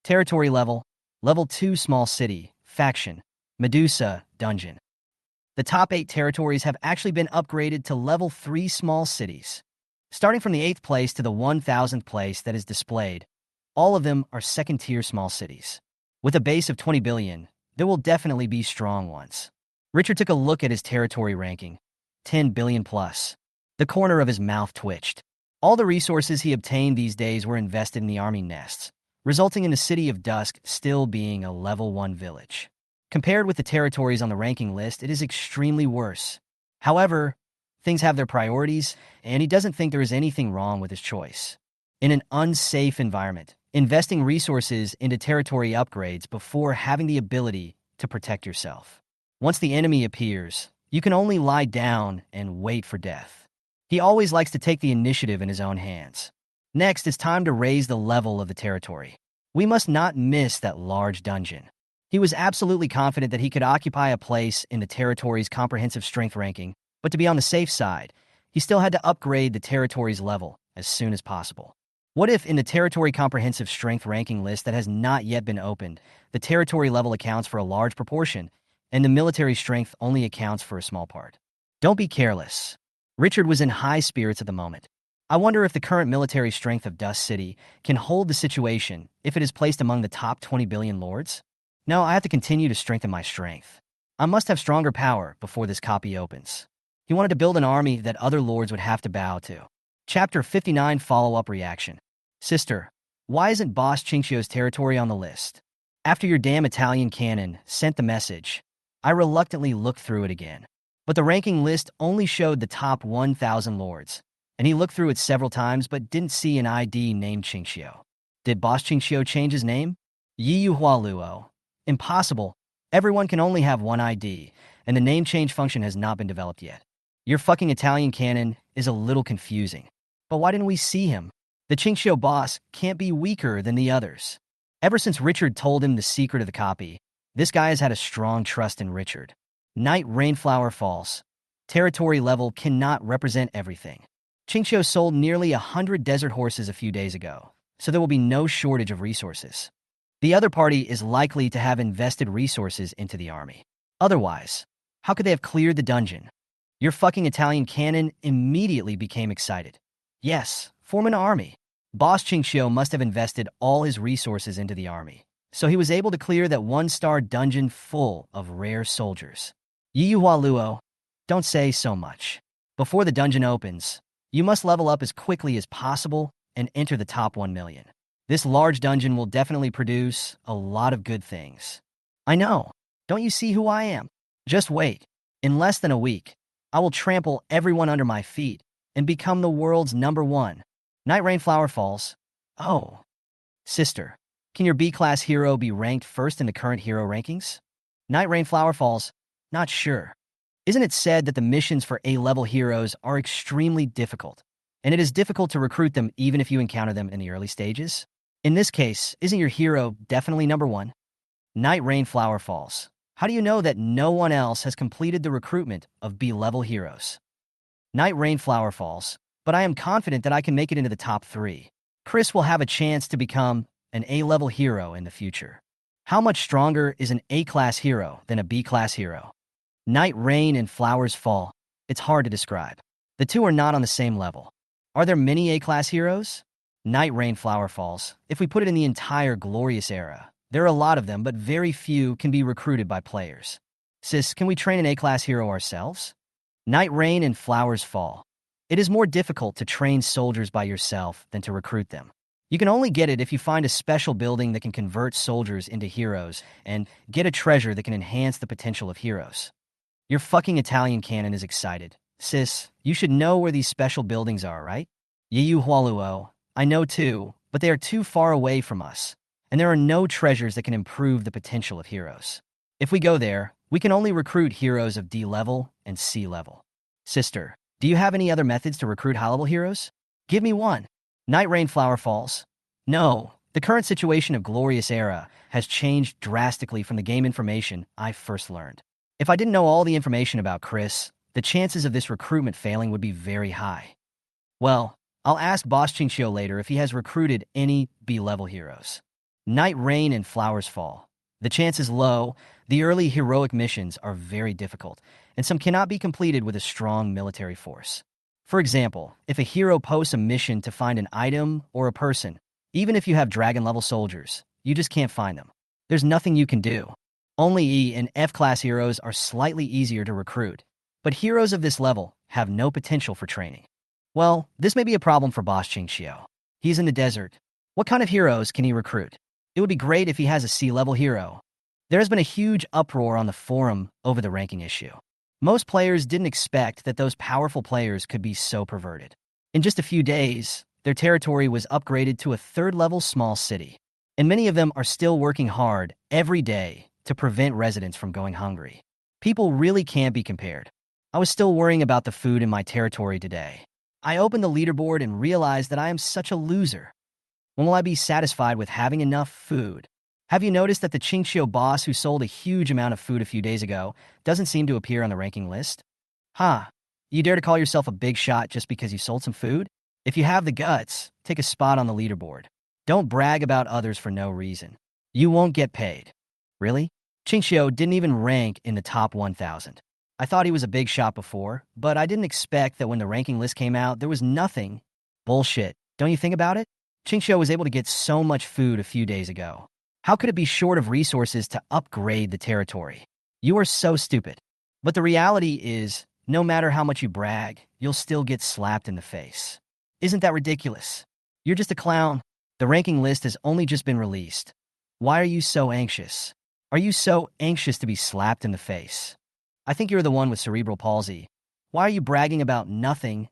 territory level. Level 2 small city, faction, Medusa Dungeon. The top 8 territories have actually been upgraded to level 3 small cities. Starting from the 8th place to the 1000th place that is displayed, all of them are second-tier small cities. With a base of 20 billion, there will definitely be strong ones. Richard took a look at his territory ranking, 10 billion plus. The corner of his mouth twitched. All the resources he obtained these days were invested in the army nests, resulting in the City of Dusk still being a level 1 village. Compared with the territories on the ranking list, it is extremely worse. However, things have their priorities, and he doesn't think there is anything wrong with his choice. In an unsafe environment, investing resources into territory upgrades before having the ability to protect yourself. Once the enemy appears, you can only lie down and wait for death. He always likes to take the initiative in his own hands. Next, it's time to raise the level of the territory. We must not miss that large dungeon. He was absolutely confident that he could occupy a place in the territory's comprehensive strength ranking, but to be on the safe side, he still had to upgrade the territory's level as soon as possible. What if in the territory comprehensive strength ranking list that has not yet been opened, the territory level accounts for a large proportion, and the military strength only accounts for a small part? Don't be careless. Richard was in high spirits at the moment. I wonder if the current military strength of Dust City can hold the situation if it is placed among the top 20 billion lords? No, I have to continue to strengthen my strength. I must have stronger power before this copy opens. He wanted to build an army that other lords would have to bow to. Chapter 59 Follow-up Reaction. Sister, why isn't Boss Chinchio's territory on the list? After your damn Italian cannon sent the message, I reluctantly looked through it again. But the ranking list only showed the top 1,000 lords, and he looked through it several times but didn't see an ID named Chinchio. Did Boss Chinchio change his name? Yiyu Hualuo. Impossible. Everyone can only have one ID, and the name change function has not been developed yet. Your fucking Italian canon is a little confusing. But why didn't we see him? The Chinchio boss can't be weaker than the others. Ever since Richard told him the secret of the copy, this guy has had a strong trust in Richard. Night Rainflower Falls. Territory level cannot represent everything. Chinchio sold nearly 100 desert horses a few days ago, so there will be no shortage of resources. The other party is likely to have invested resources into the army. Otherwise, how could they have cleared the dungeon? Your fucking Italian cannon immediately became excited. Yes, form an army. Boss Chinchio must have invested all his resources into the army, so he was able to clear that 1-star dungeon full of rare soldiers. Yiyu Hualuo, don't say so much. Before the dungeon opens, you must level up as quickly as possible and enter the top 1 million. This large dungeon will definitely produce a lot of good things. I know. Don't you see who I am? Just wait. In less than a week, I will trample everyone under my feet and become the world's #1. Night Rain Flower Falls. Oh, sister, can your B-class hero be ranked first in the current hero rankings? Night Rain Flower Falls. Not sure. Isn't it said that the missions for A-level heroes are extremely difficult, and it is difficult to recruit them even if you encounter them in the early stages? In this case, isn't your hero definitely #1? Night Rain Flower Falls. How do you know that no one else has completed the recruitment of B-level heroes? Night Rain Flower Falls, but I am confident that I can make it into the top 3. Chris will have a chance to become an A-level hero in the future. How much stronger is an A-class hero than a B-class hero? Night Rain and Flowers Fall. It's hard to describe. The two are not on the same level. Are there many A-class heroes? Night Rain Flower Falls. If we put it in the entire glorious era, there are a lot of them, but very few can be recruited by players. Sis, can we train an A-class hero ourselves? Night Rain and Flowers Fall. It is more difficult to train soldiers by yourself than to recruit them. You can only get it if you find a special building that can convert soldiers into heroes and get a treasure that can enhance the potential of heroes. Your fucking Italian canon is excited. Sis, you should know where these special buildings are, right? Yiyu Hualuo. I know too, but they are too far away from us, and there are no treasures that can improve the potential of heroes. If we go there, we can only recruit heroes of D level and C level. Sister, do you have any other methods to recruit high-level heroes? Give me one. Night Rain Flower Falls. No, the current situation of Glorious Era has changed drastically from the game information I first learned. If I didn't know all the information about Chris, the chances of this recruitment failing would be very high. Well, I'll ask Boss Qingxiu later if he has recruited any B-level heroes. Night Rain and Flowers Fall. The chance is low. The early heroic missions are very difficult, and some cannot be completed with a strong military force. For example, if a hero posts a mission to find an item or a person, even if you have dragon-level soldiers, you just can't find them. There's nothing you can do. Only E and F-class heroes are slightly easier to recruit, but heroes of this level have no potential for training. Well, this may be a problem for Boss Qingxiu. He's in the desert. What kind of heroes can he recruit? It would be great if he has a C-level hero. There has been a huge uproar on the forum over the ranking issue. Most players didn't expect that those powerful players could be so perverted. In just a few days, their territory was upgraded to a 3rd-level small city, and many of them are still working hard every day to prevent residents from going hungry. People really can't be compared. I was still worrying about the food in my territory today. I opened the leaderboard and realized that I am such a loser. When will I be satisfied with having enough food? Have you noticed that the Qingxiu boss who sold a huge amount of food a few days ago doesn't seem to appear on the ranking list? Huh, you dare to call yourself a big shot just because you sold some food? If you have the guts, take a spot on the leaderboard. Don't brag about others for no reason. You won't get paid. Really? Qingxiu didn't even rank in the top 1,000. I thought he was a big shot before, but I didn't expect that when the ranking list came out, there was nothing. Bullshit. Don't you think about it? Qingxiu was able to get so much food a few days ago. How could it be short of resources to upgrade the territory? You are so stupid. But the reality is, no matter how much you brag, you'll still get slapped in the face. Isn't that ridiculous? You're just a clown. The ranking list has only just been released. Why are you so anxious? Are you so anxious to be slapped in the face? I think you're the one with cerebral palsy. Why are you bragging about nothing?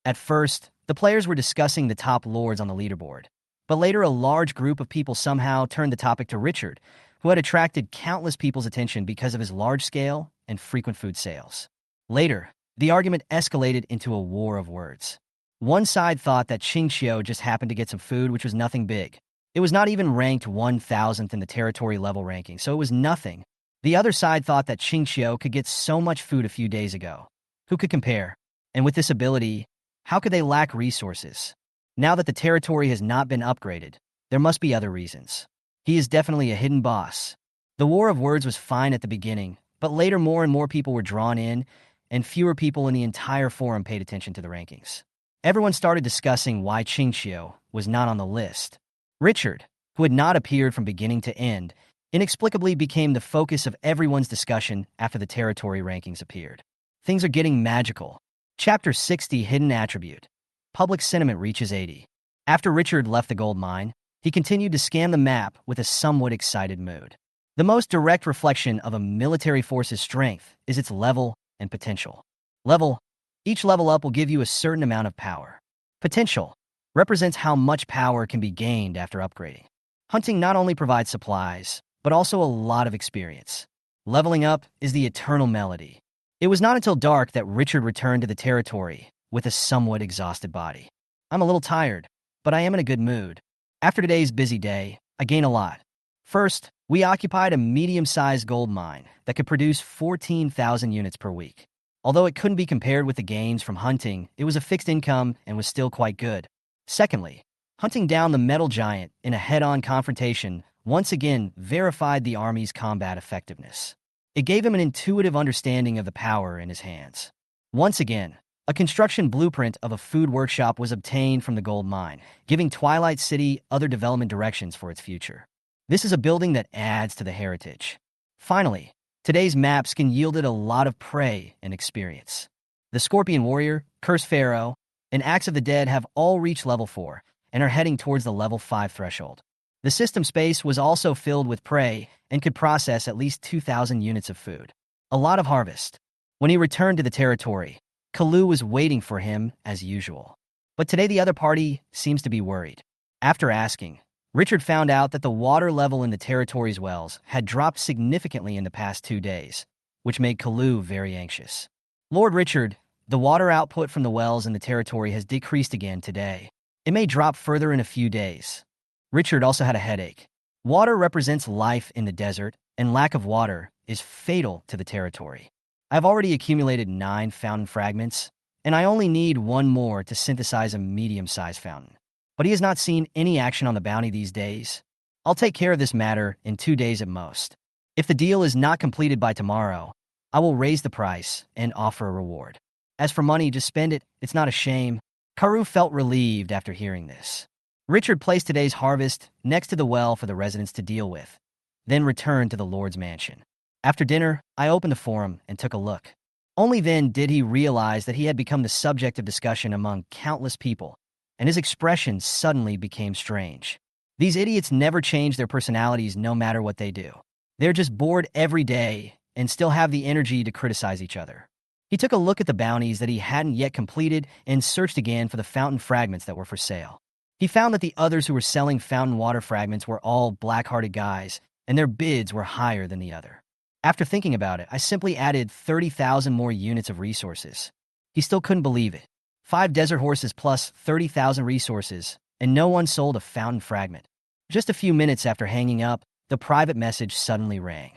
At first, the players were discussing the top lords on the leaderboard. But later, a large group of people somehow turned the topic to Richard, who had attracted countless people's attention because of his large scale and frequent food sales. Later, the argument escalated into a war of words. One side thought that Qingxiu just happened to get some food, which was nothing big. It was not even ranked 1,000th in the territory level ranking, so it was nothing. The other side thought that Qingxiu could get so much food a few days ago. Who could compare? And with this ability, how could they lack resources? Now that the territory has not been upgraded, there must be other reasons. He is definitely a hidden boss. The war of words was fine at the beginning, but later more and more people were drawn in, and fewer people in the entire forum paid attention to the rankings. Everyone started discussing why Qingxiu was not on the list. Richard, who had not appeared from beginning to end, inexplicably became the focus of everyone's discussion after the territory rankings appeared. Things are getting magical. Chapter 60, Hidden Attribute. Public sentiment reaches 80. After Richard left the gold mine, he continued to scan the map with a somewhat excited mood. The most direct reflection of a military force's strength is its level and potential. Level. Each level up will give you a certain amount of power. Potential represents how much power can be gained after upgrading. Hunting not only provides supplies, but also a lot of experience. Leveling up is the eternal melody. It was not until dark that Richard returned to the territory with a somewhat exhausted body. I'm a little tired, but I am in a good mood. After today's busy day, I gain a lot. First, we occupied a medium-sized gold mine that could produce 14,000 units per week. Although it couldn't be compared with the gains from hunting, it was a fixed income and was still quite good. Secondly, hunting down the metal giant in a head-on confrontation once again verified the army's combat effectiveness. It gave him an intuitive understanding of the power in his hands. Once again, a construction blueprint of a food workshop was obtained from the gold mine, giving Twilight City other development directions for its future. This is a building that adds to the heritage. Finally, today's maps can yielded a lot of prey and experience. The Scorpion Warrior, Curse Pharaoh, and Axe of the Dead have all reached level 4 and are heading towards the level 5 threshold. The system space was also filled with prey and could process at least 2,000 units of food. A lot of harvest. When he returned to the territory, Kalu was waiting for him as usual. But today the other party seems to be worried. After asking, Richard found out that the water level in the territory's wells had dropped significantly in the past 2 days, which made Kalu very anxious. Lord Richard, the water output from the wells in the territory has decreased again today. It may drop further in a few days. Richard also had a headache. Water represents life in the desert, and lack of water is fatal to the territory. I've already accumulated 9 fountain fragments, and I only need 1 more to synthesize a medium-sized fountain. But he has not seen any action on the bounty these days. I'll take care of this matter in 2 days at most. If the deal is not completed by tomorrow, I will raise the price and offer a reward. As for money, just spend it. It's not a shame. Karu felt relieved after hearing this. Richard placed today's harvest next to the well for the residents to deal with, then returned to the Lord's mansion. After dinner, I opened the forum and took a look. Only then did he realize that he had become the subject of discussion among countless people, and his expression suddenly became strange. These idiots never change their personalities no matter what they do. They're just bored every day and still have the energy to criticize each other. He took a look at the bounties that he hadn't yet completed and searched again for the fountain fragments that were for sale. He found that the others who were selling fountain water fragments were all black-hearted guys, and their bids were higher than the other. After thinking about it, I simply added 30,000 more units of resources. He still couldn't believe it. 5 desert horses plus 30,000 resources, and no one sold a fountain fragment. Just a few minutes after hanging up, the private message suddenly rang.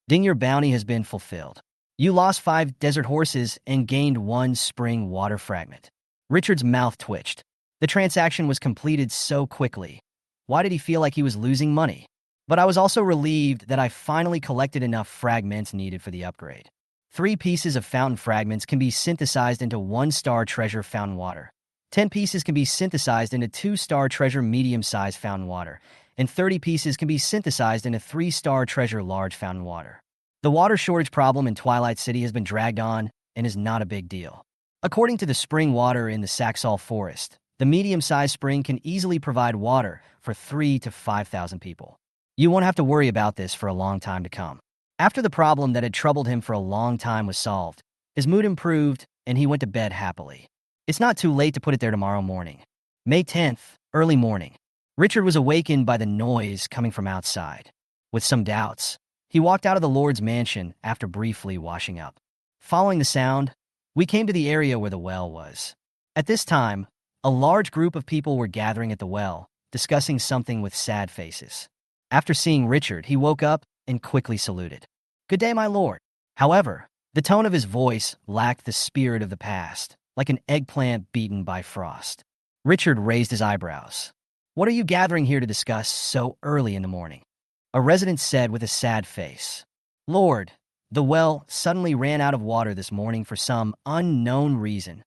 Ding, your bounty has been fulfilled. You lost 5 desert horses and gained 1 spring water fragment. Richard's mouth twitched. The transaction was completed so quickly. Why did he feel like he was losing money? But I was also relieved that I finally collected enough fragments needed for the upgrade. 3 pieces of fountain fragments can be synthesized into 1-star treasure fountain water. 10 pieces can be synthesized into 2-star treasure medium-sized fountain water, and 30 pieces can be synthesized into 3-star treasure large fountain water. The water shortage problem in Twilight City has been dragged on and is not a big deal. According to the spring water in the Saxal Forest, the medium-sized spring can easily provide water for 3,000 to 5,000 people. You won't have to worry about this for a long time to come. After the problem that had troubled him for a long time was solved, his mood improved and he went to bed happily. It's not too late to put it there tomorrow morning. May 10th, early morning. Richard was awakened by the noise coming from outside. With some doubts, he walked out of the Lord's mansion after briefly washing up. Following the sound, we came to the area where the well was. At this time, a large group of people were gathering at the well, discussing something with sad faces. After seeing Richard, he woke up and quickly saluted. "Good day, my lord." However, the tone of his voice lacked the spirit of the past, like an eggplant beaten by frost. Richard raised his eyebrows. "What are you gathering here to discuss so early in the morning?" A resident said with a sad face. "Lord, the well suddenly ran out of water this morning for some unknown reason."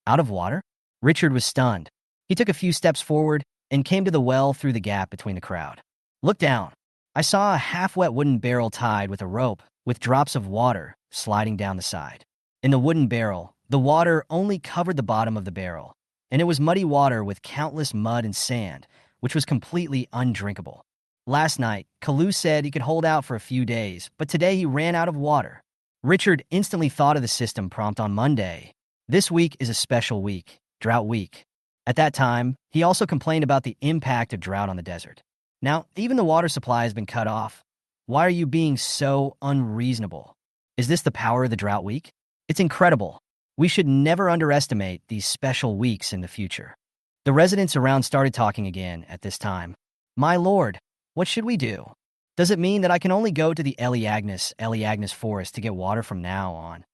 Out of water? Richard was stunned. He took a few steps forward and came to the well through the gap between the crowd. "Look down." I saw a half-wet wooden barrel tied with a rope, with drops of water sliding down the side. In the wooden barrel, the water only covered the bottom of the barrel, and it was muddy water with countless mud and sand, which was completely undrinkable. Last night, Kalu said he could hold out for a few days, but today he ran out of water. Richard instantly thought of the system prompt on Monday. This week is a special week, drought week. At that time, he also complained about the impact of drought on the desert. Now, even the water supply has been cut off. Why are you being so unreasonable? Is this the power of the drought week? It's incredible. We should never underestimate these special weeks in the future. The residents around started talking again at this time. My lord, what should we do? Does it mean that I can only go to the Eliagnis forest to get water from now on?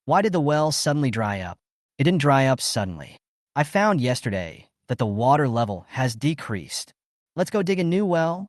Why did the well suddenly dry up? It didn't dry up suddenly. I found yesterday that the water level has decreased. Let's go dig a new well.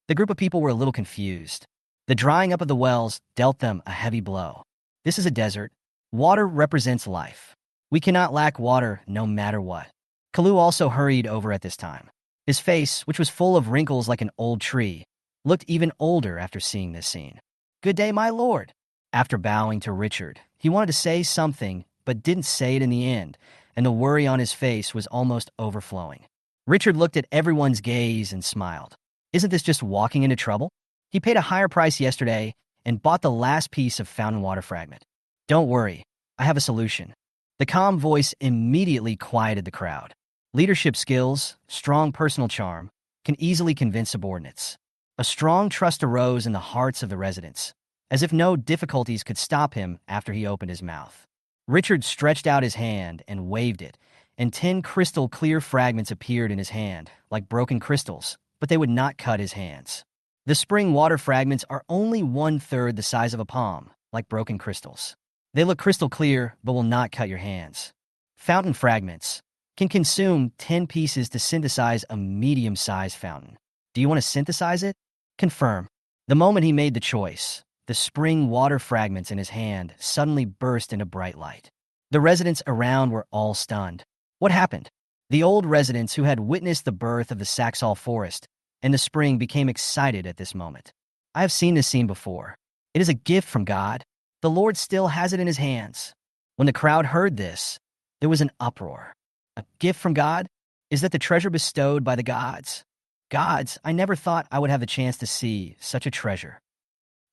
The group of people were a little confused. The drying up of the wells dealt them a heavy blow. This is a desert. Water represents life. We cannot lack water no matter what. Kalu also hurried over at this time. His face, which was full of wrinkles like an old tree, looked even older after seeing this scene. Good day, my lord. After bowing to Richard, he wanted to say something, but didn't say it in the end, and the worry on his face was almost overflowing. Richard looked at everyone's gaze and smiled. Isn't this just walking into trouble? He paid a higher price yesterday and bought the last piece of fountain water fragment. Don't worry, I have a solution. The calm voice immediately quieted the crowd. Leadership skills, strong personal charm, can easily convince subordinates. A strong trust arose in the hearts of the residents, as if no difficulties could stop him after he opened his mouth. Richard stretched out his hand and waved it, and 10 crystal clear fragments appeared in his hand, like broken crystals, but they would not cut his hands. The spring water fragments are only 1/3 the size of a palm, like broken crystals. They look crystal clear, but will not cut your hands. Fountain fragments can consume 10 pieces to synthesize a medium-sized fountain. Do you want to synthesize it? Confirm. The moment he made the choice, the spring water fragments in his hand suddenly burst into bright light. The residents around were all stunned. What happened? The old residents who had witnessed the birth of the Saxal forest and the spring became excited at this moment. I have seen this scene before. It is a gift from God. The Lord still has it in his hands. When the crowd heard this, there was an uproar. A gift from God? Is that the treasure bestowed by the gods? Gods, I never thought I would have the chance to see such a treasure.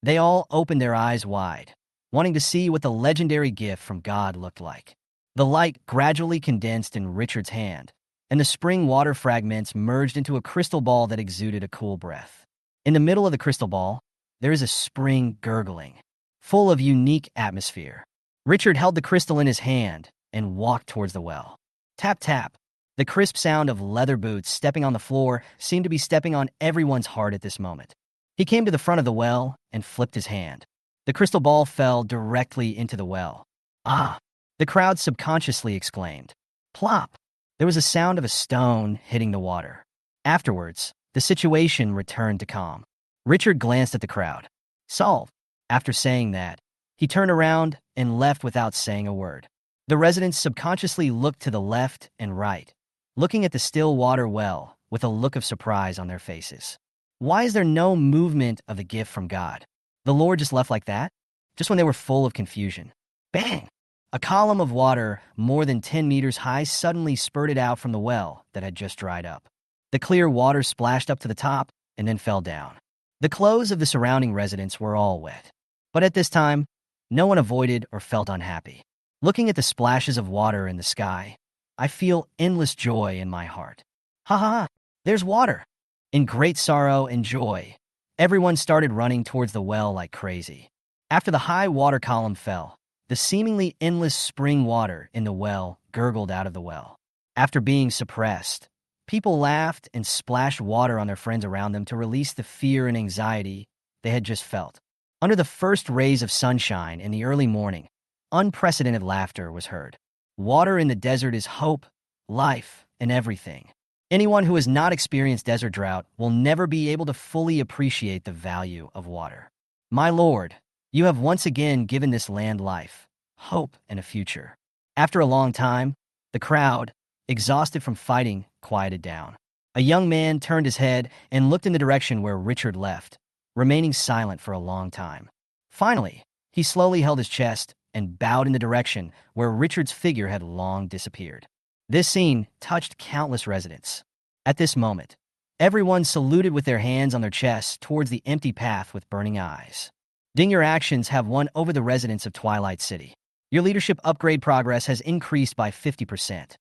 They all opened their eyes wide, wanting to see what the legendary gift from God looked like. The light gradually condensed in Richard's hand, and the spring water fragments merged into a crystal ball that exuded a cool breath. In the middle of the crystal ball, there is a spring gurgling, full of unique atmosphere. Richard held the crystal in his hand and walked towards the well. Tap, tap. The crisp sound of leather boots stepping on the floor seemed to be stepping on everyone's heart at this moment. He came to the front of the well and flipped his hand. The crystal ball fell directly into the well. Ah! The crowd subconsciously exclaimed. Plop! There was a sound of a stone hitting the water. Afterwards, the situation returned to calm. Richard glanced at the crowd. Solved. After saying that, he turned around and left without saying a word. The residents subconsciously looked to the left and right, looking at the still water well with a look of surprise on their faces. Why is there no movement of the gift from God? The Lord just left like that? Just when they were full of confusion. Bang! A column of water more than 10 meters high suddenly spurted out from the well that had just dried up. The clear water splashed up to the top and then fell down. The clothes of the surrounding residents were all wet. But at this time, no one avoided or felt unhappy. Looking at the splashes of water in the sky, I feel endless joy in my heart. Ha ha ha! There's water! In great sorrow and joy, everyone started running towards the well like crazy. After the high water column fell, the seemingly endless spring water in the well gurgled out of the well. After being suppressed, people laughed and splashed water on their friends around them to release the fear and anxiety they had just felt. Under the first rays of sunshine in the early morning, unprecedented laughter was heard. Water in the desert is hope, life, and everything. Anyone who has not experienced desert drought will never be able to fully appreciate the value of water. My Lord, you have once again given this land life, hope, and a future. After a long time, the crowd, exhausted from fighting, quieted down. A young man turned his head and looked in the direction where Richard left, remaining silent for a long time. Finally, he slowly held his chest and bowed in the direction where Richard's figure had long disappeared. This scene touched countless residents. At this moment, everyone saluted with their hands on their chests towards the empty path with burning eyes. Ding, your actions have won over the residents of Twilight City. Your leadership upgrade progress has increased by 50%.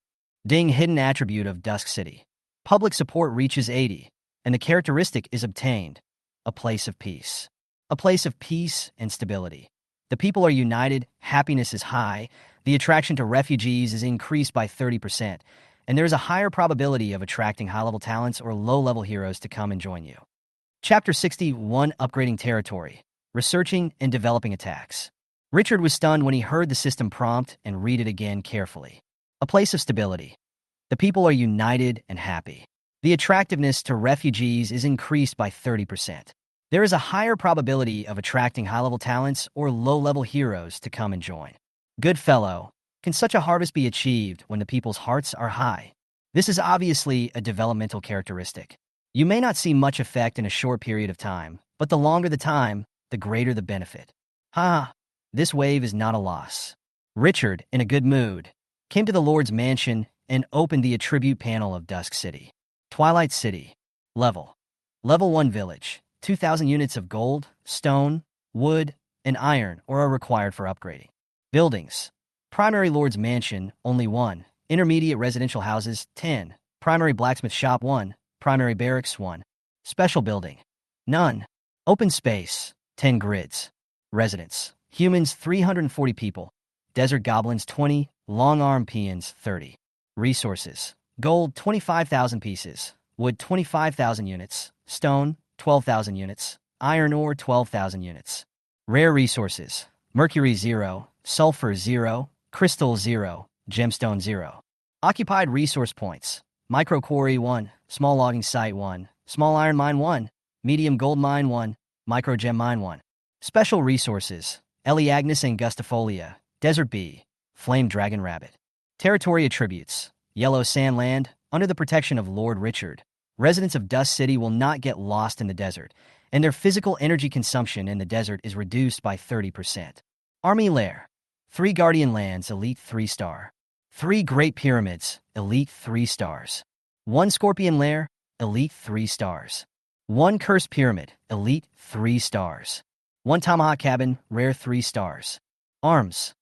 Ding, hidden attribute of Dusk City. Public support reaches 80, and the characteristic is obtained. A place of peace. A place of peace and stability. The people are united, happiness is high, the attraction to refugees is increased by 30%, and there is a higher probability of attracting high-level talents or low-level heroes to come and join you. Chapter 61, Upgrading Territory. Researching and developing attacks. Richard was stunned when he heard the system prompt and read it again carefully. A place of stability. The people are united and happy. The attractiveness to refugees is increased by 30%. There is a higher probability of attracting high-level talents or low-level heroes to come and join. Good fellow, can such a harvest be achieved when the people's hearts are high? This is obviously a developmental characteristic. You may not see much effect in a short period of time, but the longer the time, the greater the benefit. This wave is not a loss. Richard, in a good mood, came to the Lord's mansion and opened the attribute panel of Dusk City. Twilight City. Level 1 village. 2,000 units of gold, stone, wood, and iron are required for upgrading. Buildings. Primary Lord's mansion, only 1. Intermediate residential houses, 10. Primary blacksmith shop, 1. Primary barracks, 1. Special building. None. Open space. 10 grids. Residents. Humans, 340 people. Desert goblins, 20. Long-arm peons, 30. Resources. Gold, 25,000 pieces. Wood, 25,000 units. Stone, 12,000 units. Iron ore, 12,000 units. Rare resources. Mercury, 0. Sulfur, 0. Crystal, 0. Gemstone, 0. Occupied resource points. Micro quarry, 1. Small logging site, 1. Small iron mine, 1. Medium gold mine, 1. Micro gem mine, 1. Special resources. Eleagnis angustifolia. Desert bee. Flame dragon rabbit. Territory attributes. Yellow sand land, under the protection of Lord Richard. Residents of Dusk City will not get lost in the desert, and their physical energy consumption in the desert is reduced by 30%. Army Lair. 3 Guardian Lands, Elite 3-star. 3 Great Pyramids, Elite 3 stars. 1 Scorpion Lair, Elite 3 stars. 1 Cursed Pyramid, Elite 3 stars. 1 Tomahawk Cabin, Rare 3 stars. Arms.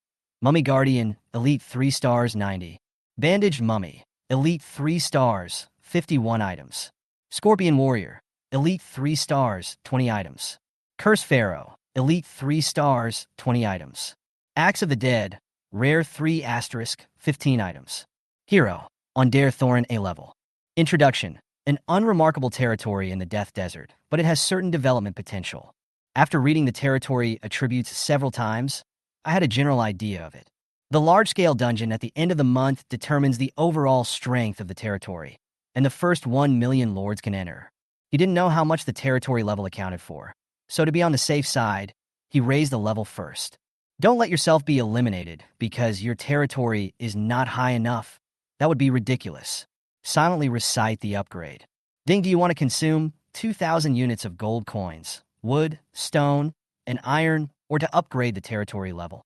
Mummy Guardian, Elite 3 stars, 90. Bandaged Mummy, Elite 3 stars, 51 items. Scorpion Warrior, Elite 3 stars, 20 items. Cursed Pharaoh, Elite 3 stars, 20 items. Axe of the Dead, Rare 3 asterisk, 15 items. Hero, Ondare Thorin A level. Introduction. An unremarkable territory in the Death Desert, but it has certain development potential. After reading the territory attributes several times, I had a general idea of it. The large-scale dungeon at the end of the month determines the overall strength of the territory, and the first 1 million lords can enter. He didn't know how much the territory level accounted for, so to be on the safe side, he raised the level first. Don't let yourself be eliminated because your territory is not high enough. That would be ridiculous. Silently recite the upgrade. Ding, do you want to consume 2,000 units of gold coins, wood, stone, and iron, or to upgrade the territory level?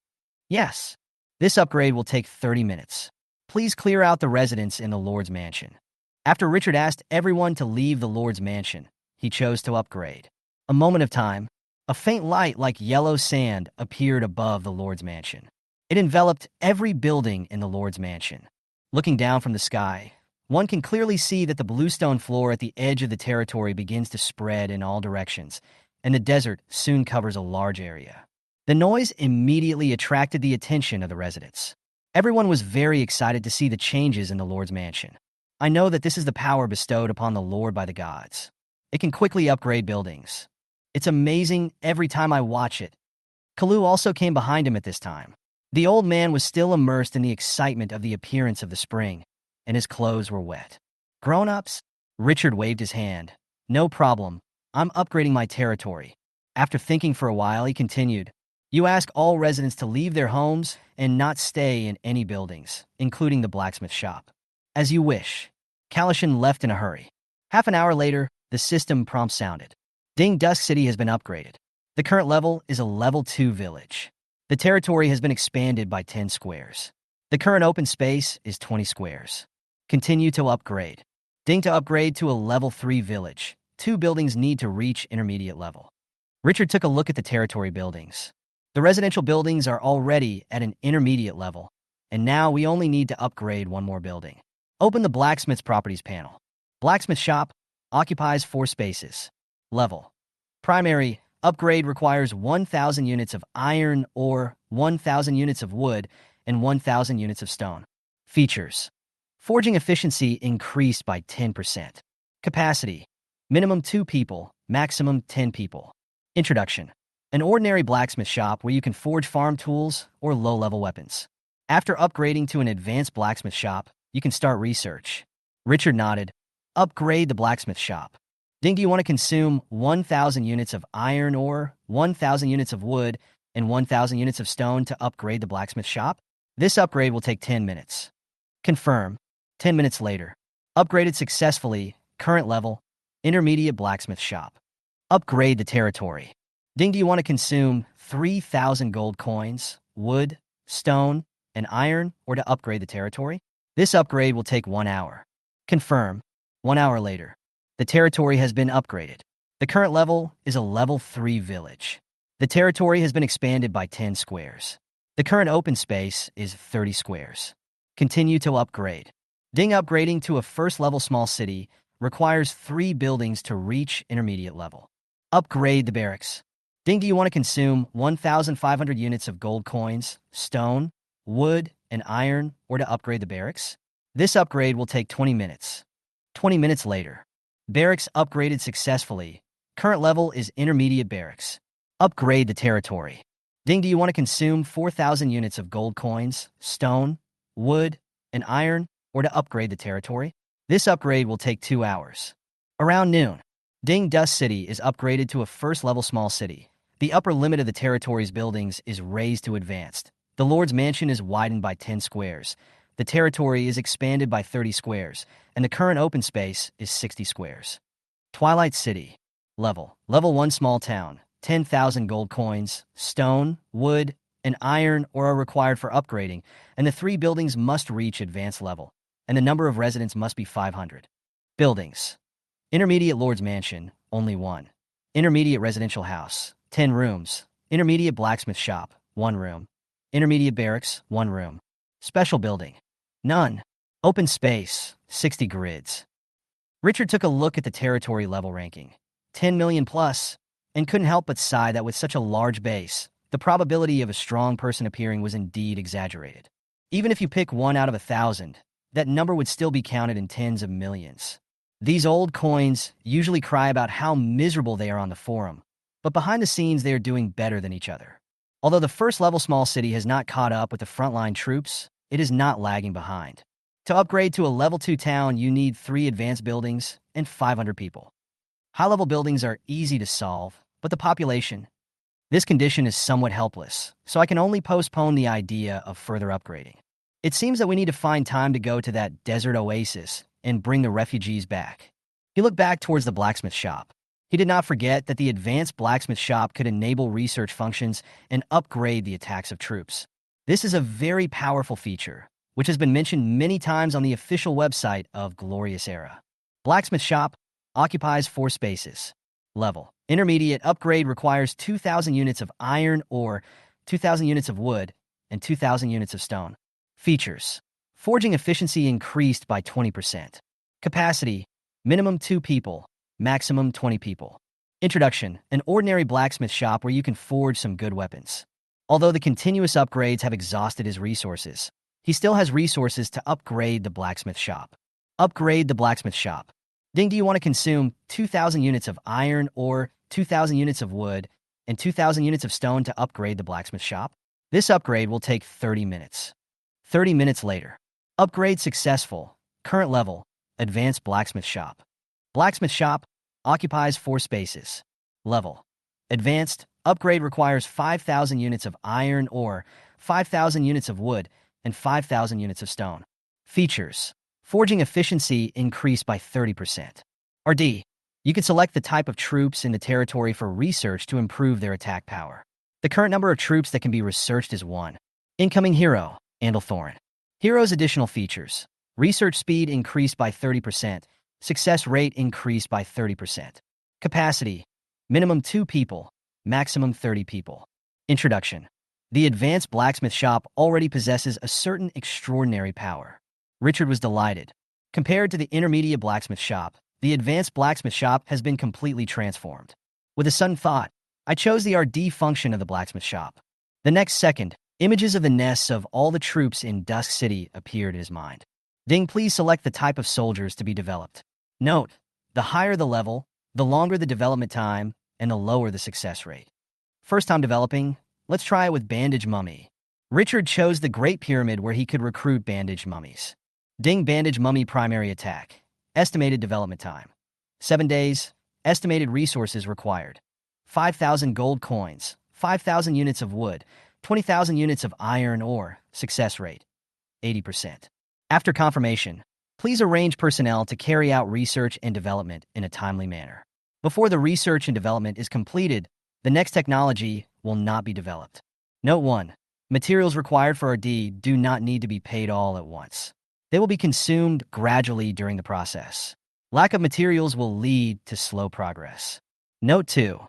Yes. This upgrade will take 30 minutes. Please clear out the residents in the Lord's mansion. After Richard asked everyone to leave the Lord's mansion, he chose to upgrade. A moment of time, a faint light like yellow sand appeared above the Lord's mansion. It enveloped every building in the Lord's mansion. Looking down from the sky, one can clearly see that the bluestone floor at the edge of the territory begins to spread in all directions, and the desert soon covers a large area. The noise immediately attracted the attention of the residents. Everyone was very excited to see the changes in the Lord's mansion. I know that this is the power bestowed upon the Lord by the gods. It can quickly upgrade buildings. It's amazing every time I watch it. Kalu also came behind him at this time. The old man was still immersed in the excitement of the appearance of the spring, and his clothes were wet. Grown-ups? Richard waved his hand. No problem. I'm upgrading my territory. After thinking for a while, he continued. You ask all residents to leave their homes and not stay in any buildings, including the blacksmith shop. As you wish. Kalishan left in a hurry. Half an hour later, the system prompt sounded. Ding, Dusk City has been upgraded. The current level is a level 2 village. The territory has been expanded by 10 squares. The current open space is 20 squares. Continue to upgrade. Ding, to upgrade to a level 3 village. 2 buildings need to reach intermediate level. Richard took a look at the territory buildings. The residential buildings are already at an intermediate level, and now we only need to upgrade one more building. Open the blacksmith's properties panel. Blacksmith shop occupies 4 spaces. Level. Primary upgrade requires 1,000 units of iron ore, 1,000 units of wood, and 1,000 units of stone. Features. Forging efficiency increased by 10%. Capacity. Minimum 2 people, maximum 10 people. Introduction. An ordinary blacksmith shop where you can forge farm tools or low-level weapons. After upgrading to an advanced blacksmith shop, you can start research. Richard nodded. Upgrade the blacksmith shop. Ding, do you want to consume 1,000 units of iron ore, 1,000 units of wood, and 1,000 units of stone to upgrade the blacksmith shop? This upgrade will take 10 minutes. Confirm. 10 minutes later. Upgraded successfully. Current level. Intermediate blacksmith shop. Upgrade the territory. Ding, do you want to consume 3,000 gold coins, wood, stone, and iron, or to upgrade the territory? This upgrade will take 1 hour. Confirm. 1 hour later. The territory has been upgraded. The current level is a level 3 village. The territory has been expanded by 10 squares. The current open space is 30 squares. Continue to upgrade. Ding, upgrading to a first level small city requires 3 buildings to reach intermediate level. Upgrade the barracks. Ding, do you want to consume 1,500 units of gold coins, stone, wood, and iron, or to upgrade the barracks? This upgrade will take 20 minutes. 20 minutes later. Barracks upgraded successfully. Current level is intermediate barracks. Upgrade the territory. Ding, do you want to consume 4,000 units of gold coins, stone, wood, and iron, or to upgrade the territory? This upgrade will take 2 hours. Around noon. Ding, Dust City is upgraded to a first-level small city. The upper limit of the territory's buildings is raised to advanced. The Lord's Mansion is widened by 10 squares. The territory is expanded by 30 squares, and the current open space is 60 squares. Twilight City. Level. Level 1 small town. 10,000 gold coins, stone, wood, and iron are required for upgrading, and the 3 buildings must reach advanced level, and the number of residents must be 500. Buildings. Intermediate Lord's Mansion, only 1. Intermediate Residential House, 10 rooms. Intermediate Blacksmith Shop, 1 room. Intermediate Barracks, 1 room. Special Building. None. Open Space, 60 grids. Richard took a look at the territory level ranking. 10 million plus, and couldn't help but sigh that with such a large base, the probability of a strong person appearing was indeed exaggerated. Even if you pick 1 out of 1,000, that number would still be counted in tens of millions. These old coins usually cry about how miserable they are on the forum, but behind the scenes they are doing better than each other. Although the first level small city has not caught up with the frontline troops, it is not lagging behind. To upgrade to a level 2 town, you need 3 advanced buildings and 500 people. High-level buildings are easy to solve, but the population. This condition is somewhat helpless, so I can only postpone the idea of further upgrading. It seems that we need to find time to go to that desert oasis and bring the refugees back. He looked back towards the blacksmith shop. He did not forget that the advanced blacksmith shop could enable research functions and upgrade the attacks of troops. This is a very powerful feature, which has been mentioned many times on the official website of Glorious Era. Blacksmith shop occupies 4 spaces. Level. Intermediate upgrade requires 2,000 units of iron ore, 2,000 units of wood, and 2,000 units of stone. Features. Forging efficiency increased by 20%. Capacity. Minimum 2 people, maximum 20 people. Introduction. An ordinary blacksmith shop where you can forge some good weapons. Although the continuous upgrades have exhausted his resources, he still has resources to upgrade the blacksmith shop. Upgrade the blacksmith shop. Ding, do you want to consume 2,000 units of iron ore, 2,000 units of wood, and 2,000 units of stone to upgrade the blacksmith shop? This upgrade will take 30 minutes. 30 minutes later. Upgrade successful. Current level. Advanced blacksmith shop. Blacksmith shop occupies 4 spaces. Level. Advanced. Upgrade requires 5,000 units of iron ore, 5,000 units of wood, and 5,000 units of stone. Features. Forging efficiency increased by 30%. RD. You can select the type of troops in the territory for research to improve their attack power. The current number of troops that can be researched is 1. Incoming hero, Andalthorn. Hero's additional features. Research speed increased by 30%. Success rate increased by 30%. Capacity. Minimum 2 people, maximum 30 people. Introduction. The advanced blacksmith shop already possesses a certain extraordinary power. Richard was delighted. Compared to the intermediate blacksmith shop, the advanced blacksmith shop has been completely transformed. With a sudden thought, I chose the RD function of the blacksmith shop. The next second, images of the nests of all the troops in Dusk City appeared in his mind. Ding, please select the type of soldiers to be developed. Note, the higher the level, the longer the development time, and the lower the success rate. First time developing, let's try it with Bandage Mummy. Richard chose the Great Pyramid where he could recruit Bandage Mummies. Ding, Bandage Mummy primary attack. Estimated development time. 7 days. Estimated resources required. 5,000 gold coins, 5,000 units of wood, 20,000 units of iron ore. Success rate, 80%. After confirmation, please arrange personnel to carry out research and development in a timely manner. Before the research and development is completed, the next technology will not be developed. Note 1. Materials required for RD do not need to be paid all at once. They will be consumed gradually during the process. Lack of materials will lead to slow progress. Note 2.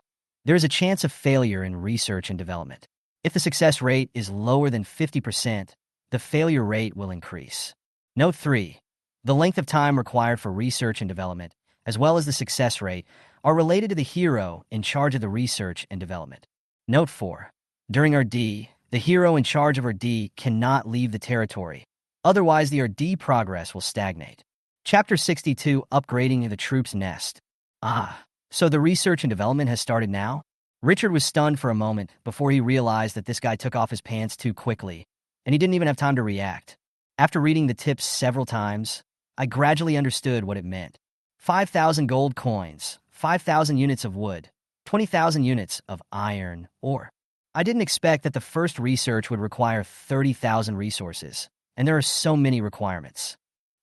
There is a chance of failure in research and development. If the success rate is lower than 50%, the failure rate will increase. Note 3. The length of time required for research and development, as well as the success rate, are related to the hero in charge of the research and development. Note 4. During RD, the hero in charge of RD cannot leave the territory. Otherwise, the RD progress will stagnate. Chapter 62, Upgrading the Troops' Nest. So the research and development has started now? Richard was stunned for a moment before he realized that this guy took off his pants too quickly, and he didn't even have time to react. After reading the tips several times, I gradually understood what it meant. 5,000 gold coins, 5,000 units of wood, 20,000 units of iron ore. I didn't expect that the first research would require 30,000 resources, and there are so many requirements.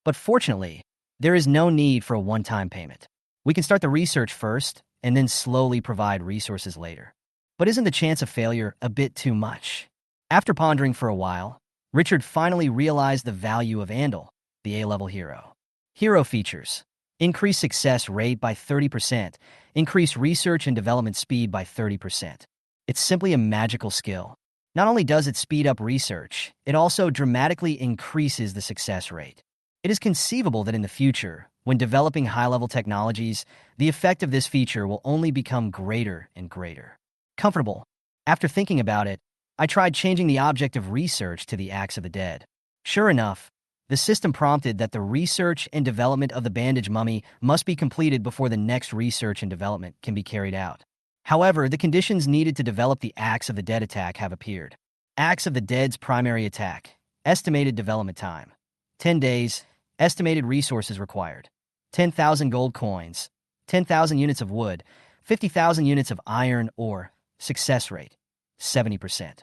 But fortunately, there is no need for a one-time payment. We can start the research first, and then slowly provide resources later. But isn't the chance of failure a bit too much? After pondering for a while, Richard finally realized the value of Andal, the A-level hero. Hero features: increase success rate by 30%, increase research and development speed by 30%. It's simply a magical skill. Not only does it speed up research, it also dramatically increases the success rate. It is conceivable that in the future, when developing high-level technologies, the effect of this feature will only become greater and greater. Comfortable. After thinking about it, I tried changing the object of research to the Axe of the Dead. Sure enough, the system prompted that the research and development of the Bandage Mummy must be completed before the next research and development can be carried out. However, the conditions needed to develop the Axe of the Dead attack have appeared. Axe of the Dead's primary attack. Estimated development time: 10 days. Estimated resources required: 10,000 gold coins, 10,000 units of wood, 50,000 units of iron ore. Success rate, 70%.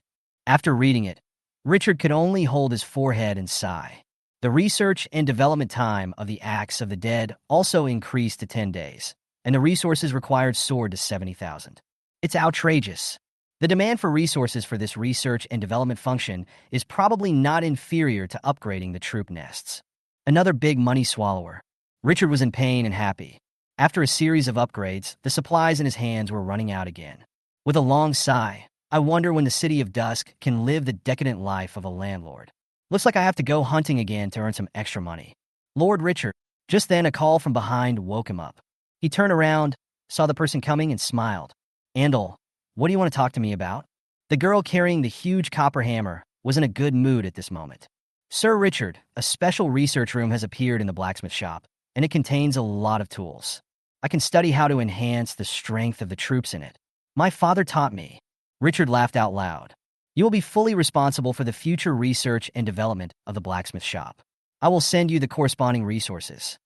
After reading it, Richard could only hold his forehead and sigh. The research and development time of the Axe of the Dead also increased to 10 days, and the resources required soared to 70,000. It's outrageous. The demand for resources for this research and development function is probably not inferior to upgrading the troop nests. Another big money swallower. Richard was in pain and happy. After a series of upgrades, the supplies in his hands were running out again. With a long sigh, I wonder when the City of Dusk can live the decadent life of a landlord. Looks like I have to go hunting again to earn some extra money. Lord Richard. Just then a call from behind woke him up. He turned around, saw the person coming, and smiled. Andal, what do you want to talk to me about? The girl carrying the huge copper hammer was in a good mood at this moment. Sir Richard, a special research room has appeared in the blacksmith shop, and it contains a lot of tools. I can study how to enhance the strength of the troops in it. My father taught me. Richard laughed out loud. You will be fully responsible for the future research and development of the blacksmith shop. I will send you the corresponding resources.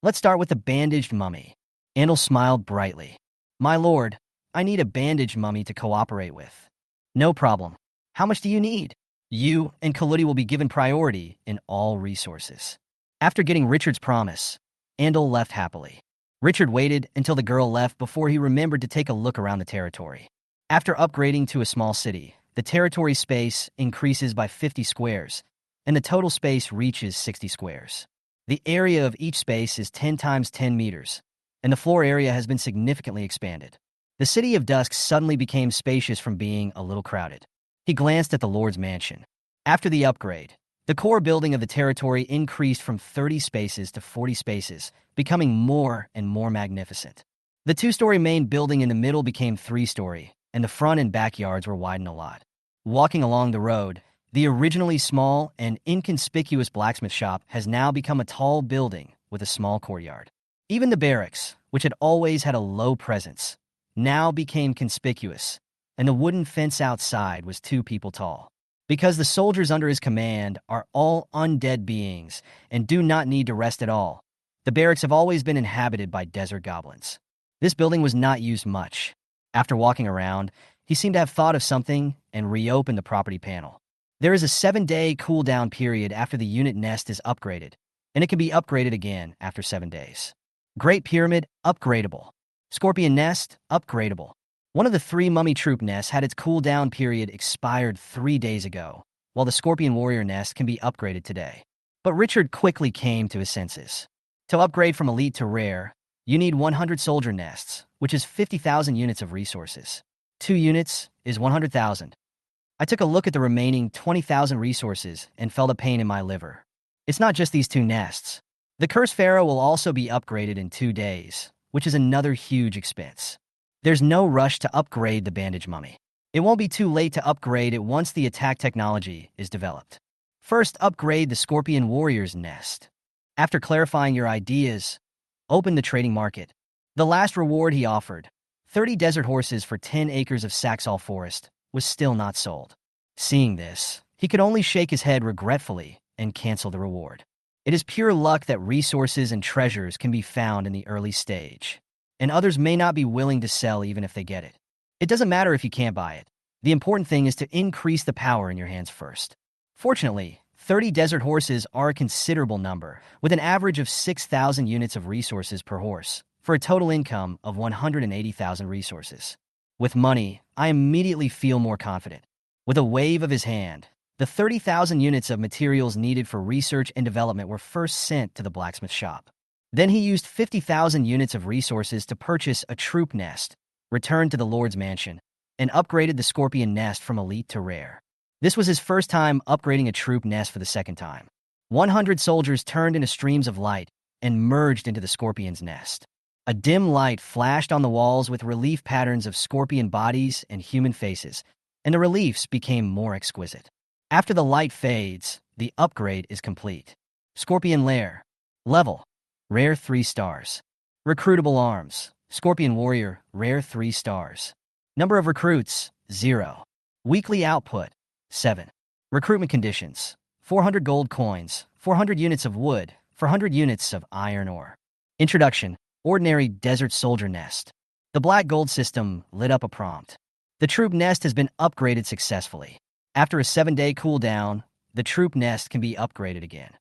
Let's start with the bandaged mummy. Andal smiled brightly. My lord, I need a bandaged mummy to cooperate with. No problem. How much do you need? You and Kaludi will be given priority in all resources. After getting Richard's promise, Andal left happily. Richard waited until the girl left before he remembered to take a look around the territory. After upgrading to a small city, the territory space increases by 50 squares, and the total space reaches 60 squares. The area of each space is 10 times 10 meters, and the floor area has been significantly expanded. The City of Dusk suddenly became spacious from being a little crowded. He glanced at the Lord's mansion. After the upgrade, the core building of the territory increased from 30 spaces to 40 spaces, becoming more and more magnificent. The two-story main building in the middle became three-story, and the front and backyards were widened a lot. Walking along the road, the originally small and inconspicuous blacksmith shop has now become a tall building with a small courtyard. Even the barracks, which had always had a low presence, now became conspicuous, and the wooden fence outside was 2 people tall. Because the soldiers under his command are all undead beings and do not need to rest at all, the barracks have always been inhabited by desert goblins. This building was not used much. After walking around, he seemed to have thought of something and reopened the property panel. There is a 7-day cooldown period after the unit nest is upgraded, and it can be upgraded again after 7 days. Great Pyramid, upgradable. Scorpion Nest, upgradable. One of the 3 mummy troop nests had its cooldown period expired 3 days ago, while the Scorpion Warrior nest can be upgraded today. But Richard quickly came to his senses. To upgrade from elite to rare, you need 100 soldier nests, which is 50,000 units of resources. 2 units is 100,000. I took a look at the remaining 20,000 resources and felt a pain in my liver. It's not just these 2 nests. The Cursed Pharaoh will also be upgraded in 2 days, which is another huge expense. There's no rush to upgrade the bandage mummy. It won't be too late to upgrade it once the attack technology is developed. First, upgrade the Scorpion Warrior's nest. After clarifying your ideas, open the trading market. The last reward he offered, 30 desert horses for 10 acres of Saxall forest, was still not sold. Seeing this, he could only shake his head regretfully and cancel the reward. It is pure luck that resources and treasures can be found in the early stage, and others may not be willing to sell even if they get it. It doesn't matter if you can't buy it. The important thing is to increase the power in your hands first. Fortunately, 30 desert horses are a considerable number, with an average of 6,000 units of resources per horse, for a total income of 180,000 resources. With money, I immediately feel more confident. With a wave of his hand, the 30,000 units of materials needed for research and development were first sent to the blacksmith shop. Then he used 50,000 units of resources to purchase a troop nest, returned to the Lord's mansion, and upgraded the Scorpion nest from elite to rare. This was his first time upgrading a troop nest for the second time. 100 soldiers turned into streams of light and merged into the Scorpion's nest. A dim light flashed on the walls with relief patterns of scorpion bodies and human faces, and the reliefs became more exquisite. After the light fades, the upgrade is complete. Scorpion Lair. Level. Rare 3 stars. Recruitable arms. Scorpion Warrior. Rare 3 stars. Number of recruits. 0. Weekly output. 7. Recruitment conditions. 400 gold coins. 400 units of wood. 400 units of iron ore. Introduction. Ordinary desert soldier nest. The black gold system lit up a prompt. The troop nest has been upgraded successfully. After a 7-day cooldown, the troop nest can be upgraded again.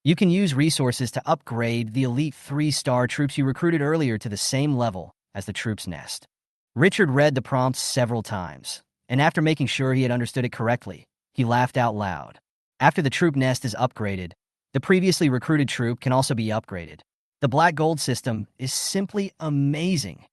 You can use resources to upgrade the elite 3-star troops you recruited earlier to the same level as the troop's nest. Richard read the prompt several times, and after making sure he had understood it correctly, he laughed out loud. After the troop nest is upgraded, the previously recruited troop can also be upgraded. The black gold system is simply amazing.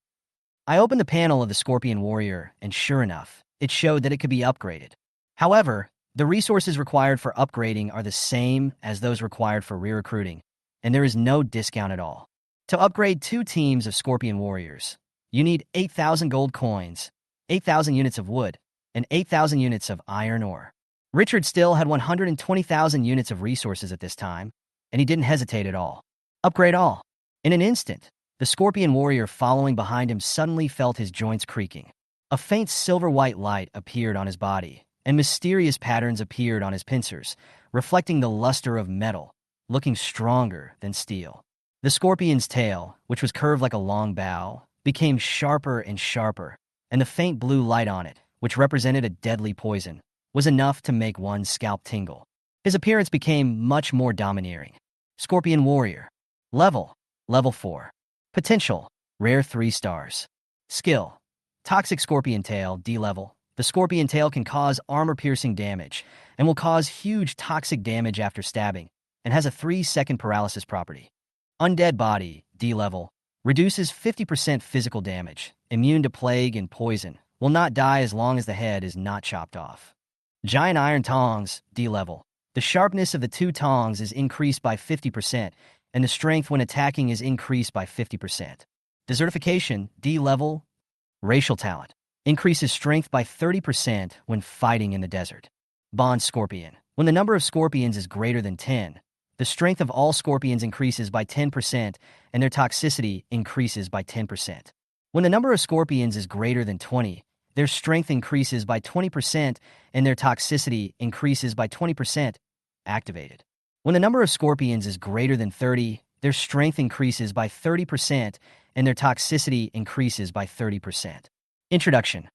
I opened the panel of the Scorpion Warrior, and sure enough, it showed that it could be upgraded. However, the resources required for upgrading are the same as those required for re-recruiting, and there is no discount at all. To upgrade 2 teams of Scorpion Warriors, you need 8,000 gold coins, 8,000 units of wood, and 8,000 units of iron ore. Richard still had 120,000 units of resources at this time, and he didn't hesitate at all. Upgrade all. In an instant, the Scorpion Warrior following behind him suddenly felt his joints creaking. A faint silver-white light appeared on his body, and mysterious patterns appeared on his pincers, reflecting the luster of metal, looking stronger than steel. The Scorpion's tail, which was curved like a long bow, became sharper and sharper, and the faint blue light on it, which represented a deadly poison, was enough to make one's scalp tingle. His appearance became much more domineering. Scorpion Warrior. Level. Level 4. Potential. Rare 3 stars. Skill. Toxic Scorpion Tail, D level. The Scorpion Tail can cause armor-piercing damage and will cause huge toxic damage after stabbing, and has a 3-second paralysis property. Undead Body, D level. Reduces 50% physical damage. Immune to plague and poison. Will not die as long as the head is not chopped off. Giant iron tongs, D level. The sharpness of the two tongs is increased by 50%, and the strength when attacking is increased by 50%. Desertification, D level. Racial talent. Increases strength by 30% when fighting in the desert. Bond scorpion. When the number of scorpions is greater than 10, the strength of all scorpions increases by 10% and their toxicity increases by 10%. When the number of scorpions is greater than 20, their strength increases by 20% and their toxicity increases by 20%. Activated. When the number of scorpions is greater than 30, their strength increases by 30% and their toxicity increases by 30%. Introduction.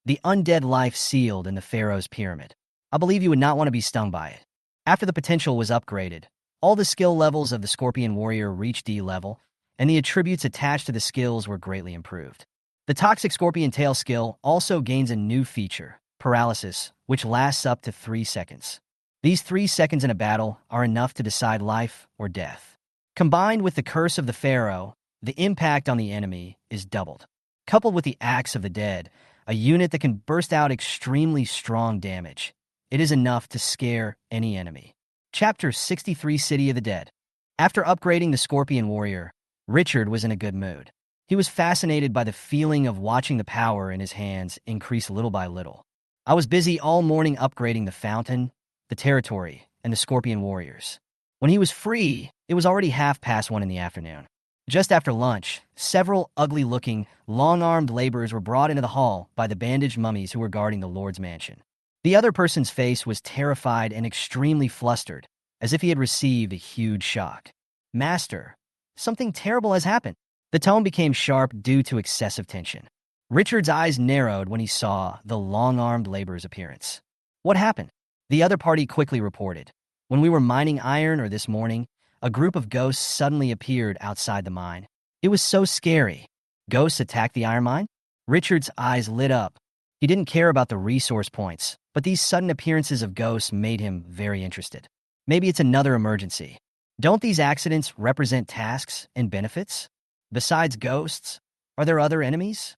The undead life sealed in the Pharaoh's pyramid. I believe you would not want to be stung by it. After the potential was upgraded, all the skill levels of the Scorpion Warrior reached D level, and the attributes attached to the skills were greatly improved. The Toxic Scorpion Tail skill also gains a new feature, Paralysis, which lasts up to 3 seconds. These 3 seconds in a battle are enough to decide life or death. Combined with the Curse of the Pharaoh, the impact on the enemy is doubled. Coupled with the Axe of the Dead, a unit that can burst out extremely strong damage, it is enough to scare any enemy. Chapter 63 City of the Dead. After upgrading the Scorpion Warrior, Richard was in a good mood. He was fascinated by the feeling of watching the power in his hands increase little by little. I was busy all morning upgrading the Fountain, the Territory, and the Scorpion Warriors. When he was free, it was already 1:30 in the afternoon. Just after lunch, several ugly-looking, long-armed laborers were brought into the hall by the bandaged mummies who were guarding the Lord's mansion. The other person's face was terrified and extremely flustered, as if he had received a huge shock. Master, something terrible has happened. The tone became sharp due to excessive tension. Richard's eyes narrowed when he saw the long-armed laborer's appearance. What happened? The other party quickly reported. When we were mining iron or this morning, a group of ghosts suddenly appeared outside the mine. It was so scary. Ghosts attacked the iron mine? Richard's eyes lit up. He didn't care about the resource points, but these sudden appearances of ghosts made him very interested. Maybe it's another emergency. Don't these accidents represent tasks and benefits? Besides ghosts, are there other enemies?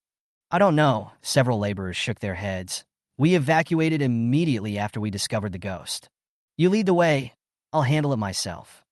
I don't know, several laborers shook their heads. We evacuated immediately after we discovered the ghost. You lead the way. I'll handle it myself.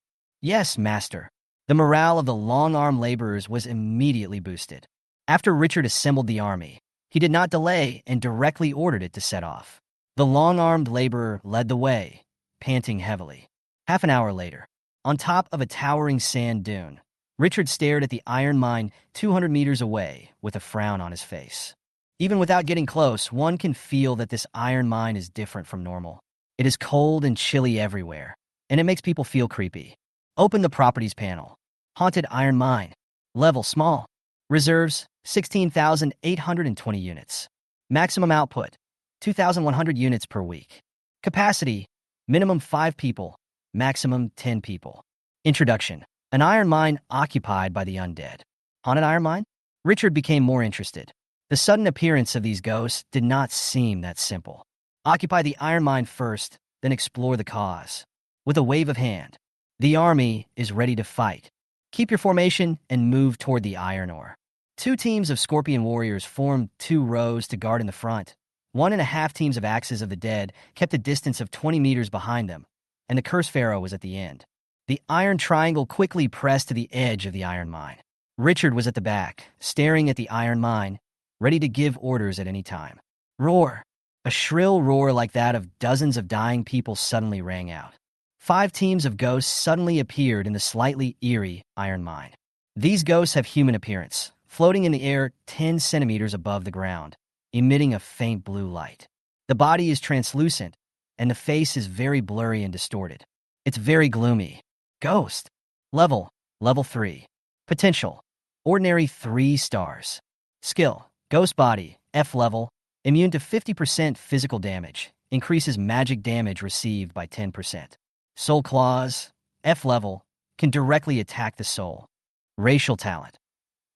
Yes, master. The morale of the long-armed laborers was immediately boosted. After Richard assembled the army, he did not delay and directly ordered it to set off. The long-armed laborer led the way, panting heavily. Half an hour later, on top of a towering sand dune, Richard stared at the iron mine 200 meters away with a frown on his face. Even without getting close, one can feel that this iron mine is different from normal. It is cold and chilly everywhere, and it makes people feel creepy. Open the properties panel. Haunted iron mine. Level small. Reserves, 16,820 units. Maximum output, 2,100 units per week. Capacity, minimum 5 people, maximum 10 people. Introduction. An iron mine occupied by the undead. Haunted iron mine? Richard became more interested. The sudden appearance of these ghosts did not seem that simple. Occupy the iron mine first, then explore the cause. With a wave of hand, the army is ready to fight. Keep your formation and move toward the iron ore. 2 teams of Scorpion Warriors formed 2 rows to guard in the front. 1.5 teams of Axes of the Dead kept a distance of 20 meters behind them, and the Curse Pharaoh was at the end. The iron triangle quickly pressed to the edge of the iron mine. Richard was at the back, staring at the iron mine, ready to give orders at any time. Roar! A shrill roar like that of dozens of dying people suddenly rang out. 5 teams of ghosts suddenly appeared in the slightly eerie iron mine. These ghosts have human appearance, floating in the air 10 centimeters above the ground, emitting a faint blue light. The body is translucent, and the face is very blurry and distorted. It's very gloomy. Ghost. Level 3. Potential. Ordinary 3 stars. Skill. Ghost body, F level. Immune to 50% physical damage. Increases magic damage received by 10%. Soul claws, F level. Can directly attack the soul. Racial talent.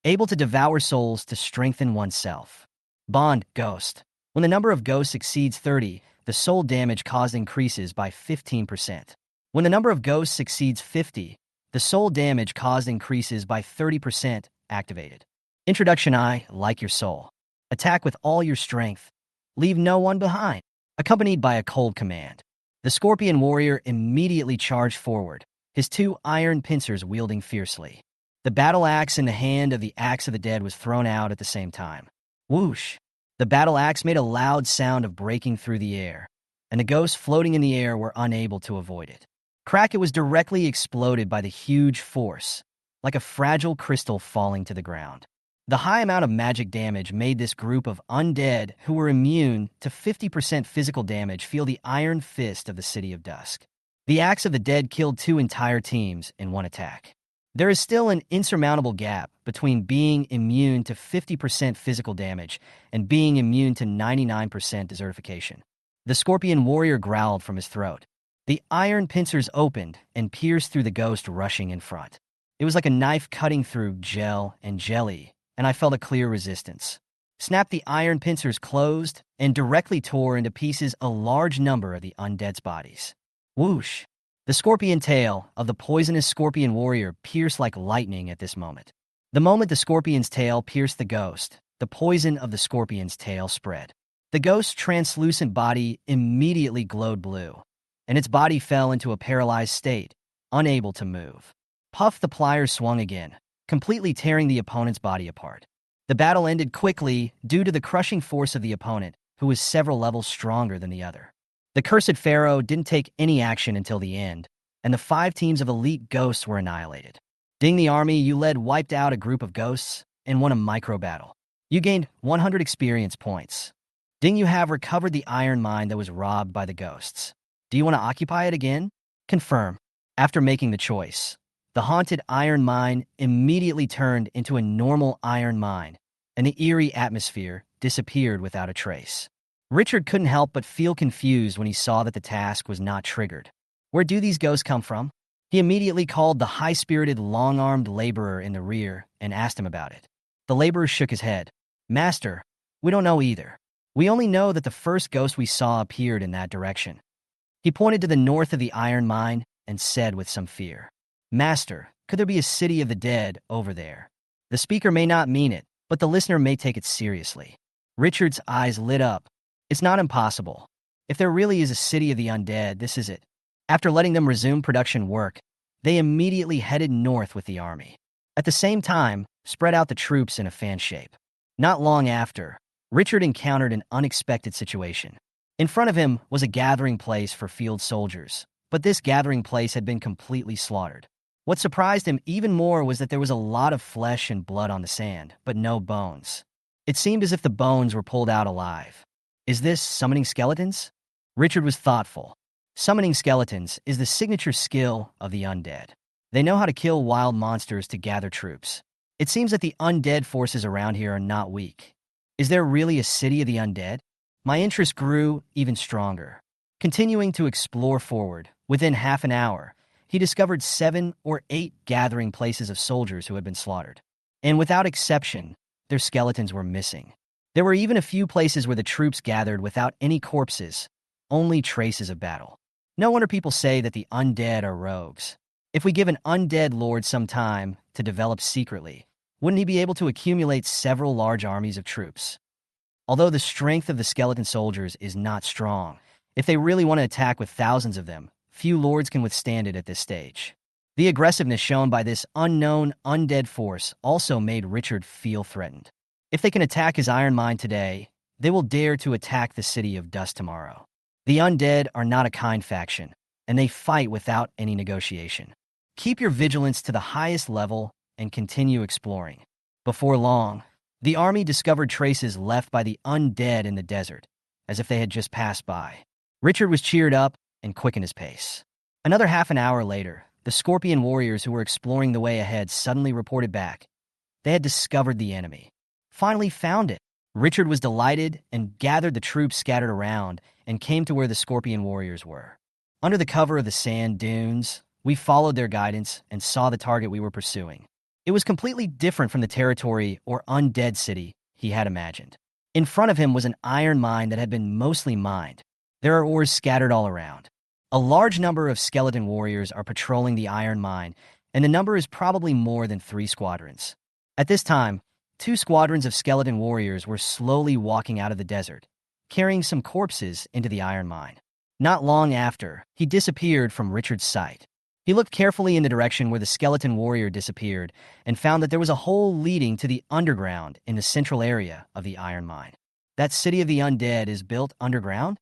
Able to devour souls to strengthen oneself. Bond, ghost. When the number of ghosts exceeds 30, the soul damage caused increases by 15%. When the number of ghosts exceeds 50, the soul damage caused increases by 30%, activated. Introduction I, like your soul. Attack with all your strength. Leave no one behind. Accompanied by a cold command. The Scorpion warrior immediately charged forward, his two iron pincers wielding fiercely. The battle axe in the hand of the Axe of the Dead was thrown out at the same time. Whoosh! The battle axe made a loud sound of breaking through the air, and the ghosts floating in the air were unable to avoid it. Crack! It was directly exploded by the huge force, like a fragile crystal falling to the ground. The high amount of magic damage made this group of undead who were immune to 50% physical damage feel the iron fist of the City of Dusk. The Axe of the Dead killed two entire teams in one attack. There is still an insurmountable gap between being immune to 50% physical damage and being immune to 99% desertification. The Scorpion warrior growled from his throat. The iron pincers opened and pierced through the ghost rushing in front. It was like a knife cutting through gel and jelly, and I felt a clear resistance. Snap! The iron pincers closed and directly tore into pieces a large number of the undead's bodies. Whoosh! The scorpion tail of the poisonous scorpion warrior pierced like lightning at this moment. The moment the scorpion's tail pierced the ghost, the poison of the scorpion's tail spread. The ghost's translucent body immediately glowed blue, and its body fell into a paralyzed state, unable to move. Puff! The pliers swung again, completely tearing the opponent's body apart. The battle ended quickly due to the crushing force of the opponent, who was several levels stronger than the other. The Cursed Pharaoh didn't take any action until the end, and the 5 teams of elite ghosts were annihilated. Ding! The army you led wiped out a group of ghosts and won a micro-battle. You gained 100 experience points. Ding! You have recovered the iron mine that was robbed by the ghosts. Do you want to occupy it again? Confirm. After making the choice, the haunted iron mine immediately turned into a normal iron mine, and the eerie atmosphere disappeared without a trace. Richard couldn't help but feel confused when he saw that the task was not triggered. Where do these ghosts come from? He immediately called the high-spirited, long-armed laborer in the rear and asked him about it. The laborer shook his head. Master, we don't know either. We only know that the first ghost we saw appeared in that direction. He pointed to the north of the iron mine and said with some fear, Master, could there be a city of the dead over there? The speaker may not mean it, but the listener may take it seriously. Richard's eyes lit up. It's not impossible. If there really is a city of the undead, this is it. After letting them resume production work, they immediately headed north with the army. At the same time, spread out the troops in a fan shape. Not long after, Richard encountered an unexpected situation. In front of him was a gathering place for field soldiers, but this gathering place had been completely slaughtered. What surprised him even more was that there was a lot of flesh and blood on the sand, but no bones. It seemed as if the bones were pulled out alive. Is this summoning skeletons? Richard was thoughtful. Summoning skeletons is the signature skill of the undead. They know how to kill wild monsters to gather troops. It seems that the undead forces around here are not weak. Is there really a city of the undead? My interest grew even stronger. Continuing to explore forward, within half an hour, he discovered 7 or 8 gathering places of soldiers who had been slaughtered. And without exception, their skeletons were missing. There were even a few places where the troops gathered without any corpses, only traces of battle. No wonder people say that the undead are rogues. If we give an undead lord some time to develop secretly, wouldn't he be able to accumulate several large armies of troops? Although the strength of the skeleton soldiers is not strong, if they really want to attack with thousands of them, few lords can withstand it at this stage. The aggressiveness shown by this unknown undead force also made Richard feel threatened. If they can attack his iron mine today, they will dare to attack the City of Dust tomorrow. The undead are not a kind faction, and they fight without any negotiation. Keep your vigilance to the highest level and continue exploring. Before long, the army discovered traces left by the undead in the desert, as if they had just passed by. Richard was cheered up and quickened his pace. Another half an hour later, the Scorpion warriors who were exploring the way ahead suddenly reported back. They had discovered the enemy. Finally found it. Richard was delighted and gathered the troops scattered around and came to where the Scorpion warriors were. Under the cover of the sand dunes, we followed their guidance and saw the target we were pursuing. It was completely different from the territory or undead city he had imagined. In front of him was an iron mine that had been mostly mined. There are ores scattered all around. A large number of skeleton warriors are patrolling the iron mine, and the number is probably more than 3 squadrons. At this time, two squadrons of skeleton warriors were slowly walking out of the desert, carrying some corpses into the iron mine. Not long after, he disappeared from Richard's sight. He looked carefully in the direction where the skeleton warrior disappeared and found that there was a hole leading to the underground in the central area of the iron mine. That city of the undead is built underground?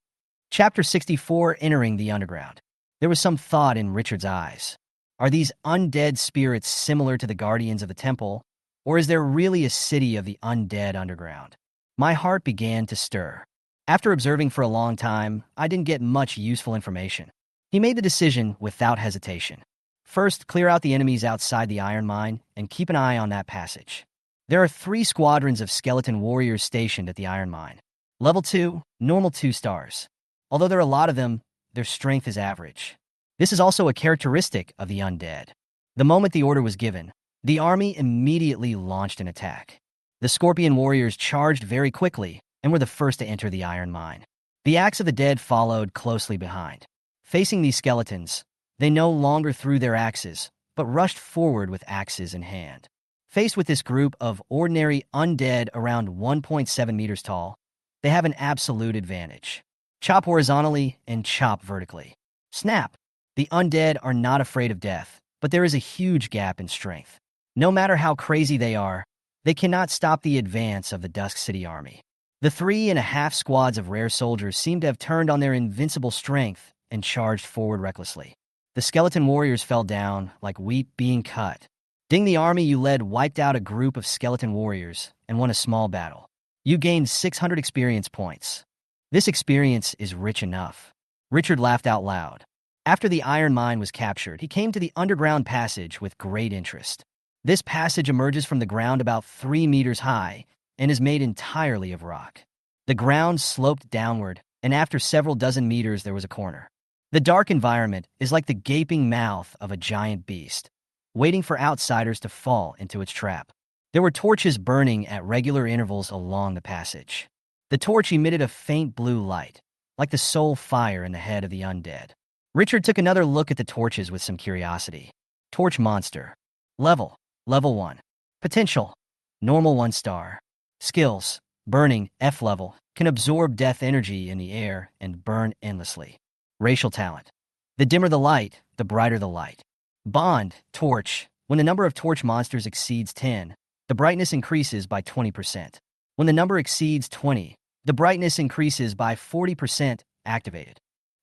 Chapter 64, Entering the Underground. There was some thought in Richard's eyes. Are these undead spirits similar to the guardians of the temple, or is there really a city of the undead underground? My heart began to stir. After observing for a long time, I didn't get much useful information. He made the decision without hesitation. First, clear out the enemies outside the iron mine and keep an eye on that passage. There are 3 squadrons of skeleton warriors stationed at the iron mine. Level 2, normal 2 stars. Although there are a lot of them, their strength is average. This is also a characteristic of the undead. The moment the order was given, the army immediately launched an attack. The scorpion warriors charged very quickly and were the first to enter the iron mine. The axe of the dead followed closely behind. Facing these skeletons, they no longer threw their axes, but rushed forward with axes in hand. Faced with this group of ordinary undead around 1.7 meters tall, they have an absolute advantage. Chop horizontally and chop vertically. Snap! The undead are not afraid of death, but there is a huge gap in strength. No matter how crazy they are, they cannot stop the advance of the Dusk City army. The 3.5 squads of rare soldiers seem to have turned on their invincible strength and charged forward recklessly. The skeleton warriors fell down like wheat being cut. Ding, the army you led wiped out a group of skeleton warriors and won a small battle. You gained 600 experience points. This experience is rich enough. Richard laughed out loud. After the iron mine was captured, he came to the underground passage with great interest. This passage emerges from the ground about 3 meters high and is made entirely of rock. The ground sloped downward, and after several dozen meters there was a corner. The dark environment is like the gaping mouth of a giant beast, waiting for outsiders to fall into its trap. There were torches burning at regular intervals along the passage. The torch emitted a faint blue light, like the soul fire in the head of the undead. Richard took another look at the torches with some curiosity. Torch monster. Level 1. Potential, normal 1 star. Skills, burning, F level, can absorb death energy in the air and burn endlessly. Racial talent. The dimmer the light, the brighter the light. Bond, torch. When the number of torch monsters exceeds 10, the brightness increases by 20%. When the number exceeds 20, the brightness increases by 40%. Activated.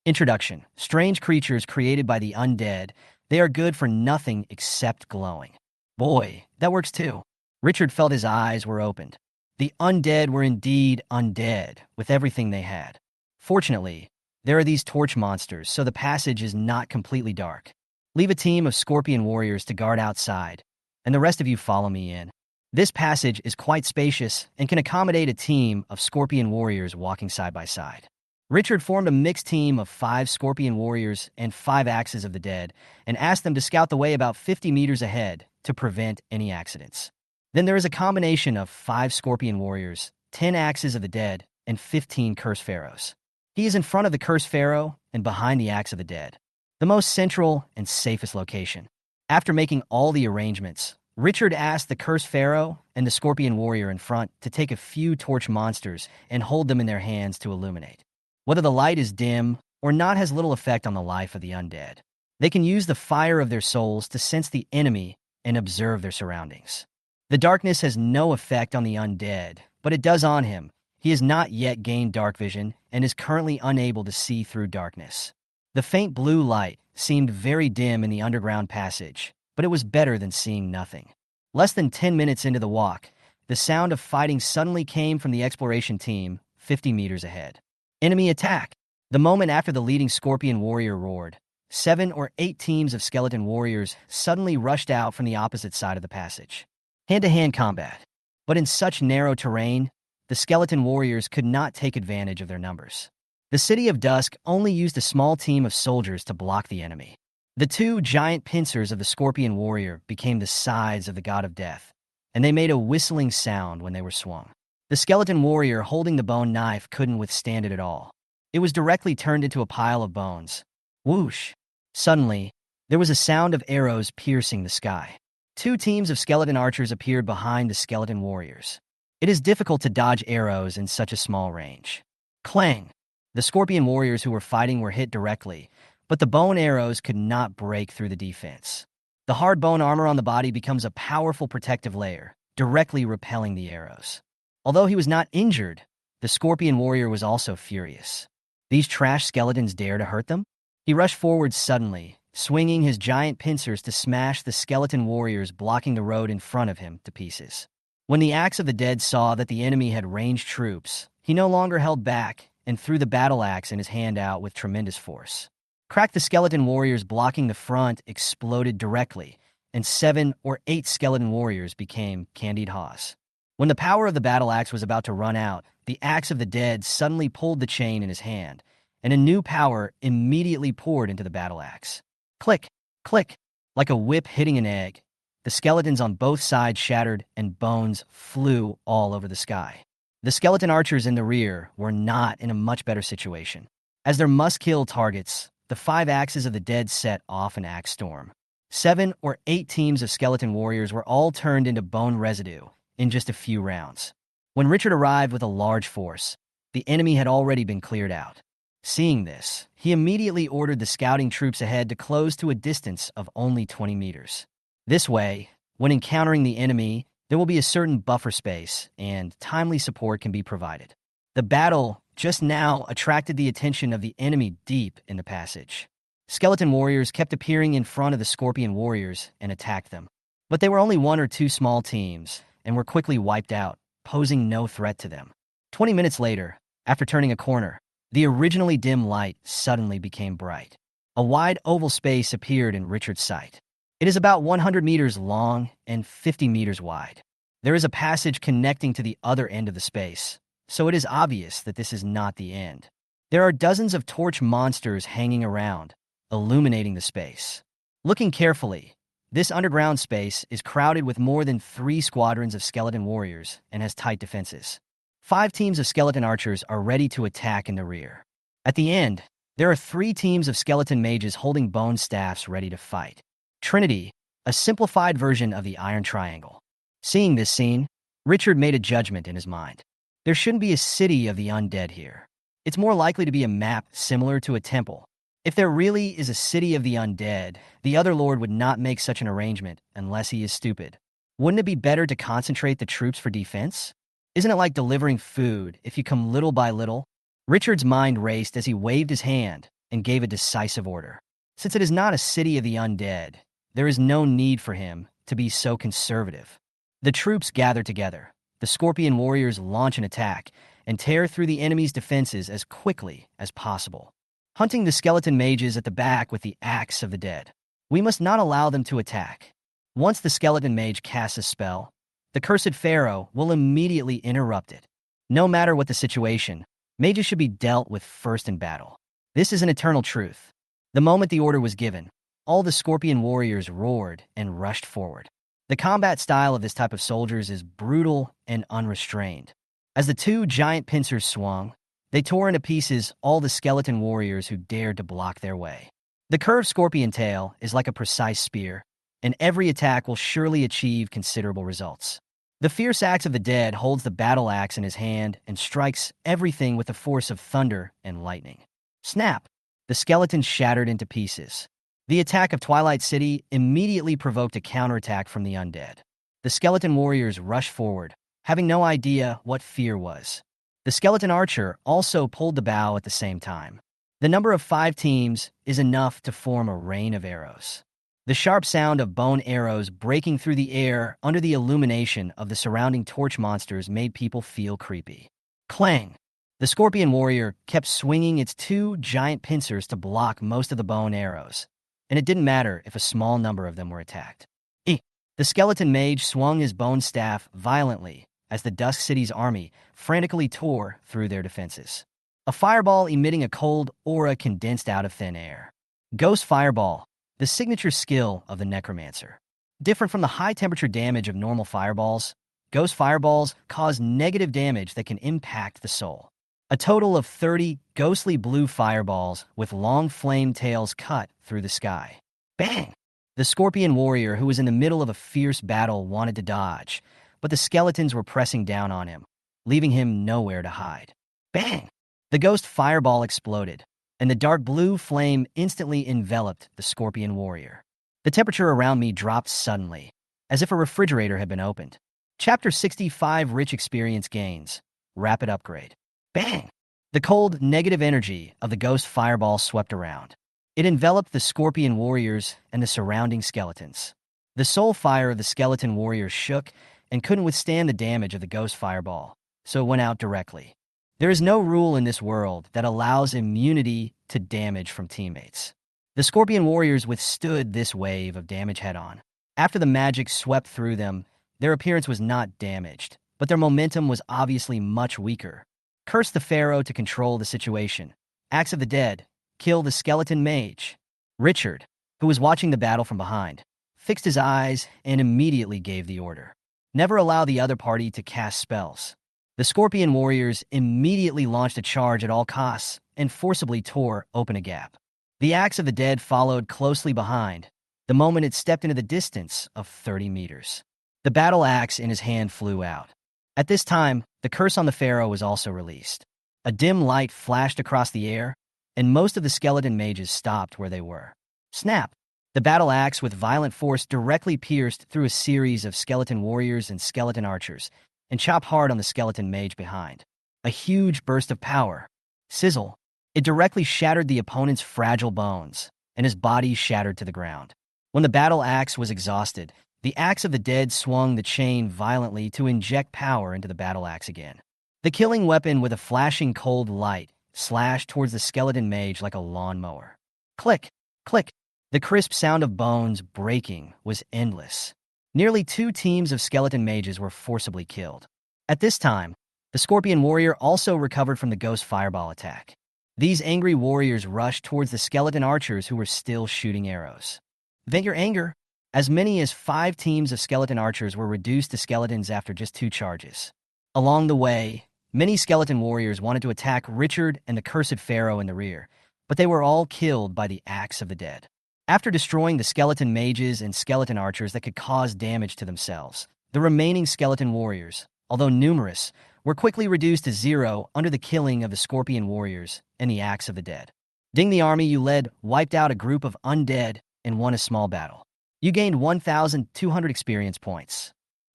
Introduction. Strange creatures created by the undead. They are good for nothing except glowing. Boy, that works too. Richard felt his eyes were opened. The undead were indeed undead, with everything they had. Fortunately, there are these torch monsters, so the passage is not completely dark. Leave a team of scorpion warriors to guard outside, and the rest of you follow me in. This passage is quite spacious and can accommodate a team of scorpion warriors walking side by side. Richard formed a mixed team of 5 scorpion warriors and 5 axes of the dead and asked them to scout the way about 50 meters ahead to prevent any accidents. Then there is a combination of 5 scorpion warriors, 10 axes of the dead, and 15 cursed pharaohs. He is in front of the cursed pharaoh and behind the axe of the dead, the most central and safest location. After making all the arrangements, Richard asked the cursed pharaoh and the scorpion warrior in front to take a few torch monsters and hold them in their hands to illuminate. Whether the light is dim or not has little effect on the life of the undead. They can use the fire of their souls to sense the enemy and observe their surroundings. The darkness has no effect on the undead, but it does on him. He has not yet gained dark vision and is currently unable to see through darkness. The faint blue light seemed very dim in the underground passage, but it was better than seeing nothing. Less than 10 minutes into the walk, the sound of fighting suddenly came from the exploration team 50 meters ahead. Enemy attack! The moment after the leading scorpion warrior roared, 7 or 8 teams of skeleton warriors suddenly rushed out from the opposite side of the passage. Hand-to-hand combat. But in such narrow terrain, the skeleton warriors could not take advantage of their numbers. The City of Dusk only used a small team of soldiers to block the enemy. The 2 giant pincers of the scorpion warrior became the sides of the god of death, and they made a whistling sound when they were swung. The skeleton warrior holding the bone knife couldn't withstand it at all. It was directly turned into a pile of bones. Whoosh! Suddenly, there was a sound of arrows piercing the sky. Two teams of skeleton archers appeared behind the skeleton warriors. It is difficult to dodge arrows in such a small range. Clang! The scorpion warriors who were fighting were hit directly, but the bone arrows could not break through the defense. The hard bone armor on the body becomes a powerful protective layer, directly repelling the arrows. Although he was not injured, the scorpion warrior was also furious. These trash skeletons dare to hurt them? He rushed forward suddenly, swinging his giant pincers to smash the skeleton warriors blocking the road in front of him to pieces. When the Axe of the Dead saw that the enemy had ranged troops, he no longer held back and threw the battle axe in his hand out with tremendous force. Crack the skeleton warriors blocking the front exploded directly, and 7 or 8 skeleton warriors became candied haws. When the power of the battle axe was about to run out, the Axe of the Dead suddenly pulled the chain in his hand, and a new power immediately poured into the battle axe. Click, click, like a whip hitting an egg. The skeletons on both sides shattered and bones flew all over the sky. The skeleton archers in the rear were not in a much better situation. As their must-kill targets, the 5 axes of the dead set off an axe storm. 7 or 8 teams of skeleton warriors were all turned into bone residue in just a few rounds. When Richard arrived with a large force, the enemy had already been cleared out. Seeing this, he immediately ordered the scouting troops ahead to close to a distance of only 20 meters. This way, when encountering the enemy, there will be a certain buffer space and timely support can be provided. The battle just now attracted the attention of the enemy deep in the passage. Skeleton warriors kept appearing in front of the scorpion warriors and attacked them. But they were only 1 or 2 small teams and were quickly wiped out, posing no threat to them. 20 minutes later, after turning a corner, the originally dim light suddenly became bright. A wide oval space appeared in Richard's sight. It is about 100 meters long and 50 meters wide. There is a passage connecting to the other end of the space, so it is obvious that this is not the end. There are dozens of torch monsters hanging around, illuminating the space. Looking carefully, this underground space is crowded with more than 3 squadrons of skeleton warriors and has tight defenses. 5 teams of skeleton archers are ready to attack in the rear. At the end, there are 3 teams of skeleton mages holding bone staffs ready to fight. Trinity, a simplified version of the Iron Triangle. Seeing this scene, Richard made a judgment in his mind. There shouldn't be a city of the undead here. It's more likely to be a map similar to a temple. If there really is a city of the undead, the other lord would not make such an arrangement unless he is stupid. Wouldn't it be better to concentrate the troops for defense? Isn't it like delivering food if you come little by little? Richard's mind raced as he waved his hand and gave a decisive order. Since it is not a city of the undead, there is no need for him to be so conservative. The troops gather together. The scorpion warriors launch an attack and tear through the enemy's defenses as quickly as possible, hunting the skeleton mages at the back with the Axe of the Dead. We must not allow them to attack. Once the skeleton mage casts a spell, the cursed pharaoh will immediately interrupt it. No matter what the situation, mages should be dealt with first in battle. This is an eternal truth. The moment the order was given, all the scorpion warriors roared and rushed forward. The combat style of this type of soldiers is brutal and unrestrained. As the 2 giant pincers swung, they tore into pieces all the skeleton warriors who dared to block their way. The curved scorpion tail is like a precise spear, and every attack will surely achieve considerable results. The fierce Axe of the Dead holds the battle axe in his hand and strikes everything with the force of thunder and lightning. Snap! The skeletons shattered into pieces. The attack of Twilight City immediately provoked a counterattack from the undead. The skeleton warriors rushed forward, having no idea what fear was. The skeleton archer also pulled the bow at the same time. The number of 5 teams is enough to form a rain of arrows. The sharp sound of bone arrows breaking through the air under the illumination of the surrounding torch monsters made people feel creepy. Clang! The scorpion warrior kept swinging its 2 giant pincers to block most of the bone arrows, and it didn't matter if a small number of them were attacked. The skeleton mage swung his bone staff violently as the Dusk City's army frantically tore through their defenses. A fireball emitting a cold aura condensed out of thin air. Ghost Fireball, the signature skill of the necromancer. Different from the high-temperature damage of normal fireballs, ghost fireballs cause negative damage that can impact the soul. A total of 30 ghostly blue fireballs with long flame tails cut through the sky. Bang! The scorpion warrior, who was in the middle of a fierce battle, wanted to dodge, but the skeletons were pressing down on him, leaving him nowhere to hide. Bang! The ghost fireball exploded, and the dark blue flame instantly enveloped the scorpion warrior. The temperature around me dropped suddenly, as if a refrigerator had been opened. Chapter 65: Rich Experience Gains. Rapid Upgrade. Bang! The cold, negative energy of the ghost fireball swept around. It enveloped the scorpion warriors and the surrounding skeletons. The soul fire of the skeleton warriors shook and couldn't withstand the damage of the ghost fireball, so it went out directly. There is no rule in this world that allows immunity to damage from teammates. The scorpion warriors withstood this wave of damage head-on. After the magic swept through them, their appearance was not damaged, but their momentum was obviously much weaker. Curse the pharaoh to control the situation. Axe of the dead. Kill the skeleton mage. Richard, who was watching the battle from behind, fixed his eyes and immediately gave the order. Never allow the other party to cast spells. The scorpion warriors immediately launched a charge at all costs and forcibly tore open a gap. The axe of the dead followed closely behind, the moment it stepped into the distance of 30 meters. The battle axe in his hand flew out. At this time, the curse on the pharaoh was also released. A dim light flashed across the air, and most of the skeleton mages stopped where they were. Snap! The battle axe with violent force directly pierced through a series of skeleton warriors and skeleton archers, and chopped hard on the skeleton mage behind. A huge burst of power. Sizzle! It directly shattered the opponent's fragile bones, and his body shattered to the ground. When the battle axe was exhausted, the axe of the dead swung the chain violently to inject power into the battle axe again. The killing weapon, with a flashing cold light, slashed towards the skeleton mage like a lawnmower. Click! Click! The crisp sound of bones breaking was endless. Nearly 2 teams of skeleton mages were forcibly killed. At this time, the scorpion warrior also recovered from the ghost fireball attack. These angry warriors rushed towards the skeleton archers who were still shooting arrows. Vent your anger. As many as 5 teams of skeleton archers were reduced to skeletons after just 2 charges. Along the way, many skeleton warriors wanted to attack Richard and the cursed pharaoh in the rear, but they were all killed by the axe of the dead. After destroying the skeleton mages and skeleton archers that could cause damage to themselves, the remaining skeleton warriors, although numerous, were quickly reduced to 0 under the killing of the scorpion warriors and the axe of the dead. Ding, the army you led wiped out a group of undead and won a small battle. You gained 1,200 experience points.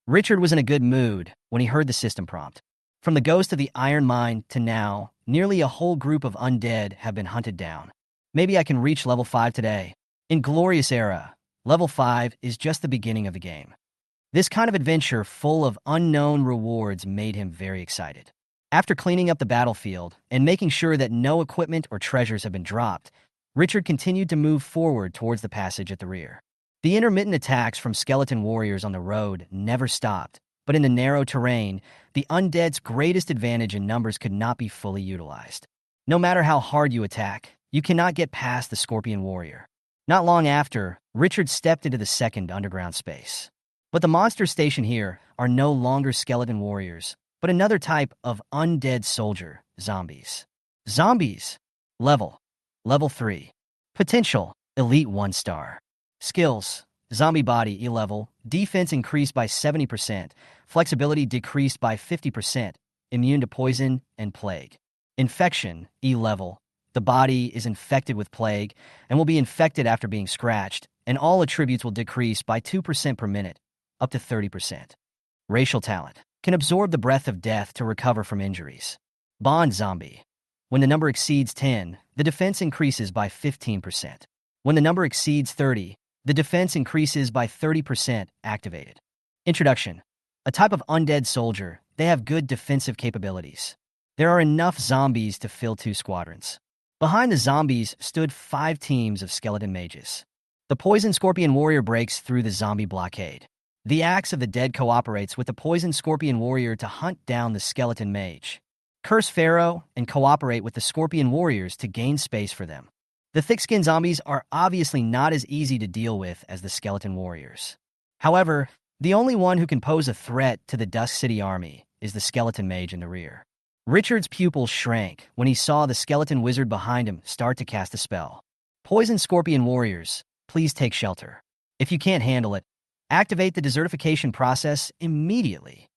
Richard was in a good mood when he heard the system prompt. From the ghost of the iron mine to now, nearly a whole group of undead have been hunted down. Maybe I can reach level 5 today. In Glorious Era, level 5 is just the beginning of the game. This kind of adventure full of unknown rewards made him very excited. After cleaning up the battlefield and making sure that no equipment or treasures have been dropped, Richard continued to move forward towards the passage at the rear. The intermittent attacks from skeleton warriors on the road never stopped, but in the narrow terrain, the undead's greatest advantage in numbers could not be fully utilized. No matter how hard you attack, you cannot get past the scorpion warrior. Not long after, Richard stepped into the second underground space. But the monster station here are no longer skeleton warriors, but another type of undead soldier, zombies. Zombies. Level 3. Potential, Elite 1-star. Skills, Zombie Body, E-level, Defense increased by 70%, Flexibility decreased by 50%, Immune to poison and plague. Infection, E-level, the body is infected with plague and will be infected after being scratched, and all attributes will decrease by 2% per minute, up to 30%. Racial talent, can absorb the breath of death to recover from injuries. Bond Zombie, when the number exceeds 10, the defense increases by 15%. When the number exceeds 30, the defense increases by 30%, activated. Introduction, a type of undead soldier. They have good defensive capabilities. There are enough zombies to fill 2 squadrons. Behind the zombies stood 5 teams of skeleton mages. The poison scorpion warrior breaks through the zombie blockade. The axe of the dead cooperates with the poison scorpion warrior to hunt down the skeleton mage. Curse Pharaoh and cooperate with the scorpion warriors to gain space for them. The thick-skinned zombies are obviously not as easy to deal with as the skeleton warriors. However, the only one who can pose a threat to the Dusk City army is the skeleton mage in the rear. Richard's pupils shrank when he saw the skeleton wizard behind him start to cast a spell. Poison scorpion warriors, please take shelter. If you can't handle it, activate the desertification process immediately.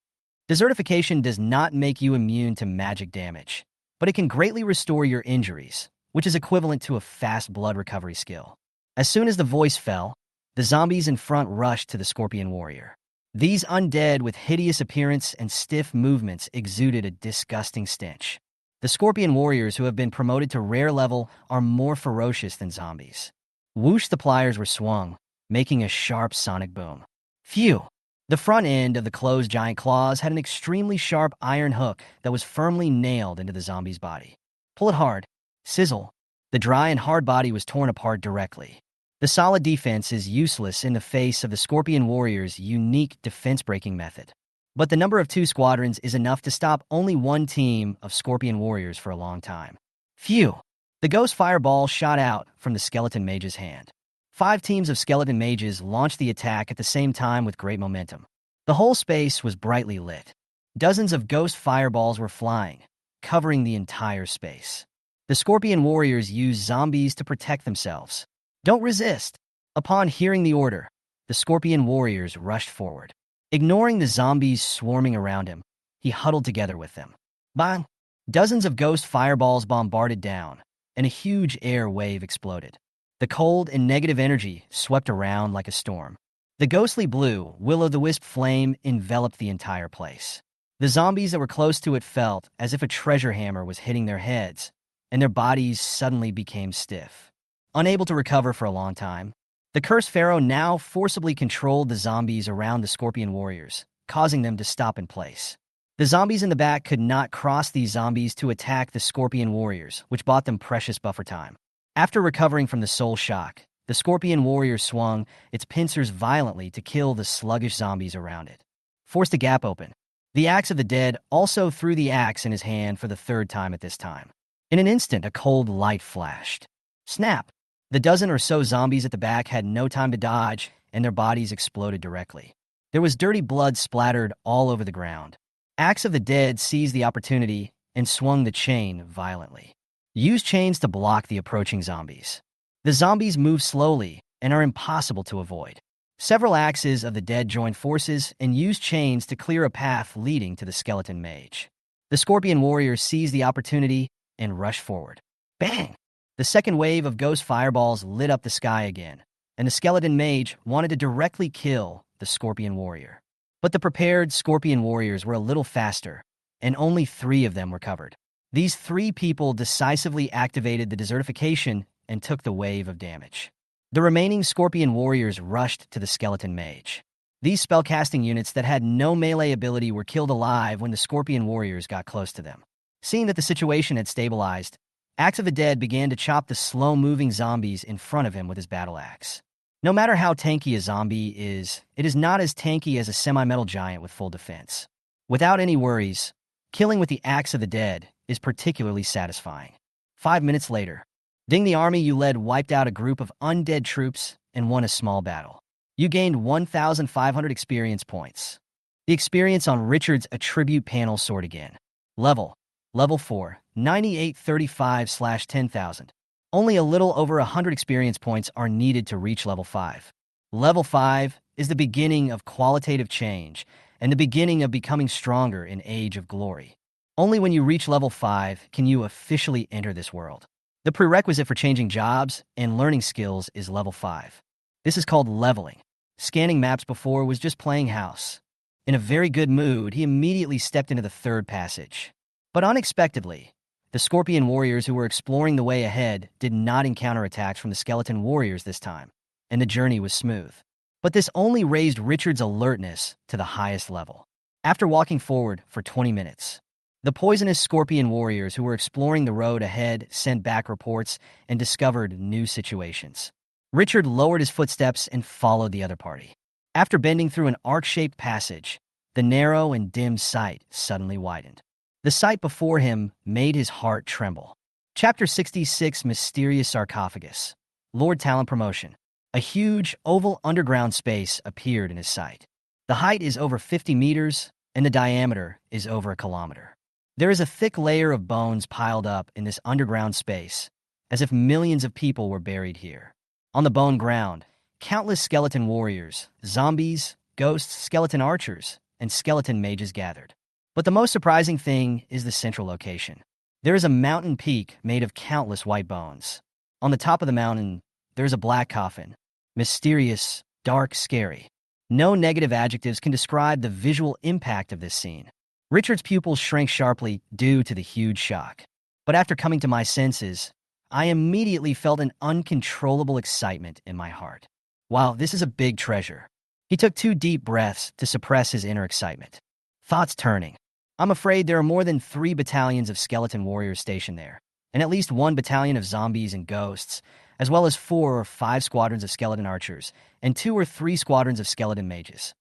Desertification does not make you immune to magic damage, but it can greatly restore your injuries, which is equivalent to a fast blood recovery skill. As soon as the voice fell, the zombies in front rushed to the Scorpion Warrior. These undead with hideous appearance and stiff movements exuded a disgusting stench. The Scorpion Warriors who have been promoted to rare level are more ferocious than zombies. Whoosh, the pliers were swung, making a sharp sonic boom. Phew! The front end of the closed giant claws had an extremely sharp iron hook that was firmly nailed into the zombie's body. Pull it hard. Sizzle. The dry and hard body was torn apart directly. The solid defense is useless in the face of the Scorpion Warrior's unique defense-breaking method. But the number of 2 squadrons is enough to stop only one team of Scorpion Warriors for a long time. Phew! The ghost fireball shot out from the skeleton mage's hand. 5 teams of skeleton mages launched the attack at the same time with great momentum. The whole space was brightly lit. Dozens of ghost fireballs were flying, covering the entire space. The Scorpion Warriors used zombies to protect themselves. Don't resist! Upon hearing the order, the Scorpion Warriors rushed forward. Ignoring the zombies swarming around him, he huddled together with them. Bang! Dozens of ghost fireballs bombarded down, and a huge air wave exploded. The cold and negative energy swept around like a storm. The ghostly blue will-o'-the-wisp flame enveloped the entire place. The zombies that were close to it felt as if a treasure hammer was hitting their heads, and their bodies suddenly became stiff. Unable to recover for a long time, the cursed pharaoh now forcibly controlled the zombies around the Scorpion Warriors, causing them to stop in place. The zombies in the back could not cross these zombies to attack the Scorpion Warriors, which bought them precious buffer time. After recovering from the soul shock, the Scorpion Warrior swung its pincers violently to kill the sluggish zombies around it. Forced a gap open. The Axe of the Dead also threw the axe in his hand for the 3rd time at this time. In an instant, a cold light flashed. Snap! The dozen or so zombies at the back had no time to dodge, and their bodies exploded directly. There was dirty blood splattered all over the ground. Axe of the Dead seized the opportunity and swung the chain violently. Use chains to block the approaching zombies. The zombies move slowly and are impossible to avoid. Several Axes of the Dead joined forces and used chains to clear a path leading to the skeleton mage. The Scorpion Warriors seized the opportunity and rushed forward. Bang! The second wave of ghost fireballs lit up the sky again, and the skeleton mage wanted to directly kill the Scorpion Warrior. But the prepared Scorpion Warriors were a little faster, and only 3 of them recovered. These 3 people decisively activated the desertification and took the wave of damage. The remaining Scorpion Warriors rushed to the skeleton mage. These spellcasting units that had no melee ability were killed alive when the Scorpion Warriors got close to them. Seeing that the situation had stabilized, Axe of the Dead began to chop the slow-moving zombies in front of him with his battle axe. No matter how tanky a zombie is, it is not as tanky as a semi-metal giant with full defense. Without any worries, killing with the Axe of the Dead is particularly satisfying. 5 minutes later, Ding, the army you led wiped out a group of undead troops and won a small battle. You gained 1,500 experience points. The experience on Richard's attribute panel soared again. Level 4, 9835/10,000. Only a little over 100 experience points are needed to reach level 5. Level 5 is the beginning of qualitative change and the beginning of becoming stronger in Age of Glory. Only when you reach level 5 can you officially enter this world. The prerequisite for changing jobs and learning skills is level 5. This is called leveling. Scanning maps before was just playing house. In a very good mood, he immediately stepped into the 3rd passage. But unexpectedly, the Scorpion Warriors who were exploring the way ahead did not encounter attacks from the Skeleton Warriors this time, and the journey was smooth. But this only raised Richard's alertness to the highest level. After walking forward for 20 minutes, the poisonous Scorpion Warriors who were exploring the road ahead sent back reports and discovered new situations. Richard lowered his footsteps and followed the other party. After bending through an arc-shaped passage, the narrow and dim sight suddenly widened. The sight before him made his heart tremble. Chapter 66, Mysterious Sarcophagus. Lord Talent Promotion. A huge, oval underground space appeared in his sight. The height is over 50 meters, and the diameter is over a kilometer. There is a thick layer of bones piled up in this underground space, as if millions of people were buried here. On the bone ground, Countless skeleton warriors, zombies, ghosts, skeleton archers, and skeleton mages gathered. But the most surprising thing is the central location. There is a mountain peak made of countless white bones. On the top of the mountain, there is a black coffin. Mysterious, dark, scary. No negative adjectives can describe the visual impact of this scene. Richard's pupils shrank sharply due to the huge shock. But after coming to my senses, I immediately felt an uncontrollable excitement in my heart. Wow, this is a big treasure. He took 2 deep breaths to suppress his inner excitement. Thoughts turning. I'm afraid there are more than 3 battalions of skeleton warriors stationed there, and at least 1 battalion of zombies and ghosts, as well as 4 or 5 squadrons of skeleton archers, and 2 or 3 squadrons of skeleton mages.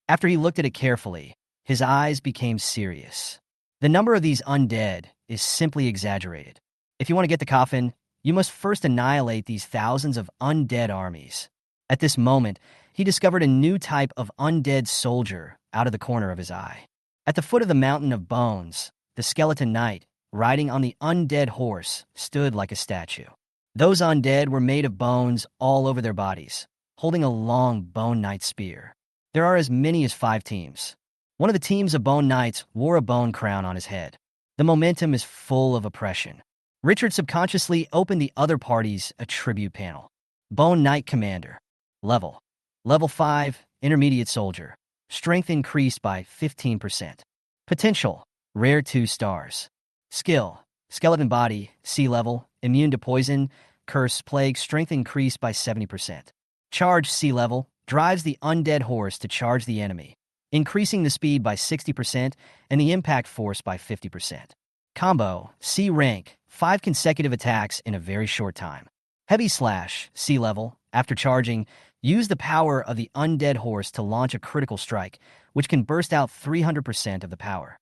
After he looked at it carefully, his eyes became serious. The number of these undead is simply exaggerated. If you want to get the coffin, you must first annihilate these thousands of undead armies. At this moment, he discovered a new type of undead soldier out of the corner of his eye. At the foot of the mountain of bones, the skeleton knight, riding on the undead horse, stood like a statue. Those undead were made of bones all over their bodies, holding a long bone knight spear. There are as many as 5 teams. One of the teams of bone knights wore a bone crown on his head. The momentum is full of oppression. Richard subconsciously opened the other party's attribute panel. Bone Knight Commander. Level. Level 5, Intermediate Soldier. Strength increased by 15%. Potential. Rare 2 stars. Skill. Skeleton Body. Sea Level. Immune to Poison. Curse. Plague. Strength increased by 70%. Charge. Sea Level. Drives the undead horse to charge the enemy, increasing the speed by 60% and the impact force by 50%. Combo. C rank. 5 consecutive attacks in a very short time. Heavy Slash. Sea Level. After charging, use the power of the undead horse to launch a critical strike, which can burst out 300% of the power.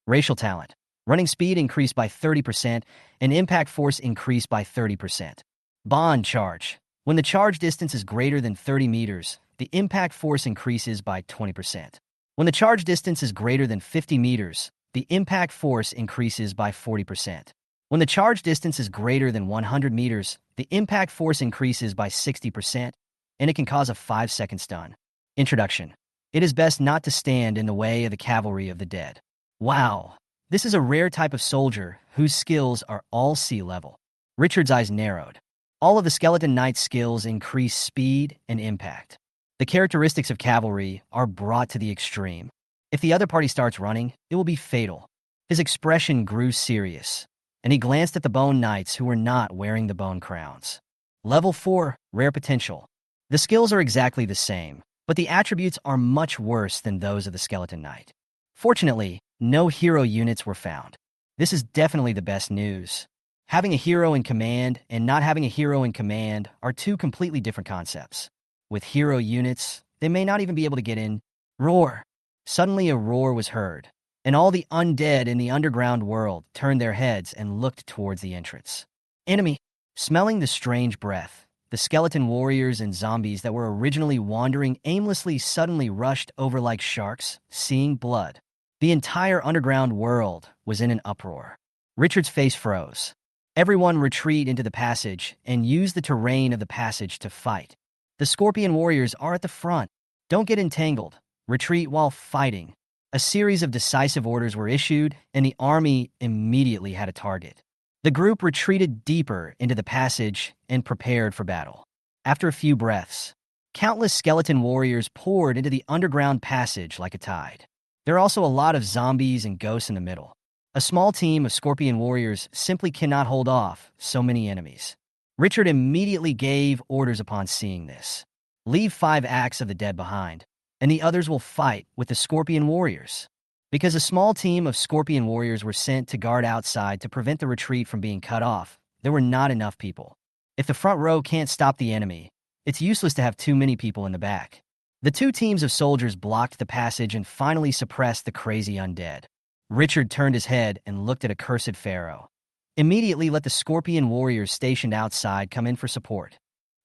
Racial Talent. Running speed increased by 30% and impact force increased by 30%. Bond Charge. When the charge distance is greater than 30 meters, the impact force increases by 20%. When the charge distance is greater than 50 meters, the impact force increases by 40%. When the charge distance is greater than 100 meters, the impact force increases by 60%, and it can cause a 5-second stun. Introduction. It is best not to stand in the way of the cavalry of the dead. Wow, this is a rare type of soldier whose skills are all sea level. Richard's eyes narrowed. All of the skeleton knight's skills increase speed and impact. The characteristics of cavalry are brought to the extreme. If the other party starts running, it will be fatal. His expression grew serious, and he glanced at the bone knights who were not wearing the bone crowns. Level 4, Rare Potential. The skills are exactly the same, but the attributes are much worse than those of the skeleton knight. Fortunately, no hero units were found. This is definitely the best news. Having a hero in command and not having a hero in command are 2 completely different concepts. With hero units, they may not even be able to get in. Roar! Suddenly a roar was heard, and all the undead in the underground world turned their heads and looked towards the entrance. Enemy! Smelling the strange breath, the skeleton warriors and zombies that were originally wandering aimlessly suddenly rushed over like sharks, seeing blood. The entire underground world was in an uproar. Richard's face froze. Everyone retreat into the passage and use the terrain of the passage to fight. The scorpion warriors are at the front. Don't get entangled. Retreat while fighting. A series of decisive orders were issued, and the army immediately had a target. The group retreated deeper into the passage and prepared for battle. After a few breaths, countless skeleton warriors poured into the underground passage like a tide. There are also a lot of zombies and ghosts in the middle. A small team of scorpion warriors simply cannot hold off so many enemies. Richard immediately gave orders upon seeing this. Leave 5 acts of the dead behind, and the others will fight with the scorpion warriors. Because a small team of scorpion warriors were sent to guard outside to prevent the retreat from being cut off, there were not enough people. If the front row can't stop the enemy, it's useless to have too many people in the back. The 2 teams of soldiers blocked the passage and finally suppressed the crazy undead. Richard turned his head and looked at accursed Pharaoh. Immediately let the scorpion warriors stationed outside come in for support.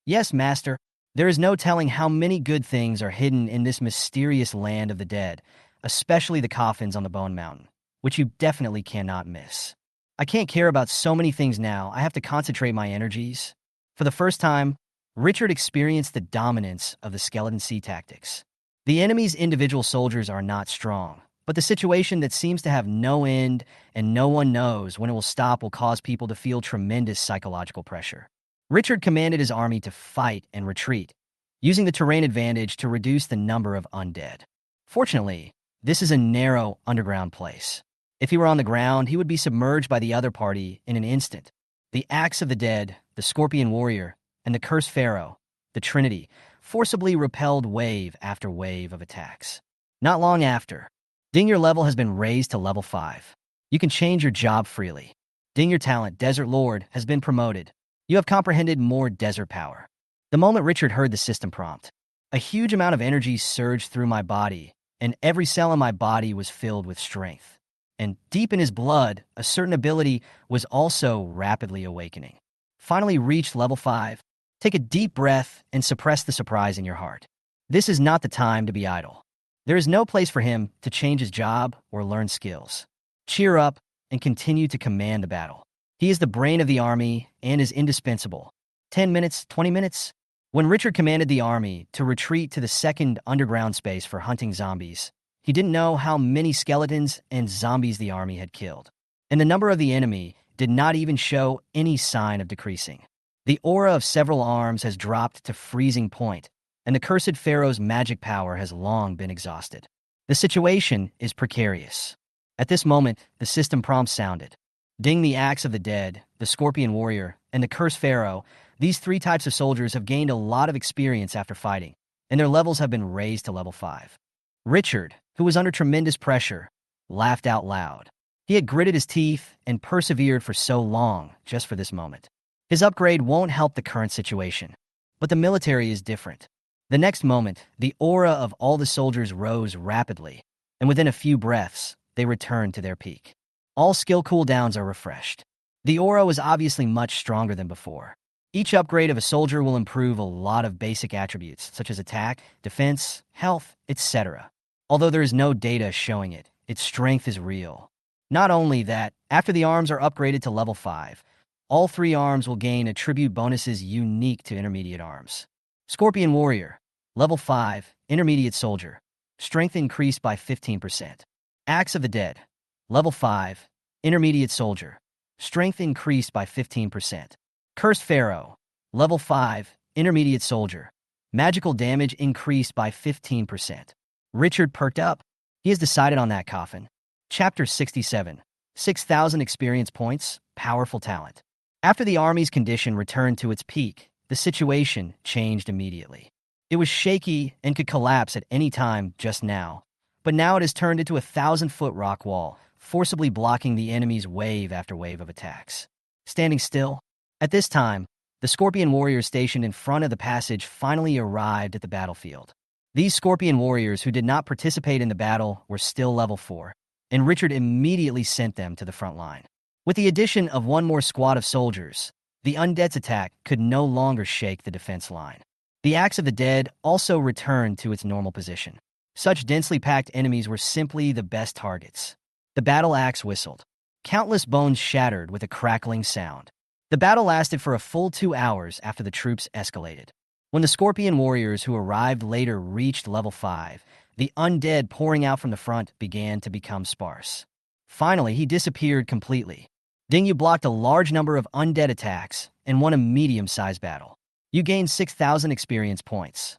Yes, master. There is no telling how many good things are hidden in this mysterious land of the dead, especially the coffins on the Bone Mountain, which you definitely cannot miss. I can't care about so many things now. I have to concentrate my energies. For the first time, Richard experienced the dominance of the skeleton sea tactics. The enemy's individual soldiers are not strong, but the situation that seems to have no end and no one knows when it will stop will cause people to feel tremendous psychological pressure. Richard commanded his army to fight and retreat, using the terrain advantage to reduce the number of undead. Fortunately, this is a narrow underground place. If he were on the ground, he would be submerged by the other party in an instant. The Axe of the Dead, the Scorpion Warrior, and the Cursed Pharaoh, the Trinity, forcibly repelled wave after wave of attacks. Not long after, Ding, your level has been raised to level 5. You can change your job freely. Ding, your talent, Desert Lord, has been promoted. You have comprehended more desert power. The moment Richard heard the system prompt, a huge amount of energy surged through my body, and every cell in my body was filled with strength. And deep in his blood, a certain ability was also rapidly awakening. Finally reached level 5. Take a deep breath and suppress the surprise in your heart. This is not the time to be idle. There is no place for him to change his job or learn skills. Cheer up and continue to command the battle. He is the brain of the army and is indispensable. 10 minutes, 20 minutes? When Richard commanded the army to retreat to the second underground space for hunting zombies, he didn't know how many skeletons and zombies the army had killed. And the number of the enemy did not even show any sign of decreasing. The aura of several arms has dropped to freezing point, and the cursed pharaoh's magic power has long been exhausted. The situation is precarious. At this moment, the system prompt sounded. Ding, the Axe of the Dead, the Scorpion Warrior, and the Cursed Pharaoh, these 3 types of soldiers have gained a lot of experience after fighting, and their levels have been raised to level 5. Richard, who was under tremendous pressure, laughed out loud. He had gritted his teeth and persevered for so long just for this moment. His upgrade won't help the current situation, but the military is different. The next moment, the aura of all the soldiers rose rapidly, and within a few breaths, they returned to their peak. All skill cooldowns are refreshed. The aura was obviously much stronger than before. Each upgrade of a soldier will improve a lot of basic attributes, such as attack, defense, health, etc. Although there is no data showing it, its strength is real. Not only that, after the arms are upgraded to level 5, all 3 arms will gain attribute bonuses unique to intermediate arms. Scorpion Warrior, level 5, intermediate soldier, strength increased by 15%. Axe of the Dead, level 5, intermediate soldier, strength increased by 15%. Cursed Pharaoh, level 5, intermediate soldier, magical damage increased by 15%. Richard perked up. He has decided on that coffin. Chapter 67, 6,000 experience points, powerful talent. After the army's condition returned to its peak, the situation changed immediately. It was shaky and could collapse at any time just now, but now it has turned into a 1,000-foot rock wall, forcibly blocking the enemy's wave after wave of attacks. Standing still. At this time, the Scorpion Warriors stationed in front of the passage finally arrived at the battlefield. These Scorpion Warriors who did not participate in the battle were still level 4, and Richard immediately sent them to the front line. With the addition of one more squad of soldiers, the undead's attack could no longer shake the defense line. The Axe of the Dead also returned to its normal position. Such densely packed enemies were simply the best targets. The battle axe whistled. Countless bones shattered with a crackling sound. The battle lasted for a full 2 hours after the troops escalated. When the Scorpion Warriors who arrived later reached level 5, the undead pouring out from the front began to become sparse. Finally, he disappeared completely. Ding, you blocked a large number of undead attacks and won a medium-sized battle. You gained 6,000 experience points.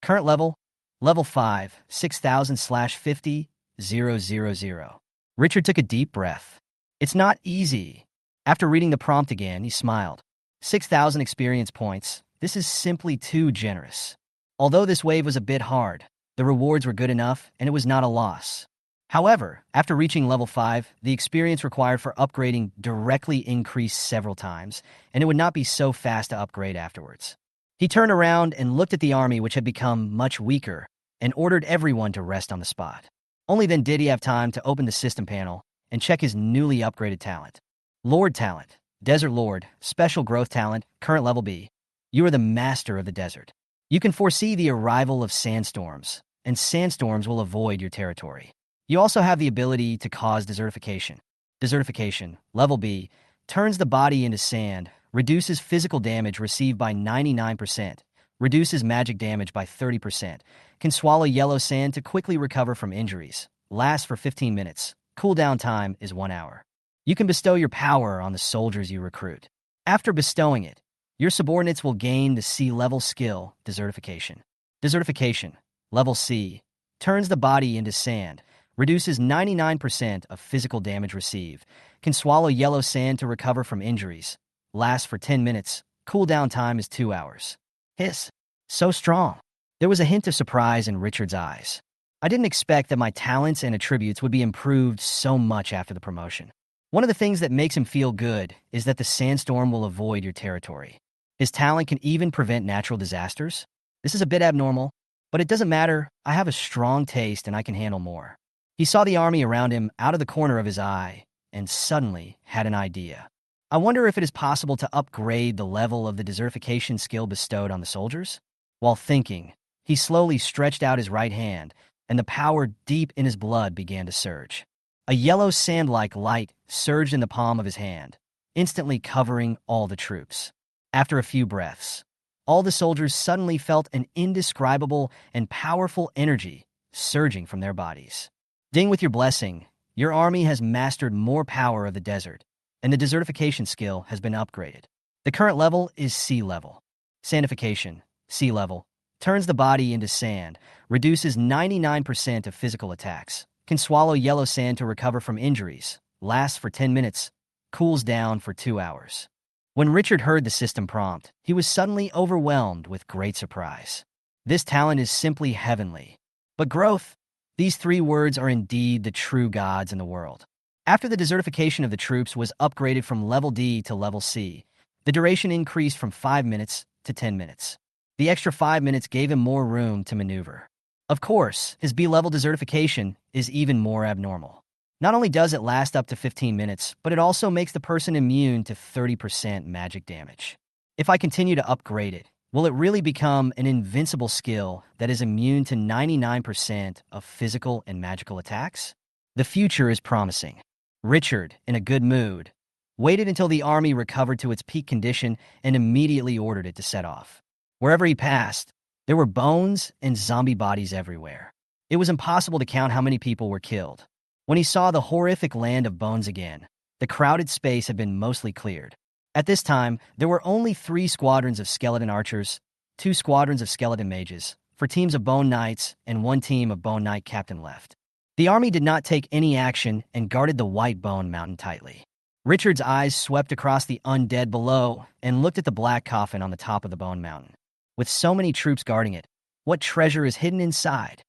Current level, level 5, 6,000/50, 000. Richard took a deep breath. It's not easy. After reading the prompt again, he smiled. 6,000 experience points. This is simply too generous. Although this wave was a bit hard, the rewards were good enough and it was not a loss. However, after reaching level 5, the experience required for upgrading directly increased several times, and it would not be so fast to upgrade afterwards. He turned around and looked at the army, which had become much weaker, and ordered everyone to rest on the spot. Only then did he have time to open the system panel and check his newly upgraded talent. Lord Talent, Desert Lord, Special Growth Talent, current level B. You are the master of the desert. You can foresee the arrival of sandstorms, and sandstorms will avoid your territory. You also have the ability to cause desertification. Desertification, level B, turns the body into sand, reduces physical damage received by 99%, reduces magic damage by 30%, can swallow yellow sand to quickly recover from injuries, lasts for 15 minutes, cooldown time is 1 hour. You can bestow your power on the soldiers you recruit. After bestowing it, your subordinates will gain the C-level skill, Desertification. Desertification, level C, turns the body into sand, reduces 99% of physical damage received, can swallow yellow sand to recover from injuries, lasts for 10 minutes, cooldown time is 2 hours. Hiss. So strong. There was a hint of surprise in Richard's eyes. I didn't expect that my talents and attributes would be improved so much after the promotion. One of the things that makes him feel good is that the sandstorm will avoid your territory. His talent can even prevent natural disasters. This is a bit abnormal, but it doesn't matter. I have a strong taste and I can handle more. He saw the army around him out of the corner of his eye and suddenly had an idea. I wonder if it is possible to upgrade the level of the desertification skill bestowed on the soldiers? While thinking, he slowly stretched out his right hand, and the power deep in his blood began to surge. A yellow sand-like light surged in the palm of his hand, instantly covering all the troops. After a few breaths, all the soldiers suddenly felt an indescribable and powerful energy surging from their bodies. Ding with your blessing, your army has mastered more power of the desert, and the desertification skill has been upgraded. The current level is C level. Sandification, C level, turns the body into sand, reduces 99% of physical attacks, can swallow yellow sand to recover from injuries, lasts for 10 minutes, cools down for 2 hours. When Richard heard the system prompt, he was suddenly overwhelmed with great surprise. This talent is simply heavenly. But growth, these 3 words are indeed the true gods in the world. After the desertification of the troops was upgraded from level D to level C, the duration increased from 5 minutes to 10 minutes. The extra 5 minutes gave him more room to maneuver. Of course, his B-level desertification is even more abnormal. Not only does it last up to 15 minutes, but it also makes the person immune to 30% magic damage. If I continue to upgrade it, will it really become an invincible skill that is immune to 99% of physical and magical attacks? The future is promising. Richard, in a good mood, waited until the army recovered to its peak condition and immediately ordered it to set off. Wherever he passed, there were bones and zombie bodies everywhere. It was impossible to count how many people were killed. When he saw the horrific land of bones again, the crowded space had been mostly cleared. At this time, there were only 3 squadrons of skeleton archers, 2 squadrons of skeleton mages, 4 teams of bone knights, and 1 team of bone knight captain left. The army did not take any action and guarded the white bone mountain tightly. Richard's eyes swept across the undead below and looked at the black coffin on the top of the bone mountain. With so many troops guarding it, what treasure is hidden inside?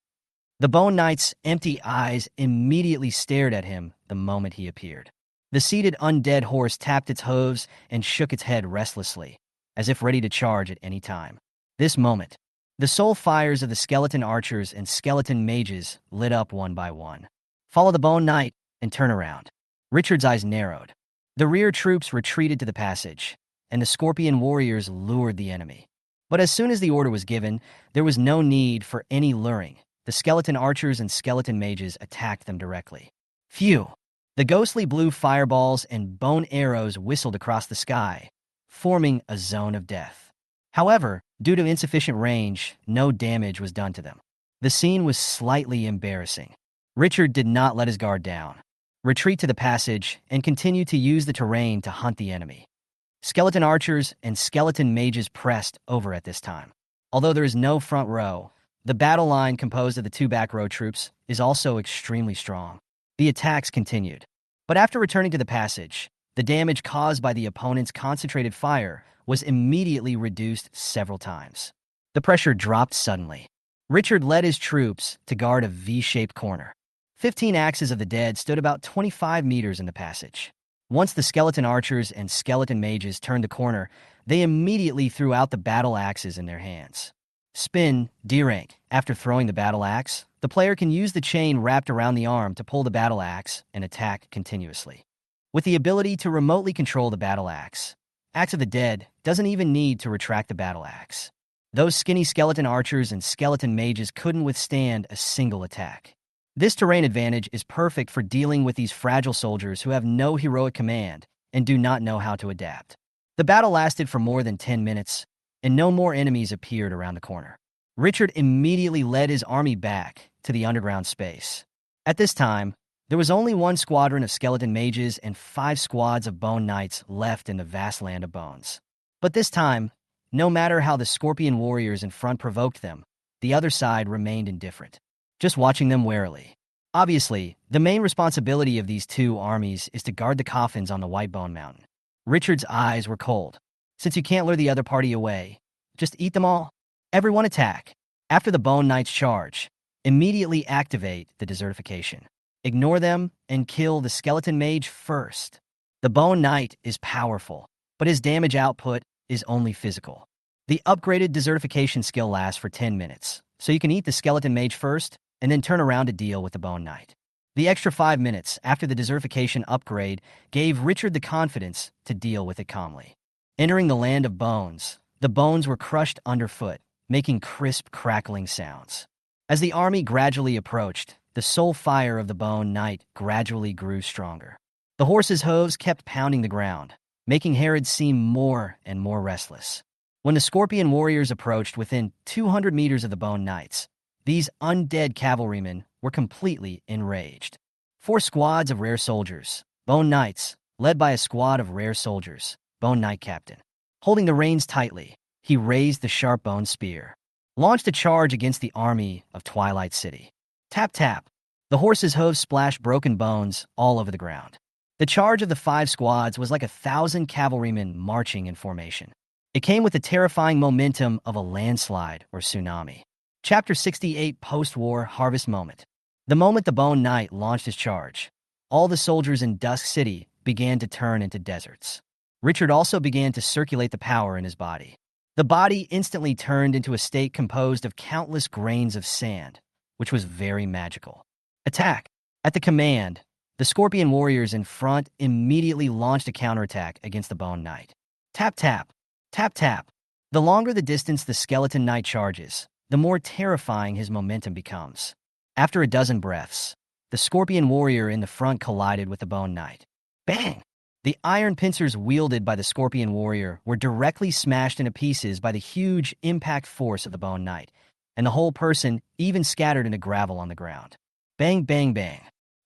The bone knight's empty eyes immediately stared at him the moment he appeared. The seated undead horse tapped its hooves and shook its head restlessly, as if ready to charge at any time. This moment, the soul fires of the skeleton archers and skeleton mages lit up one by one. Follow the bone knight and turn around. Richard's eyes narrowed. The rear troops retreated to the passage, and the scorpion warriors lured the enemy. But as soon as the order was given, there was no need for any luring. The skeleton archers and skeleton mages attacked them directly. Phew! The ghostly blue fireballs and bone arrows whistled across the sky, forming a zone of death. However, due to insufficient range, no damage was done to them. The scene was slightly embarrassing. Richard did not let his guard down, retreat to the passage, and continue to use the terrain to hunt the enemy. Skeleton archers and skeleton mages pressed over at this time. Although there is no front row, the battle line composed of the 2 back row troops is also extremely strong. The attacks continued. But after returning to the passage, the damage caused by the opponent's concentrated fire was immediately reduced several times. The pressure dropped suddenly. Richard led his troops to guard a V-shaped corner. 15 axes of the dead stood about 25 meters in the passage. Once the skeleton archers and skeleton mages turned the corner, they immediately threw out the battle axes in their hands. Spin, D-rank. After throwing the battle axe, the player can use the chain wrapped around the arm to pull the battle axe and attack continuously. With the ability to remotely control the battle axe, Axe of the Dead doesn't even need to retract the battle axe. Those skinny skeleton archers and skeleton mages couldn't withstand a single attack. This terrain advantage is perfect for dealing with these fragile soldiers who have no heroic command and do not know how to adapt. The battle lasted for more than 10 minutes, and no more enemies appeared around the corner. Richard immediately led his army back to the underground space. At this time, there was only one squadron of skeleton mages and 5 squads of bone knights left in the vast land of bones. But this time, no matter how the scorpion warriors in front provoked them, the other side remained indifferent, just watching them warily. Obviously, the main responsibility of these two armies is to guard the coffins on the White Bone Mountain. Richard's eyes were cold. Since you can't lure the other party away, just eat them all. Everyone attack. After the Bone Knights charge, immediately activate the desertification. Ignore them and kill the skeleton mage first. The Bone Knight is powerful, but his damage output is only physical. The upgraded desertification skill lasts for 10 minutes, so you can eat the skeleton mage first and then turn around to deal with the Bone Knight. The extra 5 minutes after the desertification upgrade gave Richard the confidence to deal with it calmly. Entering the land of bones, the bones were crushed underfoot, making crisp, crackling sounds. As the army gradually approached, the soul fire of the Bone Knight gradually grew stronger. The horse's hooves kept pounding the ground, making Herod seem more and more restless. When the Scorpion warriors approached within 200 meters of the Bone Knights, these undead cavalrymen were completely enraged. 4 squads of rare soldiers, Bone Knights, led by a squad of rare soldiers, Bone Knight Captain. Holding the reins tightly, he raised the sharp bone spear, launched a charge against the army of Twilight City. Tap tap. The horse's hooves splashed broken bones all over the ground. The charge of the 5 squads was like 1,000 cavalrymen marching in formation. It came with the terrifying momentum of a landslide or tsunami. Chapter 68 Post-War Harvest Moment. The moment the Bone Knight launched his charge, all the soldiers in Dusk City began to turn into deserts. Richard also began to circulate the power in his body. The body instantly turned into a state composed of countless grains of sand, which was very magical. Attack! At the command, the Scorpion warriors in front immediately launched a counterattack against the Bone Knight. Tap tap! Tap tap! The longer the distance the Skeleton Knight charges, the more terrifying his momentum becomes. After a dozen breaths, the Scorpion warrior in the front collided with the Bone Knight. Bang! The iron pincers wielded by the Scorpion warrior were directly smashed into pieces by the huge impact force of the Bone Knight, and the whole person even scattered into gravel on the ground. Bang, bang, bang.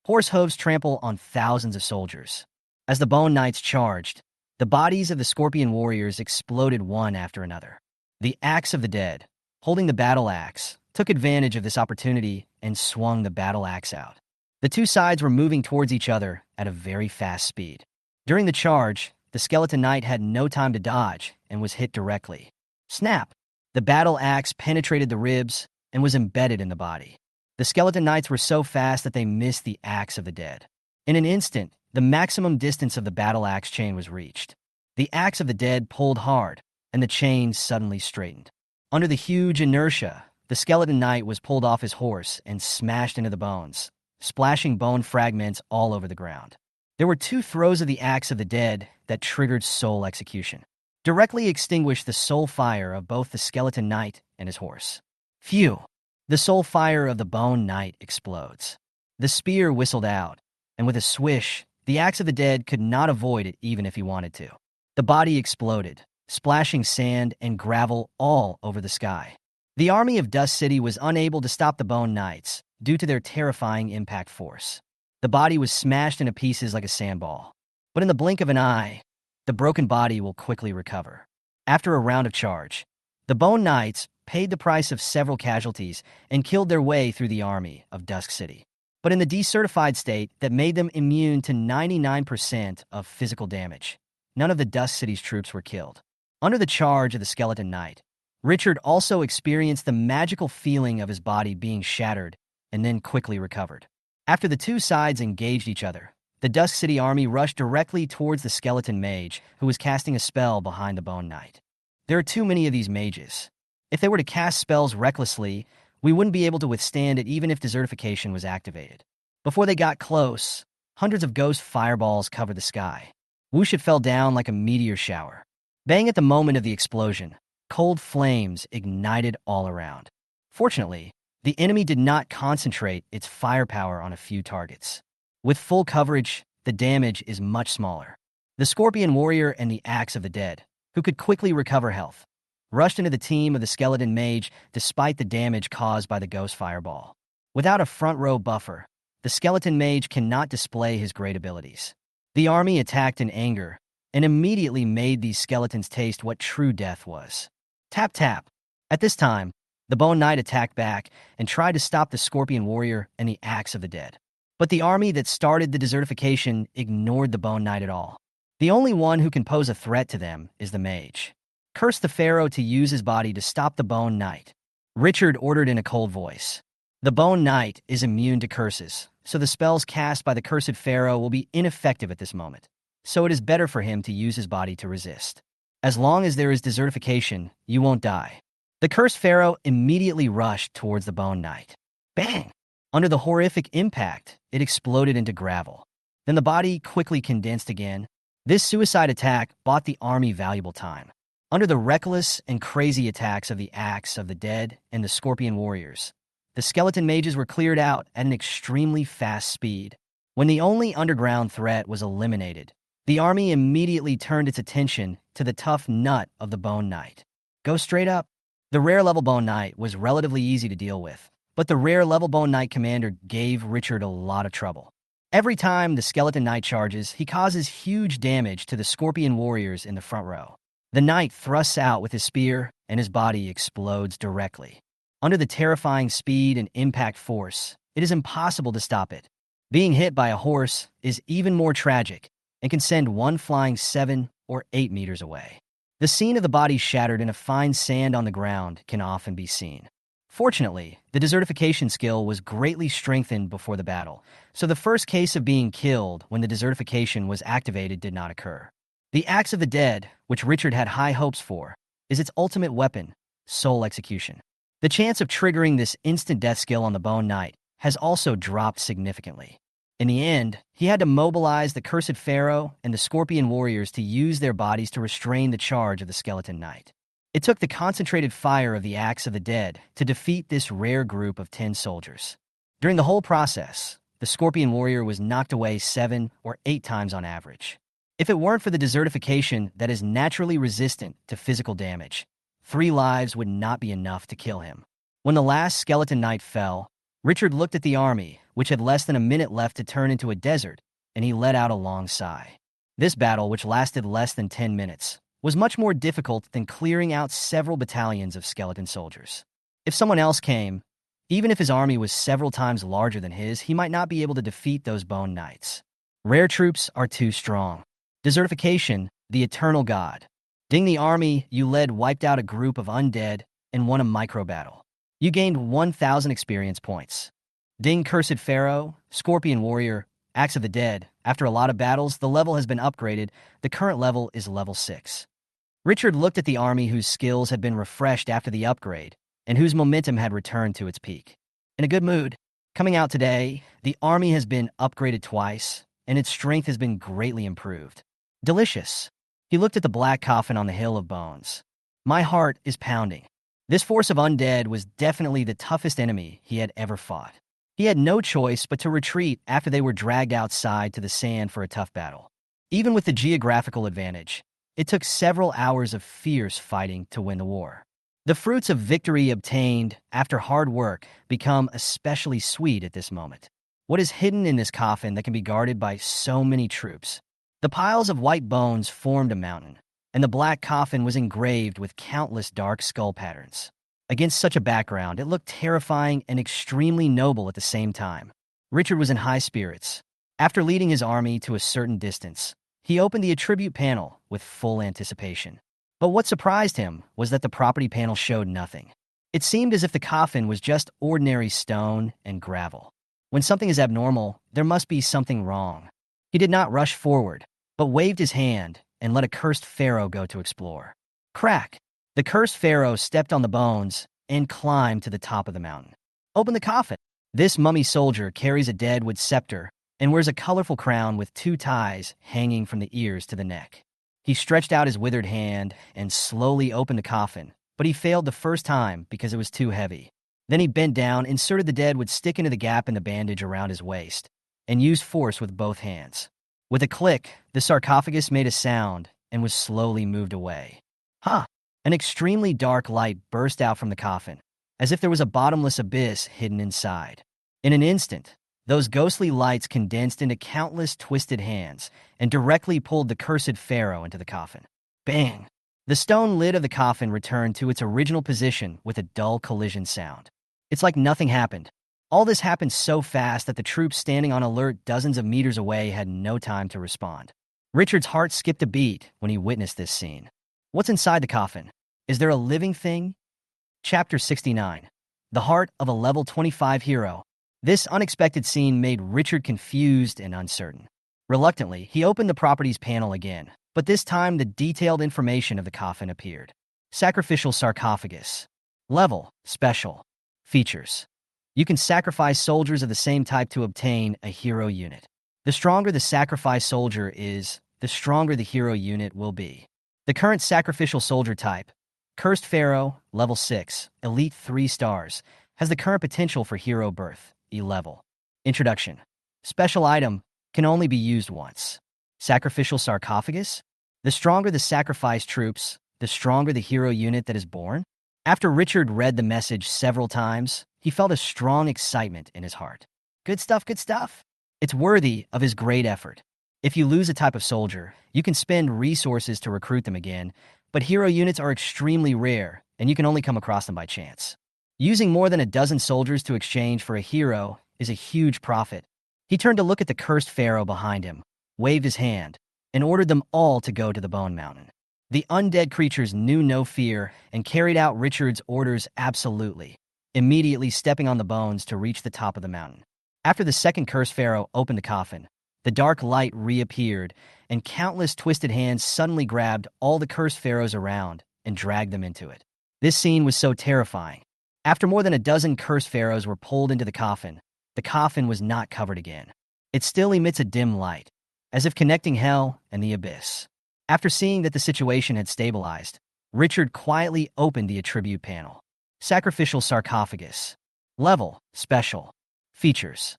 Horse hooves trample on thousands of soldiers. As the Bone Knights charged, the bodies of the Scorpion warriors exploded one after another. The Axe of the Dead, holding the battle axe, took advantage of this opportunity and swung the battle axe out. The two sides were moving towards each other at a very fast speed. During the charge, the Skeleton Knight had no time to dodge and was hit directly. Snap! The battle axe penetrated the ribs and was embedded in the body. The Skeleton Knights were so fast that they missed the Axe of the Dead. In an instant, the maximum distance of the battle axe chain was reached. The Axe of the Dead pulled hard, and the chain suddenly straightened. Under the huge inertia, the Skeleton Knight was pulled off his horse and smashed into the bones, splashing bone fragments all over the ground. There were 2 throws of the Axe of the Dead that triggered soul execution, directly extinguished the soul fire of both the Skeleton Knight and his horse. Phew! The soul fire of the Bone Knight explodes. The spear whistled out, and with a swish, the Axe of the Dead could not avoid it even if he wanted to. The body exploded, splashing sand and gravel all over the sky. The army of Dust City was unable to stop the Bone Knights due to their terrifying impact force. The body was smashed into pieces like a sandball. But in the blink of an eye, the broken body will quickly recover. After a round of charge, the Bone Knights paid the price of several casualties and killed their way through the army of Dusk City, but in the decertified state that made them immune to 99% of physical damage. None of the Dusk City's troops were killed. Under the charge of the Skeleton Knight, Richard also experienced the magical feeling of his body being shattered and then quickly recovered. After the two sides engaged each other, the Dusk City army rushed directly towards the Skeleton Mage, who was casting a spell behind the Bone Knight. There are too many of these mages. If they were to cast spells recklessly, we wouldn't be able to withstand it even if desertification was activated. Before they got close, hundreds of ghost fireballs covered the sky. Whoosh, it fell down like a meteor shower. Bang, at the moment of the explosion, cold flames ignited all around. Fortunately, the enemy did not concentrate its firepower on a few targets. With full coverage, the damage is much smaller. The Scorpion Warrior and the Axe of the Dead, who could quickly recover health, rushed into the team of the Skeleton Mage despite the damage caused by the Ghost Fireball. Without a front-row buffer, the Skeleton Mage cannot display his great abilities. The army attacked in anger and immediately made these skeletons taste what true death was. Tap tap. At this time, the Bone Knight attacked back and tried to stop the Scorpion Warrior and the Axe of the Dead. But the army that started the desertification ignored the Bone Knight at all. The only one who can pose a threat to them is the Mage. Curse the Pharaoh to use his body to stop the Bone Knight. Richard ordered in a cold voice. The Bone Knight is immune to curses, so the spells cast by the cursed Pharaoh will be ineffective at this moment. So it is better for him to use his body to resist. As long as there is desertification, you won't die. The cursed Pharaoh immediately rushed towards the Bone Knight. Bang! Under the horrific impact, it exploded into gravel. Then the body quickly condensed again. This suicide attack bought the army valuable time. Under the reckless and crazy attacks of the Axe of the Dead and the Scorpion Warriors, the Skeleton Mages were cleared out at an extremely fast speed. When the only underground threat was eliminated, the army immediately turned its attention to the tough nut of the Bone Knight. Go straight up. The rare level Bone Knight was relatively easy to deal with, but the rare level Bone Knight commander gave Richard a lot of trouble. Every time the Skeleton Knight charges, he causes huge damage to the Scorpion Warriors in the front row. The Knight thrusts out with his spear, and his body explodes directly. Under the terrifying speed and impact force, it is impossible to stop it. Being hit by a horse is even more tragic and can send one flying 7 or 8 meters away. The scene of the body shattered in a fine sand on the ground can often be seen. Fortunately, the desertification skill was greatly strengthened before the battle, so the first case of being killed when the desertification was activated did not occur. The Axe of the Dead, which Richard had high hopes for, is its ultimate weapon, soul execution. The chance of triggering this instant death skill on the Bone Knight has also dropped significantly. In the end, he had to mobilize the Cursed Pharaoh and the Scorpion Warriors to use their bodies to restrain the charge of the Skeleton Knight. It took the concentrated fire of the Axe of the Dead to defeat this rare group of 10 soldiers. During the whole process, the Scorpion Warrior was knocked away 7 or 8 times on average. If it weren't for the desertification that is naturally resistant to physical damage, 3 lives would not be enough to kill him. When the last Skeleton Knight fell, Richard looked at the army, which had less than a minute left to turn into a desert, and he let out a long sigh. This battle, which lasted less than 10 minutes, was much more difficult than clearing out several battalions of skeleton soldiers. If someone else came, even if his army was several times larger than his, he might not be able to defeat those Bone Knights. Rare troops are too strong. Desertification, the eternal god. Ding, the army you led wiped out a group of undead and won a micro-battle. You gained 1,000 experience points. Ding, Cursed Pharaoh, Scorpion Warrior, Axe of the Dead. After a lot of battles, the level has been upgraded. The current level is level 6. Richard looked at the army whose skills had been refreshed after the upgrade and whose momentum had returned to its peak. In a good mood. Coming out today, the army has been upgraded twice, and its strength has been greatly improved. Delicious. He looked at the black coffin on the hill of bones. My heart is pounding. This force of undead was definitely the toughest enemy he had ever fought. He had no choice but to retreat after they were dragged outside to the sand for a tough battle. Even with the geographical advantage, it took several hours of fierce fighting to win the war. The fruits of victory obtained after hard work become especially sweet at this moment. What is hidden in this coffin that can be guarded by so many troops? The piles of white bones formed a mountain, and the black coffin was engraved with countless dark skull patterns. Against such a background, it looked terrifying and extremely noble at the same time. Richard was in high spirits. After leading his army to a certain distance, he opened the attribute panel with full anticipation. But what surprised him was that the property panel showed nothing. It seemed as if the coffin was just ordinary stone and gravel. When something is abnormal, there must be something wrong. He did not rush forward, but waved his hand and let a cursed pharaoh go to explore. Crack! The cursed pharaoh stepped on the bones and climbed to the top of the mountain. Open the coffin. This mummy soldier carries a deadwood scepter and wears a colorful crown with 2 ties hanging from the ears to the neck. He stretched out his withered hand and slowly opened the coffin, but he failed the first time because it was too heavy. Then he bent down, inserted the deadwood stick into the gap in the bandage around his waist, and used force with both hands. With a click, the sarcophagus made a sound and was slowly moved away. Huh! An extremely dark light burst out from the coffin, as if there was a bottomless abyss hidden inside. In an instant, those ghostly lights condensed into countless twisted hands and directly pulled the cursed pharaoh into the coffin. Bang! The stone lid of the coffin returned to its original position with a dull collision sound. It's like nothing happened. All this happened so fast that the troops standing on alert dozens of meters away had no time to respond. Richard's heart skipped a beat when he witnessed this scene. What's inside the coffin? Is there a living thing? Chapter 69. The Heart of a Level 25 Hero. This unexpected scene made Richard confused and uncertain. Reluctantly, he opened the properties panel again, but this time the detailed information of the coffin appeared. Sacrificial sarcophagus. Level, special. Features. You can sacrifice soldiers of the same type to obtain a hero unit. The stronger the sacrifice soldier is, the stronger the hero unit will be. The current sacrificial soldier type, Cursed Pharaoh, level 6, elite 3 stars, has the current potential for hero birth, E-level. Introduction. Special item, can only be used once. Sacrificial sarcophagus? The stronger the sacrifice troops, the stronger the hero unit that is born? After Richard read the message several times, he felt a strong excitement in his heart. Good stuff, good stuff. It's worthy of his great effort. If you lose a type of soldier, you can spend resources to recruit them again, but hero units are extremely rare, and you can only come across them by chance. Using more than a dozen soldiers to exchange for a hero is a huge profit. He turned to look at the cursed pharaoh behind him, waved his hand, and ordered them all to go to the Bone Mountain. The undead creatures knew no fear and carried out Richard's orders absolutely, immediately stepping on the bones to reach the top of the mountain. After the second cursed pharaoh opened the coffin, the dark light reappeared, and countless twisted hands suddenly grabbed all the cursed pharaohs around and dragged them into it. This scene was so terrifying. After more than a dozen cursed pharaohs were pulled into the coffin was not covered again. It still emits a dim light, as if connecting hell and the abyss. After seeing that the situation had stabilized, Richard quietly opened the attribute panel. Sacrificial sarcophagus. Level, special. Features.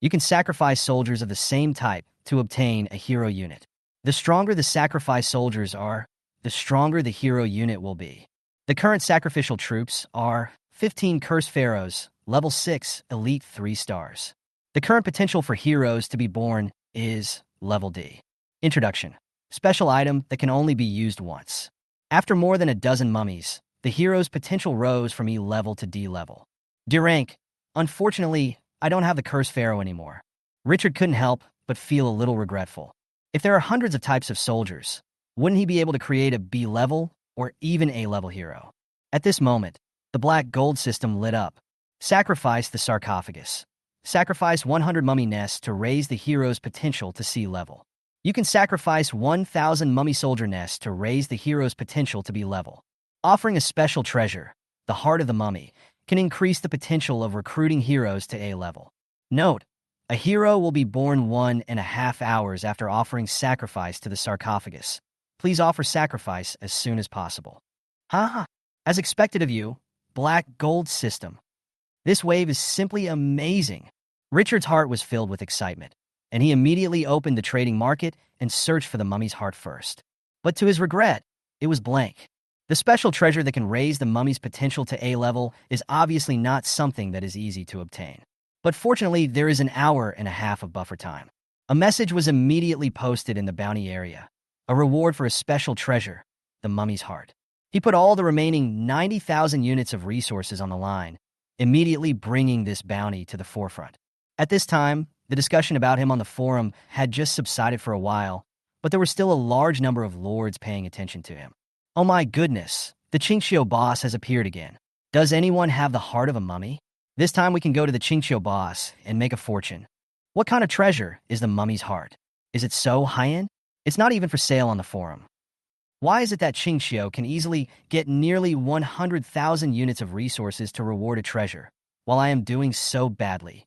You can sacrifice soldiers of the same type to obtain a hero unit. The stronger the sacrifice soldiers are, the stronger the hero unit will be. The current sacrificial troops are 15 cursed pharaohs, level 6, elite 3 stars. The current potential for heroes to be born is level D. Introduction. Special item that can only be used once. After more than a dozen mummies, the hero's potential rose from E level to D level. D rank. Unfortunately, I don't have the cursed pharaoh anymore. Richard couldn't help but feel a little regretful. If there are hundreds of types of soldiers, wouldn't he be able to create a B level or even A level hero? At this moment, the black gold system lit up. Sacrifice the sarcophagus. Sacrifice 100 mummy nests to raise the hero's potential to C level. You can sacrifice 1,000 mummy soldier nests to raise the hero's potential to B level. Offering a special treasure, the Heart of the Mummy, can increase the potential of recruiting heroes to A level. Note, a hero will be born 1.5 hours after offering sacrifice to the sarcophagus. Please offer sacrifice as soon as possible. Haha, as expected of you, black gold system. This wave is simply amazing. Richard's heart was filled with excitement, and he immediately opened the trading market and searched for the mummy's heart first. But to his regret, it was blank. The special treasure that can raise the mummy's potential to A level is obviously not something that is easy to obtain. But fortunately, there is an hour and a half of buffer time. A message was immediately posted in the bounty area. A reward for a special treasure, the mummy's heart. He put all the remaining 90,000 units of resources on the line, immediately bringing this bounty to the forefront. At this time, the discussion about him on the forum had just subsided for a while, but there were still a large number of lords paying attention to him. Oh my goodness, the Qingqiu boss has appeared again. Does anyone have the heart of a mummy? This time we can go to the Qingqiu boss and make a fortune. What kind of treasure is the mummy's heart? Is it so high-end? It's not even for sale on the forum. Why is it that Qingqiu can easily get nearly 100,000 units of resources to reward a treasure, while I am doing so badly?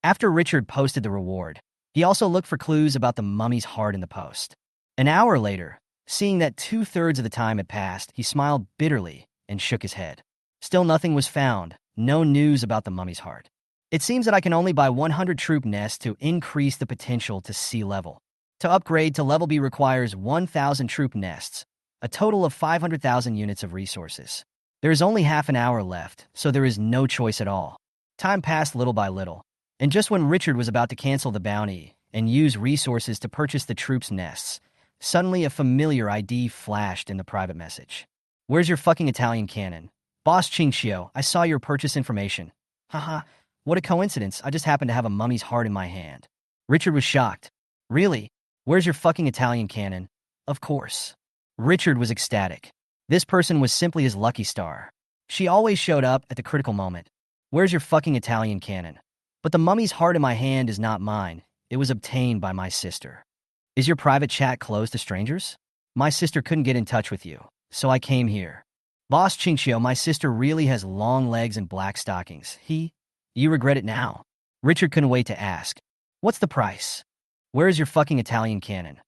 After Richard posted the reward, he also looked for clues about the mummy's heart in the post. An hour later, seeing that 2/3 of the time had passed, he smiled bitterly and shook his head. Still nothing was found, no news about the mummy's heart. It seems that I can only buy 100 troop nests to increase the potential to C level. To upgrade to level B requires 1,000 troop nests, a total of 500,000 units of resources. There is only half an hour left, so there is no choice at all. Time passed little by little, and just when Richard was about to cancel the bounty and use resources to purchase the troops' nests, suddenly a familiar ID flashed in the private message. "Where's your fucking Italian cannon? Boss Chingxio, I saw your purchase information. Haha, what a coincidence, I just happened to have a mummy's heart in my hand." Richard was shocked. "Really? Where's your fucking Italian cannon?" Of course. Richard was ecstatic. This person was simply his lucky star. She always showed up at the critical moment. "Where's your fucking Italian cannon?" "But the mummy's heart in my hand is not mine. It was obtained by my sister." "Is your private chat closed to strangers?" "My sister couldn't get in touch with you, so I came here." "Boss Chinchio, my sister really has long legs and black stockings. You regret it now." Richard couldn't wait to ask. "What's the price?" "Where is your fucking Italian cannon?"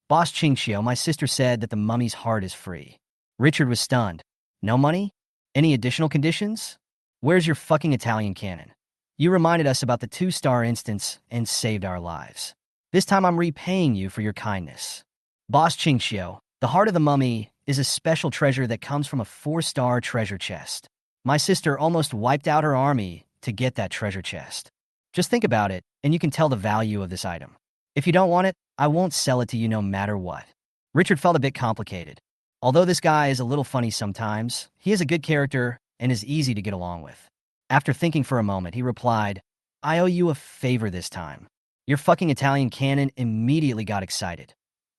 "Boss Chinchio, my sister said that the mummy's heart is free." Richard was stunned. "No money? Any additional conditions?" "Where's your fucking Italian cannon? You reminded us about the 2-star instance and saved our lives. This time I'm repaying you for your kindness." "Boss Chinchio, the heart of the mummy is a special treasure that comes from a 4-star treasure chest. My sister almost wiped out her army to get that treasure chest. Just think about it, and you can tell the value of this item. If you don't want it, I won't sell it to you no matter what." Richard felt a bit complicated. Although this guy is a little funny sometimes, he is a good character and is easy to get along with. After thinking for a moment, he replied, "I owe you a favor this time." Your fucking Italian cannon immediately got excited.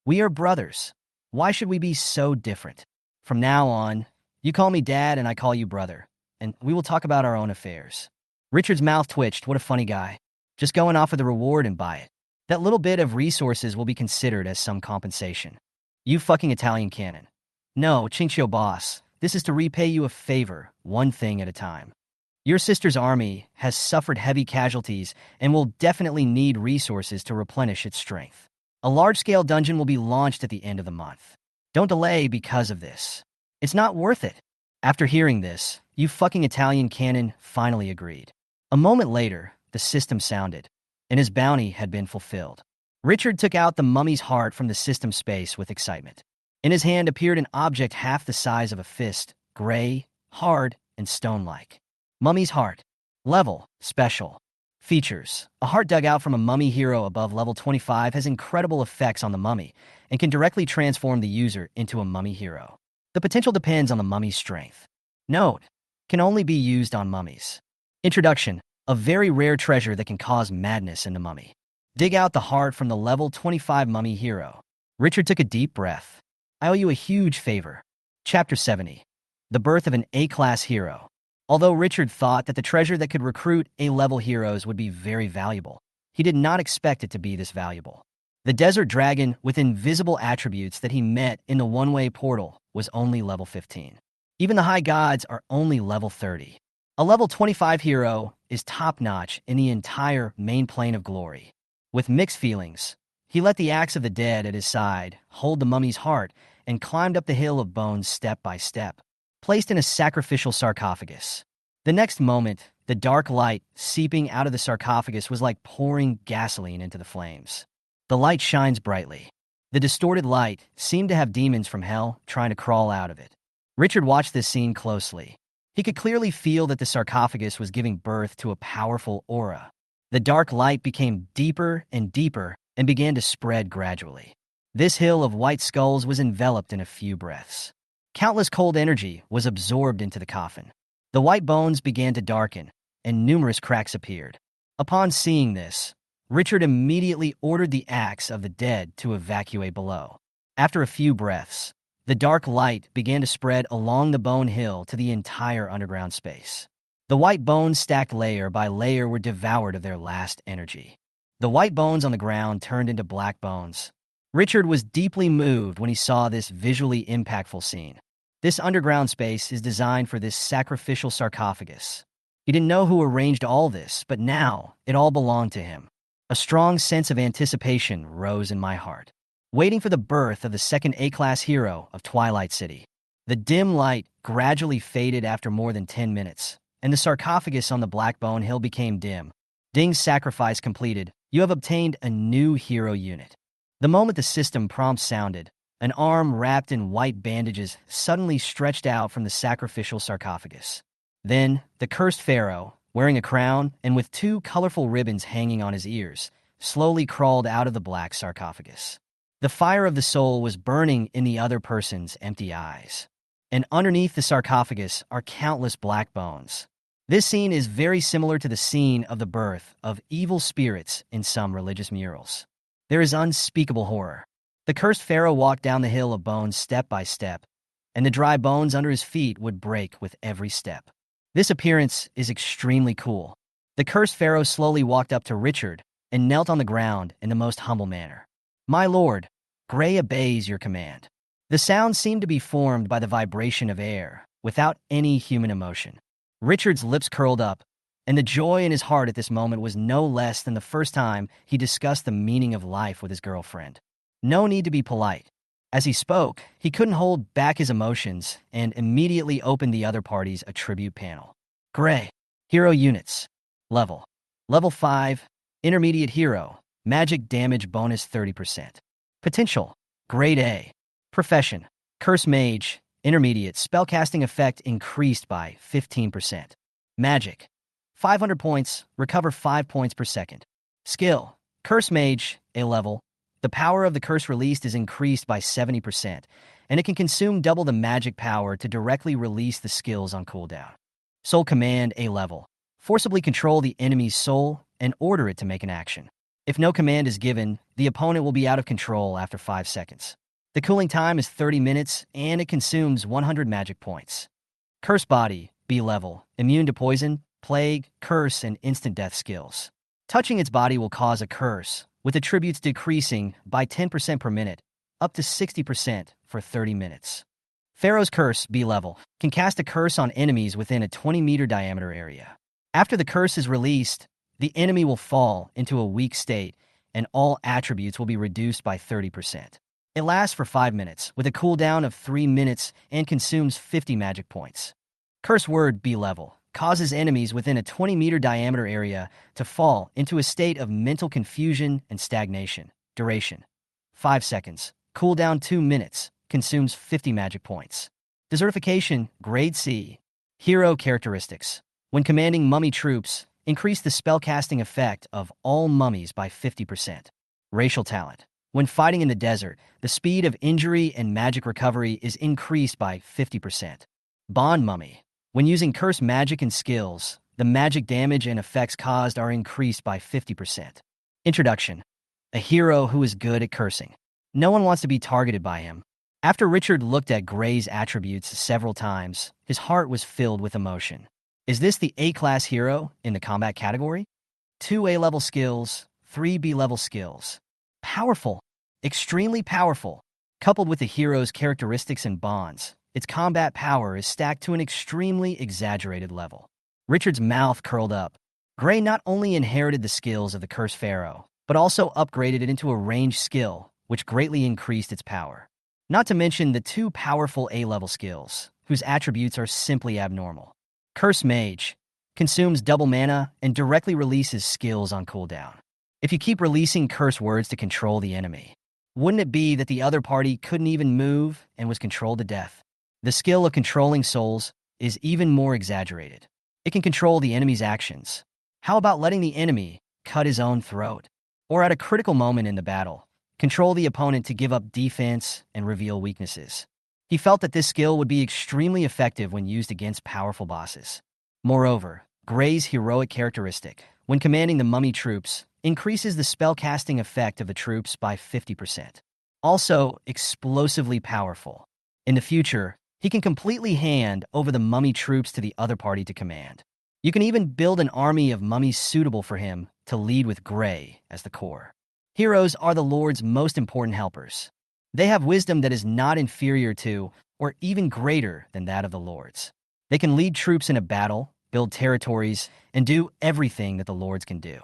"We are brothers. Why should we be so different? From now on, you call me dad and I call you brother, and we will talk about our own affairs." Richard's mouth twitched. What a funny guy. Just going off of the reward and buy it. That little bit of resources will be considered as some compensation. "You fucking Italian cannon." "No, Chinchio boss, this is to repay you a favor, one thing at a time. Your sister's army has suffered heavy casualties and will definitely need resources to replenish its strength. A large-scale dungeon will be launched at the end of the month. Don't delay because of this. It's not worth it." After hearing this, you fucking Italian cannon finally agreed. A moment later, the system sounded, and his bounty had been fulfilled. Richard took out the mummy's heart from the system space with excitement. In his hand appeared an object half the size of a fist, gray, hard, and stone-like. Mummy's heart. Level, special. Features. A heart dug out from a mummy hero above level 25 has incredible effects on the mummy and can directly transform the user into a mummy hero. The potential depends on the mummy's strength. Note, can only be used on mummies. Introduction. A very rare treasure that can cause madness in the mummy. Dig out the heart from the level 25 mummy hero. Richard took a deep breath. "I owe you a huge favor." Chapter 70. The birth of an A-class hero. Although Richard thought that the treasure that could recruit A-level heroes would be very valuable, he did not expect it to be this valuable. The desert dragon with invisible attributes that he met in the one-way portal was only level 15. Even the high gods are only level 30. A level 25 hero is top-notch in the entire main plane of glory. With mixed feelings, he let the axe of the dead at his side hold the mummy's heart and climbed up the hill of bones step by step, placed in a sacrificial sarcophagus. The next moment, the dark light seeping out of the sarcophagus was like pouring gasoline into the flames. The light shines brightly. The distorted light seemed to have demons from hell trying to crawl out of it. Richard watched this scene closely. He could clearly feel that the sarcophagus was giving birth to a powerful aura. The dark light became deeper and deeper and began to spread gradually. This hill of white skulls was enveloped in a few breaths. Countless cold energy was absorbed into the coffin. The white bones began to darken, and numerous cracks appeared. Upon seeing this, Richard immediately ordered the axe of the dead to evacuate below. After a few breaths, the dark light began to spread along the bone hill to the entire underground space. The white bones stacked layer by layer were devoured of their last energy. The white bones on the ground turned into black bones. Richard was deeply moved when he saw this visually impactful scene. This underground space is designed for this sacrificial sarcophagus. He didn't know who arranged all this, but now it all belonged to him. A strong sense of anticipation rose in my heart, waiting for the birth of the second A-class hero of Twilight City. The dim light gradually faded after more than 10 minutes, and the sarcophagus on the Black Bone Hill became dim. Ding's sacrifice completed. You have obtained a new hero unit. The moment the system prompt sounded, an arm wrapped in white bandages suddenly stretched out from the sacrificial sarcophagus. Then, the cursed pharaoh, wearing a crown and with two colorful ribbons hanging on his ears, slowly crawled out of the black sarcophagus. The fire of the soul was burning in the other person's empty eyes. And underneath the sarcophagus are countless black bones. This scene is very similar to the scene of the birth of evil spirits in some religious murals. There is unspeakable horror. The cursed pharaoh walked down the hill of bones step by step, and the dry bones under his feet would break with every step. This appearance is extremely cool. The cursed pharaoh slowly walked up to Richard and knelt on the ground in the most humble manner. "My lord, Gray obeys your command." The sound seemed to be formed by the vibration of air, without any human emotion. Richard's lips curled up, and the joy in his heart at this moment was no less than the first time he discussed the meaning of life with his girlfriend. No need to be polite. As he spoke, he couldn't hold back his emotions and immediately opened the other party's attribute panel. Gray, hero units. Level 5, intermediate hero, magic damage bonus 30%. Potential, grade A. Profession, curse mage, intermediate, spellcasting effect increased by 15%. Magic, 500 points, recover 5 points per second. Skill, curse mage, A level. The power of the curse released is increased by 70%, and it can consume double the magic power to directly release the skills on cooldown. Soul command, A level. Forcibly control the enemy's soul and order it to make an action. If no command is given, the opponent will be out of control after 5 seconds. The cooling time is 30 minutes, and it consumes 100 magic points. Curse body, B level. Immune to poison, plague, curse, and instant death skills. Touching its body will cause a curse, with attributes decreasing by 10% per minute, up to 60% for 30 minutes. Pharaoh's Curse, B level, can cast a curse on enemies within a 20-meter diameter area. After the curse is released, the enemy will fall into a weak state, and all attributes will be reduced by 30%. It lasts for 5 minutes, with a cooldown of 3 minutes, and consumes 50 magic points. Curse Word, B level, causes enemies within a 20-meter diameter area to fall into a state of mental confusion and stagnation. Duration, 5 seconds. Cooldown 2 minutes. Consumes 50 magic points. Desertification, grade C. Hero characteristics. When commanding mummy troops, increase the spellcasting effect of all mummies by 50%. Racial talent. When fighting in the desert, the speed of injury and magic recovery is increased by 50%. Bond mummy. When using curse magic and skills, the magic damage and effects caused are increased by 50%. Introduction. A hero who is good at cursing. No one wants to be targeted by him. After Richard looked at Gray's attributes several times, his heart was filled with emotion. Is this the A-class hero in the combat category? 2 A-level skills, 3 B-level skills. Powerful. Extremely powerful. Coupled with the hero's characteristics and bonds, its combat power is stacked to an extremely exaggerated level. Richard's mouth curled up. Gray not only inherited the skills of the Cursed Pharaoh, but also upgraded it into a ranged skill, which greatly increased its power. Not to mention the 2 powerful A-level skills, whose attributes are simply abnormal. Curse Mage consumes double mana and directly releases skills on cooldown. If you keep releasing curse words to control the enemy, wouldn't it be that the other party couldn't even move and was controlled to death? The skill of controlling souls is even more exaggerated. It can control the enemy's actions. How about letting the enemy cut his own throat? Or at a critical moment in the battle, control the opponent to give up defense and reveal weaknesses. He felt that this skill would be extremely effective when used against powerful bosses. Moreover, Gray's heroic characteristic, when commanding the mummy troops, increases the spellcasting effect of the troops by 50%. Also, explosively powerful. In the future, he can completely hand over the mummy troops to the other party to command. You can even build an army of mummies suitable for him to lead with Gray as the core. Heroes are the Lord's most important helpers. They have wisdom that is not inferior to, or even greater than that of the Lord's. They can lead troops in a battle, build territories, and do everything that the Lords can do.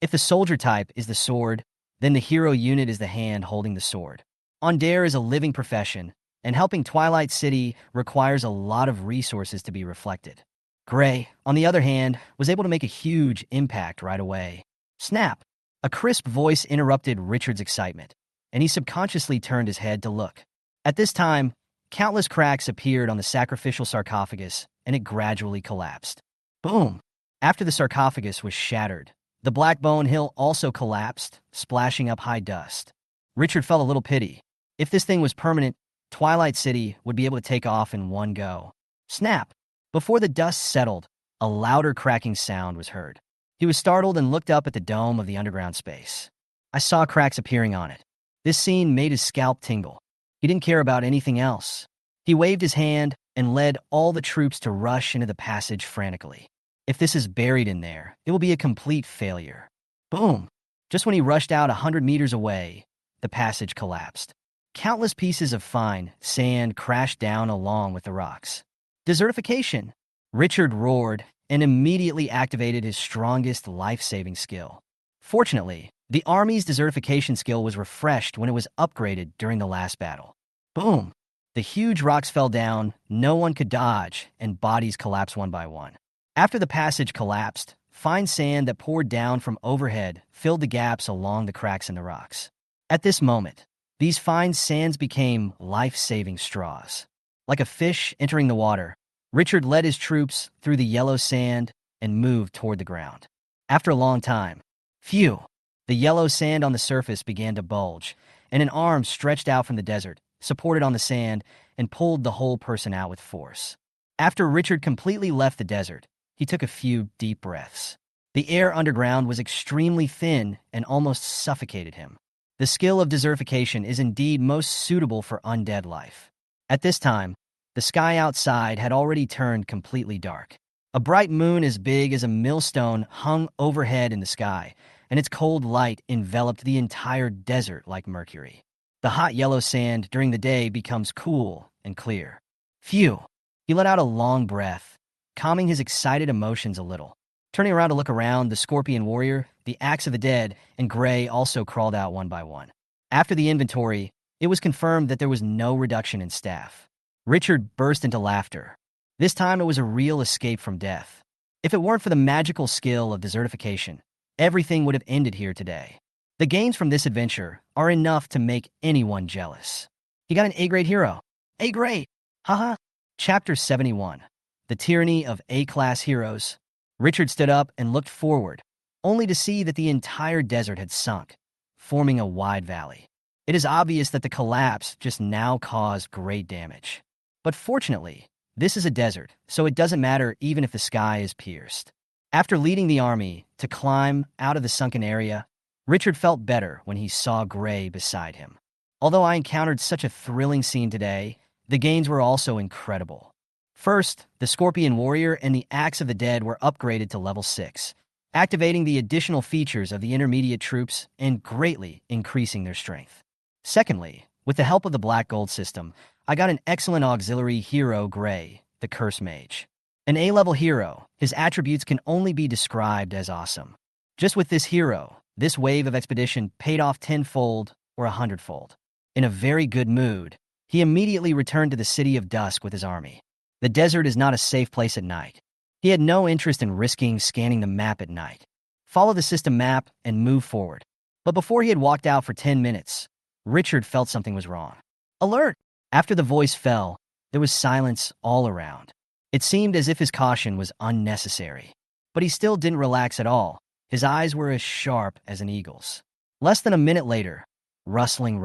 If the soldier type is the sword, then the hero unit is the hand holding the sword. Ondare is a living profession, and helping Twilight City requires a lot of resources to be reflected. Gray, on the other hand, was able to make a huge impact right away. Snap! A crisp voice interrupted Richard's excitement. and he subconsciously turned his head to look. At this time, countless cracks appeared on the sacrificial sarcophagus, and it gradually collapsed. Boom! After the sarcophagus was shattered, the black bone hill also collapsed, splashing up high dust. Richard felt a little pity. If this thing was permanent, Twilight City would be able to take off in one go. Snap! Before the dust settled, a louder cracking sound was heard. He was startled and looked up at the dome of the underground space. I saw cracks appearing on it. This scene made his scalp tingle. He didn't care about anything else. He waved his hand and led all the troops to rush into the passage frantically. If this is buried in there, it will be a complete failure. Boom! Just when he rushed out 100 meters away, the passage collapsed. Countless pieces of fine sand crashed down along with the rocks. Desertification! Richard roared and immediately activated his strongest life-saving skill. Fortunately, the army's desertification skill was refreshed when it was upgraded during the last battle. Boom! The huge rocks fell down, no one could dodge, and bodies collapsed one by one. After the passage collapsed, fine sand that poured down from overhead filled the gaps along the cracks in the rocks. At this moment, these fine sands became life-saving straws. Like a fish entering the water, Richard led his troops through the yellow sand and moved toward the ground. After a long time, phew, the yellow sand on the surface began to bulge, and an arm stretched out from the desert, supported on the sand, and pulled the whole person out with force. After Richard completely left the desert, he took a few deep breaths. The air underground was extremely thin and almost suffocated him. The skill of desertification is indeed most suitable for undead life. At this time, the sky outside had already turned completely dark. A bright moon as big as a millstone hung overhead in the sky, and its cold light enveloped the entire desert like mercury. The hot yellow sand during the day becomes cool and clear. Phew! He let out a long breath, calming his excited emotions a little. Turning around to look around, the Scorpion Warrior, the Axe of the Dead, and Gray also crawled out one by one. After the inventory, it was confirmed that there was no reduction in staff. Richard burst into laughter. This time it was a real escape from death. If it weren't for the magical skill of desertification, everything would have ended here today. The gains from this adventure are enough to make anyone jealous. He got an A-grade hero. A-grade! Haha! Chapter 71. The Tyranny of A-class Heroes. Richard stood up and looked forward, only to see that the entire desert had sunk, forming a wide valley. It is obvious that the collapse just now caused great damage. But fortunately, this is a desert, so it doesn't matter even if the sky is pierced. After leading the army to climb out of the sunken area, Richard felt better when he saw Gray beside him. Although I encountered such a thrilling scene today, the gains were also incredible. First, the Scorpion Warrior and the Axe of the Dead were upgraded to level 6, activating the additional features of the intermediate troops and greatly increasing their strength. Secondly, with the help of the Black Gold system, I got an excellent auxiliary hero, Gray, the Curse Mage. An A-level hero, his attributes can only be described as awesome. Just with this hero, this wave of expedition paid off tenfold or 100-fold. In a very good mood, he immediately returned to the City of Dusk with his army. The desert is not a safe place at night. He had no interest in risking scanning the map at night. Follow the system map and move forward. But before he had walked out for 10 minutes, Richard felt something was wrong. Alert! After the voice fell, there was silence all around. It seemed as if his caution was unnecessary. But he still didn't relax at all. His eyes were as sharp as an eagle's. Less than a minute later, rustling.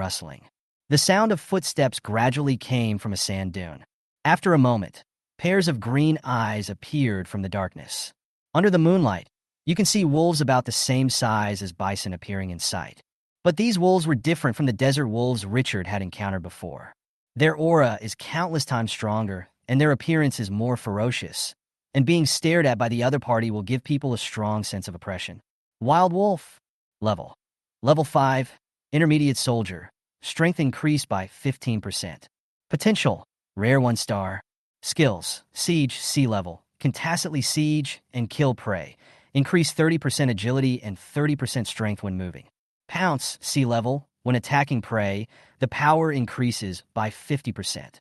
The sound of footsteps gradually came from a sand dune. After a moment, pairs of green eyes appeared from the darkness. Under the moonlight, you can see wolves about the same size as bison appearing in sight. But these wolves were different from the desert wolves Richard had encountered before. Their aura is countless times stronger, and their appearance is more ferocious. And being stared at by the other party will give people a strong sense of oppression. Wild Wolf. Level. Level 5. Intermediate Soldier. Strength increased by 15%. Potential. Rare 1 star. Skills. Siege, sea level. Can tacitly siege and kill prey. Increase 30% agility and 30% strength when moving. Pounce, sea level. When attacking prey, the power increases by 50%.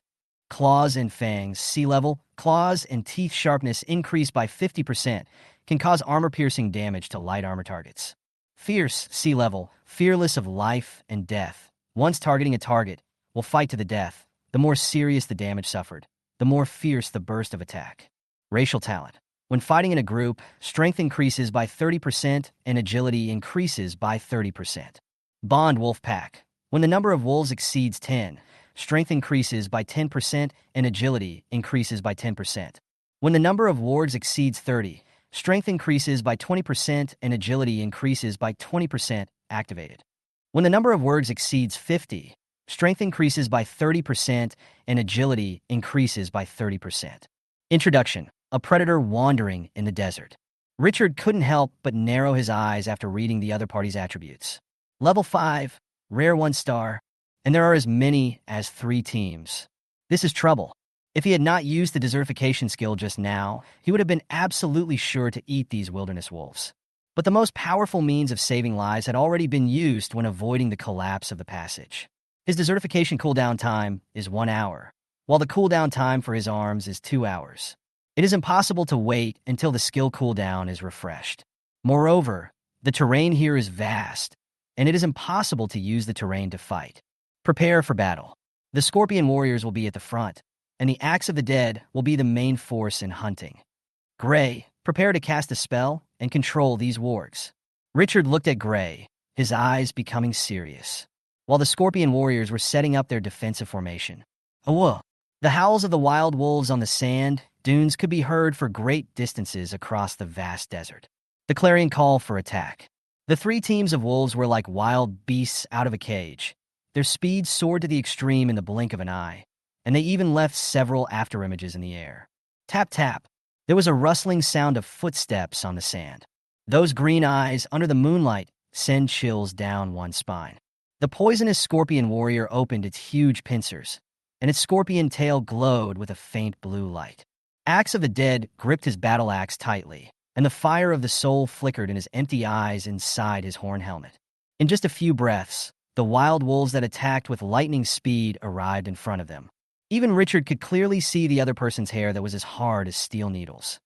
Claws and fangs, sea level. Claws and teeth sharpness increase by 50%. Can cause armor-piercing damage to light armor targets. Fierce, sea level. Fearless of life and death. Once targeting a target, will fight to the death. The more serious the damage suffered, the more fierce the burst of attack. Racial talent. When fighting in a group, strength increases by 30% and agility increases by 30%. Bond wolf pack. When the number of wolves exceeds 10, strength increases by 10% and agility increases by 10%. When the number of wards exceeds 30, strength increases by 20% and agility increases by 20%. Activated. When the number of words exceeds 50, strength increases by 30% and agility increases by 30%. Introduction. A predator wandering in the desert. Richard couldn't help but narrow his eyes after reading the other party's attributes. Level 5, rare 1 star, and there are as many as 3 teams. This is trouble. If he had not used the desertification skill just now, he would have been absolutely sure to eat these wilderness wolves. But the most powerful means of saving lives had already been used when avoiding the collapse of the passage. His desertification cooldown time is 1 hour, while the cooldown time for his arms is 2 hours. It is impossible to wait until the skill cooldown is refreshed. Moreover, the terrain here is vast, and it is impossible to use the terrain to fight. Prepare for battle. The Scorpion Warriors will be at the front, and the Axe of the Dead will be the main force in hunting. Gray, prepare to cast a spell and control these wargs. Richard looked at Gray, his eyes becoming serious, while the Scorpion Warriors were setting up their defensive formation. Awhoa! The howls of the wild wolves on the sand dunes could be heard for great distances across the vast desert. The clarion call for attack. The 3 teams of wolves were like wild beasts out of a cage. Their speed soared to the extreme in the blink of an eye, and they even left several afterimages in the air. Tap, tap. There was a rustling sound of footsteps on the sand. Those green eyes under the moonlight send chills down one's spine. The poisonous scorpion warrior opened its huge pincers, and its scorpion tail glowed with a faint blue light. Axe of the Dead gripped his battle axe tightly, and the fire of the soul flickered in his empty eyes inside his horn helmet. In just a few breaths, the wild wolves that attacked with lightning speed arrived in front of them. Even Richard could clearly see the other person's hair that was as hard as steel needles.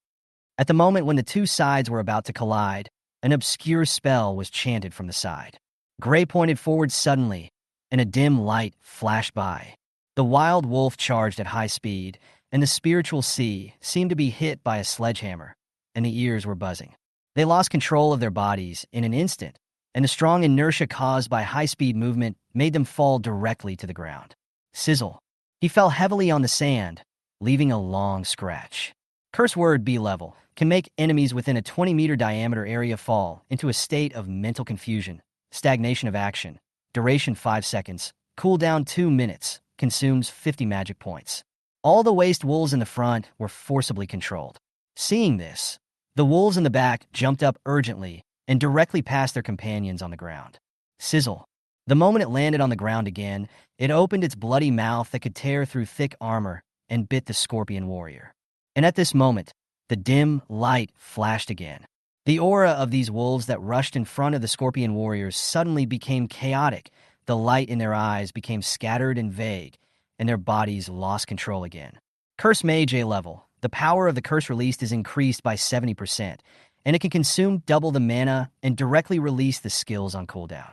At the moment when the 2 sides were about to collide, an obscure spell was chanted from the side. Gray pointed forward suddenly, and a dim light flashed by. The wild wolf charged at high speed, and the spiritual sea seemed to be hit by a sledgehammer, and the ears were buzzing. They lost control of their bodies in an instant, and the strong inertia caused by high-speed movement made them fall directly to the ground. Sizzle. He fell heavily on the sand, leaving a long scratch. Curse word B-level can make enemies within a 20-meter diameter area fall into a state of mental confusion, stagnation of action, duration 5 seconds, cooldown 2 minutes, consumes 50 magic points. All the waste wolves in the front were forcibly controlled. Seeing this, the wolves in the back jumped up urgently and directly past their companions on the ground. Sizzle. The moment it landed on the ground again, it opened its bloody mouth that could tear through thick armor and bit the scorpion warrior. And at this moment, the dim light flashed again. The aura of these wolves that rushed in front of the scorpion warriors suddenly became chaotic. The light in their eyes became scattered and vague, and their bodies lost control again. Curse Mage A level. The power of the curse released is increased by 70%, and it can consume double the mana and directly release the skills on cooldown.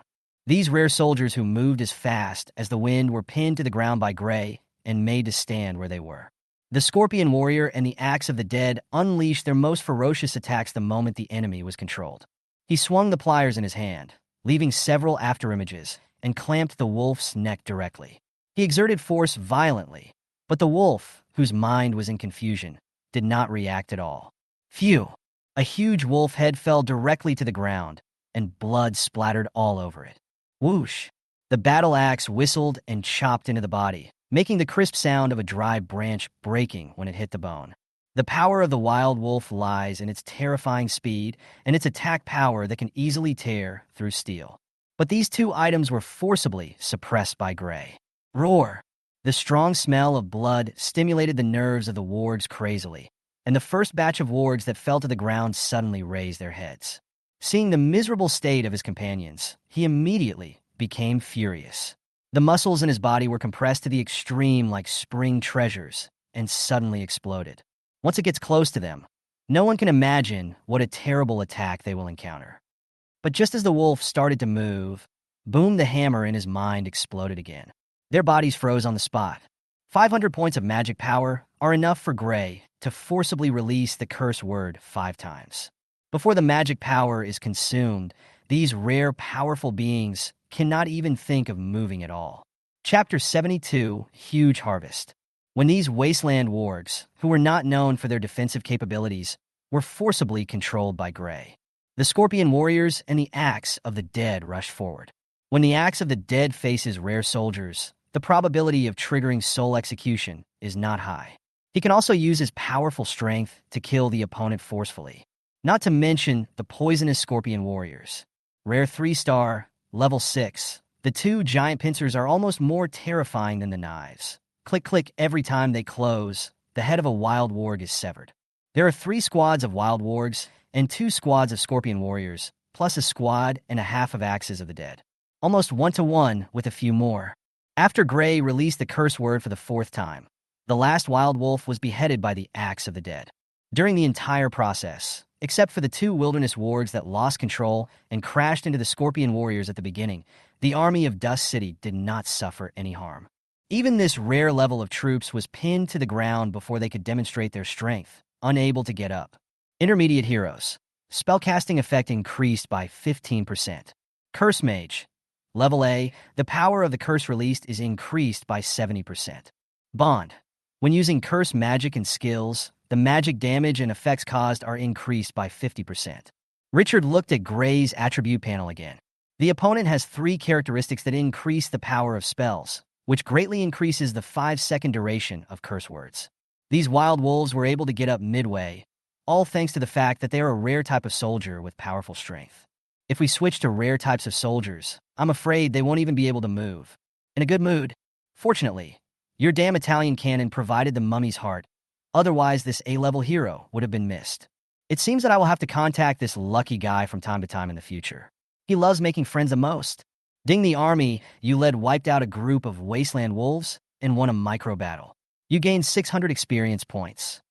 These rare soldiers who moved as fast as the wind were pinned to the ground by Gray and made to stand where they were. The Scorpion Warrior and the Axe of the Dead unleashed their most ferocious attacks the moment the enemy was controlled. He swung the pliers in his hand, leaving several afterimages, and clamped the wolf's neck directly. He exerted force violently, but the wolf, whose mind was in confusion, did not react at all. Phew! A huge wolf head fell directly to the ground, and blood splattered all over it. Whoosh! The battle axe whistled and chopped into the body, making the crisp sound of a dry branch breaking when it hit the bone. The power of the wild wolf lies in its terrifying speed and its attack power that can easily tear through steel. But these 2 items were forcibly suppressed by Gray. Roar! The strong smell of blood stimulated the nerves of the wards crazily, and the first batch of wards that fell to the ground suddenly raised their heads. Seeing the miserable state of his companions, he immediately became furious. The muscles in his body were compressed to the extreme like spring treasures and suddenly exploded. Once it gets close to them, no one can imagine what a terrible attack they will encounter. But just as the wolf started to move, Boom, the hammer in his mind exploded again. Their bodies froze on the spot. 500 points of magic power are enough for Gray to forcibly release the curse word 5 times. Before the magic power is consumed, these rare, powerful beings cannot even think of moving at all. Chapter 72, Huge Harvest. When these wasteland wargs, who were not known for their defensive capabilities, were forcibly controlled by Gray, the Scorpion Warriors and the Axe of the Dead rushed forward. When the Axe of the Dead faces rare soldiers, the probability of triggering soul execution is not high. He can also use his powerful strength to kill the opponent forcefully. Not to mention the poisonous Scorpion Warriors. Rare 3-star, level 6. The two giant pincers are almost more terrifying than the knives. Click click every time they close, the head of a wild warg is severed. There are 3 squads of wild wargs and 2 squads of Scorpion Warriors, plus a squad and a half of Axes of the Dead. Almost 1-to-1 with a few more. After Gray released the curse word for the 4th time, the last wild wolf was beheaded by the Axe of the Dead. During the entire process, except for the 2 wilderness wargs that lost control and crashed into the Scorpion Warriors at the beginning, the army of Dust City did not suffer any harm. Even this rare level of troops was pinned to the ground before they could demonstrate their strength, unable to get up. Intermediate heroes. Spellcasting effect increased by 15%. Curse Mage. Level A, the power of the curse released is increased by 70%. Bond. When using curse magic and skills, the magic damage and effects caused are increased by 50%. Richard looked at Gray's attribute panel again. The opponent has 3 characteristics that increase the power of spells, which greatly increases the 5-second duration of curse words. These wild wolves were able to get up midway, all thanks to the fact that they are a rare type of soldier with powerful strength. If we switch to rare types of soldiers, I'm afraid they won't even be able to move. In a good mood. Fortunately, your damn Italian cannon provided the mummy's heart. Otherwise, this A-level hero would have been missed. It seems that I will have to contact this lucky guy from time to time in the future. He loves making friends the most. Ding, the army you led wiped out a group of wasteland wolves and won a micro battle. You gained 600 experience points.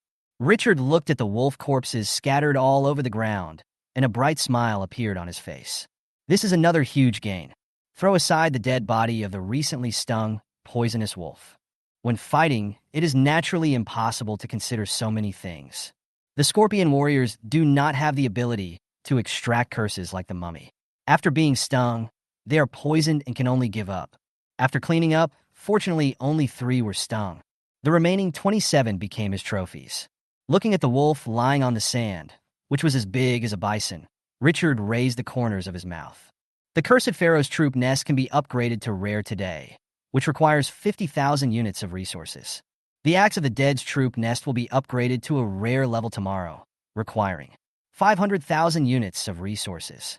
Richard looked at the wolf corpses scattered all over the ground, and a bright smile appeared on his face. This is another huge gain. Throw aside the dead body of the recently stung, poisonous wolf. When fighting, it is naturally impossible to consider so many things. The Scorpion Warriors do not have the ability to extract curses like the mummy. After being stung, they are poisoned and can only give up. After cleaning up, fortunately only 3 were stung. The remaining 27 became his trophies. Looking at the wolf lying on the sand, which was as big as a bison, Richard raised the corners of his mouth. The Cursed Pharaoh's troop nest can be upgraded to rare today, which requires 50,000 units of resources. The Axe of the Dead's troop nest will be upgraded to a rare level tomorrow, requiring 500,000 units of resources.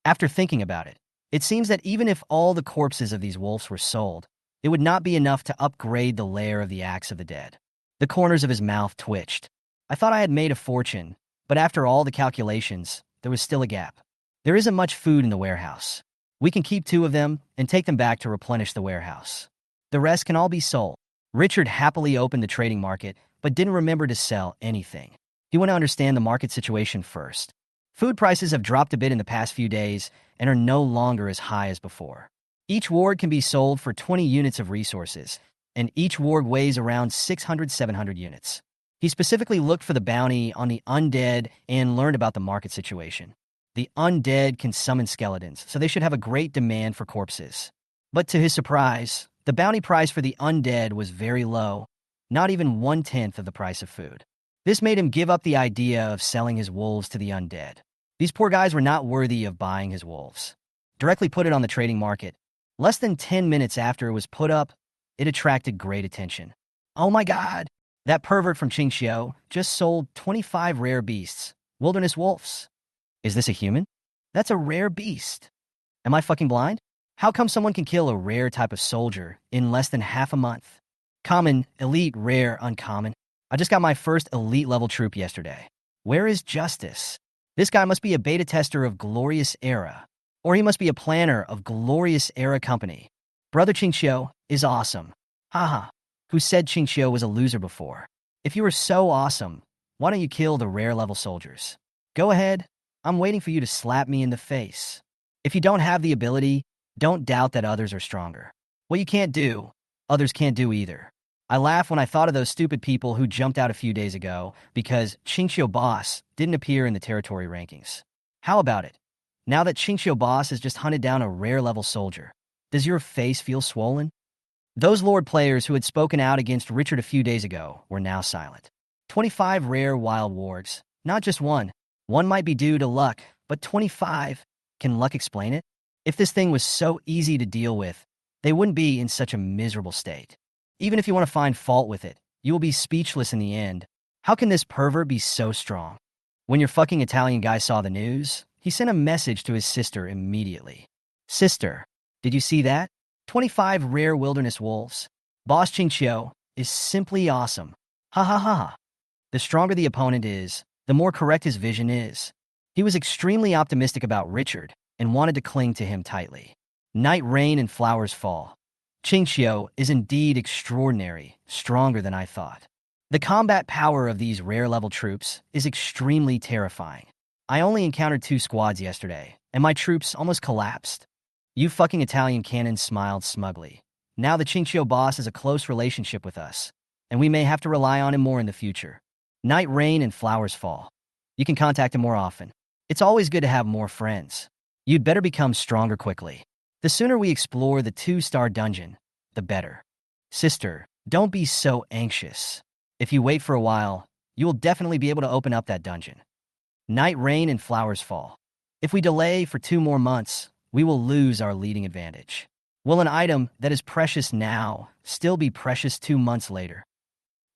After thinking about it, it seems that even if all the corpses of these wolves were sold, it would not be enough to upgrade the lair of the Axe of the Dead. The corners of his mouth twitched. I thought I had made a fortune, but after all the calculations, there was still a gap. There isn't much food in the warehouse. We can keep 2 of them and take them back to replenish the warehouse. The rest can all be sold. Richard happily opened the trading market, but didn't remember to sell anything. He wanted to understand the market situation first. Food prices have dropped a bit in the past few days and are no longer as high as before. Each warg can be sold for 20 units of resources, and each warg weighs around 600-700 units. He specifically looked for the bounty on the undead and learned about the market situation. The undead can summon skeletons, so they should have a great demand for corpses. But to his surprise, the bounty price for the undead was very low, not even 1/10 of the price of food. This made him give up the idea of selling his wolves to the undead. These poor guys were not worthy of buying his wolves. Directly put it on the trading market. Less than 10 minutes after it was put up, it attracted great attention. Oh my god! That pervert from Qingxiu just sold 25 rare beasts, wilderness wolves. Is this a human? That's a rare beast. Am I fucking blind? How come someone can kill a rare type of soldier in less than half a month? Common, elite, rare, uncommon. I just got my first elite level troop yesterday. Where is Justice? This guy must be a beta tester of Glorious Era. Or he must be a planner of Glorious Era Company. Brother Qingxiu is awesome. Haha. Who said Qingxiu was a loser before? If you were so awesome, why don't you kill the rare level soldiers? Go ahead. I'm waiting for you to slap me in the face. If you don't have the ability, Don't doubt that others are stronger. What you can't do, others can't do either. I laugh when I thought of those stupid people who jumped out a few days ago because Qingqiu Boss didn't appear in the territory rankings. How about it? Now that Qingqiu Boss has just hunted down a rare level soldier, does your face feel swollen? Those Lord players who had spoken out against Richard a few days ago were now silent. 25 rare wild wargs, not just one. One might be due to luck, but 25? Can luck explain it? If this thing was so easy to deal with, they wouldn't be in such a miserable state. Even if you want to find fault with it, you will be speechless in the end. How can this pervert be so strong? When your fucking Italian guy saw the news, he sent a message to his sister immediately. Sister, did you see that? 25 rare wilderness wolves. Boss Qingqiu is simply awesome. Ha ha ha. The stronger the opponent is, the more correct his vision is. He was extremely optimistic about Richard and wanted to cling to him tightly. Night rain and flowers fall. Qingqiu is indeed extraordinary, stronger than I thought. The combat power of these rare-level troops is extremely terrifying. I only encountered 2 squads yesterday, and my troops almost collapsed. You fucking Italian cannons smiled smugly. Now the Qingqiu boss has a close relationship with us, and we may have to rely on him more in the future. Night rain and flowers fall. You can contact him more often. It's always good to have more friends. You'd better become stronger quickly. The sooner we explore the 2-star dungeon, the better. Sister, don't be so anxious. If you wait for a while, you will definitely be able to open up that dungeon. Night rain and flowers fall. If we delay for 2 more months, we will lose our leading advantage. Will an item that is precious now still be precious 2 months later?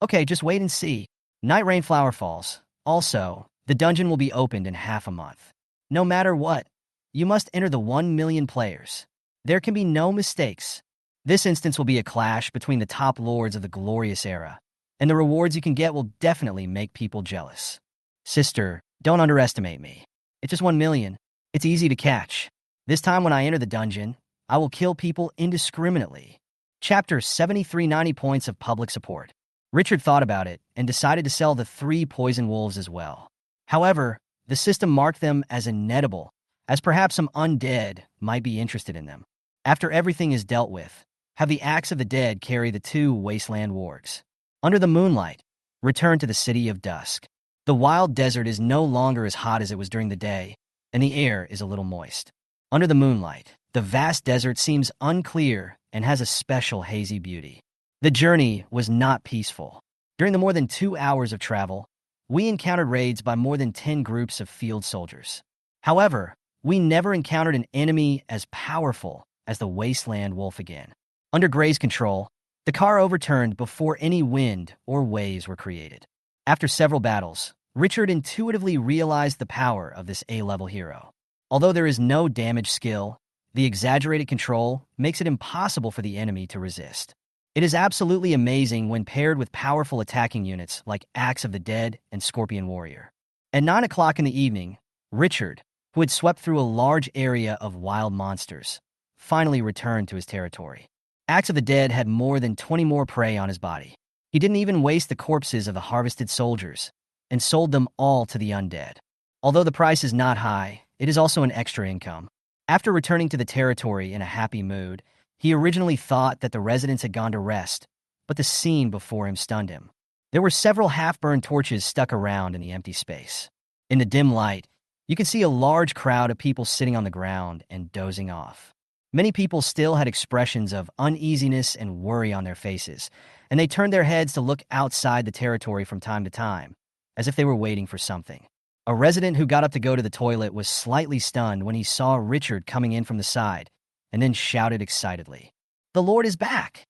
Okay, just wait and see. Night rain flower falls. Also, the dungeon will be opened in half a month. No matter what, you must enter the 1 million players. There can be no mistakes. This instance will be a clash between the top lords of the glorious era, and the rewards you can get will definitely make people jealous. Sister, don't underestimate me. It's just 1 million. It's easy to catch. This time when I enter the dungeon, I will kill people indiscriminately. Chapter 7390 Points of Public Support. Richard thought about it and decided to sell the 3 poison wolves as well. However, the system marked them as inedible, as perhaps some undead might be interested in them. After everything is dealt with, have the Axe of the Dead carry the 2 wasteland wargs. Under the moonlight, return to the City of Dusk. The wild desert is no longer as hot as it was during the day, and the air is a little moist. Under the moonlight, the vast desert seems unclear and has a special hazy beauty. The journey was not peaceful. During the more than 2 hours of travel, we encountered raids by more than 10 groups of field soldiers. However, we never encountered an enemy as powerful as the wasteland wolf again. Under Gray's control, the car overturned before any wind or waves were created. After several battles, Richard intuitively realized the power of this A-level hero. Although there is no damage skill, the exaggerated control makes it impossible for the enemy to resist. It is absolutely amazing when paired with powerful attacking units like Axe of the Dead and Scorpion Warrior. At 9 o'clock in the evening, Richard, who had swept through a large area of wild monsters, finally returned to his territory. Axe of the Dead had more than 20 more prey on his body. He didn't even waste the corpses of the harvested soldiers and sold them all to the undead. Although the price is not high, it is also an extra income. After returning to the territory in a happy mood, he originally thought that the residents had gone to rest, but the scene before him stunned him. There were several half-burned torches stuck around in the empty space. In the dim light, you can see a large crowd of people sitting on the ground and dozing off. Many people still had expressions of uneasiness and worry on their faces, and they turned their heads to look outside the territory from time to time, as if they were waiting for something. A resident who got up to go to the toilet was slightly stunned when he saw Richard coming in from the side, and then shouted excitedly, "The Lord is back!"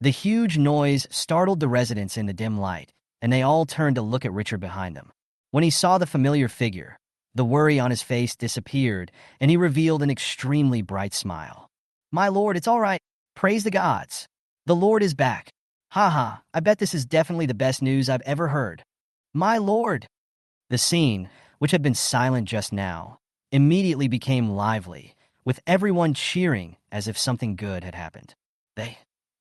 The huge noise startled the residents in the dim light, and they all turned to look at Richard behind them. When he saw the familiar figure, the worry on his face disappeared, and he revealed an extremely bright smile. "My lord, it's all right. Praise the gods. The Lord is back. Haha, I bet this is definitely the best news I've ever heard. My lord!" The scene, which had been silent just now, immediately became lively, with everyone cheering as if something good had happened. They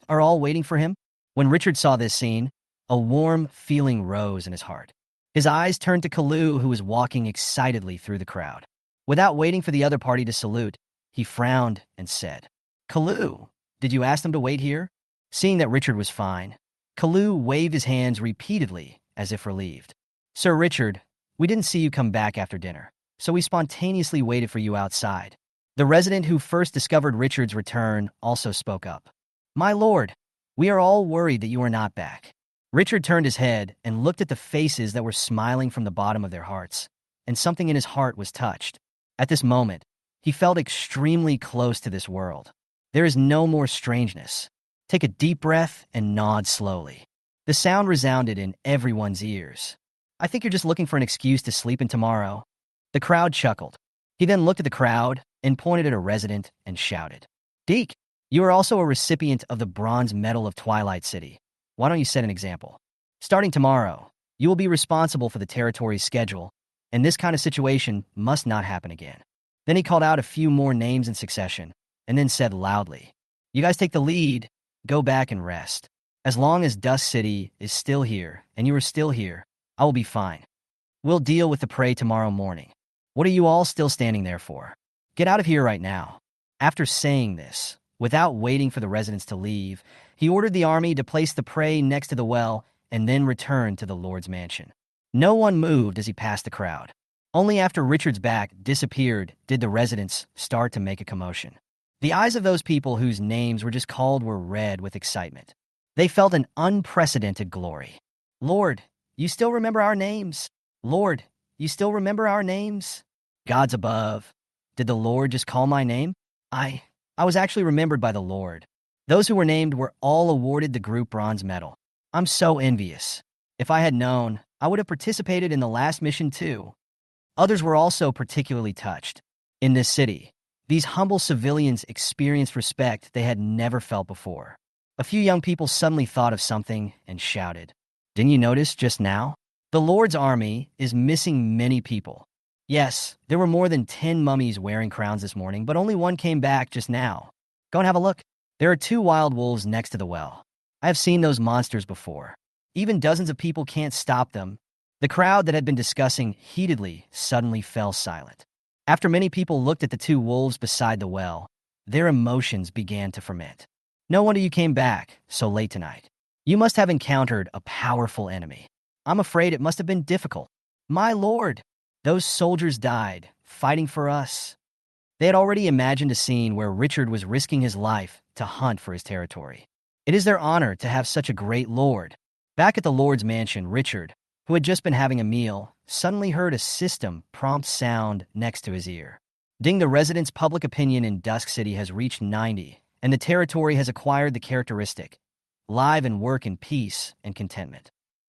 are all waiting for him? When Richard saw this scene, a warm feeling rose in his heart. His eyes turned to Kalu, who was walking excitedly through the crowd. Without waiting for the other party to salute, he frowned and said, Kalu, did you ask them to wait here? Seeing that Richard was fine, Kalu waved his hands repeatedly as if relieved. Sir Richard, we didn't see you come back after dinner, so we spontaneously waited for you outside. The resident who first discovered Richard's return also spoke up. My lord, we are all worried that you are not back. Richard turned his head and looked at the faces that were smiling from the bottom of their hearts, and something in his heart was touched. At this moment, he felt extremely close to this world. There is no more strangeness. Take a deep breath and nod slowly. The sound resounded in everyone's ears. I think you're just looking for an excuse to sleep in tomorrow. The crowd chuckled. He then looked at the crowd and pointed at a resident and shouted, Deke, you are also a recipient of the Bronze Medal of Twilight City. Why don't you set an example? Starting tomorrow, you will be responsible for the territory's schedule, and this kind of situation must not happen again. Then he called out a few more names in succession, and then said loudly, You guys take the lead, go back and rest. As long as Dust City is still here, and you are still here, I will be fine. We'll deal with the prey tomorrow morning. What are you all still standing there for? Get out of here right now. After saying this, without waiting for the residents to leave, he ordered the army to place the prey next to the well and then return to the Lord's mansion. No one moved as he passed the crowd. Only after Richard's back disappeared did the residents start to make a commotion. The eyes of those people whose names were just called were red with excitement. They felt an unprecedented glory. Lord, you still remember our names? Lord, you still remember our names? Gods above, did the Lord just call my name? I was actually remembered by the Lord. Those who were named were all awarded the group bronze medal. I'm so envious. If I had known, I would have participated in the last mission too. Others were also particularly touched. In this city, these humble civilians experienced respect they had never felt before. A few young people suddenly thought of something and shouted, Didn't you notice just now? The Lord's army is missing many people. Yes, there were more than 10 mummies wearing crowns this morning, but only one came back just now. Go and have a look. There are 2 wild wolves next to the well. I have seen those monsters before. Even dozens of people can't stop them. The crowd that had been discussing heatedly suddenly fell silent. After many people looked at the 2 wolves beside the well, their emotions began to ferment. No wonder you came back so late tonight. You must have encountered a powerful enemy. I'm afraid it must have been difficult. My lord, those soldiers died, fighting for us. They had already imagined a scene where Richard was risking his life to hunt for his territory. It is their honor to have such a great lord. Back at the Lord's mansion, Richard, who had just been having a meal, suddenly heard a system prompt sound next to his ear. Ding, the residents' public opinion in Dusk City has reached 90, and the territory has acquired the characteristic, live and work in peace and contentment.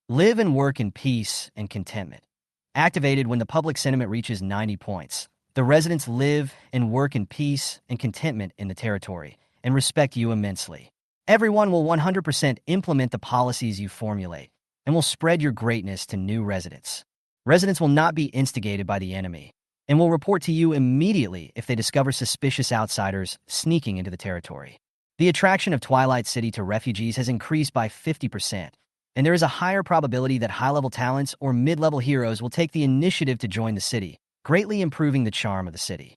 Live and work in peace and contentment. Activated when the public sentiment reaches 90 points. The residents live and work in peace and contentment in the territory and respect you immensely. Everyone will 100% implement the policies you formulate and will spread your greatness to new residents. Residents will not be instigated by the enemy and will report to you immediately if they discover suspicious outsiders sneaking into the territory. The attraction of Twilight City to refugees has increased by 50%, and there is a higher probability that high-level talents or mid-level heroes will take the initiative to join the city, greatly improving the charm of the city.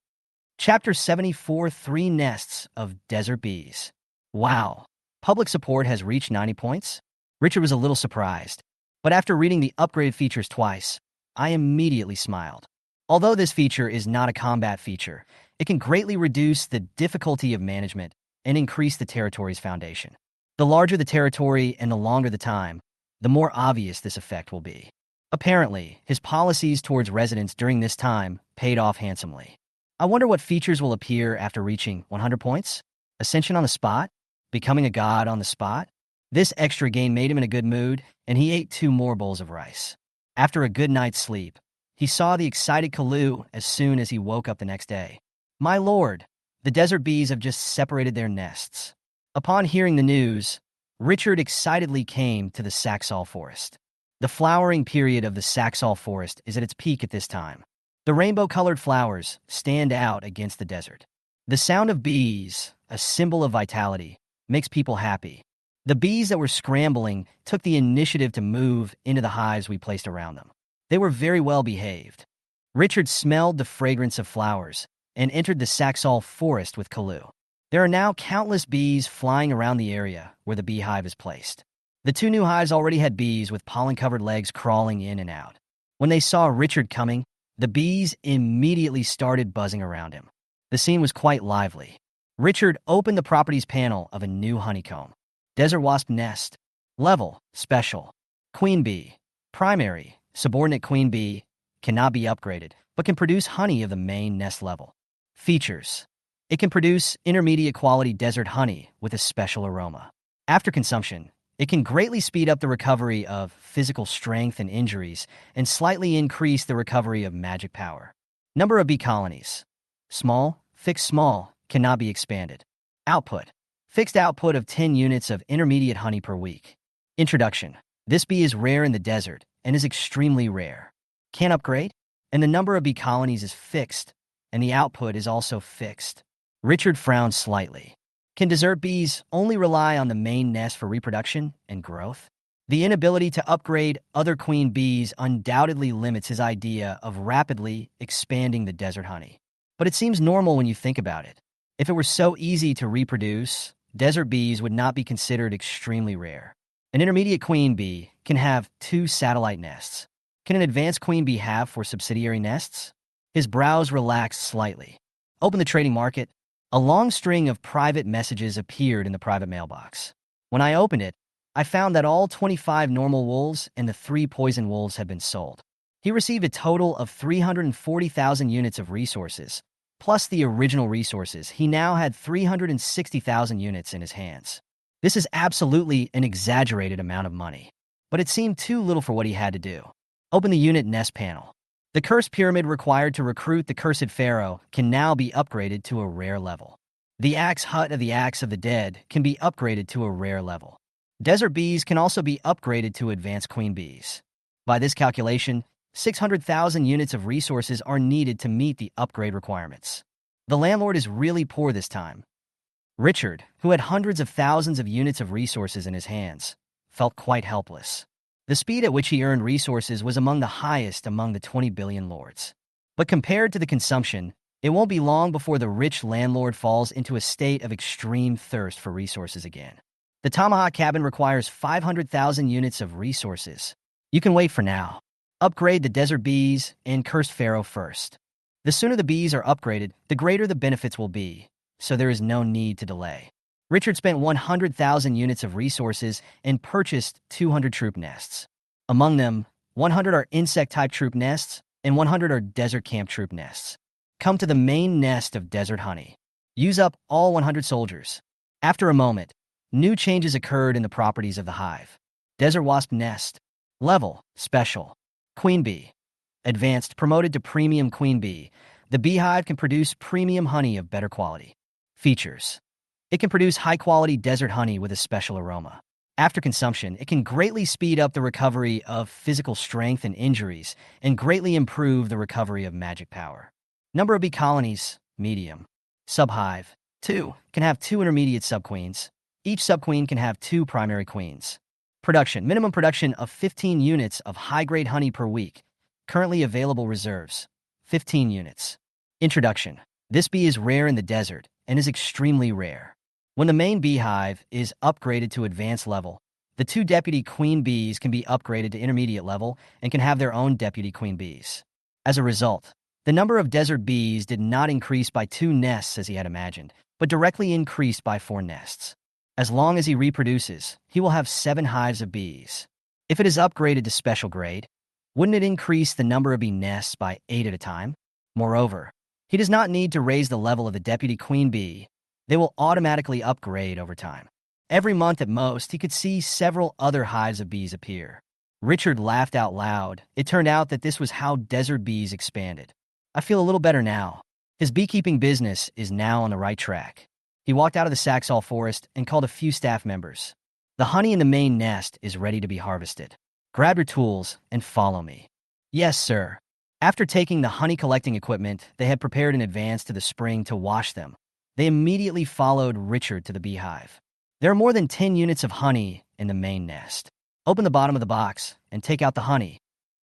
Chapter 74, 3 Nests of Desert Bees. Wow, public support has reached 90 points? Richard was a little surprised, but after reading the upgraded features twice, I immediately smiled. Although this feature is not a combat feature, it can greatly reduce the difficulty of management and increase the territory's foundation. The larger the territory and the longer the time, the more obvious this effect will be. Apparently, his policies towards residents during this time paid off handsomely. I wonder what features will appear after reaching 100 points? Ascension on the spot? Becoming a god on the spot? This extra gain made him in a good mood, and he ate 2 more bowls of rice. After a good night's sleep, he saw the excited Kalu as soon as he woke up the next day. My lord, the desert bees have just separated their nests. Upon hearing the news, Richard excitedly came to the Saxall forest. The flowering period of the Saxall forest is at its peak at this time. The rainbow-colored flowers stand out against the desert. The sound of bees, a symbol of vitality, makes people happy. The bees that were scrambling took the initiative to move into the hives we placed around them. They were very well behaved. Richard smelled the fragrance of flowers and entered the Saxall forest with Kalu. There are now countless bees flying around the area where the beehive is placed. The two new hives already had bees with pollen-covered legs crawling in and out. When they saw Richard coming, the bees immediately started buzzing around him. The scene was quite lively. Richard opened the properties panel of a new honeycomb. Desert wasp nest. Level, special. Queen bee. Primary, subordinate queen bee, cannot be upgraded, but can produce honey of the main nest level. Features. It can produce intermediate quality desert honey with a special aroma. After consumption, it can greatly speed up the recovery of physical strength and injuries and slightly increase the recovery of magic power. Number of bee colonies. Small, fixed small, cannot be expanded. Output. Fixed output of 10 units of intermediate honey per week. Introduction. This bee is rare in the desert and is extremely rare. Can upgrade, and the number of bee colonies is fixed, and the output is also fixed. Richard frowned slightly. Can desert bees only rely on the main nest for reproduction and growth? The inability to upgrade other queen bees undoubtedly limits his idea of rapidly expanding the desert honey. But it seems normal when you think about it. If it were so easy to reproduce, desert bees would not be considered extremely rare. An intermediate queen bee can have 2 satellite nests. Can an advanced queen bee have 4 subsidiary nests? His brows relaxed slightly. Open the trading market. A long string of private messages appeared in the private mailbox. When I opened it, I found that all 25 normal wolves and the 3 poison wolves had been sold. He received a total of 340,000 units of resources. Plus the original resources, he now had 360,000 units in his hands. This is absolutely an exaggerated amount of money, but it seemed too little for what he had to do. Open the unit nest panel. The cursed pyramid required to recruit the cursed pharaoh can now be upgraded to a rare level. The axe hut of the axe of the dead can be upgraded to a rare level. Desert bees can also be upgraded to advanced queen bees. By this calculation, 600,000 units of resources are needed to meet the upgrade requirements. The landlord is really poor this time. Richard, who had hundreds of thousands of units of resources in his hands, felt quite helpless. The speed at which he earned resources was among the highest among the 20 billion lords. But compared to the consumption, it won't be long before the rich landlord falls into a state of extreme thirst for resources again. The tomahawk cabin requires 500,000 units of resources. You can wait for now. Upgrade the desert bees and cursed pharaoh first. The sooner the bees are upgraded, the greater the benefits will be, so there is no need to delay. Richard spent 100,000 units of resources and purchased 200 troop nests. Among them, 100 are insect-type troop nests and 100 are desert camp troop nests. Come to the main nest of desert honey. Use up all 100 soldiers. After a moment, new changes occurred in the properties of the hive. Desert wasp nest. Level, special. Queen bee. Advanced, promoted to premium queen bee. The beehive can produce premium honey of better quality. Features. It can produce high-quality desert honey with a special aroma. After consumption, it can greatly speed up the recovery of physical strength and injuries and greatly improve the recovery of magic power. Number of bee colonies, medium. Subhive, 2, can have 2 intermediate subqueens. Each subqueen can have 2 primary queens. Production, minimum production of 15 units of high-grade honey per week. Currently available reserves, 15 units. Introduction, this bee is rare in the desert and is extremely rare. When the main beehive is upgraded to advanced level, the 2 deputy queen bees can be upgraded to intermediate level and can have their own deputy queen bees. As a result, the number of desert bees did not increase by 2 nests as he had imagined, but directly increased by 4 nests. As long as he reproduces, he will have 7 hives of bees. If it is upgraded to special grade, wouldn't it increase the number of bee nests by 8 at a time? Moreover, he does not need to raise the level of the deputy queen bee. They will automatically upgrade over time. Every month at most, he could see several other hives of bees appear. Richard laughed out loud. It turned out that this was how desert bees expanded. I feel a little better now. His beekeeping business is now on the right track. He walked out of the Saxall forest and called a few staff members. The honey in the main nest is ready to be harvested. Grab your tools and follow me. Yes, sir. After taking the honey collecting equipment they had prepared in advance to the spring to wash them, they immediately followed Richard to the beehive. There are more than 10 units of honey in the main nest. Open the bottom of the box and take out the honey.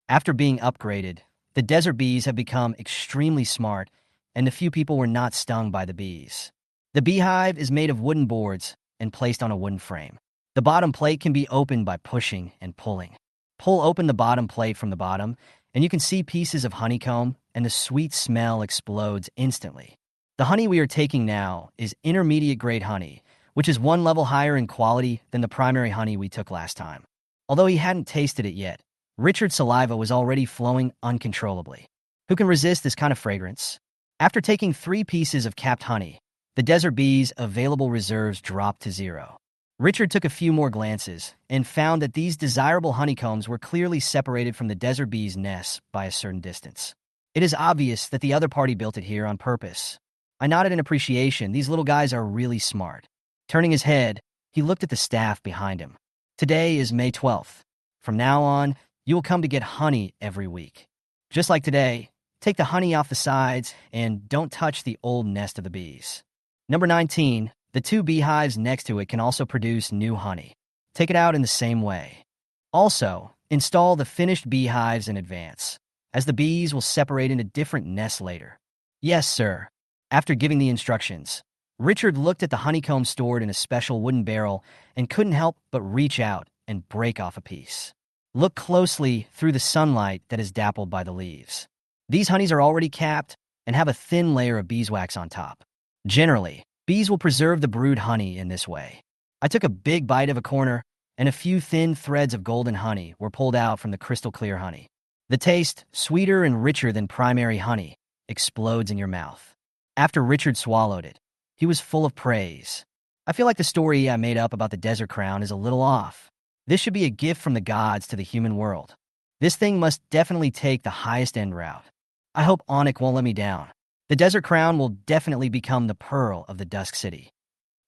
After being upgraded, the desert bees have become extremely smart, and the few people were not stung by the bees. The beehive is made of wooden boards and placed on a wooden frame. The bottom plate can be opened by pushing and pulling. Pull open the bottom plate from the bottom, and you can see pieces of honeycomb, and the sweet smell explodes instantly. The honey we are taking now is intermediate-grade honey, which is one level higher in quality than the primary honey we took last time. Although he hadn't tasted it yet, Richard's saliva was already flowing uncontrollably. Who can resist this kind of fragrance? After taking 3 pieces of capped honey, the desert bee's available reserves dropped to 0. Richard took a few more glances and found that these desirable honeycombs were clearly separated from the desert bee's nests by a certain distance. It is obvious that the other party built it here on purpose. I nodded in appreciation. These little guys are really smart. Turning his head, he looked at the staff behind him. Today is May 12th. From now on, you will come to get honey every week. Just like today, take the honey off the sides and don't touch the old nest of the bees. Number 19, the 2 beehives next to it can also produce new honey. Take it out in the same way. Also, install the finished beehives in advance, as the bees will separate into different nests later. Yes, sir. After giving the instructions, Richard looked at the honeycomb stored in a special wooden barrel and couldn't help but reach out and break off a piece. Look closely through the sunlight that is dappled by the leaves. These honeys are already capped and have a thin layer of beeswax on top. Generally, bees will preserve the brood honey in this way. I took a big bite of a corner, and a few thin threads of golden honey were pulled out from the crystal clear honey. The taste, sweeter and richer than primary honey, explodes in your mouth. After Richard swallowed it, he was full of praise. I feel like the story I made up about the desert crown is a little off. This should be a gift from the gods to the human world. This thing must definitely take the highest end route. I hope Anik won't let me down. The desert crown will definitely become the pearl of the Dusk City.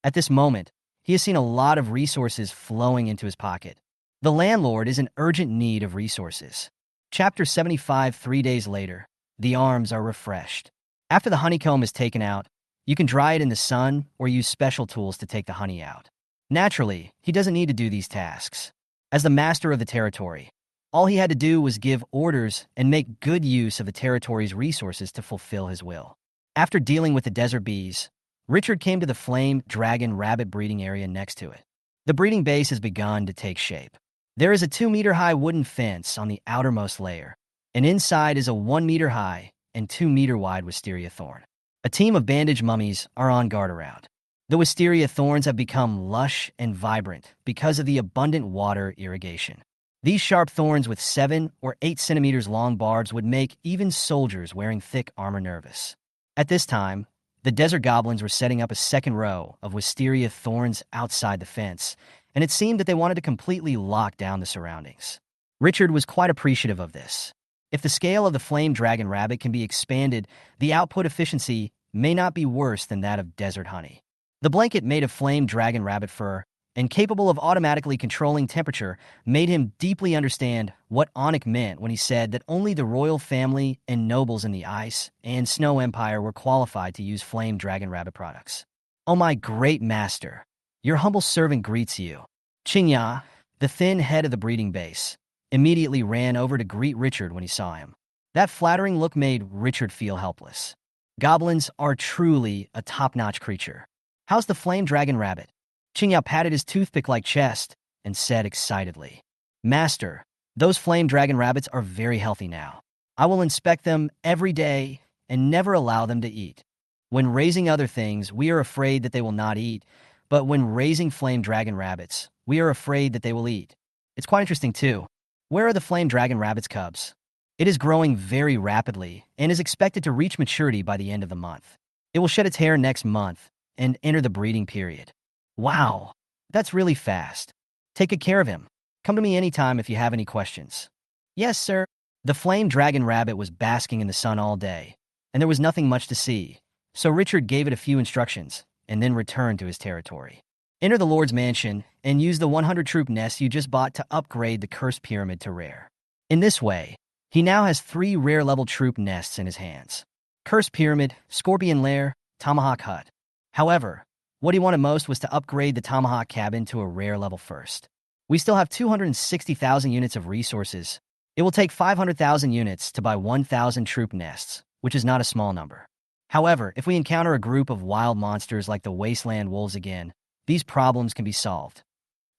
At this moment, he has seen a lot of resources flowing into his pocket. The landlord is in urgent need of resources. Chapter 75. 3 days later, the arms are refreshed. After the honeycomb is taken out, you can dry it in the sun or use special tools to take the honey out. Naturally, he doesn't need to do these tasks. As the master of the territory, all he had to do was give orders and make good use of the territory's resources to fulfill his will. After dealing with the desert bees, Richard came to the flame dragon rabbit breeding area next to it. The breeding base has begun to take shape. There is a 2-meter-high wooden fence on the outermost layer, and inside is a 1-meter-high and 2-meter-wide wisteria thorn. A team of bandaged mummies are on guard around. The wisteria thorns have become lush and vibrant because of the abundant water irrigation. These sharp thorns with 7 or 8 centimeters long barbs would make even soldiers wearing thick armor nervous. At this time, the desert goblins were setting up a second row of wisteria thorns outside the fence, and it seemed that they wanted to completely lock down the surroundings. Richard was quite appreciative of this. If the scale of the flame dragon rabbit can be expanded, the output efficiency may not be worse than that of desert honey. The blanket made of flame dragon rabbit fur and capable of automatically controlling temperature made him deeply understand what Anik meant when he said that only the royal family and nobles in the Ice and Snow Empire were qualified to use flame dragon rabbit products. "Oh my great master, your humble servant greets you." Chinya, the thin head of the breeding base, immediately ran over to greet Richard when he saw him. That flattering look made Richard feel helpless. Goblins are truly a top-notch creature. "How's the flame dragon rabbit?" Chinya patted his toothpick-like chest and said excitedly, "Master, those flame dragon rabbits are very healthy now. I will inspect them every day and never allow them to eat. When raising other things, we are afraid that they will not eat, but when raising flame dragon rabbits, we are afraid that they will eat. It's quite interesting too. Where are the flame dragon rabbit's cubs? It is growing very rapidly and is expected to reach maturity by the end of the month. It will shed its hair next month and enter the breeding period. Wow, that's really fast. Take good care of him. Come to me anytime if you have any questions." "Yes, sir." The flame dragon rabbit was basking in the sun all day, and there was nothing much to see, so Richard gave it a few instructions and then returned to his territory. Enter the Lord's mansion and use the 100-troop nest you just bought to upgrade the cursed pyramid to rare. In this way, he now has 3 rare-level troop nests in his hands: Cursed Pyramid, Scorpion Lair, Tomahawk Hut. However, what he wanted most was to upgrade the Tomahawk Cabin to a rare level first. We still have 260,000 units of resources. It will take 500,000 units to buy 1,000 troop nests, which is not a small number. However, if we encounter a group of wild monsters like the wasteland wolves again, these problems can be solved.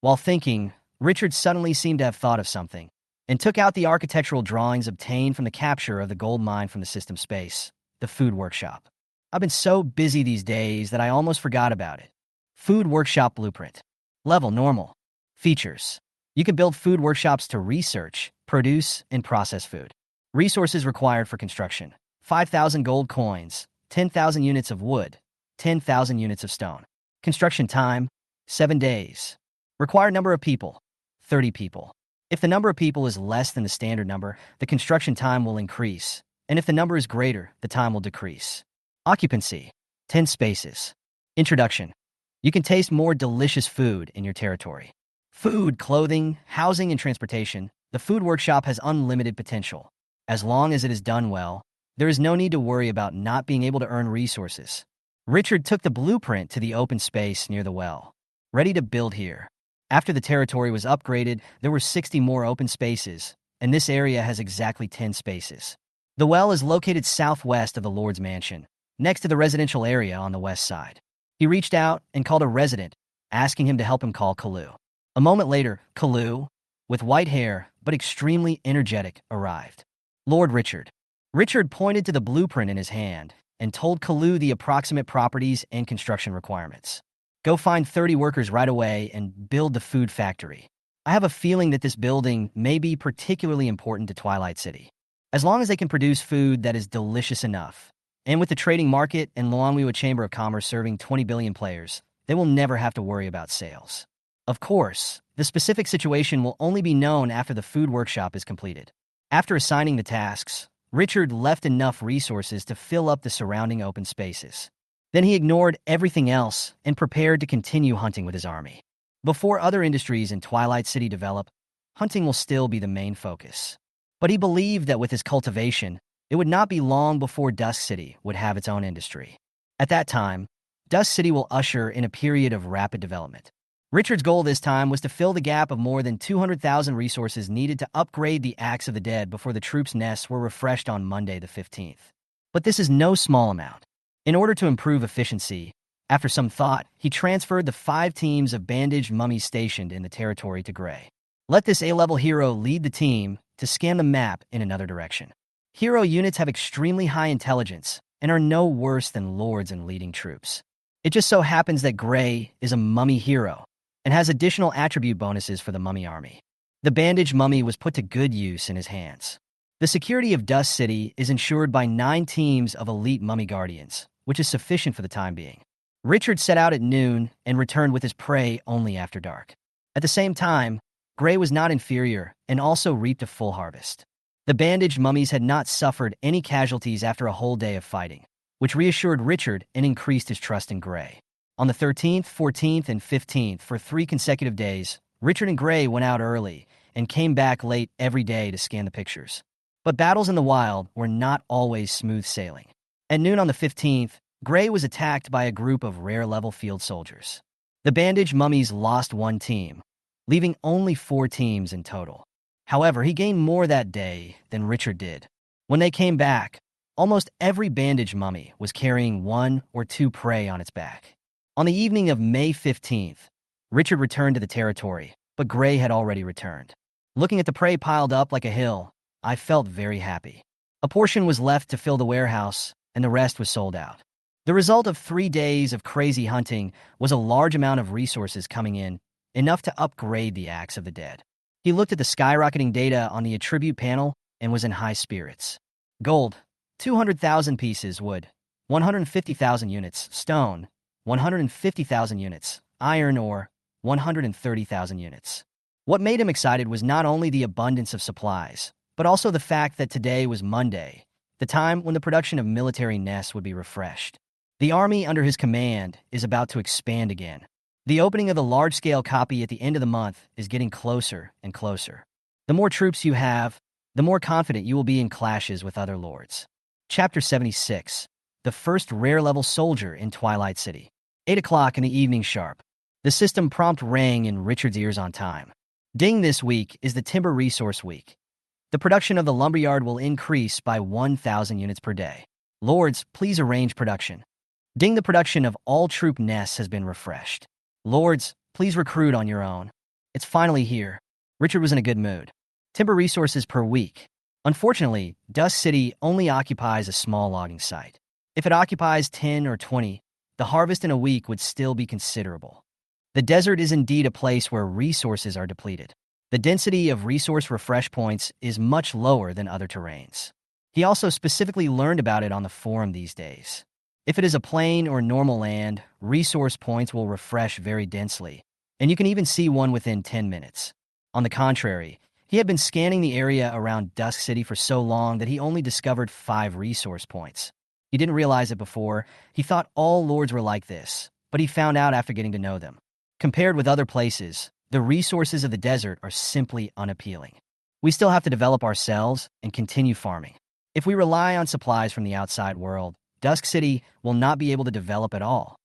While thinking, Richard suddenly seemed to have thought of something, and took out the architectural drawings obtained from the capture of the gold mine from the system space, the food workshop. I've been so busy these days that I almost forgot about it. Food workshop blueprint. Level normal. Features. You can build food workshops to research, produce, and process food. Resources required for construction. 5,000 gold coins, 10,000 units of wood, 10,000 units of stone. Construction time, 7 days. Required number of people, 30 people. If the number of people is less than the standard number, the construction time will increase, and if the number is greater, the time will decrease. Occupancy, 10 spaces. Introduction. You can taste more delicious food in your territory. Food, clothing, housing, and transportation. The food workshop has unlimited potential. As long as it is done well, there is no need to worry about not being able to earn resources. Richard took the blueprint to the open space near the well, ready to build here. After the territory was upgraded, there were 60 more open spaces, and this area has exactly 10 spaces. The well is located southwest of the Lord's mansion, next to the residential area on the west side. He reached out and called a resident, asking him to help him call Kalu. A moment later, Kalu, with white hair but extremely energetic, arrived. Lord Richard. Richard pointed to the blueprint in his hand and told Kalu the approximate properties and construction requirements. Go find 30 workers right away and build the food factory. I have a feeling that this building may be particularly important to Twilight City. As long as they can produce food that is delicious enough, and with the trading market and Luangwiwa Chamber of Commerce serving 20 billion players, they will never have to worry about sales. Of course, the specific situation will only be known after the food workshop is completed. After assigning the tasks, Richard left enough resources to fill up the surrounding open spaces. Then he ignored everything else and prepared to continue hunting with his army. Before other industries in Twilight City develop, hunting will still be the main focus. But he believed that with his cultivation, it would not be long before Dusk City would have its own industry. At that time, Dusk City will usher in a period of rapid development. Richard's goal this time was to fill the gap of more than 200,000 resources needed to upgrade the Axe of the Dead before the troops' nests were refreshed on Monday the 15th. But this is no small amount. In order to improve efficiency, after some thought, he transferred the 5 teams of bandaged mummies stationed in the territory to Gray. Let this A-level hero lead the team to scan the map in another direction. Hero units have extremely high intelligence and are no worse than lords and leading troops. It just so happens that Gray is a mummy hero and has additional attribute bonuses for the mummy army. The bandaged mummy was put to good use in his hands. The security of Dust City is ensured by 9 teams of elite mummy guardians, which is sufficient for the time being. Richard set out at noon and returned with his prey only after dark. At the same time, Gray was not inferior and also reaped a full harvest. The bandaged mummies had not suffered any casualties after a whole day of fighting, which reassured Richard and increased his trust in Gray. On the 13th, 14th, and 15th, for 3 consecutive days, Richard and Gray went out early and came back late every day to scan the pictures. But battles in the wild were not always smooth sailing. At noon on the 15th, Gray was attacked by a group of rare-level field soldiers. The bandaged mummies lost 1 team, leaving only 4 teams in total. However, he gained more that day than Richard did. When they came back, almost every bandaged mummy was carrying 1 or 2 prey on its back. On the evening of May 15th, Richard returned to the territory, but Gray had already returned. Looking at the prey piled up like a hill, I felt very happy. A portion was left to fill the warehouse, and the rest was sold out. The result of 3 days of crazy hunting was a large amount of resources coming in, enough to upgrade the Axe of the Dead. He looked at the skyrocketing data on the attribute panel and was in high spirits. Gold, 200,000 pieces; wood, 150,000 units; stone, 150,000 units; iron ore, 130,000 units. What made him excited was not only the abundance of supplies, but also the fact that today was Monday, the time when the production of military nests would be refreshed. The army under his command is about to expand again. The opening of the large-scale copy at the end of the month is getting closer and closer. The more troops you have, the more confident you will be in clashes with other lords. Chapter 76. The first rare-level soldier in Twilight City. 8 o'clock in the evening sharp. The system prompt rang in Richard's ears on time. Ding, this week is the Timber Resource Week. The production of the lumberyard will increase by 1,000 units per day. Lords, please arrange production. Ding, the production of all troop nests has been refreshed. Lords, please recruit on your own. It's finally here. Richard was in a good mood. Timber resources per week. Unfortunately, Dusk City only occupies a small logging site. If it occupies 10 or 20, the harvest in a week would still be considerable. The desert is indeed a place where resources are depleted. The density of resource refresh points is much lower than other terrains. He also specifically learned about it on the forum these days. If it is a plain or normal land, resource points will refresh very densely, and you can even see one within 10 minutes. On the contrary, he had been scanning the area around Dusk City for so long that he only discovered 5 resource points. He didn't realize it before. He thought all lords were like this, but he found out after getting to know them. Compared with other places, the resources of the desert are simply unappealing. We still have to develop ourselves and continue farming. If we rely on supplies from the outside world, Dusk City will not be able to develop at all.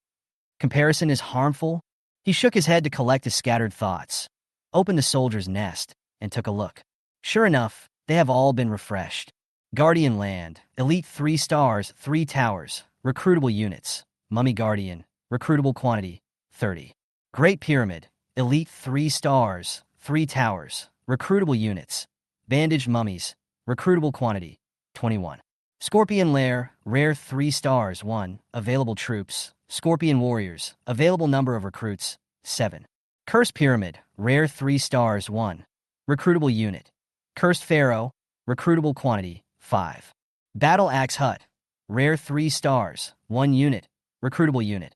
Comparison is harmful. He shook his head to collect his scattered thoughts, opened the soldier's nest, and took a look. Sure enough, they have all been refreshed. Guardian Land, Elite 3 stars, 3 towers, recruitable units, Mummy Guardian, recruitable quantity, 30. Great Pyramid, Elite 3 stars, 3 towers, recruitable units, bandaged mummies, recruitable quantity, 21. Scorpion Lair, rare 3 stars, 1, available troops, Scorpion Warriors, available number of recruits, 7. Cursed Pyramid, rare 3 stars, 1, recruitable unit, Cursed Pharaoh, recruitable quantity, 5. Battle Axe Hut, rare 3 stars, 1 unit, recruitable unit.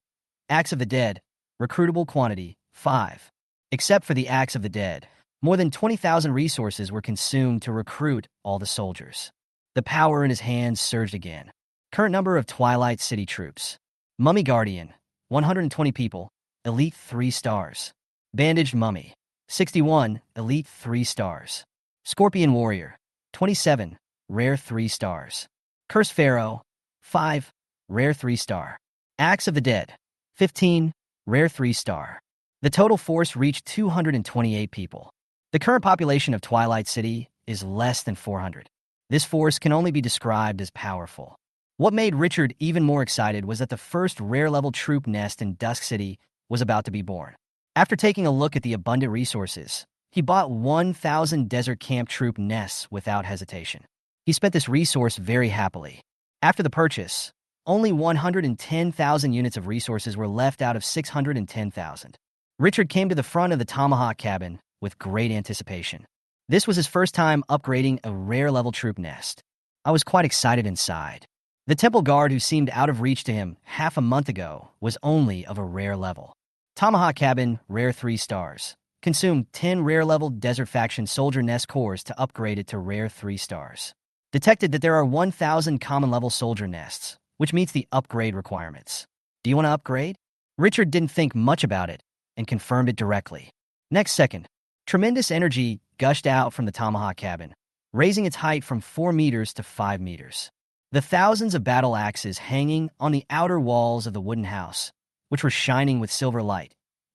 Axe of the Dead, recruitable quantity, 5. Except for the Axe of the Dead, more than 20,000 resources were consumed to recruit all the soldiers. The power in his hands surged again. Current number of Twilight City troops. Mummy Guardian, 120 people, Elite 3 stars. Bandaged Mummy, 61, Elite 3 stars. Scorpion Warrior, 27, rare 3 stars. Cursed Pharaoh, 5, rare 3 star. Axe of the Dead, 15, rare 3 star. The total force reached 228 people. The current population of Twilight City is less than 400. This force can only be described as powerful. What made Richard even more excited was that the first rare-level troop nest in Dusk City was about to be born. After taking a look at the abundant resources, he bought 1,000 desert camp troop nests without hesitation. He spent this resource very happily. After the purchase, only 110,000 units of resources were left out of 610,000. Richard came to the front of the Tomahawk cabin with great anticipation. This was his first time upgrading a rare-level troop nest. I was quite excited inside. The temple guard who seemed out of reach to him half a month ago was only of a rare level. Tomahawk cabin, rare 3 stars. Consumed 10 rare-level Desert Faction soldier nest cores to upgrade it to rare 3 stars. Detected that there are 1,000 common-level soldier nests, which meets the upgrade requirements. Do you want to upgrade? Richard didn't think much about it and confirmed it directly. Next second, tremendous energy gushed out from the Tomahawk cabin, raising its height from 4 meters to 5 meters. The thousands of battle axes hanging on the outer walls of the wooden house, which were shining with silver light,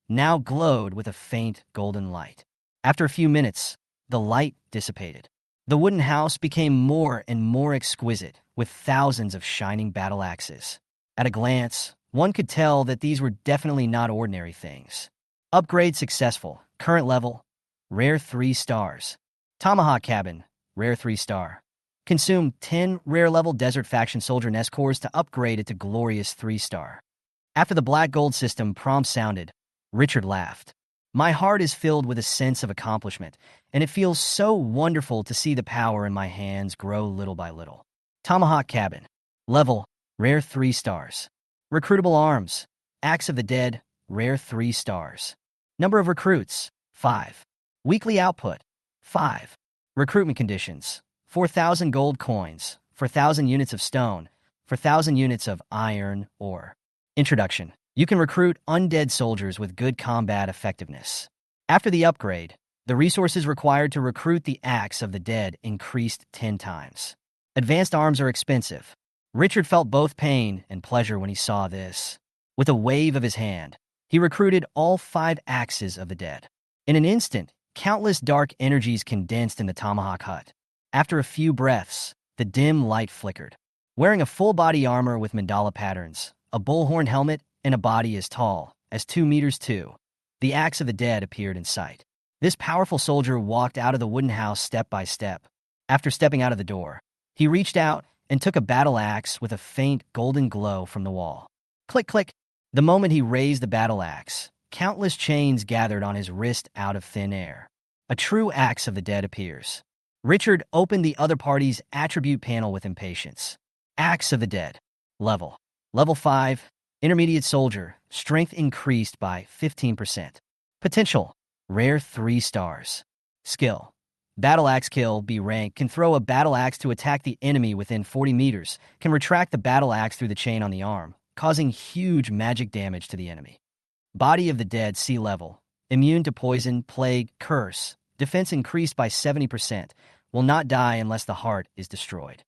now glowed with a faint golden light. After a few minutes, the light dissipated. The wooden house became more and more exquisite with thousands of shining battle axes. At a glance, one could tell that these were definitely not ordinary things. Upgrade successful. Current level, rare 3 stars. Tomahawk cabin, rare 3 star. Consumed 10 rare-level Desert Faction soldier nest cores to upgrade it to glorious 3 star. After the black gold system prompt sounded, Richard laughed. My heart is filled with a sense of accomplishment, and it feels so wonderful to see the power in my hands grow little by little. Tomahawk cabin. Level, rare 3 stars. Recruitable arms. Axe of the Dead, rare 3 stars. Number of recruits, 5. Weekly output, 5. Recruitment conditions, 4,000 gold coins, 4,000 units of stone, 4,000 units of iron ore. Introduction. You can recruit undead soldiers with good combat effectiveness. After the upgrade, the resources required to recruit the Axe of the Dead increased 10 times. Advanced arms are expensive. Richard felt both pain and pleasure when he saw this. With a wave of his hand, he recruited all 5 Axes of the Dead. In an instant, countless dark energies condensed in the Tomahawk hut. After a few breaths, the dim light flickered. wearing a full-body armor with mandala patterns, a bullhorn helmet, and a body as tall as 2 meters 2. The axe of the dead appeared in sight. This powerful soldier walked out of the wooden house step by step. After stepping out of the door, he reached out and took a battle axe with a faint golden glow from the wall. Click, click. The moment he raised the battle axe, countless chains gathered on his wrist out of thin air. A true axe of the dead appears. Richard opened the other party's attribute panel with impatience. Axe of the dead. Level. Level 5. Intermediate soldier. Strength increased by 15%. Potential. Rare 3 stars. Skill. Battle axe kill, B rank, can throw a battle axe to attack the enemy within 40 meters, can retract the battle axe through the chain on the arm, causing huge magic damage to the enemy. Body of the dead, C level. Immune to poison, plague, curse. Defense increased by 70%. Will not die unless the heart is destroyed.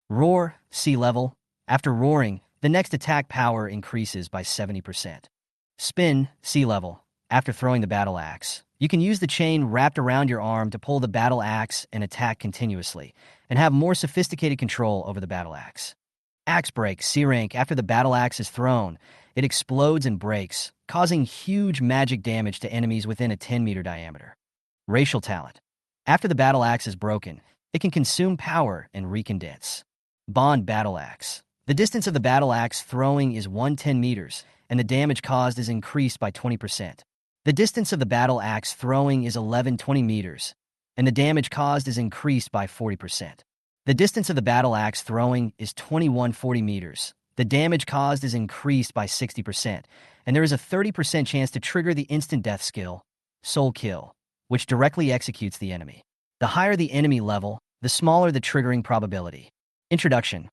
Roar, C level. After roaring, the next attack power increases by 70%. Spin, C level. After throwing the battle axe, you can use the chain wrapped around your arm to pull the battle axe and attack continuously, and have more sophisticated control over the battle axe. Axe break, C rank. After the battle axe is thrown, it explodes and breaks, causing huge magic damage to enemies within a 10-meter diameter. Racial talent. After the battle axe is broken, it can consume power and recondense. Bond battle axe. The distance of the battle axe throwing is 110 meters, and the damage caused is increased by 20%. The distance of the battle axe throwing is 1120 meters, and the damage caused is increased by 40%. The distance of the battle axe throwing is 2140 meters. The damage caused is increased by 60%, and there is a 30% chance to trigger the instant death skill, Soul Kill, which directly executes the enemy. The higher the enemy level, the smaller the triggering probability. Introduction.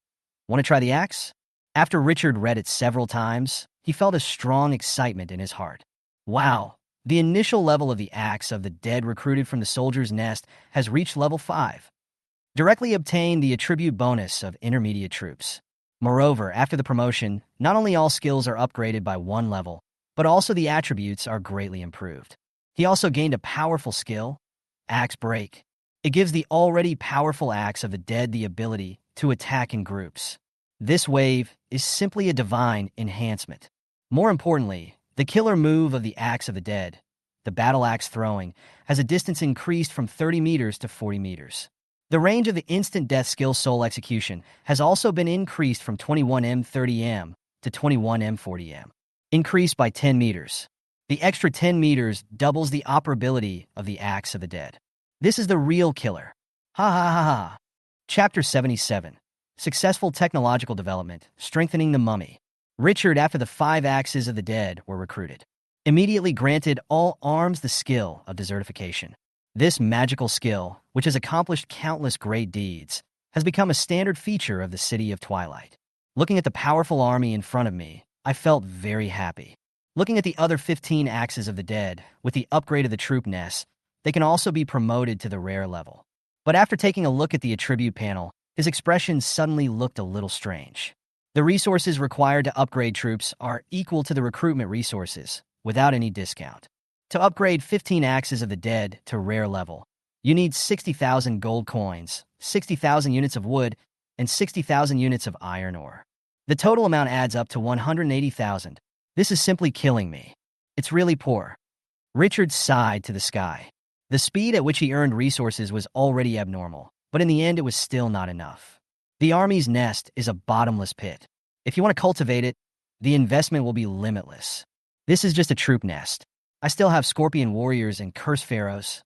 Want to try the axe? After Richard read it several times, he felt a strong excitement in his heart. Wow! The initial level of the axe of the dead recruited from the soldier's nest has reached level 5. Directly obtain the attribute bonus of intermediate troops. Moreover, after the promotion, not only all skills are upgraded by 1 level, but also the attributes are greatly improved. He also gained a powerful skill, Axe Break. It gives the already powerful axe of the dead the ability to attack in groups. This wave is simply a divine enhancement. More importantly, the killer move of the axe of the dead, the battle axe throwing, has a distance increased from 30 meters to 40 meters. The range of the instant death skill Soul Execution has also been increased from 21m 30m to 21m 40m, increased by 10 meters. The extra 10 meters doubles the operability of the axe of the dead. This is the real killer. Ha ha ha ha. Chapter 77. Successful technological development, strengthening the mummy. Richard, after the 5 axes of the dead were recruited, immediately granted all arms the skill of desertification. This magical skill, which has accomplished countless great deeds, has become a standard feature of the City of Twilight. Looking at the powerful army in front of me, I felt very happy. Looking at the other 15 axes of the dead, with the upgrade of the troop nests, they can also be promoted to the rare level. But after taking a look at the attribute panel, his expression suddenly looked a little strange. The resources required to upgrade troops are equal to the recruitment resources, without any discount. To upgrade 15 axes of the dead to rare level, you need 60,000 gold coins, 60,000 units of wood, and 60,000 units of iron ore. The total amount adds up to 180,000. This is simply killing me. It's really poor. Richard sighed to the sky. The speed at which he earned resources was already abnormal, but in the end it was still not enough. The army's nest is a bottomless pit. If you want to cultivate it, the investment will be limitless. This is just a troop nest. I still have scorpion warriors and curse pharaohs.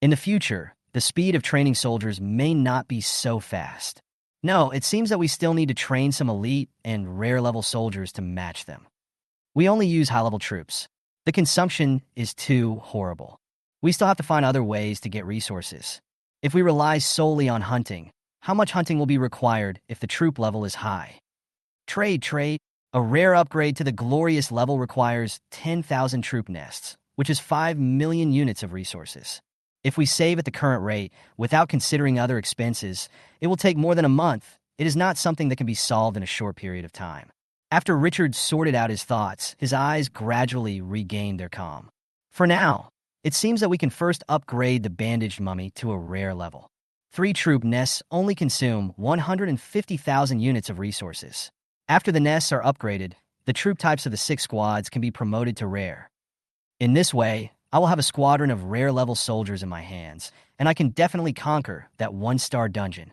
In the future, the speed of training soldiers may not be so fast. No, it seems that we still need to train some elite and rare-level soldiers to match them. We only use high-level troops. The consumption is too horrible. We still have to find other ways to get resources. If we rely solely on hunting, how much hunting will be required if the troop level is high? Trade. A rare upgrade to the glorious level requires 10,000 troop nests, which is 5 million units of resources. If we save at the current rate, without considering other expenses, it will take more than a month. It is not something that can be solved in a short period of time. After Richard sorted out his thoughts, his eyes gradually regained their calm. For now, it seems that we can first upgrade the bandaged mummy to a rare level. 3-troop nests only consume 150,000 units of resources. After the nests are upgraded, the troop types of the 6 squads can be promoted to rare. In this way, I will have a squadron of rare-level soldiers in my hands, and I can definitely conquer that 1-star dungeon.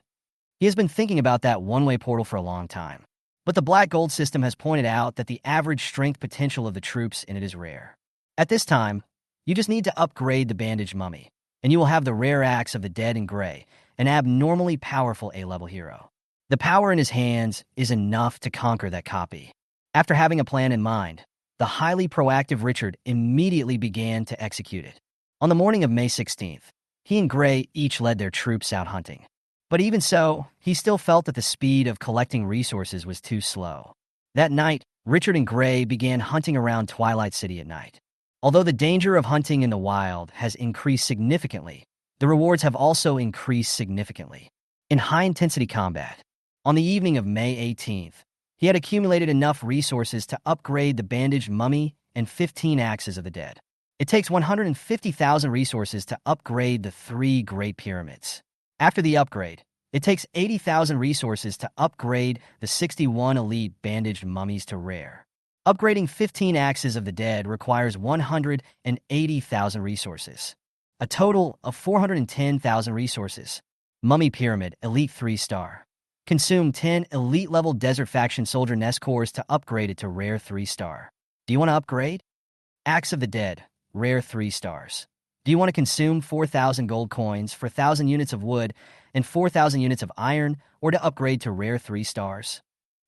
He has been thinking about that one-way portal for a long time. But the black gold system has pointed out that the average strength potential of the troops in it is rare. At this time, you just need to upgrade the bandaged mummy, and you will have the rare axe of the dead in gray, an abnormally powerful A-level hero. The power in his hands is enough to conquer that copy. After having a plan in mind, the highly proactive Richard immediately began to execute it. On the morning of May 16th, he and Gray each led their troops out hunting. But even so, he still felt that the speed of collecting resources was too slow. That night, Richard and Gray began hunting around Twilight City at night. Although the danger of hunting in the wild has increased significantly, the rewards have also increased significantly. In high-intensity combat, on the evening of May 18th, he had accumulated enough resources to upgrade the bandaged mummy and 15 axes of the dead. It takes 150,000 resources to upgrade the 3 Great Pyramids. After the upgrade, it takes 80,000 resources to upgrade the 61 elite bandaged mummies to rare. Upgrading 15 axes of the dead requires 180,000 resources. A total of 410,000 resources. Mummy Pyramid, Elite 3-star. Consume 10 elite-level Desert Faction Soldier Nest cores to upgrade it to Rare 3-star. Do you want to upgrade? Axe of the Dead, Rare 3 stars. Do you want to consume 4,000 gold coins for 1,000 units of wood and 4,000 units of iron, or to upgrade to Rare 3 stars?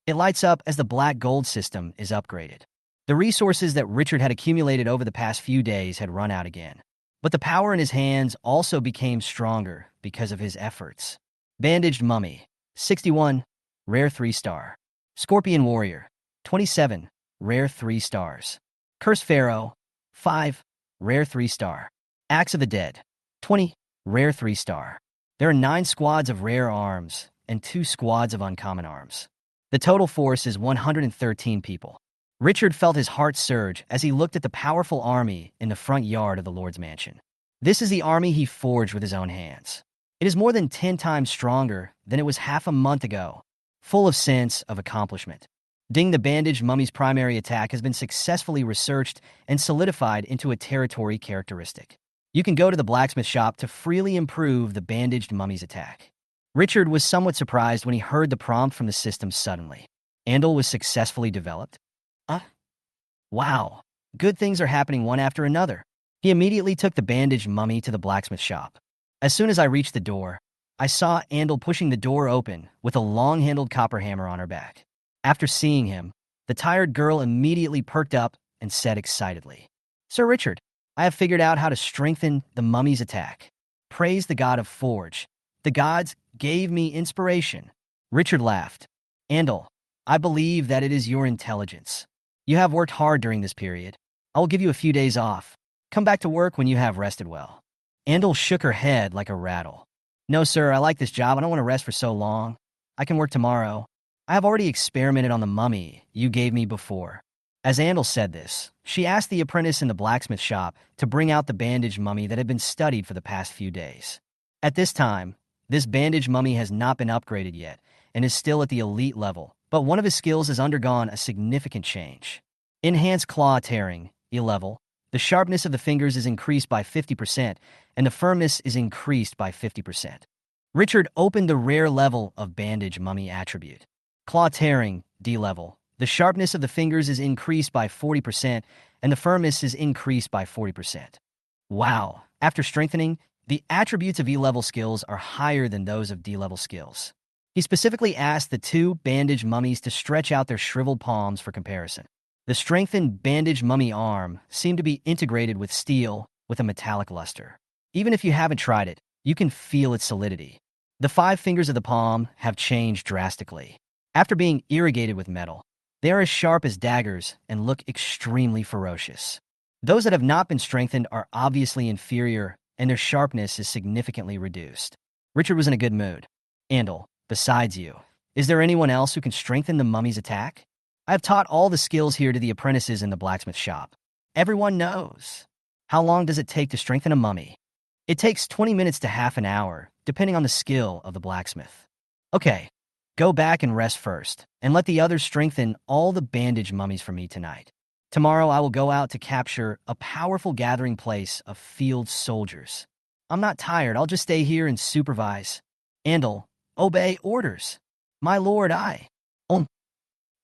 It lights up as the black gold system is upgraded. The resources that Richard had accumulated over the past few days had run out again. But the power in his hands also became stronger because of his efforts. Bandaged Mummy, 61, Rare 3-star. Scorpion Warrior, 27, Rare 3 stars. Cursed Pharaoh, 5, Rare 3-star. Axe of the Dead, 20, Rare 3-star. There are 9 squads of rare arms and 2 squads of uncommon arms. The total force is 113 people. Richard felt his heart surge as he looked at the powerful army in the front yard of the Lord's mansion. This is the army he forged with his own hands. It is more than 10 times stronger than it was half a month ago, full of sense of accomplishment. Ding, the bandaged mummy's primary attack has been successfully researched and solidified into a territory characteristic. You can go to the blacksmith shop to freely improve the bandaged mummy's attack. Richard was somewhat surprised when he heard the prompt from the system suddenly. Andal was successfully developed? Wow, good things are happening one after another. He immediately took the bandaged mummy to the blacksmith shop. As soon as I reached the door, I saw Andal pushing the door open with a long-handled copper hammer on her back. After seeing him, the tired girl immediately perked up and said excitedly, "Sir Richard, I have figured out how to strengthen the mummy's attack. Praise the god of Forge. The gods gave me inspiration." Richard laughed. "Andal, I believe that it is your intelligence. You have worked hard during this period. I will give you a few days off. Come back to work when you have rested well." Andal shook her head like a rattle. "No, sir, I like this job. I don't want to rest for so long. I can work tomorrow. I have already experimented on the mummy you gave me before." As Andal said this, she asked the apprentice in the blacksmith shop to bring out the bandaged mummy that had been studied for the past few days. At this time, this bandaged mummy has not been upgraded yet and is still at the elite level, but one of his skills has undergone a significant change. Enhanced claw tearing, E-level. The sharpness of the fingers is increased by 50%, and the firmness is increased by 50%. Richard opened the rare level of bandage mummy attribute. Claw tearing, D-level. The sharpness of the fingers is increased by 40%, and the firmness is increased by 40%. Wow! After strengthening, the attributes of E-level skills are higher than those of D-level skills. He specifically asked the 2 bandaged mummies to stretch out their shriveled palms for comparison. The strengthened bandaged mummy arm seemed to be integrated with steel with a metallic luster. Even if you haven't tried it, you can feel its solidity. The 5 fingers of the palm have changed drastically. After being irrigated with metal, they are as sharp as daggers and look extremely ferocious. Those that have not been strengthened are obviously inferior, and their sharpness is significantly reduced. Richard was in a good mood. "Andal, besides you, is there anyone else who can strengthen the mummy's attack? I have taught all the skills here to the apprentices in the blacksmith shop. Everyone knows. How long does it take to strengthen a mummy?" "It takes 20 minutes to half an hour, depending on the skill of the blacksmith. Okay, go back and rest first, and let the others strengthen all the bandaged mummies for me tonight. Tomorrow I will go out to capture a powerful gathering place of field soldiers. I'm not tired, I'll just stay here and supervise. Andal, obey orders. My lord, Oh,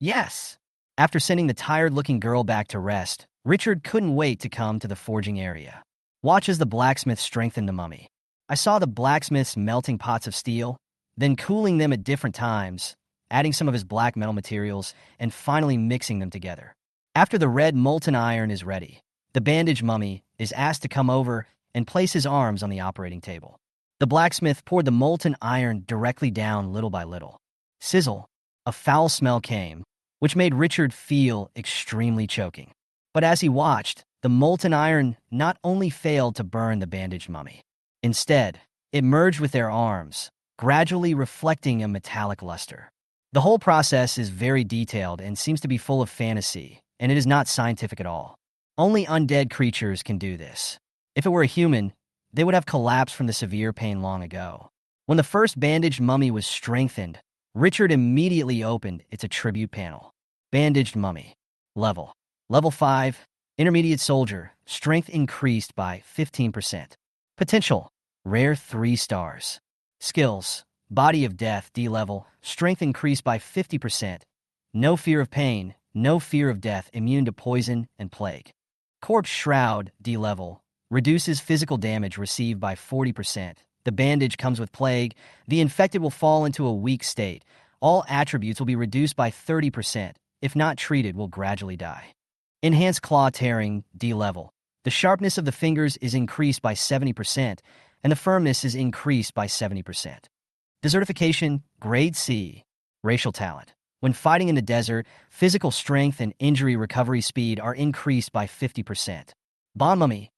yes. After sending the tired-looking girl back to rest, Richard couldn't wait to come to the forging area. Watch as the blacksmith strengthened the mummy. I saw the blacksmith's melting pots of steel, then cooling them at different times, adding some of his black metal materials, and finally mixing them together. After the red molten iron is ready, the bandaged mummy is asked to come over and place his arms on the operating table. The blacksmith poured the molten iron directly down little by little. Sizzle, a foul smell came, which made Richard feel extremely choking. But as he watched, the molten iron not only failed to burn the bandaged mummy. Instead, it merged with their arms, gradually reflecting a metallic luster. The whole process is very detailed and seems to be full of fantasy, and it is not scientific at all. Only undead creatures can do this. If it were a human, they would have collapsed from the severe pain long ago. When the first bandaged mummy was strengthened, Richard immediately opened its attribute panel. Bandaged mummy. Level. Level 5. Intermediate soldier. Strength increased by 15%. Potential. Rare 3 stars. Skills. Body of death D level. Strength increased by 50%. No fear of pain. No fear of death. Immune to poison and plague. Corpse shroud D level. Reduces physical damage received by 40%. The bandage comes with plague. The infected will fall into a weak state. All attributes will be reduced by 30%. If not treated, will gradually die. Enhanced claw tearing D level. The sharpness of the fingers is increased by 70%, and the firmness is increased by 70%. Desertification Grade C. Racial talent. When fighting in the desert, physical strength and injury recovery speed are increased by 50%. Bond mummy.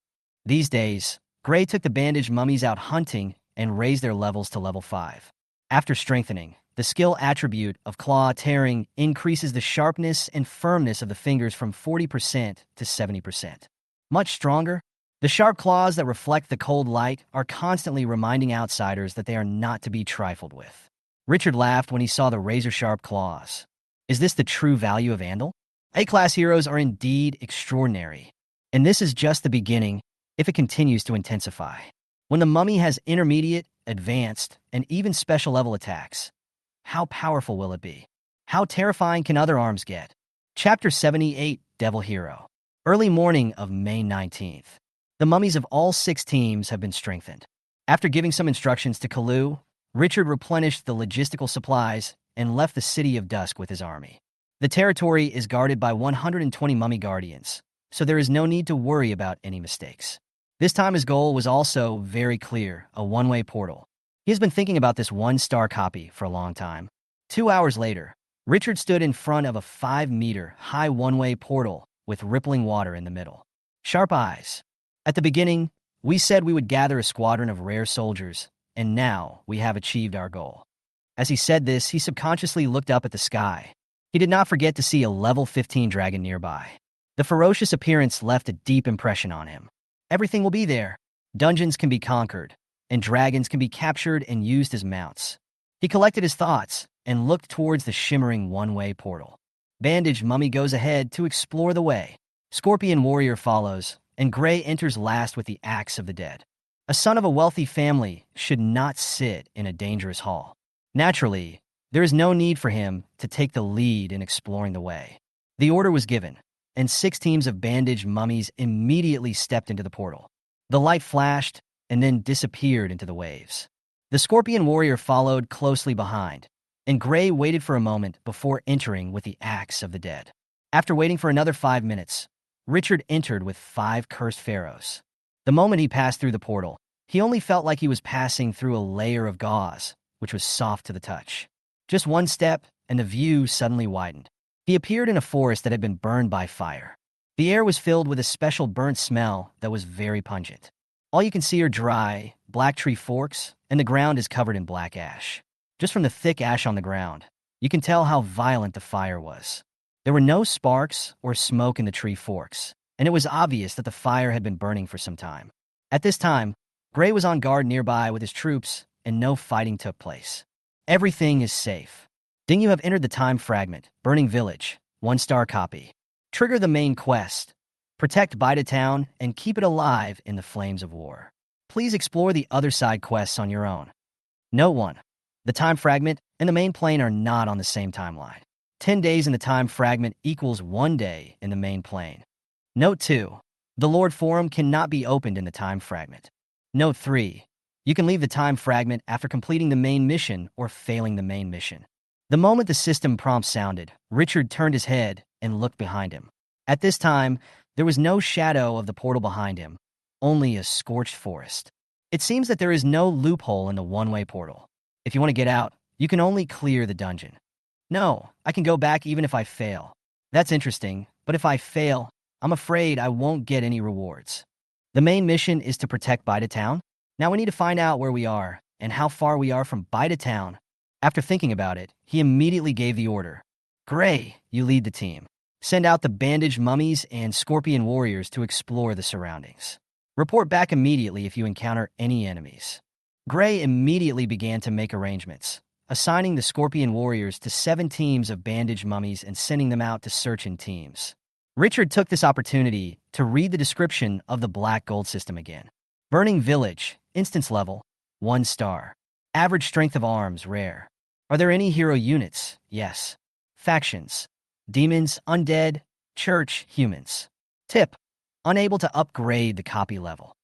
These days, Gray took the bandaged mummies out hunting and raised their levels to level 5. After strengthening, the skill attribute of claw tearing increases the sharpness and firmness of the fingers from 40% to 70%. Much stronger, the sharp claws that reflect the cold light are constantly reminding outsiders that they are not to be trifled with. Richard laughed when he saw the razor-sharp claws. Is this the true value of Andal? A-class heroes are indeed extraordinary, and this is just the beginning if it continues to intensify. When the mummy has intermediate, advanced, and even special level attacks, how powerful will it be? How terrifying can other arms get? Chapter 78, Devil Hero. Early morning of May 19th. The mummies of all 6 teams have been strengthened. After giving some instructions to Kalu, Richard replenished the logistical supplies and left the City of Dusk with his army. The territory is guarded by 120 mummy guardians, so there is no need to worry about any mistakes. This time his goal was also very clear, a one-way portal. He has been thinking about this 1-star copy for a long time. 2 hours later, Richard stood in front of a 5-meter high one-way portal with rippling water in the middle. Sharp eyes. At the beginning, we said we would gather a squadron of rare soldiers, and now we have achieved our goal. As he said this, he subconsciously looked up at the sky. He did not forget to see a level 15 dragon nearby. The ferocious appearance left a deep impression on him. Everything will be there. Dungeons can be conquered, and dragons can be captured and used as mounts. He collected his thoughts and looked towards the shimmering one-way portal. Bandaged mummy goes ahead to explore the way. Scorpion warrior follows, and Gray enters last with the axe of the dead. A son of a wealthy family should not sit in a dangerous hall. Naturally, there is no need for him to take the lead in exploring the way. The order was given, and 6 teams of bandaged mummies immediately stepped into the portal. The light flashed and then disappeared into the waves. The Scorpion warrior followed closely behind, and Gray waited for a moment before entering with the axe of the dead. After waiting for another 5 minutes, Richard entered with 5 cursed pharaohs. The moment he passed through the portal, he only felt like he was passing through a layer of gauze, which was soft to the touch. Just one step, and the view suddenly widened. He appeared in a forest that had been burned by fire. The air was filled with a special burnt smell that was very pungent. All you can see are dry, black tree forks, and the ground is covered in black ash. Just from the thick ash on the ground, you can tell how violent the fire was. There were no sparks or smoke in the tree forks, and it was obvious that the fire had been burning for some time. At this time, Gray was on guard nearby with his troops and no fighting took place. Everything is safe. Ding, you have entered the time fragment, Burning Village, 1-star copy. Trigger the main quest. Protect Bida Town and keep it alive in the flames of war. Please explore the other side quests on your own. Note 1. The time fragment and the main plane are not on the same timeline. 10 days in the time fragment equals 1 day in the main plane. Note 2. The Lord Forum cannot be opened in the time fragment. Note 3. You can leave the time fragment after completing the main mission or failing the main mission. The moment the system prompt sounded, Richard turned his head and looked behind him. At this time, there was no shadow of the portal behind him, only a scorched forest. It seems that there is no loophole in the one-way portal. If you want to get out, you can only clear the dungeon. No, I can go back even if I fail. That's interesting, but if I fail, I'm afraid I won't get any rewards. The main mission is to protect Bida Town. Now we need to find out where we are and how far we are from Bida Town. After thinking about it, he immediately gave the order. Gray, you lead the team. Send out the bandaged mummies and scorpion warriors to explore the surroundings. Report back immediately if you encounter any enemies. Gray immediately began to make arrangements, assigning the scorpion warriors to 7 teams of bandaged mummies and sending them out to search in teams. Richard took this opportunity to read the description of the black gold system again. Burning Village, instance level, 1 star. Average strength of arms, rare. Are there any hero units? Yes. Factions. Demons, undead, church, humans. Tip. Unable to upgrade the copy level.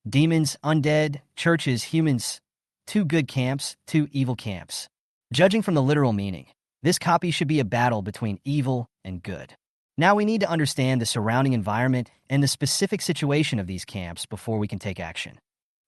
Demons, undead, churches, humans. 2 good camps, 2 evil camps. Judging from the literal meaning, this copy should be a battle between evil and good. Now we need to understand the surrounding environment and the specific situation of these camps before we can take action.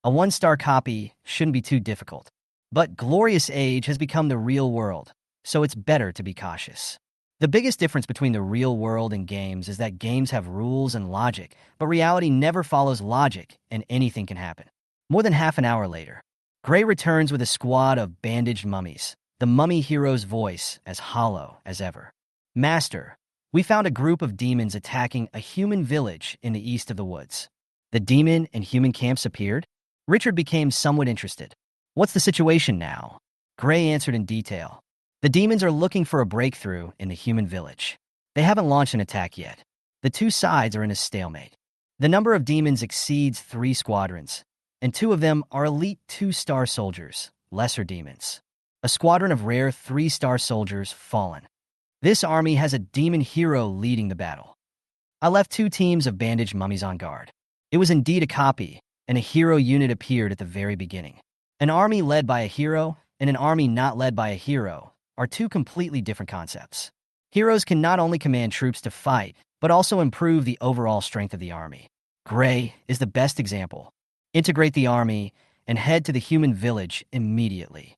A 1-star copy shouldn't be too difficult. But Glorious Age has become the real world, so it's better to be cautious. The biggest difference between the real world and games is that games have rules and logic, but reality never follows logic, and anything can happen. More than half an hour later, Gray returns with a squad of bandaged mummies, the mummy hero's voice as hollow as ever. Master, we found a group of demons attacking a human village in the east of the woods. The demon and human camps appeared? Richard became somewhat interested. What's the situation now? Gray answered in detail. The demons are looking for a breakthrough in the human village. They haven't launched an attack yet. The 2 sides are in a stalemate. The number of demons exceeds 3 squadrons, and 2 of them are elite 2-star soldiers, lesser demons. A squadron of rare 3-star soldiers fallen. This army has a demon hero leading the battle. I left 2 teams of bandaged mummies on guard. It was indeed a copy, and a hero unit appeared at the very beginning. An army led by a hero and an army not led by a hero are 2 completely different concepts. Heroes can not only command troops to fight, but also improve the overall strength of the army. Gray is the best example. Integrate the army and head to the human village immediately.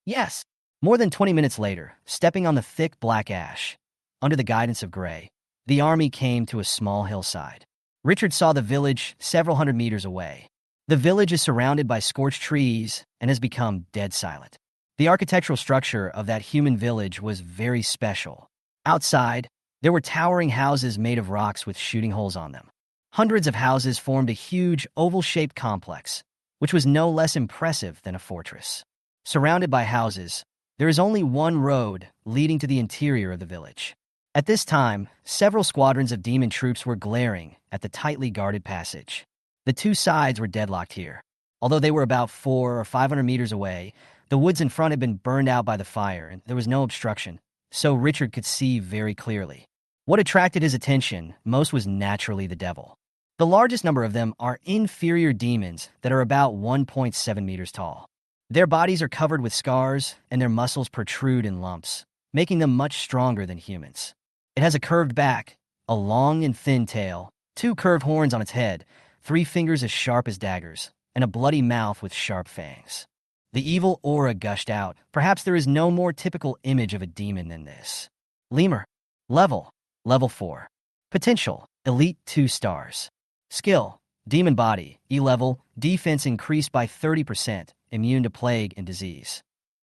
Yes. More than 20 minutes later, stepping on the thick black ash, under the guidance of Gray, the army came to a small hillside. Richard saw the village several hundred meters away. The village is surrounded by scorched trees and has become dead silent. The architectural structure of that human village was very special. Outside, there were towering houses made of rocks with shooting holes on them. Hundreds of houses formed a huge oval-shaped complex, which was no less impressive than a fortress. Surrounded by houses, there is only one road leading to the interior of the village. At this time, several squadrons of demon troops were glaring at the tightly guarded passage. The 2 sides were deadlocked here. Although they were about 400 or 500 meters away, the woods in front had been burned out by the fire, and there was no obstruction, so Richard could see very clearly. What attracted his attention most was naturally the devil. The largest number of them are inferior demons that are about 1.7 meters tall. Their bodies are covered with scars, and their muscles protrude in lumps, making them much stronger than humans. It has a curved back, a long and thin tail, 2 curved horns on its head, 3 fingers as sharp as daggers, and a bloody mouth with sharp fangs. The evil aura gushed out. Perhaps there is no more typical image of a demon than this. Lemur. Level 4. Potential, elite 2 stars. Skill, demon body, E-level, defense increased by 30%, immune to plague and disease.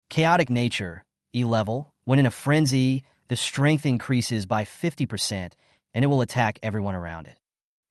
Chaotic nature, E-level, when in a frenzy, the strength increases by 50%, and it will attack everyone around it.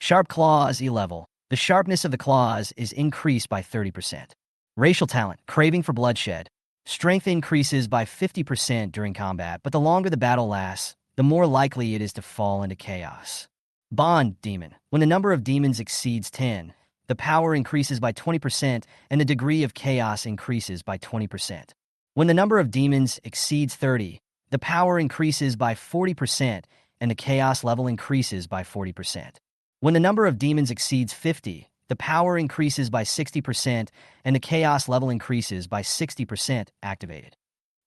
Sharp claws, E-level, the sharpness of the claws is increased by 30%. Racial talent, craving for bloodshed. Strength increases by 50% during combat, but the longer the battle lasts, the more likely it is to fall into chaos. Bond demon. When the number of demons exceeds 10, the power increases by 20% and the degree of chaos increases by 20%. When the number of demons exceeds 30, the power increases by 40% and the chaos level increases by 40%. When the number of demons exceeds 50, the power increases by 60% and the chaos level increases by 60% activated.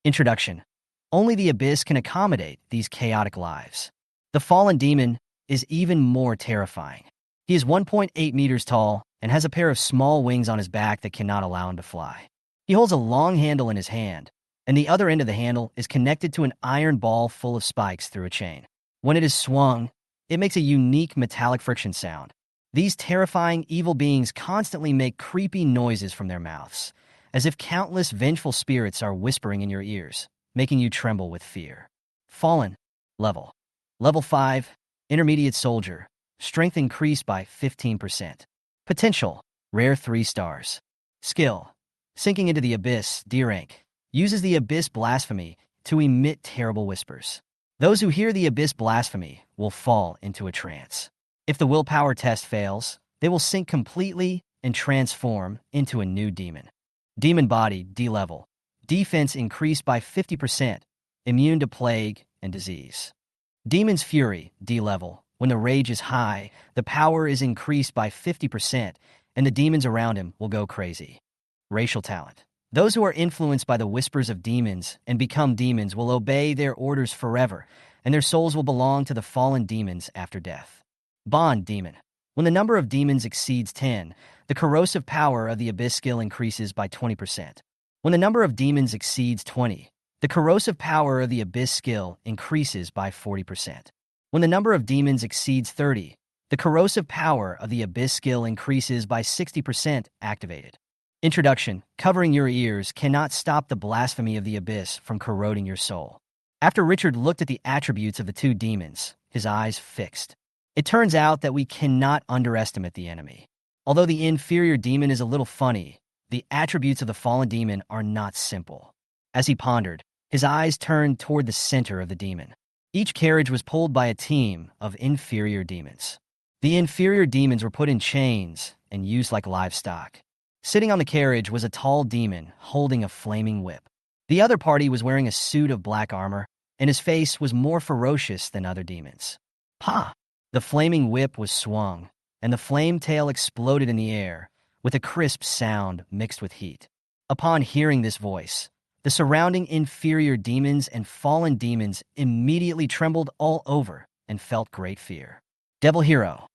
Introduction. Only the Abyss can accommodate these chaotic lives. The fallen demon is even more terrifying. He is 1.8 meters tall and has a pair of small wings on his back that cannot allow him to fly. He holds a long handle in his hand, and the other end of the handle is connected to an iron ball full of spikes through a chain. When it is swung, it makes a unique metallic friction sound. These terrifying evil beings constantly make creepy noises from their mouths, as if countless vengeful spirits are whispering in your ears, making you tremble with fear. Fallen. Level. Level 5. Intermediate Soldier. Strength increased by 15%. Potential. Rare 3 stars. Skill. Sinking into the Abyss, D rank. Uses the Abyss Blasphemy to emit terrible whispers. Those who hear the Abyss Blasphemy will fall into a trance. If the willpower test fails, they will sink completely and transform into a new demon. Demon Body, D level. Defense increased by 50%. Immune to plague and disease. Demon's Fury, D level. When the rage is high, the power is increased by 50%, and the demons around him will go crazy. Racial talent. Those who are influenced by the whispers of demons and become demons will obey their orders forever, and their souls will belong to the fallen demons after death. Bond demon. When the number of demons exceeds 10, the corrosive power of the Abyss skill increases by 20%. When the number of demons exceeds 20, the corrosive power of the Abyss skill increases by 40%. When the number of demons exceeds 30, the corrosive power of the Abyss skill increases by 60% activated. Introduction. Covering your ears cannot stop the blasphemy of the Abyss from corroding your soul. After Richard looked at the attributes of the two demons, his eyes fixed. It turns out that we cannot underestimate the enemy. Although the inferior demon is a little funny, the attributes of the fallen demon are not simple. As he pondered, his eyes turned toward the center of the demon. Each carriage was pulled by a team of inferior demons. The inferior demons were put in chains and used like livestock. Sitting on the carriage was a tall demon holding a flaming whip. The other party was wearing a suit of black armor, and his face was more ferocious than other demons. Ha! The flaming whip was swung, and the flame tail exploded in the air, with a crisp sound mixed with heat. Upon hearing this voice, the surrounding inferior demons and fallen demons immediately trembled all over and felt great fear. Devil Hero.